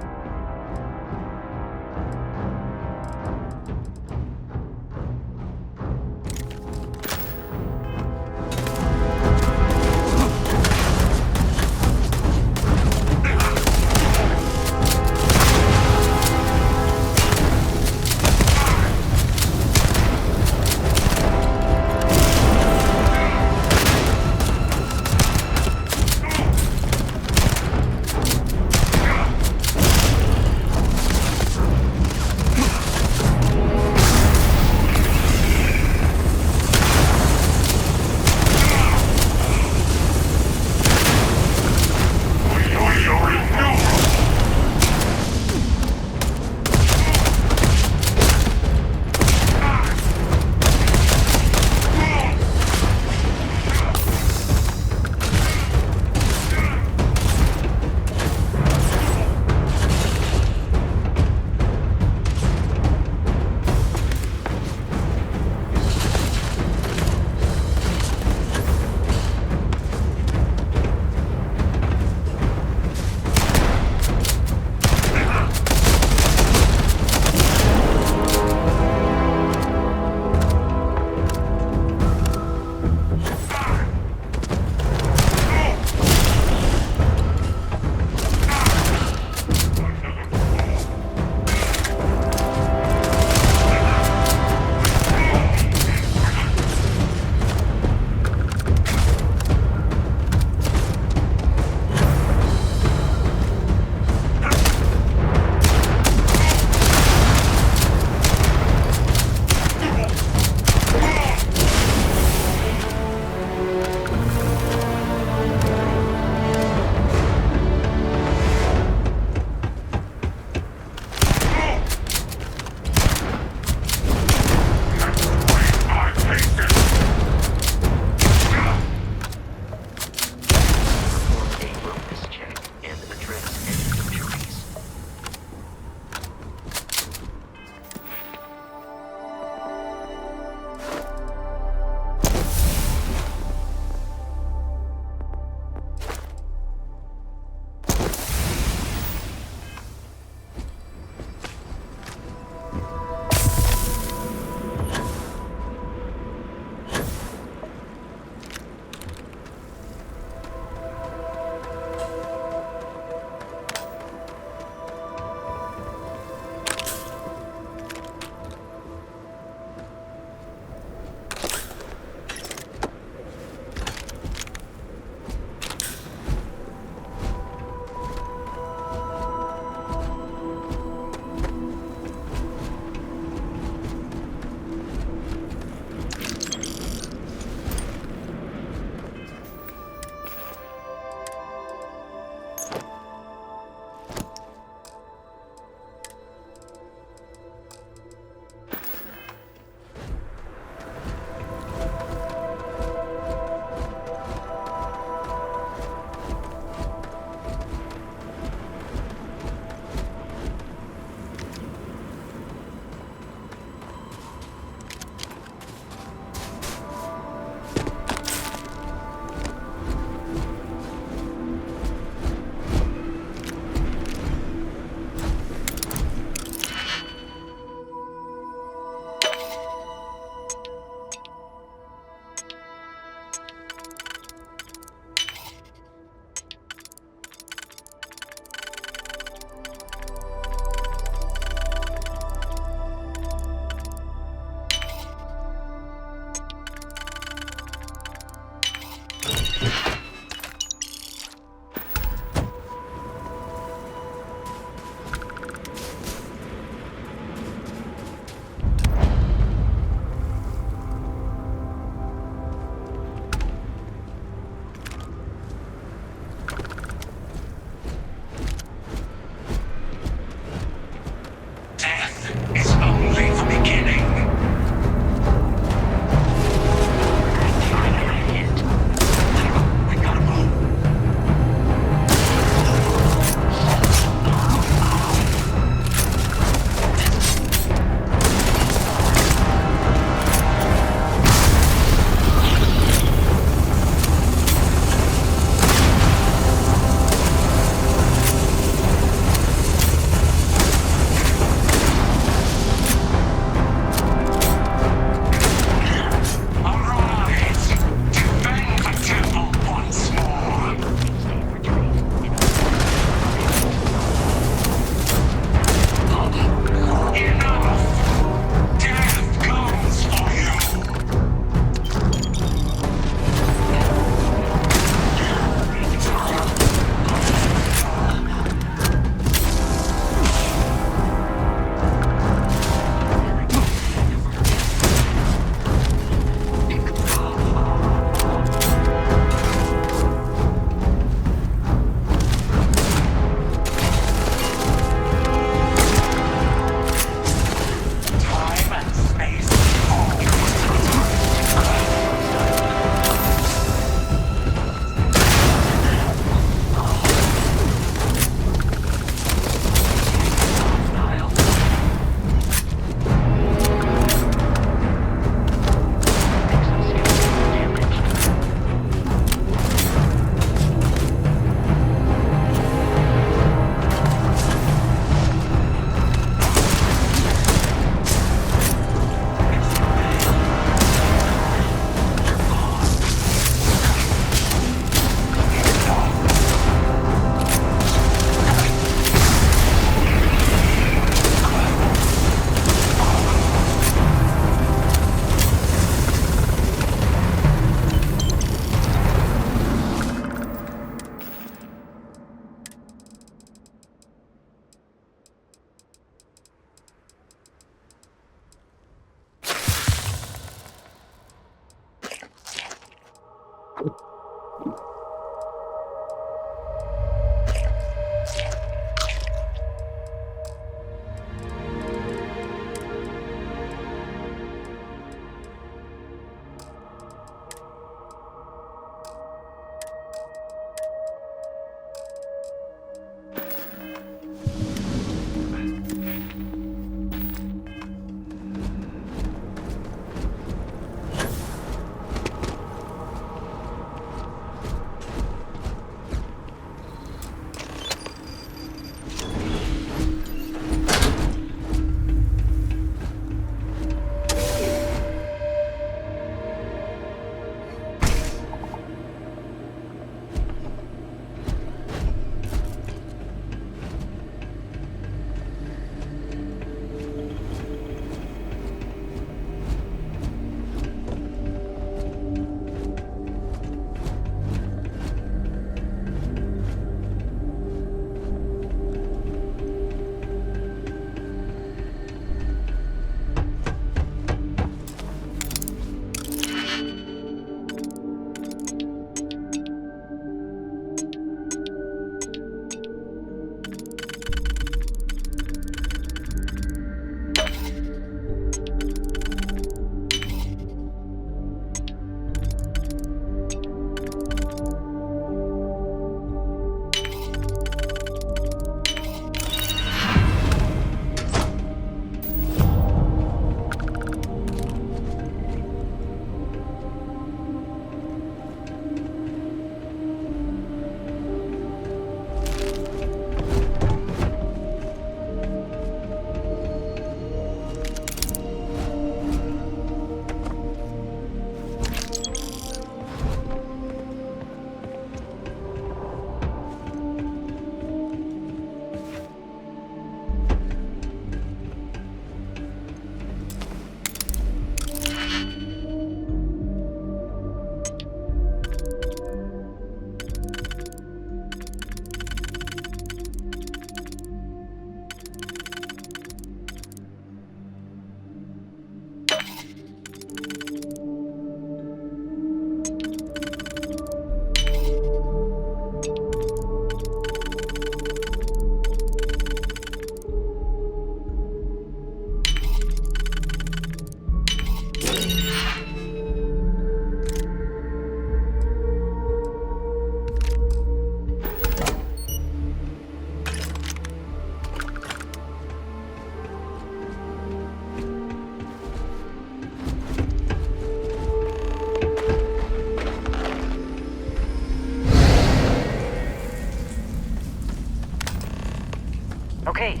Okay,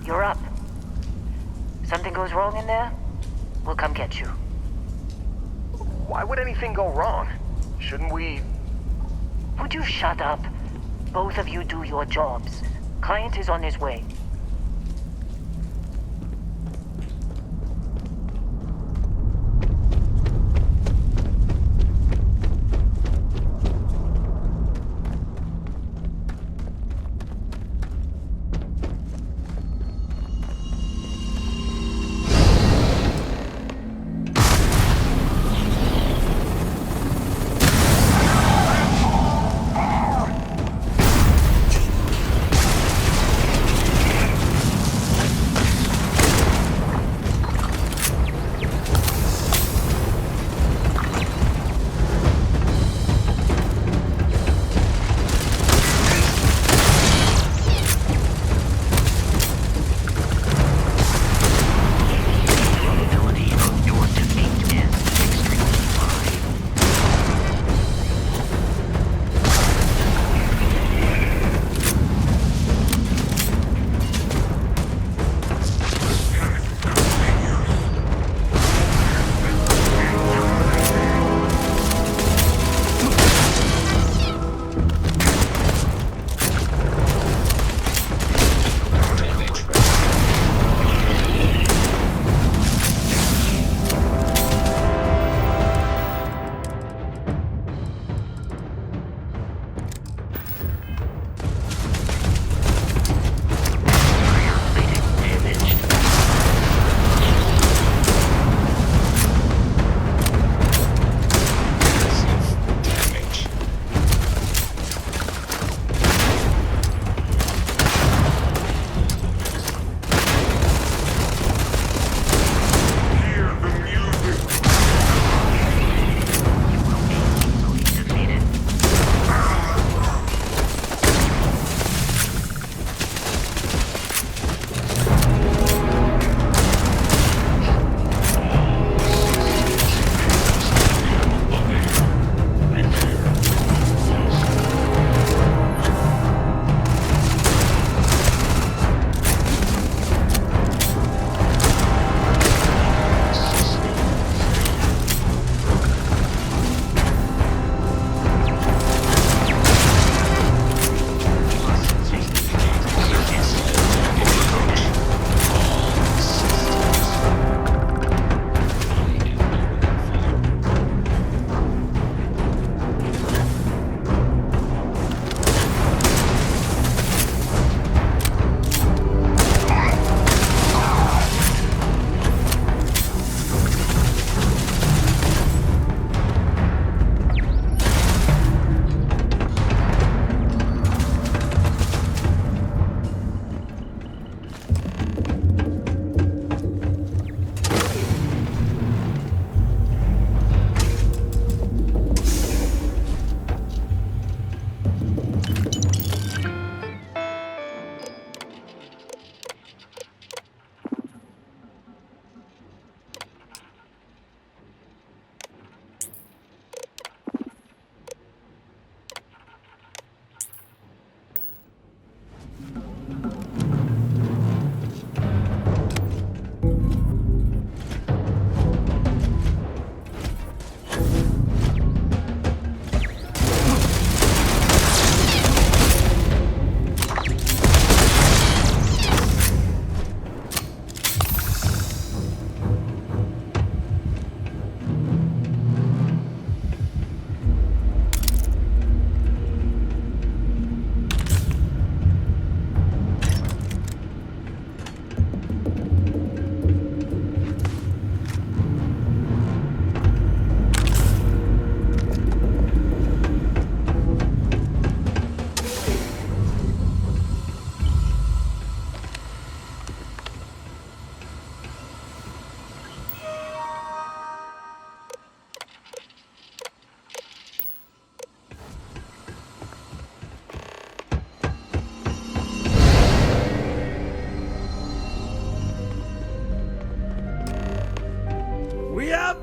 you're up. Something goes wrong in there, we'll come get you. Why would anything go wrong? Shouldn't we... Would you shut up? Both of you do your jobs. Client is on his way.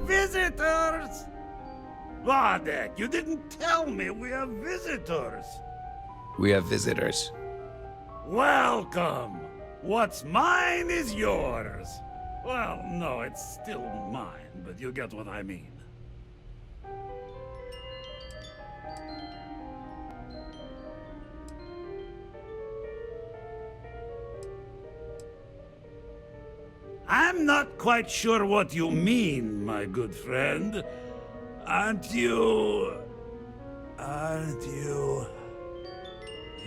visitors! Vardek, you didn't tell me we have visitors. We have visitors. Welcome! What's mine is yours. Well, no, it's still mine, but you get what I mean. I'm not quite sure what you mean, my good friend. Aren't you...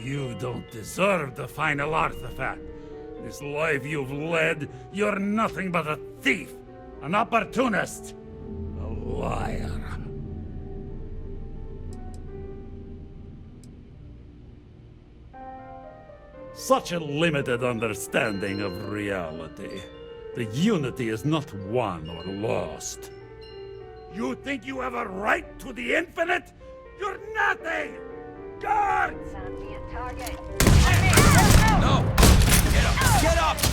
You don't deserve the final artifact. This life you've led, you're nothing but a thief, an opportunist, a liar. Such a limited understanding of reality. The unity is not won or lost. You think you have a right to the infinite? You're nothing! Guards! Target. No! Get up! Get up!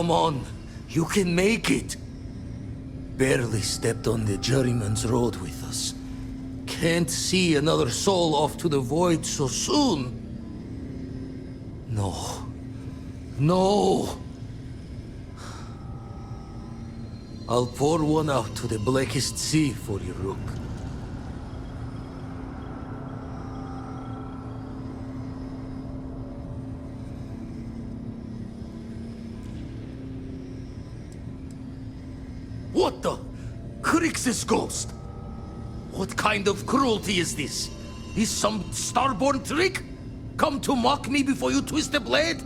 Come on, you can make it. Barely stepped on the juryman's road with us. Can't see another soul off to the void so soon. No. No! I'll pour one out to the blackest sea for you, Rook. What the? Crix's ghost? What kind of cruelty is this? Is some Starborn trick? Come to mock me before you twist the blade?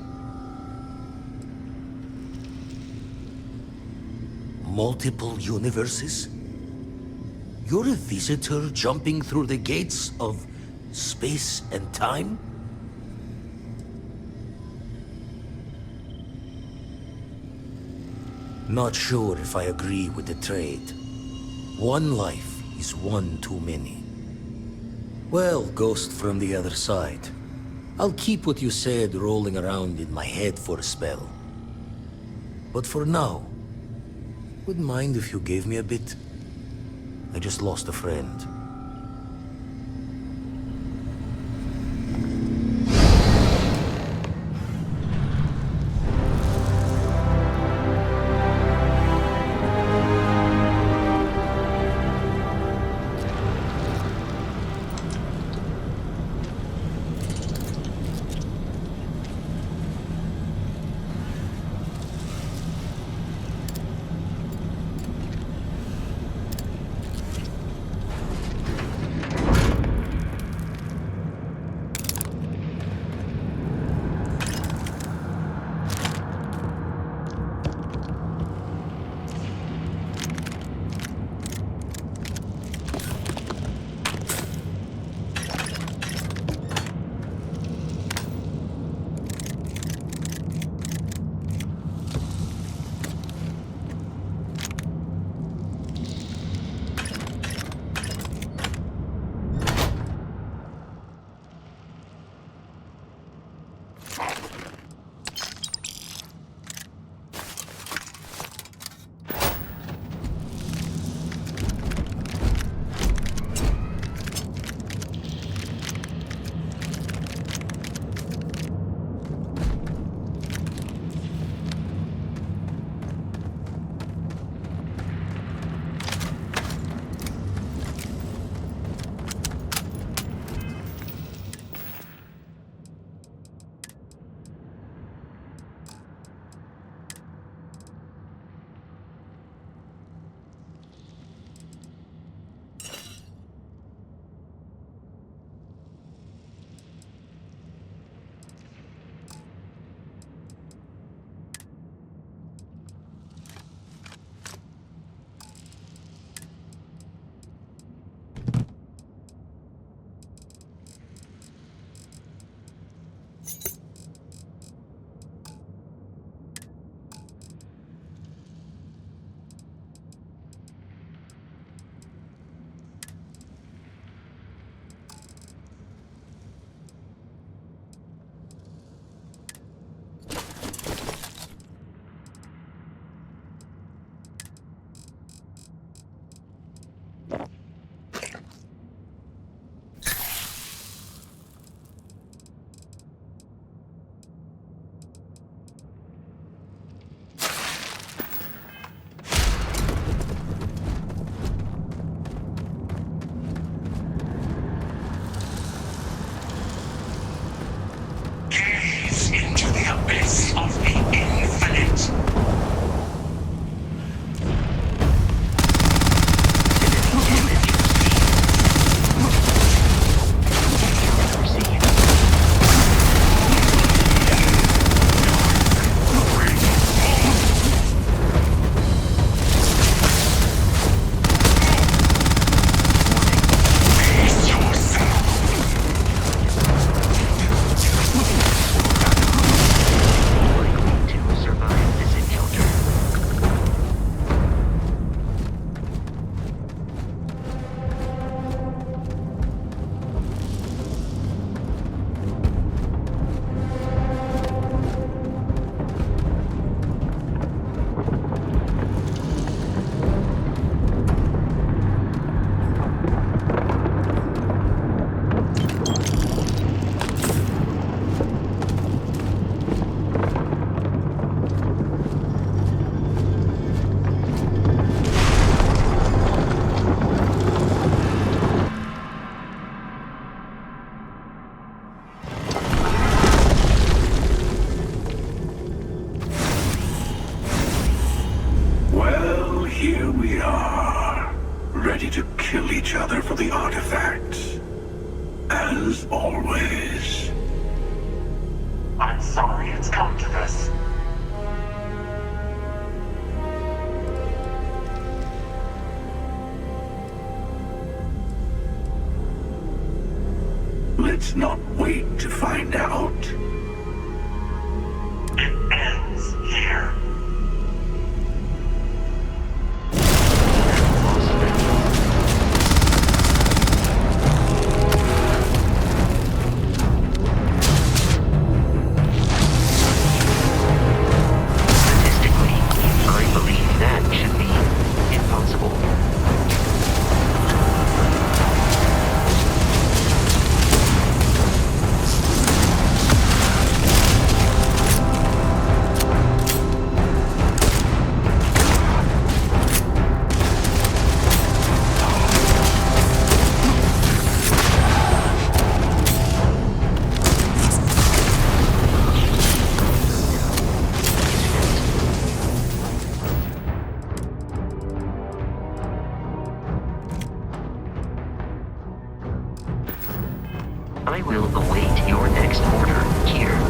Multiple universes? You're a visitor jumping through the gates of space and time? Not sure if I agree with the trade. One life is one too many. Well, ghost from the other side, I'll keep what you said rolling around in my head for a spell. But for now, wouldn't mind if you gave me a bit. I just lost a friend. always. I'm sorry it's come to this. Let's not wait to find out. It ends here. Statistically, I believe that should be impossible. I will await your next order here.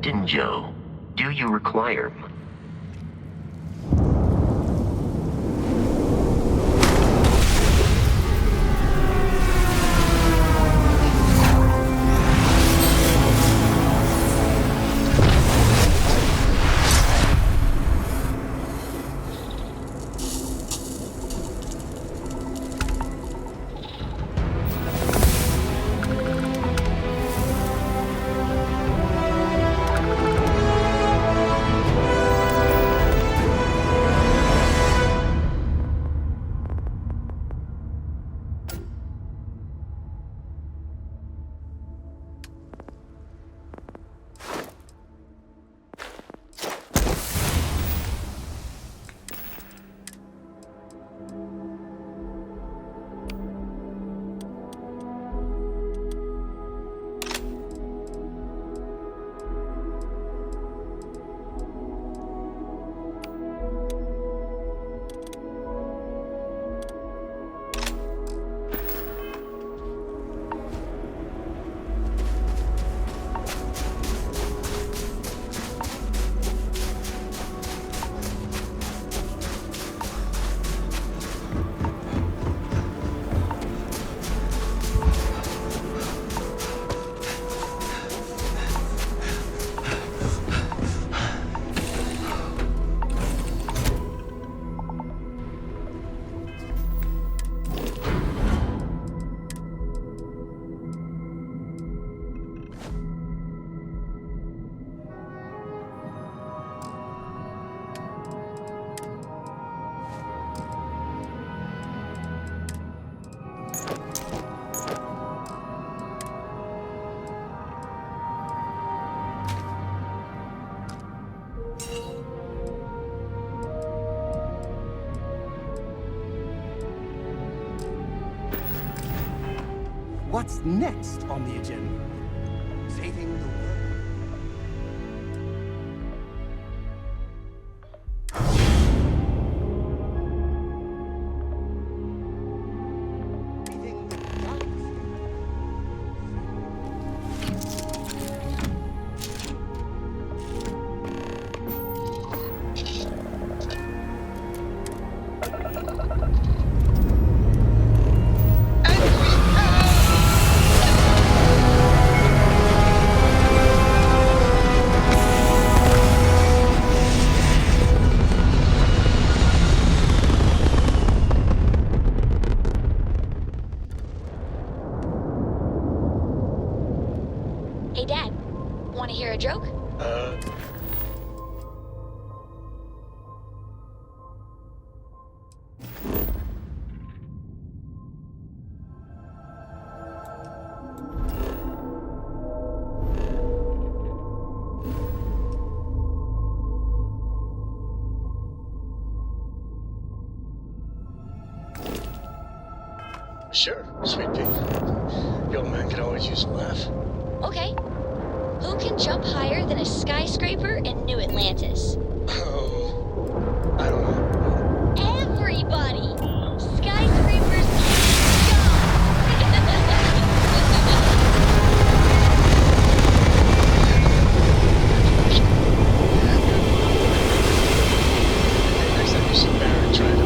Captain Joe, do you require... What's next on the agenda? Saving the world. Hey, Dad. Want to hear a joke? Sure, sweet pea. The old man can always use a laugh. Okay. Who can jump higher than a skyscraper in New Atlantis? Oh, I don't know. Everybody! Skyscrapers can't jump! Next time you see Barrett, try to...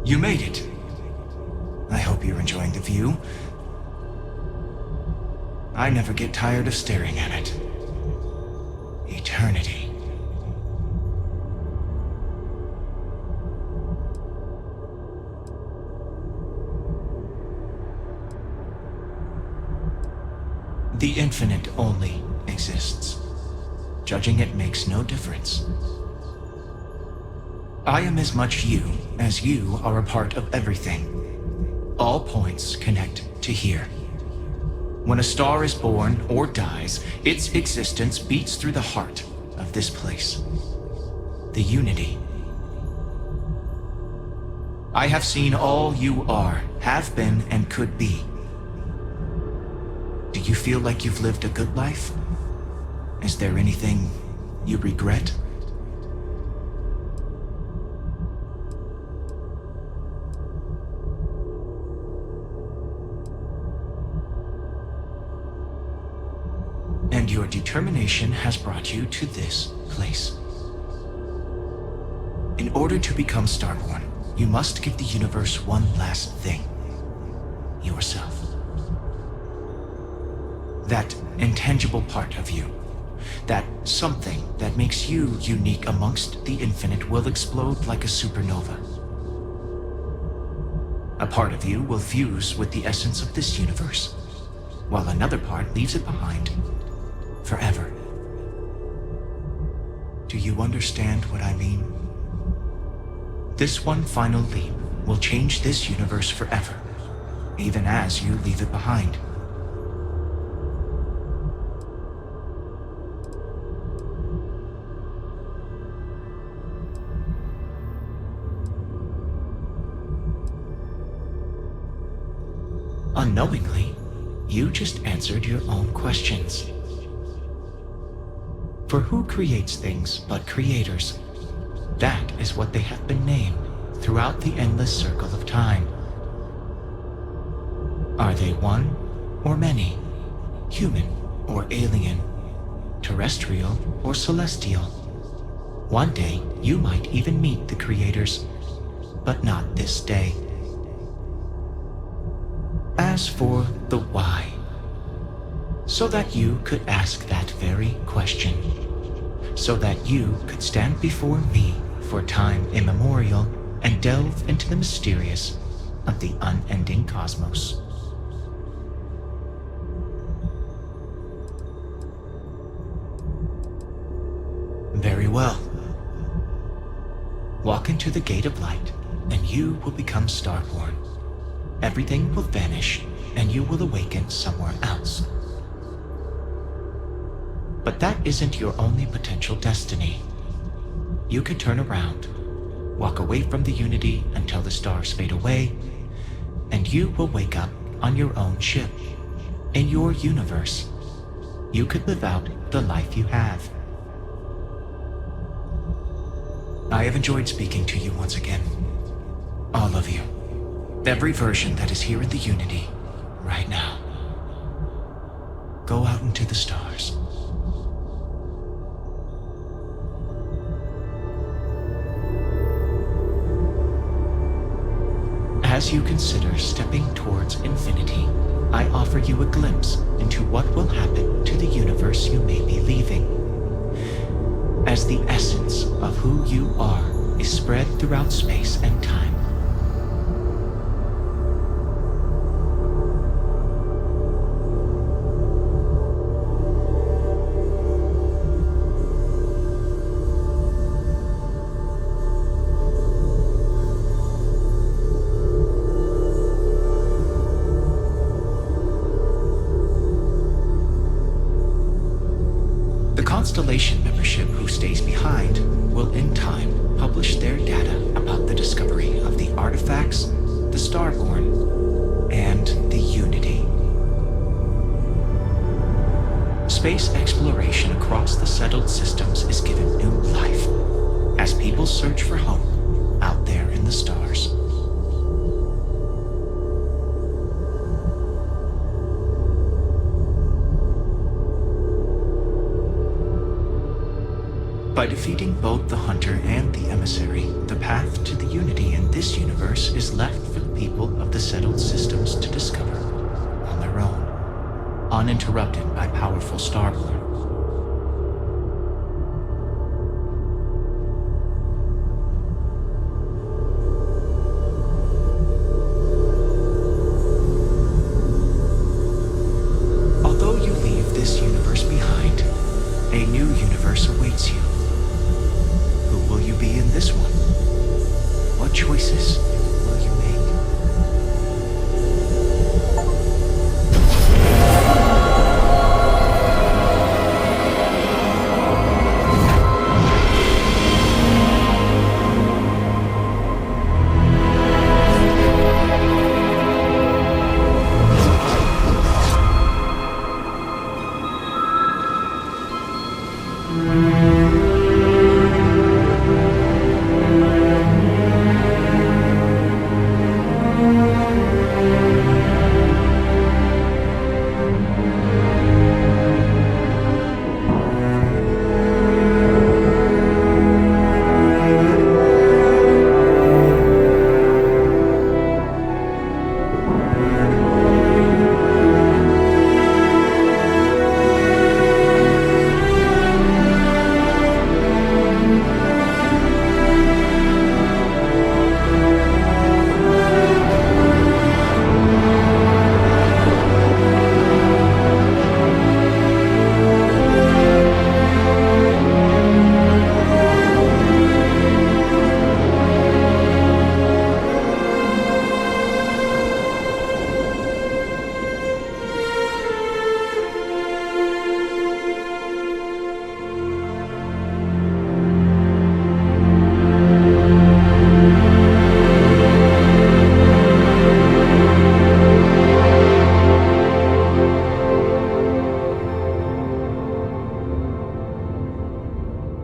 You made it. I hope you're enjoying the view. I never get tired of staring at it. Eternity. The infinite only exists. Judging it makes no difference. I am as much you as you are a part of everything. All points connect to here. When a star is born or dies, its existence beats through the heart of this place. The unity. I have seen all you are, have been, and could be. Do you feel like you've lived a good life? Is there anything you regret? And your determination has brought you to this place. In order to become Starborn, you must give the universe one last thing. Yourself. That intangible part of you. That something that makes you unique amongst the infinite will explode like a supernova. A part of you will fuse with the essence of this universe, while another part leaves it behind. Forever. Do you understand what I mean? This one final leap will change this universe forever, even as you leave it behind. Unknowingly, you just answered your own questions. For who creates things but creators? That is what they have been named throughout the endless circle of time. Are they one or many? Human or alien? Terrestrial or celestial? One day you might even meet the creators, but not this day. As for the why, so that you could ask that very question, so that you could stand before me for time immemorial and delve into the mysterious of the unending cosmos. Very well. Walk into the gate of light, and you will become Starborn. Everything will vanish, and you will awaken somewhere else. But that isn't your only potential destiny. You could turn around, walk away from the Unity until the stars fade away, and you will wake up on your own ship, in your universe. You could live out the life you have. I have enjoyed speaking to you once again. All of you. Every version that is here in the Unity, right now. Go out into the stars. As you consider stepping towards infinity, I offer you a glimpse into what will happen to the universe you may be leaving. As the essence of who you are is spread throughout space and time. Constellation membership who stays behind will in time publish their data about the discovery of the artifacts, the Starborn, and the Unity. Space exploration across the settled systems is given new life as people search for home out there in the stars. By defeating both the Hunter and the Emissary, the path to the Unity in this universe is left for the people of the settled systems to discover on their own, uninterrupted by powerful Starborn.